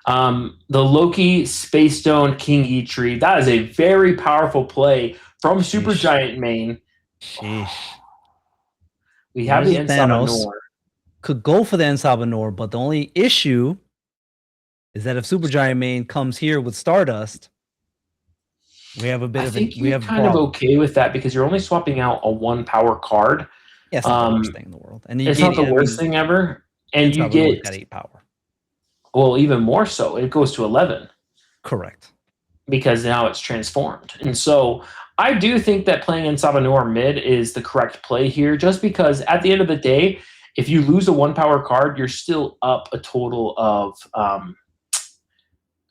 S9: The Loki Space Stone King E-Tree. That is a very powerful play from Supergiant Main.
S10: Sheesh.
S9: We have the
S10: Thanos. Could go for the Ensabanor, but the only issue is that if Supergiant main comes here with Stardust, we have a bit
S9: I
S10: of
S9: think
S10: we
S9: you're
S10: have a
S9: kind of
S10: problem.
S9: okay with that because you're only swapping out a 1-power card.
S10: Yeah, it's not the worst thing in the world. And you
S9: It's
S10: get,
S9: not the
S10: I
S9: worst
S10: mean,
S9: thing ever. And you
S10: Salvadore's
S9: get,
S10: got 8 power.
S9: well, even more so. It goes to 11
S10: Correct.
S9: because now it's transformed. And so I do think that playing in Sabanor mid is the correct play here, just because at the end of the day, if you lose a 1-power card, you're still up a total of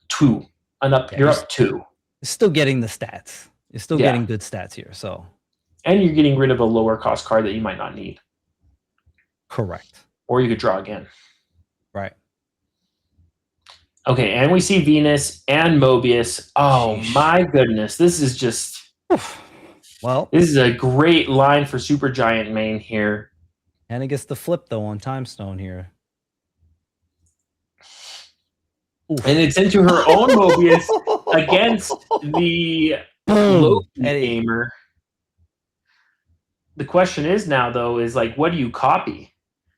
S9: 2.
S10: Yeah,
S9: you're up 2.
S10: You're still getting the stats. You're still
S9: Yeah.
S10: getting good stats here. So
S9: And you're getting rid of a lower cost card that you might not need.
S10: correct.
S9: Or you could draw again.
S10: Right.
S9: Okay, and we see Venus and Mobius. Oh
S10: Sheesh.
S9: my goodness. This is just
S10: Well,
S9: this is a great line for Supergiant main here.
S10: and it gets the flip though on Time Stone here. Oof.
S9: And it's into her own Mobius against the
S10: Boom.
S9: Loki
S10: Eddie.
S9: gamer. The question is now, though, is like, what do you copy?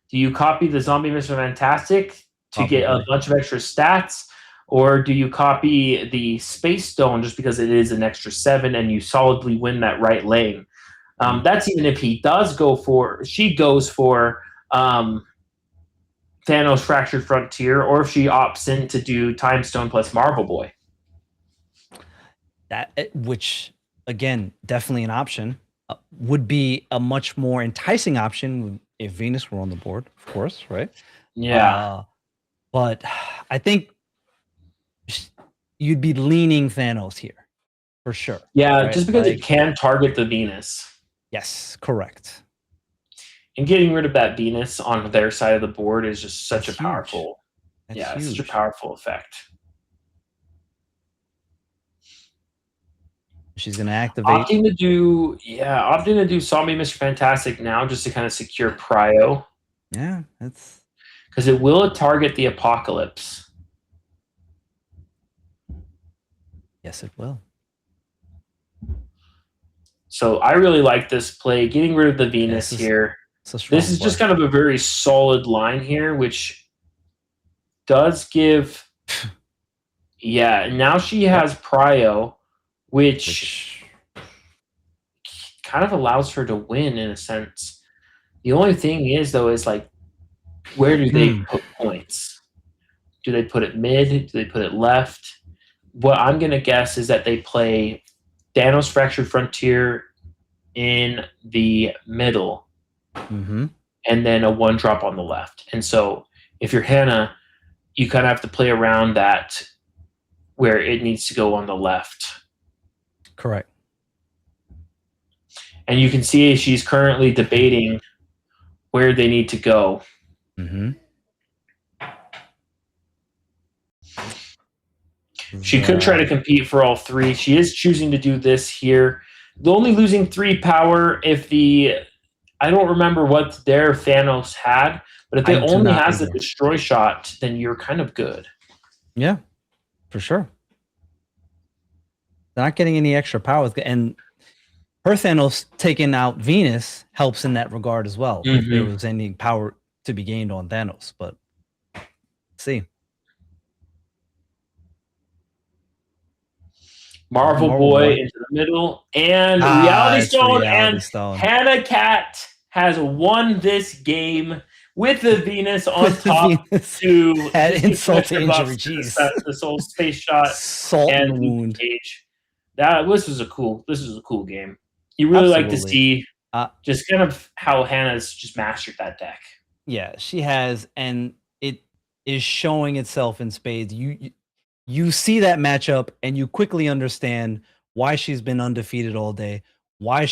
S9: Do you copy the Zombie Mr. Fantastic to get a
S10: Probably.
S9: bunch of extra stats? Or do you copy the Space Stone just because it is an extra 7 and you solidly win that right lane? That's even if she goes for Thanos Fractured Frontier, or if she opts in to do Time Stone plus Marvel Boy.
S10: Which again, definitely an option. Would be a much more enticing option if Venus were on the board, of course, right?
S9: Yeah.
S10: But I think you'd be leaning Thanos here for sure.
S9: Yeah,
S10: right?
S9: just because
S10: Like,
S9: it can target the Venus.
S10: yes, correct.
S9: And getting rid of that Venus on their side of the board is just such
S10: That's
S9: a powerful,
S10: That's
S9: it's such a
S10: huge.
S9: powerful effect.
S10: She's gonna activate.
S9: Opting to do Zombie Mr. Fantastic now just to kind of secure Prio,
S10: Yeah, that's
S9: because it will target the Apocalypse.
S10: yes, it will.
S9: So I really like this play. Getting rid of the Venus
S10: this is-
S9: here.
S10: It's a strong
S9: This is just
S10: play.
S9: kind of a very solid line here, which does give. Yeah, now she has Prio, which kind of allows her to win in a sense. The only thing is, though, is like, where do they put points? Do they put it mid? Do they put it left? What I'm going to guess is that they play Thanos Fractured Frontier in the middle,
S10: Mm-hmm.
S9: and then a 1-drop on the left. And so if you're Hannah, you kind of have to play around that where it needs to go on the left.
S10: Correct.
S9: And you can see she's currently debating where they need to go.
S10: Mm-hmm.
S9: She could try to compete for all 3. She is choosing to do this here. The only losing 3 power if I don't remember what their Thanos had, but if
S10: I
S9: it
S10: do
S9: only
S10: not
S9: has the
S10: either.
S9: destroy shot, then you're kind of good.
S10: Yeah, for sure. They're not getting any extra powers, and her Thanos taking out Venus helps in that regard as well. If there was any power to be gained on Thanos, but let's see.
S9: Marvel
S10: Marvel
S9: Boy
S10: Boy.
S9: into the middle, and Reality
S10: it's
S9: Stone,
S10: Reality
S9: and
S10: Stone.
S9: Hannah Cat has won this game with the Venus on
S10: With the
S9: top
S10: Venus.
S9: to
S10: Add
S9: just
S10: insult to
S9: extra buffs
S10: injury,
S9: to
S10: jeez.
S9: the soul space shot
S10: Salt in
S9: and
S10: the wound.
S9: Cage. This was a cool game. You really like to
S10: Absolutely.
S9: see just kind of how Hannah's just mastered that deck.
S10: Yeah, she has, and it is showing itself in spades. You see that matchup, and you quickly understand why she's been undefeated all day, why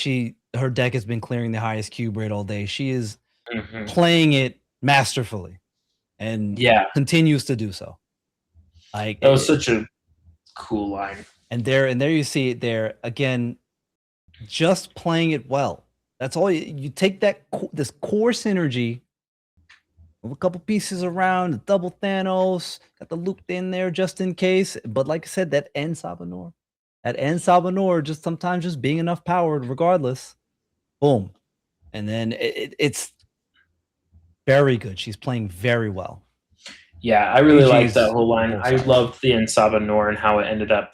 S10: her deck has been clearing the highest cube rate all day. She is playing it masterfully, and continues to do so. Like
S9: that was such a cool line.
S10: And there you see it there again, just playing it well. That's all you take this core synergy, move a couple pieces around, the double Thanos, got the looped in there just in case. But like I said, that end Sabanor, just sometimes just being enough power regardless. Boom. And then it's very good. She's playing very well.
S9: Yeah, I really liked that
S10: BG's
S9: whole line.
S10: both
S9: I
S10: sides.
S9: loved the Ensaba Nor and how it ended up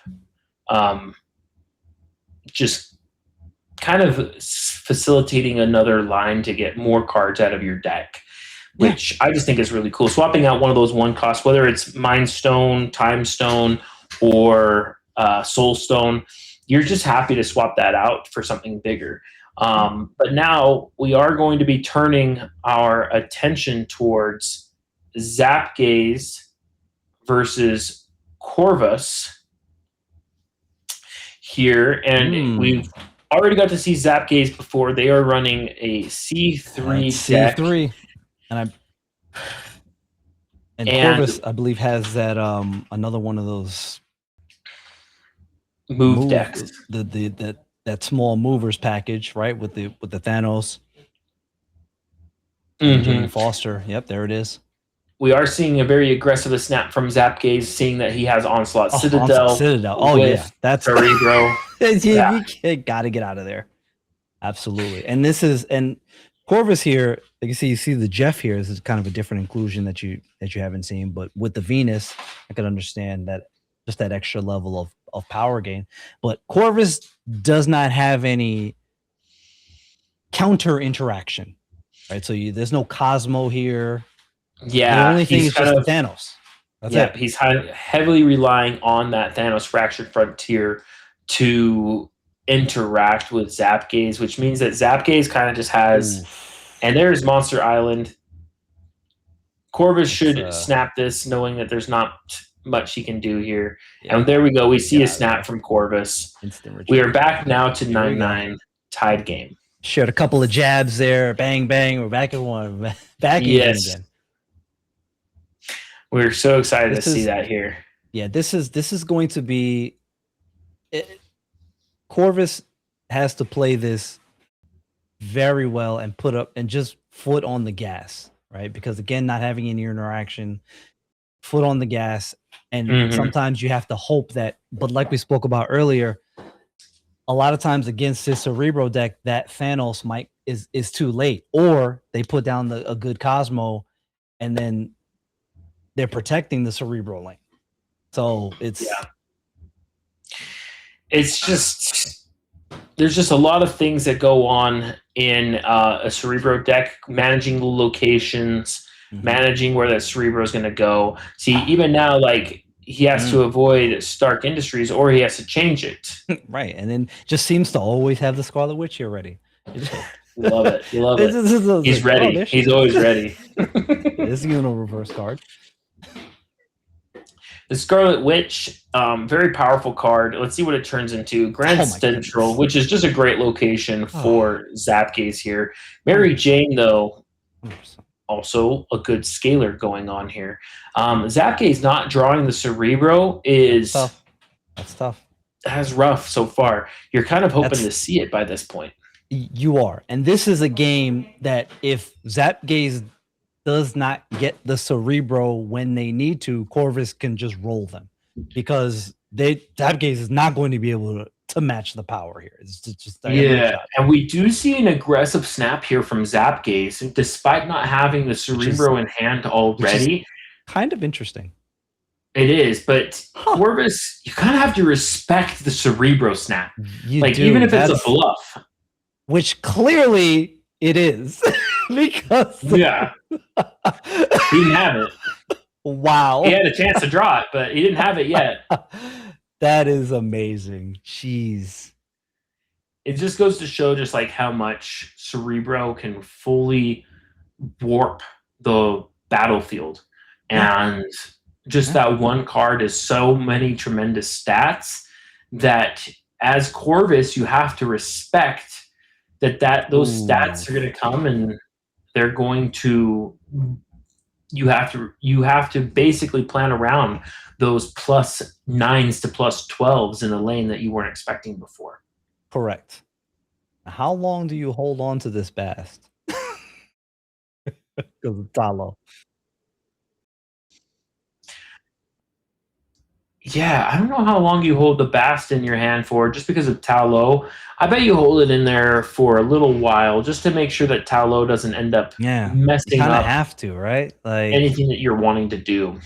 S9: just kind of facilitating another line to get more cards out of your deck, which I just think is really cool. Swapping out one of those one costs, whether it's Mind Stone, Time Stone, or Soul Stone, you're just happy to swap that out for something bigger. But now we are going to be turning our attention towards Zap Gaze versus Corvus here, and we've already got to see Zap Gaze before. They are running a C3 deck.
S10: C3, and Corvus, I believe, has that another one of those
S9: move decks.
S10: That small movers package, right? With the Thanos. Jane Foster. Yep, there it is.
S9: We are seeing a very aggressive snap from Zap Gaze, seeing that he has Onslaught Citadel.
S10: Citadel. Oh yeah, that's
S9: Cerebro.
S10: You gotta get out of there. Absolutely. And Corvus here, like you see the Jeff here. This is kind of a different inclusion that you haven't seen, but with the Venus, I could understand that, just that extra level of power gain. But Corvus does not have any counter interaction, right? So there's no Cosmo here.
S9: Yeah,
S10: the only thing is just Thanos. That's it.
S9: He's heavily relying on that Thanos Fractured Frontier to interact with Zap Gaze, which means that Zap Gaze kind of just has, and there's Monster Island. Corvus should snap this, knowing that there's not much he can do here. Yeah. And there we go. We see a snap from Corvus. We are back now to 9-9 tied game.
S10: Shared a couple of jabs there. Bang, bang. We're back at one. Back again.
S9: We're so excited to see that here.
S10: Yeah, this is going to be Corvus has to play this very well and put up and just foot on the gas, right? Because again, not having any interaction, foot on the gas, and sometimes you have to hope that. But like we spoke about earlier, a lot of times against this Cerebro deck, that Thanos is too late, or they put down a good Cosmo, and then they're protecting the Cerebro lane. So it's
S9: just, there's just a lot of things that go on in a Cerebro deck, managing the locations, managing where that Cerebro is going to go. See, even now, like, he has to avoid Stark Industries, or he has to change it.
S10: Right, and then just seems to always have the Scarlet Witch here ready.
S9: Love it. You love it. He's ready. He's always ready.
S10: This is a reverse card.
S9: The Scarlet Witch, very powerful card. Let's see what it turns into. Grand Central, which is just a great location for Zap Gaze here. Mary Jane, though, also a good scaler going on here. Zap Gaze not drawing the Cerebro is
S10: tough. That's tough.
S9: That's rough so far. You're kind of hoping to see it by this point.
S10: You are. And this is a game that if Zap Gaze does not get the Cerebro when they need to, Corvus can just roll them, because Zap Gaze is not going to be able to match the power here. It's just
S9: and we do see an aggressive snap here from Zap Gaze, despite not having the Cerebro in hand already.
S10: Kind of interesting.
S9: It is, but Corvus, you kind of have to respect the Cerebro snap. Even if it's a bluff.
S10: Which clearly it is. Because
S9: he didn't have it.
S10: Wow.
S9: He had a chance to draw it, but he didn't have it yet.
S10: That is amazing. Jeez.
S9: It just goes to show just like how much Cerebro can fully warp the battlefield. And just that one card is so many tremendous stats that as Corvus, you have to respect that those stats are going to come, and they're going to, you have to basically plan around those +9s to +12s in a lane that you weren't expecting before.
S10: Correct. How long do you hold on to this Bast? Because it's hollow.
S9: Yeah, I don't know how long you hold the Bast in your hand for, just because of Tao Lo. I bet you hold it in there for a little while, just to make sure that Tao Lo doesn't end up
S10: Yeah, you
S9: messing
S10: kind of
S9: up
S10: have to, right? Like,
S9: anything that you're wanting to do.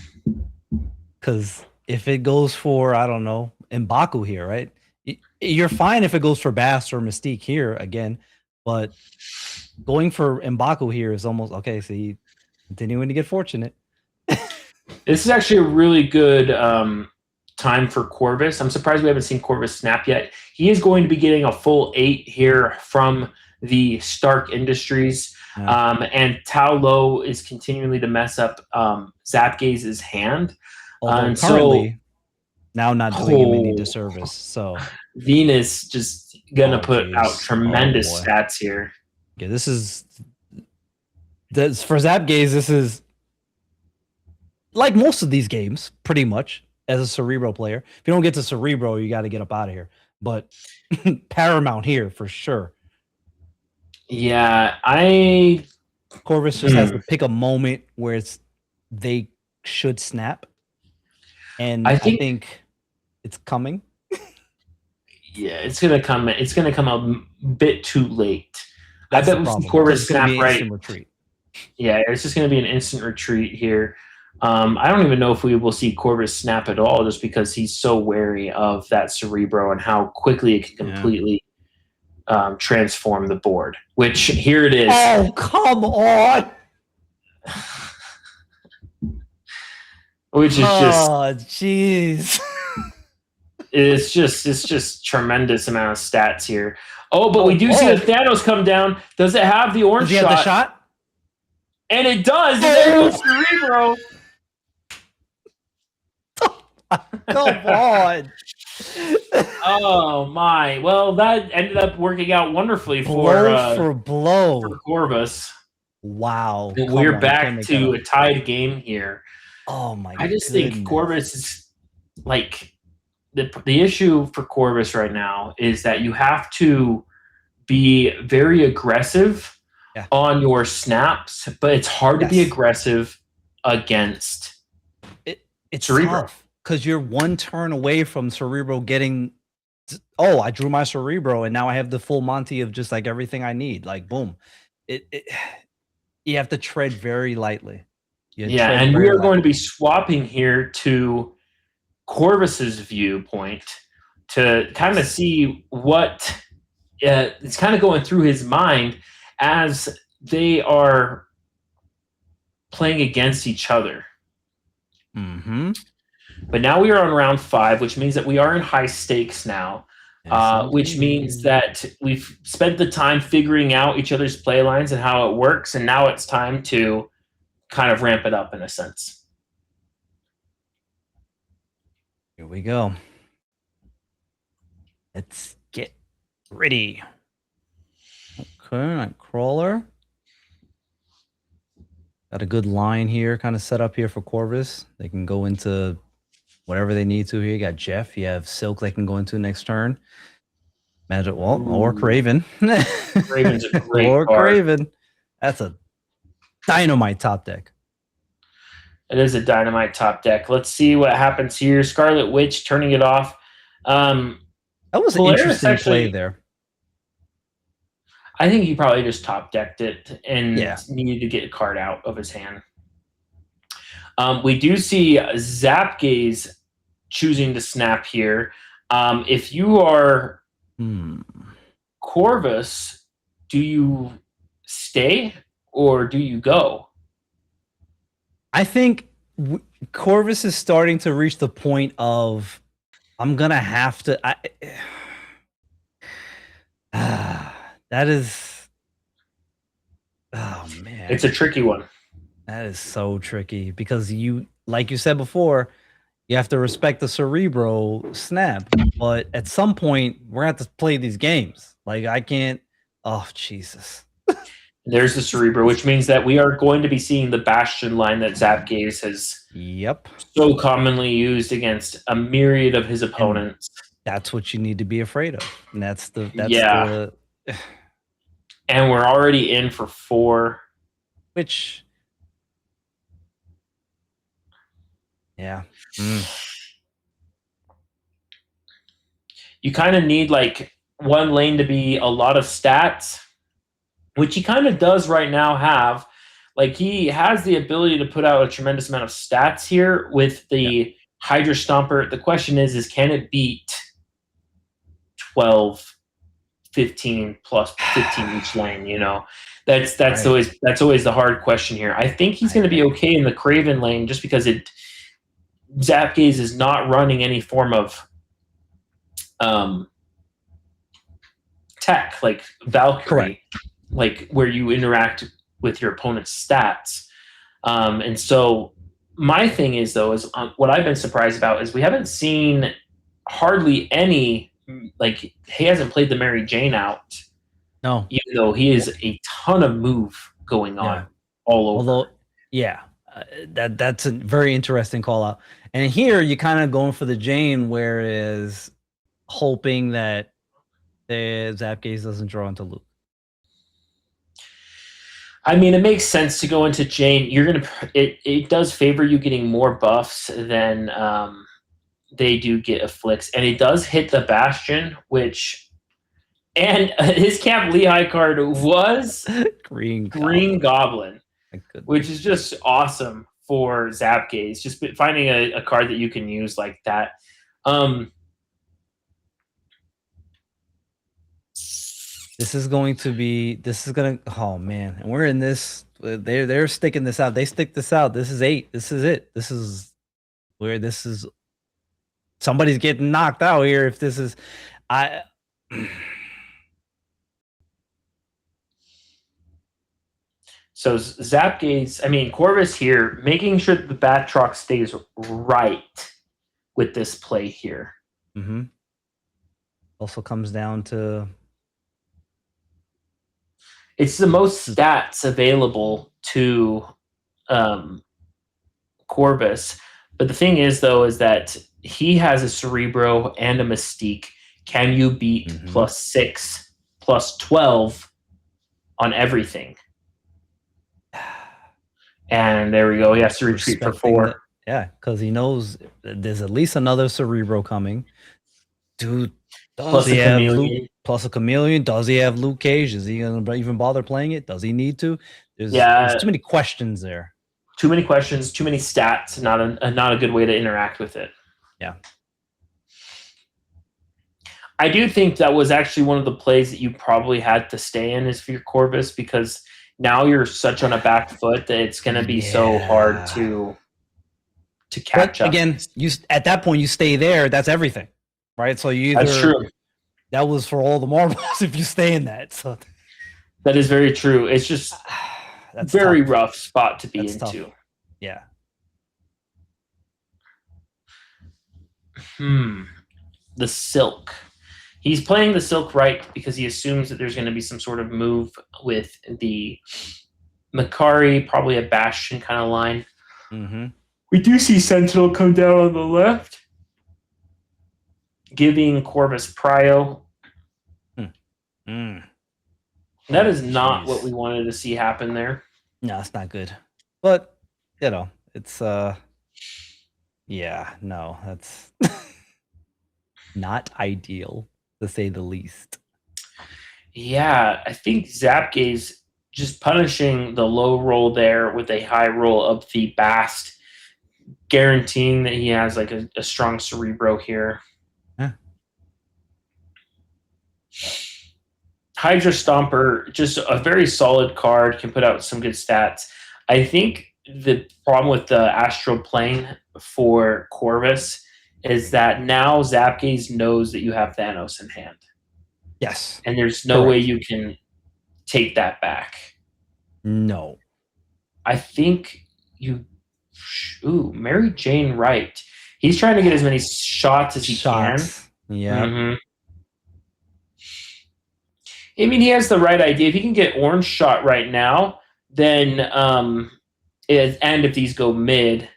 S10: because if it goes for, I don't know, M'Baku here, right? You're fine if it goes for Bass or Mystique here again, but going for M'Baku here is almost okay. See, continuing to get fortunate.
S9: This is actually a really good time for Corvus. I'm surprised we haven't seen Corvus snap yet. He is going to be getting a full 8 here from the Stark Industries.
S10: Yeah.
S9: And Tao Lo is continually to mess up Zapgaze's hand.
S10: Although
S9: And
S10: currently, now not doing him any
S9: Oh.
S10: disservice. So
S9: Venus just gonna
S10: Oh,
S9: put out
S10: geez.
S9: tremendous
S10: Oh, boy.
S9: stats here.
S10: yeah, this is for Zapgaze. This is like most of these games, pretty much. As a Cerebro player, if you don't get to Cerebro, you got to get up out of here. But Paramount here for sure.
S9: Yeah,
S10: Corvus just has to pick a moment where they should snap, and I think it's coming.
S9: Yeah, it's gonna come. It's gonna come a bit too late.
S10: That's
S9: I
S10: the
S9: bet we'll see
S10: problem, 'cause
S9: Corvus
S10: it's gonna
S9: snap
S10: be
S9: right.
S10: instant retreat.
S9: Yeah, it's just gonna be an instant retreat here. I don't even know if we will see Corvus snap at all, just because he's so wary of that Cerebro and how quickly it can completely transform the board. Which here it is.
S10: Oh, come on!
S9: Which is just,
S10: oh, jeez.
S9: it's just tremendous amount of stats here. Oh, but we do see the Thanos come down. Does it have the orange
S10: Does he have the shot?
S9: And it does. There goes Cerebro.
S10: Come on.
S9: Oh my! Well, that ended up working out wonderfully
S10: Blow for blow
S9: for Corvus.
S10: Wow.
S9: And we're back to a tied game here.
S10: Oh my!
S9: I just think Corvus is like the issue for Corvus right now is that you have to be very aggressive on your snaps, but it's hard to be aggressive against
S10: it's
S9: Cerebro.
S10: tough because you're one turn away from Cerebro getting. Oh, I drew my Cerebro, and now I have the full Monty of just like everything I need. Like boom, you have to tread very lightly.
S9: Yeah, and we are going to be swapping here to Corvus's viewpoint to kind of see what it's kind of going through his mind as they are playing against each other.
S10: Mm-hmm.
S9: But now we are on round 5, which means that we are in high stakes now, which means that we've spent the time figuring out each other's play lines and how it works, and now it's time to kind of ramp it up in a sense.
S10: Here we go. Let's get ready. Okay, crawler. Got a good line here, kind of set up here for Corvus. They can go into whatever they need to here. You got Jeff. You have Silk they can go into next turn. Magic Walt or Craven.
S9: Craven's a great
S10: or
S9: card.
S10: Craven. That's a dynamite top deck.
S9: It is a dynamite top deck. Let's see what happens here. Scarlet Witch turning it off.
S10: That was an interesting play there.
S9: I think he probably just top decked it and
S10: Yeah.
S9: needed to get a card out of his hand. We do see Zapgaze choosing to snap here. If you are Corvus, do you stay or do you go?
S10: I think Corvus is starting to reach the point of I'm gonna have to. That is, oh man,
S9: It's a tricky one.
S10: that is so tricky because you, like you said before, you have to respect the Cerebro snap, but at some point we're gonna have to play these games. Like I can't. Oh Jesus.
S9: There's the Cerebro, which means that we are going to be seeing the Bastion line that Zapgaze has so commonly used against a myriad of his opponents.
S10: That's what you need to be afraid of. And that's the
S9: and we're already in for 4.
S10: Which yeah.
S9: you kind of need like one lane to be a lot of stats, which he kind of does right now have. Like he has the ability to put out a tremendous amount of stats here with the Hydra Stomper. The question is can it beat 12, 15 plus 15 each lane? You know, that's
S10: Right.
S9: always the hard question here. I think he's going to be okay in the Craven lane just because Zapgaze is not running any form of tech like Valkyrie,
S10: Correct.
S9: like where you interact with your opponent's stats. And so my thing is though, is what I've been surprised about is we haven't seen hardly any, like he hasn't played the Mary Jane out,
S10: No.
S9: even though he is a ton of move going on all over.
S10: Although, that's a very interesting call out. And here you kind of going for the Jane, whereas hoping that the Zapgaze doesn't draw into Luke.
S9: I mean, it makes sense to go into Jane. It does favor you getting more buffs than they do get afflicts, and it does hit the Bastion, and his Camp Lehigh card was
S10: Green
S9: Goblin, which is just awesome for Zapgaze. Just finding a card that you can use like that.
S10: This is going to oh man, and we're in this, they're sticking this out. They stick this out. This is 8. This is it. This is where somebody's getting knocked out here. If this is,
S9: So Zapgaze, I mean, Corvus here, making sure that the Batroc stays right with this play here.
S10: Mm-hmm. Also comes down to,
S9: it's the most stats available to Corvus. But the thing is, though, is that he has a Cerebro and a Mystique. Can you beat +6, +12 on everything? And there we go. He has to retreat for 4.
S10: Yeah, because he knows there's at least another Cerebro coming. Dude, does he have Luke, plus a Chameleon? Does he have Luke Cage? Is he going to even bother playing it? Does he need to? There's too many questions there.
S9: Too many questions, too many stats. Not a good way to interact with it.
S10: Yeah.
S9: I do think that was actually one of the plays that you probably had to stay in is for your Corvus, because now you're such on a back foot that it's going to be so hard to catch up.
S10: Again, at that point you stay there. That's everything, right? So you either,
S9: that's true.
S10: That was for all the marbles if you stay in that. So
S9: that is very true. It's just
S10: that's
S9: very
S10: tough.
S9: rough spot to be
S10: That's
S9: into.
S10: tough. Yeah.
S9: The Silk. He's playing the Silk right because he assumes that there's going to be some sort of move with the Makari, probably a Bastion kind of line.
S10: Mm-hmm.
S9: We do see Sentinel come down on the left, giving Corvus Prio. That is not what we wanted to see happen there.
S10: No, it's not good. But, it's, yeah, no, that's not ideal, to say the least.
S9: Yeah, I think Zapgaze just punishing the low roll there with a high roll of the Bast, guaranteeing that he has like a strong Cerebro here.
S10: Yeah.
S9: Hydra Stomper, just a very solid card, can put out some good stats. I think the problem with the Astral Plane for Corvus is that now Zapgaze knows that you have Thanos in hand.
S10: Yes.
S9: And there's no way you can take that back.
S10: No.
S9: I think Mary Jane Wright. He's trying to get as many shots as he can.
S10: Yeah.
S9: Mm-hmm. I mean, he has the right idea. If he can get Orange Shot right now, then and if these go mid.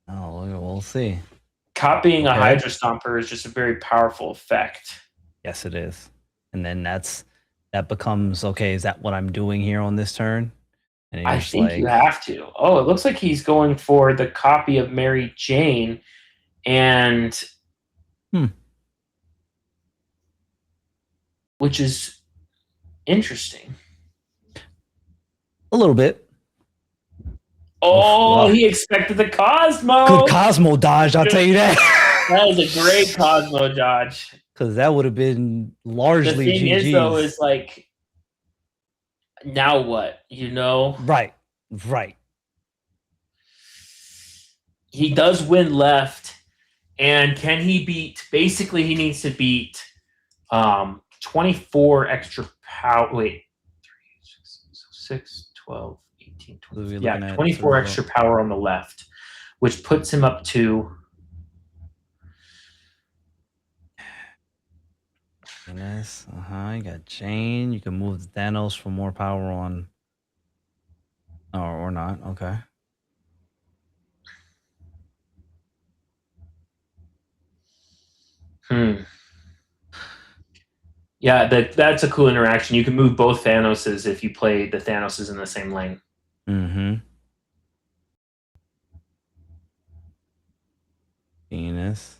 S10: Oh, we'll see.
S9: Copying a Hydra Stomper is just a very powerful effect.
S10: Yes, it is. And then that becomes, okay, is that what I'm doing here on this turn? And
S9: I think you have to. Oh, it looks like he's going for the copy of Mary Jane. And Which is interesting.
S10: A little bit.
S9: Oh,
S10: Wow.
S9: he expected the Cosmo.
S10: Good Cosmo dodge, I'll tell you that.
S9: That was a great Cosmo dodge.
S10: Because that would have been largely
S9: The thing
S10: GG's.
S9: is, though, is like, now what?
S10: Right.
S9: He does win left, and can he beat? Basically, he needs to beat 24 extra power. Wait, 6, 12, 18, 20. Yeah, 24 extra power on the left, which puts him up to.
S10: Nice. You got Jane. You can move the Thanos for more power on. Or not. Okay.
S9: Yeah, that's a cool interaction. You can move both Thanoses if you play the Thanoses in the same lane.
S10: Venus.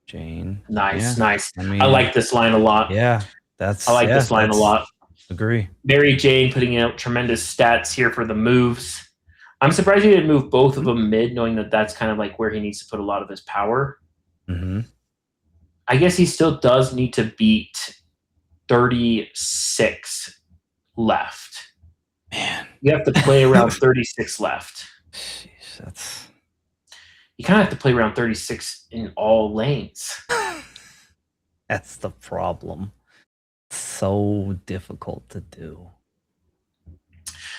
S10: Jane.
S9: Nice.
S10: I mean,
S9: I like this line a lot.
S10: Yeah,
S9: I like this line a lot.
S10: Agree.
S9: Mary Jane putting out tremendous stats here for the moves. I'm surprised he didn't move both of them mid, knowing that that's kind of like where he needs to put a lot of his power. I guess he still does need to beat 36 left.
S10: Man,
S9: you have to play around 36 left.
S10: Jeez,
S9: you kind of have to play around 36 in all lanes.
S10: That's the problem. So difficult to do.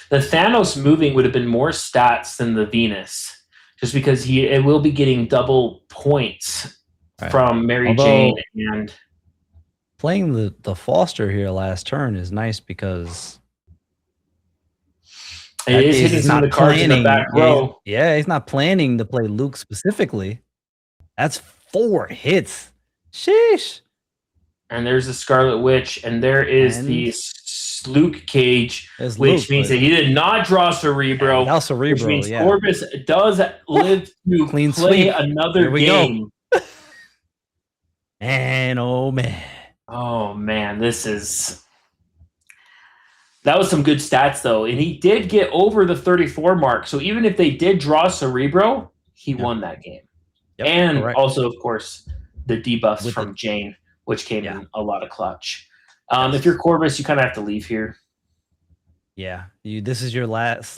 S9: The Thanos moving would have been more stats than the Venus, just because it will be getting double points from Mary Jane. And
S10: playing the Foster here last turn is nice because
S9: it is hitting some of the cards in the back row.
S10: Yeah, he's not planning to play Luke specifically. That's 4 hits. Sheesh.
S9: And there's the Scarlet Witch, and there is the Luke Cage, which means that he did not draw Cerebro.
S10: Now Cerebro,
S9: which means Corvus does live to
S10: Clean
S9: play
S10: sweep.
S9: another game.
S10: Go. And oh man,
S9: that was some good stats though, and he did get over the 34 mark. So even if they did draw Cerebro, he won that game. And also, of course, the debuffs from Jane, which came in a lot of clutch. If you're Corvus, you kind of have to leave here.
S10: Yeah, this is your last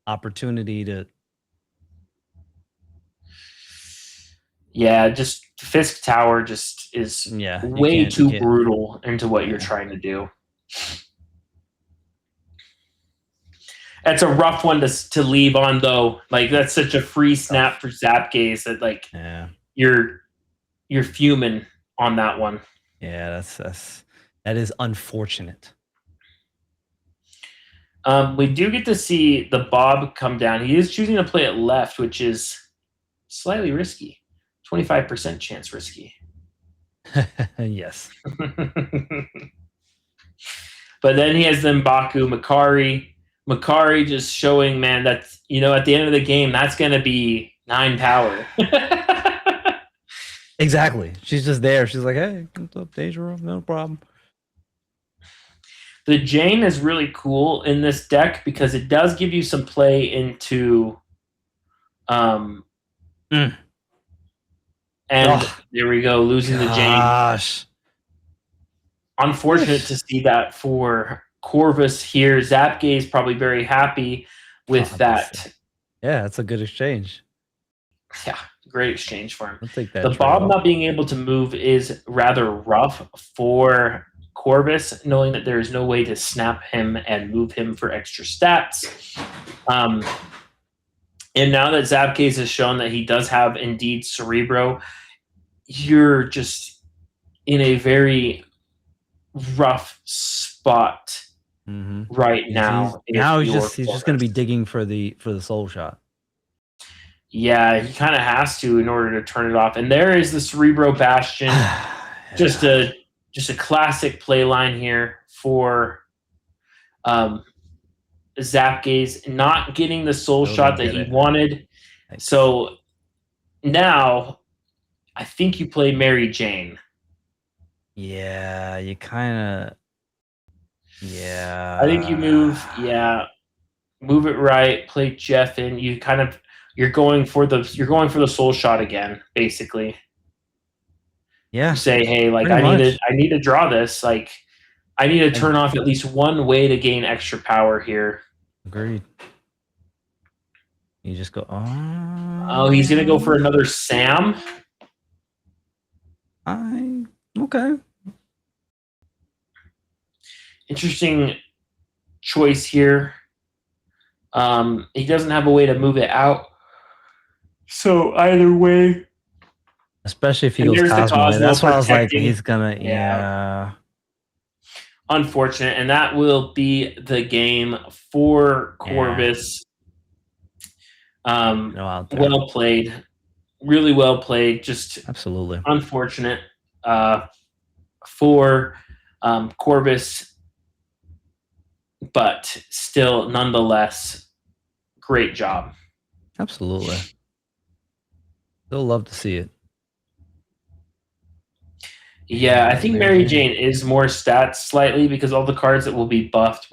S10: opportunity to.
S9: Yeah, just Fisk Tower just is way too brutal into what you're trying to do. That's a rough one to leave on though. Like that's such a free snap for Zapgaze that you're fuming on that one.
S10: Yeah, that is unfortunate.
S9: We do get to see the Bob come down. He is choosing to play it left, which is slightly risky. 25% chance risky.
S10: Yes.
S9: But then he has the M'Baku Makari. Makari just showing, man, that, at the end of the game, that's going to be 9 power.
S10: Exactly. She's just there. She's like, hey, what's up, Danger Room? No problem.
S9: The Jane is really cool in this deck because it does give you some play into And there we go, losing the Jane. Unfortunate to see that for Corvus here. Zapgaze is probably very happy with that.
S10: Yeah, it's a good exchange.
S9: Yeah, great exchange for him.
S10: I'll take that.
S9: The Bob not being able to move is rather rough for Corvus, knowing that there is no way to snap him and move him for extra stats. And now that Zapgaze has shown that he does have indeed Cerebro, you're just in a very rough spot right now.
S10: Now he's just going to be digging for the soul shot.
S9: Yeah, he kind of has to in order to turn it off. And there is the Cerebro Bastion. Just a classic play line here for Zapgaze, not getting the soul shot that he wanted. So now I think you play Mary Jane.
S10: Yeah, you kind of. Yeah.
S9: I think you move it right, play Jeff in. You're going for the soul shot again, basically.
S10: Yeah.
S9: You say, hey, like
S10: pretty much.
S9: I need to draw this. Like I need to turn off at least one way to gain extra power here.
S10: Agreed. You just go,
S9: Oh, he's gonna go for another Sam.
S10: Okay.
S9: Interesting choice here. He doesn't have a way to move it out. So either way,
S10: Especially if he
S9: and
S10: goes
S9: there's the
S10: Cosmo.
S9: Cosmo
S10: That's why I was like,
S9: protecting.
S10: he's gonna.
S9: Yeah.
S10: Yeah.
S9: Unfortunate, and that will be the game for Corvus. Well played, really well played. Just
S10: absolutely
S9: unfortunate for Corvus, but still, nonetheless, great job.
S10: Absolutely. Still love to see it.
S9: Yeah, I think Mary Jane is more stats slightly because all the cards that will be buffed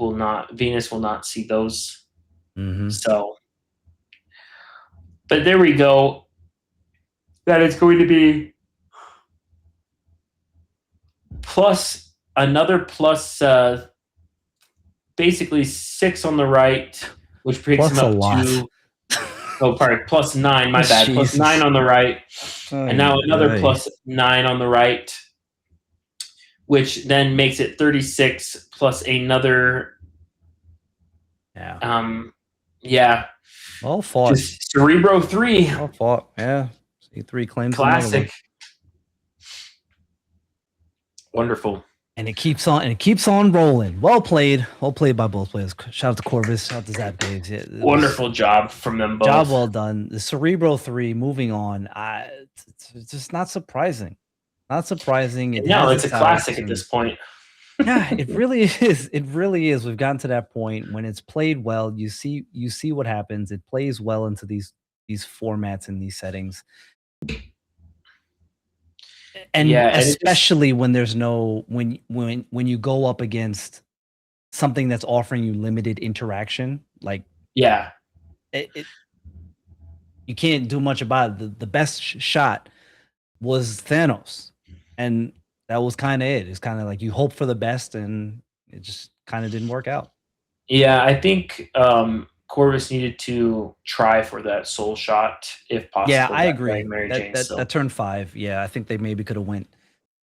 S9: Venus will not see those.
S10: Mm-hmm.
S9: So, but there we go. That is going to be plus another plus basically 6 on the right, which brings him up to plus 9, my bad. Plus 9 on the right. And now another plus 9 on the right, which then makes it 36 plus another.
S10: All fought.
S9: Just Cerebro 3.
S10: All fought. Yeah. C3 claims
S9: classic. Wonderful.
S10: And it keeps on rolling. Well played by both players. Shout out to Corvus. Shout out to Zap Games. Yeah,
S9: wonderful job from them both.
S10: Job well done. The Cerebro 3 moving on. It's just not surprising. Not surprising.
S9: It's a classic at this point.
S10: Yeah, it really is. It really is. We've gotten to that point when it's played well. You see what happens. It plays well into these formats and these settings. And especially when there's when you go up against something that's offering you limited interaction, like you can't do much about it. The best shot was Thanos, and that was kind of it. It's kind of like you hope for the best, and it just kind of didn't work out.
S9: Yeah, I think Corvus needed to try for that soul shot if possible.
S10: Yeah, I agree. That turn 5. Yeah, I think they maybe could have went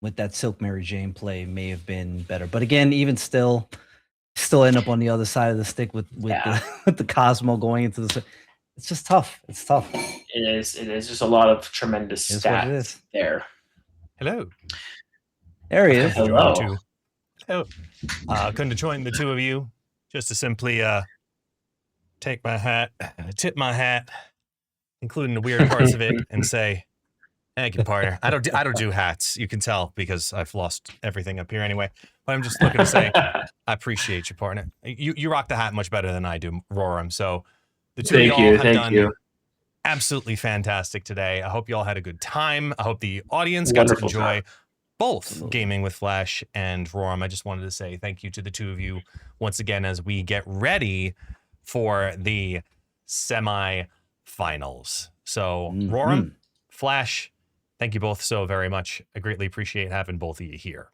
S10: with that Silk Mary Jane play. May have been better, but again, even still end up on the other side of the stick with the Cosmo going into the. It's just tough. It's tough.
S9: It is. It is just a lot of tremendous stats there.
S1: Hello.
S10: There he is.
S9: Hello.
S1: Couldn't join the two of you just to simply take my hat, tip my hat, including the weird parts of it, and say, "Thank you, partner." I don't do hats. You can tell because I've lost everything up here anyway. But I'm just looking to say, I appreciate you, partner. You rock the hat much better than I do, Roram. So the two of you all have done absolutely fantastic today. I hope you all had a good time. I hope the audience got to enjoy both Gaming with Flash and Roram. I just wanted to say thank you to the two of you once again as we get ready for the semi-finals. So Roram, Flash, thank you both so very much. I greatly appreciate having both of you here.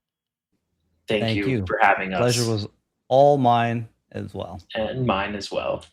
S9: Thank you for having us.
S10: Pleasure was all mine as well.
S9: And mine as well.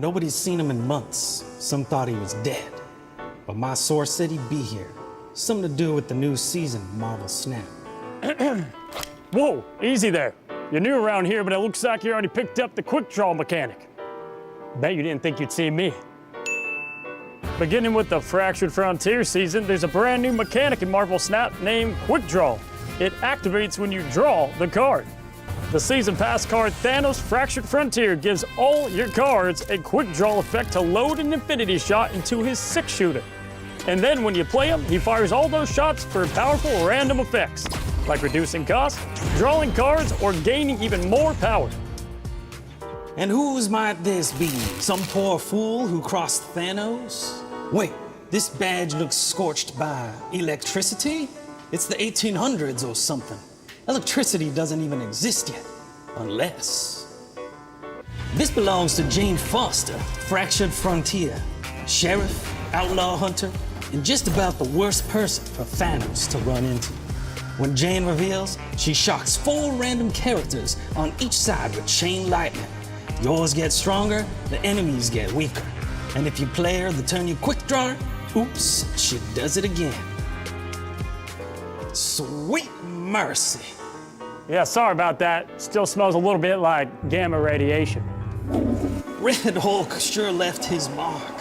S4: Nobody's seen him in months. Some thought he was dead. But my source said he'd be here. Something to do with the new season of MarvelSnap.
S5: Whoa, easy there. You're new around here, but it looks like you already picked up the quick draw mechanic. Bet you didn't think you'd see me. Beginning with the Fractured Frontier season, there's a brand new mechanic in MarvelSnap named Quick Draw. It activates when you draw the card. The season pass card Thanos Fractured Frontier gives all your cards a quick draw effect to load an infinity shot into his 6-shooter. And then when you play him, he fires all those shots for powerful random effects, like reducing cost, drawing cards, or gaining even more power.
S4: And whose might this be? Some poor fool who crossed Thanos? Wait, this badge looks scorched by electricity? It's the 1800s or something. Electricity doesn't even exist yet, unless... This belongs to Jane Foster, Fractured Frontier, sheriff, outlaw hunter, and just about the worst person for Thanos to run into. When Jane reveals, she shocks 4 random characters on each side with chain lightning. Yours get stronger, the enemies get weaker. And if you play her the turn you quick draw, oops, she does it again. Sweet mercy.
S5: Yeah, sorry about that. Still smells a little bit like gamma radiation.
S4: Red Hulk sure left his mark.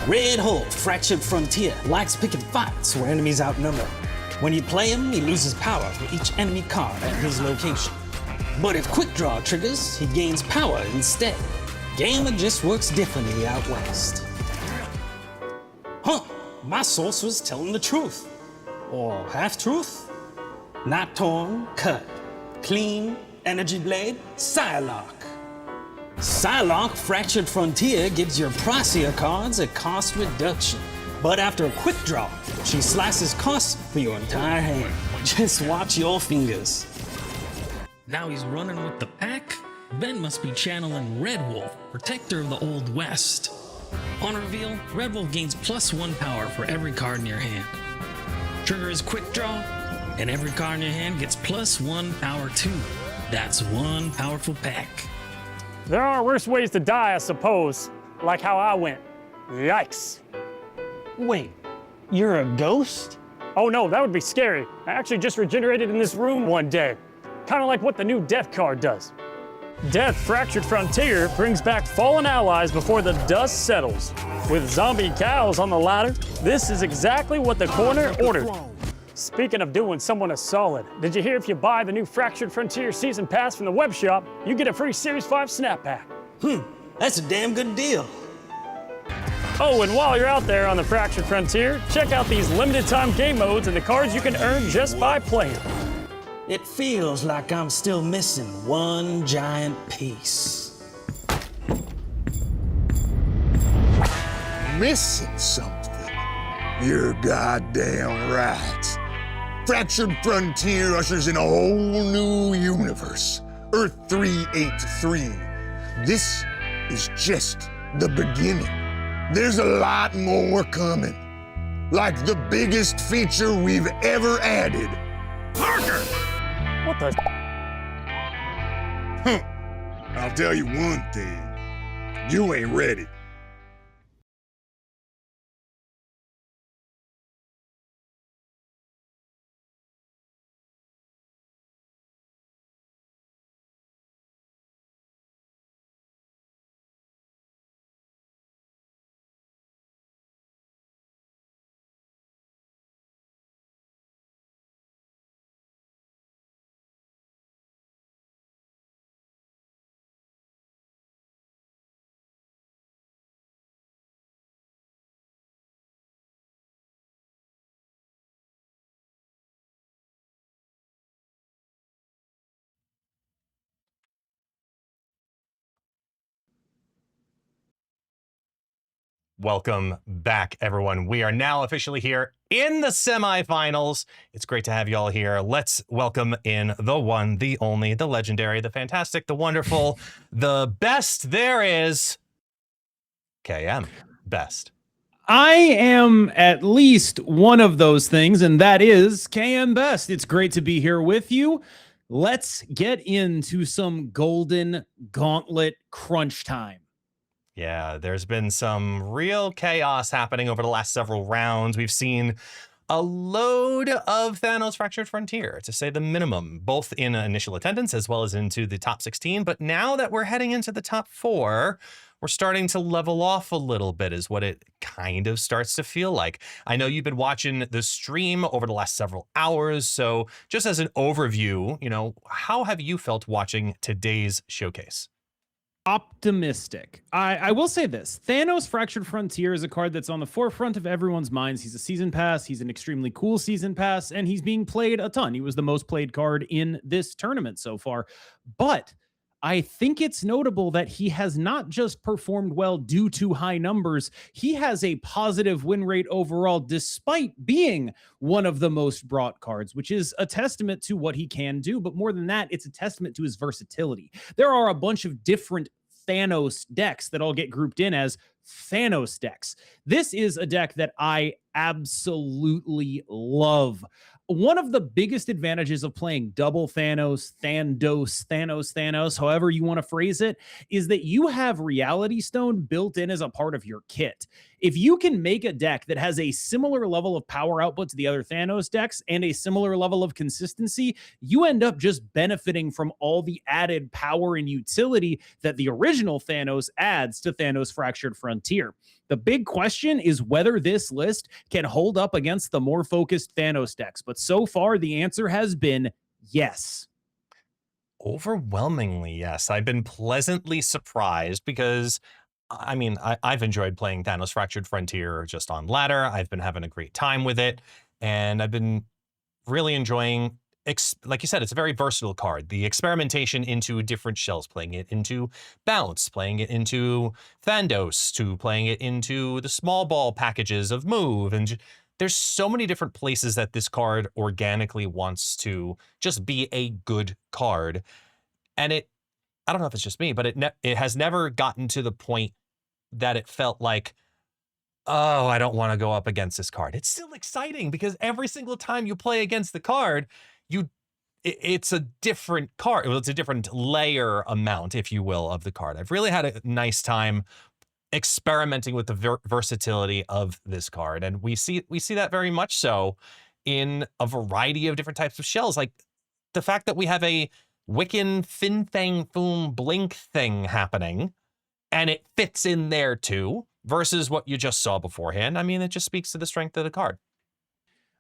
S4: Red Hulk, Fractured Frontier, likes picking fights where enemies outnumber. When you play him, he loses power for each enemy card at his location. But if Quick Draw triggers, he gains power instead. Gamma just works differently out west. Huh, my source was telling the truth. Or half-truth? Not torn, cut, clean, energy blade, Psylocke. Psylocke Fractured Frontier gives your pricier cards a cost reduction. But after a quick draw, she slices costs for your entire hand. Just watch your fingers.
S6: Now he's running with the pack. Ben must be channeling Red Wolf, protector of the Old West. On reveal, Red Wolf gains +1 power for every card in your hand. Trigger his quick draw, and every card in your hand gets +1 power too. That's one powerful pack.
S5: There are worse ways to die, I suppose. Like how I went. Yikes.
S4: Wait, you're a ghost?
S5: Oh no, that would be scary. I actually just regenerated in this room one day. Kind of like what the new Death card does. Death Fractured Frontier brings back fallen allies before the dust settles. With zombie cows on the ladder, this is exactly what the corner ordered. Speaking of doing someone a solid, did you hear if you buy the new Fractured Frontier Season Pass from the web shop, you get a free Series 5 Snap Pack?
S4: That's a damn good deal.
S5: Oh, and while you're out there on the Fractured Frontier, check out these limited time game modes and the cards you can earn just by playing.
S4: It feels like I'm still missing one giant piece.
S7: Missing something? You're goddamn right. Fractured Frontier ushers in a whole new universe. Earth 383. This is just the beginning. There's a lot more coming. Like the biggest feature we've ever added. Parker!
S5: What the?
S7: I'll tell you one thing. You ain't ready.
S1: Welcome back, everyone. We are now officially here in the semifinals. It's great to have you all here. Let's welcome in the one, the only, the legendary, the fantastic, the wonderful, the best there is, KM. Best.
S11: I am at least one of those things, and that is KM Best. It's great to be here with you. Let's get into some golden gauntlet crunch time.
S1: Yeah, there's been some real chaos happening over the last several rounds. We've seen a load of Thanos Fractured Frontier, to say the minimum, both in initial attendance as well as into the top 16. But now that we're heading into the top 4, we're starting to level off a little bit, is what it kind of starts to feel like. I know you've been watching the stream over the last several hours, so just as an overview, how have you felt watching today's showcase?
S11: Optimistic. I will say this. Thanos Fractured Frontier is a card that's on the forefront of everyone's minds. He's a season pass. He's an extremely cool season pass, and he's being played a ton. He was the most played card in this tournament so far. But I think it's notable that he has not just performed well due to high numbers. He has a positive win rate overall, despite being one of the most brought cards, which is a testament to what he can do. But more than that, it's a testament to his versatility. There are a bunch of different Thanos decks that all get grouped in as Thanos decks. This is a deck that I absolutely love. One of the biggest advantages of playing double Thanos, Thanos, however you want to phrase it, is that you have Reality Stone built in as a part of your kit. If you can make a deck that has a similar level of power output to the other Thanos decks and a similar level of consistency, you end up just benefiting from all the added power and utility that the original Thanos adds to Thanos Fractured Frontier. The big question is whether this list can hold up against the more focused Thanos decks. But so far, the answer has been yes.
S1: Overwhelmingly, yes. I've been pleasantly surprised because, I've enjoyed playing Thanos Fractured Frontier just on ladder. I've been having a great time with it, and I've been really enjoying, like you said, it's a very versatile card. The experimentation into different shells, playing it into Bounce, playing it into Thandos, to playing it into the small ball packages of Move, and there's so many different places that this card organically wants to just be a good card. And I don't know if it's just me, but it has never gotten to the point that it felt like, oh, I don't want to go up against this card. It's still exciting because every single time you play against the card, it's a different card. Well, it's a different layer amount, if you will, of the card. I've really had a nice time experimenting with the versatility of this card, and we see that very much so in a variety of different types of shells. Like the fact that we have a Wiccan Fin Fang Foom Blink thing happening, and it fits in there too, versus what you just saw beforehand. It just speaks to the strength of the card.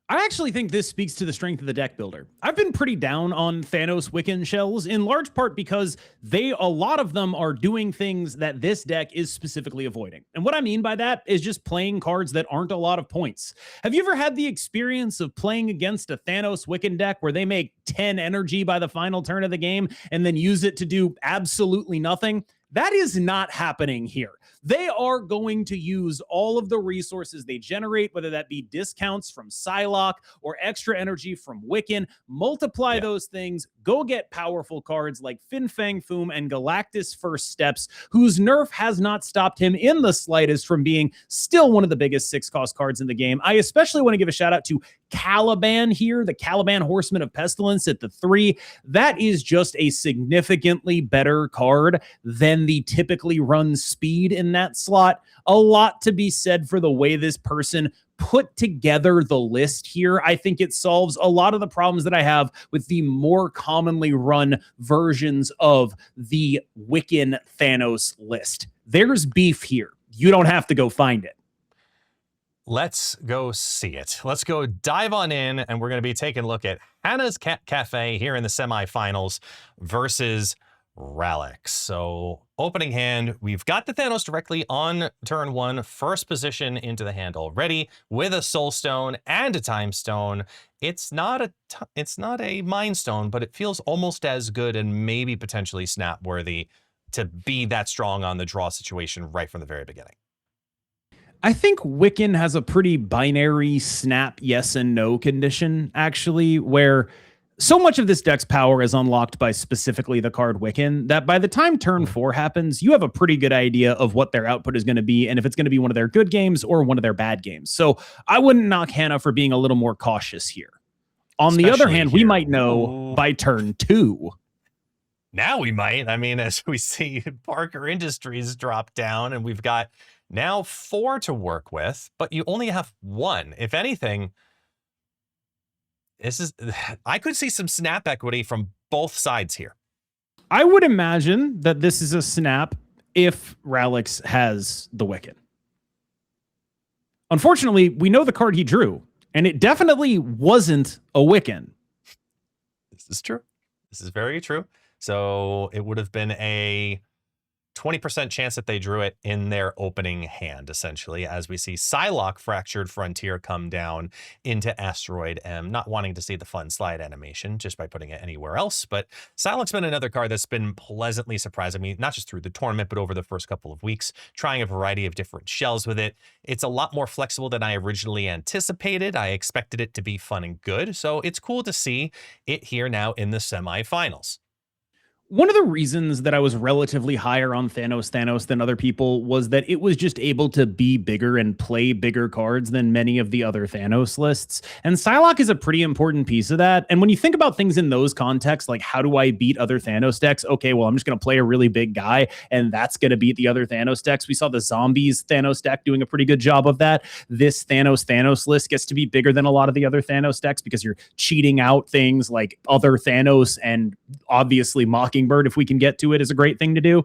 S11: I actually think this speaks to the strength of the deck builder. I've been pretty down on Thanos Wiccan shells, in large part because a lot of them are doing things that this deck is specifically avoiding. And what I mean by that is just playing cards that aren't a lot of points. Have you ever had the experience of playing against a Thanos Wiccan deck where they make 10 energy by the final turn of the game and then use it to do absolutely nothing? That is not happening here. They are going to use all of the resources they generate, whether that be discounts from Psylocke or extra energy from Wiccan, multiply those things, go get powerful cards like Fin Fang Foom and Galactus First Steps, whose nerf has not stopped him in the slightest from being still one of the biggest 6-cost cards in the game. I especially want to give a shout out to Caliban here, the Caliban Horseman of Pestilence at the 3. That is just a significantly better card than the typically run speed in that slot. A lot to be said for the way this person put together the list here. I think it solves a lot of the problems that I have with the more commonly run versions of the Wiccan Thanos list. There's beef here. You don't have to go find it.
S1: Let's go see it. Let's go dive on in, and we're going to be taking a look at Hannah's Cat Cafe here in the semifinals versus Ralix. So opening hand, we've got the Thanos directly on turn 1, first position into the hand already with a Soul Stone and a Time Stone. It's not a Mind Stone, but it feels almost as good and maybe potentially snap worthy to be that strong on the draw situation right from the very beginning.
S11: I think Wiccan has a pretty binary snap yes and no condition, actually, where so much of this deck's power is unlocked by specifically the card Wiccan that by the time turn 4 happens, you have a pretty good idea of what their output is going to be and if it's going to be one of their good games or one of their bad games. So I wouldn't knock Hannah for being a little more cautious here. On the other hand, we might know by turn 2.
S1: Now we might. I mean, as we see Parker Industries drop down, and we've got now 4 to work with, but you only have 1. If anything, I could see some snap equity from both sides here.
S11: I would imagine that this is a snap if Ralix has the Wiccan. Unfortunately, we know the card he drew, and it definitely wasn't a Wiccan.
S1: This is true. This is very true. So it would have been a 20% chance that they drew it in their opening hand, essentially, as we see Psylocke Fractured Frontier come down into Asteroid M, not wanting to see the fun slide animation just by putting it anywhere else. But Psylocke's been another card that's been pleasantly surprising me, not just through the tournament, but over the first couple of weeks, trying a variety of different shells with it. It's a lot more flexible than I originally anticipated. I expected it to be fun and good, so it's cool to see it here now in the semifinals.
S11: One of the reasons that I was relatively higher on Thanos than other people was that it was just able to be bigger and play bigger cards than many of the other Thanos lists. And Psylocke is a pretty important piece of that. And when you think about things in those contexts, like how do I beat other Thanos decks? Okay, well, I'm just going to play a really big guy, and that's going to beat the other Thanos decks. We saw the Zombies Thanos deck doing a pretty good job of that. This Thanos list gets to be bigger than a lot of the other Thanos decks because you're cheating out things like other Thanos, and obviously Mockingbird, if we can get to it, is a great thing to do.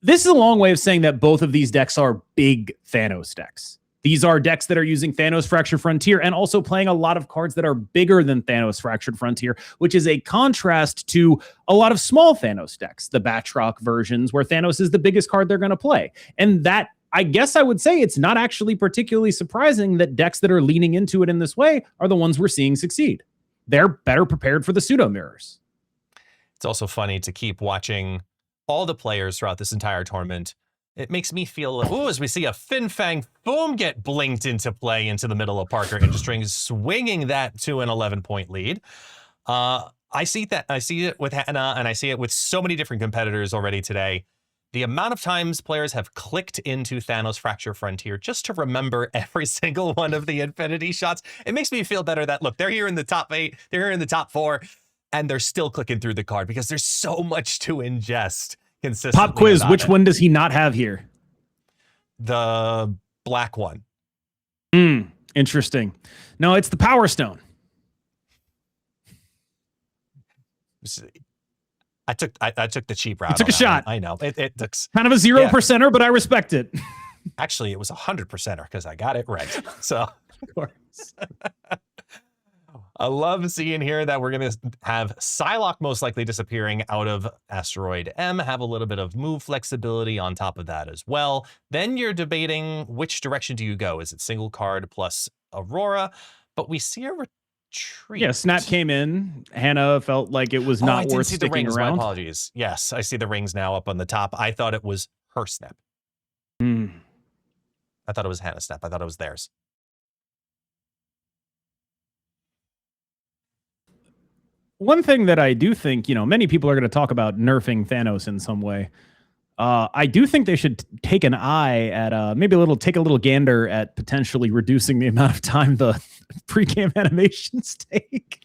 S11: This is a long way of saying that both of these decks are big Thanos decks. These are decks that are using Thanos Fractured Frontier and also playing a lot of cards that are bigger than Thanos Fractured Frontier, which is a contrast to a lot of small Thanos decks, the Batroc versions, where Thanos is the biggest card they're going to play. And that, I guess I would say, it's not actually particularly surprising that decks that are leaning into it in this way are the ones we're seeing succeed. They're better prepared for the pseudo mirrors.
S1: It's also funny to keep watching all the players throughout this entire tournament. It makes me feel, ooh, as we see a Fin Fang Boom get blinked into play into the middle of Parker Industries, swinging that to an 11-point lead. I see it with Hannah, and I see it with so many different competitors already today. The amount of times players have clicked into Thanos Fracture Frontier just to remember every single one of the Infinity shots. It makes me feel better that, look, they're here in the top 8, they're here in the top 4, and they're still clicking through the card because there's so much to ingest consistently.
S11: Pop quiz, which one does he not have here?
S1: The black one.
S11: Interesting. No, it's the Power Stone.
S1: I took the cheap route.
S11: You took a shot.
S1: I know. It looks
S11: kind of a 0%er, but I respect it.
S1: Actually, it was 100%er because I got it right. So
S11: of course.
S1: I love seeing here that we're going to have Psylocke most likely disappearing out of Asteroid M, have a little bit of move flexibility on top of that as well. Then you're debating which direction do you go? Is it single card plus Aurora? But we see a retreat.
S11: Yeah, Snap came in. Hannah felt like it was not worth sticking around.
S1: My apologies. Yes, I see the rings now up on the top. I thought it was her Snap. I thought it was Hannah's Snap. I thought it was theirs.
S11: One thing that I do think, many people are going to talk about nerfing Thanos in some way. I do think they should take an eye at take a little gander at potentially reducing the amount of time the pre-game animations take.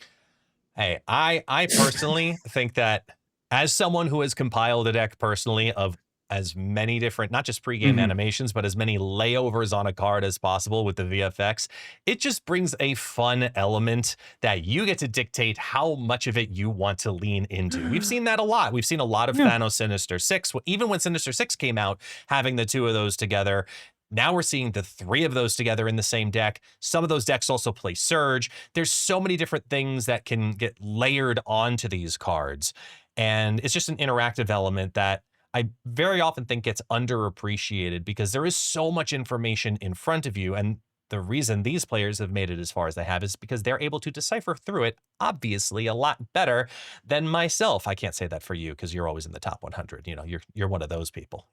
S1: Hey, I personally think that as someone who has compiled a deck personally of as many different, not just pre-game animations, but as many layovers on a card as possible with the VFX, it just brings a fun element that you get to dictate how much of it you want to lean into. We've seen that a lot. We've seen a lot of Thanos Sinister Six. Even when Sinister Six came out, having the 2 of those together. Now we're seeing the 3 of those together in the same deck. Some of those decks also play Surge. There's so many different things that can get layered onto these cards. And it's just an interactive element that I very often think gets underappreciated because there is so much information in front of you. And the reason these players have made it as far as they have is because they're able to decipher through it, obviously, a lot better than myself. I can't say that for you because you're always in the top 100. You're one of those people.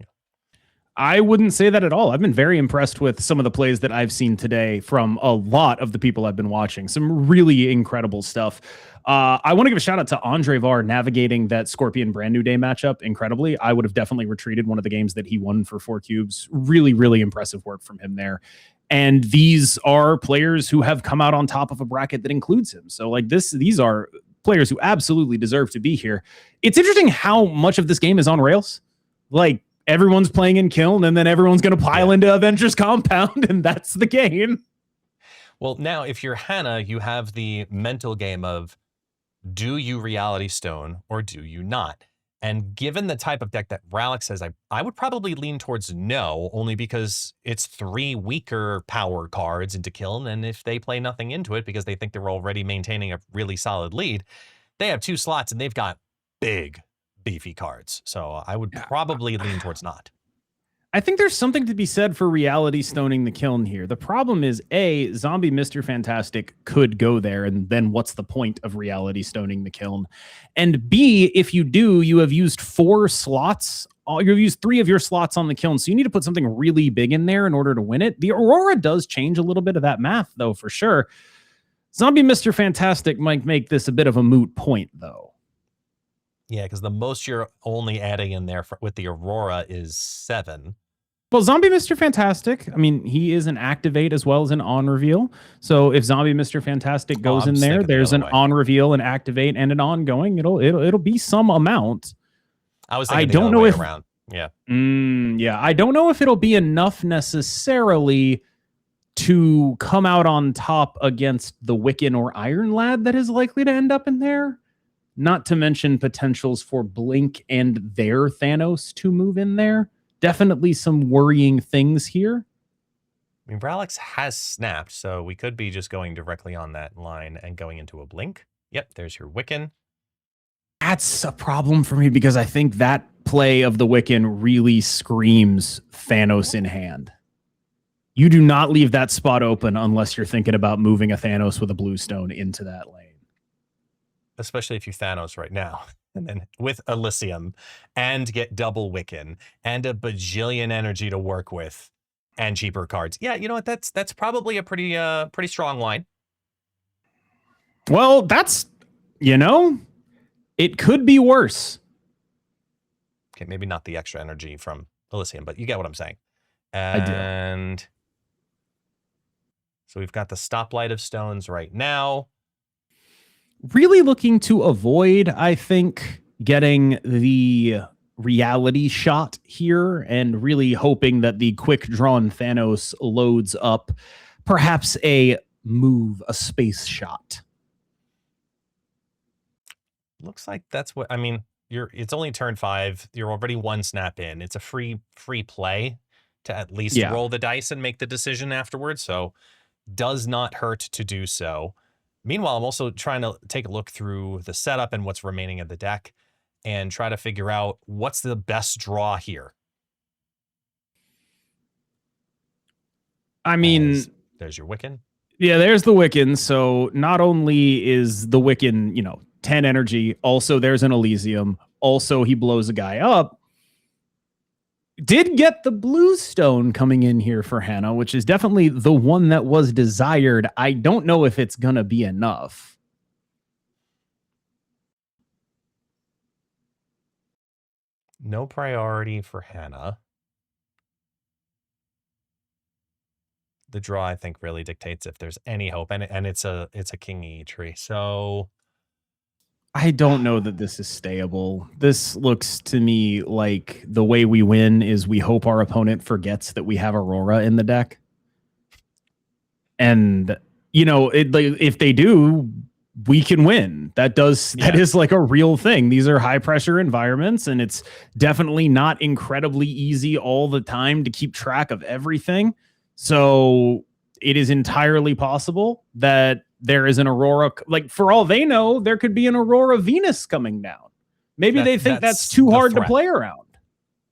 S11: I wouldn't say that at all. I've been very impressed with some of the plays that I've seen today from a lot of the people I've been watching. Some really incredible stuff. I want to give a shout out to Andre Var navigating that Scorpion Brand New Day matchup incredibly. I would have definitely retreated one of the games that he won for 4 cubes. Really, really impressive work from him there. And these are players who have come out on top of a bracket that includes him. So these are players who absolutely deserve to be here. It's interesting how much of this game is on rails. Like, everyone's playing in Kiln, and then everyone's going to pile into Avengers Compound, and that's the game.
S1: Well, now, if you're Hannah, you have the mental game of, do you Reality Stone or do you not? And given the type of deck that Ralix says, I would probably lean towards no, only because it's 3 weaker power cards into Kiln, and if they play nothing into it because they think they're already maintaining a really solid lead, they have 2 slots and they've got big, beefy cards. So I would probably lean towards not.
S11: I think there's something to be said for Reality Stoning the Kiln here. The problem is, A, Zombie Mr. Fantastic could go there, and then what's the point of Reality Stoning the Kiln? And B, if you do, you have used 4 slots. You've used 3 of your slots on the Kiln, so you need to put something really big in there in order to win it. The Aurora does change a little bit of that math, though, for sure. Zombie Mr. Fantastic might make this a bit of a moot point, though.
S1: Yeah, because the most you're only adding in there with the Aurora is 7.
S11: Well, Zombie Mr. Fantastic, I mean, he is an activate as well as an on reveal. So if Zombie Mr. Fantastic goes in there, there's an on reveal, an activate, and an ongoing. It'll be some amount.
S1: I was thinking the other way around. Yeah.
S11: Yeah. I don't know if it'll be enough necessarily to come out on top against the Wiccan or Iron Lad that is likely to end up in there. Not to mention potentials for Blink and their Thanos to move in there. Definitely some worrying things here.
S1: I mean, Ralix has snapped, so we could be just going directly on that line and going into a Blink. Yep, there's your Wiccan.
S11: That's a problem for me because I think that play of the Wiccan really screams Thanos in hand. You do not leave that spot open unless you're thinking about moving a Thanos with a blue stone into that lane.
S1: Especially if you Thanos right now. And then with Elysium and get double Wiccan and a bajillion energy to work with and cheaper cards. Yeah, you know what? That's probably a pretty strong line.
S11: Well, that's, it could be worse.
S1: Okay, maybe not the extra energy from Elysium, but you get what I'm saying.
S11: I do.
S1: So we've got the Stoplight of Stones right now.
S11: Really looking to avoid, I think, getting the reality shot here and really hoping that the quick drawn Thanos loads up perhaps a space shot.
S1: Looks like that's what, I mean, it's only turn 5. You're already 1 snap in. It's a free play to at least roll the dice and make the decision afterwards. So does not hurt to do so. Meanwhile, I'm also trying to take a look through the setup and what's remaining of the deck and try to figure out what's the best draw here.
S11: I mean,
S1: there's your Wiccan.
S11: Yeah, there's the Wiccan. So not only is the Wiccan, 10 energy, also there's an Elysium. Also, he blows a guy up. Did get the blue stone coming in here for Hannah, which is definitely the one that was desired. I don't know if it's going to be enough.
S1: No priority for Hannah. The draw, I think, really dictates if there's any hope, and it's a King E tree. So
S11: I don't know that this is stayable. This looks to me like the way we win is we hope our opponent forgets that we have Aurora in the deck. And, if they do, we can win. That is like a real thing. These are high pressure environments, and it's definitely not incredibly easy all the time to keep track of everything. So it is entirely possible that there is an Aurora, like for all they know, there could be an Aurora Venus coming down. Maybe they think that's too hard to play around.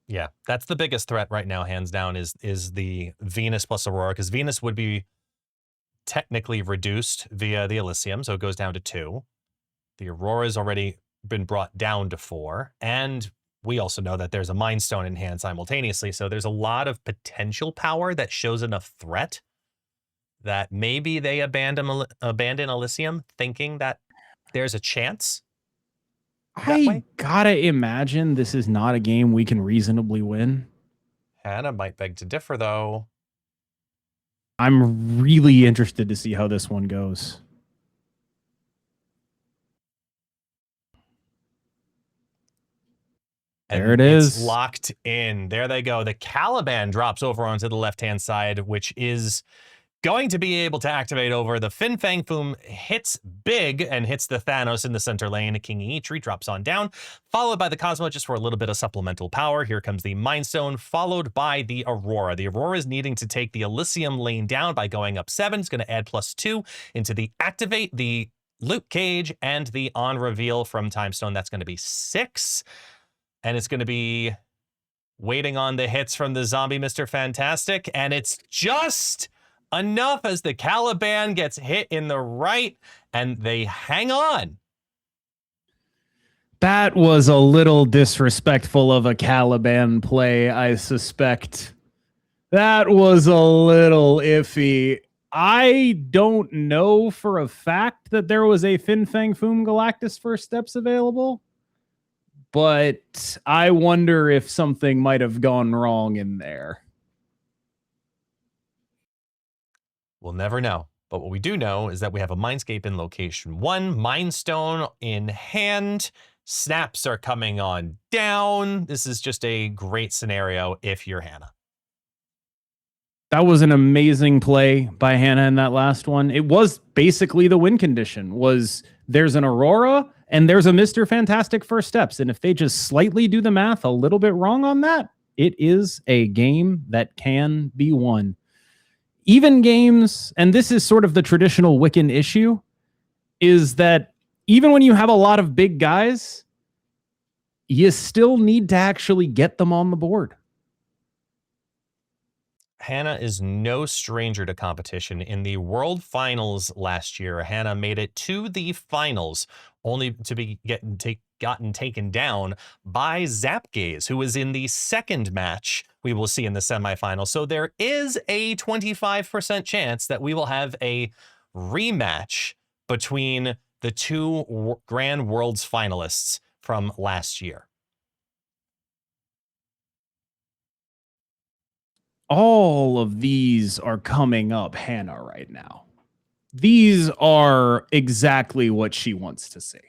S1: Yeah, that's the biggest threat right now, hands down, is the Venus plus Aurora, because Venus would be technically reduced via the Elysium, so it goes down to 2. The Aurora's already been brought down to 4, and we also know that there's a Mind Stone in hand simultaneously, so there's a lot of potential power that shows enough threat that maybe they abandon Elysium thinking that there's a chance.
S11: I gotta imagine this is not a game we can reasonably win.
S1: Hannah might beg to differ, though.
S11: I'm really interested to see how this one goes.
S1: And
S11: there it
S1: it's
S11: is.
S1: locked in. There they go. The Caliban drops over onto the left-hand side, which is going to be able to activate over. The Fin Fang Foom hits big and hits the Thanos in the center lane. A King Eitri drops on down, followed by the Cosmo just for a little bit of supplemental power. Here comes the Mind Stone, followed by the Aurora. The Aurora is needing to take the Elysium lane down by going up 7. It's going to add +2 into the activate, the Luke Cage, and the on reveal from Time Stone. That's going to be 6. And it's going to be waiting on the hits from the zombie Mr. Fantastic. And it's just enough as the Caliban gets hit in the right, and they hang on.
S11: That was a little disrespectful of a Caliban play, I suspect. That was a little iffy. I don't know for a fact that there was a Fin Fang Foom Galactus First Steps available, but I wonder if something might have gone wrong in there.
S1: We'll never know. But what we do know is that we have a Mindscape in location 1, Mind Stone in hand, snaps are coming on down. This is just a great scenario if you're Hannah.
S11: That was an amazing play by Hannah in that last one. It was basically the win condition was there's an Aurora and there's a Mr. Fantastic First Steps. And if they just slightly do the math a little bit wrong on that, it is a game that can be won. Even games, and this is sort of the traditional Wiccan issue, is that even when you have a lot of big guys, you still need to actually get them on the board.
S1: Hannah is no stranger to competition. In the World Finals last year, Hannah made it to the finals, only to be gotten taken down by Zapgaze, who was in the second match we will see in the semifinals. So there is a 25% chance that we will have a rematch between the two Grand Worlds finalists from last year.
S11: All of these are coming up Hannah right now. These are exactly what she wants to see.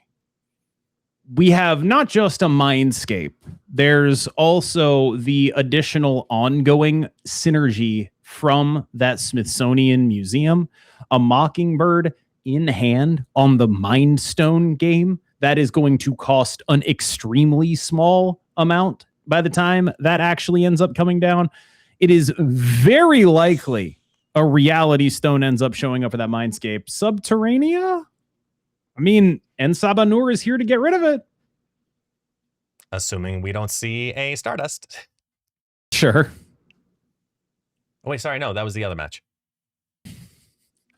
S11: We have not just a Mindscape, there's also the additional ongoing synergy from that Smithsonian Museum, a Mockingbird in hand on the Mind Stone game that is going to cost an extremely small amount by the time that actually ends up coming down. It is very likely a Reality Stone ends up showing up for that Mindscape. Subterranea? I mean, Ensabanur is here to get rid of it.
S1: Assuming we don't see a Stardust.
S11: Sure.
S1: Oh, wait, sorry, no, that was the other match.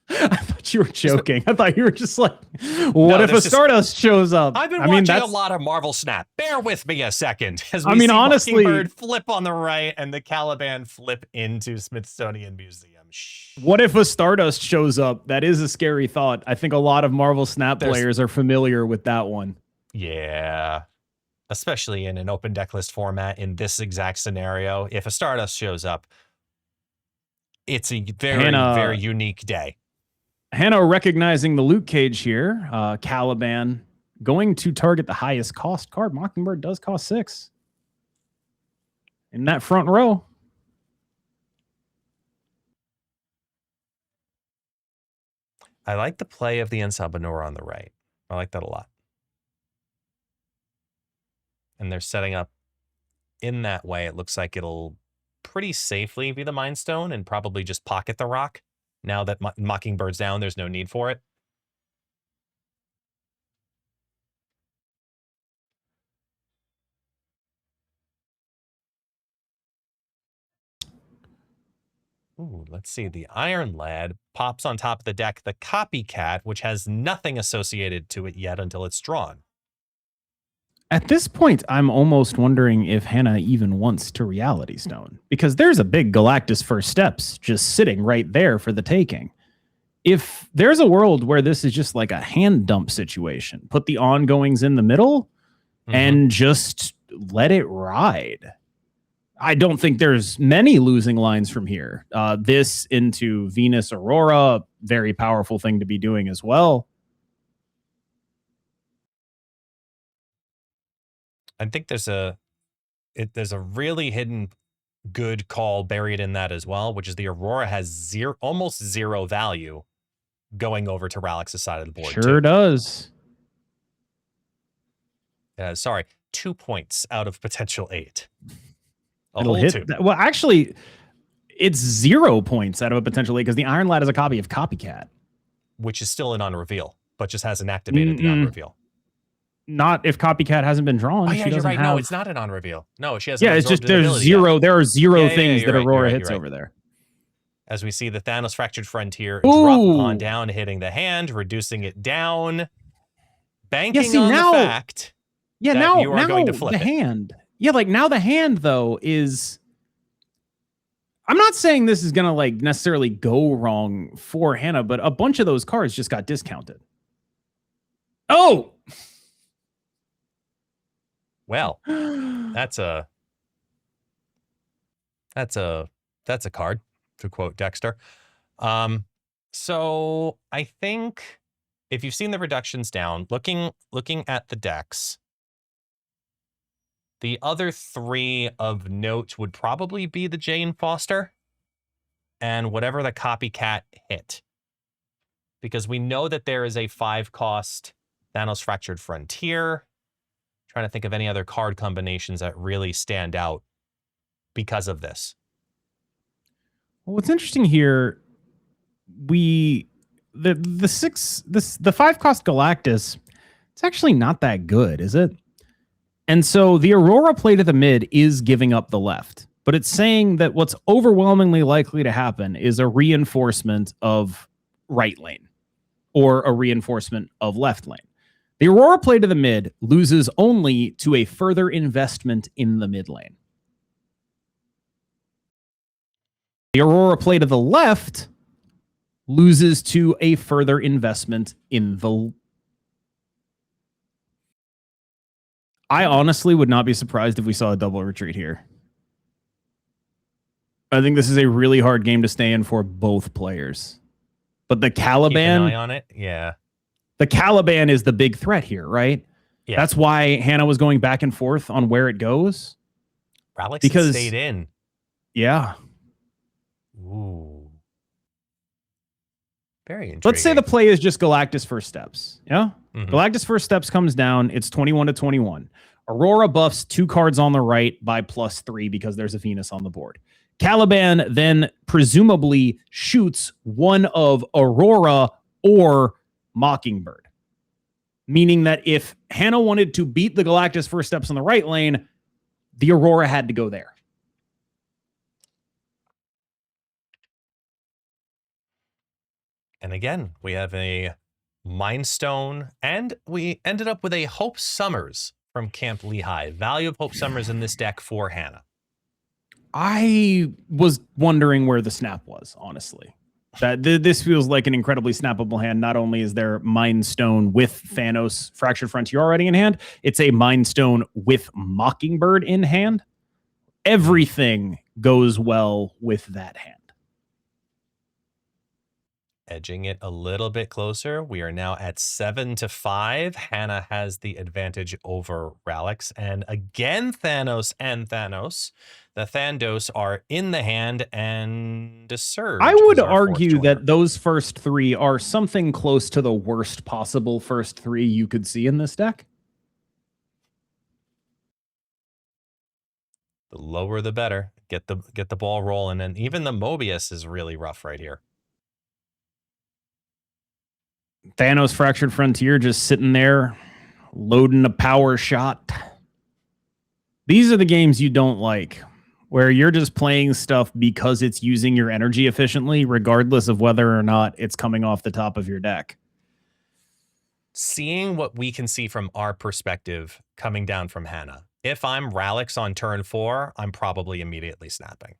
S11: I thought you were joking. I thought you were just like, what if a Stardust shows up?
S1: I've been watching a lot of MarvelSnap. Bear with me a second. As we see
S11: honestly,
S1: Mockingbird flip on the right and the Caliban flip into Smithsonian Museum.
S11: What if a Stardust shows up? That is a scary thought. I think a lot of MarvelSnap players are familiar with that one.
S1: Yeah. Especially in an open deck list format in this exact scenario. If a Stardust shows up, it's a very, very unique day.
S11: Hannah recognizing the Luke Cage here. Caliban going to target the highest cost card. Mockingbird does cost 6. In that front row.
S1: I like the play of the Ensabanur on the right. I like that a lot. And they're setting up in that way. It looks like it'll pretty safely be the Mind Stone and probably just pocket the rock. Now that Mockingbird's down, there's no need for it. Ooh, let's see. The Iron Lad pops on top of the deck the Copycat, which has nothing associated to it yet until it's drawn.
S11: At this point, I'm almost wondering if Hannah even wants to Reality Stone, because there's a big Galactus First Steps just sitting right there for the taking. If there's a world where this is just like a hand dump situation, put the ongoings in the middle and just let it ride. I don't think there's many losing lines from here. This into Venus Aurora, very powerful thing to be doing as well.
S1: I think there's a there's a really hidden good call buried in that as well, which is the Aurora has almost zero value going over to Ralix's side of the board.
S11: Sure does.
S1: Sorry, 2 points out of potential 8.
S11: It'll hit. Well, actually, it's 0 points out of a potential 8 because the Iron Lad is a copy of Copycat,
S1: which is still an on-reveal, but just hasn't activated the on-reveal.
S11: Not if Copycat hasn't been drawn.
S1: Oh, yeah, you're right. No, it's not an on-reveal. No, she hasn't.
S11: Yeah, it's just there's zero.
S1: Yet.
S11: There are zero things that
S1: right,
S11: Aurora hits over there.
S1: As we see the Thanos Fractured Frontier drop on down, hitting the hand, reducing it down, banking on the fact that you are going to flip
S11: the hand. Yeah, like now the hand though is. I'm not saying this is gonna like necessarily go wrong for Hannah, but a bunch of those cards just got discounted. Oh.
S1: Well, that's a card, to quote Dexter. So I think if you've seen the reductions down, looking at the decks, the other 3 of note would probably be the Jane Foster and whatever the Copycat hit. Because we know that there is a 5-cost Thanos Fractured Frontier. Trying to think of any other card combinations that really stand out because of this.
S11: Well, what's interesting here, the 5-cost Galactus, it's actually not that good, is it? And so the Aurora play to the mid is giving up the left, but it's saying that what's overwhelmingly likely to happen is a reinforcement of right lane or a reinforcement of left lane. The Aurora play to the mid loses only to a further investment in the mid lane. The Aurora play to the left loses to a further investment in the... I honestly would not be surprised if we saw a double retreat here. I think this is a really hard game to stay in for both players. But the Caliban...
S1: Keep an eye on it, yeah.
S11: The Caliban is the big threat here, right? Yeah. That's why Hannah was going back and forth on where it goes.
S1: Ralix stayed in.
S11: Yeah.
S1: Ooh. Very interesting.
S11: Let's say the play is just Galactus First Steps. Yeah? Mm-hmm. Galactus First Steps comes down. It's 21-21. Aurora buffs 2 cards on the right by +3 because there's a Venus on the board. Caliban then presumably shoots one of Aurora or Mockingbird, meaning that if Hannah wanted to beat the Galactus First Steps on the right lane, the Aurora had to go there.
S1: And again, we have a Mind Stone, and we ended up with a Hope Summers from Camp Lehigh. Value of Hope Summers in this deck for Hannah.
S11: I was wondering where the snap was, honestly. This feels like an incredibly snappable hand. Not only is there Mind Stone with Thanos Fractured Frontier already in hand, it's a Mind Stone with Mockingbird in hand. Everything goes well with that hand.
S1: Edging it a little bit closer. We are now at 7-5. Hannah has the advantage over Ralix. And again, Thanos and Thanos. The Thandos are in the hand, and a Surge.
S11: I would argue that those first 3 are something close to the worst possible first 3 you could see in this deck.
S1: The lower the better. Get the ball rolling. And even the Mobius is really rough right here.
S11: Thanos Fractured Frontier just sitting there, loading a power shot. These are the games you don't like, where you're just playing stuff because it's using your energy efficiently, regardless of whether or not it's coming off the top of your deck.
S1: Seeing what we can see from our perspective coming down from Hannah. If I'm Ralix on turn 4, I'm probably immediately snapping.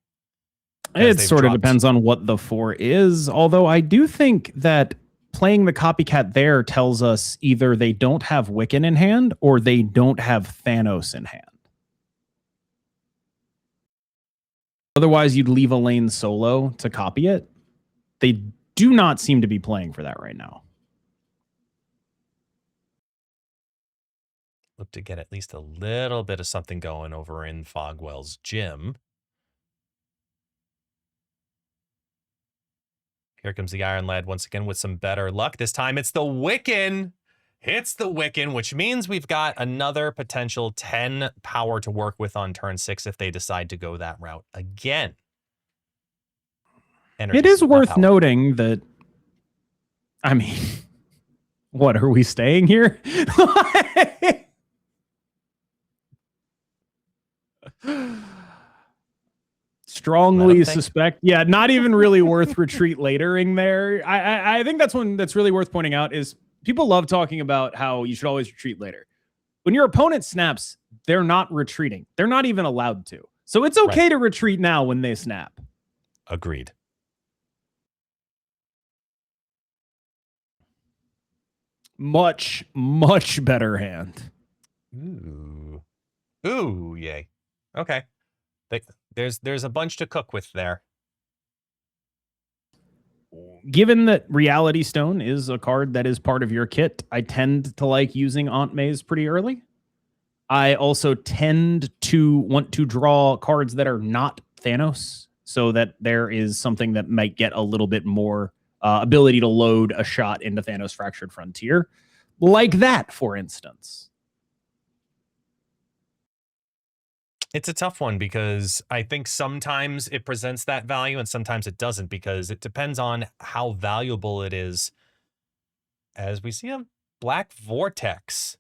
S11: It sort of depends on what the 4 is, although I do think that playing the Copycat there tells us either they don't have Wiccan in hand or they don't have Thanos in hand. Otherwise, you'd leave a lane solo to copy it. They do not seem to be playing for that right now.
S1: look to get at least a little bit of something going over in Fogwell's gym. Here comes the Iron Lad once again with some better luck. This time it's the Wiccan. It's the Wiccan, which means we've got another potential 10 power to work with on turn 6 if they decide to go that route again. Energy,
S11: it is worth
S1: power.
S11: noting that, I mean, what, are we staying here? Strongly suspect. Yeah, not even really worth retreat latering there. I think that's one that's really worth pointing out is people love talking about how you should always retreat later. When your opponent snaps, they're not retreating. They're not even allowed to. So it's okay to retreat now when they snap.
S1: Agreed.
S11: Much, much better hand.
S1: Ooh. Ooh, yay. Okay. There's a bunch to cook with there.
S11: Given that Reality Stone is a card that is part of your kit, I tend to like using Aunt May's pretty early. I also tend to want to draw cards that are not Thanos, so that there is something that might get a little bit more ability to load a shot into Thanos Fractured Frontier. Like that, for instance.
S1: It's a tough one because I think sometimes it presents that value and sometimes it doesn't, because it depends on how valuable it is. As we see a Black Vortex.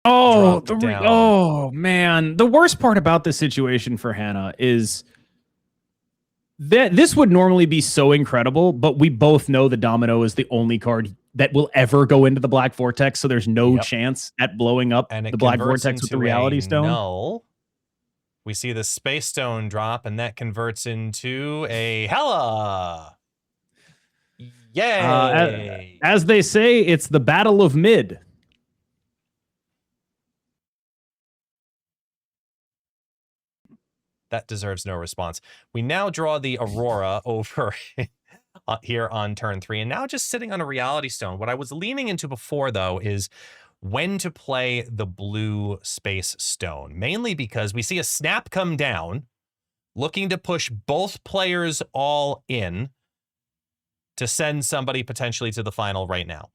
S11: Oh, oh man. The worst part about this situation for Hannah is that this would normally be so incredible, but we both know the Domino is the only card that will ever go into the Black Vortex, so there's no chance at blowing up the Black Vortex with the Reality Stone.
S1: Null. We see the Space Stone drop, and that converts into a Hela. Yay!
S11: As they say, it's the Battle of Mid.
S1: That deserves no response. We now draw the Aurora over here on turn 3, and now just sitting on a Reality Stone. What I was leaning into before, though, is when to play the blue Space Stone, mainly because we see a snap come down, looking to push both players all in to send somebody potentially to the final right now.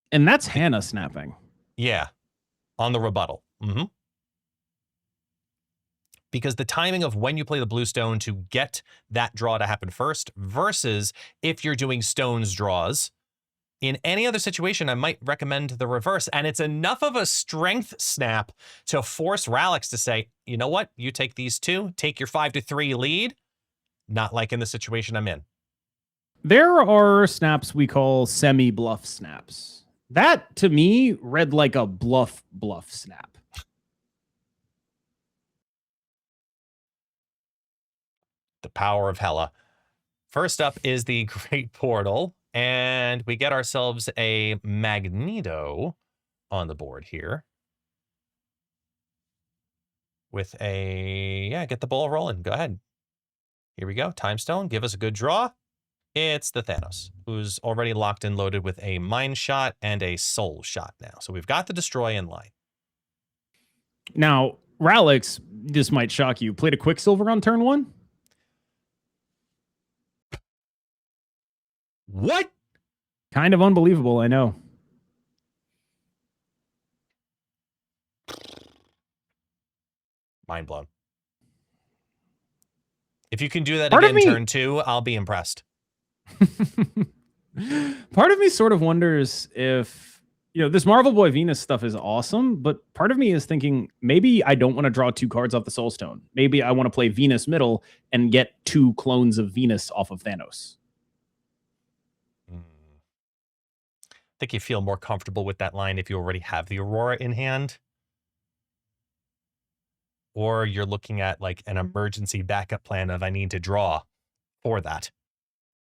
S11: And that's Hannah snapping.
S1: Yeah, on the rebuttal. Mm-hmm. Because the timing of when you play the blue stone to get that draw to happen first versus if you're doing stones draws, in any other situation, I might recommend the reverse. And it's enough of a strength snap to force Ralix to say, you know what? You take these two, take your 5-3 lead. Not like in the situation I'm in.
S11: There are snaps we call semi-bluff snaps. That, to me, read like a bluff snap.
S1: The power of Hela. First up is the Great Portal. And we get ourselves a Magneto on the board here. With a, get the ball rolling. Go ahead. Here we go. Time Stone. Give us a good draw. It's the Thanos, who's already locked and loaded with a Mind Shot and a Soul Shot now. So we've got the Destroy in line.
S11: Now, Ralix, this might shock you, played a Quicksilver on turn 1?
S1: What?
S11: Kind of unbelievable, I know.
S1: Mind blown. If you can do that again turn 2, I'll be impressed.
S11: Part of me sort of wonders if, this Marvel Boy Venus stuff is awesome, but part of me is thinking maybe I don't want to draw 2 cards off the Soul Stone. Maybe I want to play Venus middle and get 2 clones of Venus off of Thanos.
S1: I think you feel more comfortable with that line if you already have the Aurora in hand. Or you're looking at like an emergency backup plan of I need to draw for that.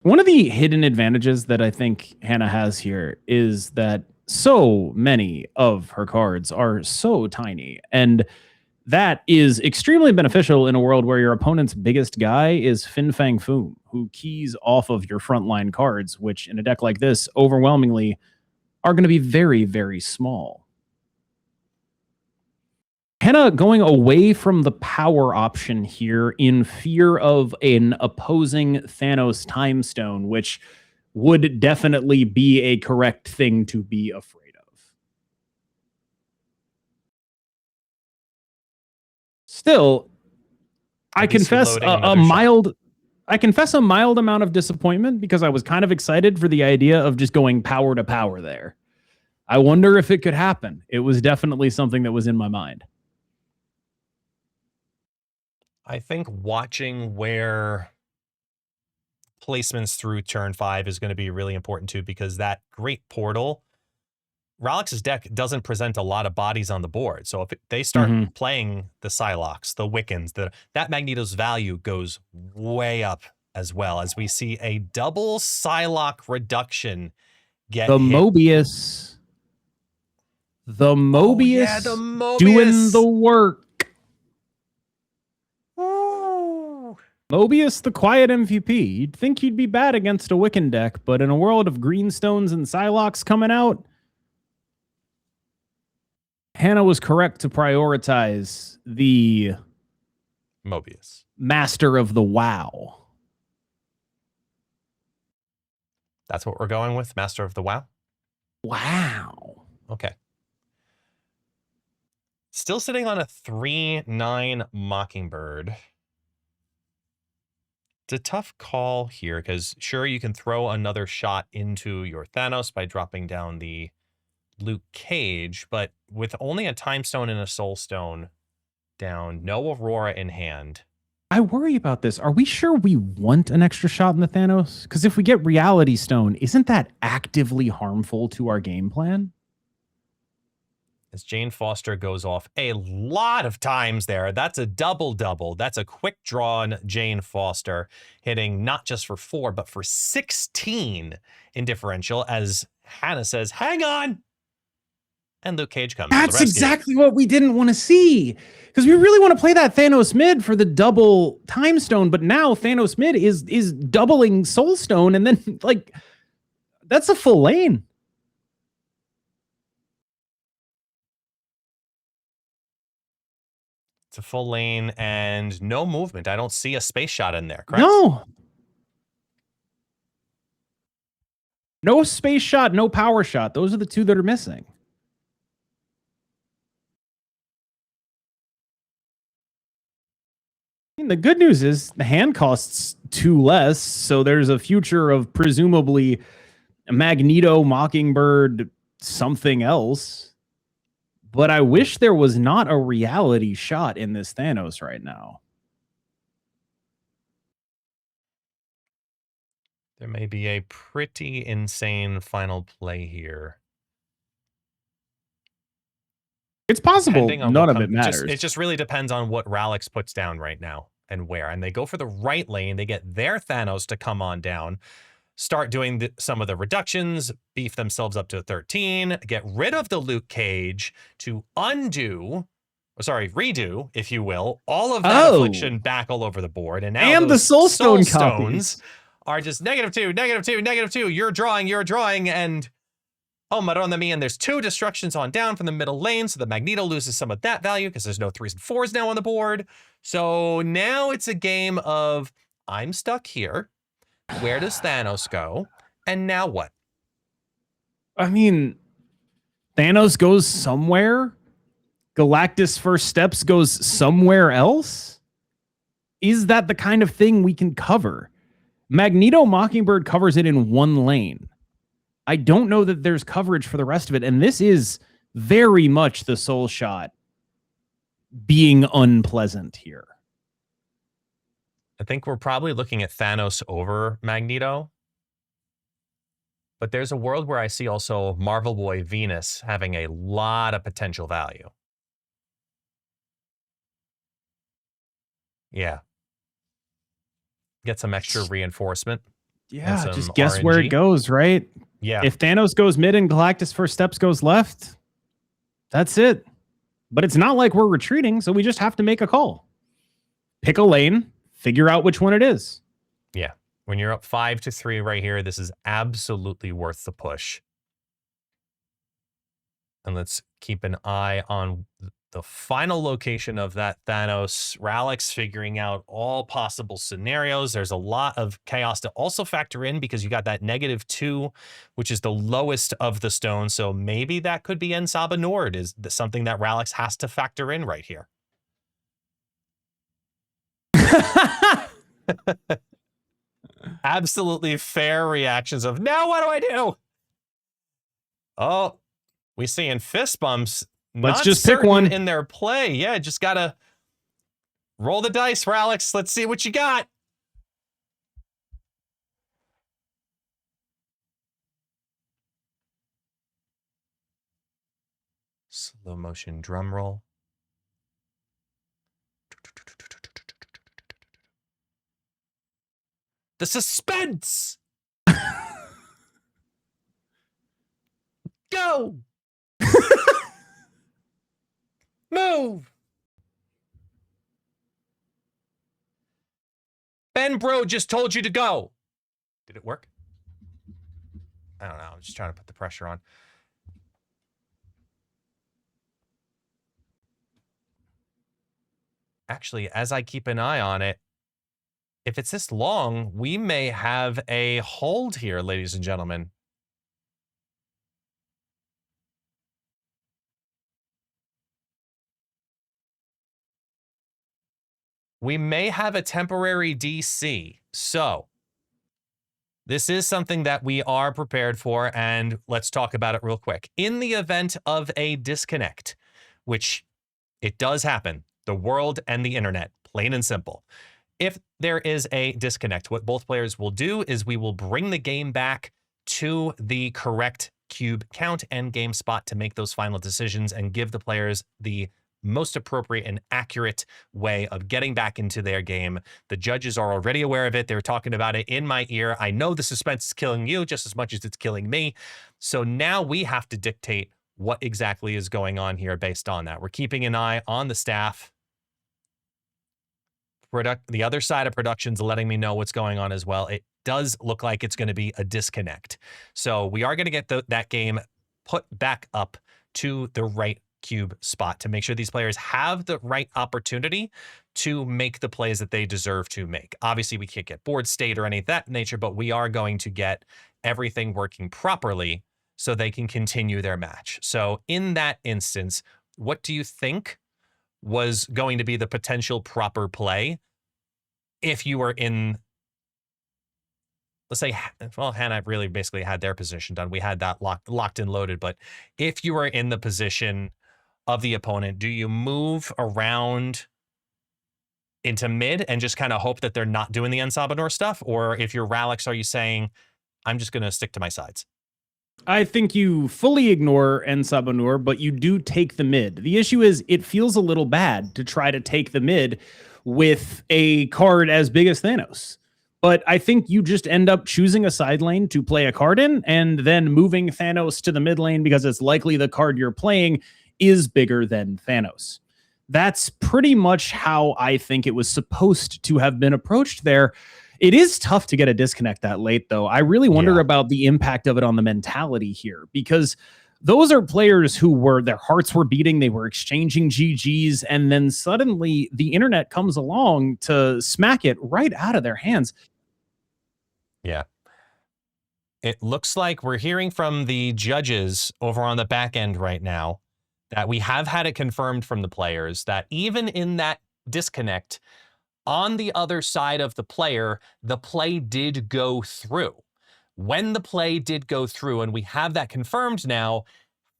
S11: One of the hidden advantages that I think Hannah has here is that so many of her cards are so tiny. And that is extremely beneficial in a world where your opponent's biggest guy is Fin Fang Foom, who keys off of your frontline cards, which in a deck like this, overwhelmingly, are going to be very, very small. Henna going away from the power option here in fear of an opposing Thanos time stone, which would definitely be a correct thing to be afraid of. Still, I confess a mild amount of disappointment because I was kind of excited for the idea of just going power to power there. I wonder if it could happen. It was definitely something that was in my mind.
S1: I think watching where placements through turn 5 is going to be really important too, because that great portal, Ralix's deck doesn't present a lot of bodies on the board. So if they start playing the Psylocks, the Wiccans, that Magneto's value goes way up, as well as we see a double Psylocke reduction get
S11: the
S1: hit.
S11: Mobius. The Mobius,
S1: yeah, the Mobius
S11: doing the work.
S1: Ooh.
S11: Mobius, the quiet MVP. You'd think he'd be bad against a Wiccan deck, but in a world of Greenstones and Psylocks coming out, Hannah was correct to prioritize the
S1: Mobius,
S11: Master of the WoW.
S1: That's what we're going with, Master of the WoW?
S11: Wow.
S1: Okay. Still sitting on a 3/9 Mockingbird. It's a tough call here because sure, you can throw another shot into your Thanos by dropping down the Luke Cage, but with only a Time Stone and a Soul Stone down, no Aurora in hand.
S11: I worry about this. Are we sure we want an extra shot in the Thanos? Because if we get Reality Stone, isn't that actively harmful to our game plan?
S1: As Jane Foster goes off a lot of times there. That's a double-double. That's a quick drawn Jane Foster hitting not just for 4, but for 16 in differential as Hannah says, hang on. And Luke Cage comes.
S11: That's exactly what we didn't want to see. Because we really want to play that Thanos mid for the double Time Stone, but now Thanos mid is doubling Soul Stone, and then, like, that's a full lane.
S1: It's a full lane and no movement. I don't see a space shot in there, correct?
S11: No. No space shot, no power shot. Those are the two that are missing. I mean, the good news is the hand costs 2 less, so there's a future of presumably Magneto, Mockingbird, something else. But I wish there was not a reality shot in this Thanos right now.
S1: There may be a pretty insane final play here.
S11: It's possible none of it matters.
S1: It just really depends on what Ralix puts down right now and where. And they go for the right lane. They get their Thanos to come on down, start doing some of the reductions, beef themselves up to 13, get rid of the Luke Cage to redo, if you will, all of that affliction back all over the board. And now
S11: the Soul Stone stones
S1: are just -2, -2, -2. You're drawing, and oh, Madonna mia, and there's 2 destructions on down from the middle lane, so the Magneto loses some of that value because there's no 3s and 4s now on the board. So now it's a game of, I'm stuck here. Where does Thanos go? And now what?
S11: I mean, Thanos goes somewhere. Galactus First Steps goes somewhere else. Is that the kind of thing we can cover? Magneto Mockingbird covers it in 1 lane. I don't know that there's coverage for the rest of it. And this is very much the soul shot being unpleasant here.
S1: I think we're probably looking at Thanos over Magneto. But there's a world where I see also Marvel Boy Venus having a lot of potential value. Yeah. Get some extra reinforcement.
S11: Yeah, just guess where it goes, right?
S1: Yeah.
S11: If Thanos goes mid and Galactus First Steps goes left, that's it. But it's not like we're retreating, so we just have to make a call. Pick a lane, figure out which one it is.
S1: Yeah. When you're up 5-3 right here, this is absolutely worth the push. And let's keep an eye on the final location of that Thanos. Ralix figuring out all possible scenarios. There's a lot of chaos to also factor in because you got that -2, which is the lowest of the stones. So maybe that could be Ensaba Nord, is something that Ralix has to factor in right here. Absolutely fair reactions of, now what do I do? Oh, we seeing fist bumps.
S11: Let's
S1: Not
S11: just pick
S1: certain
S11: one
S1: in their play. Yeah, just gotta roll the dice, Ralix. Let's see what you got. Slow motion drum roll. The suspense. Go. Move. Ben Bro just told you to go. Did it work? I don't know. I'm just trying to put the pressure on. Actually, as I keep an eye on it, if it's this long, we may have a hold here, ladies and gentlemen. We may have a temporary DC. So this is something that we are prepared for, and let's talk about it real quick. In the event of a disconnect, which it does happen, the world and the internet, plain and simple. If there is a disconnect, what both players will do is we will bring the game back to the correct cube count and game spot to make those final decisions and give the players the most appropriate and accurate way of getting back into their game. The judges are already aware of it. They're talking about it in my ear. I know the suspense is killing you just as much as it's killing me. So now we have to dictate what exactly is going on here based on that. We're keeping an eye on the staff. The other side of production's letting me know what's going on as well. It does look like it's going to be a disconnect. So we are going to get that game put back up to the right cube spot to make sure these players have the right opportunity to make the plays that they deserve to make. Obviously, we can't get board state or any of that nature, but we are going to get everything working properly so they can continue their match. So in that instance, what do you think was going to be the potential proper play if you were in, let's say, well, Hannah really basically had their position done. We had that locked and loaded, but if you were in the position of the opponent, do you move around into mid and just kind of hope that they're not doing the Ensaba Nord stuff? Or if you're Ralix, are you saying, I'm just going to stick to my sides?
S11: I think you fully ignore Ensaba Nord, but you do take the mid. The issue is it feels a little bad to try to take the mid with a card as big as Thanos. But I think you just end up choosing a side lane to play a card in and then moving Thanos to the mid lane because it's likely the card you're playing is bigger than Thanos. That's pretty much how I think it was supposed to have been approached there. It is tough to get a disconnect that late, though. I really wonder about the impact of it on the mentality here, because those are players who their hearts were beating, they were exchanging GGs, and then suddenly the internet comes along to smack it right out of their hands.
S1: Yeah. It looks like we're hearing from the judges over on the back end right now that we have had it confirmed from the players that even in that disconnect, on the other side of the player, the play did go through. When the play did go through, and we have that confirmed now,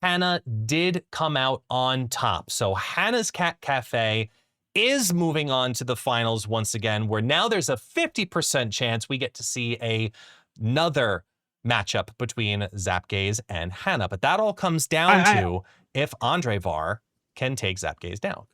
S1: Hannah did come out on top. So Hannah's Cat Cafe is moving on to the finals once again, where now there's a 50% chance we get to see another matchup between Zapgaze and Hannah. But that all comes down to if Andre Var can take Zapgaze down.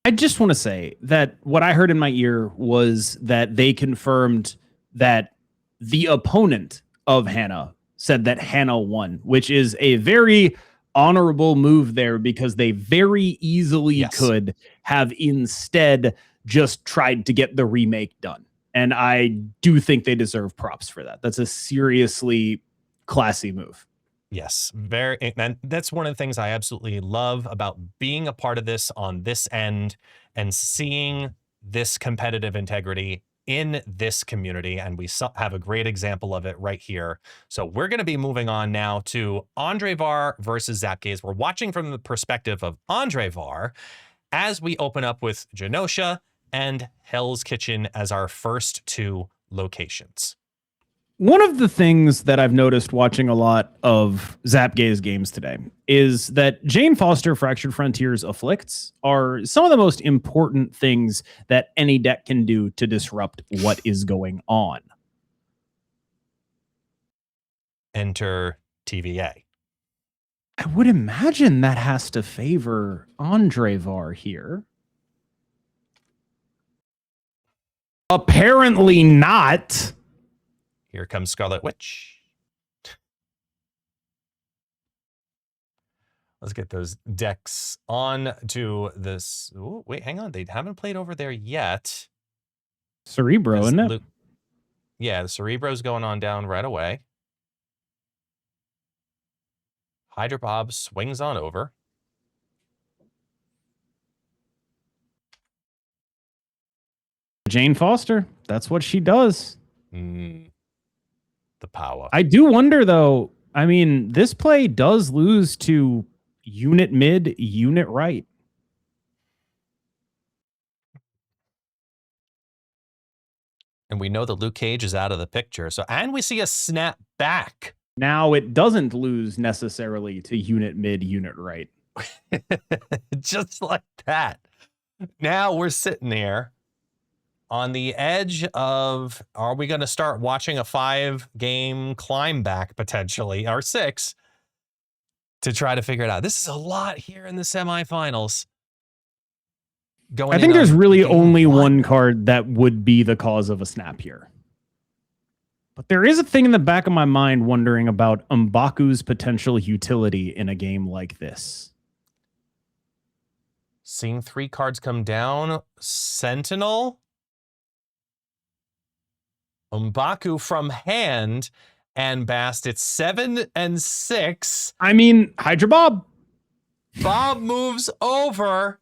S11: I just want to say that what I heard in my ear was that they confirmed that the opponent of Hannah said that Hannah won, which is a very honorable move there because they very easily could have instead just tried to get the remake done. And I do think they deserve props for that. That's a seriously classy move.
S1: Yes, and that's one of the things I absolutely love about being a part of this on this end and seeing this competitive integrity in this community. And we have a great example of it right here. So we're going to be moving on now to Andre Var versus Zapgaze. We're watching from the perspective of Andre Var as we open up with Genosha and Hell's Kitchen as our first two locations.
S11: One of the things that I've noticed watching a lot of Zapgaze games today is that Jane Foster Fractured Frontiers Afflicts are some of the most important things that any deck can do to disrupt what is going on.
S1: Enter TVA.
S11: I would imagine that has to favor Andre Var here. Apparently not.
S1: Here comes Scarlet Witch. Let's get those decks on to this. Ooh, wait, hang on. They haven't played over there yet.
S11: Cerebro, isn't it?
S1: Yeah, the Cerebro's going on down right away. Hydra Bob swings on over.
S11: Jane Foster. That's what she does.
S1: The power.
S11: I do wonder, though. I mean, this play does lose to unit mid, unit right.
S1: And we know that Luke Cage is out of the picture. So, and we see a snap back.
S11: Now it doesn't lose necessarily to unit mid, unit right.
S1: Just like that. Now we're sitting there on the edge of, are we going to start watching a 5-game climb back potentially, or 6, to try to figure it out? This is a lot here in the semifinals.
S11: I think there's really only one card that would be the cause of a snap here. But there is a thing in the back of my mind wondering about M'Baku's potential utility in a game like this.
S1: Seeing 3 cards come down. Sentinel. M'Baku from hand, and Bast. It's 7 and 6.
S11: I mean, Hydra Bob.
S1: Bob moves over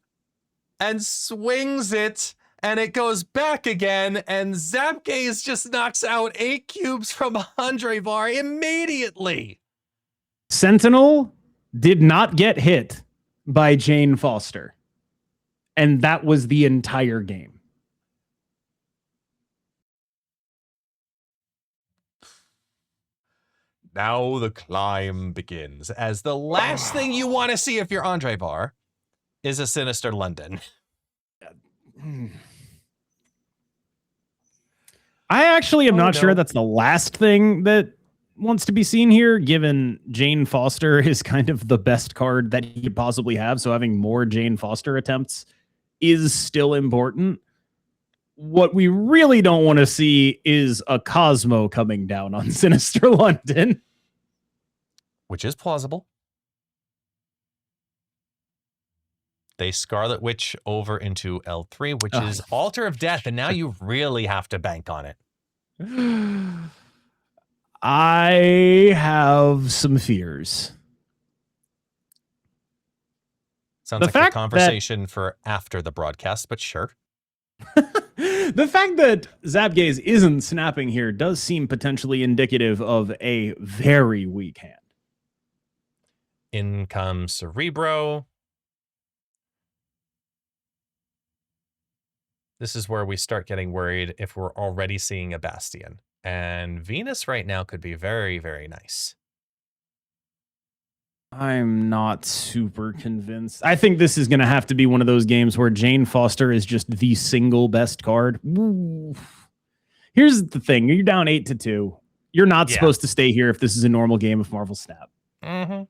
S1: and swings it, and it goes back again, and Zapgaze just knocks out 8 cubes from Andre Var immediately.
S11: Sentinel did not get hit by Jane Foster, and that was the entire game.
S1: Now the climb begins, as the last thing you want to see if you're Andre Var is a Sinister London.
S11: I actually am not sure that's the last thing that wants to be seen here, given Jane Foster is kind of the best card that he could possibly have. So having more Jane Foster attempts is still important. What we really don't want to see is a Cosmo coming down on Sinister London.
S1: Which is plausible. They Scarlet Witch over into L3, which is Altar of Death, and now you really have to bank on it.
S11: I have some fears.
S1: Sounds like a conversation for after the broadcast, but sure.
S11: The fact that Zapgaze isn't snapping here does seem potentially indicative of a very weak hand.
S1: In comes Cerebro. This is where we start getting worried if we're already seeing a Bastion. And Venus right now could be very, very nice.
S11: I'm not super convinced. I think this is going to have to be one of those games where Jane Foster is just the single best card. Ooh. Here's the thing. You're down 8-2. You're not supposed to stay here if this is a normal game of MarvelSnap.
S1: Mm-hmm.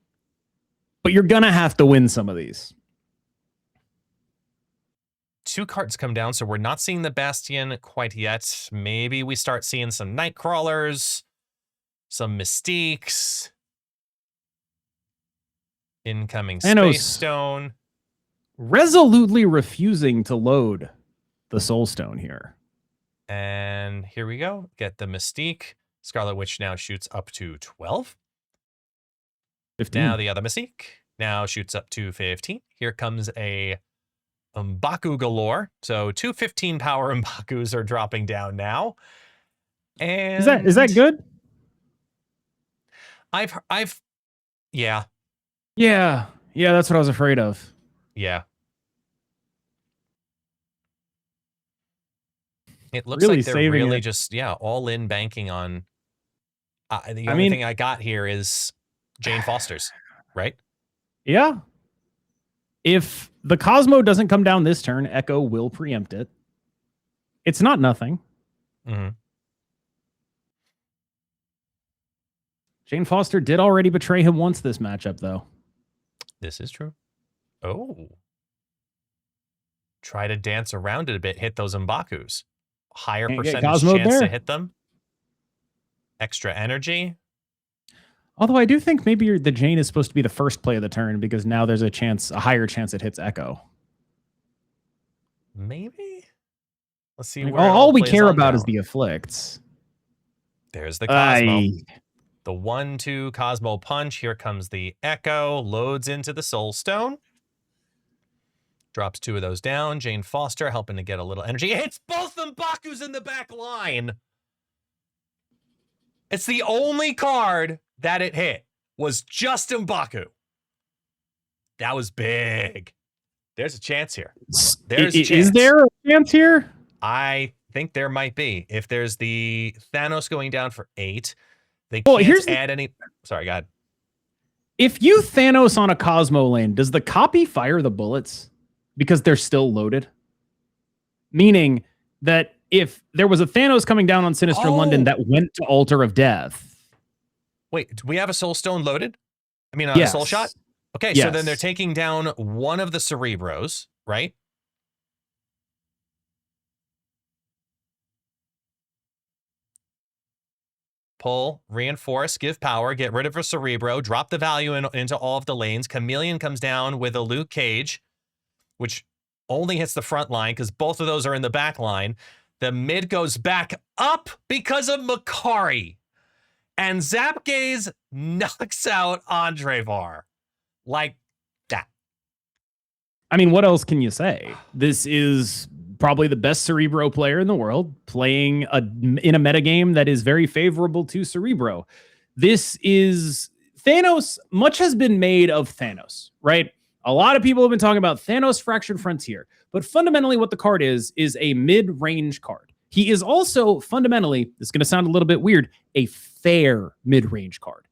S11: But you're going to have to win some of these.
S1: 2 cards come down, so we're not seeing the Bastion quite yet. Maybe we start seeing some Nightcrawlers, some Mystiques. Incoming Space Stone.
S11: Resolutely refusing to load the Soul Stone here.
S1: And here we go. Get the Mystique. Scarlet Witch now shoots up to 12.
S11: 15.
S1: Now the other Mystique now shoots up to 15. Here comes a M'Baku galore. So 2 15 power M'Bakus are dropping down now. And
S11: Is that good?
S1: Yeah.
S11: Yeah. Yeah, that's what I was afraid of.
S1: Yeah. It looks
S11: Really
S1: like they're
S11: saving
S1: really
S11: it.
S1: just, all in banking on. The only thing I got here is Jane Foster's, right?
S11: Yeah. If the Cosmo doesn't come down this turn, Echo will preempt it. It's not nothing.
S1: Mm-hmm.
S11: Jane Foster did already betray him once this matchup, though.
S1: This is true. Oh. Try to dance around it a bit, hit those M'Bakus. Higher
S11: Can't get
S1: percentage
S11: Cosmo
S1: chance to
S11: there.
S1: hit them. Extra energy.
S11: Although I do think maybe the Jane is supposed to be the first play of the turn because now there's a higher chance it hits Echo.
S1: Maybe? Let's see.
S11: Like,
S1: where it
S11: all we
S1: plays
S11: care
S1: on
S11: about
S1: down.
S11: is the afflicts.
S1: There's the Cosmo. The 1-2 Cosmo punch. Here comes the Echo. Loads into the Soul Stone. Drops 2 of those down. Jane Foster helping to get a little energy. Hits both M'Bakus in the back line. It's the only card that it hit was just M'Baku. That was big. There's a chance here. There's a chance.
S11: Is there a chance here?
S1: I think there might be. If there's the Thanos going down for 8, they can't add any. Sorry, go ahead.
S11: If you Thanos on a Cosmo lane, does the copy fire the bullets because they're still loaded? Meaning that if there was a Thanos coming down on Sinister London that went to Altar of Death.
S1: Wait, do we have a Soul Stone loaded? I mean,
S11: Yes.
S1: a Soul Shot? Okay, so then they're taking down one of the Cerebros, right? Pull, reinforce, give power, get rid of a Cerebro, drop the value into all of the lanes. Chameleon comes down with a Luke Cage, which only hits the front line because both of those are in the back line. The mid goes back up because of Makari. And Zapgaze knocks out Andrevar. Like that.
S11: I mean, what else can you say? This is probably the best Cerebro player in the world playing in a metagame that is very favorable to Cerebro. This is Thanos. Much has been made of Thanos, right? A lot of people have been talking about Thanos Fractured Frontier, but fundamentally what the card is a mid-range card. He is also fundamentally, this is going to sound a little bit weird, a fair mid-range card.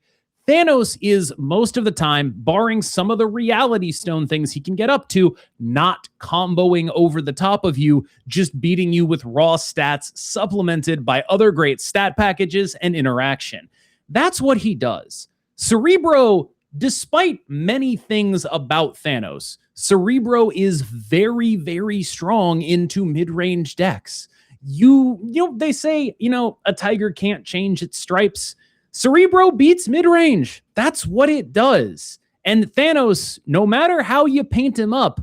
S11: Thanos is most of the time, barring some of the Reality Stone things he can get up to, not comboing over the top of you, just beating you with raw stats supplemented by other great stat packages and interaction. That's what he does. Cerebro, despite many things about Thanos, Cerebro is very, very strong into mid-range decks. You know, they say, a tiger can't change its stripes. Cerebro beats mid-range. That's what it does. And Thanos, no matter how you paint him up,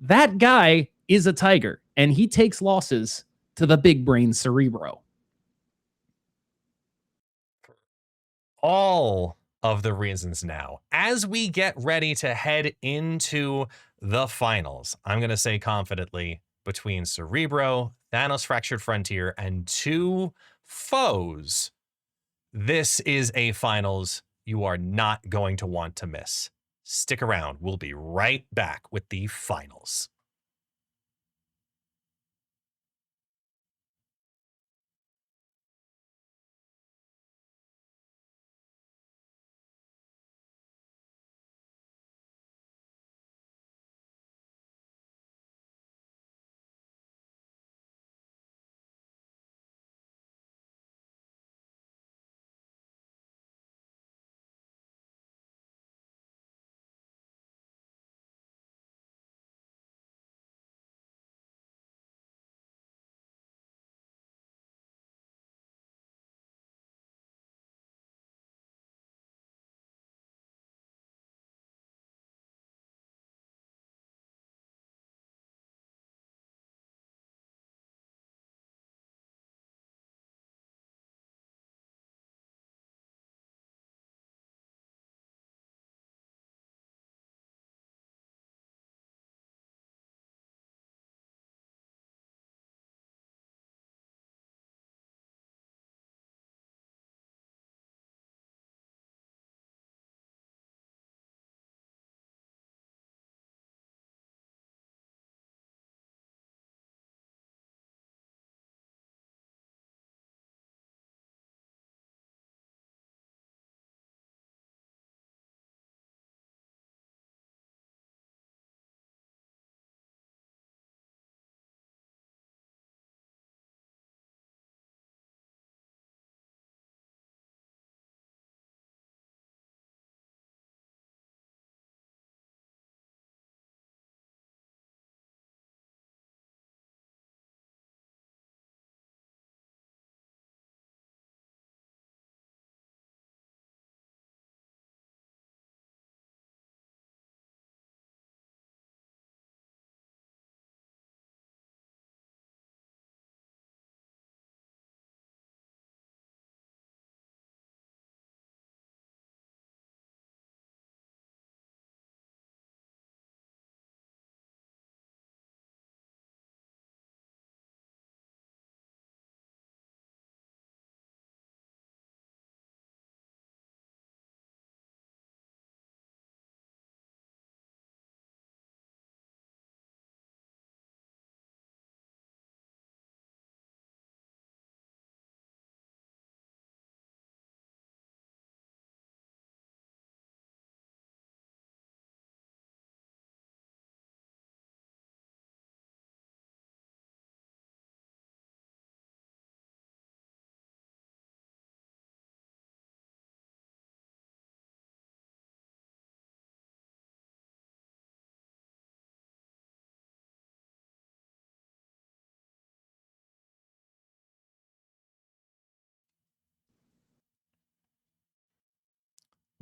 S11: that guy is a tiger, and he takes losses to the big brain Cerebro.
S1: All of the reasons now, as we get ready to head into the finals, I'm going to say confidently, between Cerebro, Thanos Fractured Frontier, and 2 foes, this is a finals you are not going to want to miss. Stick around. We'll be right back with the finals.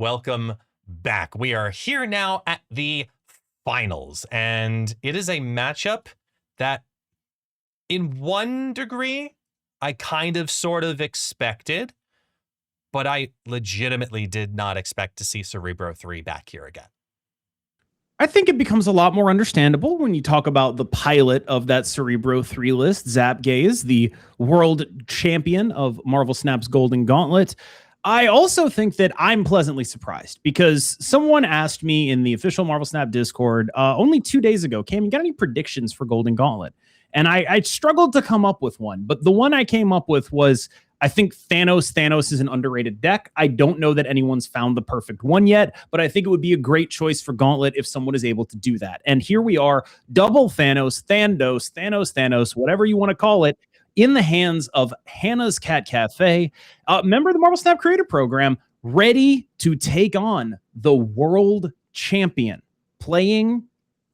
S1: welcome back. We are here now at the finals, and it is a matchup that, in one degree, I kind of sort of expected, but I legitimately did not expect to see Cerebro 3 back here again.
S11: I think it becomes a lot more understandable when you talk about the pilot of that Cerebro 3 list, Zapgaze, the world champion of Marvel Snap's Golden Gauntlet. I also think that I'm pleasantly surprised because someone asked me in the official Marvel Snap Discord only 2 days ago, Cam, you got any predictions for Golden Gauntlet? And I struggled to come up with one, but the one I came up with was, I think Thanos is an underrated deck. I don't know that anyone's found the perfect one yet, but I think it would be a great choice for Gauntlet if someone is able to do that. And here we are, double Thanos, whatever you want to call it, in the hands of Hannah's Cat Cafe, member of the Marvel Snap Creator Program, ready to take on the world champion, playing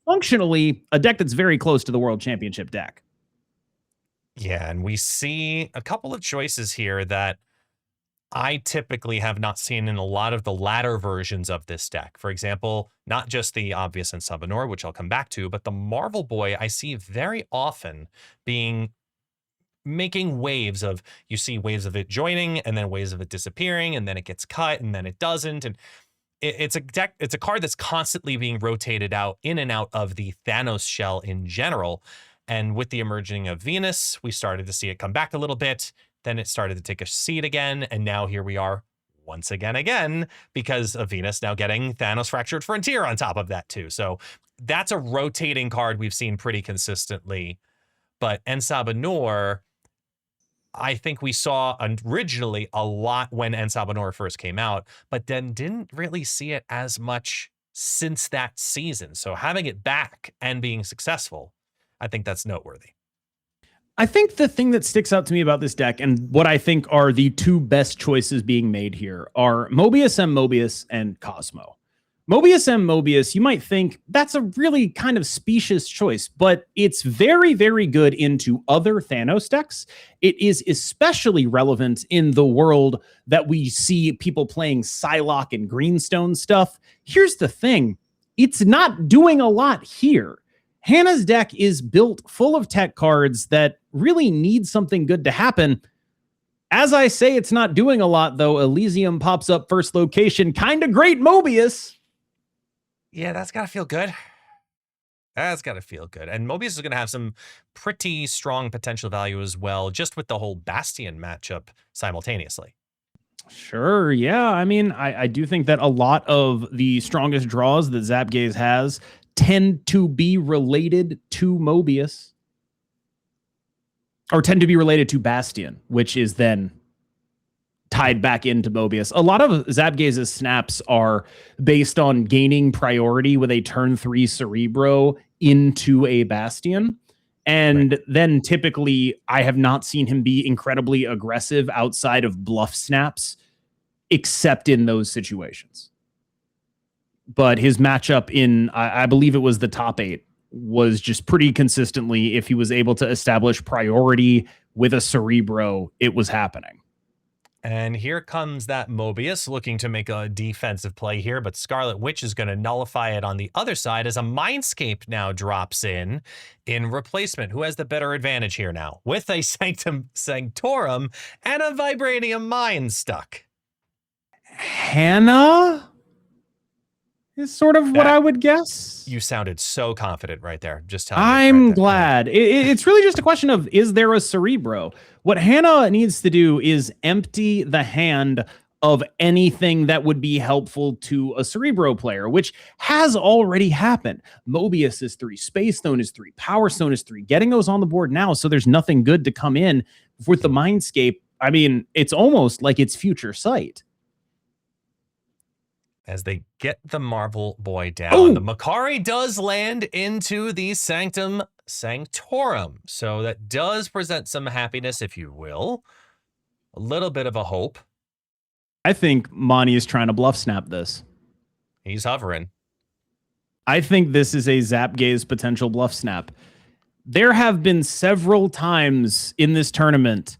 S11: functionally a deck that's very close to the World Championship deck.
S1: Yeah, and we see a couple of choices here that I typically have not seen in a lot of the latter versions of this deck. For example, not just the obvious Ensabanor, which I'll come back to, but the Marvel Boy I see very often making waves of, you see waves of it joining and then waves of it disappearing, and then it gets cut and then it doesn't. And it's a deck, it's a card that's constantly being rotated out in and out of the Thanos shell in general. And with the emerging of Venus, we started to see it come back a little bit. Then it started to take a seat again. And now here we are once again, because of Venus now getting Thanos Fractured Frontier on top of that too. So that's a rotating card we've seen pretty consistently. But Ensabanor, I think we saw originally a lot when Ensabanor first came out, but then didn't really see it as much since that season. So having it back and being successful, I think that's noteworthy.
S11: I think the thing that sticks out to me about this deck, and what I think are the two best choices being made here, are Mobius M. Mobius and Cosmo. Mobius M. Mobius, you might think that's a really kind of specious choice, but it's very, very good into other Thanos decks. It is especially relevant in the world that we see people playing Psylocke and Greenstone stuff. Here's the thing. It's not doing a lot here. Hannah's deck is built full of tech cards that really need something good to happen. As I say, it's not doing a lot, though. Elysium pops up first location. Kind of great, Mobius.
S1: Yeah, that's got to feel good. That's got to feel good. And Mobius is going to have some pretty strong potential value as well, just with the whole Bastion matchup simultaneously.
S11: Sure, yeah. I mean, I do think that a lot of the strongest draws that Zapgaze has tend to be related to Mobius. Or tend to be related to Bastion, which is then tied back into Mobius. A lot of Zapgaze's snaps are based on gaining priority with a turn 3 Cerebro into a Bastion. And then typically I have not seen him be incredibly aggressive outside of bluff snaps, except in those situations. But his matchup in, I believe it was the top 8, was just pretty consistently, if he was able to establish priority with a Cerebro, it was happening.
S1: And here comes that Mobius looking to make a defensive play here, but Scarlet Witch is going to nullify it on the other side as a Mindscape now drops in replacement. Who has the better advantage here now? With a Sanctorum and a Vibranium Mind stuck.
S11: Hannah is sort of what I would guess.
S1: You sounded so confident right there. Just telling you.
S11: I'm glad. It's really just a question of, is there a Cerebro? What Hannah needs to do is empty the hand of anything that would be helpful to a Cerebro player, which has already happened. Mobius is 3, Space Stone is 3, Power Stone is 3. Getting those on the board now, so there's nothing good to come in with the Mindscape. I mean, it's almost like it's future sight.
S1: As they get the Marvel Boy down, the Makari does land into the Sanctum Sanctorum. So that does present some happiness, if you will. A little bit of a hope.
S11: I think Monty is trying to bluff snap this.
S1: He's hovering.
S11: I think this is a Zapgaze potential bluff snap. There have been several times in this tournament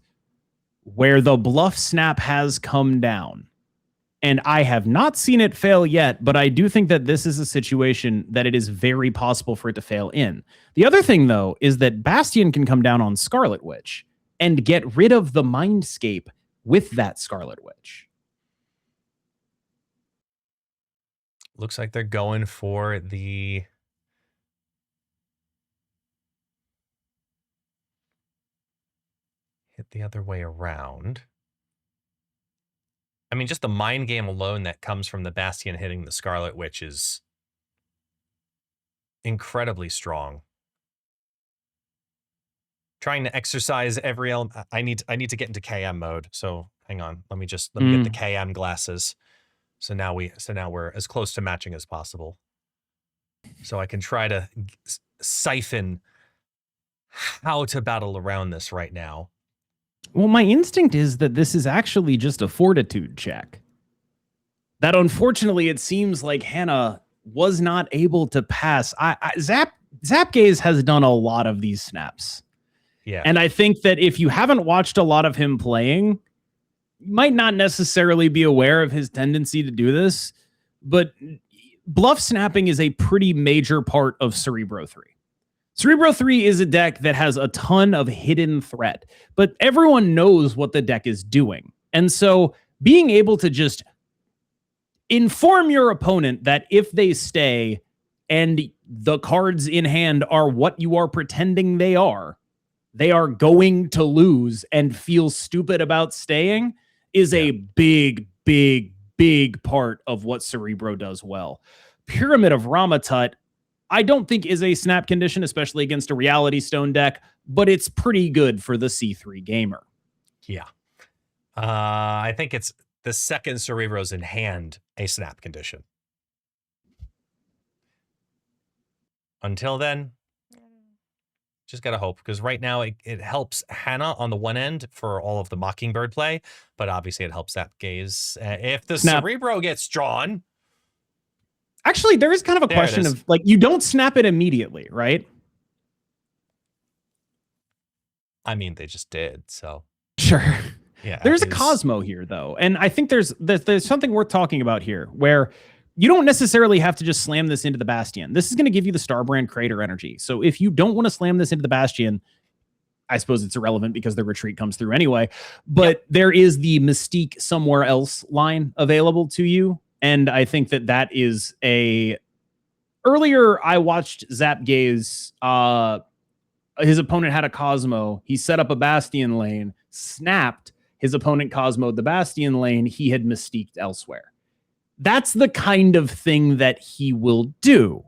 S11: where the bluff snap has come down. And I have not seen it fail yet, but I do think that this is a situation that it is very possible for it to fail in. The other thing, though, is that Bastion can come down on Scarlet Witch and get rid of the Mindscape with that Scarlet Witch.
S1: Looks like they're going for the... hit the other way around. I mean, just the mind game alone that comes from the Bastion hitting the Scarlet Witch is incredibly strong. Trying to exercise every element. I need to get into KM mode. So hang on. Let me get the KM glasses. So now we're as close to matching as possible. So I can try to siphon how to battle around this right now.
S11: Well, my instinct is that this is actually just a fortitude check. That unfortunately, it seems like Hannah was not able to pass. Zapgaze has done a lot of these snaps.
S1: Yeah.
S11: And I think that if you haven't watched a lot of him playing, you might not necessarily be aware of his tendency to do this, but bluff snapping is a pretty major part of Cerebro 3. Cerebro 3 is a deck that has a ton of hidden threat, but everyone knows what the deck is doing. And so being able to just inform your opponent that if they stay and the cards in hand are what you are pretending they are going to lose and feel stupid about staying is a big, big, big part of what Cerebro does well. Pyramid of Ramatut, I don't think is a snap condition, especially against a Reality Stone deck, but it's pretty good for the C3 gamer.
S1: Yeah. I think it's the second Cerebro's in hand a snap condition. Until then, just gotta hope, because right now it helps Hannah on the one end for all of the Mockingbird play, but obviously it helps Zapgaze. If the
S11: Snap.
S1: Cerebro gets drawn...
S11: Actually, there is kind of a
S1: There it
S11: question
S1: is.
S11: of, like, you don't snap it immediately, right?
S1: I mean, they just did, so...
S11: Sure.
S1: Yeah.
S11: There's a Cosmo here, though, and I think there's something worth talking about here, where you don't necessarily have to just slam this into the Bastion. This is going to give you the Starbrand Crater energy. So if you don't want to slam this into the Bastion, I suppose it's irrelevant because the retreat comes through anyway. But there is the Mystique Somewhere Else line available to you, and I think that is a... Earlier, I watched Zapgaze. His opponent had a Cosmo. He set up a Bastion lane, snapped. His opponent Cosmo'd the Bastion lane. He had Mystiqued elsewhere. That's the kind of thing that he will do.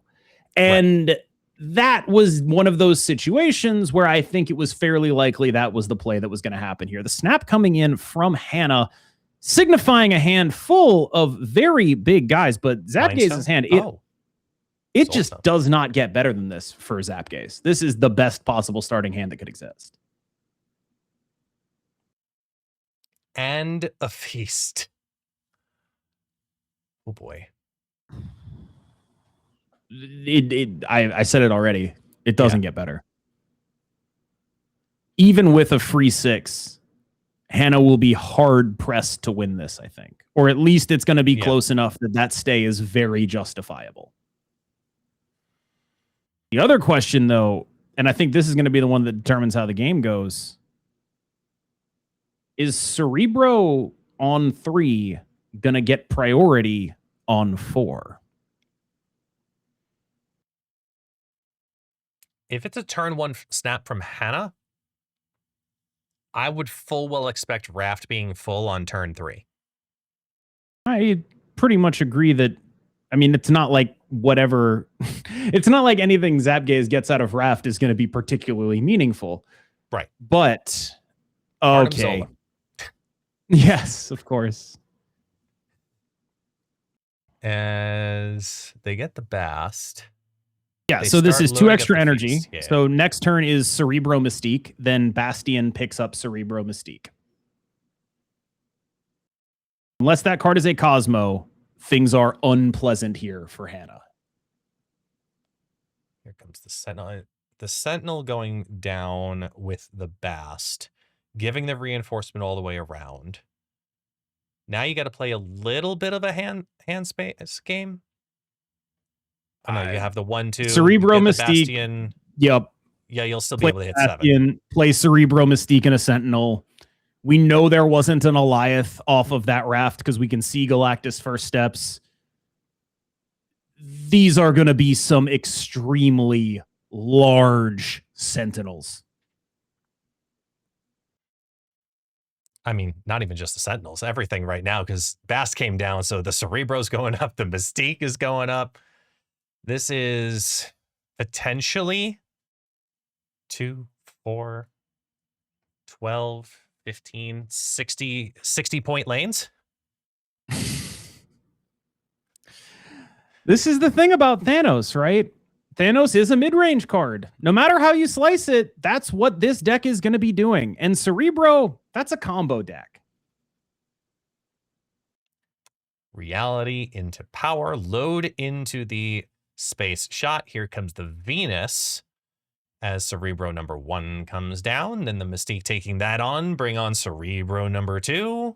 S11: And that was one of those situations where I think it was fairly likely that was the play that was going to happen here. The snap coming in from Hannah, signifying a hand full of very big guys, but Zapgaze's hand, it just does not get better than this for Zapgaze. This is the best possible starting hand that could exist.
S1: And a feast. Oh boy.
S11: I said it already. It doesn't get better. Even with a free 6, Hannah will be hard pressed to win this, I think. Or at least it's going to be close enough that stay is very justifiable. The other question, though, and I think this is going to be the one that determines how the game goes, is Cerebro on 3 going to get priority on 4?
S1: If it's a turn 1 snap from Hannah, I would full well expect Raft being full on turn 3.
S11: I pretty much agree that, I mean, it's not like whatever, it's not like anything Zapgaze gets out of Raft is going to be particularly meaningful.
S1: Right.
S11: But,
S1: Arnim
S11: okay.
S1: Zola.
S11: Yes, of course.
S1: As they get the Bast.
S11: Yeah,
S1: they
S11: so this
S1: start
S11: is 2
S1: loading up
S11: extra
S1: the
S11: energy.
S1: feast. Yeah.
S11: So next turn is Cerebro Mystique. Then Bastion picks up Cerebro Mystique. Unless that card is a Cosmo, things are unpleasant here for Hannah.
S1: Here comes the Sentinel. The Sentinel going down with the Bast, giving the reinforcement all the way around. Now you got to play a little bit of a hand space game. Oh no, you have the 1/2
S11: Cerebro
S1: you get the
S11: Mystique.
S1: Bastion.
S11: Yep.
S1: Yeah, you'll still be
S11: Play
S1: able to hit 7.
S11: Bastion, play Cerebro Mystique and a Sentinel. We know there wasn't an Goliath off of that raft because we can see Galactus first steps. These are going to be some extremely large Sentinels.
S1: I mean, not even just the Sentinels, everything right now, because Bast came down, so the Cerebro's going up, the Mystique is going up. This is potentially 2, 4, 12, 15, 60 point lanes.
S11: This is the thing about Thanos, right? Thanos is a mid-range card. No matter how you slice it, that's what this deck is going to be doing. And Cerebro, that's a combo deck.
S1: Reality into power, load into the space shot. Here comes the Venus as Cerebro number 1 comes down. Then the Mystique taking that on, bring on Cerebro number 2.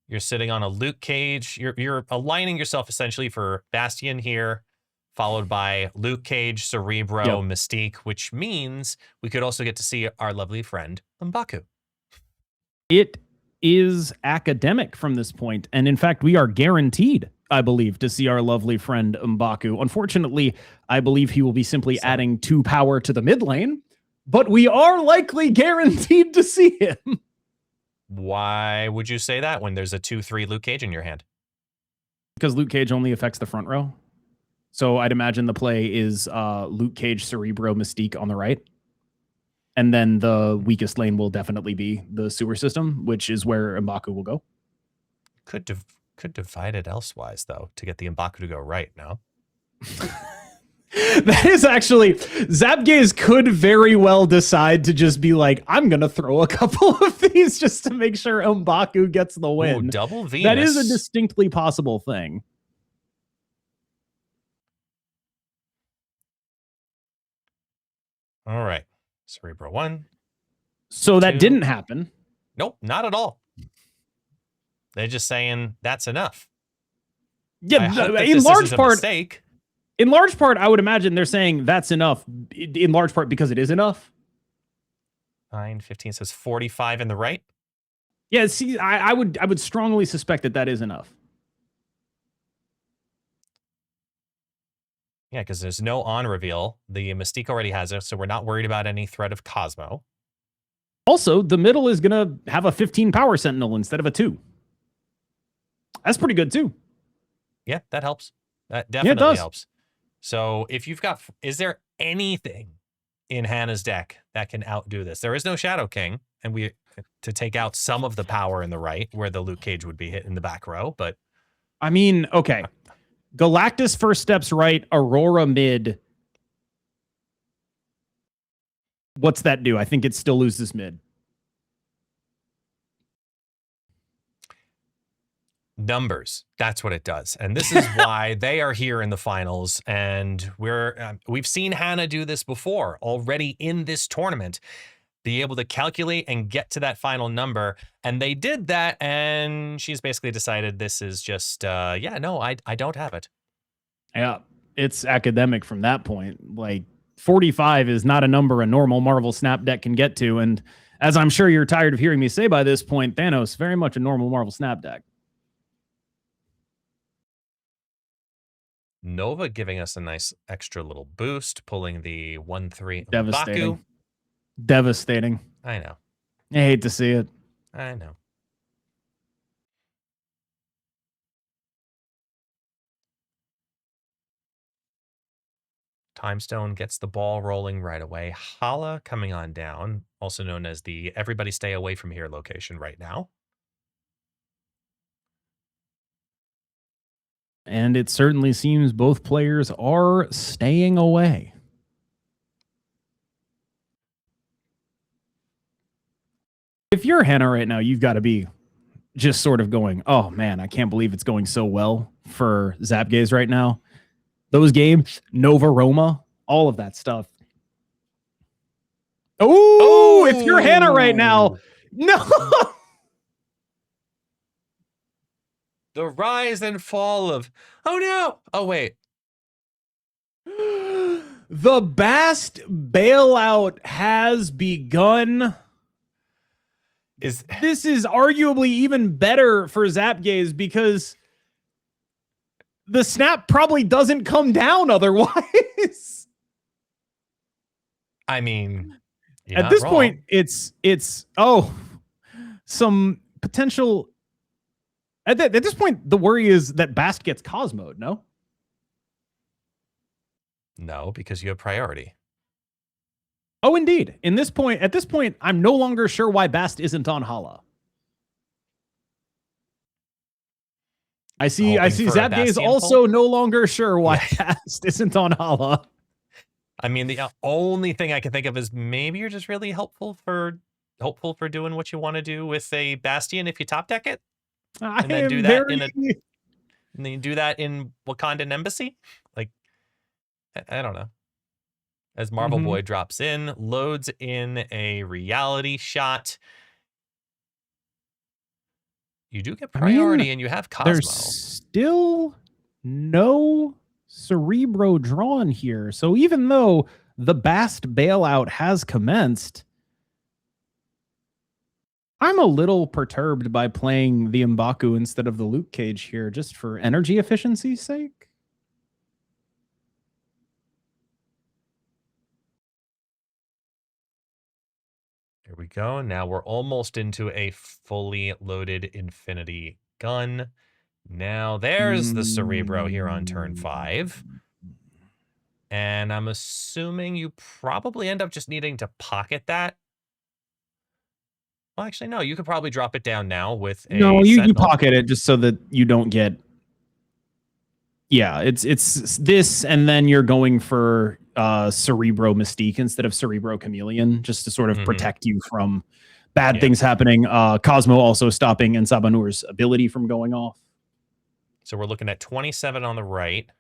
S1: You're sitting on a Luke Cage. You're aligning yourself essentially for Bastion here, followed by Luke Cage, Cerebro, Mystique, which means we could also get to see our lovely friend M'Baku.
S11: It is academic from this point, and in fact, we are guaranteed, I believe, to see our lovely friend M'Baku. Unfortunately, I believe he will be simply adding 2 power to the mid lane, but we are likely guaranteed to see him.
S1: Why would you say that when there's a 2/3 Luke Cage in your hand?
S11: Because Luke Cage only affects the front row. So I'd imagine the play is Luke Cage, Cerebro, Mystique on the right. And then the weakest lane will definitely be the sewer system, which is where M'Baku will go.
S1: Could divide it elsewise, though, to get the M'Baku to go right, no?
S11: That is actually, Zapgaze could very well decide to just be like, I'm going to throw a couple of these just to make sure M'Baku gets the win.
S1: Ooh, double Venus.
S11: That is a distinctly possible thing.
S1: All right. Cerebro 1.
S11: So that
S1: 2.
S11: didn't happen.
S1: Nope, not at all. They're just saying that's enough.
S11: Yeah, in large part, I would imagine they're saying that's enough. In large part because it is enough.
S1: 9, 15 says 45 in the right.
S11: Yeah, see, I would strongly suspect that is enough.
S1: Yeah, because there's no on reveal. The Mystique already has it, so we're not worried about any threat of Cosmo.
S11: Also, the middle is going to have a 15 power Sentinel instead of a 2. That's pretty good, too.
S1: Yeah, that helps. That definitely
S11: does.
S1: helps. So if you've got, is there anything in Hannah's deck that can outdo this? There is no Shadow King, and to take out some of the power in the right, where the Luke Cage would be hit in the back row, but...
S11: I mean, okay. Galactus first steps right, Aurora mid. What's that do? I think it still loses mid.
S1: Numbers. That's what it does. And this is why they are here in the finals. And we've seen Hannah do this before already in this tournament, be able to calculate and get to that final number. And they did that. And she's basically decided this is just, I don't have it.
S11: Yeah, it's academic from that point. Like 45 is not a number a normal MarvelSnap deck can get to. And as I'm sure you're tired of hearing me say by this point, Thanos, very much a normal MarvelSnap deck.
S1: Nova giving us a nice extra little boost, pulling the 1/3
S11: Devastating.
S1: M'Baku.
S11: Devastating.
S1: I know.
S11: I hate to see it.
S1: I know. Timestone gets the ball rolling right away. Hala coming on down, also known as the everybody stay away from here location right now.
S11: And it certainly seems both players are staying away. If you're Hannah right now, you've got to be just sort of going, oh man, I can't believe it's going so well for Zapgaze right now. Those games, Nova Roma, all of that stuff. Oh, if you're Hannah right now, no.
S1: The rise and fall of... Oh, no. Oh, wait.
S11: The Bast bailout has begun.
S1: This
S11: is arguably even better for Zapgaze because the snap probably doesn't come down otherwise.
S1: I mean,
S11: at this point, it's some potential. At this point, the worry is that Bast gets Cosmoed, no?
S1: No, because you have priority.
S11: Oh, indeed. At this point, I'm no longer sure why Bast isn't on Hala. I see Zapgaze also no longer sure why Bast isn't on Hala.
S1: I mean, the only thing I can think of is maybe you're just really hopeful for doing what you want to do with a Bastion if you top deck it. And then do that and then you do that in Wakandan Embassy? Like, I don't know. As Marvel Boy drops in, loads in a reality shot. You do get priority and you have Cosmo.
S11: There's still no Cerebro drawn here. So even though the Bast bailout has commenced, I'm a little perturbed by playing the M'Baku instead of the Luke Cage here, just for energy efficiency's sake.
S1: Here we go. Now we're almost into a fully loaded Infinity Gun. Now there's the Cerebro here on turn 5. And I'm assuming you probably end up just needing to pocket that. Well, actually, no. You could probably drop it down now with a
S11: you pocket it just so that you don't get... Yeah, it's this, and then you're going for Cerebro Mystique instead of Cerebro Chameleon, just to sort of protect you from bad things happening. Cosmo also stopping Ensabanur's ability from going off.
S1: So we're looking at 27 on the right.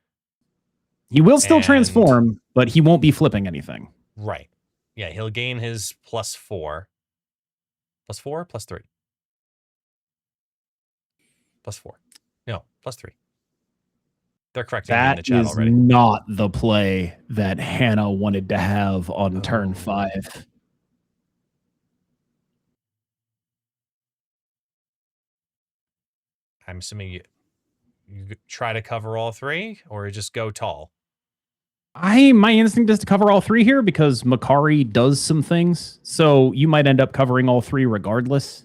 S11: He will still transform, but he won't be flipping anything.
S1: Right. Yeah, he'll gain his +4. +4? +3. +4. No, +3. They're correcting me in the chat already.
S11: That is not the play that Hannah wanted to have on turn 5.
S1: I'm assuming you try to cover all 3 or just go tall.
S11: My instinct is to cover all 3 here because Makari does some things. So you might end up covering all 3 regardless.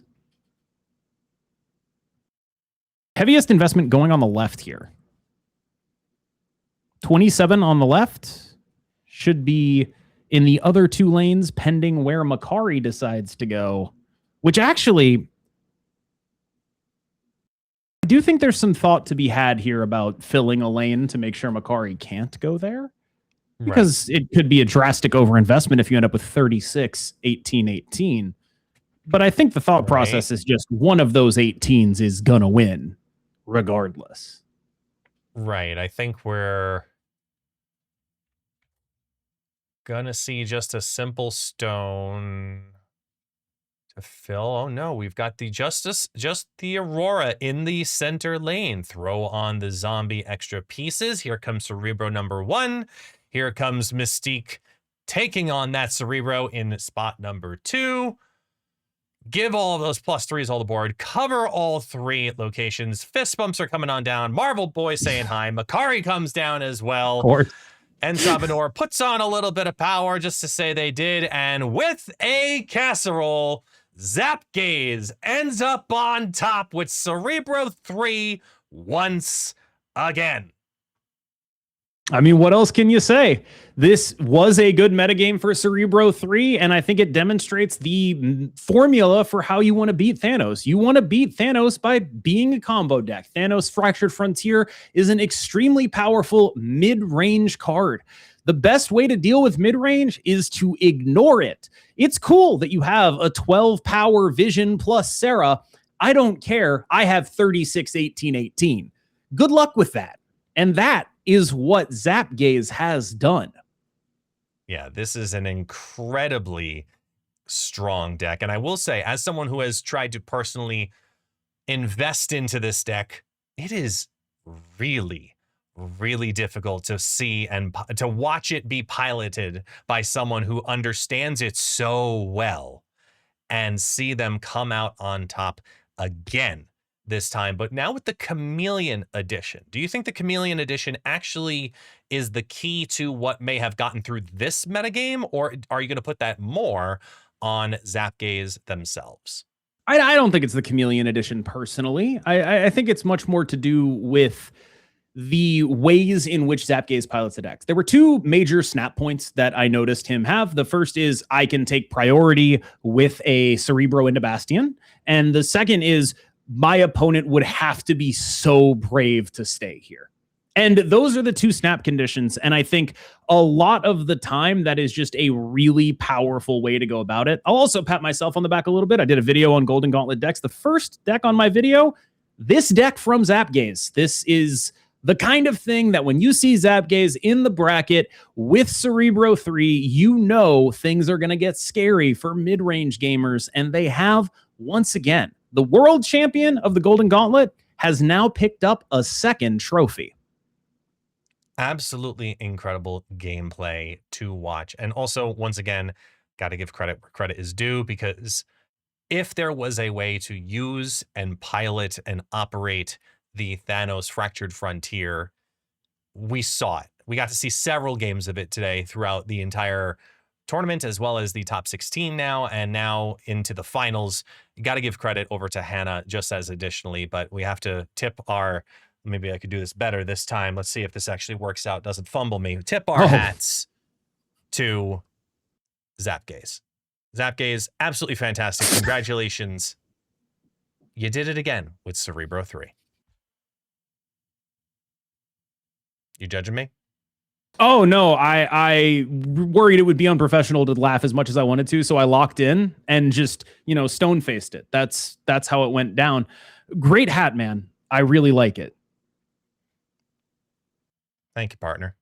S11: Heaviest investment going on the left here. 27 on the left should be in the other 2 lanes pending where Makari decides to go, which actually, I do think there's some thought to be had here about filling a lane to make sure Makari can't go there, because it could be a drastic overinvestment if you end up with 36, 18, 18. But I think the thought process is just one of those 18s is going to win regardless.
S1: Right. I think we're gonna see just a simple stone to fill. Oh no, we've got the just the Aurora in the center lane. Throw on the zombie extra pieces. Here comes Cerebro number 1. Here comes Mystique taking on that Cerebro in spot number 2. Give all of those +3s all the board. Cover all 3 locations. Fist bumps are coming on down. Marvel Boy saying hi. Makari comes down as well.
S11: Of course.
S1: And Sabanor puts on a little bit of power just to say they did. And with a casserole, Zapgaze ends up on top with Cerebro 3 once again.
S11: I mean, what else can you say? This was a good metagame for Cerebro 3, and I think it demonstrates the formula for how you want to beat Thanos. You want to beat Thanos by being a combo deck. Thanos Fractured Frontier is an extremely powerful mid-range card. The best way to deal with mid-range is to ignore it. It's cool that you have a 12-power Vision plus Sarah. I don't care. I have 36, 18, 18. Good luck with that. And that is what Zapgaze has done.
S1: Yeah, this is an incredibly strong deck. And I will say, as someone who has tried to personally invest into this deck it is really, really difficult to see and to watch it be piloted by someone who understands it so well and see them come out on top again this time. But now with the Chameleon Edition, do you think the Chameleon Edition actually is the key to what may have gotten through this metagame, or are you going to put that more on Zapgaze themselves?
S11: I don't think it's the Chameleon Edition personally. I think it's much more to do with the ways in which Zapgaze pilots the decks. There were two major snap points that I noticed him have. The first is I can take priority with a Cerebro into Bastion. And the second is my opponent would have to be so brave to stay here. And those are the two snap conditions. And I think a lot of the time that is just a really powerful way to go about it. I'll also pat myself on the back a little bit. I did a video on Golden Gauntlet decks. The first deck on my video, this deck from Zapgaze. This is the kind of thing that when you see Zapgaze in the bracket with Cerebro 3, you know things are going to get scary for mid-range gamers. And they have, once again, the world champion of the Golden Gauntlet has now picked up a second trophy.
S1: Absolutely incredible gameplay to watch. And also, once again, got to give credit where credit is due, because if there was a way to use and pilot and operate the Thanos Fractured Frontier, we saw it. We got to see several games of it today throughout the entire tournament, as well as the top 16 now, and now into the finals. You got to give credit over to Hannah just as additionally, but we have to tip our, maybe I could do this better this time. Let's see if this actually works out, doesn't fumble me. Tip our hats to Zapgaze. Zapgaze, absolutely fantastic. Congratulations. You did it again with Cerebro 3. You judging me?
S11: Oh no, I worried it would be unprofessional to laugh as much as I wanted to, so I locked in and just, stone faced it. That's how it went down. Great hat, man. I really like it.
S1: Thank you, partner.